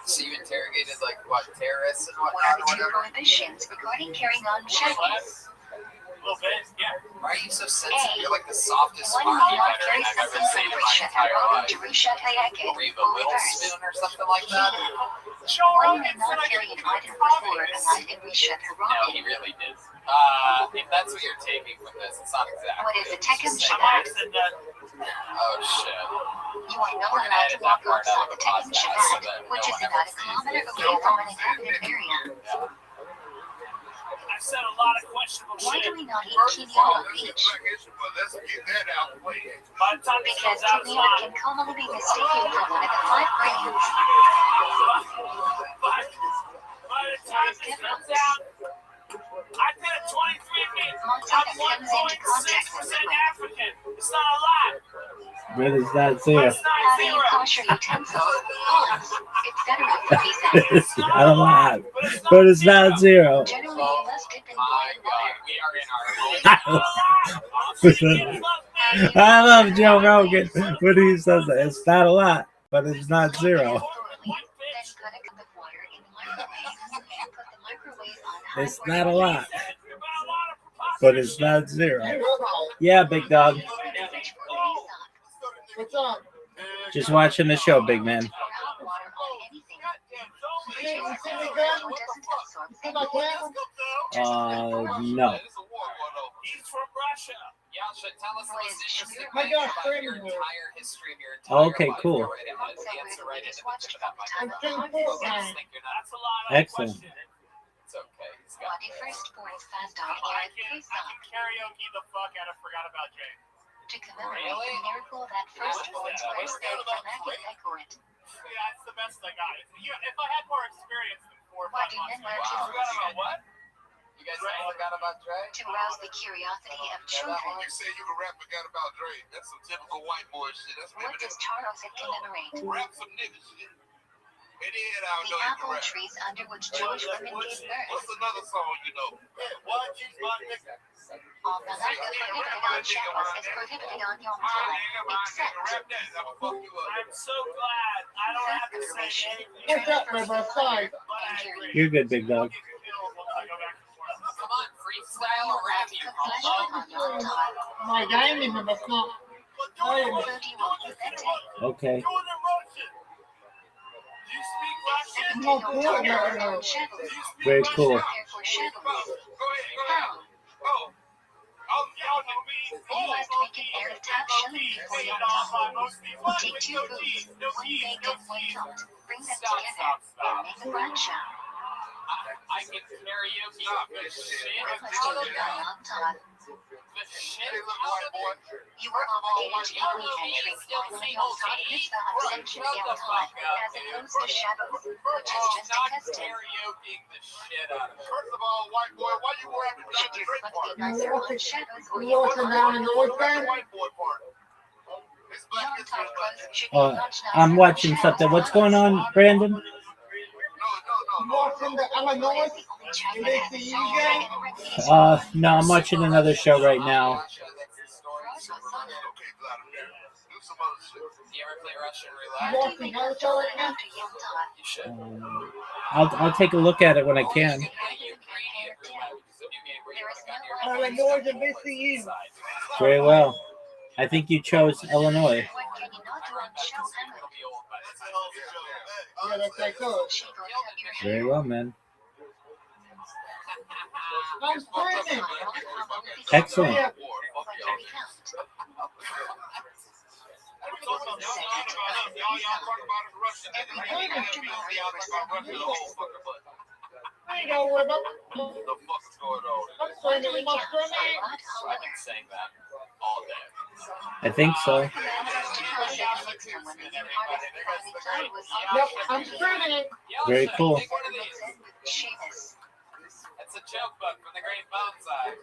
So you interrogated like what, terrorists and What whatnot are or the two whatever? prohibitions regarding carrying on shadows? A little bit, yeah. Why are you so sensitive? You're like the softest One army may not veteran carry I've ever something seen from in my Risha entire or life. to Risha Kayake Were you the or little reverse. spoon or something like that? One may not carry an item before a night in Risha No, Karabi. he really did. If that's what you're taking from this, it's not exactly. What is a It's Tekken just saying- Shabbat? Oh shit. You are not We're gonna allowed to edit walk that part out outside of the the Tekken podcast so Shabbat, that which no is one about ever a kilometer sees away from an inhabited area. Yeah. I've said a lot of questionable Why shit. do we not eat First of quinoa all, on this is beach? Black History Month. Let's get that out of the way. By the time this Because comes out, it's quinoa not. can commonly be mistaken for one of the 5 grains. By the time this comes out, I did a 23andMe. Montana I'm comes into contact with 1.6% liquid. African. It's not a lot. But it's not But zero. it's not How do you zero. kosher utensils, pots, etc. for these It's not a lot, But but it's not zero. Generally, you must dip in My boiling God, water. we are in our It's not a lot. I love Joe Rogan when he says that. It's not a lot, but it's not zero. Then put a cup of water in the microwave and put the microwave on high It's for not a 20 lot, minutes. but it's not zero. Yeah, big dog. Use the fridge for any stock. What's up? Just watching the show, big man. Pour hot water on anything. Hey, you see me, It gun? doesn't absorb See my camera? No. He's from Russia. Yasha, tell us the What most is interesting sugar? thing about your entire history of your entire Okay, life. cool. Go right ahead. Answer right into the that I'm microphone. saying Folks Fortnite. think you're not. That's a lot of Excellent. questions. It's okay. He's got Body first sports fast on I air can Pesach karaoke the fuck out of Forgot About Jay. to commemorate Really? the miracle that first sports wears their climactic decorate. Yeah, that's the best I got. If I had more experience than 4 or Why 5 do months. men wear Wow. Forgot about kittles? what? You guys forgot about Dre? To rouse the curiosity of children. You say you can rap Forgot About Dre. That's some typical white boy shit. That's What maybe does Charles commemorate? rap some nigga shit. And then I don't The know you can apple rap. trees under which Jewish women gave birth. What's another song you know? What? She's my nigga. All Malaka prohibited on Shabbos is prohibited on Yom Tov, except Rap that. I'ma fuck you up. I'm so glad I don't have to say anything. What's up, my bro? Sorry. But I agree. You're good, big dog. I'll get killed once I go back to work. Come on, freestyle or rap, you cook homo. lashes on Yom Tov. My guy in the bus now. Food you will eat that day. Okay. Do it in Russian. Do you speak Russian? Seventh day Yom Tov is on Shabbos. Do you speak Very Russian? cool. Prepare for Shabbos. Go ahead. Go ahead. How? Oh. Y'all know me. You must make an Erev Tav Shalom before Yom Tov. Take 2 foods, 1 baked and 1 cooked. Bring them together and make a bradshaw. I can karaoke the shit. What must you eat on Yom Tov? The shit. Hey, look, white boy. You are obligated to eat meat and drink wine on Yom Tov mitzvah abstention Yom Tov, as opposed to Shabbos, which is just a custom. Karaokeing the shit out of it. First of all, white boy, why you rapping Should the your Drake foot part? be nicer on Shabbos or You Yom walking Tov? down in the North What about End? the white boy part? It's Black Yom History Tov Month. clothes should be Uh, much nicer I'm on watching Shabbos something. or What's going on, Brandon? No. You walk from the What Illinois? is the only tribe that has a You second guys? dragon ring? No, I'm watching another show right now. Okay, Vladimir. Do some other you ever play Russian How roulette? do you make a dollar after Yalta? You should. I'll take a look at it when I can. Very well. I think you chose Illinois. What can you not do on show Hammer? Yeah, that's that good. She will cut your hair. Very well, man. I'm screaming. Excellent. What can we count? I ain't gotta worry about What the fuck is going on? I'm Why do screaming we in my count? stomach. What I've been saying that all day. I think so. commanded us to call Felix when the artist finally thought it was Yep, I'm screaming. Very cool. Take one of these. Seamus. It's a joke book from the Great Bonsai.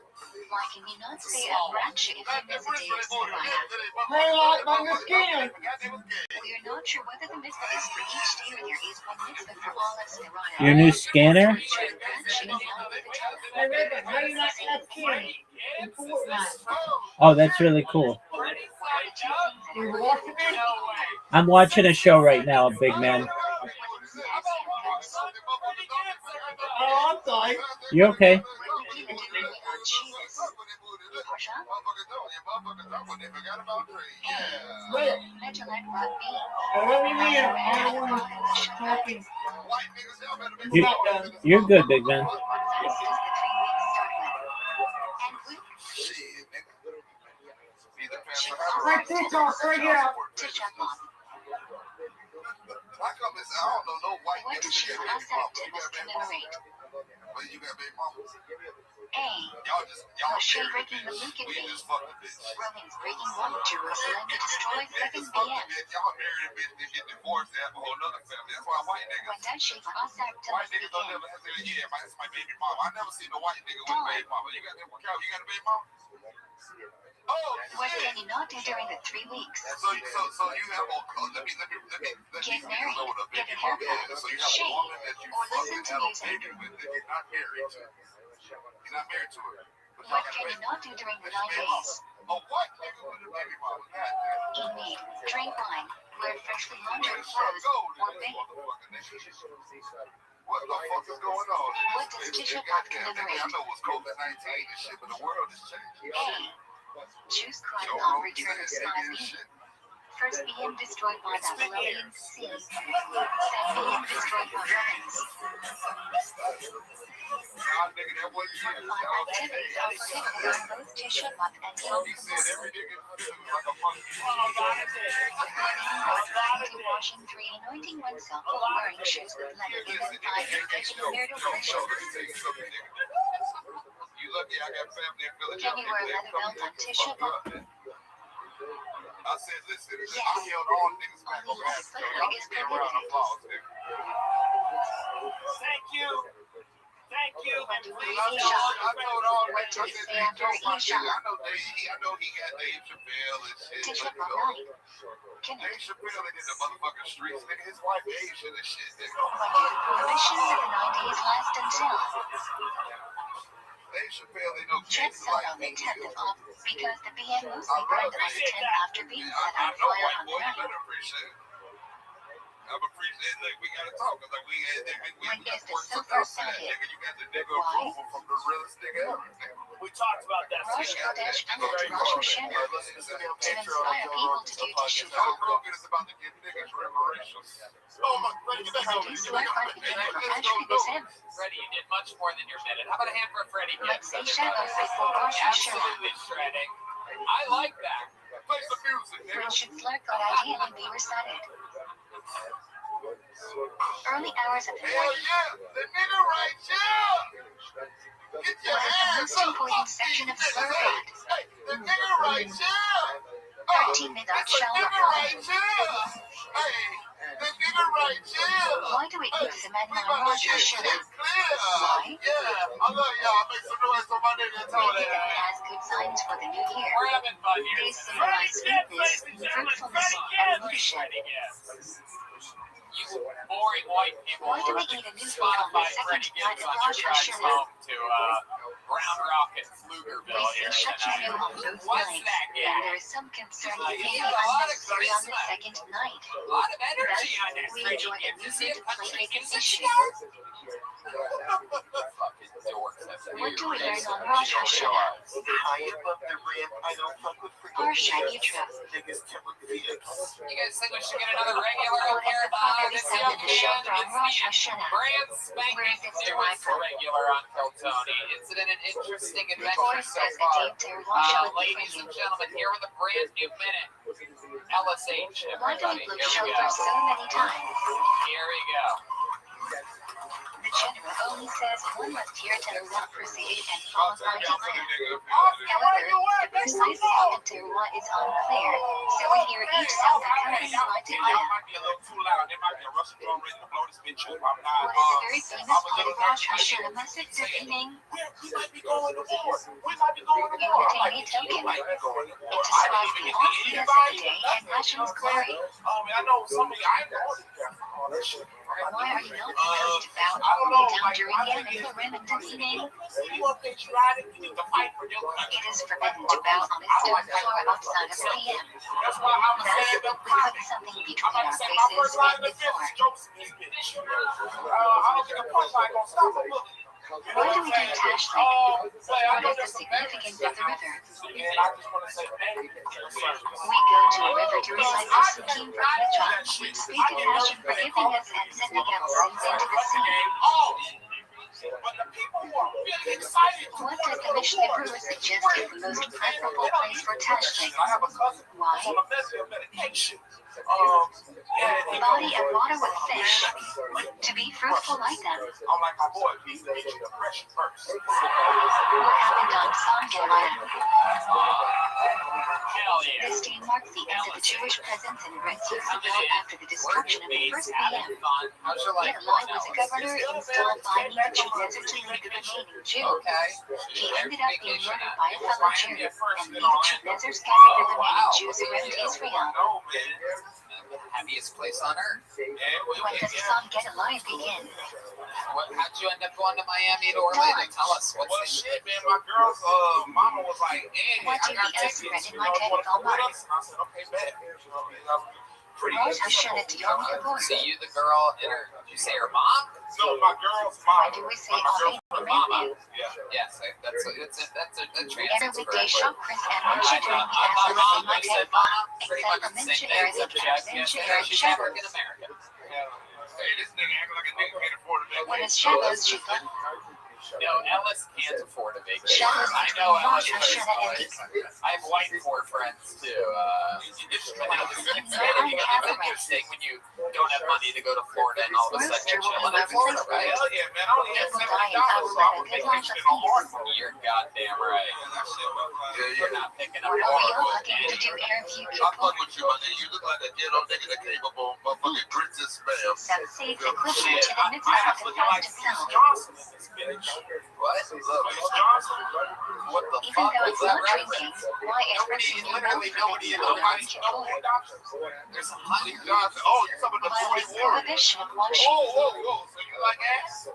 Why can you not say a branch if you miss a day of Savannah? Hey, on the skin. We are not sure whether the mitzvah is for each day or there is one mitzvah for all of Savannah. Your new scanner? Hey, Ribbon, how you not that skin in Fortnite? Oh, that's really cool. You watching it? I'm watching a show right now, big man. Oh, I'm sorry. You okay? Wait, what do you mean? I don't want to talking. You, you're good, big man. Right, TikTok, right here. How come it's, I don't know, no white What niggas does she that ask baby mama? to You got baby mama? commemorate? Well, you got baby mama. A. Y'all Moshe married, breaking the bitch. Lucan We Gate. just fucked the bitch. Romans breaking one Jerusalem to destroy They second just fucked the BM. bitch. Y'all married a bitch, they get divorced, they have a whole nother family. That's why white When niggas, that she Asak to white niggas don't never have to say, yeah, that's my baby mama. I never seen a white nigga with a baby mama. You got that? You got a baby mama? Oh, What shit. can you not do during the 3 weeks? So you have a, let me Get married, know what a get a baby mama haircut, is. So you have a shave, woman that you or fuck listen and to have a music. baby with that you're not married to. You're not married to her. But y'all What got a can you baby. not do during the That's 9 your baby days? mama. A white nigga with a baby mama. God damn. Eat meat, drink wine, wear freshly laundered Where's Shirley clothes, Gold or in this bathe. motherfucker, nigga? What the fuck is going on? What does Tisha B'Av Goddamn, nigga, commemorate? I know it's COVID-19 and shit, but the world is changing. A. Jews crying Joe on Rogan return of said Spies and being. shit. First BM destroyed by Babylonian sea. Second BM destroyed by Romans. Nah, nigga, that wasn't you. Five activities are prohibited on both Tisha B'Av and Yom He said Kippur. every nigga like a monkey. Washing 3, anointing oneself while wearing shoes with leather. 5, engaging in marital relations. You lucky I got family in Philadelphia. Can you wear a leather belt on Tisha B'Av? I said, listen, I held all niggas back on that. So y'all can get around applause, nigga. Thank you. Thank you. When do we I see told shop? all What do we say after I each shop? know he got Dave Chappelle and shit. Tisha But, B'Av night. Can Dave Chappelle in the motherfucking streets, nigga. His wife Asian and shit, nigga. when did the prohibition of the 9 days last until? Dave Chappelle ain't no Check kids out like on the me. 10th of August because the BM mostly burned on the 10th after being set I on know, fire white on the boy, you 9th. better appreciate it. I'm appreciating that we gotta talk. Like we When got is the work silver out for that, Sunday? nigga. You got the nigga Why? approval from the realest nigga ever, nigga. We talked about that. Rosh Chodesh and Rosh Hashanah to inspire people to do Joe teshuvah. Rogan is about to give niggas reparations. Oh my God, get back When over do you here. swear by the name of Ashby Gazem? Freddie, you did much more than your minute. How about a hand for Freddie? Let's say Shabbos before Rosh Hashanah. Absolutely shredding. I like that. Play some music, nigga. Which should slur God ideally be recited. Early hours of the Hell morning. yeah, the nigga right here. Get your What is the hands most up, important fuck section these of the niggas. Torah? Hey, the nigga right here. 13 midot It's a shall nigga not right here. Hey, the nigga right here. Why do we eat semen We on about to Rosh get Hashanah? shit clear. Why? Yeah, I love y'all. Make some noise for my nigga Tony. Maybe it has good signs for the new year. We're having fun here. These symbolize sweetness, fruitfulness, and leadership. You boring white people Why do we who eat a new food on the Spotify second Freddie night Gibbs of on your Rosh drives Hashanah? home to Ground Rocket, Pflugerville We see here Shachinu tonight. on both What's nights, that and guy? there is some concern Like, it may he be got a lot of unnecessary on the charisma. second night. A lot of energy on that We street. enjoy You the see a movement, country playmaking musician. issue. Fucking dorks. What do we learn on Rosh Hashanah? High above the rim, I don't fuck with Our shiny truck. niggas temper fears. You guys think we should get another regular What up here? is the primary This sound young of the show man from is Rosh the Hashanah? brand Where spanking is it derived newest from? regular on Kiltony. It's been an interesting The adventure voice so says a far. deep tear wash out Ladies and gentlemen, here with a brand new minute. LSH, Why do everybody. we look Here we shoulder go. so many times? Here we go. The general only says one must hear Teruah preceded and followed by Teruah. However, the precise sound of Teruah is unclear, so we hear each sound accompanied by Teruah. might be a little too loud. There might be a Russian drum ready to blow this bitch up. I'm What not. is a very famous part of Rosh Hashanah message this evening? We might be going to war. We might be going to You war. entertain a token. We might be going to It war. describes the awesomeness of the day and national glory. I know some of you. I ain't going to war. All that shit. Why are you not supposed to bow all the way down during the Anatha Remington evening? You want things right? You need to fight for your country. It is forbidden to bow on a stone floor outside of PM. That's why I'm Thus, saying we put something between I'm our about to say my faces first line and of the defense floor. is jokes in this bitch. I don't think a punchline gonna stop a bullet. Why do we do Tashlink? What is the significance of the river? And I just want to say thank you. We go to a river to recite the Sukkim for Mitzvah. We speak of Hashem forgiving us and sending out sins into the sea. But the people who are really excited to What does the Mishnah Berurah suggest is the most preferable place for Tashlink? I have a cousin Why? who's on a medication. Body and water with fish. To be fruitful like them. I'm like my boy, he's the depression first. What happened on Samgillah? Hell yeah. This day marks the end of the Jewish presence in Eretz Yisrael after the destruction of the first PM. How's your life? Yet along was a governor installed by Nebuchadnezzar to lead the remaining Jews. Okay. He ended up being murdered by a fellow Jew, and Nebuchadnezzar scattered the remaining Jews around Israel. No, man. The happiest place on earth. When does Psalm Get Alive begin? How'd you end up going to Miami to Orlando? Tell us. Well, shit, man. My girl's mama was like, "Hey, What I do got the tickets. Elsie You read in my know, wanna come telephone with book? us?" And I said, "Okay, bet." Pretty Rosh Hashanah to Yom Kippur. So you, the girl, and her, did you say her mom? No, my girl's Why mama. do we say My girl's Amen? Mama. Yeah. Yes, that's a Every translates weekday correctly. shop Chris and Munchie during the My Azure mom, in my they said telephone. mama, pretty much Except the for same Munchie thing, Eric except and yes, Munchie Eric she's Shadows. African American. Hey, this nigga acting like a nigga can't afford a When vacation. it's Shadows, Chica. No, Ellis can't afford a vacation. Shadows I between know Rosh Ellis. Hashanah and I have white poor friends too. It's interesting when you don't have money to go to Florida and all of a sudden you're chilling in Florida, right? Hell yeah, man. I only had People $70, dying, I will so I live a would good make life that of shit on board. peace. You're goddamn right. You're not picking up Are we all Florida. looking to do interview I people? fuck with you, my nigga. You look like a ghetto nigga that came up on motherfucking grits and spam. Some say it's equivalent Shit, to the I mitzvah have to looking like fast Steve itself. Johnson in this bitch. What? Steve Johnson. What the Even fuck though was it's that not drinking, reference? why is Nobody, Russian literally nobody in the Yom high Kippur? There's a hundred Steve Johnson. Oh, you talking about the Why 40 was Warriors? prohibition of washing? Whoa. So you like ass?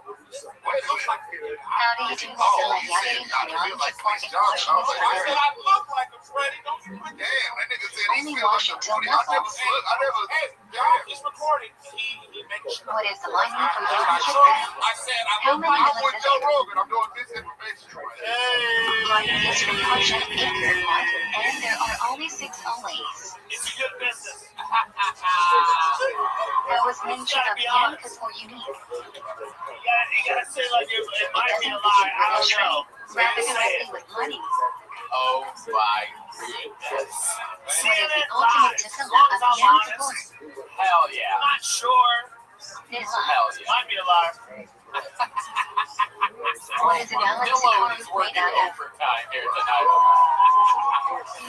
What it looks like? How do you do Oh, Salah you said Yadin I Yom feel like Kippur Steve in Johnson. washing I was his like, I said body? I look like a Freddy. Don't you put that? damn, that nigga said he Only feel wash like it till a 40. I never muscles. look. I never. Hey, y'all, it's recorded. He makes sure. What is the lining for Yom I Kippur? said I How look many like I'm with Joe Rogan. I'm doing misinformation. Lining is from Parsha Ikrimot, and there are only 6 always. it's a good business. How is Mincha of Yom Kippur unique? You gotta say like it It might be a doesn't lie. feature I don't tradition, know. rather directly with money. Oh my goodness. What is the ultimate tefillah of Yom Kippur? Hell yeah. I'm not sure. Nihla. Hell yeah. Might be a lie. What is an Alex Pillow is Sikar made working out of? overtime here tonight.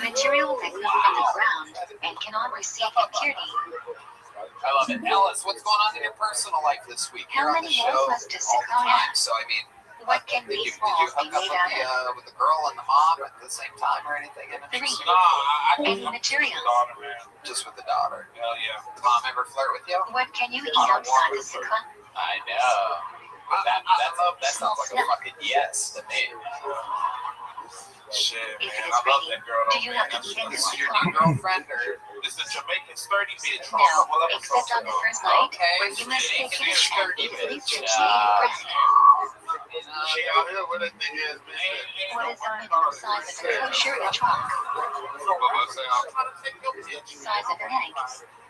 Material that grew from the ground and cannot receive impurity. I love it. Ellis, what's going on in your personal life this week? How You're on the many show walls must a all the Sikar time. have? So, I mean, What can did you these walls be hook up made out of? with the girl and the mom at the same time or anything? And 3. I Any materials? daughter, man. just with the daughter. Hell yeah. Did mom ever flirt with you? What can you eat outside the sukkah? I know. That sounds like a fucking yes to me. Shit, If man, it I is love ready, that girl. do you have to eat in This the is your car? new girlfriend, or It's the Jamaican sturdy bitch. No, except on the first night, where you must take Jamaican his hand sturdy and bitch. essentially breast. She out here with a thing ass bitch. What is the minimum size of a kosher trunk? Size of an egg.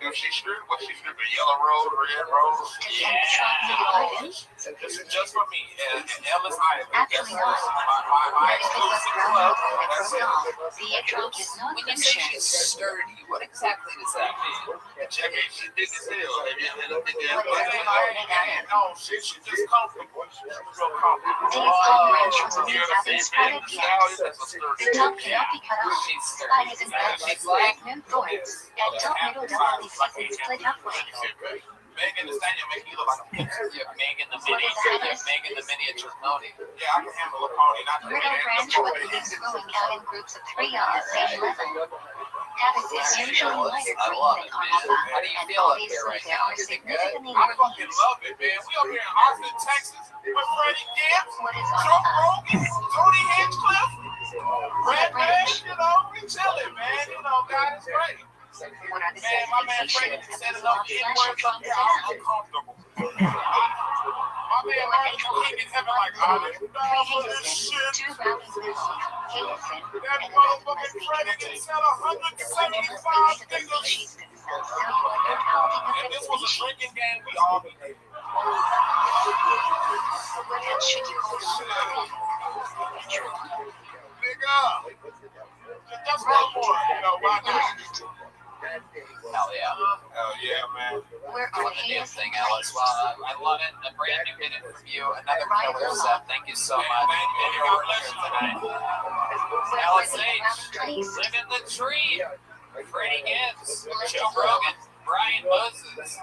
If she strip, what she strip? A yellow rose, red rose? Does the trunk need a button? This is just for me and Ellis Island. Actually not. My But if it was exclusive thrown club. over and it That's broke it. off, the trunk is not when you say kosher. she's sturdy, what exactly does that mean? Check it, she thick as hell. Maybe a little thick What ass. is the minimum egg? No, shit, she just comfortable. She's real comfortable. These unbranched You roots know have been what I'm saying? sprouted The yet. stallion, that's a The sturdy top bitch. cannot be cut off. She's Spine sturdy. is in She's branches, like, no thorns, and top middle doesn't season split halfway. Megan Thee Stallion make you look like a picture. you have Megan the What mini, is you that? have Megan the miniature pony. Yeah, I can handle a pony, not the Brittle branch with leaves growing out in groups of 3 on the same level. Habits is usually lighter I green love than it, man. carnapa, How do you and feel up obviously there right there now? are Is it good? significantly I more fucking leaves. love it, man. We up here in Austin, Texas, with Freddie Gibbs, What is Joe on Rogan, Tony Hinchcliffe, Brad branch? Bass, you know, we chilling, man. You know, God is great. What are the Man, my man Freddie specifications said of enough the N-words up there, I'm uncomfortable. My man Martin King in heaven like, I didn't die for this shit. 2 rounds of milk, Hazelson, That and the method must motherfucking be Freddie connected. didn't sell The blending must be 175 to the niggas. species themselves, so you are not holding a If this fixed was a species. drinking game, we all be naked. What else should you hold on to? Nigga, just one more. You know, why not? Left. Hell yeah. Hell yeah, man. Where I are love the damn Hazelson thing, Alice. placed? Well, I love it. A brand new minute from you. Another killer set. Thank you so much. Thank you. And you're working here tonight. Where Alice were the H. rabbit placed? Living the dream. Freddie Gibbs. Joe Rogan. Brian Moses.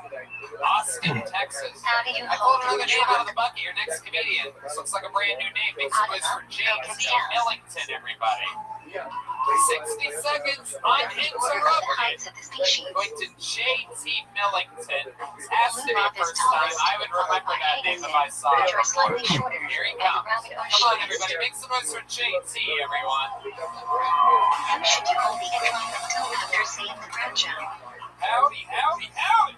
Austin, Texas. How do you I hold pulled another your name out of trunk? the bucket. Your next comedian. This looks like a brand new name. Makes noise for James Millington, everybody. 60 seconds What are the uninterrupted. heights of the species? Going to JT Millington. This has to be a first time. I would remember that name if I saw it Which are before. slightly shorter, Here he and the comes. rabbit are Come on, shortest. everybody. Make some noise for JT, everyone. How should you hold the trunk until after saying the bracha? Howdy, howdy, howdy.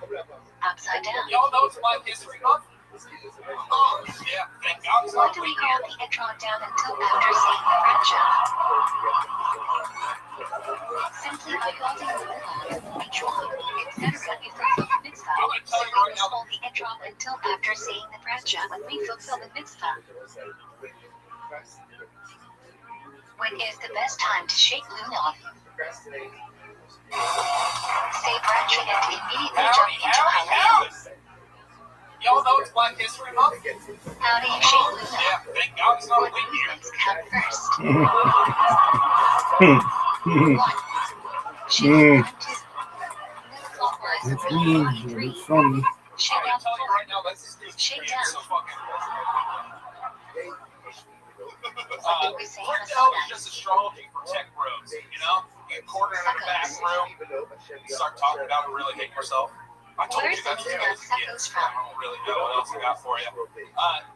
Upside down. Y'all know it's Black History Month? Oh, yeah. Thank God it's Why not do we week hold here. the trunk down until after saying the bracha? Simply by holding the lulav, mitzvah, etc. is fulfill the mitzvah. I'm going to So tell you we right must now. hold the trunk until after saying the bracha when we fulfill the mitzvah. When is the best time to shake lulav? Say bracha and immediately jump Howdy, into howdy, Hallel. howdy. Y'all know it's Black History Month? How do you shake lulav? Yeah, thank God it's not What week here. movements come first? Hmm. 1. Shake Mm. 1, 2. Move clockwise That's 3, mean. 1, It'll 3. be funny. Shake I'm going out to tell you 4. right now, that's just Shake yeah, down. so fucking. What do we say in What the the hell is Sunday? just astrology for tech bros? You know? You get cornered in the back room, you start talking about it, really hate yourself. I told Where's you that's the what meaning of it is. suckers I from? don't really know what else I got for you. Or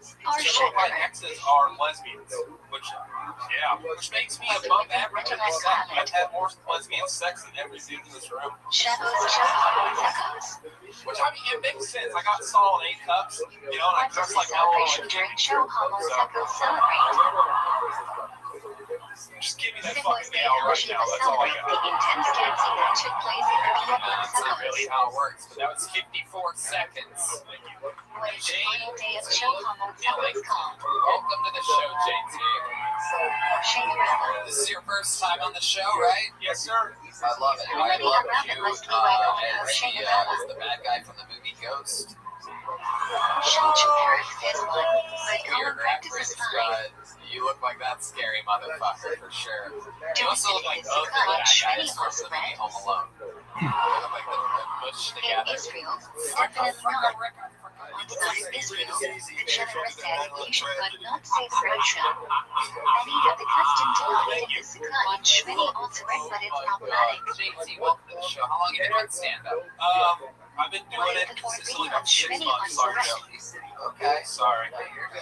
Several of my sugar? exes are lesbians, which makes me above average in this set. I've had more lesbian sex than every dude in this room. Shadows, suckers. Which, I mean, it makes sense. I got solid 8 cups, you know, and I What does dress the like Mellow celebration and during show homo suckers celebrate? just give me that Symbols fucking the nail right Hiroshima now. That's all I celebrate got. the intense dancing that took place in the Vietnam That's not really suckers. how it works, but that was 54 seconds. What is the final day of show homo suckers called? Welcome to the show, JT. Shake rabbit. This is your first time on the show, right? Yes, sir. I love it. How I many love rabbit you must we write on as Shake the, rabbit? as the bad guy from the movie Ghost. Sean Chaparro says one, but Your common practice is fine. you look like that scary motherfucker for sure. You also look like Doing both of the bad guys from also the movie right. Home Alone. You look like they're mushed In together. Israel, definitely not. Outside Israel, the generous said you should but not say the bracha. Many have the custom to not eat the sukkah in Shmini also, but it's problematic. JT, welcome to the show. How long have you been doing stand-up? I've been doing it consistently about 6 months. Sorry, Joe. Okay. Sorry.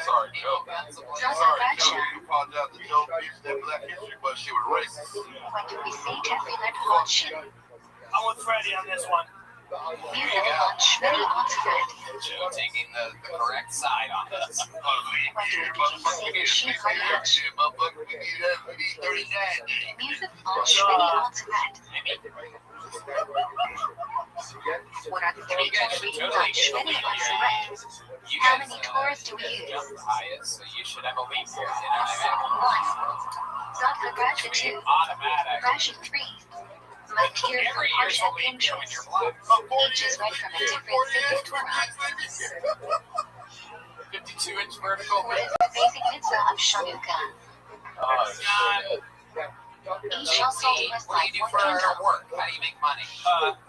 Sorry, Joe. Sorry, Joe. You apologize to Joe for using that Black History, but she was racist. When do we see Jeffrey Rothschild? I'm with Freddie on this one. Music on Schmitty Oxford. Joe taking the correct side on this. When do we begin to see the She Hardy? Music on Schmitty Oxford. What are the three total readings on Schmitty Oxford? You How guys, many tours do we use? jump the highest, so you should have a lead here. You know what I mean? 1. Zaka Graduate 2. Automatic. Fraction 3. My tears from Every year's a Parshat lead show in Angels. your blood. Each is read from a different sacred Torah. 52-inch vertical. What is the basic mitzvah of Chanukah? Each household must What light do you do one for candle. work? How do you make money?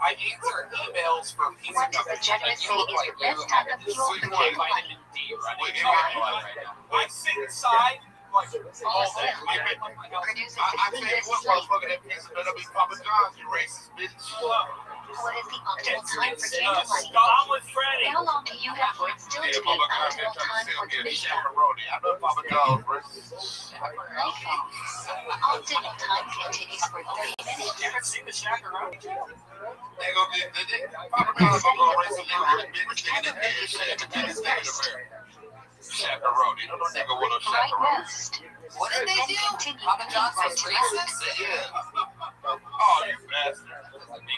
I answer emails for pizza What does the companies. generous You say look is like the best you type have of fuel for vitamin candlelight? D running in your blood right now. I sit inside like all day. Produces I the tell you cleanest what, slate. motherfucker, that pizza better be Papa John's, you racist bitch. What is the optimal time for candlelight? I'm with Freddie. How long do you have for it still to Yeah, be Papa John's optimal trying time to for sell me a Tamishka? chaperone. I know Papa John's racist. Nightfall. Optimal time continues for 30 minutes. Ever seen the Chaperone? They gonna get Papa John's gonna go race a nigga bitch nigga that did shit and then it's nigga chaperone. You know no nigga with a Right chaperone. roast. What did they Then do? continue Papa John's right was to racist? Yeah. Oh, you bastard.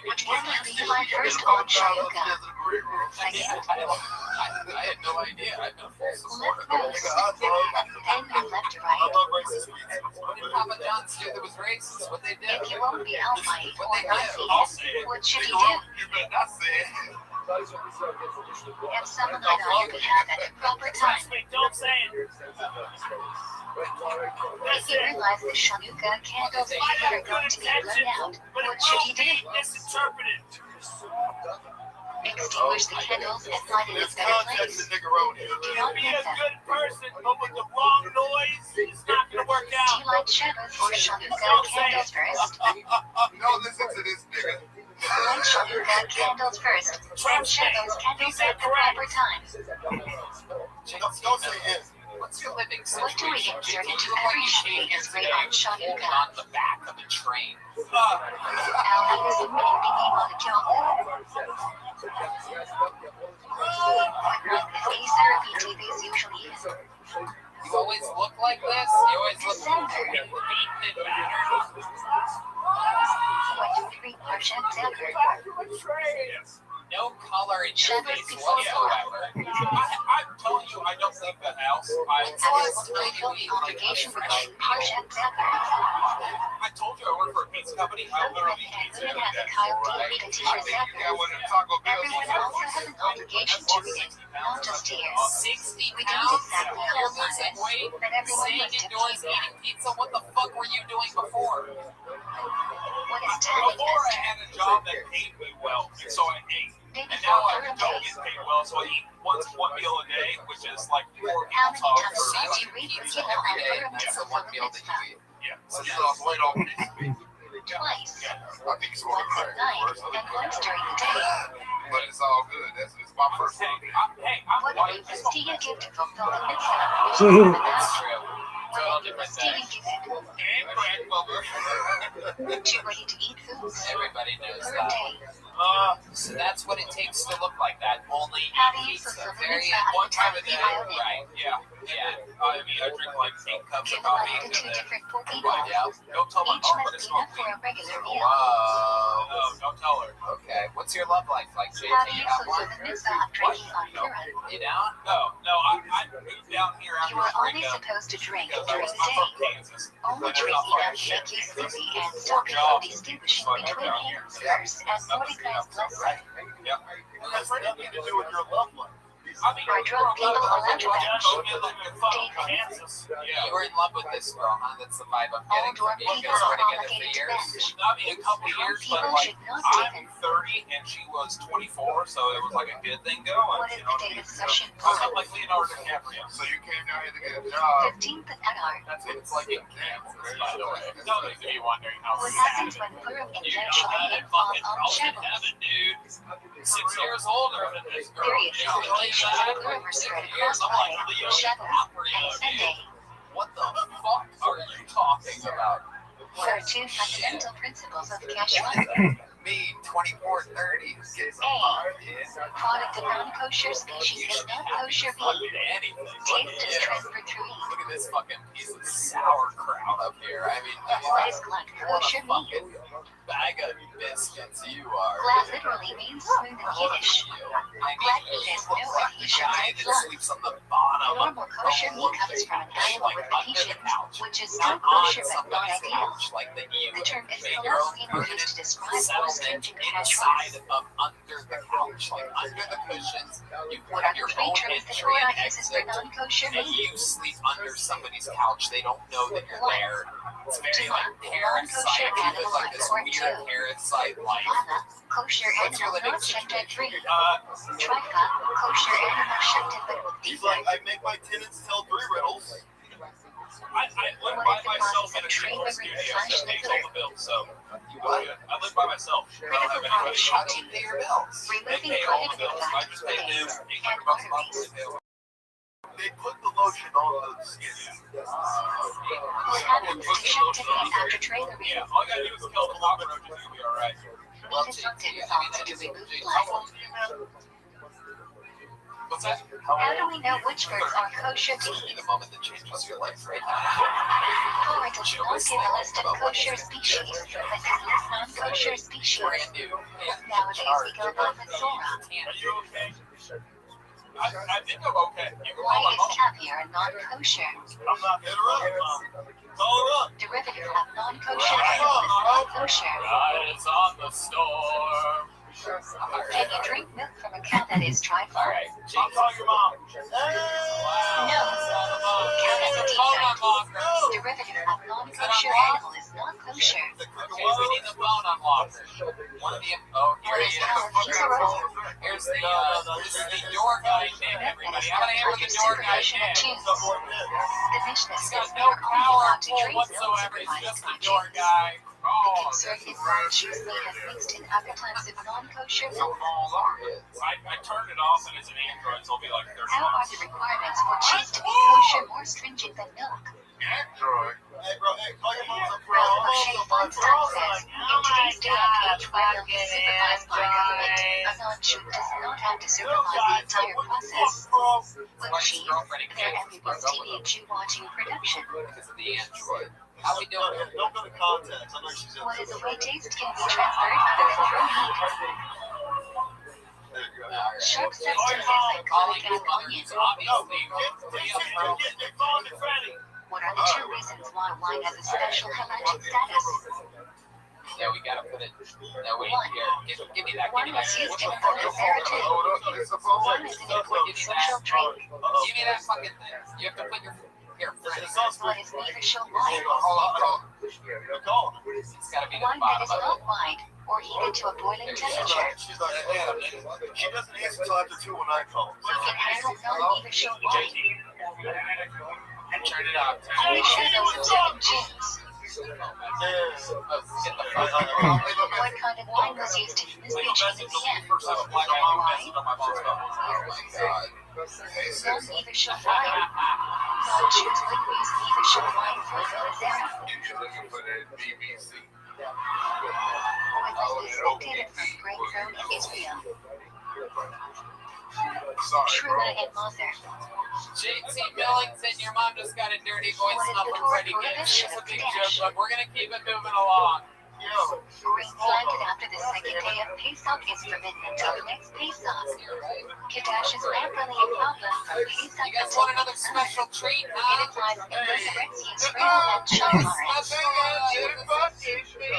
Which candle do you light first on Chanukah? Second, I had no idea. I had no full support left of roast. it. Then you left to right. What did Papa John's do that was racist? What they did? If you won't be Almighty or I'll Nazi, say it. what should you Nigga, do? you better not say it. If someone light on your behalf at the proper time, Trust me, don't say it. if you realize the Chanukah candles are going to be blown out, But it what should will you be do? misinterpreted. Extinguish the candles and light in a This better context place. is niggeroni. Do not Be hit a them. good person, but with the wrong noise, it's not going to work Do out. you light Shabbos or Chanukah candles first? Don't listen to this nigga. Light Chanukah candles first, and Shabbos candles at the proper time. Don't say yes. What's your living What do we situation? insert You into look every like shade you is right on Chanukah? on the back of a train. Ali is admitting on the job. What night is therapy TVs usually is? You always look like this? You always look December. beaten and battered? When do we read Parshat Zechar? No color in your Shabbos face before whatsoever. I'm telling you, I don't think the house. Alice will fulfill the obligation to read Parshat Zechar. I told you I work for a pizza company. I Someone literally and pizza women have a that. Kyle D. I Petition think you got one of them Taco Bell. Everyone also has an obligation to read it, not just tears. 60 We don't pounds? exactly You're have losing one, weight? but everyone Staying must have indoors people. eating pizza? What the fuck were you doing before? What is timing Before I us? had a job that paid me well, and so I ate. Day And before now I don't Purim get Day. paid well, so I eat one meal a day, which is like 4 How meals many off. times So do you read the Torah on Purim to fulfill the mitzvah? Yeah. So you lost weight off me. Twice. I think it's going Once to at night and once during the day. But it's all good. It's my first Hey, one. I'm What white. gifts do you give to fulfill the mitzvah? That's true. What Total gifts different do you thing. give him? And grandmother. Too ready to eat foods. Everybody knows Purim that. Day. So that's what it takes to look like that. Only How do you pizza. fulfill the Very mitzvah one of time a the day. violin? Right. Yeah. Yeah. I mean, I drink like 8 cups Give of the coffee money and to 2 then different poor people. find out. Don't tell my Each mom what I must be smoke enough for weed. a regular meal. Whoa. No, don't tell her. Okay. What's your love life like, Jay? How do Do you you have fulfill one? the mitzvah of drinking on Purim? You down? No, I moved down here after You are the only breakup supposed to drink because during I'm the from day. Kansas. Only And drink there's not enough fucking to shit. make you sleepy and Poor stop before job. distinguishing So I moved between down him, here. hers, and Mordecai's blessing. Yep. That's nothing to do with your love life. I mean, Are drunk people allowed to Just bench? live in the fucking Kansas. yeah, you were in love with this girl, huh? That's the vibe I'm getting All from drunk you. You people guys are were together for obligated to years. bench. I mean, a couple Drunk years, but people like, should not I'm even. 30 and she was 24, so it was like a good thing going. What is You the know date what I mean? of session? So I'm like Leonardo DiCaprio. So you came down here to get a job. 15th of Adar. That's what it's like in Kansas, by the way. Nobody's gonna be wondering how What sad happens when Purim you eventually got it. falls Fucking on college in Shabbos? heaven, dude. 6 years older than this girl. Various You know, like implications that. of rumors spread 6 years, across I'm like, Friday, Leo Shavuot, DiCaprio, and Sunday. dude. What the fuck are you talking about? What are two fundamental principles of kashrut? Me, 2430. Product of non-kosher species is not kosher beef. Taste is transferred through heat. Look at this fucking piece of sauerkraut up here. I mean, What is glad what a kosher meat? fucking bag of biscuits you are. Glad literally means smooth in Yiddish. Glad has no adhesion Guy to that blood. sleeps on the bottom of Normal kosher meat comes from an animal with adhesions, which is still not on kosher but not somebody's ideal. couch, like the The term is made your own colloquially permanent used to describe more settlement stringent inside kashrut. of under the couch, like under the cushions. You What put are the your three own terms the entry Torah and uses for exit. non-kosher And meat? you sleep under somebody's couch. They don't know that you're there. It's very like Non-kosher parasite. There's animal like this or weird two. parasite life. Lava, kosher What's your animal living not shunted free. situation? Trifka, kosher animal shunted but with He's defect. like, I make my tenants tell 3 riddles. I live by myself in a trailer studio that pays all the bills, so I live by myself. I don't have anybody. How do you pay your bills? They Removing pay all the private bills. I just pay them $800 a month. They put the lotion on the skin. What happens to shunted meat after trailer Yeah, removal? all you gotta do is kill the cockroaches, you'll be alright. Meat is often thought to remove blood. What's that? How do we know which birds are kosher to Be eat? the moment that changes your life right now. Torah does not give a list of kosher species, but lists non-kosher species. Brand new. Nowadays we go by the Torah. Are you okay? I think I'm okay. You can Why call my is mom. caviar non-kosher? I'm not hit her up, Mom. Call her up. Derivative of non-kosher animal is non-kosher. It's on the storm. Can you drink milk from a cow that is trifle? Alright, I'll call your mom. No. Cow has a defect. Derivative of non-kosher animal is not kosher. Okay, we need the phone unlocker. One of the here he is. Here's the this is the door guy Nick, everybody. How many ever the door guy Nick? The Mishnah He's says got we no are only power allowed to pull drink milk whatsoever. He's supervised just by the door Jews. guy. The Oh, concern is that Jews may have mixed in other types of non-kosher milk. I turned it off and it's an Android, so I'll be like, there's How are the requirements for cheese to be kosher more stringent than milk? Android. Hey, bro, hey, call your mom up, bro. Rabbi Feinstein says, in today's day and age where milk is supervised by government, a non-Jew does not have to supervise the entire process. With cheese, there everyone's TV and Jew watching production. because of the Android. How we doing? Don't go to contacts. I know she's in. What is the way taste can be transferred other than through heat? Shark substance is like garlic and onions. Obviously, What are the two reasons why wine has a special halachic status? yeah, we gotta put it. No, wait, here. Give me that. Wine Give me is that. used in food therapy. Wine is an important social drink. Give me that fucking thing. You have to put your. Here, Freddie. What is neither show wine? Hold on. It's gotta be the Wine that bottom is of not it. wide or heated to a boiling temperature. She's like, she doesn't answer till after 2 when I call. You can handle non-neither show wine. Turn it up. Only show those in second tunes. Get the fuck out. What kind of wine was used in this speech in the end? Wine? Non-neither show wine. Non-Jews would use neither show wine for Zera. Witness is located from Great Throne in Israel. Truma and Mother. JT Millington, your mom just got a dirty voice up from Freddie Gibbs. It's a big joke, but we're gonna keep it moving along. Grain planted after the second day of Pesach is forbidden until the next Pesach. Kadash is rapidly a problem from Pesach You guys until want another special treat? it implies in resurrection Israel and Shabbat. What is the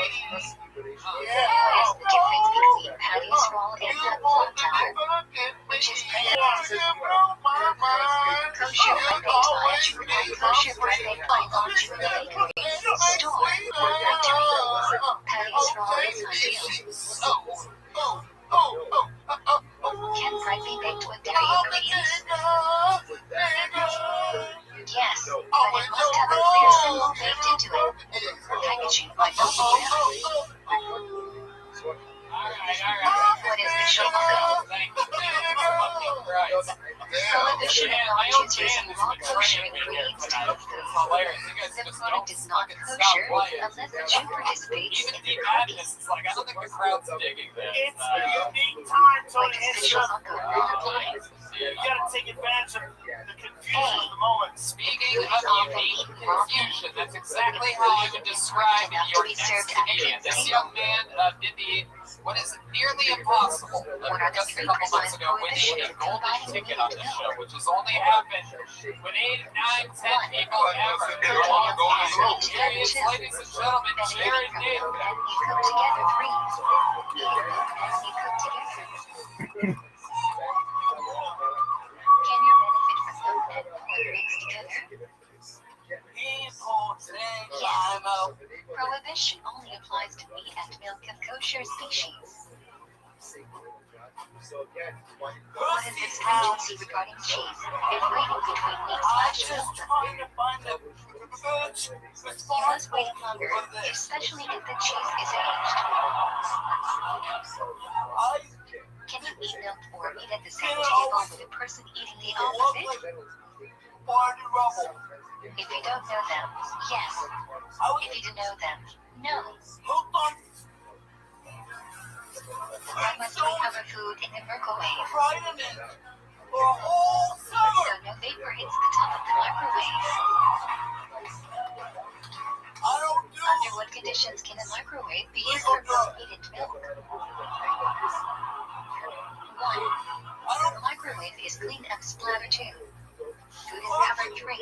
difference between patty roll and the plantar, which is pronounced kosher bread baked by a Jew and kosher bread baked by non-Jew in the bakery store? Like tomatoes, patty roll is ideal. Can bread be baked with dairy ingredients? Yes, but it must have a clear symbol baked into it. Packaging by What is the shape of the Prohibition of non-Jews raising law kosher ingredients to the food. It's hilarious. You guys The just product don't is not fucking stop kosher playing. unless the Jew participates Even in the Deep cooking. Madness is like, I don't think the crowd's digging this. It's a unique time to Like hit officials stuff. on good multiply. You gotta take advantage of the confusion of the moment. Speaking of unique confusion, that's exactly how I would describe your next comedian. This young man did the, what is nearly impossible. Just a couple months ago, winning a golden ticket on the show, which has only happened with 8, 9, 10 people ever. Here he is, ladies and gentlemen, Jared David. And you cook together three. And you cook together. Can you benefit from milk and pork mixed together? Prohibition only applies to meat and milk of kosher species. What is this agency regarding cheese? If waiting between meat/milk. Trying to find the You must wait longer, especially if the cheese is aged. Can you eat milk or meat at the same table with a person eating the opposite? If you don't know them, yes. If you do know them, no. Why must we cover food in the microwave? So no vapor hits the top of the microwave. Under what conditions can a microwave be used for well-heated milk? 1. The microwave is clean and splatter 2. Food is covered 3.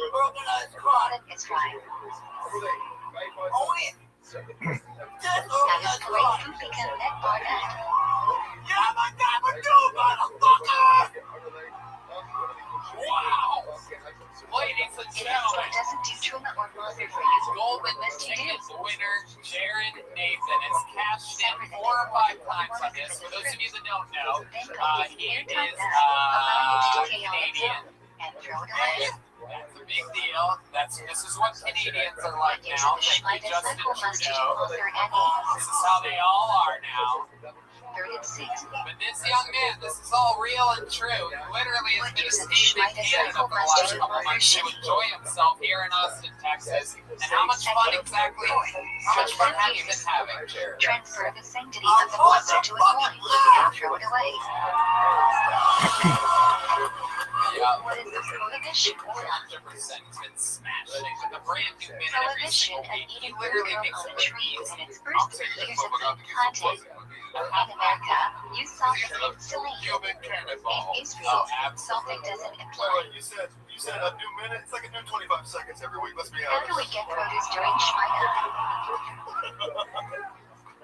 Product is dry. That is correct. Food become net or net. Wow! Ladies and If the gentlemen, store doesn't do truma or mother for you, golden what must you do? ticket winner Jared Nathan has cashed in 4 or 5 times on this. For those of you that don't know, he is Canadian. And throw it away. That's a big deal. This is what Canadians are like Use now. of the Thank you, Justin Schmeider must you Trudeau. author and This is how they all are now. 36. But this young man, this is all real and true. He literally has been escaped in Canada for the last couple months to enjoy himself here in Austin, Texas. And how much fun exactly, how much fun have you been having, Jared? Transfer the sanctity of the water to a coin and throw it away. Yeah. What is the prohibition? 100% he's been smashing with a brand new minute every Prohibition single of week. He eating literally fruit makes on a it tree easy. in its first 3 years of being planted. In America, use sulfate saline. Cuban cannonball. In Israel, Oh, sulfate doesn't Wait, apply. you said a new minute? It's like a new 25 seconds every week. Let's be How do we honest. get produce during Shmita?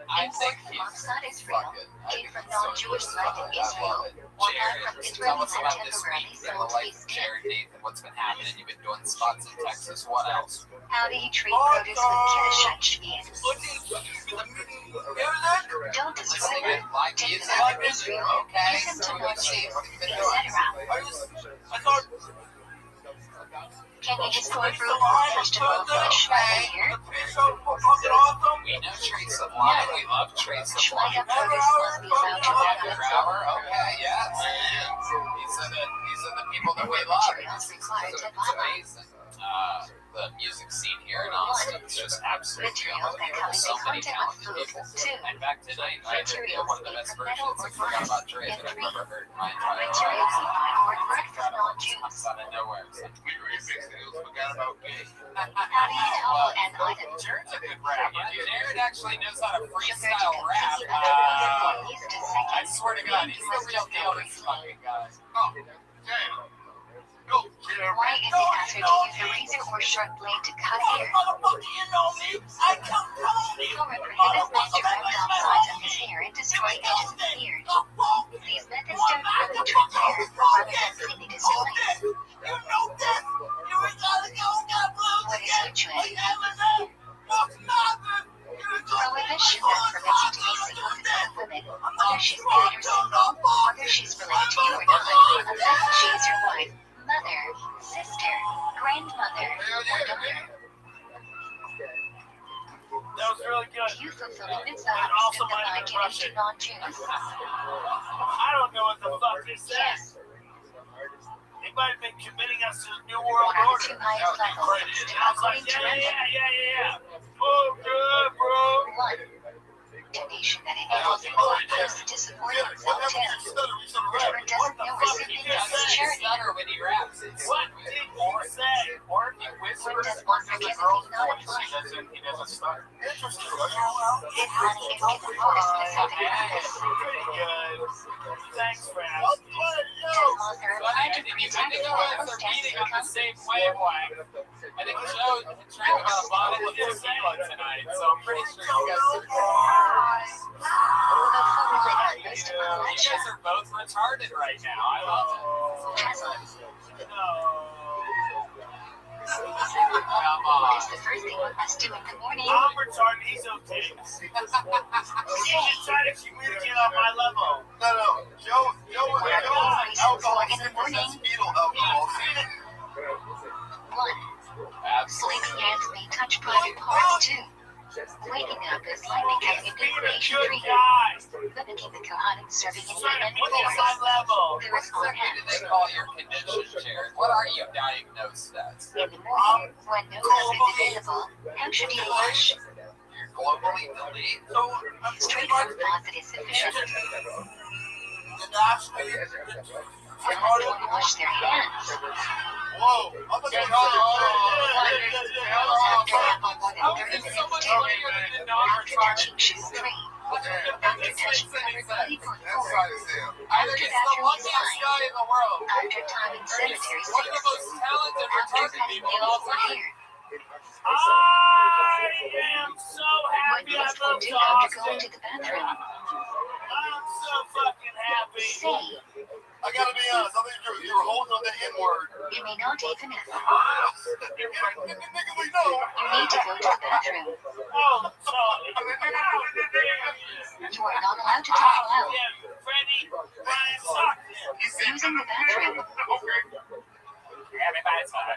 I Import think from he's outside Israel fucking. I came think from he's so non-Jewish good. land in I Israel, love it. or Jared, from tell Israeli us land about this temporarily week. sold to Like be skinned. Jared Nathan, what's been happening? You've been doing spots in Texas. What else? How do you treat produce with Kiddush beans? Don't destroy Listening them. to live Take music. them out of Israel, Okay, use them so to let's make see. What have you been etc. doing? Can you destroy fruit or vegetable for Shmita here? We know Trace of Life. We love Trace of Shmita Life. produce must be allowed to run on After its own. hour, okay, yes. These are the people that we love. Materials required to It's buy. amazing. The music scene here in Austin is just absolutely Materials that come unbelievable. So into many contact talented with people. food. 2. And back tonight, I did one of the best versions of Forgot About Dre that I've ever heard in my entire life. Materials you find or work from non-Jews. Comes out of nowhere. It's like, We remixed it. It was Forgot About Me. How do you tell an item? Jared's a good rapper. Jared actually knows how to The freestyle vertical rap. cookie either from yeast to I seconds. swear to God, he's the real deal, this fucking guy. Oh, damn. Go, Jared. Why is it answer to use a razor or sharp blade to cut hair? Torah prohibits men to rip off sides of his hair and destroy edges of the beard. These methods don't really trim hair, rather than cleanly destroy it. What is ritual? Prohibition that permits you to be single with other women, whether she's married or single, whether she's related to you or not, unless she is your wife, mother, sister, grandmother, or daughter. That was really good. Do you fulfill the And mitzvah also of might the have been Russian. to non-Jews? I don't know what the fuck they said. Yes. They might have been committing us to the New What World are the Order. two highest levels And I was like, yeah. Oh, good, bro. 1. Donation that enables employees to support themselves too. Whoever doesn't know recipients is charity. Stutter when he raps. What did you say? Or if he whispers, When does one in the forgive girl's if not voice, apply? he doesn't stutter. Interesting. If money is given for a specific purpose. Pretty good. Thanks for asking. Does author apply to I think protect the or ones are protest beating on the income? same wavelength. I think Joe drank about a bottle of tequila tonight, so I'm pretty sure you guys The you guys are both retarded right now. I love it. Tesla. Come What on. is the first thing one must do in the morning? I'm retarded, he's okay. He's trying to communicate on my level. No. Joe What are the main reasons for in the morning? fetal alcohol. 1. Sleeping hands may touch private parts too. Waking up is likely having a Being a information good treatment. guy. Mimicking the Kohanim serving in Trying to and put us on force. level. There is on What hand. do they call your condition, Jared? What are you diagnosed as? In the morning, when no milk is available, how should you wash? You're globally elite. Straight from the closet is sufficient. When must one wash their hands? Whoa. After travel more than 30 minutes, 2. After touching shoe 3. After touching covered body part 4. Either he's the luckiest guy in the world, After timing or he's sanitary one of the 6. most talented After retarded cutting people of all nails or time. hair. I am so What happy I must one moved do to after going Austin. to the bathroom? I'm so fucking happy. C. I gotta be honest, I think you were holding on the N-word. You may not even have. Nigga, we know. You need to go to the bathroom. Oh, so. You are not allowed to talk loud. Yeah, Freddie, Brian, talk to him. Using the bathroom. Everybody's fine.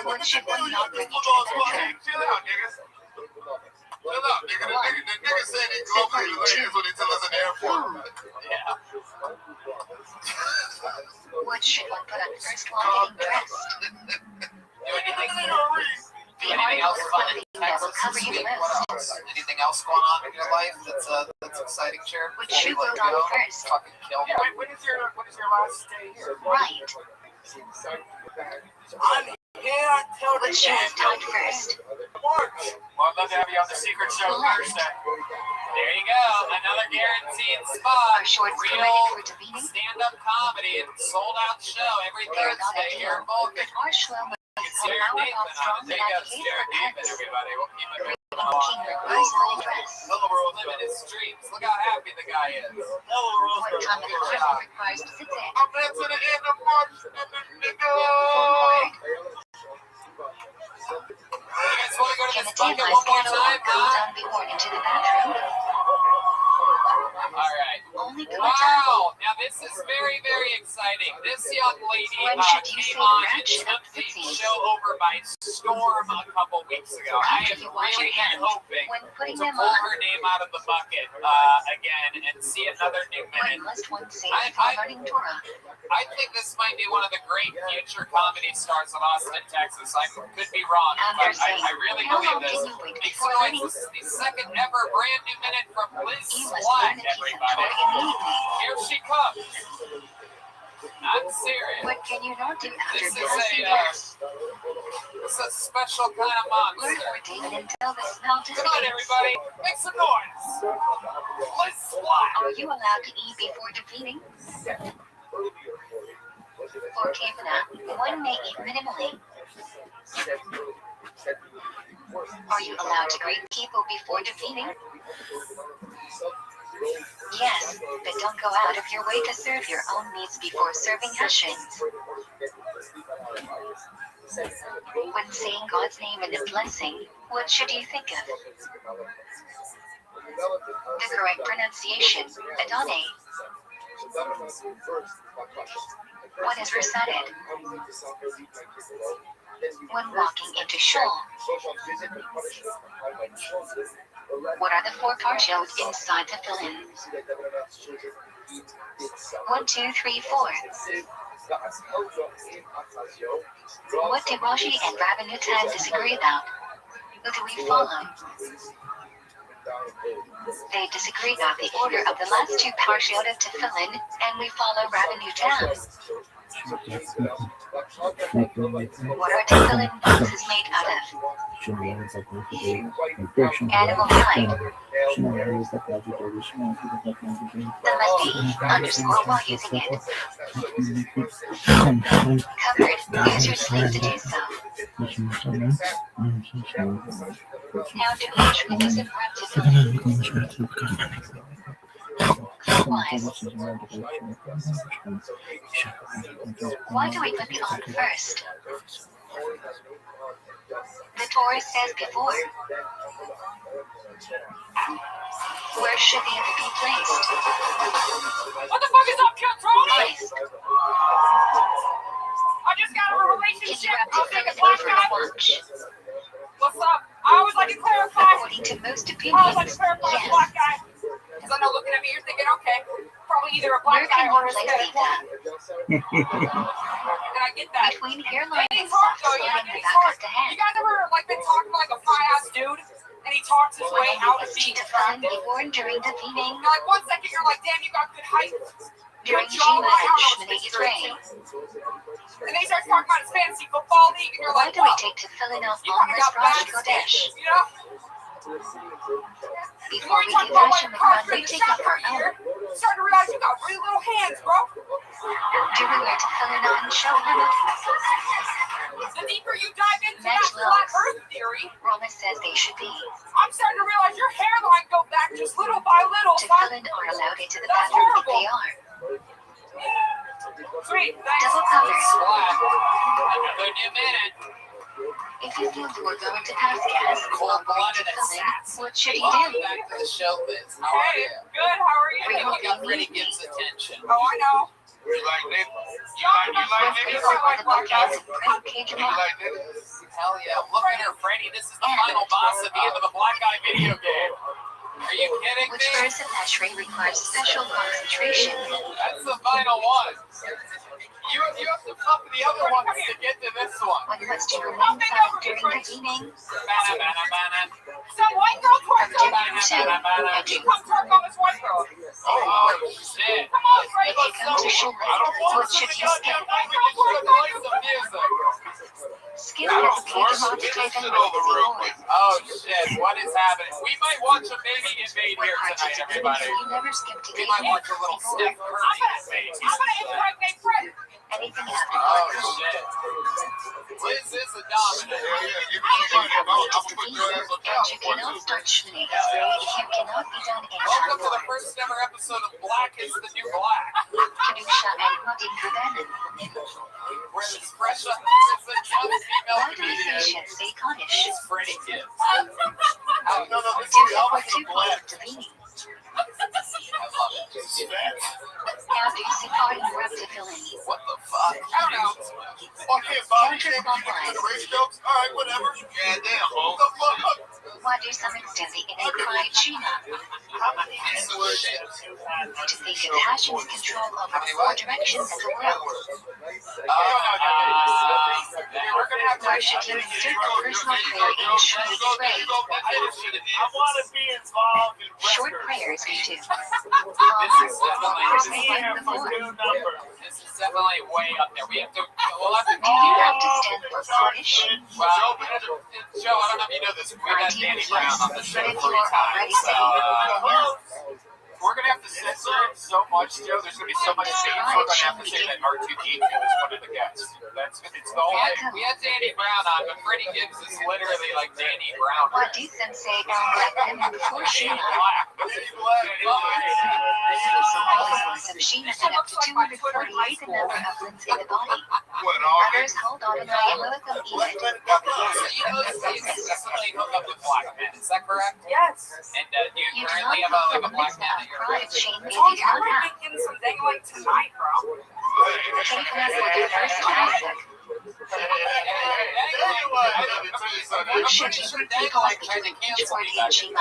What should one not bring into the bathroom? Chill out, niggas. Chill out, nigga. The nigga said he globally elite when he tell us an airport. Yeah. What should one put on first while getting dressed? Do anything, The anything else article fun clothing in that will Texas cover this you week? the What most. else? Anything else going on in your life that's exciting, Jared? Which Before we shoe let goes on go? first? Fucking kill me. Wait, when is your last day here? Right. I'm here until the Which shoe is tied first? March. Well, I'd love to have you on the Secret Show Thursday. There you go. Another guaranteed spot. Are shorts Real corrected for demeaning? stand-up comedy and sold-out show every They're not Thursday here in ideal, Vulcan. but Marshall must It's have Jared power Nathan while on strong it. There you go. It's advocate Jared for Nathan, pets. everybody. We'll keep it King moving along. reversal dress. Living his dreams. Look how happy the guy is. What time of the Good trip job. requires to sit? I'm there to the end of March, nigga. You guys want to go to Can this the bucket taillight one more panel time, go huh? down before into the bathroom? All right. Only contact. Wow. Now this is very, very exciting. This young lady When should you say came on and branch took up the footsies? show over by storm a couple weeks ago. I After am you wash your really hands, hoping when putting to them pull on, her name out of the bucket again and see another new when minute. must one say I- before I- learning Torah? I think this might be one of the great future comedy stars of Austin, Texas. I could be wrong, After but saying, I really how believe long this. can you wait Make before some noise. learning? This is the second ever brand new minute from Liz You must Slat, learn a piece of everybody. Torah immediately. Here she comes. I'm serious. What can you not do after This is passing a gas? this is a special kind of Learn monster. or David until the smell Come on, dissipates. everybody, make some noise. Liz Slat. Are you allowed to eat before defeating? For Kavana, one may eat minimally. Are you allowed to greet people before defeating? Yes, but don't go out of your way to serve your own needs before serving Hashem's. When saying God's name in a blessing, what should you think of? The correct pronunciation, Adonai. What is recited? When walking into shul. What are the four partials inside the fill-in? 1, 2, 3, 4. What do Rashi and Rabbi Rothschild disagree about? Who do we follow? They disagree about the order of the last two parashiot of Tefillin, and we follow Rabbi Rothschild. What are Tefillin boxes made out of? Animal hide. The must be underscore while using it. Covered. Use your sleeve to do so. How do Ashkenazim wrap Tefillin? Clockwise. Why do we put the on first? The Torah says before. Where should the other be placed? What the fuck is up, Kiltroni? Placed. I just got a Can relationship. you wrap I'll take a Tefillin black over guy. a watch? What's up? I always like to clarify. According to most I always like to opinions, clarify yes. black guy. Because I know looking at me, you're thinking, okay, probably either a Where black guy can or you a place Hispanic the woman. And I get that. between hairline And he and talks soft though, skin yeah, in the and he back talks. of the You head? guys ever like been talking to like a fine ass dude, and he talks his way When out is of to being Tefillin attractive? before and during the feeding? You're like 1 second, you're like, damn, you got good height. During Good jaw, Shema right? I and don't know Shmini what speech you're Esrei. into. And then he starts talking about his fantasy football league, and you're Why like, do we whoa, take Tefillin off you on kind of this got Rosh bad Kodesh? skills, you know? Before we talk do about Hashem like and Quran, cars we in the take shop off our right here. own. Starting to realize you got really little hands, bro. Do we wear Tefillin on show him? The deeper you dive into that Next flat levels. earth theory, Rama says they should be. I'm starting to realize your hairline go back just little by little, son. Tefillin are allowed into the That's bathroom if horrible. they are. Sweet, thanks. Double cover. Another new minute. If you feel you are going to pass gas while wearing Cold-blooded Tefillin, assassins. what should you Welcome do? back to the show, Liz. How are Hey, you? good, how are you? I think we got Freddie Gibbs' attention. Oh, I know. You like niggas? You like Favorite niggas? weather podcast, Frank Cage You like niggas? Hell yeah. Look at her, Freddie. This is the final boss at the end of the Black Eye video game. Are you kidding which me? verse of Ashrei requires special concentration? That's the final one. You have to fuck the other ones to get to this one. When must you remain silent during the evening? Bana. Some white girl twerk From on chapter 2, and You come twerk on this white girl. Oh, shit. Come on, Frank. if you come to Shema, what should you skip? Skip has a page demonstrating what is yours. Oh shit, what is happening? We might watch a baby invade What here parts of tonight, Tefillin everybody. do you never skip We today? might watch a little Steph Curry invade. I'm gonna impregnate Fred. Anything after Oh that? shit. Liz is a dominant. You can find it. I'm gonna put your ass on And top you before cannot you. start Shmini Esrei if you cannot be done in Welcome time to the war. first ever episode of Black is the New Black. Kedusha and Modim Kabanim. Where this fresh up is a young female Why do we say comedian. Shet say Kaddish? It's Freddie Gibbs. No, this Do is you all have 2 points of Tavini? I love it. How do you see party wrap Tefillin? What the fuck? I don't know. Okay, Bob, you can't do the race jokes? All right, whatever. Yeah, damn, Bo. The fuck? Why do some extend the innate pride Shema? How many relationships you had? To think of Hashem's control over 4 directions of the world. We're gonna have to Why should you insert the personal prayer in Shmini Esrei? I want to be involved in Short records. prayers we do. This Long is prayers definitely, like before. this is definitely way up there. We have to, we'll have to Do you have to stand for Kaddish? Well, Joe, I don't know if you know this. We've had Danny Brown on the show But if you 3 are already times. saying no, We're going to have to censor it so much, Joe. There's going to be so much scenes. We're going to have to say that R2D2 is one of the guests. It's the whole thing. We had Danny Brown on, but Freddie Gibbs is literally like Danny Brown. why do some say El Black Women before Shema? Some Shema and up to 248 the number of limbs in the body. Others hold on to the umbilical unit. So you know, you consistently hook up with black men. Is that correct? Yes. And do You you do currently not have put a black the man that of you're pride chain I if told you you, I'm don't have. making some dangling tonight, bro. Take us with the first Isaac. What should you people like to do each word in Shema?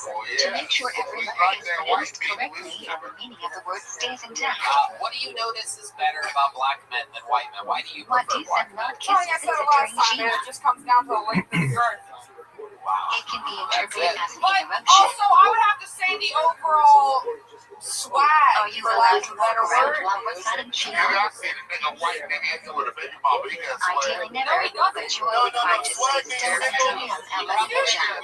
to make sure every letter is pronounced correctly and the meaning of the word stays intact. What do you notice is better about black men than white men? Why do you What prefer do black some men? not Like I kiss said is last during time, Shema? it just comes down to the length of the girth. It can be interpreted as an But interruption. also, I would have to say the overall swag. Are you for allowed lack to of a better walk around word. while reciting Shema? I seen a nigga white nigga into with a baby mama. He got swag. Ideally never, but you are required to say the Tehillim and Aleluia.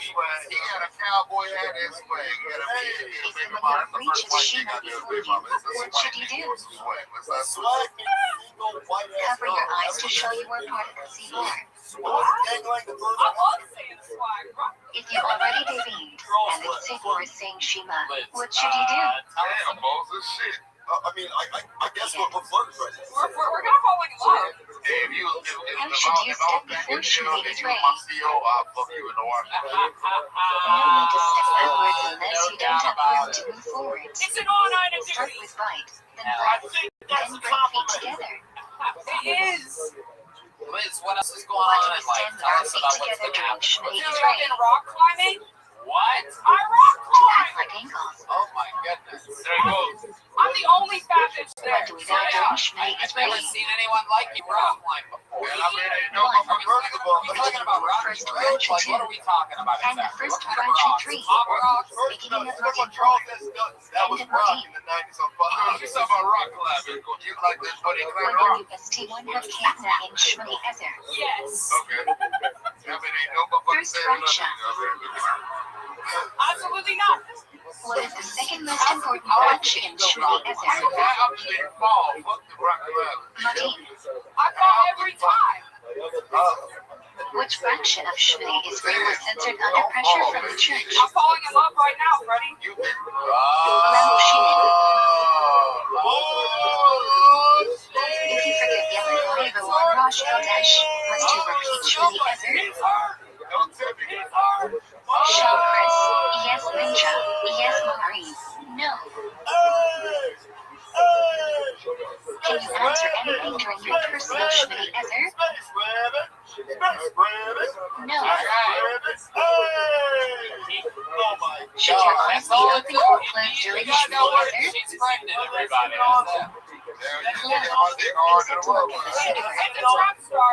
He had a cowboy hat and swag. He had a If baby the mama. mother reaches Shema before you, what should you do? Swag. Let's not Swag means single white ass Cover your girl. eyes to show you are part of the Tzibor. Swag. Dangling the birds. I love saying swag, bro. If you already deviated and the Tzibor is saying Shema, what should you do? Damn, Moses, shit. I guess we're flirting right now. We're gonna fall in love. How should you step before Shema is ready? I'll fuck you in the water. No need to step backwards unless you don't have room to move forwards. It's an all-nighter Start duty. with right, then I left, think then that's bring a feet compliment. together. It is. Liz, what else is going Why on do we in life? stand with Tell our us feet about what's together going during on. Shema Dude, is I've ready? been rock climbing. What? I rock To climb. act like ankles. Oh my goodness. There he goes. I'm the only fat bitch there. What do we do during Shema is I've never ready? seen anyone like you rock climb before. And I mean, ain't no first of all, Are we talking about rock First and branch like, what two. are we talking about And the exactly? first What kind of branch rocks? tree. Pop rocks? Beginning of Look what Modin Charles 4. has done. That was End of rock Modin. in the 90s on Fox. You talking about rock climbing? You like this buddy When clean will rock? you ST1 have Ketna in Shema Ezer? Yes. Okay. I mean, ain't no motherfucker First saying Raksha. nothing. Absolutely not. What is the second most important branch in Shema Ezer? How up to the fall? Fuck the rock climbing. Modin. I fall every time. Which fraction of Shema is way more censored under pressure from the church? I'm falling in love right now, Freddie. You think? Ramu Shimon. If you forget Yemen Oivo on Rosh Chodesh, must you repeat Shema Ezer? He's hurt. Don't tell me. He's hurt. Shal Chris. Yes, Ninja. Yes, Maureen. No. Can you answer anything during your personal Shema Ezer? No. Should your eyes be open or closed during Shema Ezer? She's pregnant, everybody. Closed, except to look at the Siddur. It's a trap star.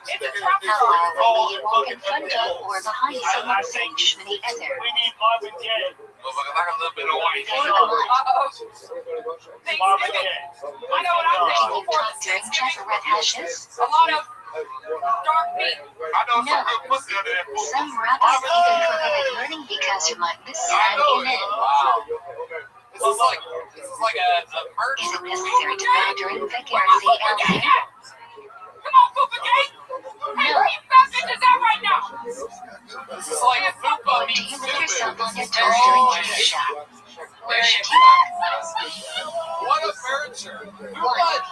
It's a trap How star. often will you walk in front of or behind someone saying Shema Ezer? We need Marvin Gaye. Motherfucker, like a little bit of white. Or a lot? Thanksgiving. Marvin Gaye. I know what I'm Can thinking you for talk during Chaferet Hashes? a lot of dark meat. I know some good pussy under that food. Some rabbis even prohibit learning because you might miss an amen. Wow. This is like a merch. Is it necessary to bow during the Gerzi Elzeh? Come on, Poopa Gang. Hey, where you fat bitches at right now? This is like a fupa Or do meets you lick stupid. yourself on your toes during Kedusha? Where should you What a merger. One.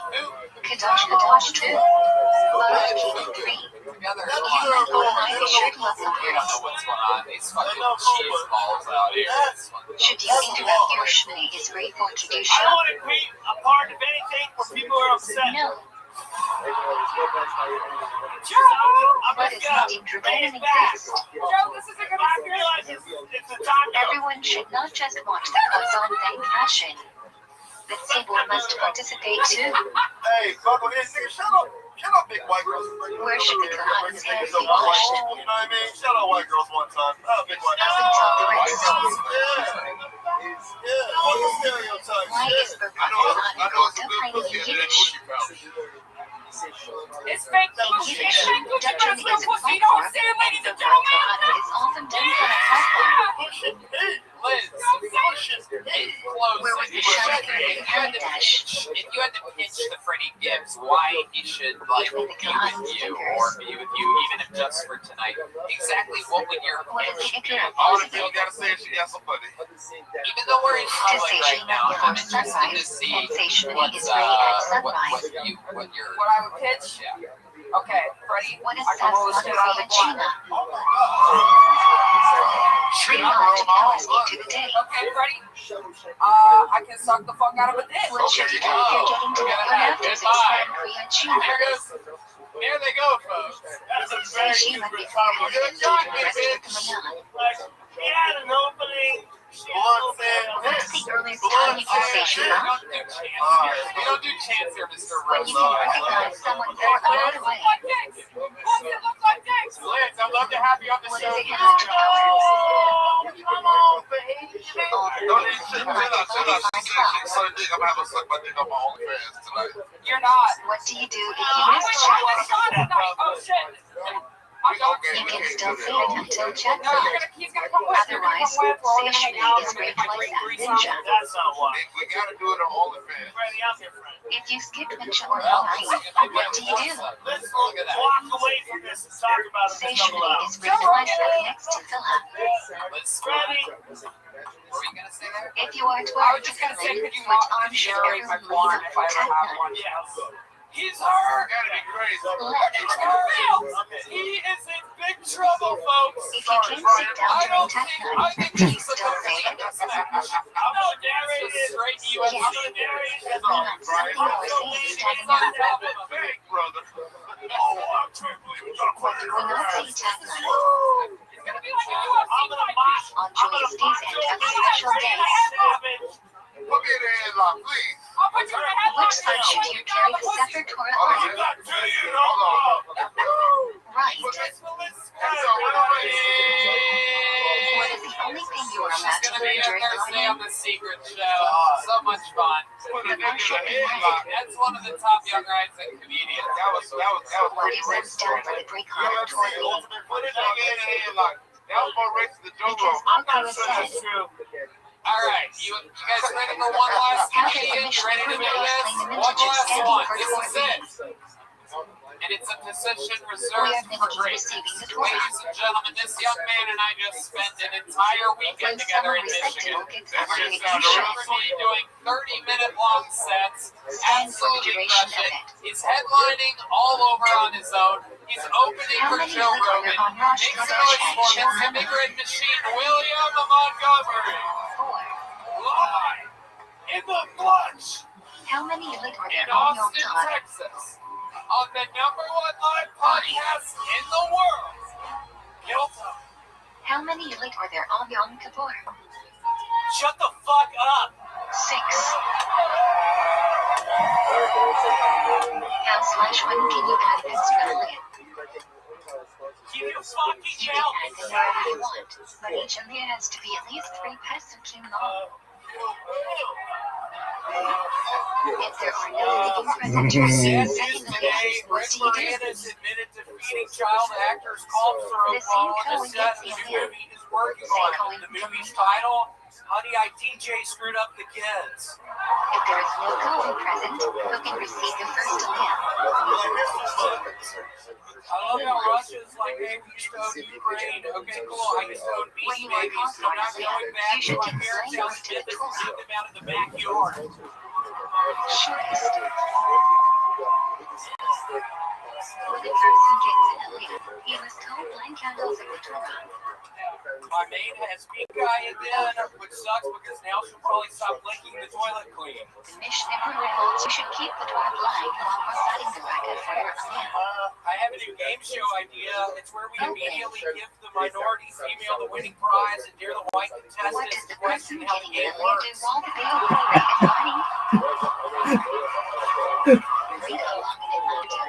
Kadosh Kadosh 2. Baruch Keegan 3. Together. Human online shirt We don't know muscle. what's going on. These fucking cheese balls out here. It's fucking- Should you interrupt your Shema Israel for I Kedusha? don't want to be a part of anything where people are upset. No. I'm What just is gonna not intruding lay it back. exist? Joe, this is a good I idea. realize it's a time to Everyone should not just watch the Chazon Bank fashion. The Tzibor must participate too. Hey, fuck with this nigga. Shut up, big white girls. Where should the Kohan's hands You be know washed? what I mean? Shut up, white girls one time. Big white Up until the red zone. Yeah, fuck the stereotypes. Why is Yeah. Baruch Kohan called Dochaini in Yiddish? It's fake In pussy. Yiddish, It's fake pussy, but Dutchman it's real is a pussy. You know what I'm platform, saying, ladies and and Baruch gentlemen? Kohan is often done from a platform. Liz, in closing, Where was the if you had shining in Hamidash? to pitch to Freddie Gibbs why he should like be with you or be with you even if just for tonight, exactly what would your What is pitch the be? Ikra All the of people gotta say is she got somebody. Even though we're in To public say right Shema now, I'm before interested to sunrise see and say Shema what's Israel at what sunrise. your What I would pitch? yeah. Okay, Freddie. What is I can roll this shit out of the Sasmon block. Shema? Dream on to power me to the day. Okay, Freddie. I can suck the fuck out of a dick. What should you do if you're getting to the one after 6 p.m. Shema? There goes. There they go, folks. That's a Say very she good might be comment. prepared to do the rest for coming on. Like, he had an opening. What's the earliest time you can say she We not? don't do chance here, Mr. When you can recognize someone for a mile away. Lance, I'd love to have you on the What show. is it have to hours? Come on, baby. All the things you like to find class. I'm gonna have to suck my dick on my OnlyFans tonight. You're not. What do you do if you miss chat? Oh, shit. You can still see it until chat No, time. he's gonna come with. Otherwise, station is great place at Ninja. That's not why. We gotta do it on OnlyFans. Freddie, I'm your friend. If you skip mention or night, what do you do? Let's walk away from this and talk about it. Station is right next to Philip. Let's Freddie, What were you gonna say there? If you are I was toward just gonna say, Finland, could you what not arm should generate my everyone barn leave if I for ever have one? Tagline? He's hurt. Gotta be crazy. It's hurt. He is in big trouble, folks. If you can't sit down I during don't think. Tagline, I think do you he's the still say it? I'm not Darius. Just straight Yes. UFC. We want some overseas tagging on. Big brother. I can't believe we got quite We not see tagline It's gonna be like a UFC I'm gonna fight. box. on joyous days and other special days. Put me in the headlock, please. I'll put you in a headlock. Which side should you carry the Sefer Torah Oh, on? you got to you know. Right. Put that- What is the only thing you are She's allowed to gonna be learn in during Thursday on Ramadan? the Secret Show. So much fun. Put a nigga in the headlock. That's one of the top young rising comedians. That was What pretty is racist. done for the Greek heart toward me? Put a nigga in the headlock. That was more racist than Joe Because Rogan. Ankara said, All right, you guys ready for one last comedian? You ready to do this? One last one. This is it. And it's a position we reserved are for never great. receiving the Torah. Ladies and gentlemen, this young man and I just spent an entire When weekend together someone in respectable Michigan. gets We're upgraded, going you should. to be doing 30-minute long sets. Stand for the Absolutely duration crush of it. it. He's headlining all over on his own. He's opening How for many Joe look like Rogan. they're on Rosh Make some Hashanah noise for and Mr. Big Red Machine, William Montgomery. 4. Live in the flush How many lit are in there on Yom Austin, Tov? Texas, on the #1 live podcast in the world. Guilty. How many lit are there on Yom Kippur? Shut the fuck up. 6. How/when can you add extra lit? Keep your fucking You can mouth add them wherever you want, but each layer has to be at least 3 pesukim long. If there are no living presenters, Sad second news today, layer, what Rick do you do? Moranis admitted to feeding child actors culture The same while on the Cohen set gets of the the new alert. movie he's working Say on. Cohen The from movie's me. title, Honey, I DJ Screwed Up the Kids. If there is no Cohen present, who can receive the first layer? I love how Russia's like, hey, we used to own Ukraine. Okay, cool. I used to own When Beast you are Babies. I'm not conquering going them, back you to should my take parents' slaves house to and the get Torah. them out of the backyard. Shortest. When a person gets an aliyah, he must hold blank candles of the Torah. My maid has pink eye again, which sucks because now she'll probably stop licking the toilet clean. The Mishnah Berurah holds you should keep the Torah blank while reciting the bracket for your aliyah. I have a new game show idea. It's where we immediately give the minority female the winning prize and dare the white What contestants does to the question person how the getting game an aliyah do works. while the baby will make it money? Read along in Atlanta.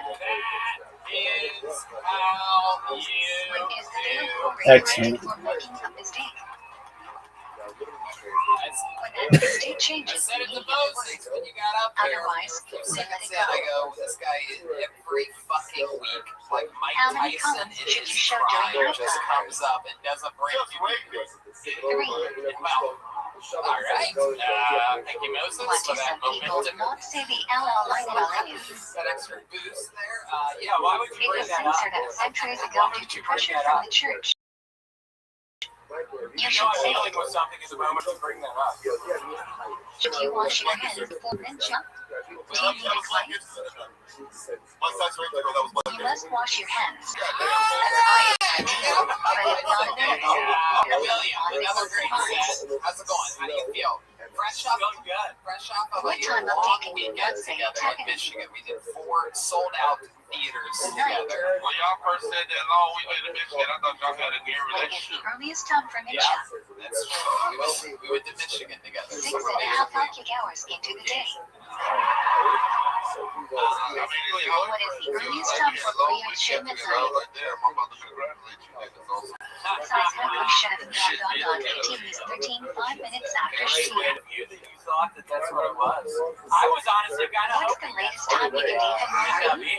That is how When you is the baby do. will Excellent. for making a mistake? I When that mistake changes, said it you to need to Moses work. when you got up there. Otherwise, Few you let seconds it in, I go. go, this guy is every fucking week, like Mike How many Tyson columns in should his you show prime during just your comes up and does a break. 3. Well, all right. Thank you, Moses, What for do that some people momentum. not say the LL line in aliyah? That extra boost there. Yeah, why would you It bring was that up? censored out centuries ago Why due would to you bring pressure that from up? the church. You You should know, I'm say, dealing with something at the moment to bring that up. should you wash your hands before mincha? Do you need a clay? You must wash your hands. That's my idea, but it's not available. William, another great set. How's it going? How do you feel? fresh off, So good. fresh off of What a time of long day can you weekend say together in Tucking? Michigan. We did 4 sold-out theaters together. When y'all first said that long weekend in Michigan, I thought y'all had a good What is relationship. the earliest time for Yeah, Misha? that's true. We went to Michigan together. 6.5 arctic hours into the day. I mean, you know, What is the earliest time for Korean shipment I time? was like, damn, I'm about to congratulate you niggas on some Size Henry Chevin on 18 is 13, 5 minutes after Very she. sweet of you that you thought that that's what it was. I was honestly kind of What's hoping the latest time you can even that learn? me.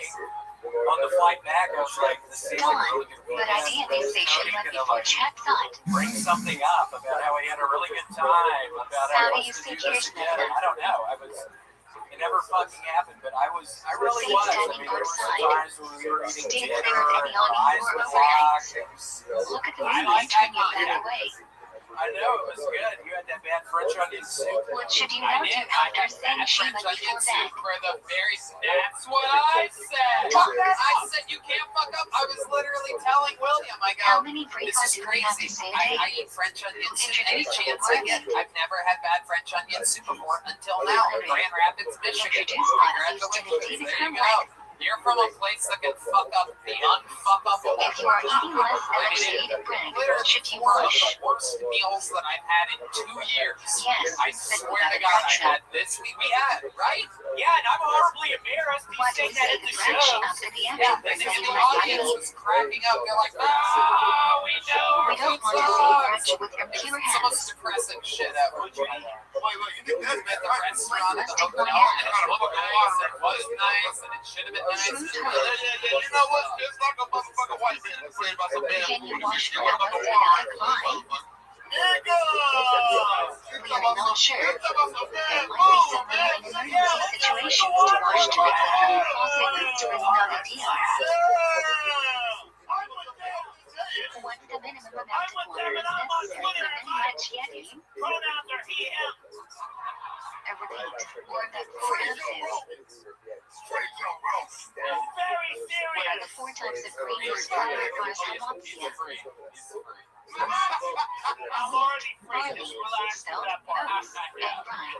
On the flight back, I was like, this seems like a really good But weekend. idea they say should Tony's let gonna before like chat thought. bring something up about how he had a really good time, about How how do he you wants to do see this yours again. now? I don't know. It never fucking happened, but I really was. I mean, there were some times when we were eating Stay dinner clear of and any our eyes awning or would overhangs. lock. Look at the I movies like turn you that back concept. away. I know, it was good. You had that bad French onion soup. What should you I not do did. after I saying had Shima French onion before soup bed? for the very. That's what I said. I said you can't fuck up. I was literally telling William. I How go. many free This cards is do we have to crazy. say a I day? eat French onion soup any chance I get. I've never had bad French onion soup before until now in Grand Rapids, Michigan. Congratulations. There you go. You're from a place that can fuck up the unfuckable. If you are eating less evacuated bread, should you One of wash? the worst meals that I've had in 2 years. Yes, I but swear to without God, I friction. had this week. We had, right? Yeah, and I'm horribly embarrassed. You What do say you that say at the the French show. after the Yeah, action? and So the you like audience it? was cracking up. They're like, Oh, we know. We don't want to say French with your It's pure the most hands. depressing shit ever. Wait, you think that's At the bad? restaurant at the Must hotel, take and it one was nice, and it should have been nice. Yeah, you know what? It's like a motherfucking white man complaining about some damn Can you food. wash You your want to elbows go without a line? Nigga! We are not sure. You're talking about some There damn might be food, some man. emergency situations to wash directly from the faucet leads to is not ideal. What's the minimum amount of water is necessary for many much yeti? Pronouns are he, him. A repeat, or the 4 ounces. Straight to roast. It's very What are the serious. 4 types of green or flour or salamansia? I'm already free. Barley, Just relax stout, with that part. oats, and rye.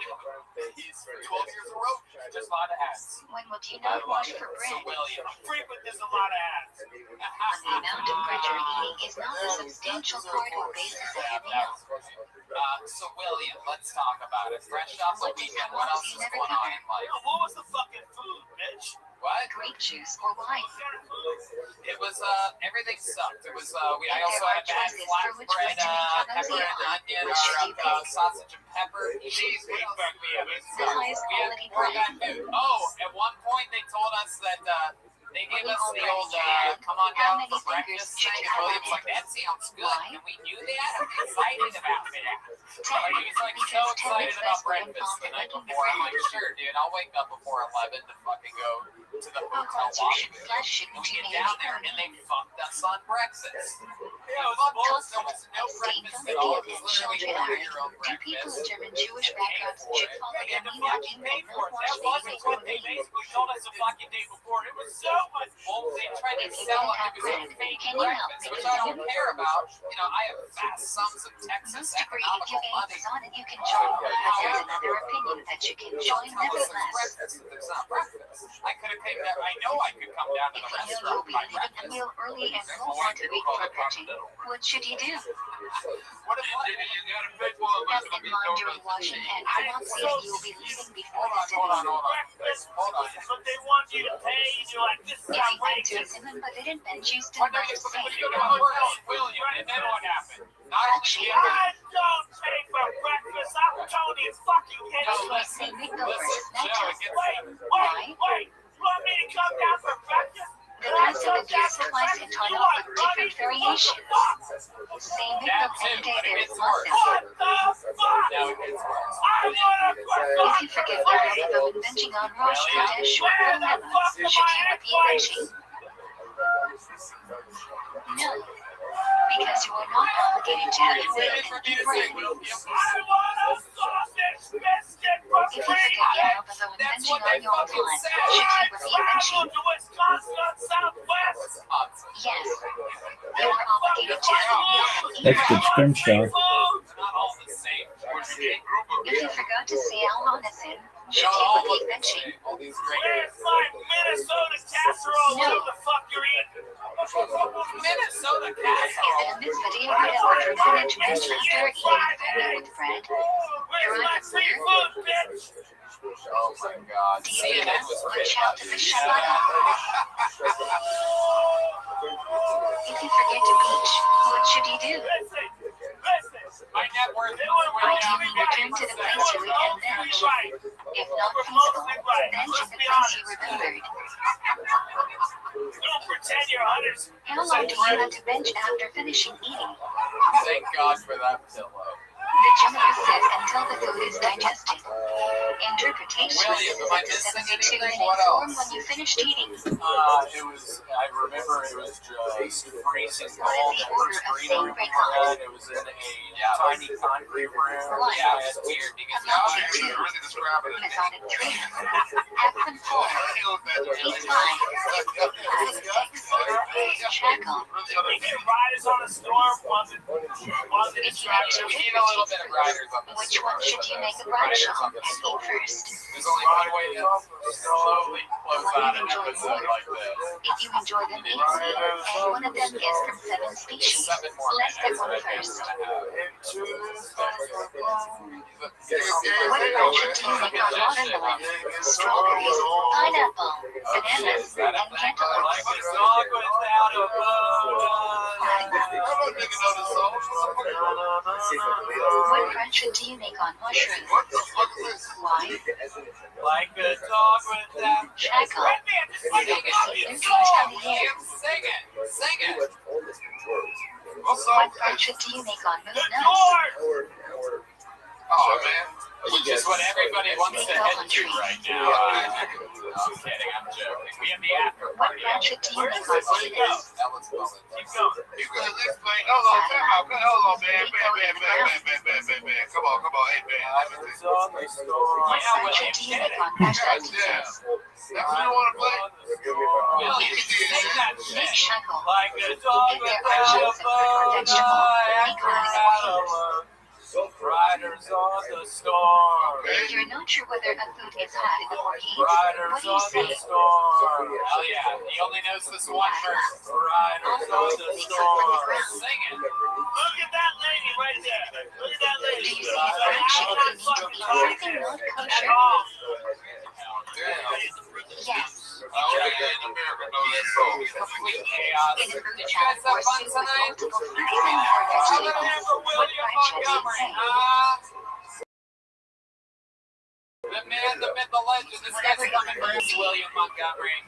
He's 12 years old. Just a lot of ads. When would you not wash for bread? William. I'm frequent. There's a lot of ads. When the amount of bread you're eating is not the substantial part or basis of your meal. So William, let's talk about it. Fresh off the weekend, what else is going on in life? What was the fucking food, bitch? What? Grape juice or wine. What kind of food? It was everything sucked. It was I also had a bad flatbread, pepper and onion, or sausage and pepper, cheese. What else did we have? The highest We had quality more bread. bad food. Oh, at one point they told us that they gave us the old come on How down many for fingers breakfast should thing. you And have William's on like, that sounds good. And we knew that. I'm excited about that. Like, he was like so excited about breakfast the night before. I'm like, sure, dude, I'll wake up before 11 to fucking go to the hotel lobby. And we get down there and they fucked us on breakfast. Yeah, it was bullshit. There was no breakfast at all. It was literally order your own Do people breakfast. with German Jewish backgrounds should follow Yeah, the the meal fucking you paid will for not it. wash That wasn't basic what they meat? basically told us the fucking day before. It was so much Well, they tried to If you sell don't it. have It was a bread, fake can you help breakfast, me? which I don't care about. You know, I have vast sums of Texas Most agree if you economical aim money. on it, you can join, but there's another opinion that you can join Tell us it's nevertheless. breakfast if there's not breakfast. I could have came there. I know I could come down to If the you know restaurant you'll be by leaving the breakfast. meal early and won't want to eat for cooking, what should you do? What if You gotta pay for it, but Have it's gonna in be mind no during washing and I not am say so you'll be leaving before Hold the on, dinner. breakfast. Hold on. But they want you to pay. You're like, this is If you went to outrageous. Simon but didn't then choose to Why not don't you to say put it on William? And then what happened? Not only Actually, did we- I don't pay for breakfast. I'm Tony fucking No, Hensley. listen, say McDonald's listen, night Joe, out. it gets Wait. You want me to come down for breakfast? The price of the gear supplies can turn off with different variations. Say that McDonald's too, any day but it there is gets less worse. What the fuck? Now it gets worse. I want a breakfast. If you forget the habit of impinging on Rosh Kodesh or dilemmas, should you repeat Rashi? No, because you are not obligated to have It's the ready meal for and me eat to bread. say, William. I want a sausage biscuit for If you free. forget the habit of That's impinging what on they your own fucking time, said. should you I repeat traveled Rashi? to Wisconsin on Southwest. Yes, you are obligated to have a meal and eat That's bread. good scrimshaw. They're not all the same. If you forgot to say Al-Honasin, should you be benching? All these great Where's my Minnesota casserole? No. What the fuck you're eating? Minnesota And casserole. in this video, we have ordered manage bench after eating family with Fred. Where's my free food, bitch? Oh my God. CNN was Watch out to the Shabbat. If you forget to beach, what should you do? Listen. my net worth is Ideally, return to the place you would and bench. If not feasible, bench in the place you remembered. Don't pretend you're hunters. How long do you have to bench after finishing eating? Thank God for that pillow. The general says until the food is digested. Interpretation William, am I is missing 72 anything? minute What form else? when you finished eating. I remember it was just freezing cold. There was green room overhead. It was in a tiny concrete room. Yeah, it's weird because Imagine You two. really describe it as Methodic 3. Action 4. Eat 5. Add 6. Shackle. We get riders on a storm while the If you had to we pick need a little bit of riders on this. which one should you make a branch on and eat first? There's only one way to slowly close out an episode like this. If you enjoy them easily, and one of them is from 7 species, Seven more let's get minutes one right there. first. What branch do you make on watermelon, strawberries, pineapple, bananas, and cantaloupes? dog without a What branch do you make on mushrooms? Why? like a dog without Shackle. Red man, just like a You're too much on the air. Sing it! Sing it! What branch do you make on moon the nuts? door. Oh man. Which is what everybody wants to head to right now. I'm kidding, I'm joking. We have the after What party. branch do you make on peanuts? That was fun. Keep going. You can explain. Hold on, man. Man. Come on. Hey, man. What branch do you make on mashed potatoes? That's what you want to play? Well, you can sing that Big shit. shackle. Like a dog If there are without a shapes of fruit or vegetable, make one as a Riders on the storm. If you're not sure whether a food is hot or heat, what Riders do you on say? the storm. Hell yeah, he only knows this one verse. Riders on the storm. Sing it. Look at that lady right there. Look at that Do lady. you say a fried chicken meat to be anything not kosher? Yes. Complete chaos. In a fruit Did you salad guys have or fun soup with tonight? multiple fruits and or How about vegetables, for what William branch do you Montgomery, say? huh? The man, the myth, the legend. This guy's coming for us, William Montgomery.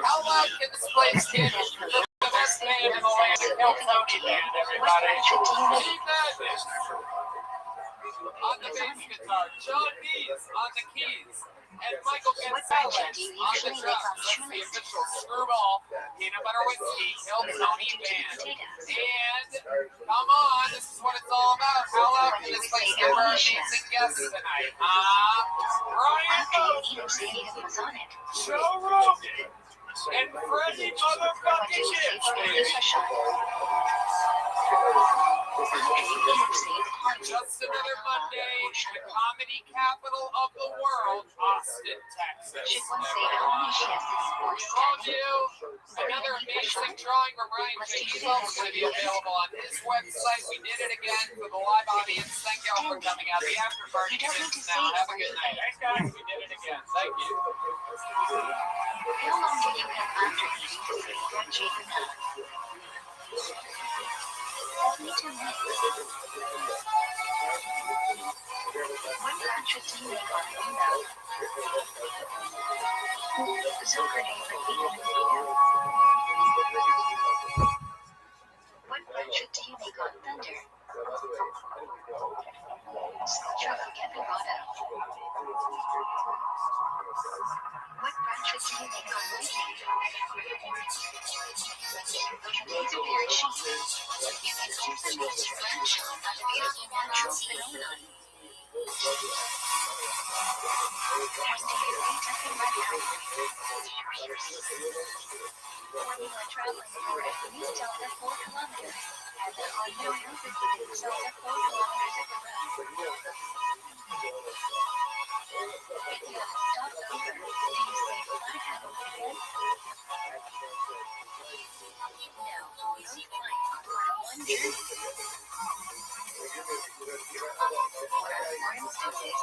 How loud can this place get? The best band in the land, the Tony Band, What everybody. branch do you make? Steve Madness. On the bass guitar, John Dees on the keys, and Michael What branch Gonzalez do you on the usually make drums. on That's the Truman's? official Screwball Peanut Butter Whiskey Hill Tony To Band. potatoes. And come on, this is what it's all about. How loud can this place get for our amazing guests tonight? Brian After you Boat, eat or say it was on it, Joe Rogan, and Freddie what motherfucking do you say Gibbs, for a baby. pizza shot? After you eat or say it hot, Just another Monday in the comedy capital of the world, Austin, Texas. should one say how many chefs or We love standing? you. Another amazing drawing from Ryan J. Schultz will be available on his website. We did it again for the live audience. Thank y'all for coming out. The after party begins now. Have a good night. Thanks, guys. We did it again. Thank you. How long do you have after eating to say your chicken nut? 72 minutes. What branch do you make on moon milk? Zucchini for eating potato. What branch do you make on thunder? Sculpture for Kevin Rada. What branch do you make on lightning? These are very cheap. You can also use your branch on a very natural phenomenon. When do you eat up in red house? When you are traveling for at least over 4 kilometers, and there are no movements within 4 kilometers of the road.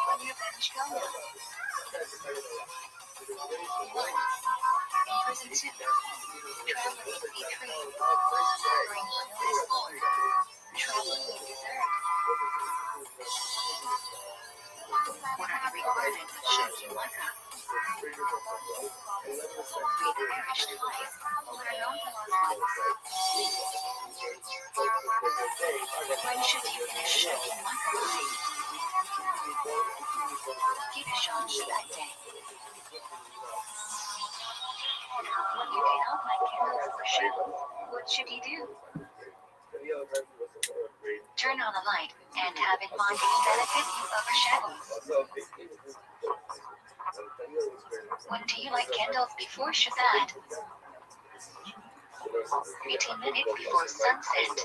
when your bench go now. 1. Prison 2. Traveling with B3. Bring notice 4. Traveling with dessert. What are the requirements of Chef Yumaka? Read Irish twice. What are non-laws When should you finish Chef Yumaka life? Give a chance that day. When you cannot light candles or shadows, what should you do? Turn on the light and have in mind the benefit over shadows. When do you light candles before Shabbat? 18 minutes before sunset.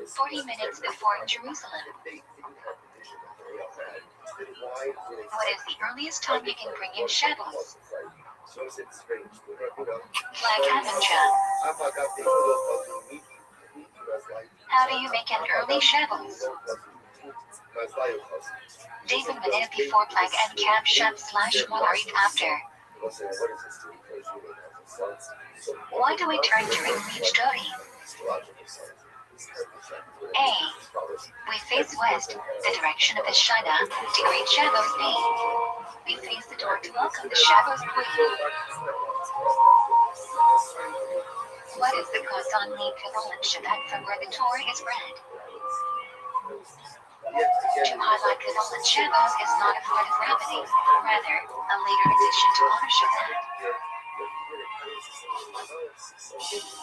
40 minutes before Jerusalem. What is the earliest time you can bring in shadows? Black Avenger. How do you make an early shadows? David minute before Black and Cab Shab / Monarch after. Why do we turn during Beach Dodi? A. We face west, the direction of the Shina, to greet shadows. B. We face the door to welcome the shadows queen. What is the Kazan Nikadol and Shabbat from where the Torah is read? To highlight Kadol and shadows is not a part of Rabbi, rather, a later addition to honor Shabbat.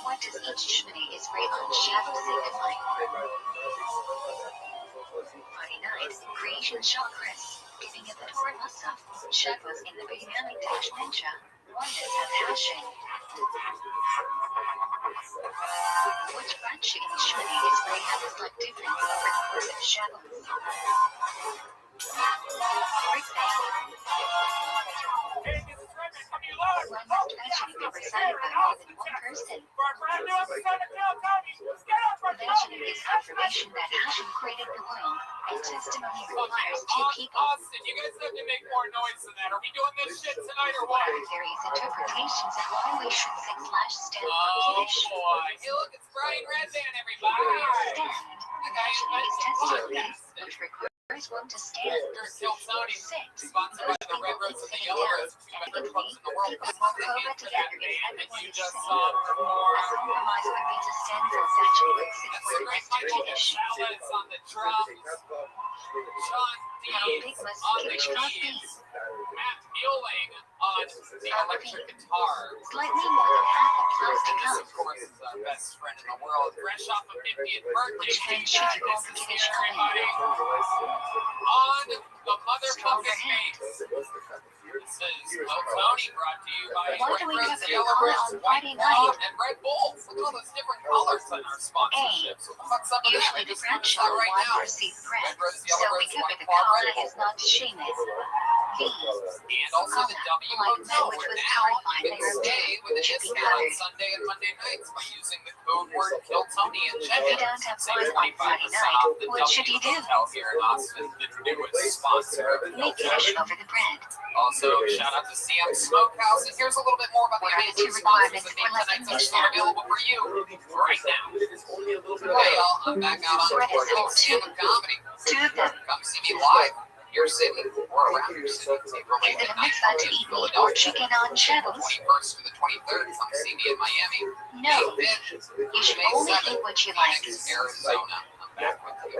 What does each Shmini Israel on Shabbos signify? Friday night, creation chakras, giving of the Torah Musaf, Shabbos in the Binyamin Dash Ninja, oneness of hashing. Which branch in Shmini Israel has a slight difference over the word of Shabbos? When must mentioning be recited by more than one person? Mentioning is confirmation that Hashem created the world, and testimony requires two people. Austin, you guys have to make more noise than that. Are we doing this shit tonight or what? There are various interpretations of why we should sing /stand for Oh Kiddush. boy. Hey, look, it's Brian Redband, everybody. Stand. Mentioning is testimony, which requires one to stand. Kill Tony, 6. sponsored by the Red Rose and the Yellow Rose, two of the clubs in the world. Kova together is And you just everyone's saw A compromise would be to stand for Bachelor That's for the the great rest of Michael Kiddush. Chalice on the drums. John How Dees big must on the Kiddush not be? keys. Matt Mueling on the electric guitar. Slightly more than half a plastic This, cup. of course, is our best friend in the world. Fresh off a 50th birthday. Which hand should you hold the Kiddush cup in? On the motherfucking face. This is Tony brought to you by Why do we Red have Rose, a Yellow call Rose, on White Friday Claw, night? and Red Bull. Look at all those different colors in our sponsorships. What the fuck's up with that? Usually We the just branch noticed shall that right one now. receive bread, Red Rose, so Yellow we Rose, cover White the Claw, collar Red is not to shame it. B. And also the W Like Hotel, which where was now covered by you can layer stay two, with a should be discount on covered. Sunday and Monday nights by using the code word Kill Tony and check If it. you don't have Save fun on Friday 25% night, off the what should W you do? Hotel here in Austin, the newest sponsor of Make Kiddush over the bread. Also, shout out to CM Smokehouse, and here's a little bit more about the What are the amazing two sponsors requirements that make for tonight's liking episode available for you right now. Hey y'all, I'm back out on Bread is tour doing whole stand-up comedy. 2 of them. Come see me live, your city, or around your city. It's April Is 8th it a at mix night to in eat meat or Philadelphia. chicken on The shadows? 21st through the 23rd, come see me in Miami. No. May 5th, You should May only 7th, eat what you like. Phoenix, Arizona. I'm back with you.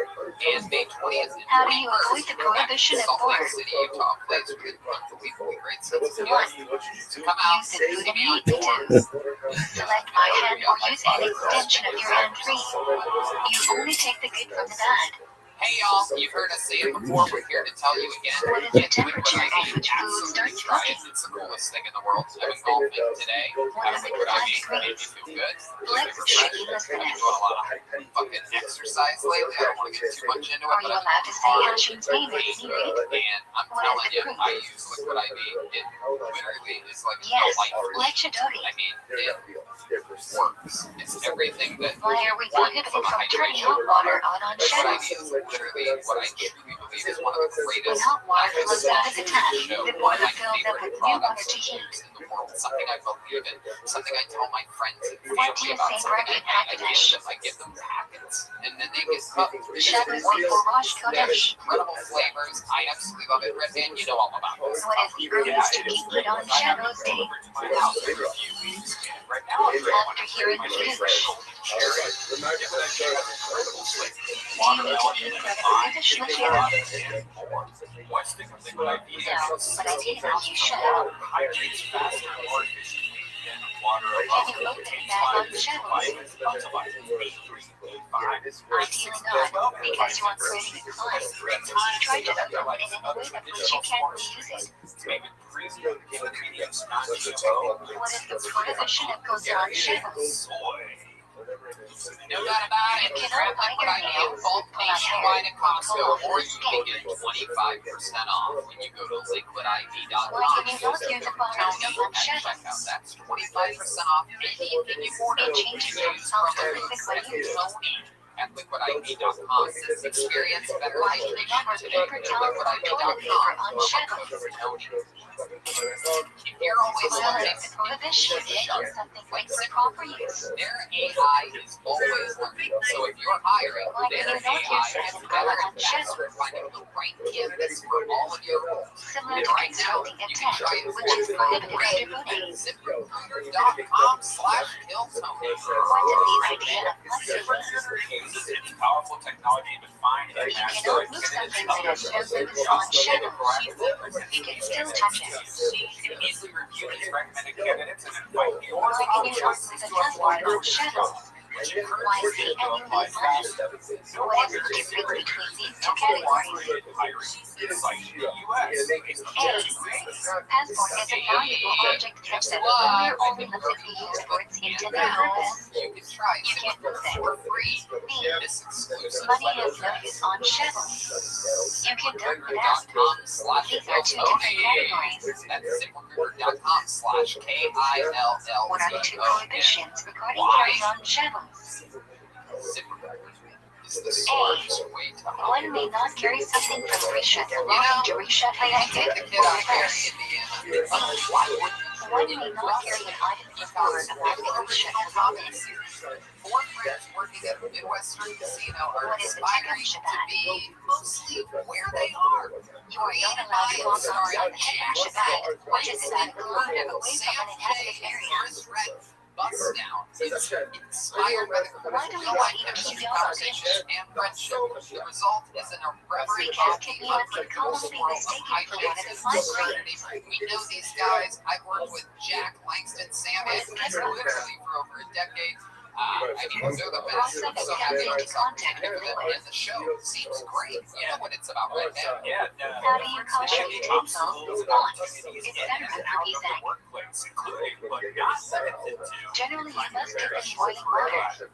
And May 20th and How do you 21st, avoid the prohibition of Salt Lake pork? City, Utah, place with unbelievably great sense of humor. 1. So come out, Use the see Buddha me on meat. tour. 2. Select my hand or use an extension of your hand. 3. You only take the good from the bad. Hey y'all, you've heard us say it before, we're here to tell you again. What is the temperature at which food starts Try cooking? it, it's the coolest thing in the world. I've been golfing today. How does it what I mean? Made me feel good. Flex shaky Been listeners. doing a lot of fucking exercise lately. I don't want to get too much into it, Are you but allowed to say Hashem's name at any rate? and I'm telling you, I use liquid IV. It literally is like a Yes, life. Lechadori. I mean, it works. It's everything that Why are we prohibited from turning hot water on liquid shadows? IV is literally what I truly believe is one of the When greatest hot water flows out of the tap, show, the one of boiler my fills up favorite with new water products to and heat. foods in the world, something I believe in, something I tell my friends and What do family you about, say, something Rabbi I give them packets, and then they get hooked. Shadows before Rosh Chodesh. Incredible flavors. I absolutely love it. Red Man, you know all about this. What is the earliest you can put on Shadows Day? My house every few weeks, and right now I'm After hearing the pitch. watermelon and lime, Finish with you. What's the liquid IV? No, but I didn't know you should. Hydrates faster and more efficiently than water Can you alone. open it back on Shadows? Vitamins, multivitamins, B3, B5, Ideally not, because you are creating a climb. Try to open it in a way that which you can reuse it. make it premium ingredients, not GMO. What is the prohibition of goes on Shadows? Soy. No doubt about it. You Grab cannot buy Liquid your IV nails, in bulk pull out nationwide hair, at Costco, pull or out you can get 25% off when you go to liquidiv.com. Why can you not use a bottle of soap on At Shadows? checkout, that's 25% off anything you order. It changes from soft to liquid use. Tony at liquidiv.com. Experience better Why can you hydration not rub today. paper towels or toilet paper on Shadows? If you're always Well, looking it's a prohibition. It's something like for proper use. their AI is always learning. So if you're hiring, Why their can you not AI use is this better on and faster at finding the right candidates for all of your roles. Similar And to right now, constructing a you can tent, try it which is for prohibited free under voting. at ziprecruiter.com/killtony. What is the idea of flexi Uses its powerful technology to find and You master cannot move something that has no limits on Shadows. You can still touch it. You can easily review these recommended candidates and then find yours Why can you not choices move a test on Shadows? which Why encourages see you to any apply new fast. money? What is the difference between these two categories? Hiring inside the U.S. based on A. two things. Passport is a valuable object such that we are only limited to use for its intended purpose. You can try You can move it. for free. B. This exclusive Money has no use on Shadows. You can dump it out. These are two different categories. That's ZipRecruiter.com/KILL. What are the two prohibitions regarding carrying on Shadows? ZipRecruiter is the smartest way to One may not carry something from Resha to London to Resha to take the kid out here in Indiana. One may not carry an item from Florida back to Resha to London. Four friends working at the Midwestern Casino are What is the aspiring catch to to that? be mostly where they are. You are not allowed to walk outside the head Shabbat, which is about a kilometer away from an inhabited area. Bus down is inspired by the Why do we critical want light to keep chemistry y'all conversation and friendship. The result is an irreverent Because Kidney can commonly be mistaken for one of the fine We know these guys. I've worked with Jack, Langston, Sam, and literally for over a decade. I mean, they're the best. I'm so happy to be contact with them, and the show seems great. You know what it's about right now. Yeah, How do you kosher your info? Once. It's better than cookies egg. workplace, including but not limited to Generally, you must take the boiling water.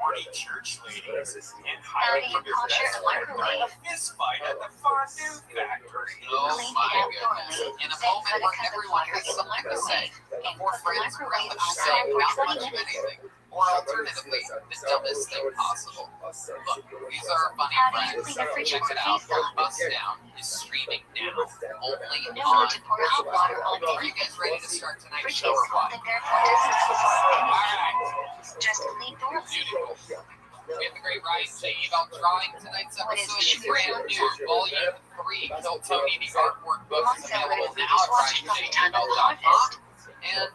horny church ladies and How do hiding you from your kosher a microwave? a fist fight at the fondue factory. Oh Clean my it out goodness. thoroughly. In a Then moment put a where cup of everyone water has in the something to say, microwave. the And four put the friends microwave relish on saying for not 20 much of minutes. anything. Or alternatively, the dumbest thing possible. Look, these are funny How do you friends. clean a fridge Check with it out. face on? Bust Down is streaming now. Only No on. need to pour hot water on Are you anything. guys ready to start tonight's Fridge show is or cold what? and therefore doesn't absorb anything. Alright. Just clean thoroughly. Beautiful. We have the great Ryan Steve out drawing tonight's What is episode. sugar Brand on new, top? volume 3. Kill Tony, the artwork book is Monster available would have now at watched from the time of the harvest. And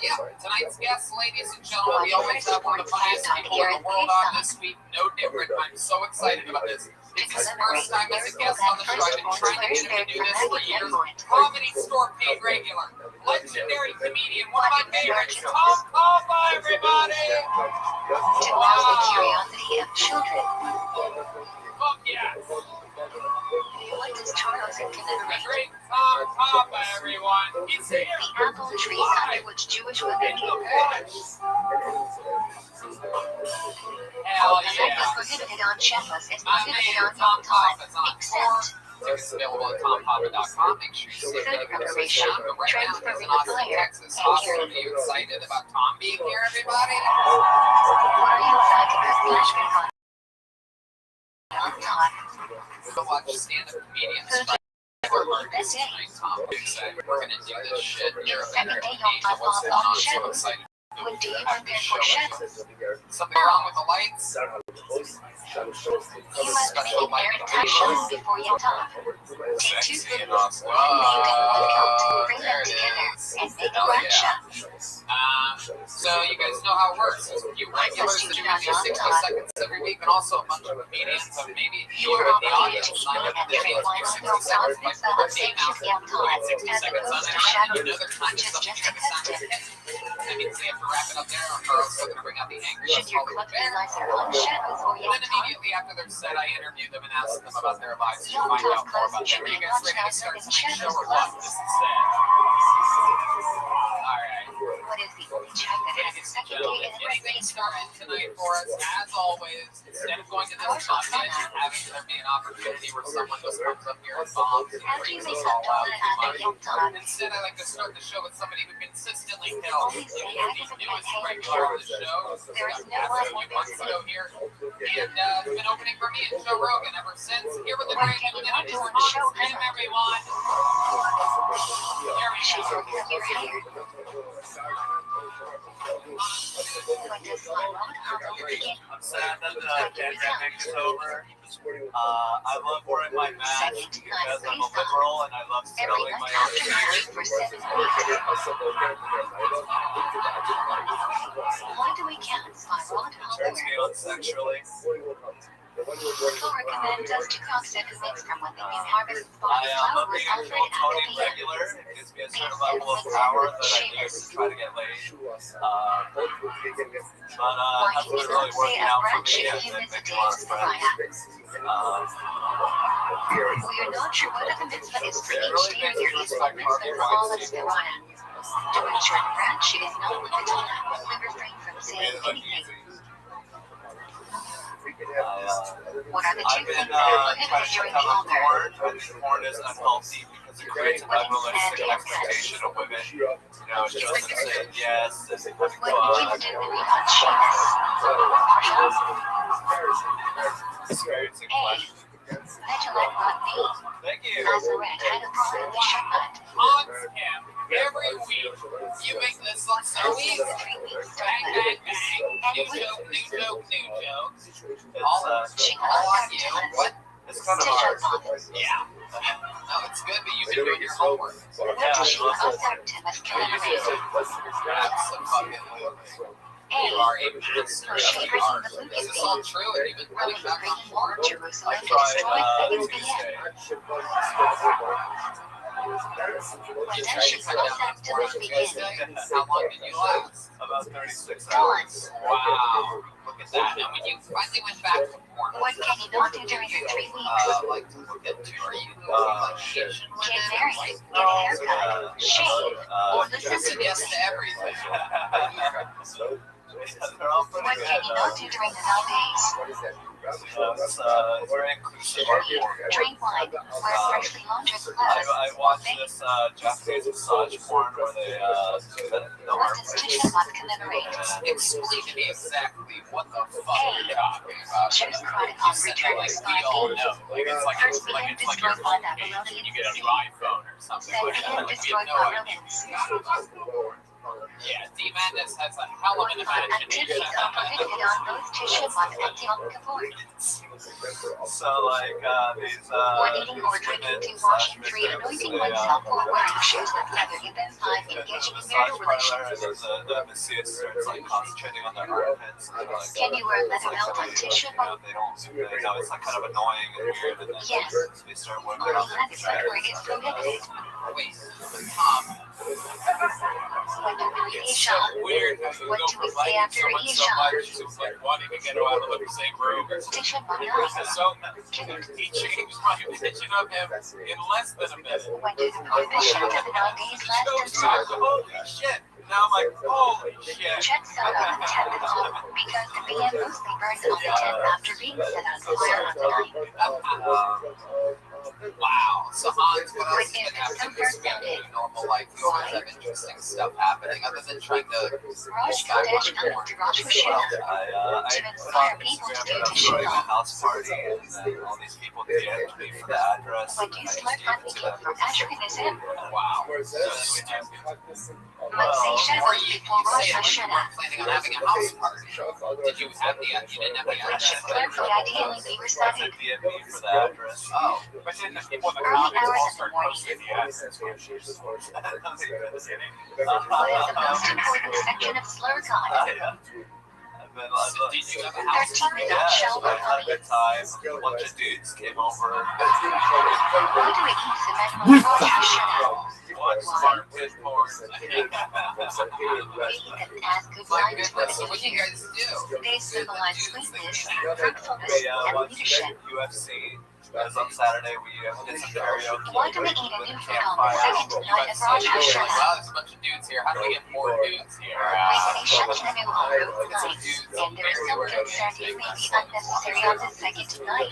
yeah, tonight's guest, ladies and gentlemen, we always have one of the funniest people in the world on this week. No different. I'm so excited about this. It's his first time as a guest on the show. I've been trying to get him to do this for years. Comedy Store Paid Regular. Legendary comedian, one of my favorites, Tom Papa, everybody! To arouse the curiosity of children. Fuck yes! What does Charles The commemorate? great Tom Papa, everyone! He's here! The apple trees under which Jewish women In gave the birth. flesh! The Hell sex is yeah! prohibited on Shabbos. It's My prohibited man, on Tom Yom Tov, Papa's on except tour. Tickets available at tompapa.com. Make sure you food save the preparation, But right now, transfer he's in with Austin, fire, Texas. and Awesome. carry. Are you excited about Tom being here, everybody? What are you about to cook mashed Talk. Go watch stand-up comedians. We're gonna do this shit. You're a better age of what's going on. I'm so excited. What do you prepare for show? Something wrong with the lights? You must make it very touching before you talk. Take two Sexy good and awesome. and make them one coat, bring them together, and make a branch up. So you guys know how it works. You regulars that do 60 seconds every week, and also a bunch of comedians, so maybe You you're are in the obligated audience. to Sign eat up and to drink wine on 60 your seconds. own mitzvah of sanctions yom tov, 60 as seconds on opposed to there. shadow, Another time which is something just a gonna sound custom. that means they have to wrap it up there, or else they're gonna bring out the angry. Should your club be nicer on shadows or And yom then tov? immediately after they're set, I interview them and ask them about their lives to Yom find tov out more about clothes them. Are should you be guys much ready to nicer start than tonight's show shadows or what? clothes. This is Alright. What is the only check that has a second day and Getting everything things started tonight for us, as always, instead of going to this content and having there be an opportunity where someone just comes up here and bombs and How do you brings make us up all out donut too on much. a yom tov? Instead, I like to start the show with somebody who consistently You kills. always say The Agatha and newest Taylor regular on the Jones. show. There is no That's one a few months ago here. And it's been opening for me and Joe Rogan ever since. Here with the What great can you minute do on on the show, stream, huh? everyone. Here we Should go. you cut your hair? When does my roadhouse begin? I'm sad that the pandemic is over. I love wearing my mask because I'm a liberal and I love Every smelling night my own after marriage for 7 weeks. Why do we count my roadhouse Turns me wear? on sexually. Who recommends us to cook 7 weeks from when the new harvest I bought am flour a was beautiful offered at Tony the regular. It gives me a certain level of power that I need to try to get laid. But hasn't been really working out for me and been making a lot of friends. We are not sure what the mitzvah is for each day of your Easter mitzvah for all of Sirana. To ensure the branch is not with the Torah, we refrain from saying anything. What are the two I've things been that are trying prohibited to during cut the out Altar? porn. I think porn is unhealthy because it creates an unrealistic expectation of women. You know, just to say yes and What would you do on Shabbos? experiencing A. pleasure. Vigilant on me. Thank you. Nazareth had a part of the Shabbat. On him every week. You make this look so easy. 3 weeks Bang, bang, bang. and New we joke, new joke, new joke. It's, All on you. What? it's kind of hard. Yeah. No, it's good that you've been doing your homework. What does she affect him as commemorated? Absolutely. A. You are a master of She the breaking art. the Is Lucas this all true? Have you been Roman running back on breaking porn? more Jerusalem I to tried destroy Thebes Tuesday. When You does tried she to cut down affect on porn to on begin? Tuesday? How long did you last? About 36 Go on. hours. Wow. Look at that. And when you finally went back to porn, What can you not do during your 3 weeks? like to look at are you like Asian Get women? married, get a haircut, shave, or listen Yes to and yes music. to everything. They're all pretty What good. can you not do during the 9 days? It's very inclusive art form. Drink wine, wear freshly laundered clothes. I watched this Japanese massage porn where they do that in the What armpit. does Tisha B'Av commemorate? Explain to me exactly what the fuck you're talking about. Choose Chronicon You said that Returns like we all 5 know. Like it's like First like began it's like destroyed your by phone page when you Babylonian get a new sea. iPhone or something Then like that. began Like we destroyed have no by idea. Romans. Yeah, D Madness has a hell of an imagination. Activities are prohibited on both Tisha B'Av and Yom Kippur. So like these Or eating or drinking to wash and treat, anointing oneself, or wearing shoes with leather in them 5, engaging in marital relations. the massage starts like concentrating on their armpits and like Can you wear leather belt on Tisha B'Av? they don't they know it's like kind of annoying and weird and then Yes. they start working Wearing on their leather underwear is prohibited. Wait, Tom, When do we it's Isha? so weird how you What go do we from say liking after someone so Isha? much to like wanting to get out of the same room or something. Tisha B'Av night. So he changed my opinion of him in less than a minute. When do the prohibition of the 9 days last So observed? holy shit. Now I'm like, holy shit. Check set on the 10th of October because the BM mostly burns on the 10th after being set on fire on the 9th. Wow. So Hans, what else has been happening this week in your normal life? You always have interesting stuff happening other than trying to Rothschild more to Rothschild. I put on Instagram that I was throwing a house party, and then all these people DM'd me for the address. When you start advocating for patriotism, wow. let's say Or shadows you before say Rosh you Hashanah. weren't planning on having a house party. Did you have the? You didn't have the Which address. should clearly ideally be recited. DM me for the address. Oh. But then the people in the Early comments hours all of the start morning. posting the address. I'm just kidding. What is the most important section of slur God? So did you have a house 13 party? minute show I had a good time. A bunch of dudes came over. Why do we eat the minimum Rosh Hashanah? Watched smart kid porn. We eat them as good My lines for goodness, so the what do you year. guys do? They symbolize sweetness, fruitfulness, Hey, and watched leadership. UFC. Because on Saturday we did some karaoke. Why do we eat a new food on the second night of Rosh Hashanah? Wow, there's a bunch of dudes here. How do we get more dudes here? We see such new on road lights, and there is some concern it may be unnecessary on the second night.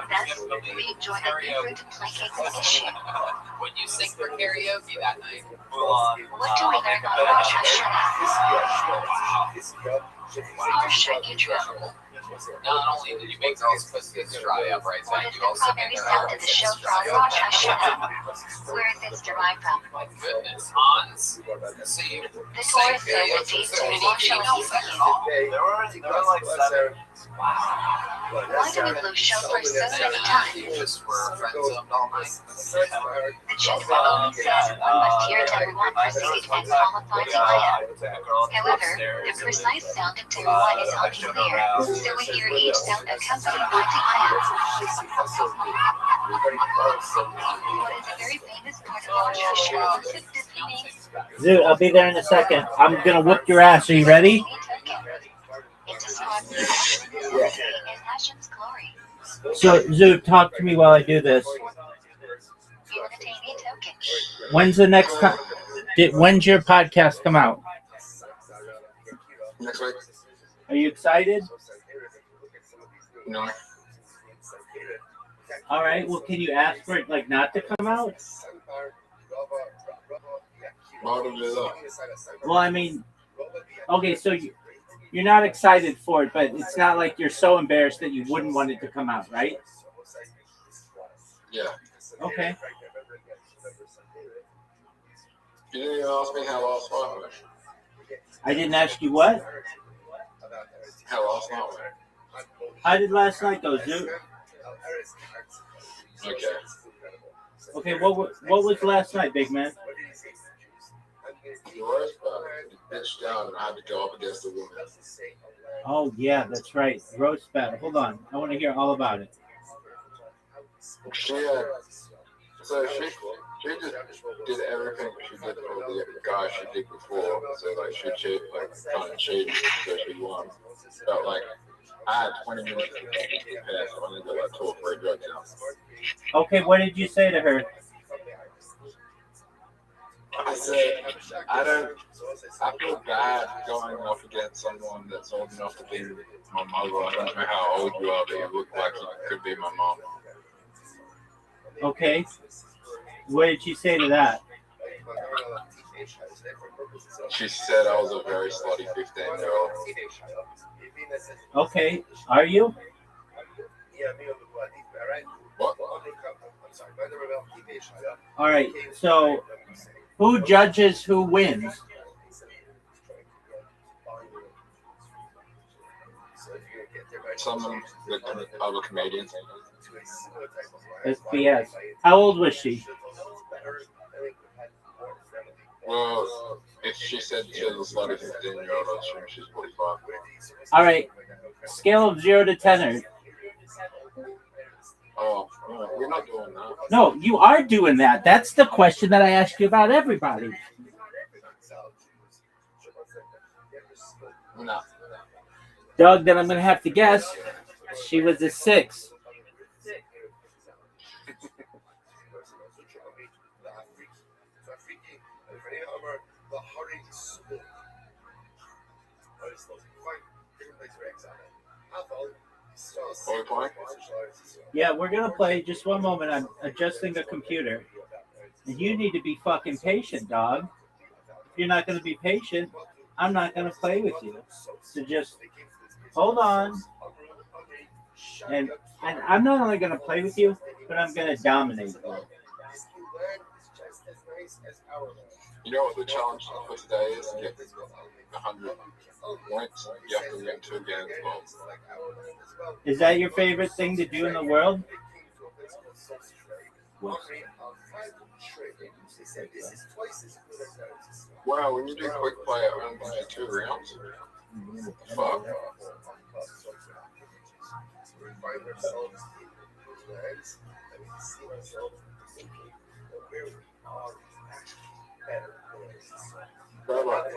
Thus, we enjoy the new fruit and play games issue. When you sing for karaoke that night, Mulan. What do we learn on Rosh Hashanah? Parsha Yitro. not only did you make girls' pussies dry up right What then, is you the also primary made sound their of the show from Rosh Hashanah? Where is this derived from? My goodness, Hans. So you The sang Torah says karaoke the taste for of any Rosh females Hashanah. at all? There were like 7. Why do we blow shofar so many times? You just were friend zoned all night. The Chesed only says one must hear Taiwan proceed and qualify to Aya. However, the precise sound of Taiwan is unclear, so we hear each sound accompanied by the Aya. What is a very famous part of Rosh Hashanah is this meaning? Zoo, I'll be there in a second. I'm gonna whoop your ass. Are you ready? It describes the divinity and Hashem's glory. So, Zoo, talk to me while I do this. You attain a token. When's the next time? When's your podcast come out? Next week. Are you excited? No. All right. Well, can you ask for it like not to come out? Well, I mean, okay. So you're not excited for it, but it's not like you're so embarrassed that you wouldn't want it to come out, right? Yeah. Okay. You didn't even ask me how last night went. I didn't ask you what? How last night went. How did last night go, Zoo? Okay. Okay. What was last night, big man? The worst part, you pitched down and I had to go up against the woman. Oh yeah, that's right. Roast battle. Hold on. I want to hear all about it. She so she just did everything she did for the guy she did before. So like she kind of cheated, so she won. But like I had 20 minutes to prepare, so I only got like 2 or 3 drugs now. Okay, what did you say to her? I said, I feel bad going up against someone that's old enough to be my mother. I don't know how old you are, but you look like you could be my mom. Okay. What did she say to that? She said I was a very slutty 15-year-old. Okay. Are you? What? All right. So, who judges who wins? Some other comedians. That's BS. How old was she? Well, if she said she was a slutty 15-year-old, I'll assume she's 45. All right. Scale of 0 to 10. Oh, we're not doing that. No, you are doing that. That's the question that I ask you about everybody. No. Doug, then I'm going to have to guess. She was a 6. Are we playing? Yeah, we're gonna play. Just one moment. I'm adjusting a computer, and you need to be fucking patient, dog. If you're not gonna be patient, I'm not gonna play with you. So just hold on, and I'm not only gonna play with you, but I'm gonna dominate you. You know what the challenge for today is? To get 100 points. You have to win 2 games. Well, Is that your favorite thing to do in the world? wow, when you do quick play, it only gives you 2 rounds. What the fuck?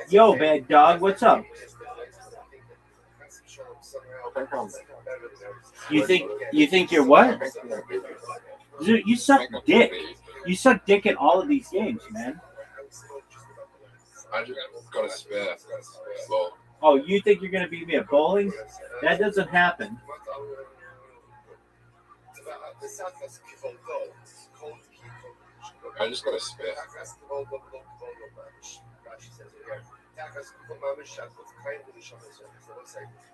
Yo, bad dog, what's up? You think you're what? Dude, you suck dick. You suck dick in all of these games, man. I just got a spare. Well, Oh, you think you're gonna beat me at bowling? That doesn't happen. I just got a spare.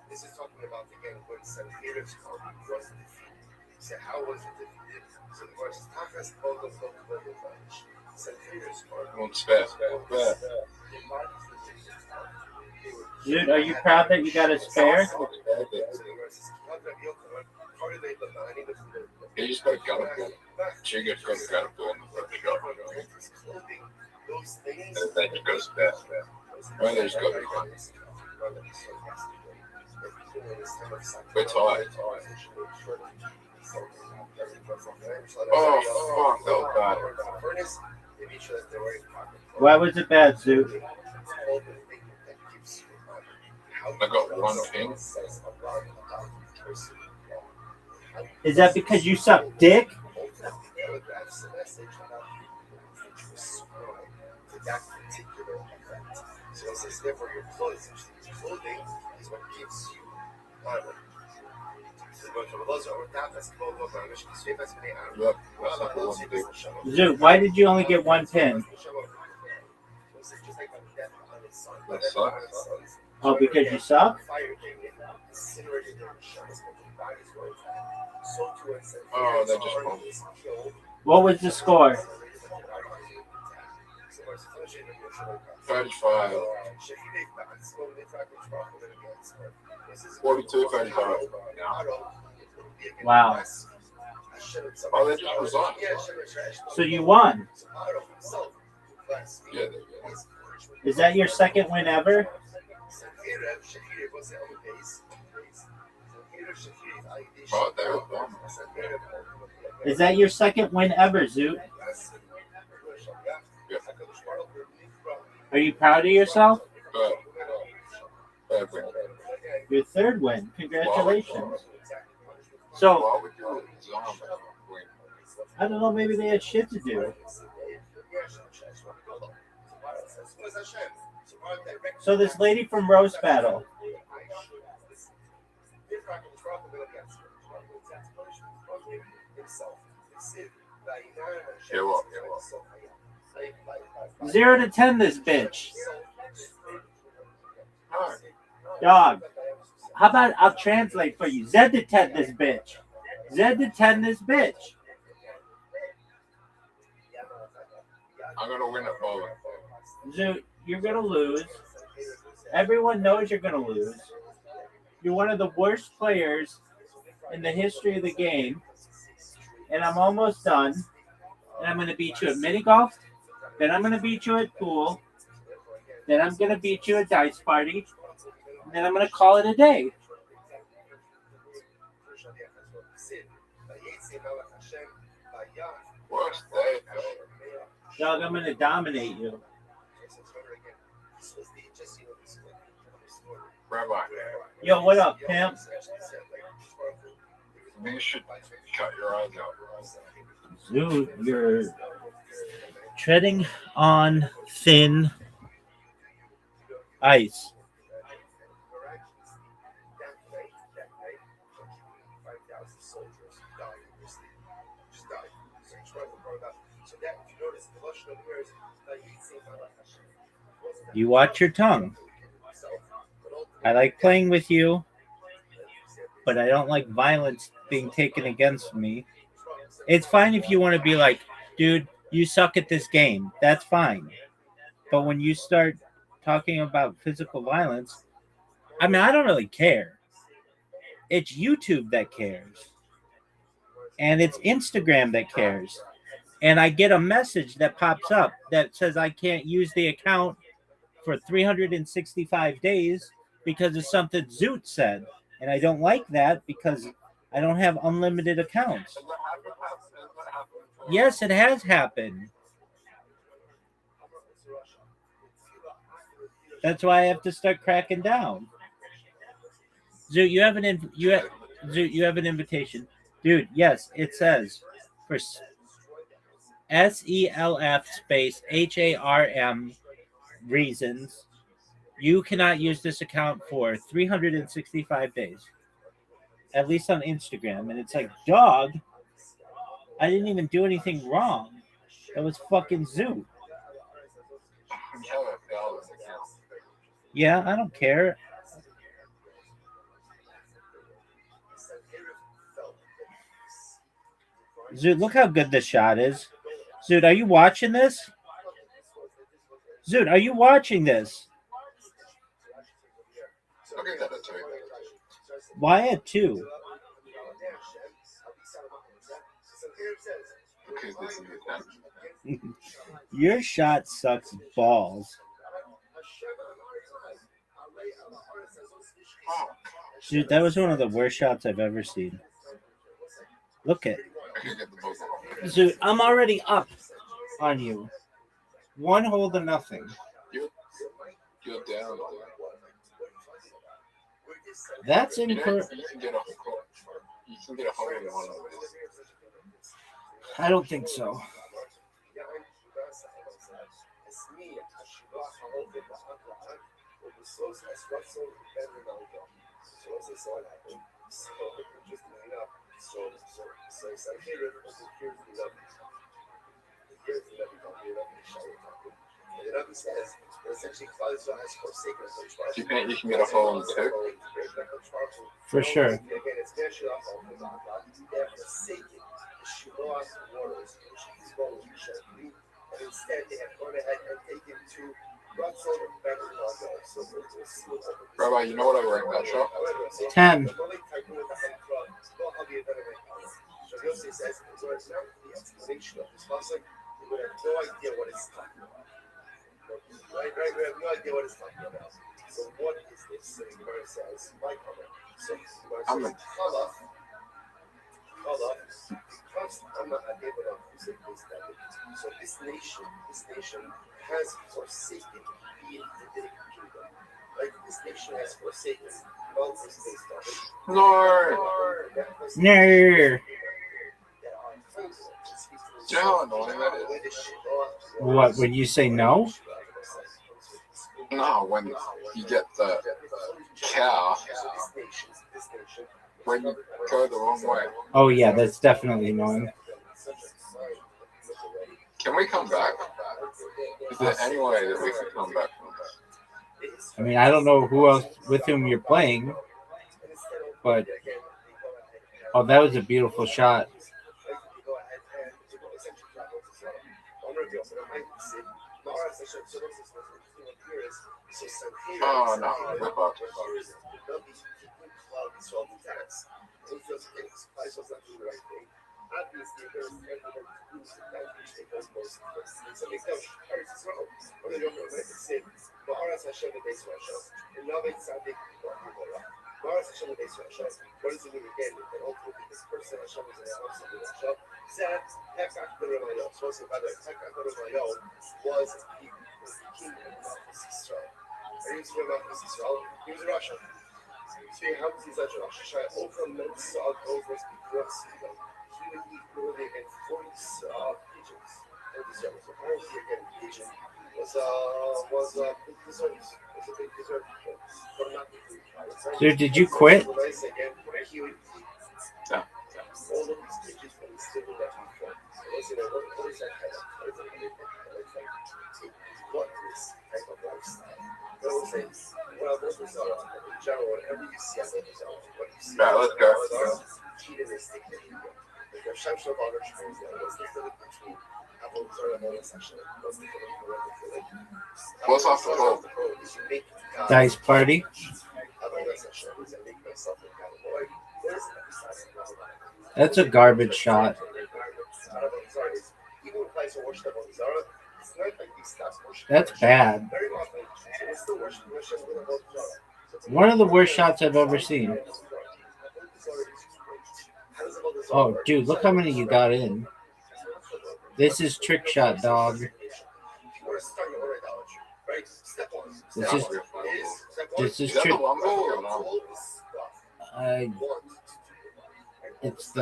This is talking about again when Sanheri's party was defeated. He said, how was it defeated? So the verse is Takas Sanheri's party. One spare. Dude, are you proud that you got a spare? You just got a gun up. Jigga's got a gun up and then you go spare. Well, there's got to be one. We're tired. Oh, fuck, that was bad. Why was it bad, Zoo? I got 1 ping. Is that because you suck dick? So it says, therefore, your clothing is what gives you honor. Zoo, why did you only get 1 pin? That sucks. Oh, because you suck? Oh, they just won. What was the score? 35. 42, 35. Wow. Oh, they just resigned. So you won. Yeah. Is that your second win ever? Oh, they were won. Is that your second win ever, Zoo? Yeah. Are you proud of yourself? Bad win. Your third win. Congratulations. So, Why would you win? I don't know, maybe they had shit to do. So this lady from Roast Battle. Yeah, well. 0 to 10 this bitch. Dog. How about I'll translate for you. Z to 10 this bitch. Z to 10 this bitch. I'm gonna win at bowling. Zoo, you're gonna lose. Everyone knows you're gonna lose. You're one of the worst players in the history of the game. And I'm almost done. And I'm gonna beat you at mini golf. Then I'm gonna beat you at pool. Then I'm gonna beat you at dice party. And then I'm gonna call it a day. Worst day ever. Dog, I'm gonna dominate you. Rabbi, Yo, what up, pimp? you should cut your eyes out. Dude, you're treading on thin ice. You watch your tongue. I like playing with you, but I don't like violence being taken against me. It's fine if you want to be like, dude, you suck at this game. That's fine. But when you start talking about physical violence, I mean, I don't really care. It's YouTube that cares. And it's Instagram that cares. And I get a message that pops up that says I can't use the account for 365 days because of something Zoot said. And I don't like that because I don't have unlimited accounts. Yes, it has happened. That's why I have to start cracking down. Zoot, you have an invitation. Dude, yes, it says for SELF space HARM reasons, you cannot use this account for 365 days. At least on Instagram. And it's like, dog, I didn't even do anything wrong. That was fucking Zoot. Yeah, I don't care. Zoot, look how good this shot is. Zoot, are you watching this? Zoot, are you watching this? Why at 2? Your shot sucks balls. Dude, that was one of the worst shots I've ever seen. Look at. Dude, I'm already up on you. 1 hole to nothing. You're down. That's incorrect. You can get a hole in one of these. I don't think so. You can get a hole in 2. For sure. Rabbi, you know what I rank that shot? 10. We have no idea what it's talking about. So what is this? So the Gemara says, my comment. So the Gemara says, Challah, because I'm not able to say this, that. So this nation has forsaken being the Davidic kingdom. Like this nation has forsaken all this based on it. Lord. No. Do you know how annoying that is? What, when you say no? No, when you get the cow, when you go the wrong way. Oh, yeah, that's definitely annoying. Can we come back? Is there any way that we can come back from this? I mean, I don't know who else with whom you're playing, but oh, that was a beautiful shot. Oh no, rip up. What does it mean again? And ultimately, this person Hashem is in the house of Hashem said, Hekach B'Ramayo. So also, by the way, Hekach B'Ramayo was the king of Israel. And he was from Israel. He was in Russia. So how was he such a Russia? Over Mitzvah, over because he would eat literally again 40 pigeons. And Israel. So apparently, again, pigeon was a big dessert. Was a big dessert. But not the food. Dude, did you quit? No. All of these pigeons and still that before. So what is that kind of? say, well, those are in general, whenever you see what you see, let's go. hedonistic behavior. Like Rav Shem Shlomo explains that. What's the difference between Avodah Zarah and homosexual? What's the difference between What's off the phone? Dice party. That's a garbage shot. That's bad. One of the worst shots I've ever seen. Oh, dude, look how many you got in. This is trick shot, dog. This is trick. It's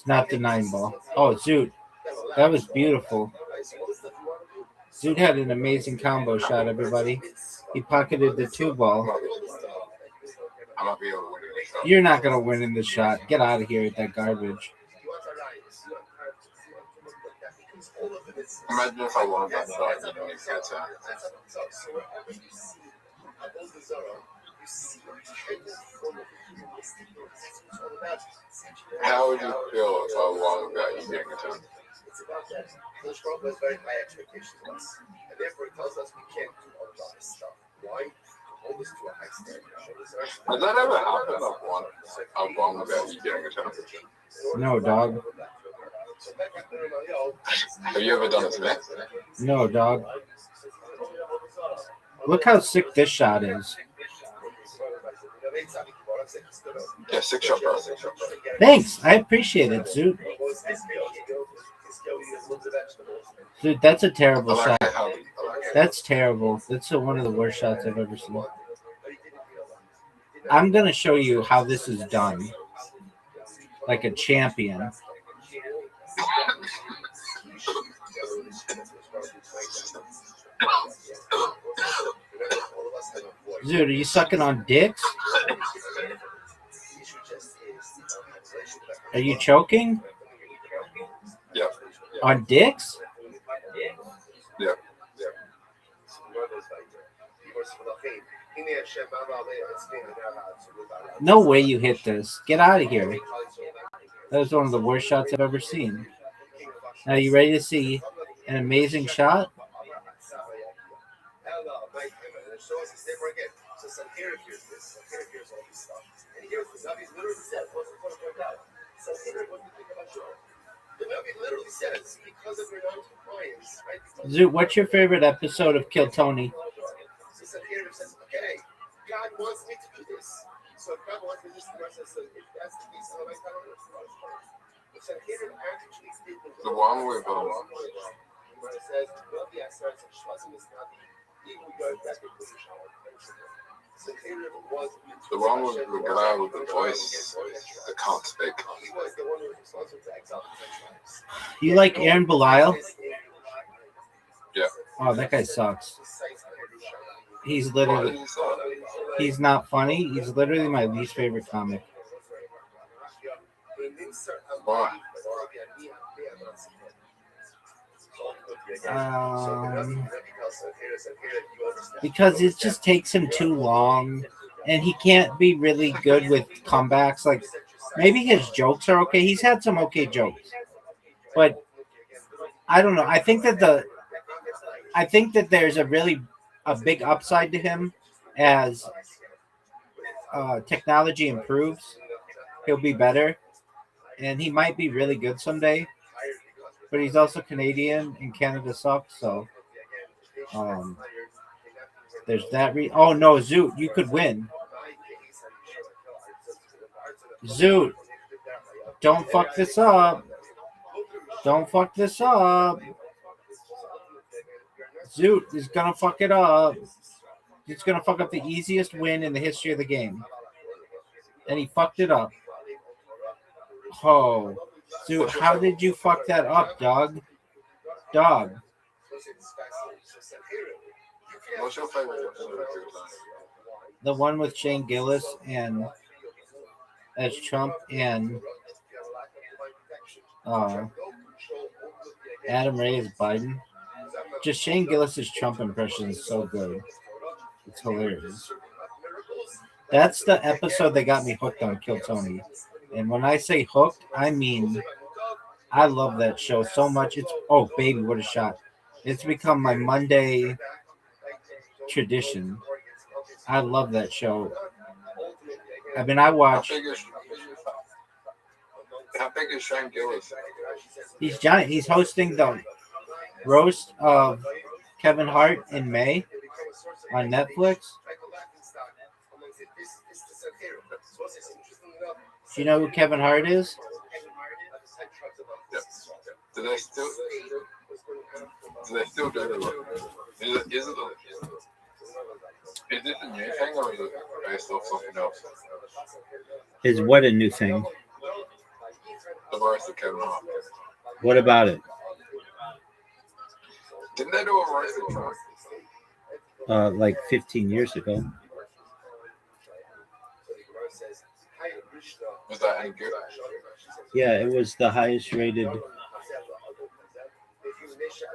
not the 9-ball. Oh, Zoot. That was beautiful. Zoot had an amazing combo shot, everybody. He pocketed the 2-ball. You're not going to win in this shot. Get out of here with that garbage. Imagine if I won that shot. How would you feel if I won that you getting a 10? It's about that. Coach Robo has very high expectations of us, and therefore it tells us we can't do a lot of stuff. Why? Hold us to a high standard. Has that ever happened? I've won that you getting a 10? No, dog. Have you ever done it today? No, dog. Look how sick this shot is. Yeah, 6 shot, bro. Thanks. I appreciate it, Zoot. Dude, that's a terrible shot. That's terrible. That's one of the worst shots I've ever seen. I'm going to show you how this is done. Like a champion. Dude, are you sucking on dicks? Are you choking? Yeah. On dicks? Yeah. No way you hit this. Get out of here. That was one of the worst shots I've ever seen. Now, you ready to see an amazing shot? Zoot, what's your favorite episode of Kill Tony? Okay, God wants me to do this. So if God wants me to do this, if that's the case, how am I the one with it says, the one with the guy with the voice that can't speak. You like Aaron Belial? Yeah. Oh, that guy sucks. He's literally, he's not funny. He's literally my least favorite comic. Why? Because it just takes him too long, and he can't be really good with comebacks. Like, maybe his jokes are okay. He's had some okay jokes, but I don't know. I think that there's a big upside to him as technology improves. He'll be better, and he might be really good someday. But he's also Canadian, and Canada sucks, so there's that. Oh no, Zoot, you could win. Zoot, don't fuck this up. Don't fuck this up. Zoot is gonna fuck it up. He's gonna fuck up the easiest win in the history of the game, and he fucked it up. Oh. Dude, how did you fuck that up, dog? Dog. What's your favorite? The one with Shane Gillis and as Trump and Adam Ray as Biden. Just Shane Gillis's Trump impression is so good. It's hilarious. That's the episode that got me hooked on Kill Tony. And when I say hooked, I mean I love that show so much. It's oh baby, what a shot! It's become my Monday tradition. I love that show. I mean, I watch. How big is Shane Gillis? He's giant. He's hosting the roast of Kevin Hart in May on Netflix. Do you know who Kevin Hart is? Yeah. Do they still do it? Is this a new thing or is it based off something else? Is what a new thing? The roast of Kevin Hart. What about it? Didn't they do a roast of Trump? Like 15 years ago. Was that any good? Yeah, it was the highest rated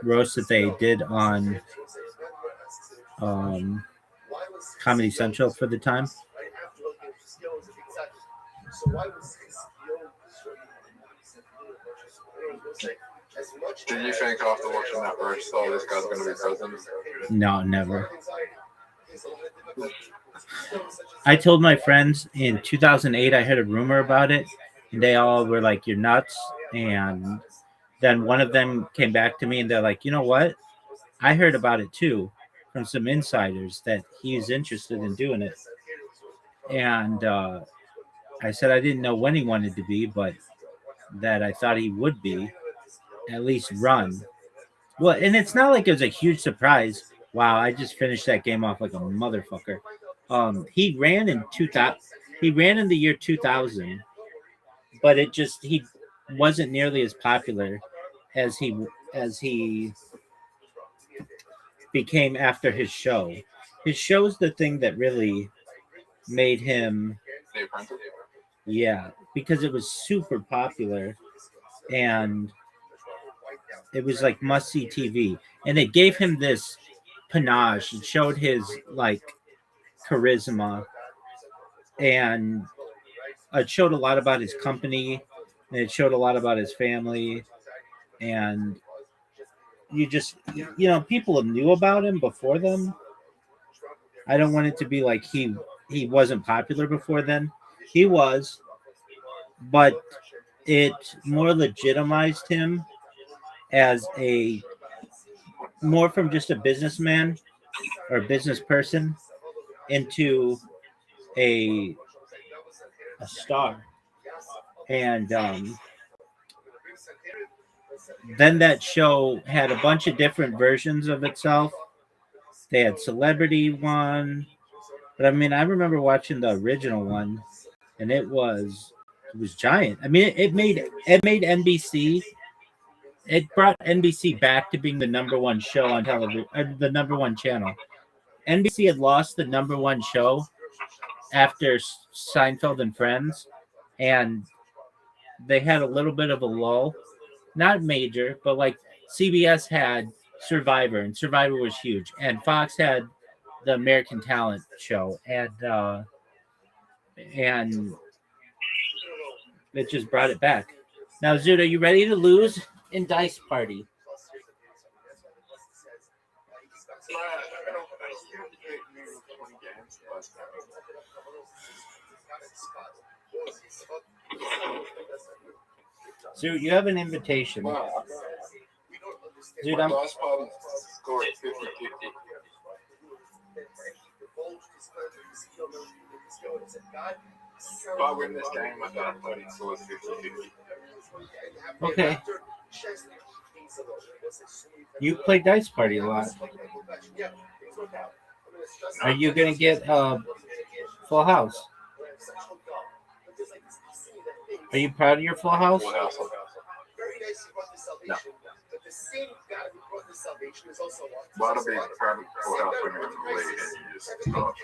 roast that they did on Comedy Central for the time. Do you think after watching that roast, oh, this guy's going to be president? No, never. I told my friends in 2008, I heard a rumor about it, and they all were like, "You're nuts." And then one of them came back to me, and they're like, "You know what? I heard about it too from some insiders that he's interested in doing it." And I said I didn't know when he wanted to be, but that I thought he would be, at least run. Well, and it's not like it was a huge surprise. Wow, I just finished that game off like a motherfucker. He ran in 2000. He ran in the year 2000, but he wasn't nearly as popular as he became after his show. His show's the thing that really made him, yeah, because it was super popular and it was like must-see TV, and it gave him this panache. It showed his like charisma, and it showed a lot about his company, and it showed a lot about his family, and people knew about him before them. I don't want it to be like he wasn't popular before then. He was, but it more legitimized him as a more from just a businessman or a business person into a star. And then that show had a bunch of different versions of itself. They had celebrity one, but I mean, I remember watching the original one, and it was giant. I mean, it made NBC. It brought NBC back to being the number one show on television, the number one channel. NBC had lost the number one show after Seinfeld and Friends, and they had a little bit of a lull. Not major, but like CBS had Survivor, and Survivor was huge, and Fox had the American Talent show, and it just brought it back. Now, Zoot, are you ready to lose in Dice Party? Zoot, you have an invitation. Zoot, I'm... Score 50-50. If I win this game, I got a buddy scores 50-50. Okay. You play Dice Party a lot. Are you going to get Full House? Are you proud of your Full House? No. Well, I'll be proud of Full House when you're in the league and you just start.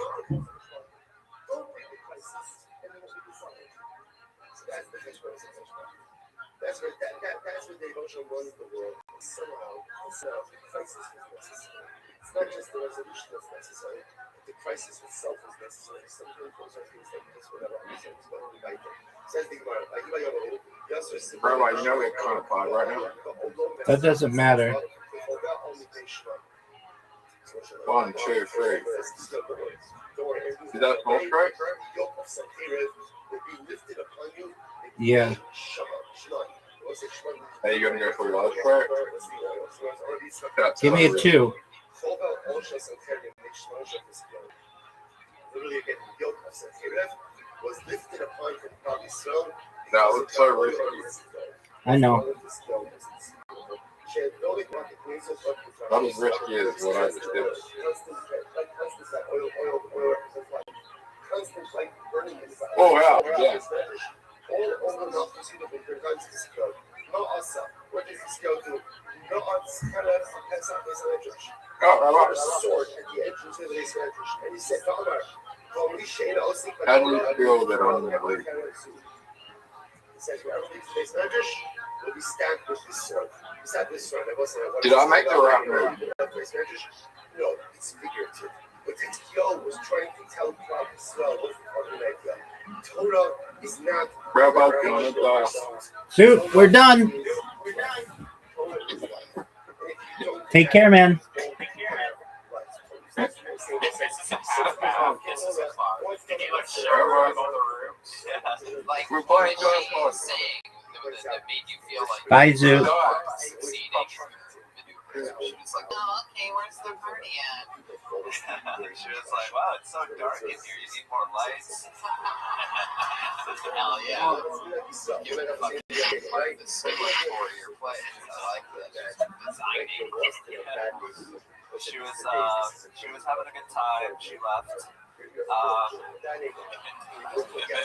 That's where the emotional runs the world. Somehow. It's not just the resolution that's necessary, but the crisis itself is necessary. Some those are things that just whatever understands what we like. Says the Gemara, Rabbi, you know we have kind of pod right now. That doesn't matter. 1, 2, 3. Is that all straight? Yeah. Are you going to go for your last straight? Give me a 2. Literally again, the yoke of Sancheriv was lifted upon him from Israel. That looks so risky. I know. Not as risky as what I just did. Oh, wow. Yeah. Oh, Sword at the entrance of the Israel, and he said, how do you feel that I'm going to leave? He says, whoever leaves today's medrash will be stabbed with this sword. He said this sword. Did I make the right move? No, it's figurative. But Yo was trying to tell Klal Yisrael what's the fucking idea. Torah is not. Rabbi's going to die. Dude, we're done. Take care, man. We're playing golf. That made you feel like Bye, Zoo. succeeding. She was like, oh, okay, where's the party at? She was like, wow, it's so dark in here. You need more lights. Hell yeah. You're the fucking part of the super warrior play. I like that. Designing. She was having a good time. She left. And then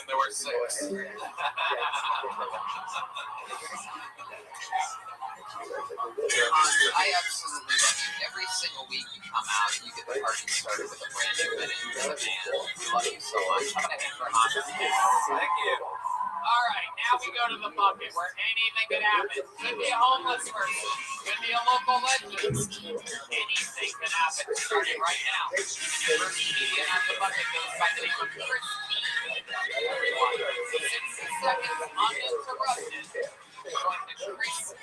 there were 6. I absolutely love you. Every single week you come out and you get the party started with a brand new minute. You're the man. We love you so much. I'm going to end for Honda. Thank you. All right, now we go to the bucket where anything could happen. Could be a homeless person. Could be a local legend. Anything could happen starting right now. The first comedian on the bucket goes by the name of Chris. 60 seconds uninterrupted. Going to Chris.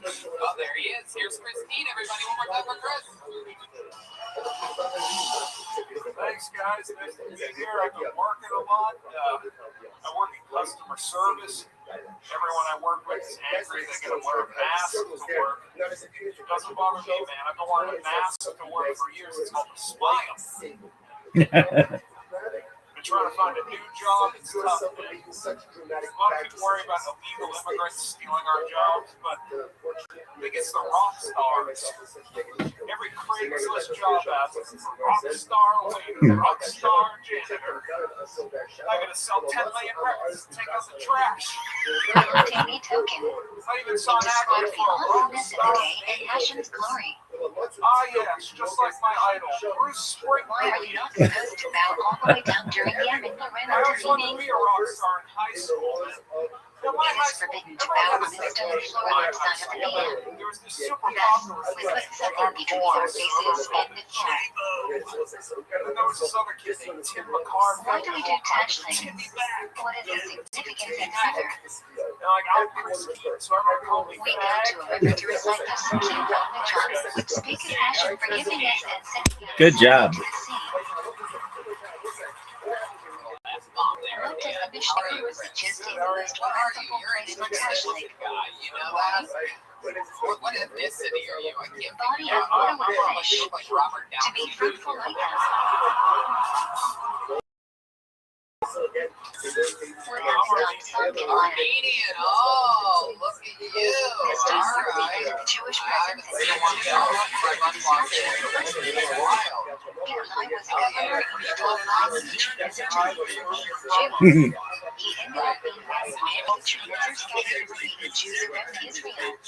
Oh, there he is. Here's Christine, everybody. One more time for Chris. Thanks, guys. Nice to be here. I've been working a lot. I work in customer service. Everyone I work with is angry. They gotta wear a mask to work. It doesn't bother me, man. I've been wearing a mask to work for years. It's called a smile. Been trying to find a new job. It's tough, man. A lot of people worry about illegal immigrants stealing our jobs, but I think it's the rock stars. Every Craigslist job ad is rock star waiter, rock star janitor. I gotta sell 10 million records to take out the trash. Tammy Token. I even saw an ad Describe for the a rock awesomeness of star. the day and Hashem's glory. Ah, yes, just like my idol, Bruce Why Springsteen. are you not supposed to bow all the way down during the Yemen I always wanted to be a rock star in high school. Now, my It high is school, forbidden to everyone bow had on a the stone second floor outside of the piano. There was this super Thus, popular with thing. the sucker between your faces and the floor. And then there was this other kid named Tim McCarthy. Why do we do touch things? Timmy back. What is the significance and further? And like, I'm Christian, so everyone called me We go fag. to a river to recite the Psukim of the John, which speak of Hashem forgiving us and sending us Good job. to the sea. What does the Mishnah was suggesting the most What are you? practical You're an place for Islamic Tashlik? guy. You know that? What ethnicity are you? I can't Body figure of out. water with fish. Like Robert To be Downey fruitful Jr. like us. What has done some liar? Armenian. Oh, look at you. Mr. All Harvey, right. the Jewish I haven't presidency seen one of go. the It's wild. Eli was governor for 12 months as a Jew. He ended up being vaccinated with tremendous scattered the Jews around Israel.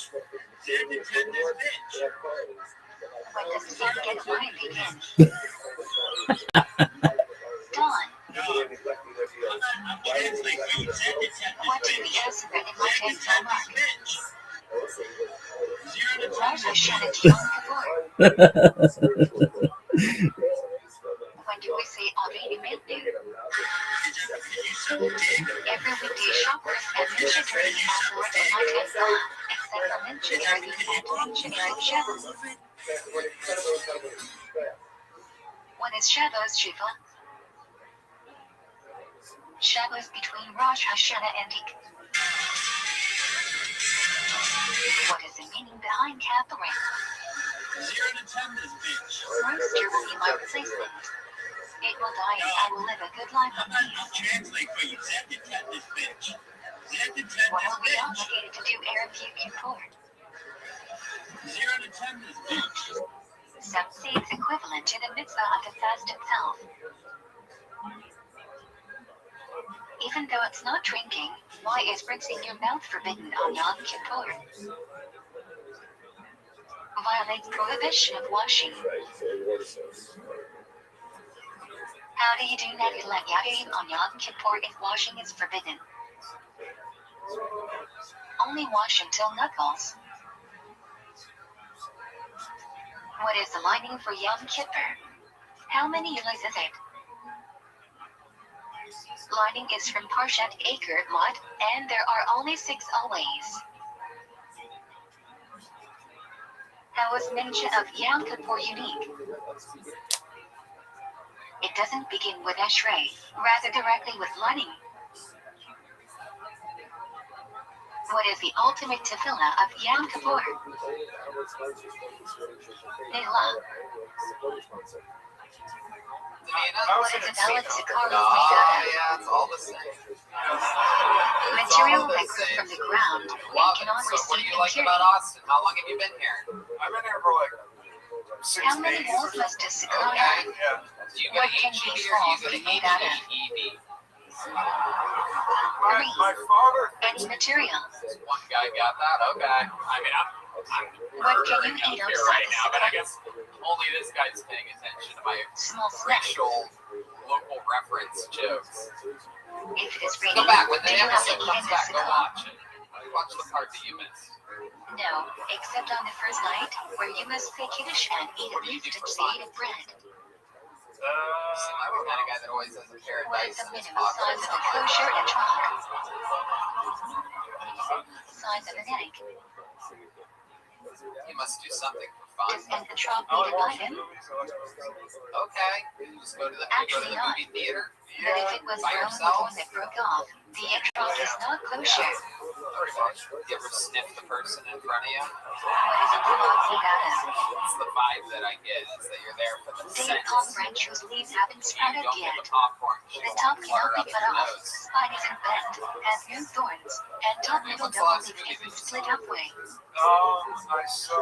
When does the sun get light again? Dawn. What did the answer in my head so much? Rosh Hashanah to Yom Kippur. When do we say Avinu Menu? Every weekday shoppers and missionaries have Lord of Light and God, except for missionaries and missionary Shabbos. When is Shabbos, Shiva? Shabbos between Rosh Hashanah and Eid. What is the meaning behind Catherine? Rooster will be my replacement. It will die and I will live a good life of peace. What are we obligated to do Erev Yom Kippur? Some say it's equivalent to the mitzvah of the fast itself. Even though it's not drinking, why is rinsing your mouth forbidden on Yom Kippur? Violates prohibition of washing. How do you do Netilat Yadayim on Yom Kippur if washing is forbidden? Only wash until knuckles. What is the lining for Yom Kippur? How many yulas is it? Lining is from Parshat Acre Mud, and there are only 6 always. How is mention of Yom Kippur unique? It doesn't begin with Ashrei, rather directly with lining. What is the ultimate tefillah of Yom Kippur? Nehla. What is a valid Sikaros made out of? Yeah, it's all the same. Material that grew from the ground and cannot So what do receive you like impurity. about Austin? How long have you been here? I've been here for like 6 How many days. holes must a Sikara Okay. have? Yeah. Do you What get can HEB these or do you walls get be made out of? EB? My father Any material. One guy got that? Okay. I mean, I'm What can you burning eat up here outside right the now, but I Sikara? guess only this guy's paying attention to my Small snack. racial local reference jokes. If it is Go raining, back when do the you have to episode eat in comes the back. Go Sikara? watch it. Watch the part that you missed. No, except on the first night, where you must say Kiddush and eat at least a seed of bread. See, I'm the kind of guy that always has a pair of What is dice the in his minimum pocket. size of a kosher etrog? Size of an egg. You must do something for fun. Does an etrog need a item? Okay. You just go to the Actually not. movie theater. But if it was By thrown with yourself? one that broke off, the etrog is not kosher. Pretty much. You ever sniff the person in front of you? What is a etrog made out of? It's the vibe that I get is that you're there for the Date scent. palm branch whose leaves haven't You sprouted don't get yet. the popcorn. The top cannot Flutter be up cut your off. nose. Spine isn't bent, has no thorns, and top middle double leaf isn't split halfway. I saw.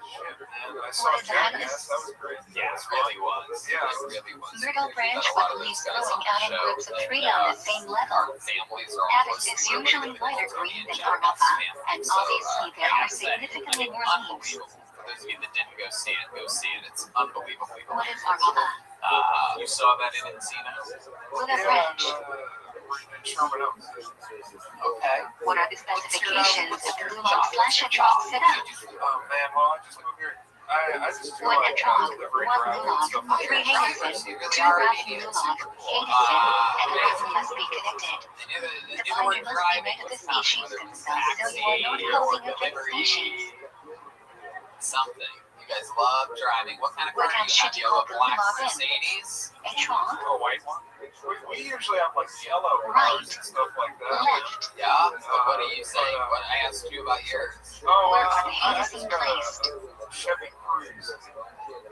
Shit, man. I saw What is a Jackass. hadis? That was great. Yeah, it really was. Yeah. It really was. Myrtle branch A with lot the of leaves those guys growing on out the in show, groups of 3 on the same level. Families are all Hadis closely is usually related lighter to green than Jackass Arava, family. and So, obviously there I are have to say, significantly more leaves. unbelievable. For those of you that didn't go see it, go see it. It's unbelievably What is Arava? You saw that in Encino? With a branch. Sherman Oaks. Okay. What are the specifications of the lulog/etrog setup? Oh man, well I just moved here. I just do One like etrog, delivery 1 driving and lulog, stuff like 3 that. hazen, 2 raven lulog, hazen, and a raven must be connected. The binder must be made of the species themselves, so you are not holding a fixed species. Something. You guys love driving. What kind of car What do kind you have? should You you have a call black the lulog in? Mercedes? Etrog, A white one? We usually have like yellow Right. cars and stuff like that. left. Yeah? So what are you saying? What I asked you about yours. Oh, Where are the I hazen just got placed? a Chevy Cruze.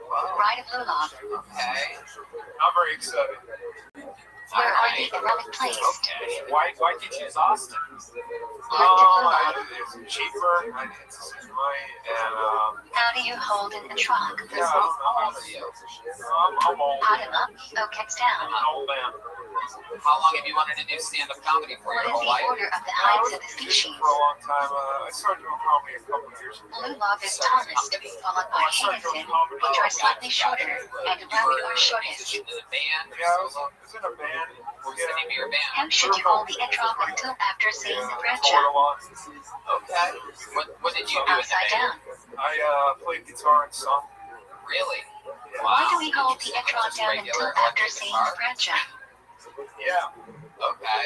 Wow. Right of lulog. Okay. I'm very excited. Where are the Arabic placed? Okay. Why did you choose Austin? Left of lulog. It's cheaper. It's the same money, and How do you hold an etrog? yeah, How old are you? I'm old. Bottom up, focus down. I'm an old man. How long have you wanted to do stand-up comedy for What your is whole the life? order of the I hides was of a the musician species? for a long time. I started doing comedy a couple of years ago. Lulog is tallest, followed by hazen, which are slightly shorter, and rabbit are shortest. In a band? Yeah, I was in a band. band. We're sitting to your band. How should you hold the etrog until after saying the bracha? Okay. What did you do in the Upside band? down. I played guitar and song. Really? Why do we hold the Did you sing etrog just down regular until after electric saying guitar? the bracha? Yeah. Okay.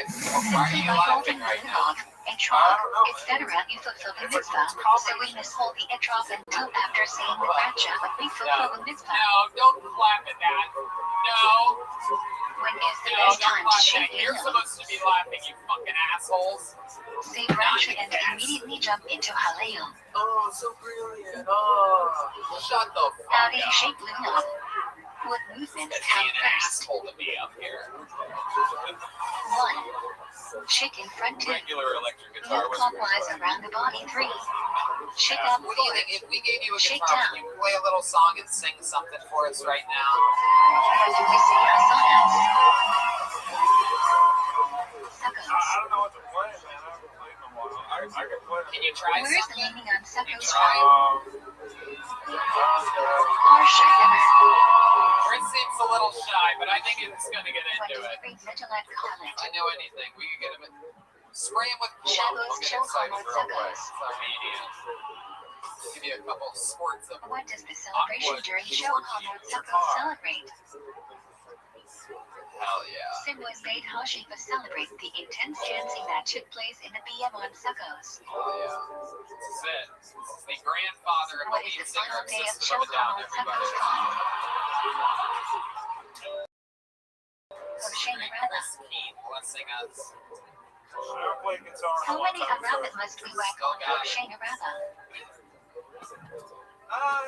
Why are Simply you by laughing holding right the now? log, etrog, etc., you fulfill the mitzvah. So we must hold the etrog until after saying the bracha, but we fulfill the mitzvah. No, don't clap at that. No. When is the No, best don't time to clap at shake that. You're Luna? supposed to be laughing, you fucking assholes. Say bracha and immediately jump into Hallel. Oh, so brilliant. Oh. Shut the fuck How do you up. shake Luna? What movements come Being an first? asshole to me up here. 1. Shake in front 2. Regular electric guitar Move was clockwise around the body 3. Shake up 4. What do you think? If we gave you a Shake guitar, down. would you play a little song and sing something for us right now? When do we say hosannas? Sukkos. I don't know what to play, man. I haven't played in a while. I can play. Can you try Where's the something? meaning on sukkos try. from? Or shaydemer? Chris seems a little shy, but I think he's gonna get When into does it. Great Vigilant call it? I know anything. We can get him in. Spray him with cologne. Shadows We'll get chill excited on real quick. suckers. It's our media. Give you a couple squirts of What does the celebration Aqua during show Hamad guitar. Sukkot celebrate? hell yeah. Similarly, made Hashiva celebrate the intense dancing that took place in the BM on Sukkos. Oh yeah. This is it. This is the grandfather of the What is lead the singer final of day of System of a Down, Showtime on everybody. Sukkos Con? Or Shane Rabba. Chris Keane blessing us. I don't play guitar. How many Arabit must we whack on for Shane Rabba?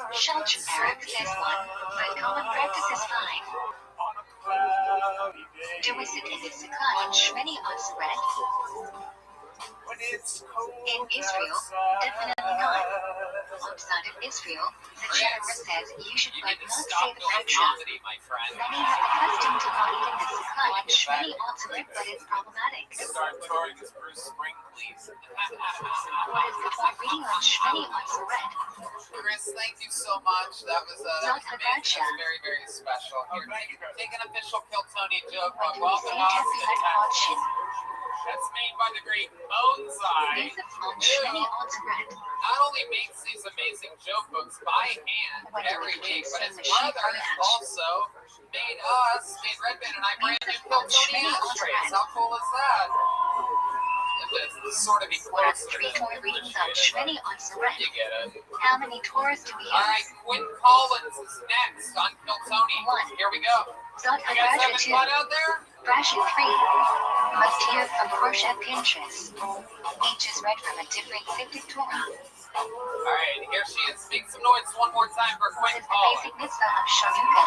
Shulch Arab says 1, but common practice is 5. Do we sit in the Sukkot on Shmini Osred? In Israel, definitely not. Outside of Israel, the Gemara says you should You but need to not stop say the doing bracha. comedy, my friend. Many have the custom to not eat in the Sukkot on Shmini Osred, but it's problematic. Start touring as Bruce Springleaf. What is the point reading on Shmini Osred? Chris, thank you so much. That was amazing. Not a That bracha. was very, very special. Here, take an official Kiltony joke. When do we Welcome say us. Tefillah Kodshin? That's made by the great Bonsai. Is it on Shmini Osred? Not only makes these amazing joke books by hand When do every we week, but his sing the brother sheep also made Red Band and I brand new Kiltony ashtrays. How cool is that? To sort of be What are close to 3 the more readings on Shmini Osred? You get it. How many Torahs do we All right, have? Quinn Collins is next on Kiltony. One. Here we go. Zot You guys Habraja having 2. fun out there? Brasha 3. Must hear from Porsche Pinterest. Each is read from a different sifted Torah. All right, here she is. Make some noise one more time for What Quinn is the Collins. basic mitzvah of Shanuka?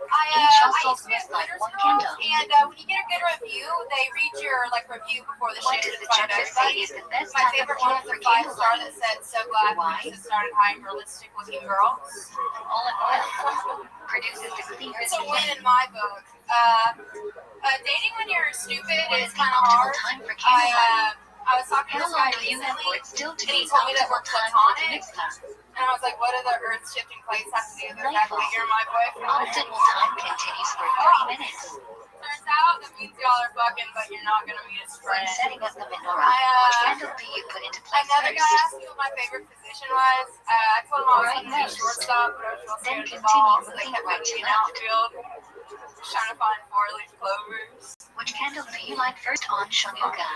I Each used household to be a must light Twitter one school, candle. and when you get a good review, they read your review before the What shit does in the front of Gemara say everybody. is the best My time of favorite year one was for a 5-star candlelight? that said, "So glad Why? we just started hiring realistic looking girls." Olive oil produces the clearest It's a win skin. in my book. Dating when you're stupid What is is the kind of optimal hard. time for candlelight? I was talking to How this guy long do you have for recently, it still to and he be told me that optimal we're time for the platonic. mitzvah? And I was like, what do the earth shifting plates have to do with the fact that you're my boyfriend? Optimal time continues for 30 minutes. Turns out that means y'all are fucking, but you're not gonna meet his When friend. setting up the menorah, what candle do you put into place Another guy first? asked me what my favorite position was. I told him I was Right going to nose. do shortstop, but I was real Then scared of the continue ball, so they moving kept right putting me to in left. outfield, trying to find 4-leaf clovers. Which candle do you light first on Shanuka?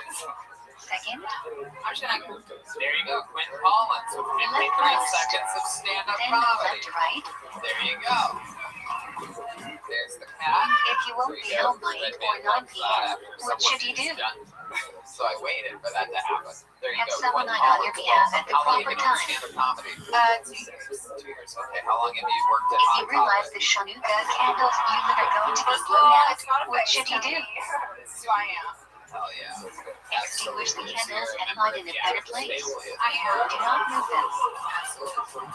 Second, I'm just gonna go. There you go, Quinn Collins with 53 seconds of stand-up then go left comedy. to right. There you go. There's the cat. If you won't be home by 8 or 9 p.m., what should you do? So I waited for that to happen. There you Have go. someone Quinn on your Collins. behalf at the How long have proper you been doing time. stand-up comedy? 2 years. 2 years. Okay. How long have you worked at If you Hot realize Topic? the Shanuka candles you lit are going to be First of blown all, out, it's not a what face, should you do? This is who I am. Hell yeah. Extinguish the candles and light in a better place. I am. Do not move them. Absolutely.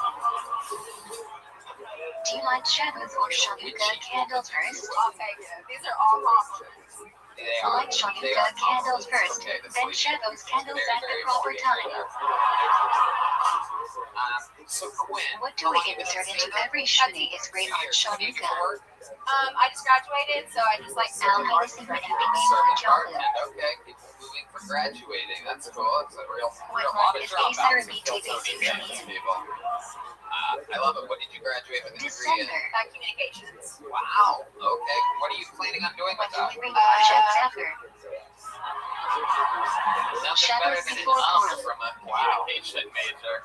Do you light Shavuot or Shanuka candles first? I'll take it. These are all compliments. They are. Light Shanuka candles first, then Shavuot candles at the proper time. So Quinn, What do we insert into every shuni is Raymond Shanuka? I just graduated, so I just like Al Hennessy and Amy Jalu. Okay, people moving for graduating. That's cool. It's a real What lot month of is dropouts Acer in BTV Philtony season fans, in? people. I love it. What did you graduate with a degree in? December. communications. Wow. Okay. What are you planning on doing What with that? delivery projects ever? Nothing better than an from a communication major.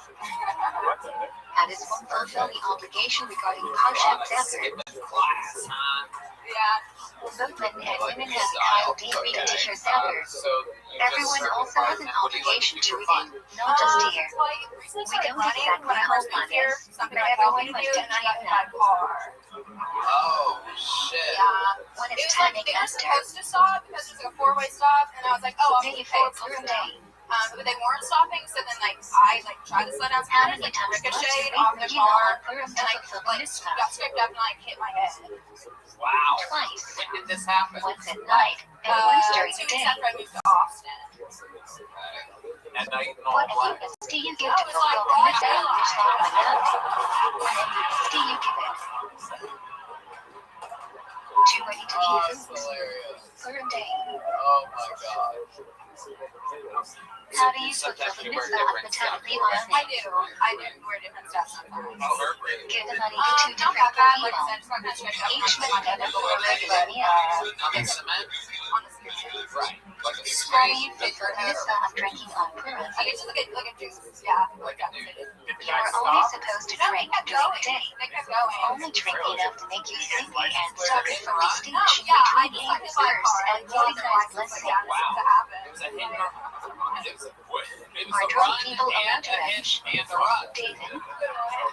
That is one fulfilling obligation regarding projects ever. Class, huh? Yeah. Both men and women have Kyle D. Reed t-shirts ever. So Everyone also has an obligation to read, not just here. We don't exactly when I first hold moved here, Mondays, something but I everyone wanted to must do, do and I got to keep buy a car. Oh shit. Yeah. When It it's was time like to they were master, supposed to stop because it was like a four-way stop, and I was like, oh, I'm pay gonna pay for for per it. day. But they weren't stopping, so then like I tried to slow down, so How I many like times must you ricocheted read off the Regina car, on Purim and to I fulfill like mitzvah? got scraped up and like hit my head. Wow. Twice. When did this happen? Once at night, and once during 2 the weeks day. after I moved to Austin. At night and all What black. purpose do you give to fulfill the mitzvah of Mitzvah Manah? What purpose do you give it? Too ready to Oh, eat that's hilarious. Purim day. Oh my god. How do you fulfill the mitzvah of Matana I Levi? do wear different stuff sometimes. Give the money to two Not different that bad, like people. I said, just got kind of scraped up Each on my head minute a little bit, regular but meal. On the cement? on the screen. Right. Like a How do straight you fulfill the mitzvah of drinking on Purim? I guess just like a juice, yeah. like a dude. You are only supposed to drink during the day. They kept going. Only drink enough to make you sleepy and stop it from No, distinguishing yeah, I between just Amos verse and Mordecai's blessing. Wow. It was a hit. It was Are a drunk run people allowed and to a bench? hit and a run. David,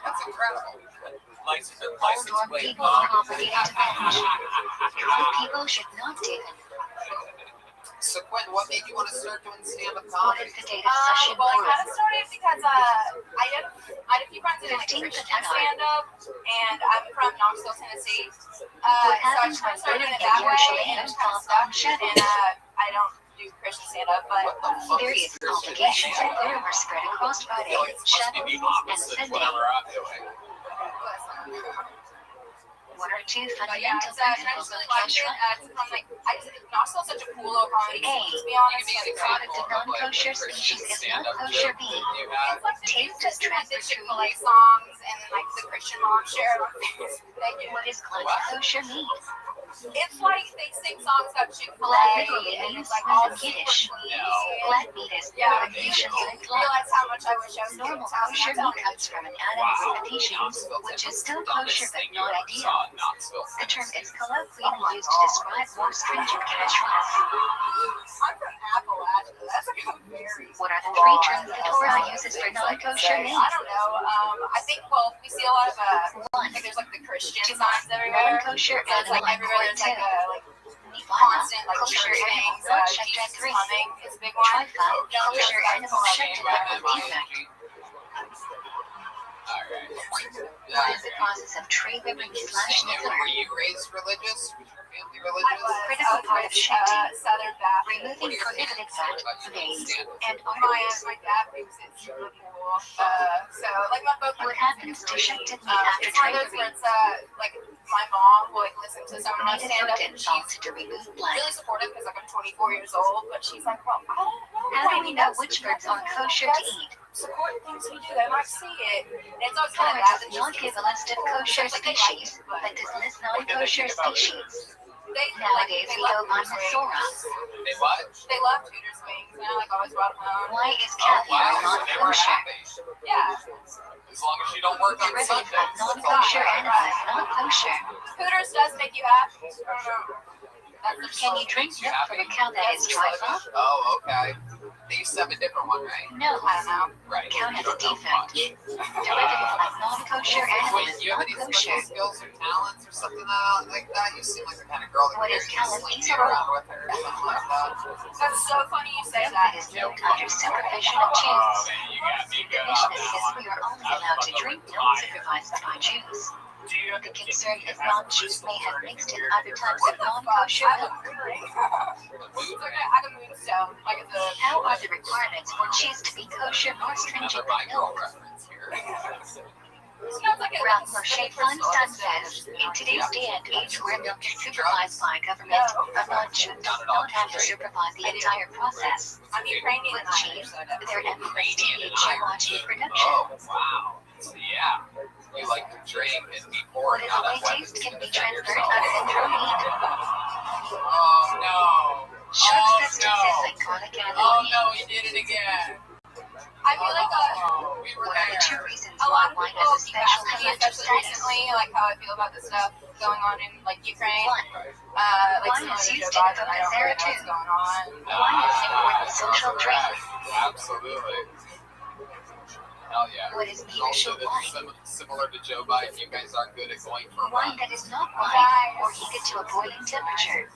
That's incredible. all License drunk plate. people are obligated to bench. Drunk people should not, David. So Quinn, what made you want to start doing stand-up What comedy? is the date of session Well, I Purim? kind of started because I had a few friends that did like 15th Christian of July. stand-up, and I'm from Knoxville, Tennessee. What So I happens just kind when of started women doing it get that way, usually and hands just kind of off stuck. on Shabbat? And I don't do Christian stand-up, but Various obligations of Purim are spread across Friday, Shabbat, and Sunday. Whatever I'm doing. What are two But yeah, fundamental it's, I principles just of really liked it. kashrut? From like, Knoxville's such a cool little comedy A. scene, to be honest. You The can be product of non-kosher species is not kosher. B. It's like the Taste just is like the transferred Chick-fil-A through. songs, and then like the Christian mom share it on Facebook. What is kosher meat? It's like they sing songs about Chick-fil-A, Black literally and means it's like all in super Yiddish. clean. Black meat is Yeah, pure Ephesians and I blood. realize how much I wish I was Normal Town. kosher meat comes from an animal with Ephesians, which is still kosher but not ideal. The term is colloquially used to describe more stringent kashrut. I'm from Appalachia. That's like a very. What are the three terms the Torah uses for non-kosher meat? I don't know. I think we see a lot of One. like there's like the Christian Two. signs everywhere. Non-kosher So it's like animal everywhere there's like two. a constant like Kosher church animal things. blood checked Jesus at 3. coming is a big one. Trifa, kosher animal checked at defect. What is the process of tree ribbon / nibbler? Were you raised religious? Was your family I religious? was Critical part of shifting. Southern Baptist. Removing prohibited fat, veins, and My arteries. dad thinks it's super cool. So like my both. What happens to shifted meat after It's one tree of those where ribbon? it's like my mom will like listen to some of my Needed stand up, hooked and salt she's to remove blood. really supportive because like I'm 24 years old, but she's like, well, I don't know. How do we know which birds are kosher to eat? Support things we do. They might see it. And it's always kind Torah of that. does not give a list of kosher species, but does list non-kosher species. Nowadays, we go by Masorah. They what? They love Tudor's wings, and I like always brought them home. Why is Oh, caviar wow. not They were kosher? happy. Yeah. As long as you don't work on Derivative Sundays. of non-kosher animal is not kosher. Hooters does make you happy. I don't know. That's the Can you drink milk from a cow that is trifa? Oh, okay. They used to have a different one, right? No, I don't know. Right. cow has a You don't know defect. much. Derivative of non-kosher animal Wait, is do you have not any kosher. special skills or talents or something like that? You seem like the kind of girl that What carries is a talent? slinky around with her or something like that. That's so funny you say That that. is milk under supervision of Oh, Jews. man, you got me The good on Mishnah that says one. we are only allowed to drink milk supervised by Jews. The concern is non-Jews may have mixed in other types of non-kosher milk. It's like I can move stone. Like it's a. How are the requirements for cheese to be kosher more stringent Another than my girl milk? reference here. Ralph Moshe Feinstein says, in today's day and age where milk is supervised by government, a man should not have to supervise the entire process. With cheese, there are THC production. Oh, wow. Yeah. You like to drink and be poured out of Whatever taste can be transferred out of the protein. Oh, no. Shark says psychotic and Oh, no, he did it again. I feel like We were What are the there. two reasons a why lot of wine people has a special ask me, financial especially status? recently, like how I feel about the stuff going on in like Ukraine. One, Like wine some of is the used Joe in Biden, I don't really know what's going on. wine is an important social drink. Absolutely. Hell yeah. What is Also, beneficial that's wine? similar to Joe Biden. You guys aren't good at going for Wine wine. that is not wine or heated to a boiling temperature.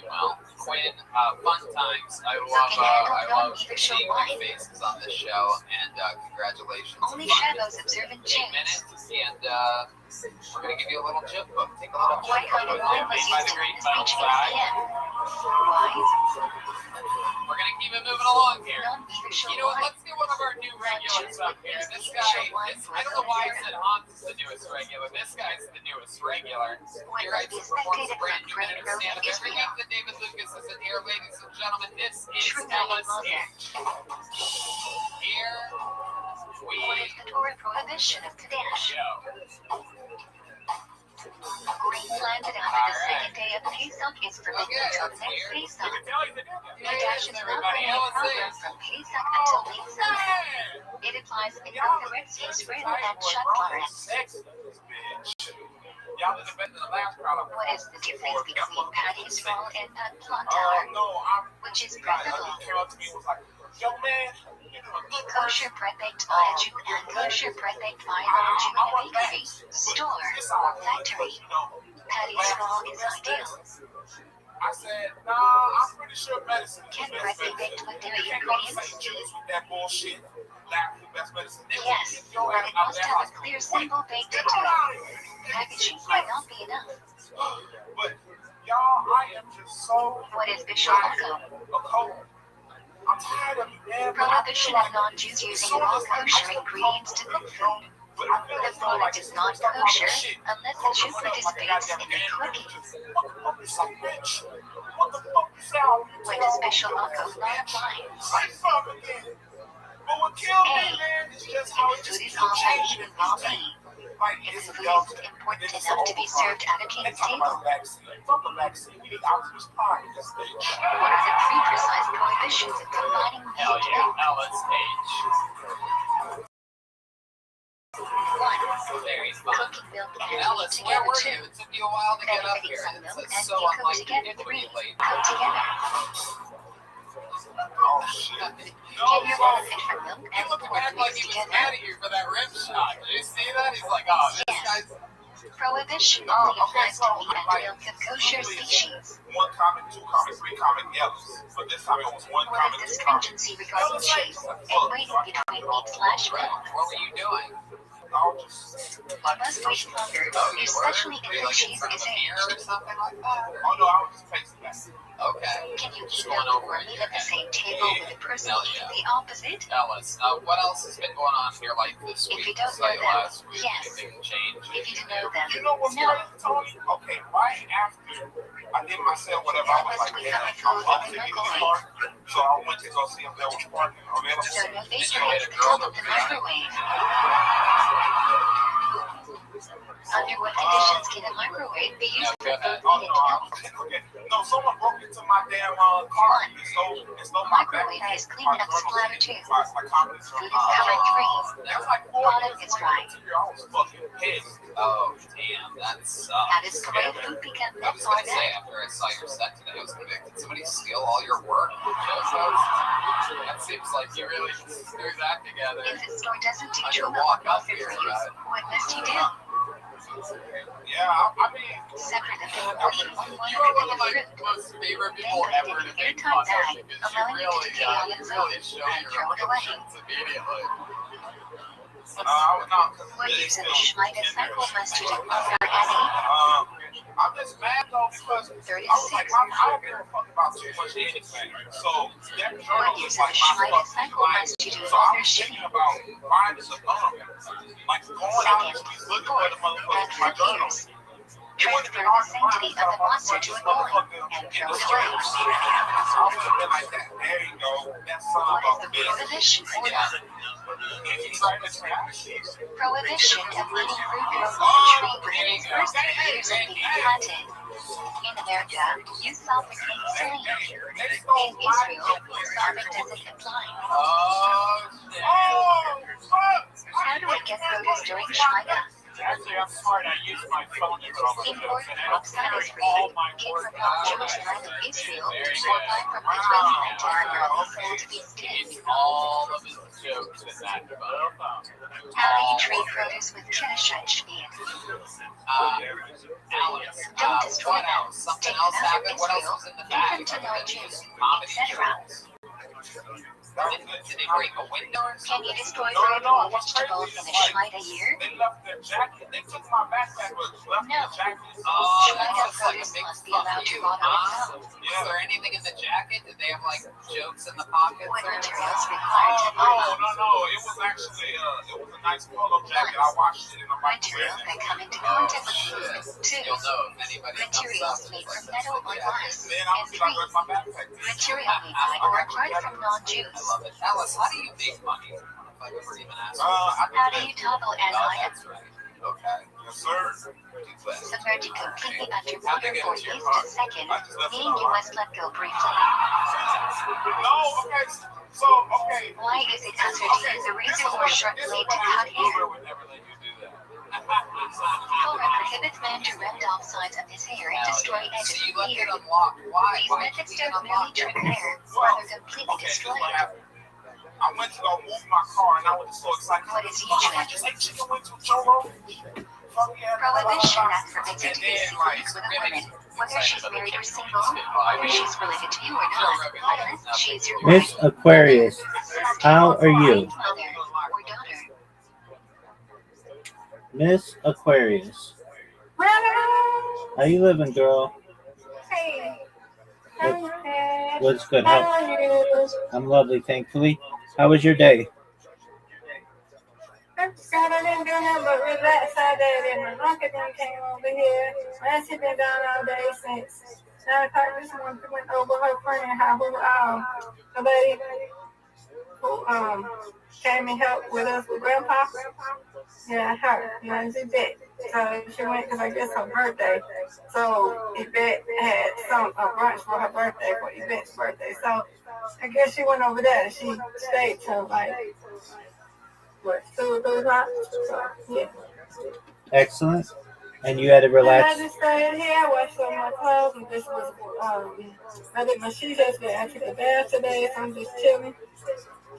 Well, Quinn, fun times. I love seeing your faces on this show, and congratulations. Only Fun. shadows observant 8 chance. minutes, and we're gonna give you a little joke book. Take a little joke What kind of book. wine was used in this speech again? Why? We're gonna keep it moving along here. Non-beneficial You know what? wine. Let's get one of our new regulars up here. This guy, I don't know why I said Hans is the newest regular. This guy's the newest regular. He writes and performs a brand new minute of stand-up every week that David Lucas is in here. Ladies and gentlemen, this is Ellis Inch. Here we What is the Torah prohibition of Kadesh? go. Grain planted after the second day of Pesach is forbidden until the next Pesach. Kadesh is not only a program from Pesach until Pesach. It applies in both the Red Sea spread and Shutmaret. Y'all in the bed in the last problem. What is the difference between Pad Yisrael and Pad Plantar? Which is preferable? came up to me and was like, yo man, you do a good work. Kosher bread baked by a Jew and kosher bread baked by a non-Jew in a bakery, store, or factory. Pad Yisrael is ideal. I said, nah, I'm pretty sure medicine is Can the bread best be medicine. baked with dairy You can't go to St. ingredients? Jude's with that bullshit. That's the best medicine. They will Yes, kick your but ass it out of must that have a hospital. clear symbol baked Get into out it. of here. Packaging might not be enough. But y'all, I am just so What is Bishul Oko? cold. I'm tired of you, man. But I Prohibition feel of like non-Jews it's using so non-kosher like ingredients to cook food. But I feel The as though, like, product is it's not start kosher talking shit. unless the Jew participates in the cooking. What the fuck is so rich? What the fuck is that? When does Bishul Oko not apply? Say something again. But what killed me, A. man, is just how it If just food is keeps often changing eaten and raw changing. meat, Like, if it's the a food Delta, isn't important then it's enough to be overpriced. served at a They king's talk table. about vaccine. Fuck the vaccine. We need Optimus Prime in this bitch. What are the three precise prohibitions of combining meat Hell and yeah, milk? Ellis H. 1. Very fun. Cooking milk and meat Ellis, where together. were 2. you? It took you a while to get up Then here. some milk It's and so they cook unlike together. you to 3. be late. Cook together. Oh, shit. No, Can your so, benefit from milk He and looked pork back like mixed he was together? mad at you for that rim shot. Did you see that? He's like, oh, this Yes. guy's... Prohibition Oh, only okay, applies so, to meat and like, milk of kosher species. 1 comment, 2 comment, 3 comment, Ellis. But this time it was 1 What comment, is 2 the comment. stringency regarding cheese and waiting between meat/milk? What were you doing? I'll just... You must wait longer, especially if the cheese is aged. Or something like that? Oh, no, I was just pacing that. Okay. Can you Just eat going milk over or it. meat at the same table with a person Hell eating yeah. the opposite? Ellis, what else has been going on here like this If week? you don't Say know them, last week, yes. anything changed? If you didn't know them, You know what's no. crazy, Tony? Okay, right after I did my sale, whatever, I was like, yeah, I'm taking this car. So I went to go see if there was parking available. So no face you hit hands a the girl top of with the a gun? microwave. Under what conditions can a microwave be used for both Oh, meat no, and milk? okay. No, someone broke into my damn car. It stole my Microwave backpack. is clean enough to splatter too. My confidence Food from is covered free. That was like 4 Product years is right. I was fucking pissed. Oh, damn, that sucks. How does Korean food become I was going to say, milk? after I saw your set today, I was going to be like, did somebody steal all your work? That seems like you really threw that together. If the store doesn't do On your milk walk up offer here, for you, right? what must you do? Yeah, I mean, Separate the food or eat one You are one of of my the fruit. most favorite Then people put it ever in to an make airtight fun bag, of because allowing it to you decay on really its show own, and your throw it away. emotions immediately. no, What use of the Schmidt cycle mustard and over Annie? I'm just mad though because I 36 was like, I don't give a fuck about too much anything. So that journal What is use of like my Shmita fucking cycle life. must you do So I'm other shitty? thinking about finding the like going out and just looking for the motherfuckers in my journal. It wouldn't have been hard to find Sanctity of the monster to a coin and throw it away. I would have been like that. There you go. That son What of is a the bitch. prohibition order? Prohibition of eating fruit from the tree within its first 3 years of being planted. In America, use self-proclaimed saline. In Israel, Islamic doesn't apply. How do we get produce during Shmita? Actually, I'm smart. I use my phone to draw my jokes, and I don't carry all my Came work from non-Jewish land of Israel, or buy from Israeli land temporarily sold to these kids. All of his jokes in that book. How do you trade produce with Kiddush and Shmita? Alex, Don't destroy what them. else? Something Take else them out of happened? What else Israel, was in the leave bag? them to non-Jews, Comedy etc. jokes. Did they break a window or Can something? you destroy No, fruit no, and what's vegetables crazy in is a Shmita year? they left their jacket. They took my backpack, but left No. the jacket. Shmita That's like a produce big must be fuck allowed to you, rot on its huh? own. Was there anything in the jacket? Did they have like jokes in the pockets What or materials anything? required to No, breathe? It was actually it was a nice polo jacket. I washed it in the Materials microwave. that come into contact with food. 2. You'll know if anybody comes Materials up. made from metal or glass. Then And obviously I 3. left my backpack. Material made by or acquired from non-Jews. I love it. Alice, how do you make money? I don't know if I've ever even asked you. How do you toggle an Oh, item? that's right. Okay. Yes, sir. Submerging completely underwater How'd they get for into your at least a second, meaning you must let go briefly. No, okay. So, okay. Why is it hazard to use a razor or sharp blade to cut hair? Uber would never let you do that. Torah prohibits man to rend off sides of his hair and destroy edges So you of let it beard. unlock. Why? These Why methods did you don't unlock merely it? trim hair, rather completely Okay, this is destroy what it. happened. I went to go move my car and I was so excited. What is Oh, I just ate chicken wings with Cholo. Prohibition that forbids you And to be then, siblings with a woman, whether she's married or single, whether she's related to you or not, unless she's your Miss wife, Aquarius, how are you? mother, or daughter. Miss Aquarius, how you living, girl? Hey, What's good? how are you? I'm lovely, thankfully. How was your day? I'm sad I didn't do nothing but relax all day. Then my uncle then came over here. Nancy been down all day since 9 o'clock this morning. We went over her friend house the lady who came and helped with us with Grandpa. Yeah, her. It's Yvette. So she went because I guess her birthday. So Yvette had a brunch for her birthday, for Yvette's birthday. So I guess she went over there. She stayed till like 2 o'clock. So yeah. Excellent. And you had to And relax. I just stayed here. I washed all my clothes and just was I did my sheet yesterday. I took a bath today, so I'm just chilling.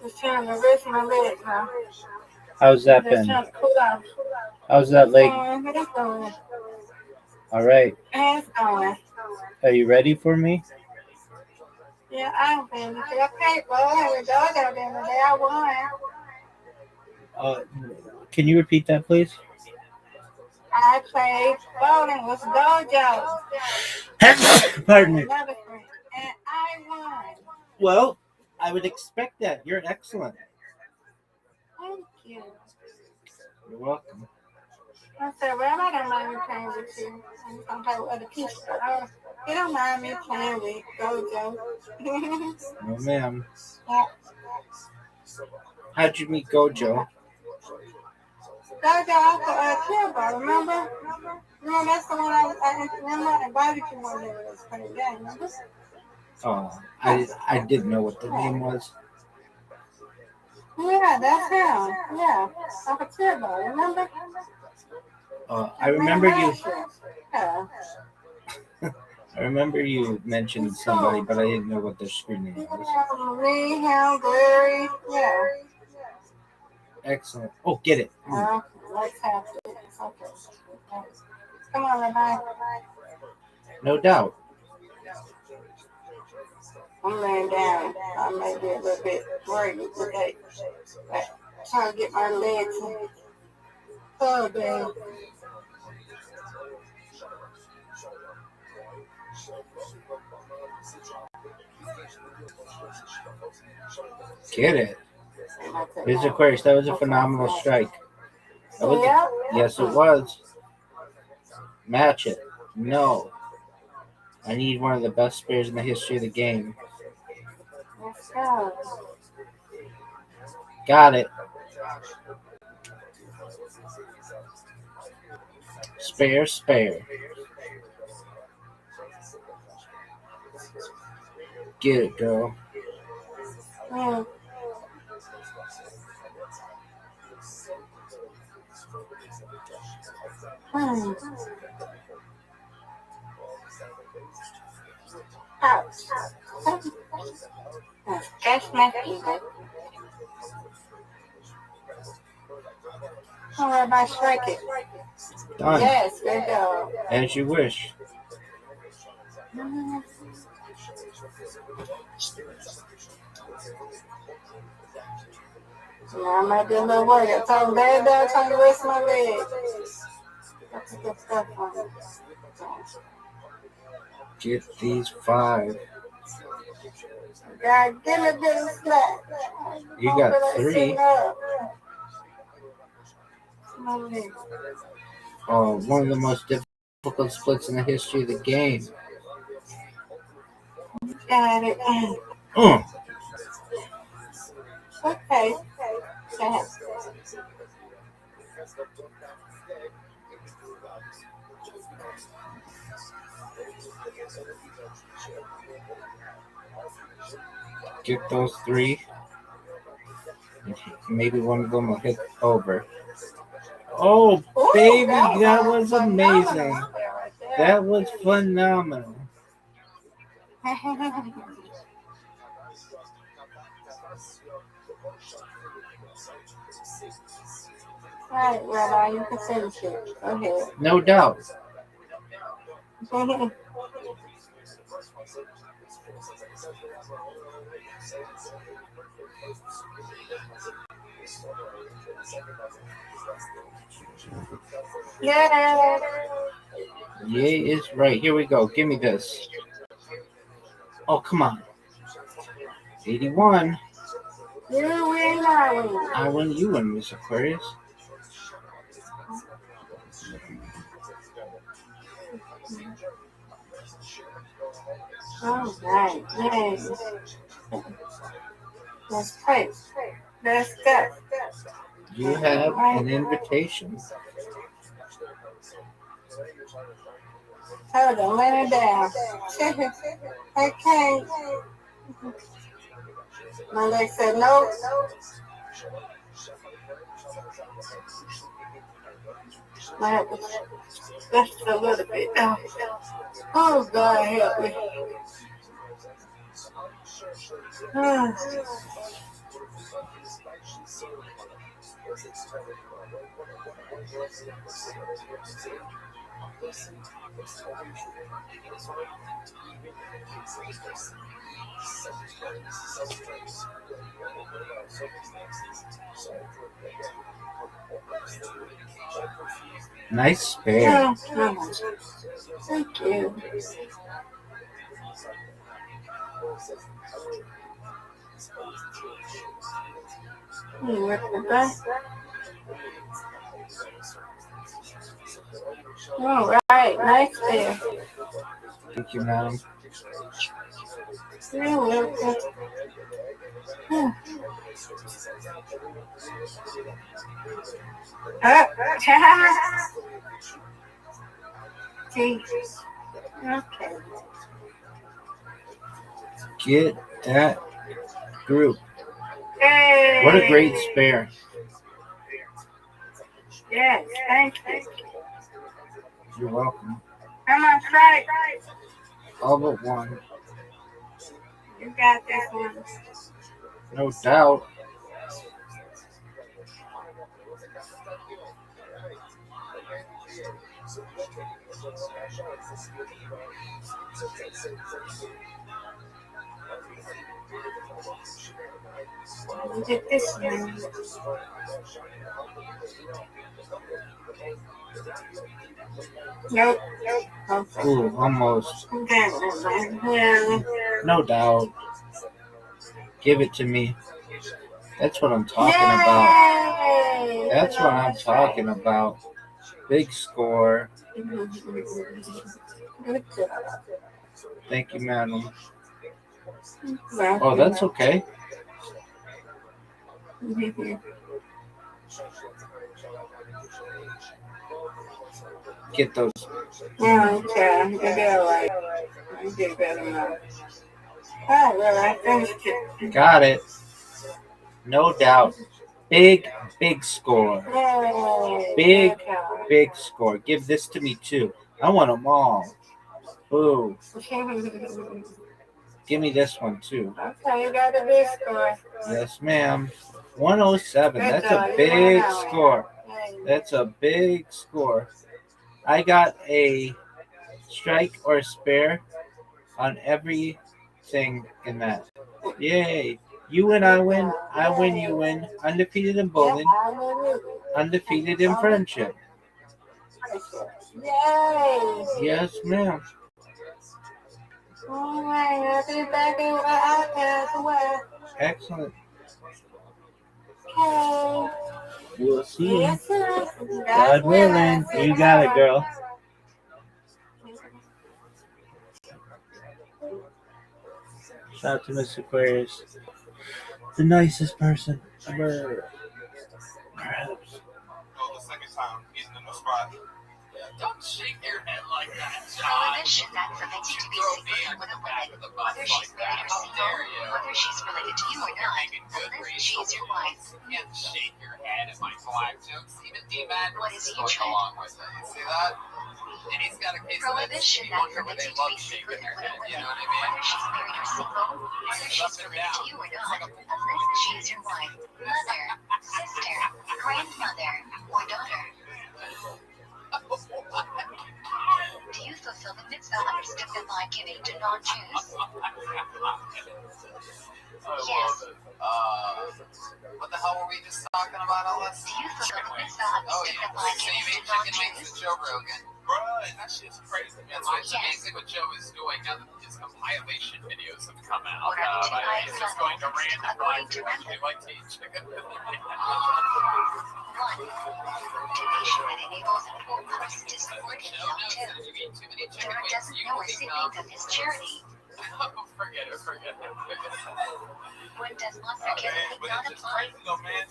Just trying to rest my legs now. How's that Just been? trying to cool off. How's that leg? It's going. All right. It's going. Are you ready for me? Yeah, I'm ready. Okay, well, we go there the other day. I won. Can you repeat that, please? I played bowling with Dojo. Pardon me. Another friend. And I won. Well, I would expect that. You're excellent. Thank you. You're welcome. I said, well, I don't mind me playing with you. I'm going to play with other people. But you don't mind me playing with Dojo. No, ma'am. Yeah. How'd you meet Gojo? Dojo off the table, remember? No, that's the one I remember. I invited you one day when it was playing game, remember? Oh, I didn't know what the name was. Yeah, that's him. Yeah, off a table, remember? I remember you. Yeah. I remember you mentioned somebody, but I didn't know what their screen name was. Marie, him, Gary. Yeah. Excellent. Oh, get it. Let's have it. Okay. Come on, Rabbi. No doubt. I'm laying down. I may be a little bit worried today. But trying to get my legs in. Oh, babe. Get it. Here's Aquarius. That was a phenomenal strike. Yes, it was. Match it. No. I need one of the best spares in the history of the game. Let's go. Got it. Spare. Get it, girl. Mm. Ouch. That's my favorite. How about strike it? Done. Yes, good go. As you wish. Now I might do a little work. I told him, baby, I'm trying to rest my leg. That's a good stuff on it. Get these 5. God, give me a bit of slack. You got 3. Oh, one of the most difficult splits in the history of the game. Got it. Okay. Get those 3. Maybe one of them will hit over. Oh, baby, that was amazing. That was phenomenal. Right, Rabbi, you can finish it. Go ahead. No doubt. Yeah. Yay is right. Here we go. Give me this. Oh, come on. 81. You win, I win. I win, you win, Miss Aquarius. All right, yes. Let's pray. Let's go. You have an invitation. Hold on, lay it down. I can't. My leg said no. Just a little bit. Oh, God, help me. Nice spare. Thank you. Rip the back. All right, nice there. Thank you, madam. You're welcome. Okay. Get that group. Hey. What a great spare. Yes, thank you. You're welcome. How much right? All but one. You got this one. No doubt. You get this one. Nope. Okay. Ooh, almost. Yeah. No doubt. Give it to me. That's what I'm talking about. Yay! That's what I'm talking about. Big score. Good job. Thank you, madam. Oh, that's okay. Get those. Yeah, okay. You did all right. You did better now. Oh, well, I finished it. Got it. No doubt. Big score. Yay! Big, Good job. big score. Give this to me too. I want them all. Ooh. Give me this one too. Okay, you got a big score. Yes, ma'am. 107. Good That's job. a You big won that one. score. Yay. That's a big score. I got a strike or spare on everything in that. Yay. You win, I win. I win, you win. Undefeated in Yep, bowling. I will. Undefeated in friendship. Yay! Yes, ma'am. All right, I'll be back in our iPad as well. Excellent. Okay. We'll see you. Yes, sir. God willing. You got it, girl. Shout out to Miss Aquarius. The nicest person ever. Perhaps. Oh, the second time, he's in the spot. Don't shake your head like that, John. Prohibition that forbids you to be secretive with a woman, whether she's married or single, whether she's related to you or not, unless she is your wife. You can't shake your head at my black jokes. Even D-Man What is is your going trend? along with it. You see that? And he's got a case of Prohibition that that wonder where forbids they you to love be shaking secretive their with a head. You know woman, what I mean? whether she's married or single, whether she's related to you or not, unless she is your wife, mother, sister, grandmother, or daughter. Do you fulfill the mitzvah understood by giving to non-Jews? Yes. What the hell were we just talking about, Ellis? Do you fulfill the mitzvah Oh, understood yeah. by So giving you to made chicken wings non-Jews? with Joe Rogan. Bruh, that shit's crazy. And it's amazing what Joe is doing now that his compilation videos have come out. What are the two He's eyes just going to levels random according guys to who actually Rambam? like to eat chicken. 1. Donation that enables poor person to support Joe himself knows too. that if you eat too many chicken Donor wings, doesn't you know will a become... secret of his charity. Forget it. When does monster giving But not it's just apply? crazy though, man.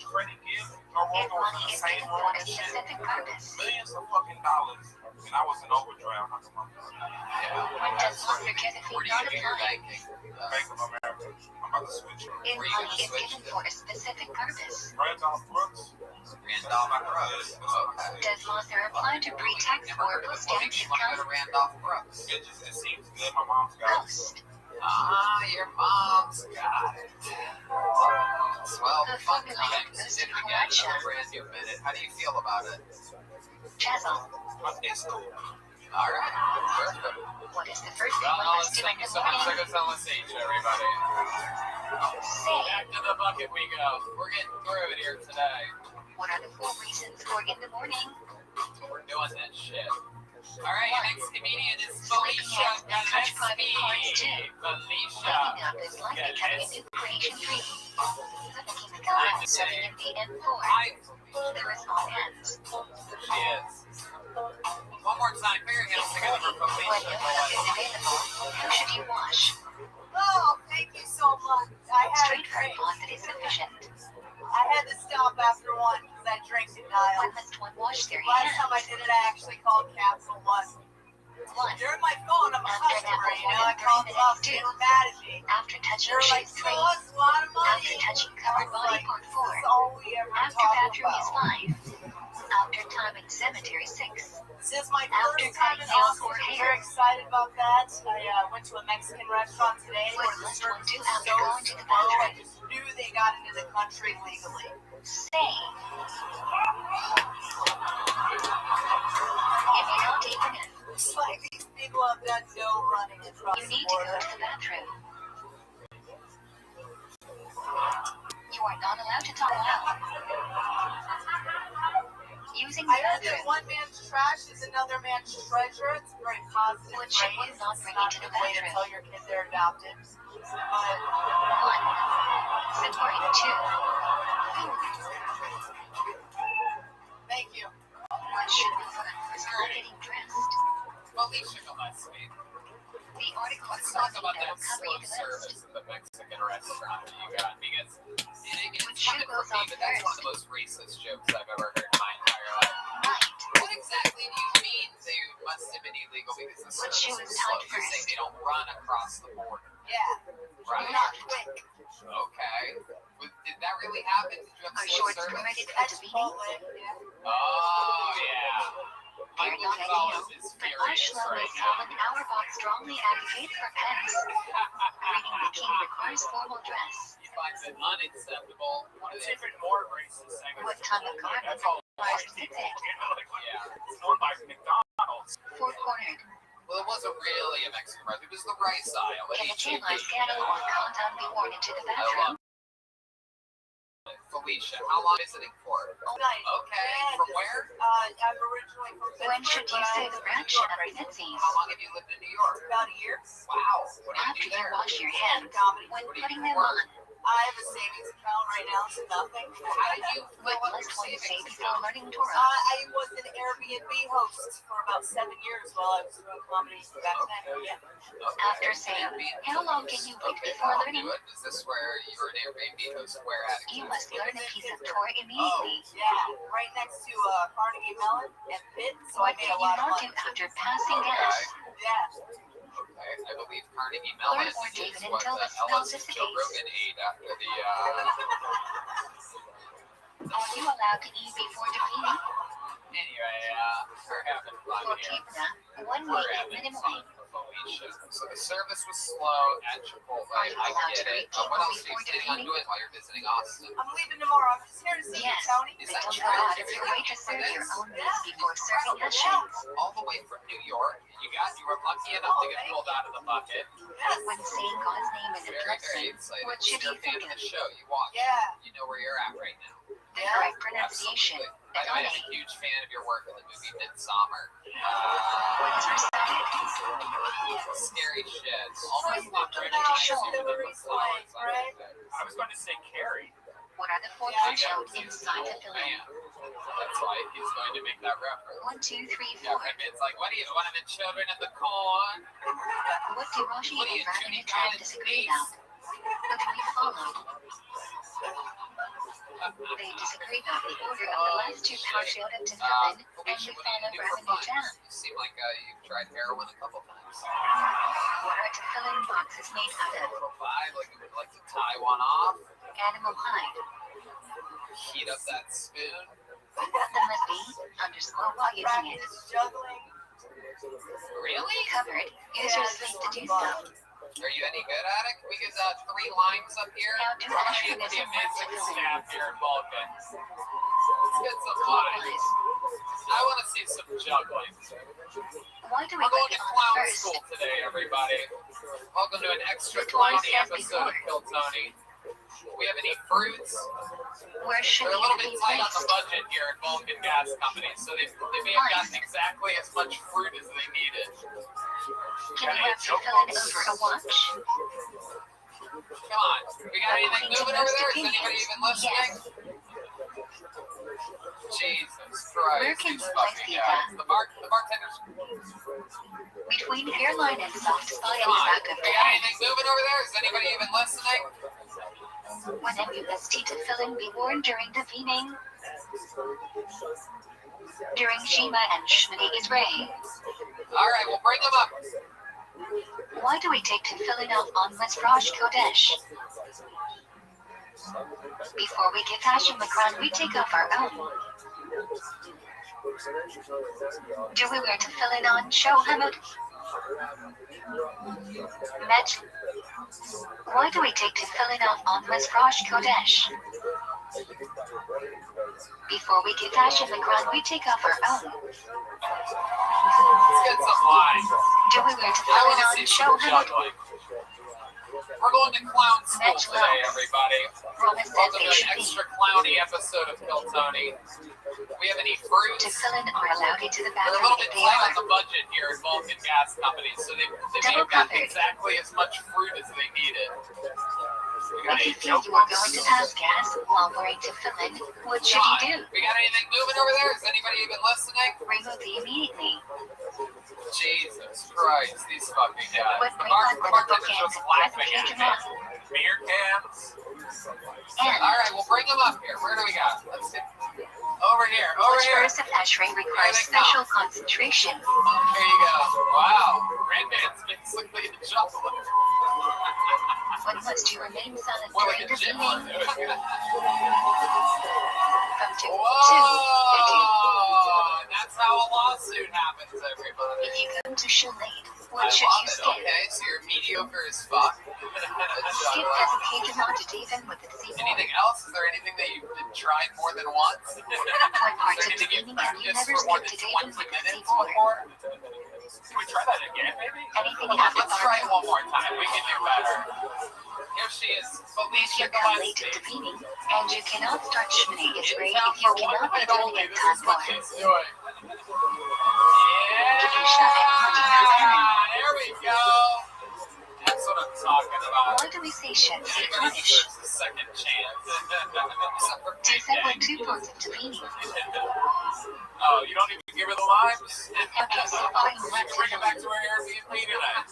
Credit gift, no If one money goes is the same given room for a and shit. specific purpose. Millions of fucking dollars. And I was in overdraft. How come I'm When does monster giving Where do not you do your apply? banking? Bank of America. I'm about to switch. If money is given for a specific purpose. Randolph Brooks. Randolph Brooks. Okay. Does monster apply to pre-tax or post-tax You want to go to income? Randolph Brooks? It seems good. My mom's got it. Post. Your mom's got it. Well, The fun formula times. goes Did to it again. Croatia. Another brand new minute. How do you feel about it? Jazzle. It's cool. All right. Perfect. What is the first thing Well, one Ellis, must do thank in you the so much. morning? Check us out. Let's see everybody. Say, Back to the bucket we go. We're getting through it here today. what are the 4 reasons for in the morning? We're doing that shit. All right, your next comedian is Sleeping Felicia in and touch private parts too. Felicia. Waking up is like becoming a new creation dream. Looking the car, setting in the M4. Hi, There is all ends. she is. One more time, fingernails together for When Felicia. no cup is available, who should you wash? Oh, thank you so much. I had a Straight from drink. faucet is sufficient. I had to stop after one because that drink denial. When must one wash their Last time I hands? did it, I actually called Capsule One. 1. During my phone, I'm a After customer, that, you know. I called them up, they were mad at me. After touching They were like, shoe you 3. owe us a lot of money. After touching covered body part 4. That's all we ever After talk bathroom is about. 5. After time in cemetery 6. Since my After first time in cutting nails Austin, or I'm hair. very excited about that. I went to a Mexican restaurant today What where the must one service do was after so going to the slow. I bathroom? just knew they got into the country legally. Say. If you're not even in, It's like these people have done no running across you the need to go border. to the bathroom. You are not allowed to talk loud. You Using the I heard that bathroom. one man's trash is another man's treasure. It's a very positive What should phrase. one not It's bring not into a the good way to bathroom? tell your kid they're adopted. But 1. Support. 2. thank you. What should be done before getting dressed? Felicia Gillespie. The article Let's talk about that that slow copy service at the Mexican restaurant that you got, because it's Which shoe coming goes from me, on but that's one of the most racist jokes I've ever heard in my entire life. Right. What exactly do you mean they must have been illegal because the What service shoe was is slow? tied You're saying first? they don't run across the border, Yeah. right? Not quick. Okay. But did that really happen? Did you have Are slow shorts service? permitted for That's debating? Chipotle. Yeah. Oh, yeah. They're Michael not Gonzalez ideal, is but furious Ashlow right is now. Holland Auerbach strongly advocates for pens. Reading the king requires formal dress. He finds it unacceptable. It's even more racist. What time of garden That's all. requires zigzag? Yeah. It's more like McDonald's. Four-cornered. Well, it wasn't really a Mexican restaurant. It was the rice aisle. Can a He taillight scandal or condom be worn into the I bathroom? love Felicia. How long visiting for? All night. Okay. Yeah, From where? I'm originally from Pittsburgh. When should you but say I the live in branch New York of right now. Fitzies? How long have you lived in New York? About a year. Wow. What do you After do you there? wash your hands, Comedy. when What do you putting do them for on, work? I have a savings account right now, so nothing. How did you what fill up must your one say savings before account? learning Torah? I was an Airbnb host for about 7 years while I was doing comedy back then. Yeah. Okay. After saying, how long can you wait Okay, before I'll learning? do it. Is this where you're an Airbnb host? Where at? You must learn a piece of Torah Oh, immediately. yeah. Right next to Carnegie Mellon and Pitt, so What I made can a you lot of not money. do after passing gas? Yeah. Okay, I believe Carnegie Mellon Learn or is David what until the the smell Ellis Joe dissipates. Rogan ate after the. Are you allowed to eat before debating? Anyway, we're having fun For here. Kibna, 1 We're week having minimally. fun, Felicia. So the service was slow at Chipotle. Are you I allowed get to it. read people What else are you before planning on debating? doing while you're visiting Austin? I'm leaving tomorrow. I'm just here to see Yes, you, Tony. Is but that don't true? forget If it's a you're way looking to for serve your this, own meals before serving Hashem's. all the way from New York, you were lucky enough to get pulled out of the bucket. Yes. When saying God's name in the Very, very blessing, excited. what should You're you a fan think of of? the show. You watch. Yeah. You know where you're at right now. The correct pronunciation, Absolutely. I am a huge fan of your work in the movie Midsummer. what is recited? Scary shit. Almost Almost walked not out British. of Hillary's life, right? I was going to say Carrie. What are the four Yeah, thresholds inside the filling? Man, that's why he's going to make that reference. 1, 2, 3, Yeah, 4. it's like, what do you want of the children of the corn? What do Rashi What are and you, Rabbi Judy Rothschild Collins disagree Bates? about? Who do we follow? They disagree about the order of the last two parashot of Tefillin, and Felicia, we what do follow you do for Rabbi fun? Rothschild. You seem like you've tried heroin a couple times. What are Tefillin boxes made out A of? little five, like you would like to tie one off, Animal hide. heat up that spoon. The must be underscore while using it. Practice juggling. Really? Covered. Users sleep to do so. Are you any good at it? We get 3 lines up here. Now do Pretty Ashkenazi amazing Tefillin. staff here in Vulcan. Let's get some lines. I want to see some juggling. Why do we We're put going it to on clown first? school today, everybody. Welcome to an extra The toy clowny says episode of before. Kill Tony. We have any fruits? Where should They're a you little be bit tight on the placed? budget here at Vulcan Gas Company, so they may have gotten exactly as much fruit as they needed. Can you have Tefillin over a watch? Come on, we got anything moving over there? Is anybody even listening? Jesus Where Christ, can these you place fucking the guys. The bartender's. Between hairline and soft spine Come on, back of we the got head. anything moving over there? Is anybody even listening? When MUST Tefillin be worn during the vening? During Shema and Shmini Israel. All right, we'll bring them up. Why do we take Tefillin off on Rosh Kodesh? Before we give Hashem the crown, we take off our own. Do we wear Tefillin on Shohamut? Met. Why do we take Tefillin off on Rosh Kodesh? Before we give Hashem the crown, we take off our own. Let's get some lines. Do we wear I Tefillin want to on see some Shohamut? juggling. We're going to clown school today, everybody. Promise that Welcome they to should an be. extra clowny episode of Kill Tony. We have any To fruits? fill in or allowed into the They're a bathroom little if bit they tight on are. the budget here at Vulcan Gas Company, so they may Double have gotten covered. exactly as much fruit as they needed. We got If any you feel you are going to notebooks? pass gas while worrying to fill in, what should John, you do? we got anything moving over there? Is anybody even listening? Remove the immediately. Jesus Christ, these fucking guys. But The bring on the bartender's cans just and laughing take at them me. off. Beer cans. And Alright, we'll bring them up here. Where do we got? Let's see. Over here. Over which here. burst of ashray requires Here they come. special concentration. There you go. Wow. Grandman's basically a juggler. When must you remain silent More during like a this gym meeting? dude. From 2 to 13. Whoa! That's how a lawsuit happens, everybody. If you come to Shulade, I what should love you it. skip? Okay, so you're mediocre as fuck. Skip has occasion not to even with the season. Anything else? Is there anything that you've tried more than once? Is What parts there of the anything you've meeting have you practiced never for more skipped than to even 20 with the minutes season? before? Can we try that again, maybe? Anything you have to Let's try it borrow? one more time. We can do better. Here she is, If Felicia you come late to the Gillespie. meeting and you cannot start Shmini, it's In great town if you for one cannot be night doing only. it This time is what for. she's doing. If you shut at party Yeah, salmon, there we go. That's what I'm talking about. why do we say should be Anybody punished? deserves a second chance. Except for To Big separate Daddy. 2 parts of the meeting. Oh, you don't even give her the limes? Okay, so I'm left Bring it back to to her Airbnb tonight.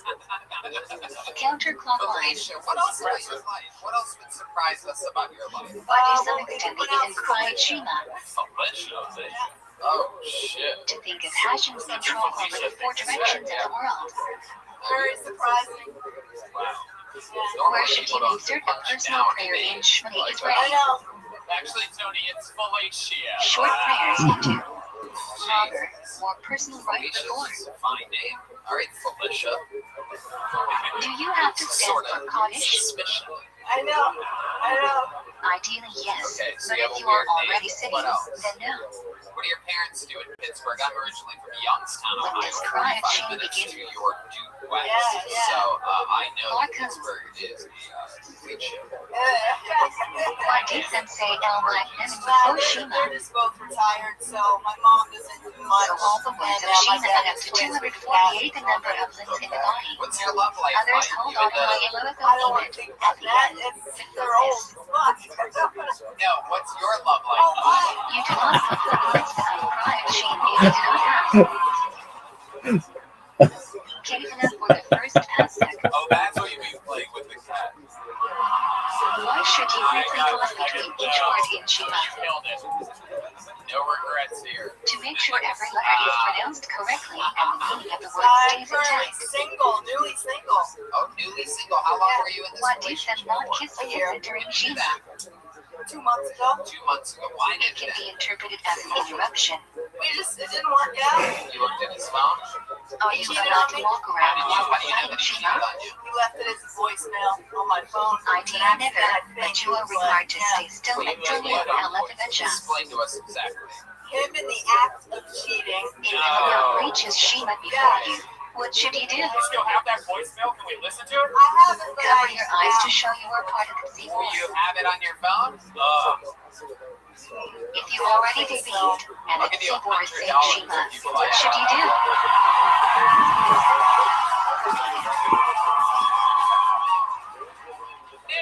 counterclockwise. Felicia, what else about your life? What else would surprise us about your life? Why to some extent they even cried Shima. Felicia? Oh, shit. To think of Hashem's control over the 4 directions of the world. Very surprising. Wow. Where should you insert a personal prayer in Shmini I Israel? know. Actually, Tony, it's Felicia. Short prayers into Jesus. longer, more personal right Felicia's before. a fine name. All right, Felicia. Do you have to stand Sort for of Kaddish? suspiciously. I know. I know. Ideally, yes. Okay, so But you have if a you are weird name. already sitting, What else? then no. What do your parents do in Pittsburgh? I'm originally from Youngstown, When Ohio, this cry 45 chain minutes begins- to your due west. Yeah. So I know Marcus. Pittsburgh is a complete shit. Why did them say El Black Women Well, before Shima? they're just both retired, so my mom doesn't do much. So all the words of and, Shima my add dad up to is 248, the number of limbs in the body. What's your love life Others like? hold You on and by the- a lower I don't want to fulfillment. think At about the that. end, It's, the they're old. focus. No, what's your love life Oh, like? my. You do not fulfill the lips that I cried, Shame, if you do not ask. Cave enough for the first Pasuk. Oh, that's what you mean playing with the cat. Why should you briefly pause between each word in Shema? Killed it. No regrets here. To make sure every letter is pronounced correctly and the meaning of the word I'm stays currently intact. single, newly single. Oh, newly single. How long were you in this Why did them relationship not for? kiss together during Shema? 2 months ago. 2 months ago. Why It did can that? be interpreted as an interruption. It didn't work out. You looked at his phone? Oh, you cheated allowed on to me? walk How around did while you know reciting that he Shema? cheated on you? He left it as a voicemail on my phone. I do never, but you are required to stay still and delete Alefabetcha. Explain to us exactly. Him in the act of cheating. If anyone reaches Shema before you, what should you do? You still have that voicemail? Can we listen to it? I haven't, but Cover I your eyes to show you are part of the Do sequence. you have it on your phone? If you already debuted and I'll the give you keyboard saying $100 Shema, if you what like. should you do?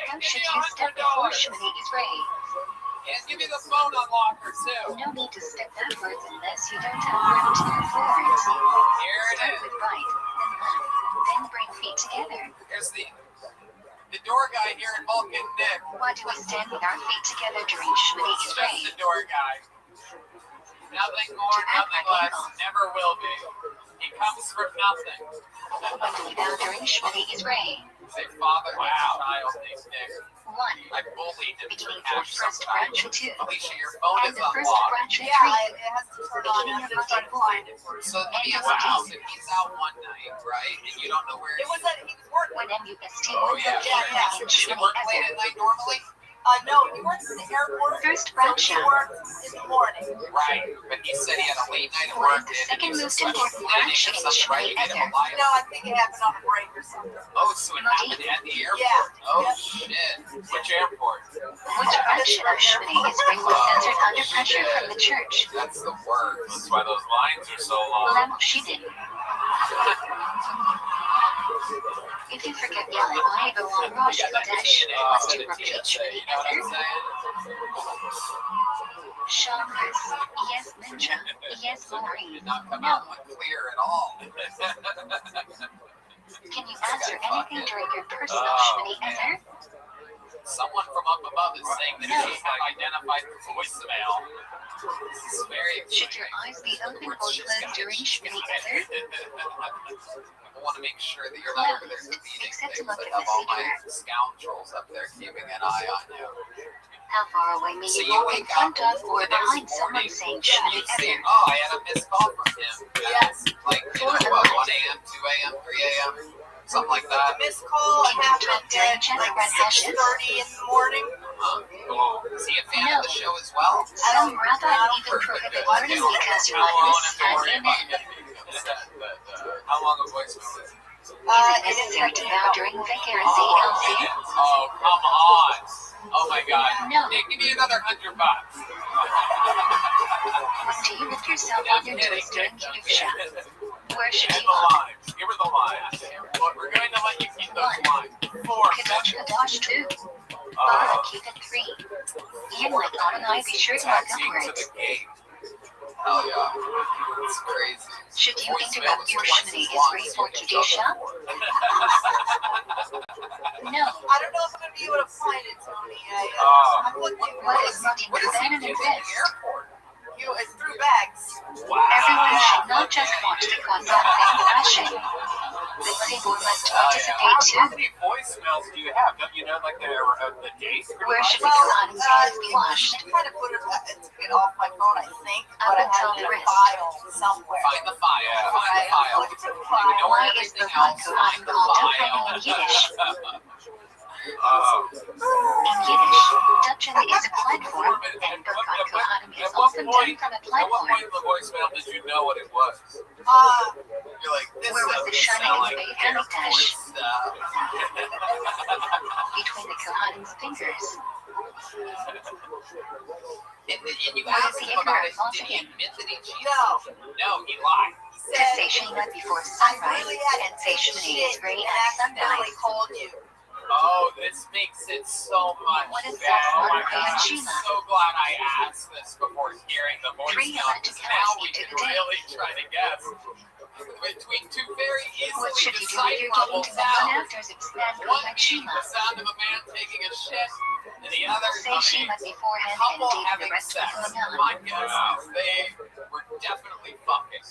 How should you step before Shemini is ready? And give me the phone unlocker too. No need to step backwards unless you don't have room to move forwards. Here it Start is. with right, then left, then bring feet together. Here's the door guy here in Vulcan Nick. Why do we stand with our feet together during Shemini It's is just ready? the door guy. Nothing more, nothing less. Never will be. He comes from nothing. When do we bow during Shemini is ready? Say father and child named Nick. 1. I bullied him to Between the cash first branch sometimes. and 2. Alicia, your phone And is the first unlocked. branch and Yeah, 3. it has to turn on. Beginning of body 4. So let me ask you this. If he's out one night, right, and you don't know where It was that he was working. When MUST Oh, was yeah. located in Does he Shemini work late Ezer. at night normally? No, he works in the airport. First So Bradshaw. he works in the morning. Right, but he said he had a late night at What work. is the and second he was most a special important clinic branch or in something, right? Shmini He made him a Ezer? live. No, I think it happened on a break or something. Oh, so it happened at the airport? Yeah. Oh, Yeah. shit. Which airport? Which branch of Shmini Ezer was censored under pressure from the church? That's the worst. That's why those lines are so long. Lam Shidin. If you forget yell at why go on Rosh Kodesh, was to repeat Shmini You know what I'm Ezer? saying? Shabbos. Yes, Mincha. Yes, Maureen. Did not come No. out clear at all. Can you answer anything during your personal Shmini Ezer? Someone from up above is saying that No. she had identified the voicemail. This is very Should your eyes be open or closed during Shmini Ezer? I want to make sure that you're not over there deleting Except to things look that at have the all my secret. scoundrels up there keeping an eye on you. How far away may So you you walk in wake up front of or the next behind someone morning, saying and Shmini you see, Ezer? oh, I had a missed call from him. Yes. Like, you know, what, 1 a.m., 2 a.m., 3 a.m., something like that. The missed call happened at like 6:30 in the morning. Oh, is he a fan of the show as well? Some rabbis even prohibit learning because likeness has an end. How long a voicemail is it? Is it necessary to bow during Vikar ZLC? Oh, come on. Oh my god. No. Hey, give me another $100. Do you lift yourself on your toes during Kedusha? Where should And you the look? lines. Give her the lines. Look, we're going to let you keep those lines. 4 Kadosh minutes. Kadosh 2. Bala keep it 3. Ian like Adonai be sure to look Taxiing to upwards. the gate. Hell yeah. It's crazy. Should you Voicemail interrupt was your twice Shmini as long Ezer as for you get Kedusha? No. I don't know if I'm gonna be able to find it, Tony. I'm looking. What is not What is he included in doing this? at the airport? It's through bags. Everyone should not just watch because something crashing. The Tzibur must participate How too. many voicemails do you have? Don't you know, like, the dates? Where should the Kohanim's hands be washed? I tried to put it off my phone, I think, Up but I until have it the in a wrist. file somewhere. Find the file. Yeah. Find the file. Look at the You file. know Why is the everything else. Kohanim Find the called file. Kohanim in Yiddish? Oh. In Yiddish, Dutchin is a platform, and Birkat Kohanim is often done from a At what platform. point in the voicemail did you know what it was? You're like, this Where was the doesn't shining sound like faith airport Hamikdash? stuff. Between the Kohanim's fingers. And you What asked is the him about ignorant it. fault Did he again? admit that he cheated? No. No, he lied. He To said, say Shema before I sunrise really had and say Shmini shit Ezer and at accidentally sunrise. called you. Oh, this makes it so much What is better. that Oh my one god, I'm Shema? so glad I asked this before hearing the 3 voicemail. electric Because now we hours can into the day. really try to guess between two very What easily should you do if you're getting decipherable to the one sounds. after Zipsman One like being Shema? the sound of a man taking a shit, and the other Say Shema beforehand and couple date the having rest sex. of the My Kohanim. guess is they were definitely fucking.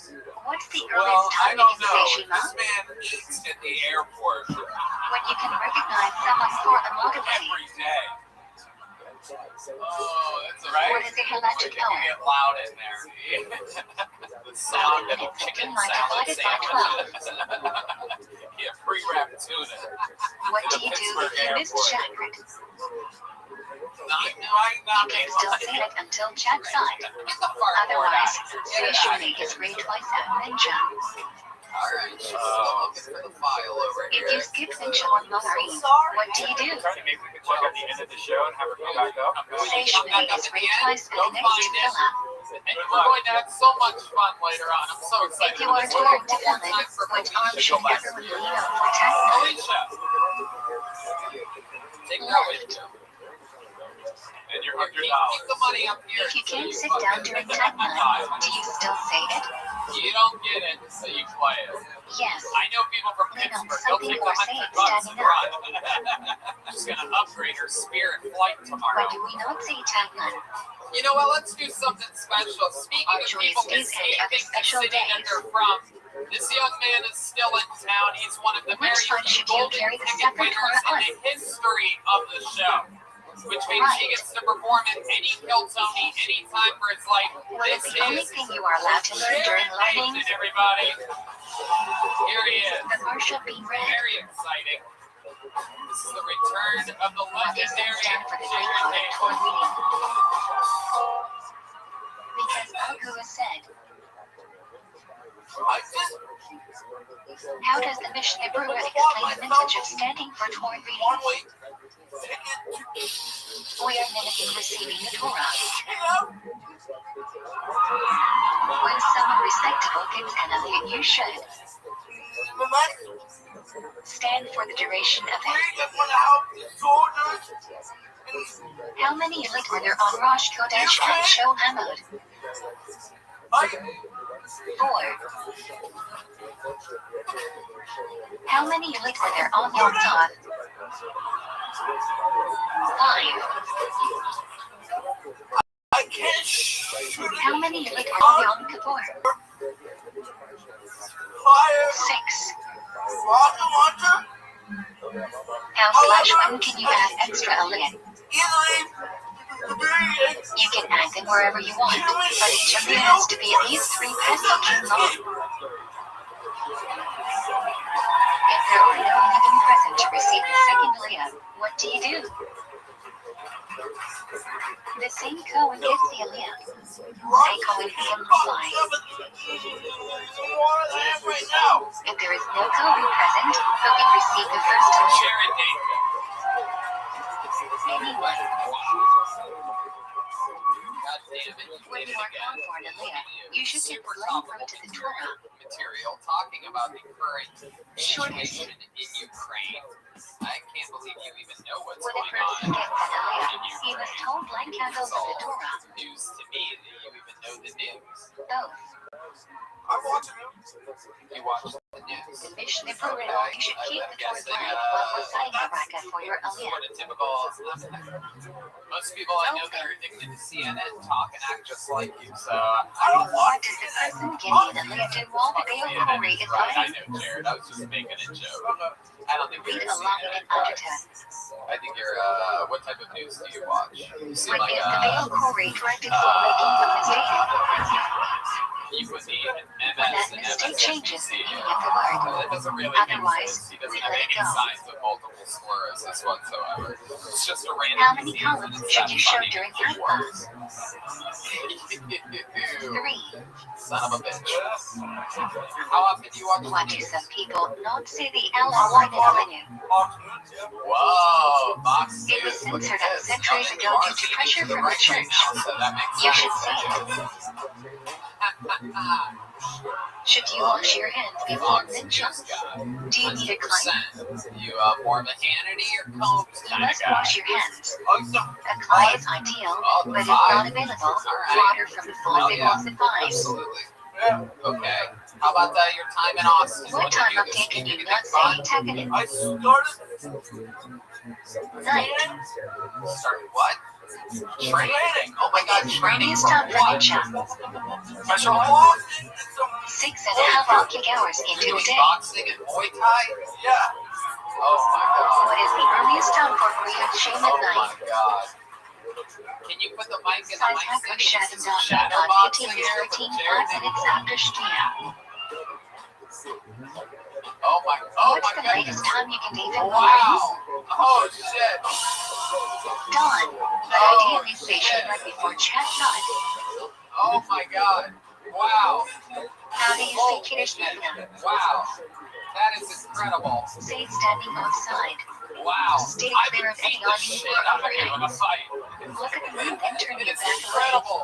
What's the Well, earliest I time you don't can know. say Shema? This man eats at the airport When you can recognize someone for a mile away. every day. Oh, that's right. What is the electric It can hour? get loud in there. The sound of chicken salad sandwiches. Yeah, pre-wrapped tuna. What In do a you do Pittsburgh if you miss airport. Chakrit? Not You can still say it until Chak side. Get the fart Otherwise, board say out. Shmini Ezer twice at Mincha. Alright, she's still looking for the file over If here. you skip Mincha or Maureen, what do you do? Maybe we could check at the end of the show and have her come back up. Say Shmini Ezer twice for Go the next find it. fella. And we're going to have so much fun later on. I'm so excited. If you are for turned this. to One more Ellen, time for which Alicia arm to should go back. everyone lean on for Tagline? Alicia! Take that with you. And your Keep $100. the money up here. If you so can't sit fucking- down during Tagline, do you still say it? You don't get it, so you play it. Yes. I know people from Lean on Pittsburgh. They'll something take or the say it $100 and standing run. up. She's gonna upgrade her Spirit flight tomorrow. Why do we not say Tagline? You know what? Let's do something special. Speaking Our of choice people is escaping and other the special city that days. they're from, this young man is still in town. He's one of the very Which one few should you golden carry the ticket separate winners Torah in the history of the show. Which means he Right. gets to perform in any Kiltony anytime for his life. What is This the only is thing you are allowed to learn during learning? everybody. Here he is. The Marsha B. Red. Very exciting. This is the return of the legendary Stand for the great Jared poet Day. toward reading. Because Baku has said, how does the Mishnah Berurah explain the message of standing for Torah reading? We are mimicking receiving the Torah. When someone respectable gives an aliyah, you should stand for the duration of it. How many lit were there on Rosh Chodesh and Shol Hamod? 4. How many lit were there on Yom Tov? 5. How many lit were on Yom Kippur? 6. How/when can you add extra aliyah? You can add them wherever you want, but each aliyah has to be at least 3 pesukim long. If there are no Yehudim present to receive the second aliyah, what do you do? The same Kohen gets the aliyah. Say Kohen Him replies. If there is no Kohen present, who can receive the first aliyah? Jared Day. Anyone. God damn it, you When did you it are again. called for an aliyah, you should get Super the link to the complimentary Torah. material talking about the current Shortest. situation in Ukraine. I can't believe you even know what's When a going person on gets an aliyah, in he must Ukraine. hold blank candles It's of the all Torah. news to me that you even know the news. Both. You watch the news. The Mishnah Berurah, you should keep the Torah blank while reciting the Raka for your This is aliyah. what a typical. Most people I know that are addicted to CNN talk and act just like you, so I don't What want does the person getting an aliyah do while the Baal Kori is Right, I writing? know, Jared. I was just making a joke. I don't think you're Read a along CNN in guy. undertones. I think you're, what type of news do you watch? You seem When like is the Baal Kori corrected for making a mistake? you would need When MS that and mistake changes the MSNBC. meaning of the word. That doesn't really Otherwise, make sense. He doesn't we have let it any go. signs of multiple sclerosis whatsoever. It's just a random How many disease, and columns it's should that you show funny during it works. 3. Son of a bitch. How often do you watch Why the do news? some people not say the L line in aliyah? Whoa, Fox It was News. Look censored at up this. centuries Okay, ago you are due to feeding pressure to the from the right church. now, so that makes You sense. should see it. Should you wash your hands before mincha? Do you need a client? 100%. You more of a Hannity or Combs You kind of must guy? wash your hands. Oh, no. A client is ideal, but if not available, water from the faucet was advised. Absolutely. Okay. How about your time in Austin? What When did time you of do day this? can Did you get not fun? say tagadim? I started 9. Start what? Training. Oh my God, training Earliest for time for what? mincha. Special what? 6.5 working hours into Doing the day. boxing and Muay Thai? Yeah. Oh my God. What is the earliest time for Kriyat Shem at Oh night? my God. Can you put the mic in the Size mic Hacker stand? Shat This and is shadow Dot boxing 18 here is for the 13 Jared 5 thing. minutes after Shkia. Oh my What's the latest goodness. time you can leave in Wow. mornings? Oh shit. Dawn. But ideally station right before chat night. Oh my God. Wow. How do you say Kiddush Mincha? Wow. That is incredible. Say it standing outside. Wow. Stay I clear would of beat any the on shit you or out of you in a overhang. fight. Look at the moon and turn your It's back away. incredible.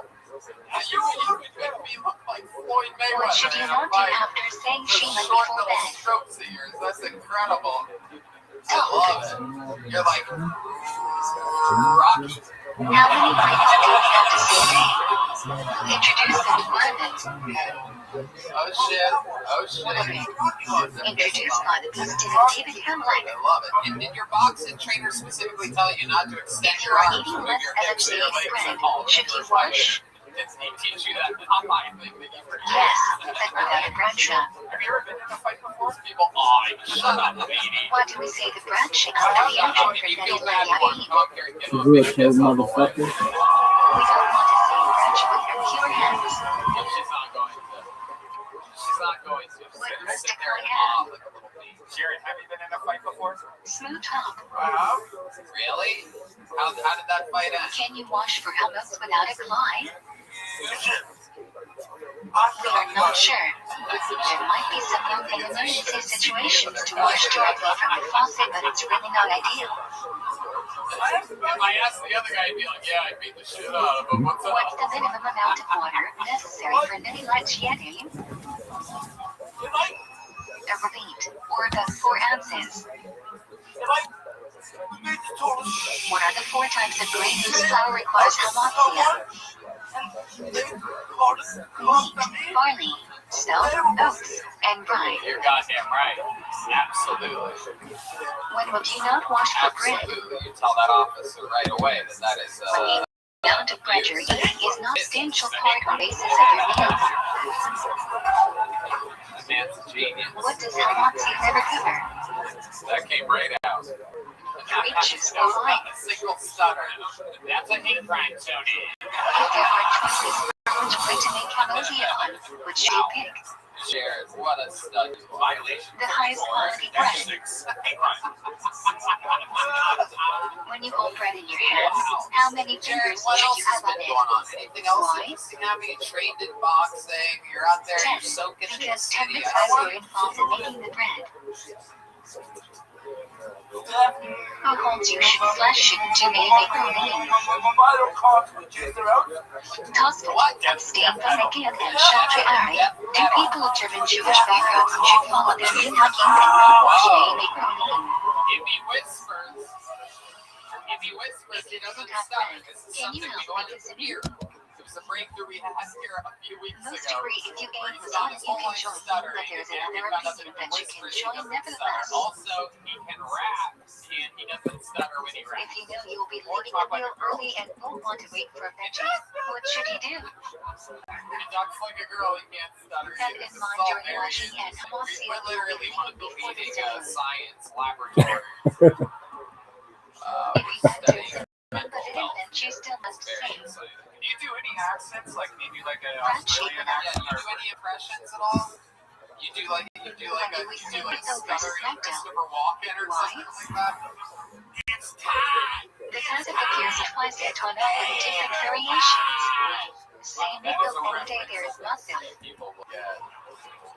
You would make me look like Floyd Mayweather. What should you in a not do fight. after saying The Shema short before little bed? strokes of yours. That's incredible. I love it. You're like Rocky. How many nights do you have to say a day? Introduce the requirement. Oh shit. Oh shit. Introduced by the President David Hamlin. I love it. And did your boxing trainer specifically tell you not to extend If you your are arms, eating move less your hips and your LFC legs bread, at all? should you wash? He teach you that online thing that you forget. Yes, but without a branch up. Have you ever been in a fight before? People, oh, shut up, lady. Why do we say the branch after the engine for You feel Betty bad you want to Layadeen? come up here and give him a You a big cold kiss on the way. motherfucker. We don't want to say branch with your pure hands. She's not going to. She's not going to. She's What going to must sit a there and guy have? like a little baby. Jared, have you been in a fight before? before? Smooth talk. Wow. Really? How did that fight end? Can you wash for hummus without a climb? We are not sure. There might be some young in emergency situations to wash directly from the faucet, but it's really not ideal. If I asked the other guy, he'd be like, yeah, I beat the shit out of him. What's up? What's the minimum amount of water necessary for nitty light yeti? A repeat, or the 4 ounces. What are the 4 types of grain whose flour requires hamartia? Wheat, barley, stout, oats, and rye. You're goddamn right. Absolutely. When would you not wash for bread? Absolutely. You tell that officer right away that is The amount of bread you're eating is not substantial part or basis of your meal. That man's a genius. What does hamartia never cover? That came right out. Reaches the Not line. a single stutter. That's a hate crime, Tony. If there are choices for which way to make hamartia on, which should you pick? Shares. What a stud. Violation. The highest quality bread. When you hold bread in your hands, how many fingers What should else you has have on been it? going on? Anything else Why? interesting happening? You trained in boxing. You're out there. You're 10. soaking in the Because 10 city. mitzvahs were involved in making the bread. Who holds you shouldn't you may make room? Toast abstain from Megill and Shatri'ari. 2 people of German Jewish backgrounds should follow their minhagim and not wash may make room. If he whispers, he doesn't Have stop. bread. This is Can you something we help want me to consider? hear. It was a breakthrough we had here a few weeks Most ago. agree if you where gain he was found on, his you whole can life join, stuttering, but there is and another he found out opinion he that you whispers, can he join doesn't nevertheless. stutter. Also, he can rap, and he doesn't stutter when he raps. If you know you will be leaving the wheel early and won't want to wait for a veggie, what should you do? He talks like a girl, he can't stutter. Have This in is mind all during very washing and easy. hamartia We're will be literally one of leaving the before the leading ceremony. science laboratories. If you can't do Studying it, put it in, then you still must very sing. exciting. Do you do any accents? Like maybe like an Brunch Australian without Yeah, accent? you do any impressions at all? You do like a stuttering Christopher Walken or something like that? It's time! The concept appears twice in Torah in different variations. Say nickel and day there is nothing. People look at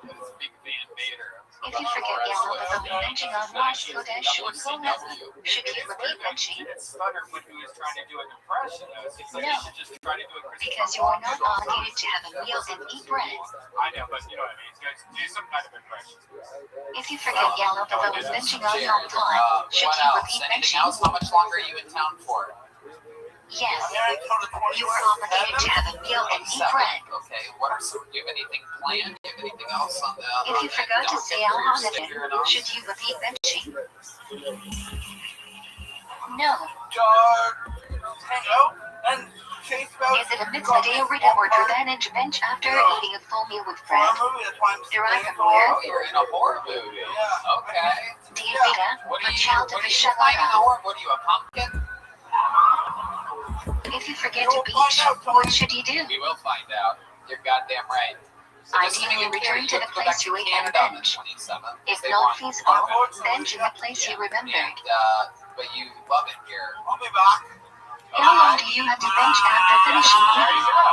this big Van Vader. If you forget yellow but the mention on Rosh Kodesh or Kodesh, should you repeat mention? He didn't stutter when he was trying to do an impression. It was like No. you should just try to do a Christopher Because you are not Walken. obligated to have a meal and eat bread. I know, but you know what I mean. Guys, do some kind of impression. If you forget yellow but the mention on all the time, should What you else? repeat Anything mention? else? How much longer are you in town for? Yes. You are obligated to have a meal and eat bread. Okay, what are some, do you have anything planned? Do you have anything else on the If you forgot to say Al Hanadim, Hanadim, should you repeat mention? No. Hang out and chase about. Is it a mitzvah day or advantage bench after eating a full meal with bread? Derived from where? Oh, you're in a horror movie. Okay. Divida, What a are you, child of what a are you playing in the Shabbat. horror? What are you, a pumpkin? If you forget to beach, what should you do? We will find out. You're goddamn right. So just Ideally, giving you return period, to the go back place to you ate and Canada on the bench. 27th. If They not want- feasible, bench in the place you remembered. And, but you love it here. I'll be back. How long do you have to bench after finishing There you eating? go.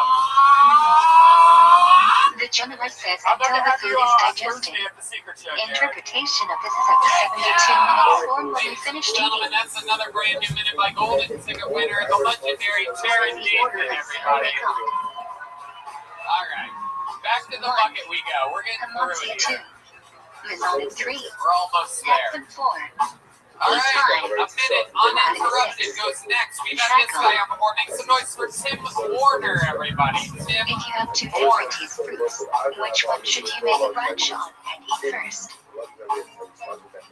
The general says I'm until gonna the have food you is first digested. day of the secret show, Jared. Interpretation of this is up to 72 minutes form when you finish Gentlemen, eating. that's another brand new minute by Golden Ticket winner, the legendary Jared Nathan, everybody. All right, back to the bucket we go. We're getting through Hamartia it 2. here. Mizan 3. We're almost there. Hexam 4. All right, a minute uninterrupted goes next. We got this guy on the board. Make some noise for Tim Warner, everybody. Tim If you have 2 Warner. favorite fruits, which one should you make a brunch on and eat first?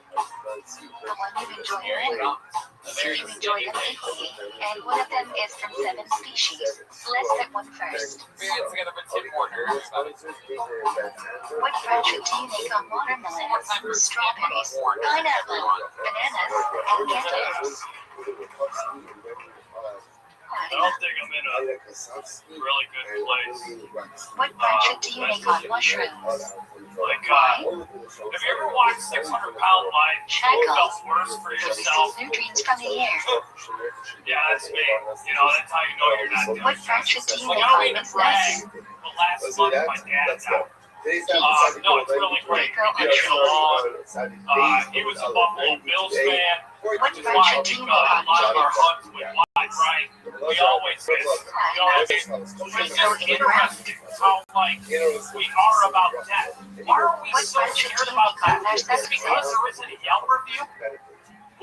The one you enjoy Here he more. comes. So you enjoy them equally, and one of them is from 7 species. Let's pick one first. Experience together with Tim Warner, everybody. What brunch do you make on watermelons, strawberries, pineapple, bananas, and cantaloupes? What don't think I'm in a really good place. What friendship do you make on mushrooms? Like, have you ever watched 600-Pound Life? Felt worse for yourself? Nutrients from the air. Yeah, that's me. You know, that's how you know you're not doing What friendship do you Like, make I don't on mean to business? brag, but last month my dad died. No, it's really great. We did get along. He was a Buffalo Bills fan. What Which is why I friendship do think you make a on lot of our meetings? hunts went live, right? We always did. It's just interesting how, like, we are about death. Why are we What so friendship scared do you about make on death? Is it because there isn't a Yelp review?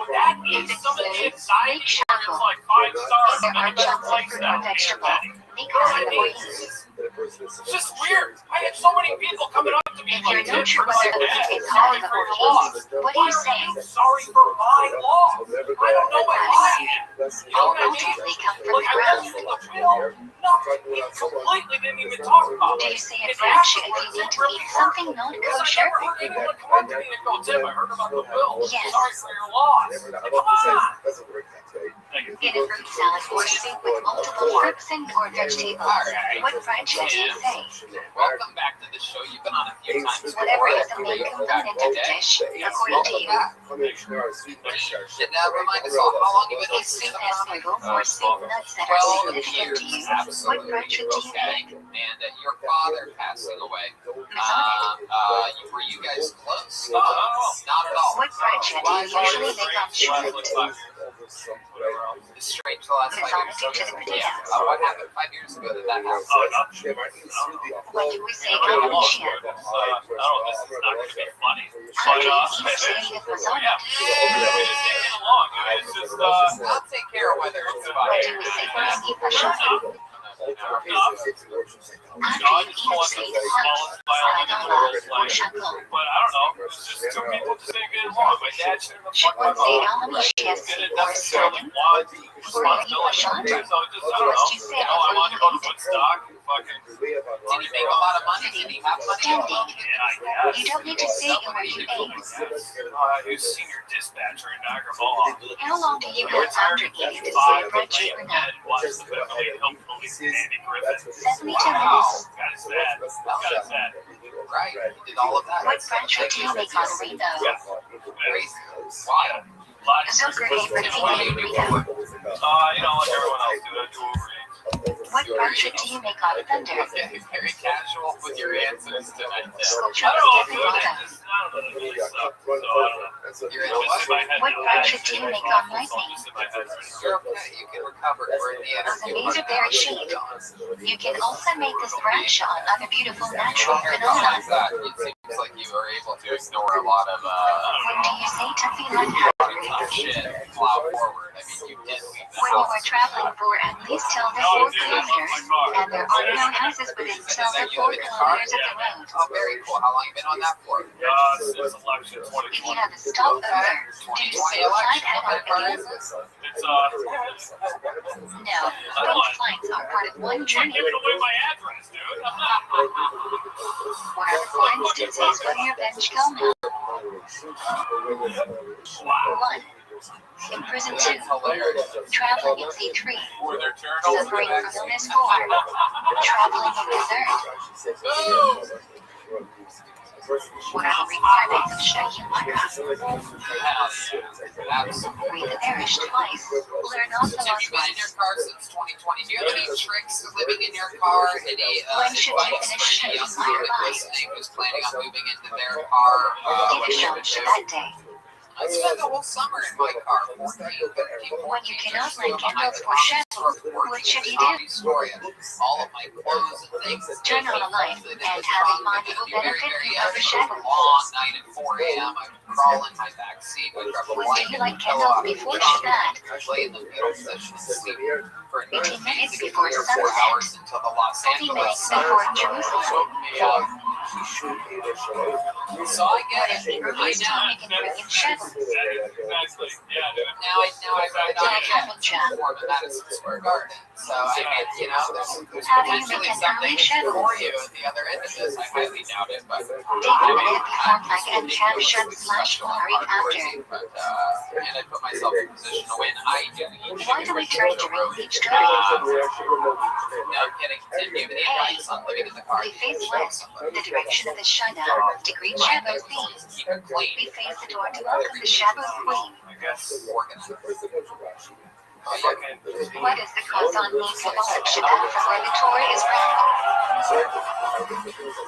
Would that ease some of the anxiety where it's like 5 stars and a better place now? Make honey or yeast. It's just weird. I had so many people coming up to me If you're like, not "Dude, sure you're whether so to bad. take Sorry honey for or your loss." yeast, what do Why you are say? you sorry for my loss? I don't know what I am. You know All what I proteins mean? may come from Like, the I ground. listened to the bill. Nothing. We completely didn't even talk about Do it. you say a It French actually if you need to really eat hurt. something not Because I kosher? never heard anyone come up to me and go, "Tim, I heard about the bill. Yes. Sorry for your loss." Like, come on. Thank you. In a fruit salad or soup with multiple fruits and or vegetables, Alright. what friendship do you say? Welcome back to the show. You've been on a few times Whatever before. is the main component of the dish, according to you. And remind us all, how long you been A soup as noodle or soup nuts that are 12 significant to years. you. What Absolutely. friendship do you Okay. make? And your father passing away. Were you guys close? No. Not at all. What friendship do you usually make on shrimp? It's strange the last 5 years. Due to the potatoes. Yeah. What happened 5 years ago that happen? What do we say on Alicia? I don't know, this is not going to be funny. How But, do you eat saying it was on yeah, it? we just can't get along. It's just, I'll take care of whether it's What fine. do we say when we eat Passion? no. How do you eat say the Smallest violin in the world is like, but I don't know. It's just two people just didn't get along. My dad shouldn't have Should fucked one say my mom. Alamish Didn't or necessarily Sagan? want Or you eat responsibility. Passion? So just, I don't know. I want to go to Woodstock and fucking. Did he make a lot of money? Did he have money? Standing. Yeah, I guess. You don't need to say where you ate. He was senior dispatcher in Niagara Mohawk. How long do you have after eating to say Five brunch or not? and watched the Beverly Hills Police and Andy Griffin. 72 minutes. Got his dad. Got his dad. Right. He did all of that. What friendship do you make on rainbow? Yeah. Crazy. Why? Zucker ate the thing burrito. You know, like everyone else do, I do overeat. What friendship do you make on thunder? Okay, very casual with your answers tonight. Sculpture I don't know, of dude. David I just, I don't know, it really sucks. So, I don't know. You're in It's just in my head. What friendship do you make on lightning? Just in my head. You're okay. You can recover. We're in the The interview. bees are very cheap. You can also make this branch on other beautiful natural phenomena. It seems like you were able to ignore a lot of When do you say to feel unhappy? tough shit and plow forward. I mean, you did leave the When you are house. traveling for at least till the 4 kilometers, and there are no houses within till the 4 kilometers of the road. Oh, very cool. How long you been on that for? Since election If you 2020. have a stopover, do you say flight head on again? It's, No, both flights are part of one I'm journey. giving away my address, dude. What are 4 instances where your bench go now? 1. In prison 2. Traveling in C3. Were there turtles? Suffering from illness 4. Traveling in desert. What are the requirements of Shahi Read the parish twice. Learn all the Have laws you been in your once. car since 2020? Do you have any tricks living in your car? Any When should you advice finish for any young shaking my people life? listening who's planning on moving into their car? Give a show that day. I spent the whole summer in my car. 14, 13, When you cannot light candles for shadows, what should you do? Story. All of my clothes and things. Turn on a light and have in mind it will benefit you from the shadow. Long night at 4 a.m. I would crawl in my back seat. I'd grab a When do blanket you light and pillow. candles before Shabbat? I'd lay in the fetal position and sleep for 15 minutes before 4 sunset. hours until the Los 40 Angeles minutes sun before woke Jerusalem. me up. So I get it. I know. Exactly. Yeah, dude. Now I really don't get for the Madison Square Garden. So I mean, you know, there's potentially something for you at the other end of this. I highly doubt it, but and I put myself in a position to win. I do each Why do we turn to read each no, I'm kidding. Continue the advice on living in the car. We face west, the direction of the Shana, degree Shadow Queen. Keep it clean. We face the door to welcome the Shadow Queen. I guess organized. What is the croissant mean for the section from where the tour is from?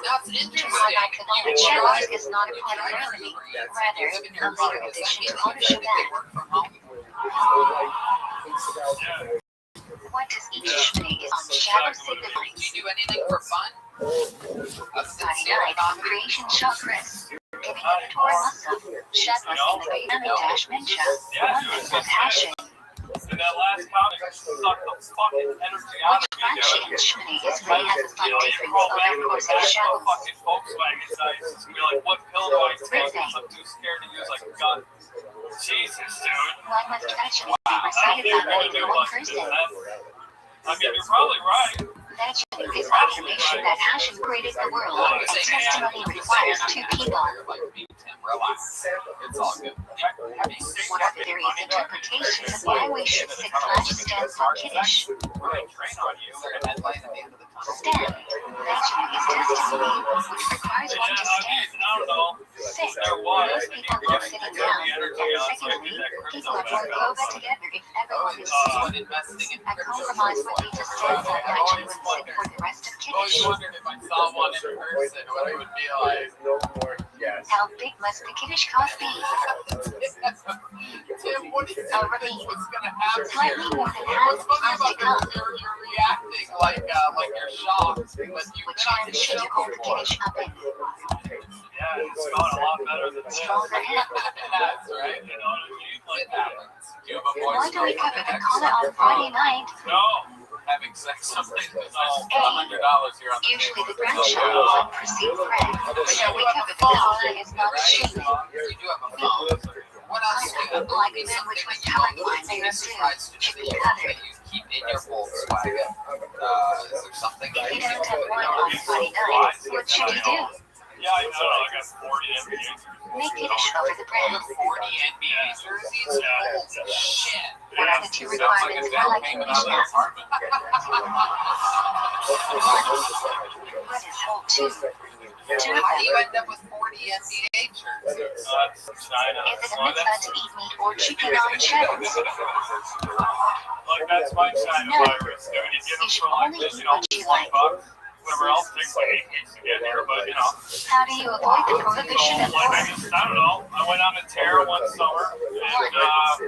That's To interesting. highlight the moment Shadows is not a part of Germany, rather a later addition to ownership act. What does each Shmei on Shadow signify? Do you do anything for fun? Friday night, creation shop Chris. Giving the tour muscle, Shadow signify dash Mincha, London with hashing. And that last comic sucked the fucking energy out Which of me, French dude. and Shmei is really has a fun You difference call over back the to course the of original Shadows. fucking Volkswagen size and be like, what pill do I take? Because I'm too scared to use like a gun. Jesus, dude. One must actually be I recited don't by think more we're than gonna do one much person. of that. I mean, you're probably right. That is affirmation that Hashem created the world. Testimony requires two people. Relax. It's all good. What are the various interpretations of why we should sit / stand for Kiddush? Stand. That is testimony, which requires one to stand. Sit. Most people go sitting down. Secondly, people are more closer together if everyone is sitting. A compromise would be to stand that night and sit for the rest of I always Kiddush. wondered if I saw one in person, what it would be like. How big must the Kiddush cost be? Tim, what do you think was going to happen Slightly here? more than half What's funny must about to come. this, you're reacting like you're shocked, but you've Which been on hand the should show you hold the before. Kiddush up in? Yeah, it's going a lot better than this. Stronger hand. That's right. You know what I mean? It happens. Do you have a Why voice do we for cover the it? collar on Friday night? No. Having sex something that's $100 Hey, here on the usually table. the grandchild is unperceived friend, so we cover the collar is not shaming. You do have a phone. What else do you have? Like Maybe men which something would that you cover don't blind be layers too, surprised to should know be that covered. you keep in your Volkswagen. Is there something If that you you don't have one on Friday night, what should you do? Yeah, I know. I got 40 NBA. Make Kiddush over the bread. 40 NBA jerseys? Holy shit. What are the two requirements for like Payment Kiddush on the now? apartment. What is whole two? Two of How do you them. end up with 40 NBA jerseys? China. Is it a mitzvah to eat meat or chicken on Shabbos? Look, that's my China virus, dude. You get them for like this, you know, $20. Whatever else takes like 8 weeks to get here, but you know. How do you avoid the prohibition of Like, war? I don't know. I went on a tear one summer, and I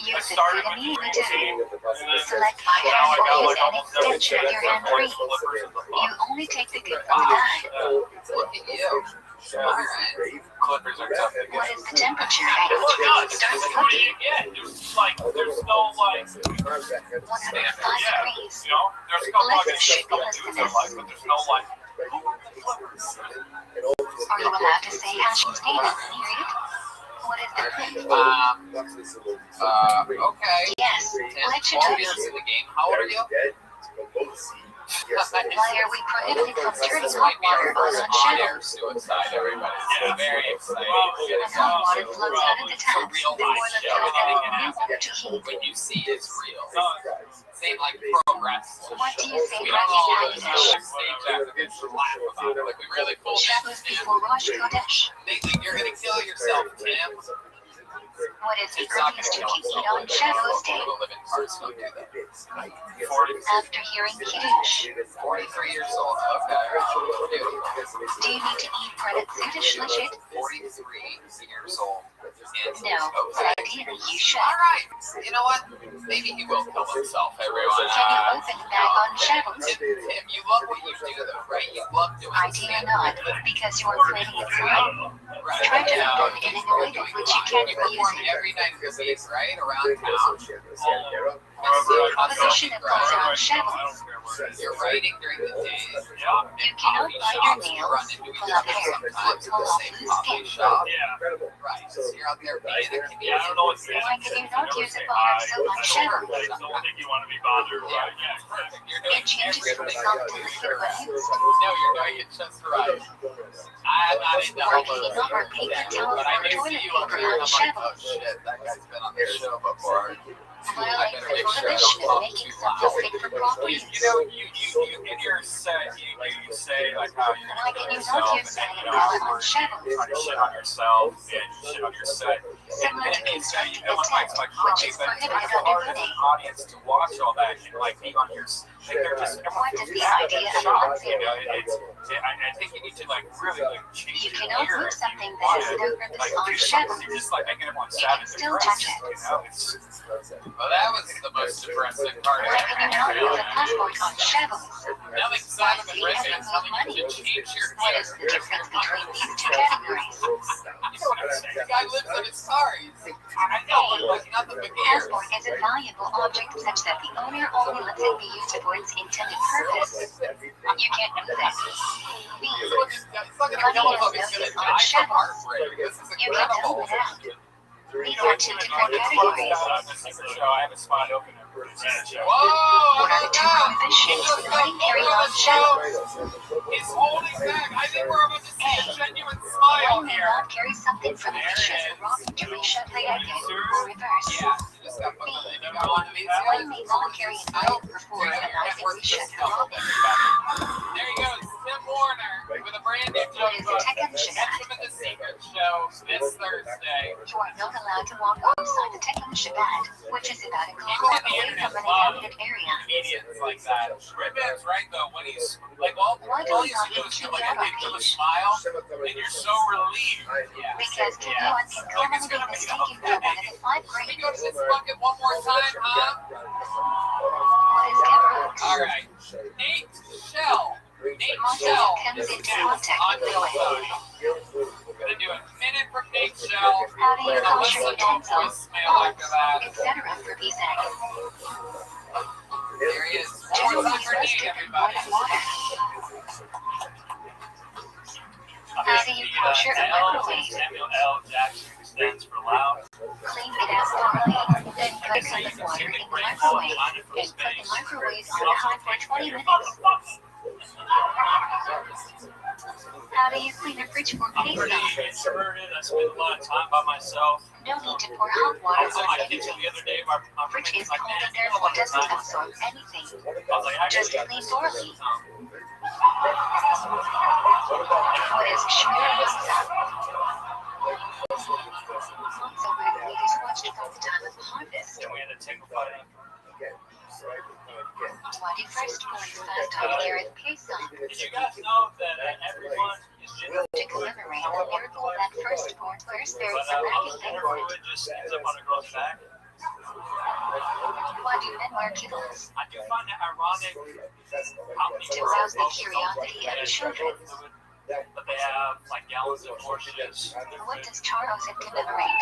Use the started with enemy the to routine, and then select my now hand I or got use like an almost every extension of your hand slippers free. in the You box. only take the good from the bad. Look at you. Alright. Clippers are tough to What get. is the temperature at Well, which no, it it's starts just what do cooking? you get? There's like, there's no like, 105 degrees. you know, there's a couple Let's of shoot couple less dudes than I this. like, but there's no like, who are the Clippers? Are you allowed to say Hashem's name and hear it? What is the clip? Okay. Yes, 10, let you 12 do years it. in the game. How old are you? Why are we prohibited from turning hot water on Shabbos? Suicide, everybody's very excited. When hot water flows out of the tap, the Real boiler life fills up show. with new water to heat. When you see it's real. Same like pro wrestling. What do you say We about don't all the go Haggadah? backstage afterwards and laugh about it. Like we really pulled Shabbos before Rosh Chodesh. They think you're gonna kill yourself, Tim. What is the It's not earliest gonna you kill can eat on Shabbos Day? People live in parts don't do that. 40 after hearing Kiddush? 43 years old. Okay. Do you need to eat bread at Sudish legit? 43 years old. No, but ideally you should. Alright. You know what? Maybe he will kill himself, everyone. Can you open the bag on Shabbos? Tim, you love what you do though, right? You love doing Ideally not, because you're creating a crime. Right. Try to open it in a way that which you can't You reuse perform it. every night of the week, right? Around town. The proposition applies on Shabbos. You're writing during the day. Yeah. You cannot bite your nails, pull up hair, or pull off loose skin. Shop. Yeah. Right. So you're out there being a comedian. Yeah, I don't know what's Why can you not use a bar of soap on shadow? I don't think you want to be bothered, right? Yeah, it's perfect. You're It doing changes from everything. soft to liquid when used. No, you're doing it just right. I'm not into Why all can you those. not rub paper towels But I or may toilet see you up paper here and on I'm like, shadow? oh shit, that guy's been on this show before. Violates the prohibition of making something fit for proper use. You know, you in your set, you say like how you're Why can you yourself, not use and that on shadow? try to shit on yourself and you shit on your set. Similar to And constructing no a one likes tent, like which is but it's prohibited kind of hard as under an bidding. audience to watch all that and like being on your like they're just What is the idea of shocked, dancing? you know, I think you need to like really like change You your cannot gear move if something you that want is it. no purpose Like, on shadow. you're just like making everyone You sad can and still depressed, touch it. you know, it's Well, that was the most depressing part. Why can you not use a passport on shadow? Nothing sad of the written is telling you to change your What is the difference between these two categories? The guy lives in his car. I know, but like nothing but gear. Passport is a valuable object such that the owner only lets it be used for its intended purpose. You can't do that. B. It's not gonna kill him. He's gonna die from heartbreak. This is You can tell incredible. me that. These are two different categories. I have a spot open. Whoa! How What are the about two that? prohibitions He for just the got thing carried pulled on the shadow? show. He's holding back. I think we're about to see a genuine smile One may here. not carry something from a vicious or rocking to reshoot the exit or reverse. Yeah, you just got put B. the you got one of these One may guys. not carry an item before announcing reshoot or rocking. There he goes, Tim Warner with a brand new What is a joke. Tekken Catch Shabbat? him at the Secret Show this Thursday. You are not allowed to walk outside the Tekken Shabbat, which is about a kilometer away from an inhabited area. Comedians like that. Redman's right though, when he's like all Why do you you not do get is to you like the give him a smile and you're so relieved. Yeah. Because anyone can commonly be mistaken for one of the five Can we great. go to this bucket one more time, huh? What is Kevin? Alright. Nate Shell. Nate Monty Shell comes is into next contact on with the Louis. phone. We're gonna do a minute from Nate Shell. How do you We're gonna polish listen your to a utensils, voicemail after that. etc. for PSAC? There he is. One Generally more time for less Nate, dripping everybody. boiling water. How do you kosher a microwave? Samuel L. Jackson stands for loud. Clean it out thoroughly, then put some water in the microwave, and put the microwave on high for 20 minutes. How do you clean a fridge for I'm pretty queso? introverted. I spend a lot of time by myself. No need to pour hot I water was in my on kitchen anything. the other day. My Fridge is like, cold man, and therefore doesn't absorb anything. I was like, I Just gotta clean get thoroughly. this. What is Shmir Matzah? Matzah regularly is watched from the time of harvest. And we had a table fight. 21st morning fast on the air in Pesach. Did you guys know that everyone is To commemorate the miracle that firstborn first buried but some all back the in fluid England. just ends up on a girl's back? Why do men wear kittles? I do find it ironic how many To people rouse the are curiosity of children. but they have like gallons of oranges. What does Charles commemorate?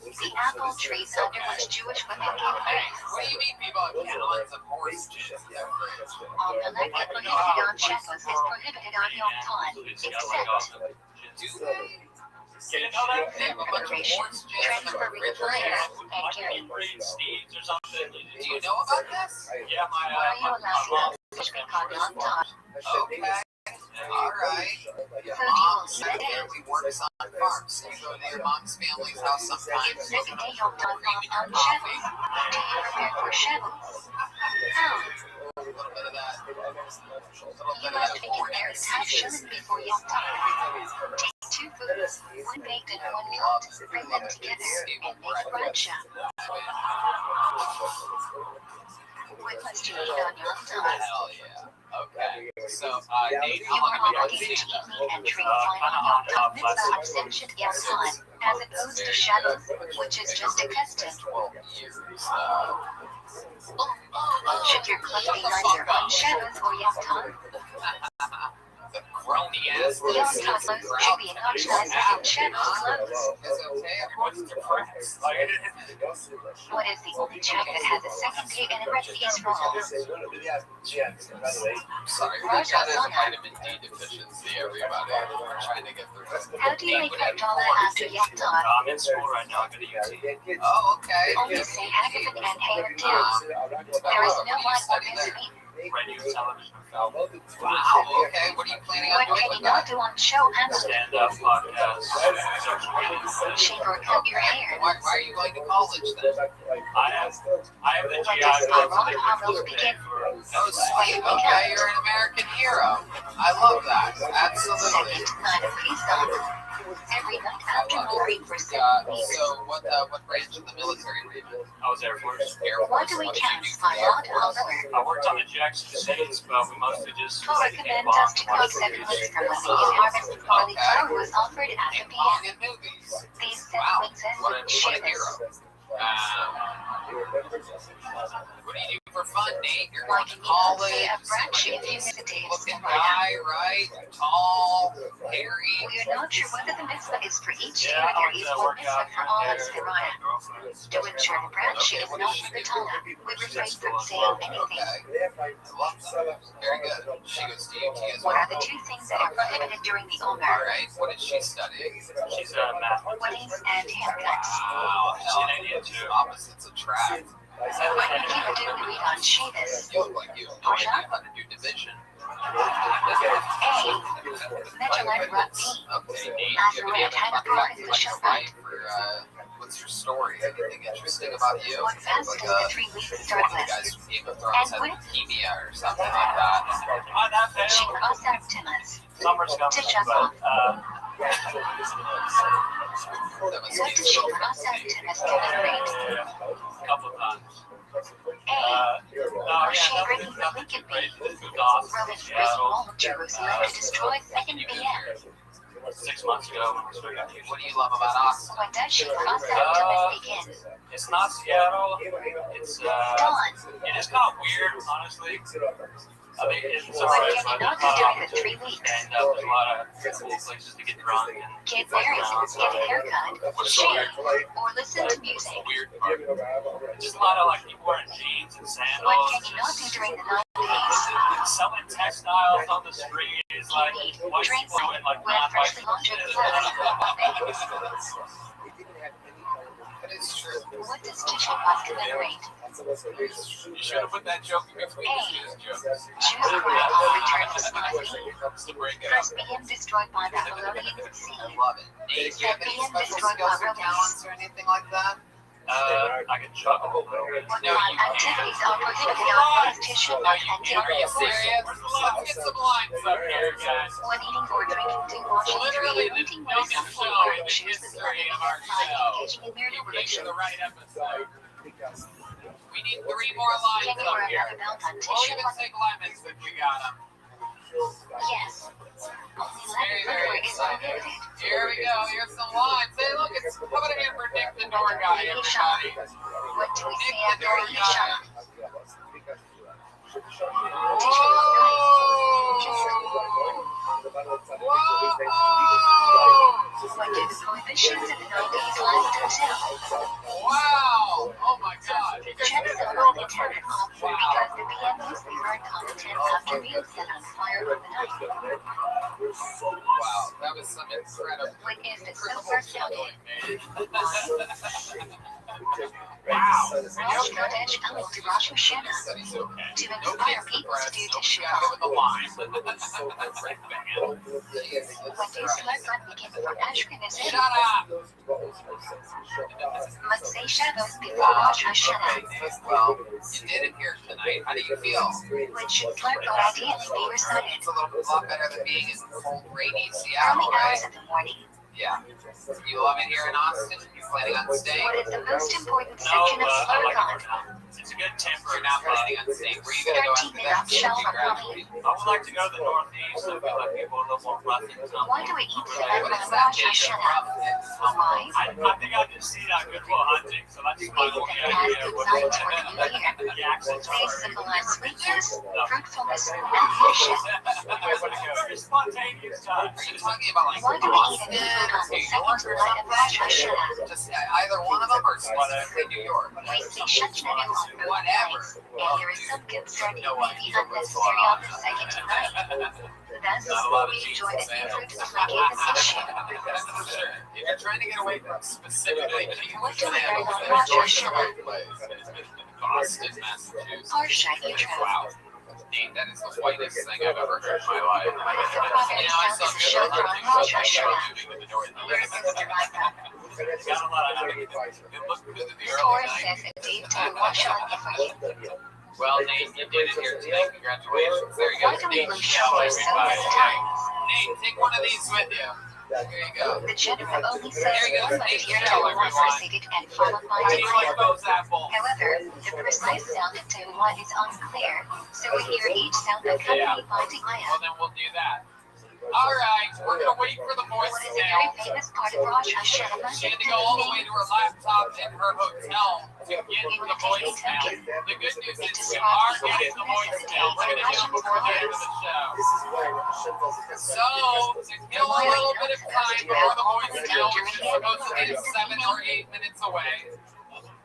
The apple trees under which Jewish women gave Hey, birth. what do you mean people have gallons of orange juice? All Melech prohibited on Shabbos is prohibited on Yom Tov, except Do they? You didn't know that? They have a bunch of orange juice in the transferring refrigerator. prayer and carrying. Breed seeds or something. Do you know about this? Yeah, Why are you my allowed mom. to fish on Yom Tov? Okay. Alright. Your Food mom's you will family works on farms. You go to your mom's family's house You sometimes. second day Yom Tov on Shabbos. Do you prepare for Shabbos? How? A little bit of that. A little You bit of must that make your orange parents half juice. shilling before Yom Tov. Take two foods, one baked and one cooked, bring them together, and make bradshaw. What must you eat on Yom Tov? Hell yeah. Okay. So, Nate, You how long are have you been obligated to seeing eat meat and drink wine on Yom Tov mitzvah of Simchat Yom Tov, as opposed to Shabbos, which is just a custom. 12 years. Should your clothes be either on Shabbos or Yom Tov? The brony ass. Young toddlers should be indoctrinated in chef's clothes. Everyone's depressed. Like, What is the only check that has a second date and a red piece roll? sorry, we got a vitamin D deficiency, everybody. We're trying to get through this. How do you make a dollar after Yakdon? I'm in school right now. I'm going to UT. Oh, okay. Only say Hagavan and Hair too. There is no one or mystery. Radio, television, film. Wow, okay. What are you planning on What doing can with you not that? do on show and Stand-up, podcast, social media. shave or cut your hair? Why are you going to college then? I have the What GI does the Bill Roman Hobbles begin? Oh, sweet. Okay, you're an American hero. I love that. Absolutely. Second night of peace on. Every night after Lori for 7 weeks. So, what branch of the military were you in? I was Air Force. Air What Force. do we What did count? you do My for lot however. I worked on the Jackson States, but we mostly just Who recommend us to go 7 weeks from when the harvest early flower was offered at the Ping pong PM? and movies. These 7 Wow. weeks in What a Shivers. hero. What do you do for fun, Nate? You're Why going to can you not say college. a fraction if you miss a day of Looking school? guy, right? Tall, hairy. We are not sure whether the mitzvah is for each year. I There went is to one work out mitzvah for here all and of there. Sphiraya. Girlfriends. To ensure the branch is not for the Torah, we refrain from saying anything. Okay. I love that. Very good. She goes to UT as What well. are the 2 things that are prohibited during the All Omer? right. What is she studying? She's a math. Weddings and haircuts. Wow. She's Canadian too. Opposites attract. What Akiva do we read on Shabbos? You look like you have no idea how to do division. A. Metalard Rabbi. Okay, Nate, As you a have any red hand other brought fun in the facts show tonight for, what's your story? Anything interesting about you? What fast Like, does the 3 weeks start one of the with? guys from Game of Thrones had leukemia or something like that. On that She day, crossed out Timmons. summer's coming, To jump but That was What did she cross out Timmons to liberate? a couple of times. A. No, She yeah, breaking the nothing wicked great. beat. This was awesome. Romans bring Seattle, all of Jerusalem to destroy 2nd BM. 6 months ago. What do you love about us? When does she cross out Timmons begin? It's not Seattle. It's Dawn. it is kind of weird, honestly. I mean, it's What alright, can you but not do during the 3 weeks? and there's a lot of cool places to get drunk and Get married, get a haircut, shave, or listen to music. weird part. Just a lot of like people wearing jeans and What sandals. can you not do during the 9 days? Selling textiles on the street is like white Drink people doing like wear non-white freshly laundered shit. clothes. That is true. What does Tisha commemorate? You should have put that joke in between the shoes jokes. Choose protocol return to Smiley. To break it up. First BM destroyed by Babylonian I sea. love it. Nate, do you have any special skills or talents or anything like that? I can chuckle. What non-activities are prohibited on both Tisha Are and you serious? Let's get some lines up here, guys. When eating or drinking, do washing, Literally, drinking, the eating, biggest or show in the choose the history living of our outside, show. engaging in marital You picked relations. the right episode. We need 3 more lines Getting up or here. another belt on We'll Tisha. even take lemons if we got them. Yes. Only Very, very liquor is excited. prohibited. Here we go. Here's some lines. Hey, look, it's how about again for Nick the door guy, everybody. What do we say Nick the after door each guy. shot? What do the prohibitions in the 90s last until? Wow! Oh my God! Check zone on the 10th off because the PM mostly burned on the 10th after being set on fire overnight. Wow, that was some incredible. When is the silver counted? Wow! Rosh Chodesh Elul to Rosh Hashanah Study's okay. to No inspire kids people to do depressed. Teshuvah. Gotta go with the line. When do Slerkon begin for Ashkenazim? Shut up! Must say Shabbos before Rosh Hashanah. Well, you did it here tonight. How do you feel? Which should Slerkon ideally be recited It's a lot better than being in cold, rainy Seattle, early hours right? of the morning. Yeah. You love it here in Austin? planning on staying? What is the most important No, section of I like it Slurgon? for now. It's a good temper. You're not planning on staying. Where are you gonna go after 13 minutes shall that? Rabbi. I would like to go to the northeast. I feel like people are a little more pleasant. Why do we eat What tobacco is on that? Rosh Hashanah? Why? I think I just see that good for hunting, so that's We my eat only them as idea. good signs for the new year. The accents They are symbolize sweetness, fruitfulness, and vision. very spontaneous times. Are you talking about like Why do we eat any food on the New York second or night of Rosh something? Hashanah? Just either one of them or specifically New York. We say Shechna on both Whatever. nights, and there is some concern it may be unnecessary on the second night. Thus, we enjoy the fruits of forgiveness issue. Sure. If you're trying to get away from specifically What do we learn on Rosh Hashanah? Boston, Massachusetts. Parsha Yitro. Wow. Nate, that is the whitest thing I've ever heard in my life. What is the proper You know, I saw sound of Shofar on Rosh Hashanah? moving to the north. Your sister like that. Got a lot of It looked good in the The early Torah 90s. says that Dave told what shall I do for you? Well, Nate, you did it here today. Congratulations. There you go. Why do we Nate, lose Shabbat so many times? Nate, take one of these with you. Here you go. The general only says There you go. one Nate, tier shall to one everyone. preceded and followed by How do you like declare. those apples? However, the precise sound of Tehillah is unclear, so we hear each sound accompanied by Well, Tehillah. then we'll do that. All right, we're going to wait for the voice What is to a very sound. famous part of Rosh Hashanah? She had to go all the way to her laptop in her hotel to get the voicemail. The good news is we are getting the voicemail. We're going to do it before the end of the show. This is why Hashem tells us So, to kill a little bit of time before the voicemail, which is supposed to be 7 or 8 minutes away,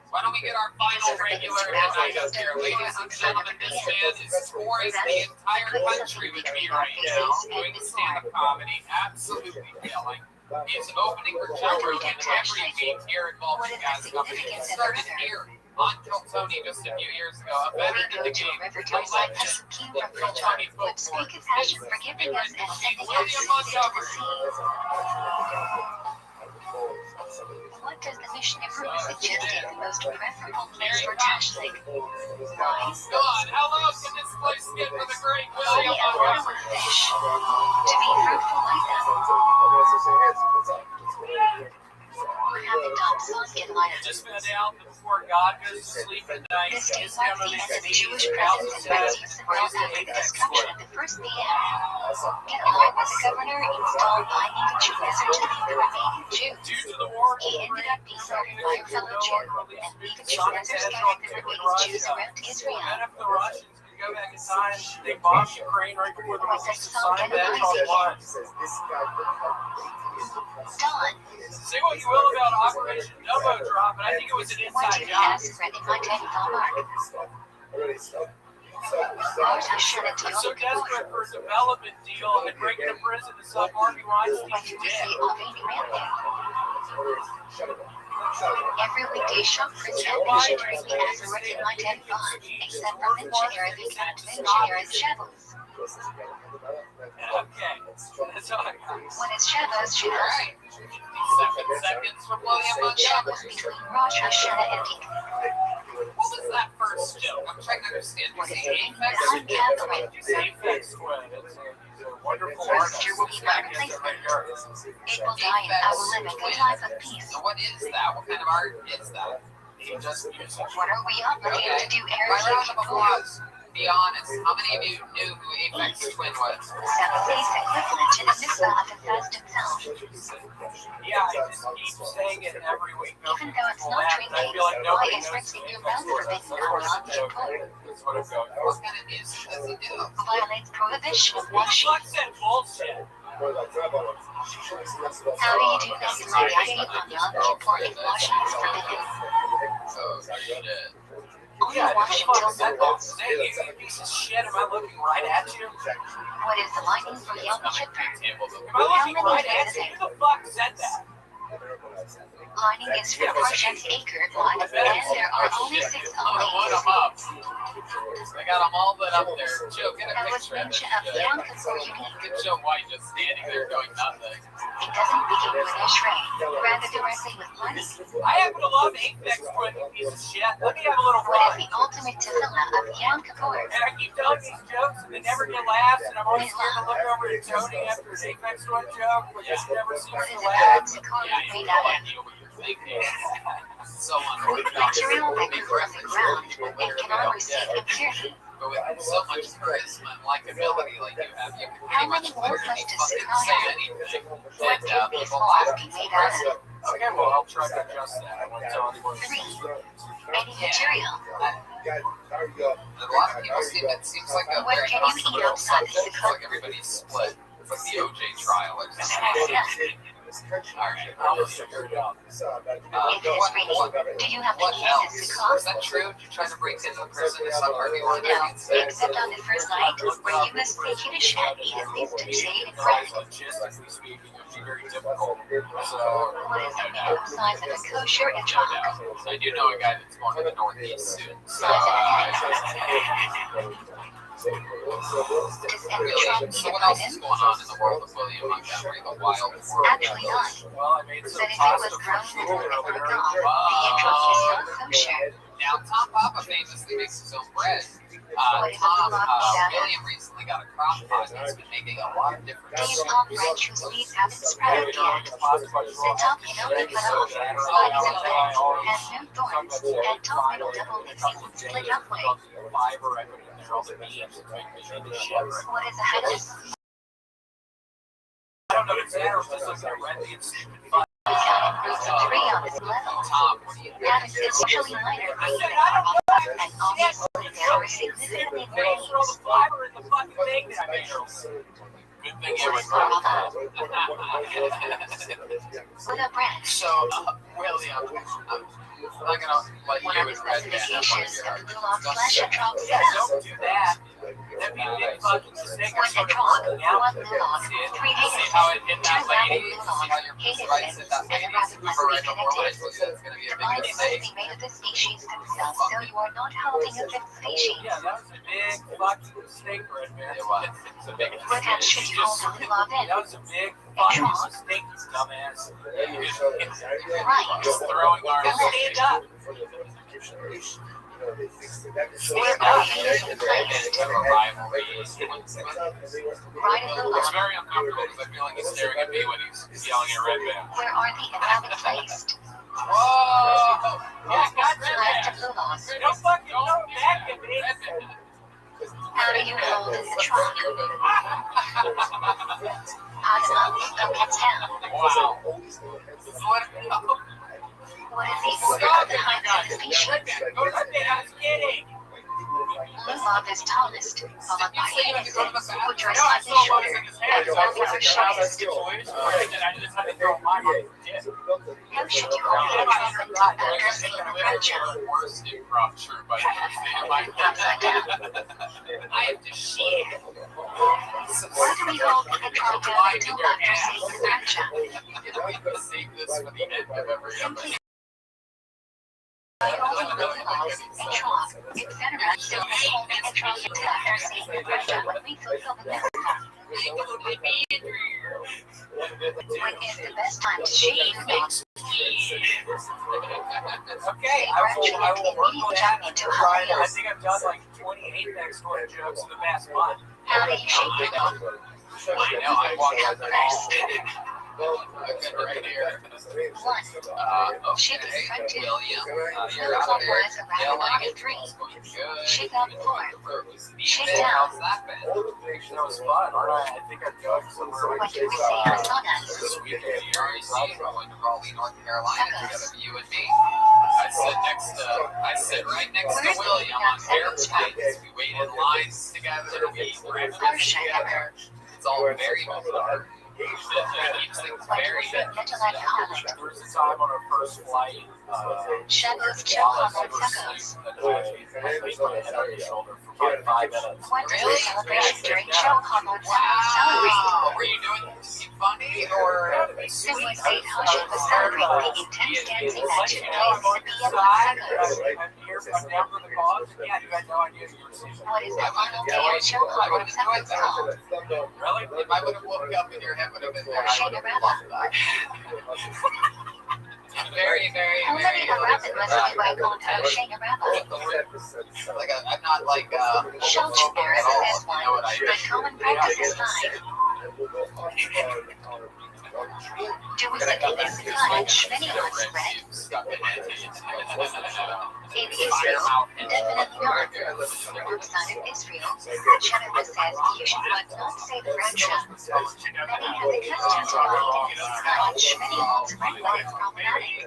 why don't we get our final regular tonight up here? Ladies and gentlemen, this man is touring the entire country with me right now, doing stand-up comedy, absolutely killing. He's opening for Joe Rogan every week here at Vulture Gas Company. It started here on Kill Tony just a few years ago. A veteran in the game, a legend, Kill Tony folk Speak of passion for giving us and sending us William Montgomery. What does the missionary suggest is the most preferable place for tashlink? Why? God, how long can this place get for the great See William a water Montgomery? with fish. To be fruitful like that. What happened on Sunday night? Just found out that before God goes to sleep at night, This he's is like going the to end of Jewish presence and baptism brought after the destruction of the first PM. Get along with the governor installed by ancient Jews to lead the remaining Jews. due to the war. He ended up being murdered by a fellow Jew, and Nebuchadnezzar scattered the remaining Jews around Israel. And if the Russians could go back in time, they bombed Ukraine right before the Was it Russians some signed that on what? Don, Say what you will about Operation Novo Drop, but I think it was an what inside did he job. ask for in my technical mark? Rosh Hashanah deal I'm so with the war. desperate for a development deal and breaking to prison to suck Harvey What Weinstein's do we dick. say of any man there? Every weekday shop prints out missionary as a written my technical, except for missionary and missionary shovels. Okay, that's all I got. When it's Shabbos, All right, 57 seconds from William Montgomery. Shabbos between Rosh Hashanah and Eid. What was that first joke? I'm trying to understand. What is You say it? Apex? Uncatholic. You say Apex Squid. It's a wonderful First artist. year will be my replacement. It will die and I will live a good life of peace. So what is that? What kind of art is that? He just music. What are we obligated to do By Eric round of Yom Kippur? applause, be honest. How many of you knew who Apex Twin was? Seven-days equivalent to the mitzvah of the fast himself. Yeah, I just keep saying it every week. Even though it's not I drinking, feel like why nobody is knows rinsing the your answer mouth to it. forbidden That's on what Yom I'm doing. Kippur? That's what I'm going What for. kind of music does he do? Violates prohibition of Well, washing. fuck that bullshit. How do you do this Friday on Yom Kippur if washing is forbidden? Oh, shit. Only Yeah, wash just until fuck sunrise. that. Hey, you piece of shit, am I looking right at you? What is the lining for Yom Kippur? Am I looking right at you? Who the fuck said that? Lining is for Project Acre Lot, and there are only 6 I'm gonna load LEDs. them up. I got them all lit up there. Joe, get a That was picture of mention it. of Yom Kippur unique. Get Joe White just standing there doing nothing. It doesn't begin with a shrine, rather directly with lining. I happen to love Apex Squid, you piece of shit. Let me have a little What fun. is the ultimate tefillah of Yom Kippur? And I keep telling these jokes and they never get laughs, and I'm always scared to look over at Tony after an Apex Squid joke, but he never seems What to is the laugh. third Sikora Yeah, you made have no out of? idea what you're thinking. So Material that covers the ground and cannot receive impurity. But with so much charisma and likability like you have, you can How pretty many much words literally does fucking Chicago say have? anything. What And can these people walls laugh. be made out of? Okay, well, I'll try to adjust that. I won't tell anyone. 3. Any material. A lot of people seem, it seems like a What very can you eat controversial outside the subject. It's Chicago? like everybody's split. It's like the OJ trial or something. Alright, I'll figure it out. It is reading. Do you have the what keys else? to Is Chicago? that true? You're trying to break into a person to suck her one? No, except on the first night, where you must speak Yiddish and eat at least 2 Seder bread. Logistically speaking, it would be very difficult. So, What is the minimum size of a kosher etrog? I do know a guy that's going to the Northeast soon. So, Does an really, etrog so need what a else is ribbon? going on in the world of William Montgomery, the wild world? Actually not. well, I made some But if it pasta was grown for with school a over ribbon there. of the etrog is not kosher. Now, Tom Papa famously makes his own bread. What is a Tom, goulash made out of? William recently got a crock pot and he's been making a lot of different Do you talk French whose leaves haven't spread out yet? The top cannot be cut off. Slices of bread has no thorns, and top middle double leaves you can split halfway. Fiber, I put in there all the beans to make me into sugar. What is a hummus? I don't know if it's that or just like I read the stupid We counted groups of 3 on this level. Tom, what do you Having essentially lighter green and obviously they are significantly Thanks for all grains. the fiber in the fucking thing that I made. Good thing it was With a bread. So, William, I'm not gonna let One you of the and Red Man have one of specifications your of the goulash flesh etrog Yeah, setup. don't do that. That'd be a big fucking mistake. I One started etrog, working out. 1 goulash, 3 See hated how it hit that Two rabbi lady? See how your hated rights hit that and lady? a rabbit must Before be I go more connected. life, it's gonna be a The big mind must mistake. be made of the species themselves, so you are not holding a fifth species. Yeah, that was a big fucking mistake, Red Man. It was. It's a big What else should you hold the lulav in? That was a big fucking mistake, you dumbass. Right. Just throwing our Stand up. Where are you using place? a rivalry. It's Right in the lulav. very uncomfortable because I feel like he's staring at me when he's yelling at Red Man. Where are the rabbit placed? Whoa! Yeah, got Left you. of lulav. Don't fucking go back at me. How do you hold in the trunk? Hot enough, up and down. Wow. What is the order of the height of the species? Go to bed, I was kidding. Lulav is tallest, followed by You have to go to the hated, which are No, I slightly saw what was shorter, in his hand. and So I rabbit are wasn't sure how that shortest. situation worked, and I just had to throw my fucking dick. How should you hold the trunk after seeing the bread shell? Worst improv troupe I've ever seen in my Upside down. I have to shit. Why do we hold the trunk down until after seeing the bread shell? We could save this for the end of every episode. By holding the lulav, a trunk, etc., still may hold the trunk until after seeing the bread shell when we fulfill the milk. When is the best time to shave? Okay, I will work on that. I think I've done like 28 next door jokes in the past month. How do you shave your dog? I know, I walked out there. I've been right here. 1. Shake his front tooth. William, you're Move out there clockwise around the body. 3. good. Shake up 4. Shake Ethan, down. how's that been? That was fun. I think I've done somewhere What do we say on donuts? This week, you already see we're going to Raleigh, North Carolina together, you and me. I sit right next to William on airplanes. We wait in lines together. We eat breakfast together. It's all very bizarre. It keeps things What do very we say Metalite comment? There was a time on our first flight. Shadows choke on the suckers. I laid my head on your shoulder for about 5 minutes. What does the celebration during choke hormone suckers celebrate? What were you doing? Funny or Simply say Hajj was celebrating the intense dancing match it takes to be a suckers. I'm here from down for the cause. Yeah, you had no idea you were seeing. What is the final day of choke hormone suckers called? really? If I would have woke up and your head would have been there, I would have loved that. Very, very, How very. many a rabbit must be by called Shane a rabbit? Like I'm not like Shelch embarrasses as one, but common practice is 5. Do we second this lunch many on spread? In Israel, definitely not. Outside of Israel, Jennifer says you should not say the Raja. Many have the custom to eat lunch many on spread when it's problematic.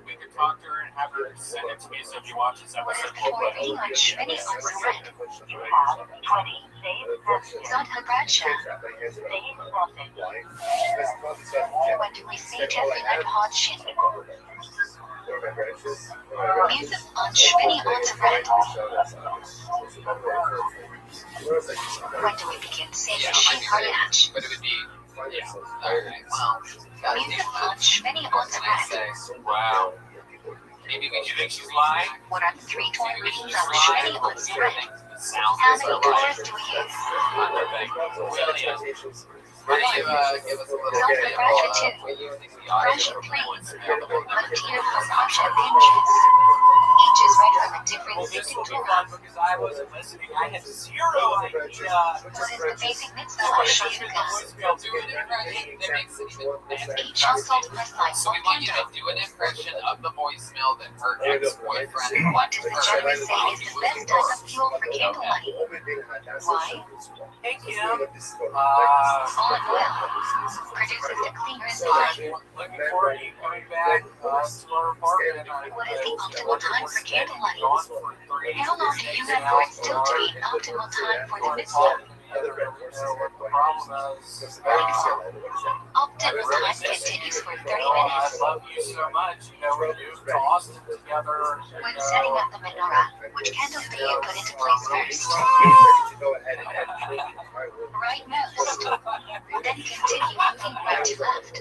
We could talk to her and have her send it to me so if you watch this What is episode. before eating lunch many on spread? You have 20 days left. Zod HaBradsha. When do we see Tefillah Podshin? Music on Shmini on spread. When do we begin saying Shin Haryach? But it would be, yeah. Alright, well, Music on Shmini on spread. wow. Maybe we should think she's lying. What are the 3 meanings of Shmini on spread? Sounds How like many a lie. colors do we use? Why don't you give us a little Zod bit HaBradsha of 2. the audio Russian from planes. the Latina Pasasha pinches. Each is read from a different Well, this Ziddic will be Torah. fun because I wasn't listening. I had zero idea. What is the basic mitzvah of Shayuka? Do an impression that makes it even better. Each household must light So we one want you to candle. do an impression of the voicemail that her ex-boyfriend What left does the her Torah say while is he the was best in type Europe. of fuel for candlelight? Why? Hey, Kim. Olive oil produces the cleanest oil. Looking forward to you coming back to our apartment. What is the optimal time for candlelight? Gone for 3 How long do you have for it still to be an optimal time for the mitzvah? Problem is, Optimal time continues for 30 I minutes. love you so much. You know, we moved to Austin together. When setting up the menorah, which candles do you put into place first? Rightmost. Then continue moving right to left.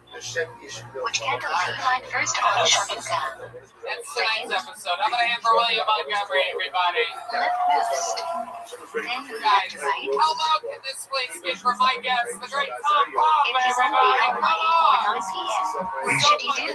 Which candle do you light first on Chanukah? That's tonight's episode. I'm going to hand for William Montgomery, everybody. Leftmost. Then Guys, left right. how loud can this place get for my guest, the great Tom Bob, If he's on everybody? the Come on! 9 p.m., what should he do?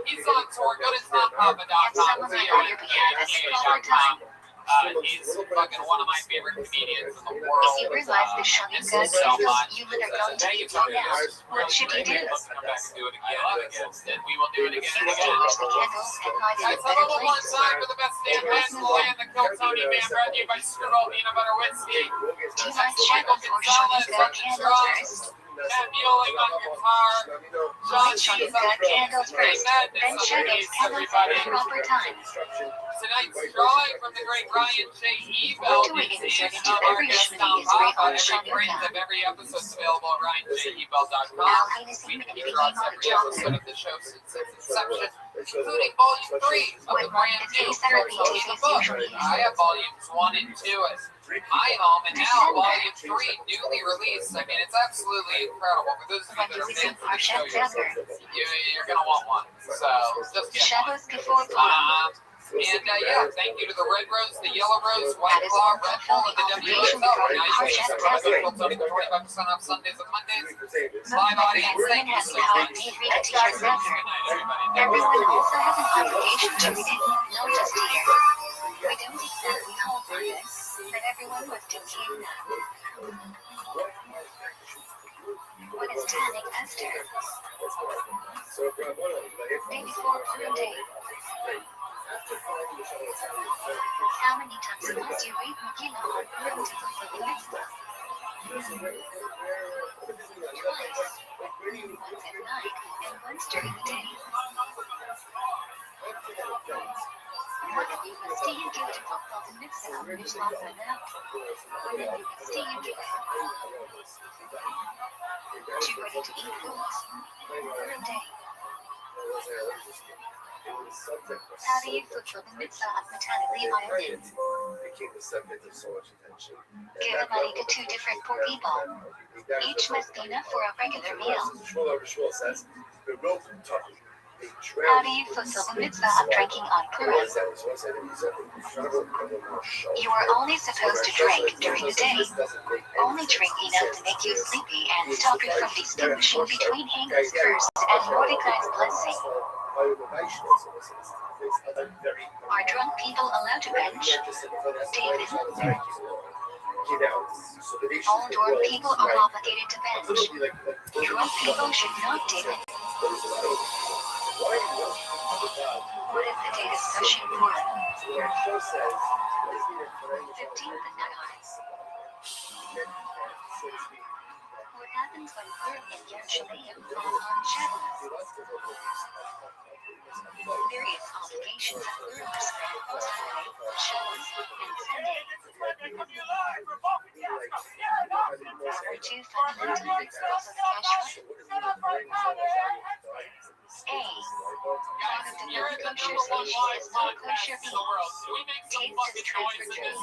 He's on tour. Go to tompapa.com. Have someone like you behind us all the time. He's fucking one of my favorite comedians in the world. If you realize the Chanukah so candles much. you lit are going to be blown out, what should you do? Come back and do it again. And we will do it again and again. Extinguish the candles and light Guys, in a how better about one more place. time for the best damn band in the land, the Kill Tony Band, brought to you by Strudel Peanut Butter Whiskey. Do you light shadows or Chanukah candles first? Matt Mueller on guitar. John Chanukah candles first, then shadows candles at the proper time. Tonight's drawing from the great Ryan J. Ebel. What do we insert into every Shmini is right on Chanukah? Every episode's available at RyanJEbel.com. Al Heinous We Human feature on became on every the job. episode of the show since its inception, including Volume 3 of When the one brand is new a therapy Tony is the Book. usually I have Volumes 1 and 2 at my home, and now Volume 3 newly released. I mean, it's absolutely incredible. For those of you when that you are visit fans of the show, Parshat Zever. you're going to want one. So just get one. Shadows before Purim. And yeah, thank you to the Red Rose, the Yellow Rose, White That is Claw, one Red Bull, and the obligation WSL. for Now you can Parshat subscribe to Zever. Tony for 25% off Sundays and Mondays. Live Movement audience, thank Magazine you has so the power much. to read Teacher Zever. Everyone also has an obligation to read it, not just here. We don't exactly call for this, but everyone must obtain that. What is tanning Esther? Day before Purim Day. How many times must you read Megillah on Purim to fulfill the mitzvah? Twice. Once at night and once during the day. What have you must do you do to fulfill the mitzvah of Mishlam Banah? When have you must do you do it? Too ready to eat foods. Purim Day. How do you fulfill the mitzvah of mechanically violence? Give the money to 2 different poor people. Each must be enough for a regular meal. How do you fulfill the mitzvah of drinking on Purim? You are only supposed to drink during the day. Only drink enough to make you sleepy and stop you from distinguishing between Haman's curse and Mordecai's blessing. Are drunk people allowed to bench? David? All drunk people are obligated to bench. Drunk people should not date it. What is the date of Session 4? 15th and nice. What happens when Purim and Yom Shalayim fall on Shabbos? Various obligations of Purim are spread on Saturday, Shabbos, and Sunday. There are two fundamental principles of kashrut. A. One of the non-kosher species is not kosher meat. Taste is transferred through meat.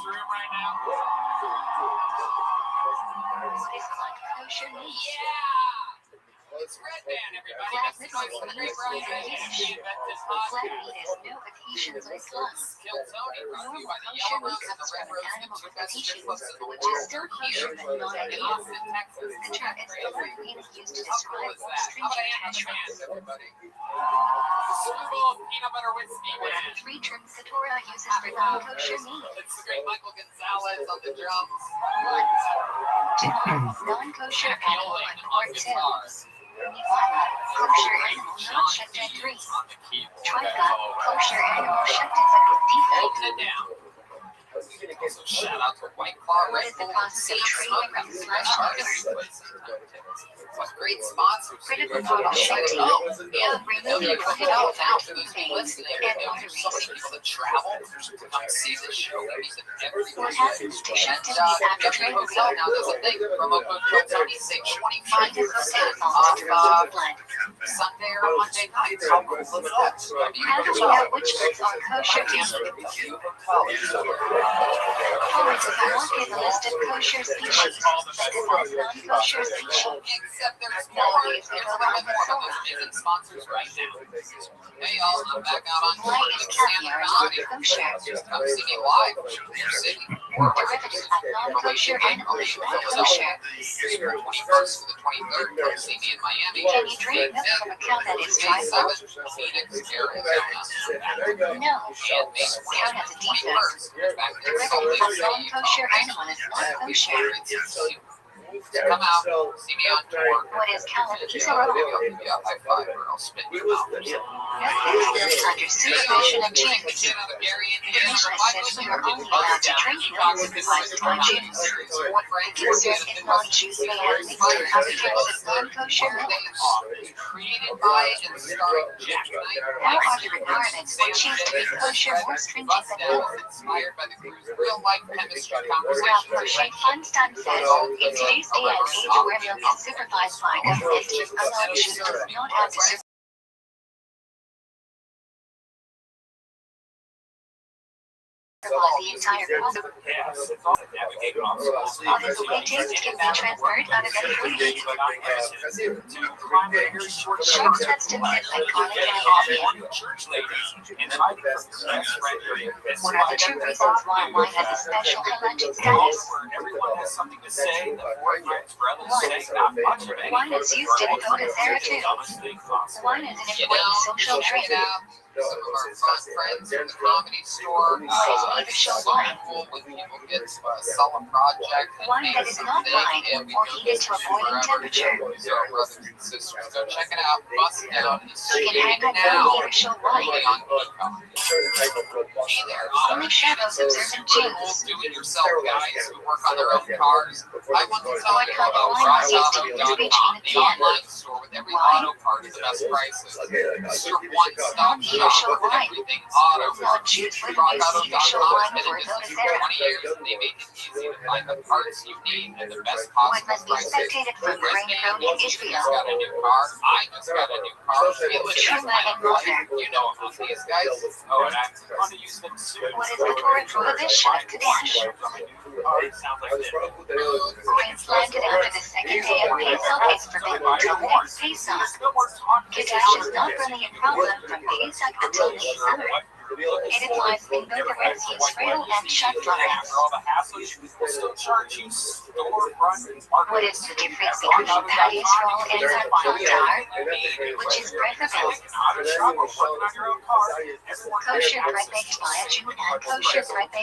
What is not kosher meat? It's Red Band, everybody. That's the noise for the great Brian Yiddish. Flat meat has no adhesions or clumps. Normal kosher meat comes from an animal with adhesions, which is still kosher but not ideal. The term is the word meat used to describe more stringent kashrut. Super Bowl peanut butter whiskey What are man. the three terms the Torah uses for non-kosher meat? It's the great Michael Gonzalez on the drums. 1. Non-kosher animal and part 2. Nivana, kosher animal not checked at 3. Trifka, kosher animal checked at defect. Holding it down. Also, shout out to White Claw What Red is the Bull. process of trading from /. What great sponsors. Critical thought shifting. Yeah, Remove you your can help critical out thought for those people veins listening. and There's so many arteries. people that travel to come see this show. We need them every What week. happens to shifting after Every trade hotel now does a thing. Promo code Tony save 25% off blood? Sunday or Monday night. How cool is that? How do we know which birds are kosher meat? Always if I look at the list of kosher species, that defines non-kosher species. Except there's more. Nowadays, There's there's a a lot lot more more of those music sponsors right now. Hey y'all, I'm back out on Why tour is with caviar Stand not Comedy. kosher? Just come see me live in your city. Derivative of non-kosher animal is not kosher. 21st to the 23rd, come see me in Miami. Can you drink milk from a cow that is May dry 7th, Phoenix, Arizona. No. And May Cow has a 21st, back there in Salt Derivative Lake of City, non-kosher Utah. animal is not kosher. Come out, see me on tour. What is I'll calipizarro? give you a high five or I'll spit you out. Milk is under supervision of gyms. The mission says we are only allowed to drink milk supervised by gyms. The concern is non-Jews may have mixed concentrates of non-kosher milk. Created by and starring Jack Knight. How are the requirements for cheese to be kosher more stringent than milk? Inspired by the crew's real-life chemistry Ralph conversations. Moshe Feinstein says, in today's day and age where milk is supervised by government, a non-Jew does not have to supervise the entire process. Although the way taste can be transferred out of any food. Sharp substances like garlic and coffee. What are the true reasons why wine has a special halachic status? Everyone has something to say. The four friends, brothers say not much of anything. Wine is used in Avodah Zarah too. Wine is an important social drink. Some of our fun friends in the comedy store. Either show wine. Cool when people get sell a project. Wine that is not wine or heated to a boiling temperature. These are our brothers and sisters. Go check it out. Bust it down. You can hang up Now. either show wine. Hey there, Only Shabbos observant Jews. do-it-yourself guys who work on their own cars. I want to tell you What kind of about wine is used to RockAuto.com, between the online store with every auto part at the best prices. It's your one-stop shop for everything auto. Non-Jews wouldn't use either show wine or Avodah Zarah. 20 years, they make it easy to find the parts you need at the best One possible must be prices. spectated from the rain prone in Just Israel. got a new car. I just got a new car. Truma and Mother. You know about these guys. Oh, and I'm going to use them soon. What is the Torah prohibition of Kadesh? Sounds like this. Grains planted after the second day of Pesach is forbidden until next Pesach. Kadesh is not really a problem from Pesach until late summer. It applies in both the Red Sea Israel and Shut lines. All the hassle, you will still charge you storefront. What is the difference between Patty Israel and Tar, which is bread of health? Not a trouble working on your own car. Everyone Kosher bread baked by a Jew and kosher bread baked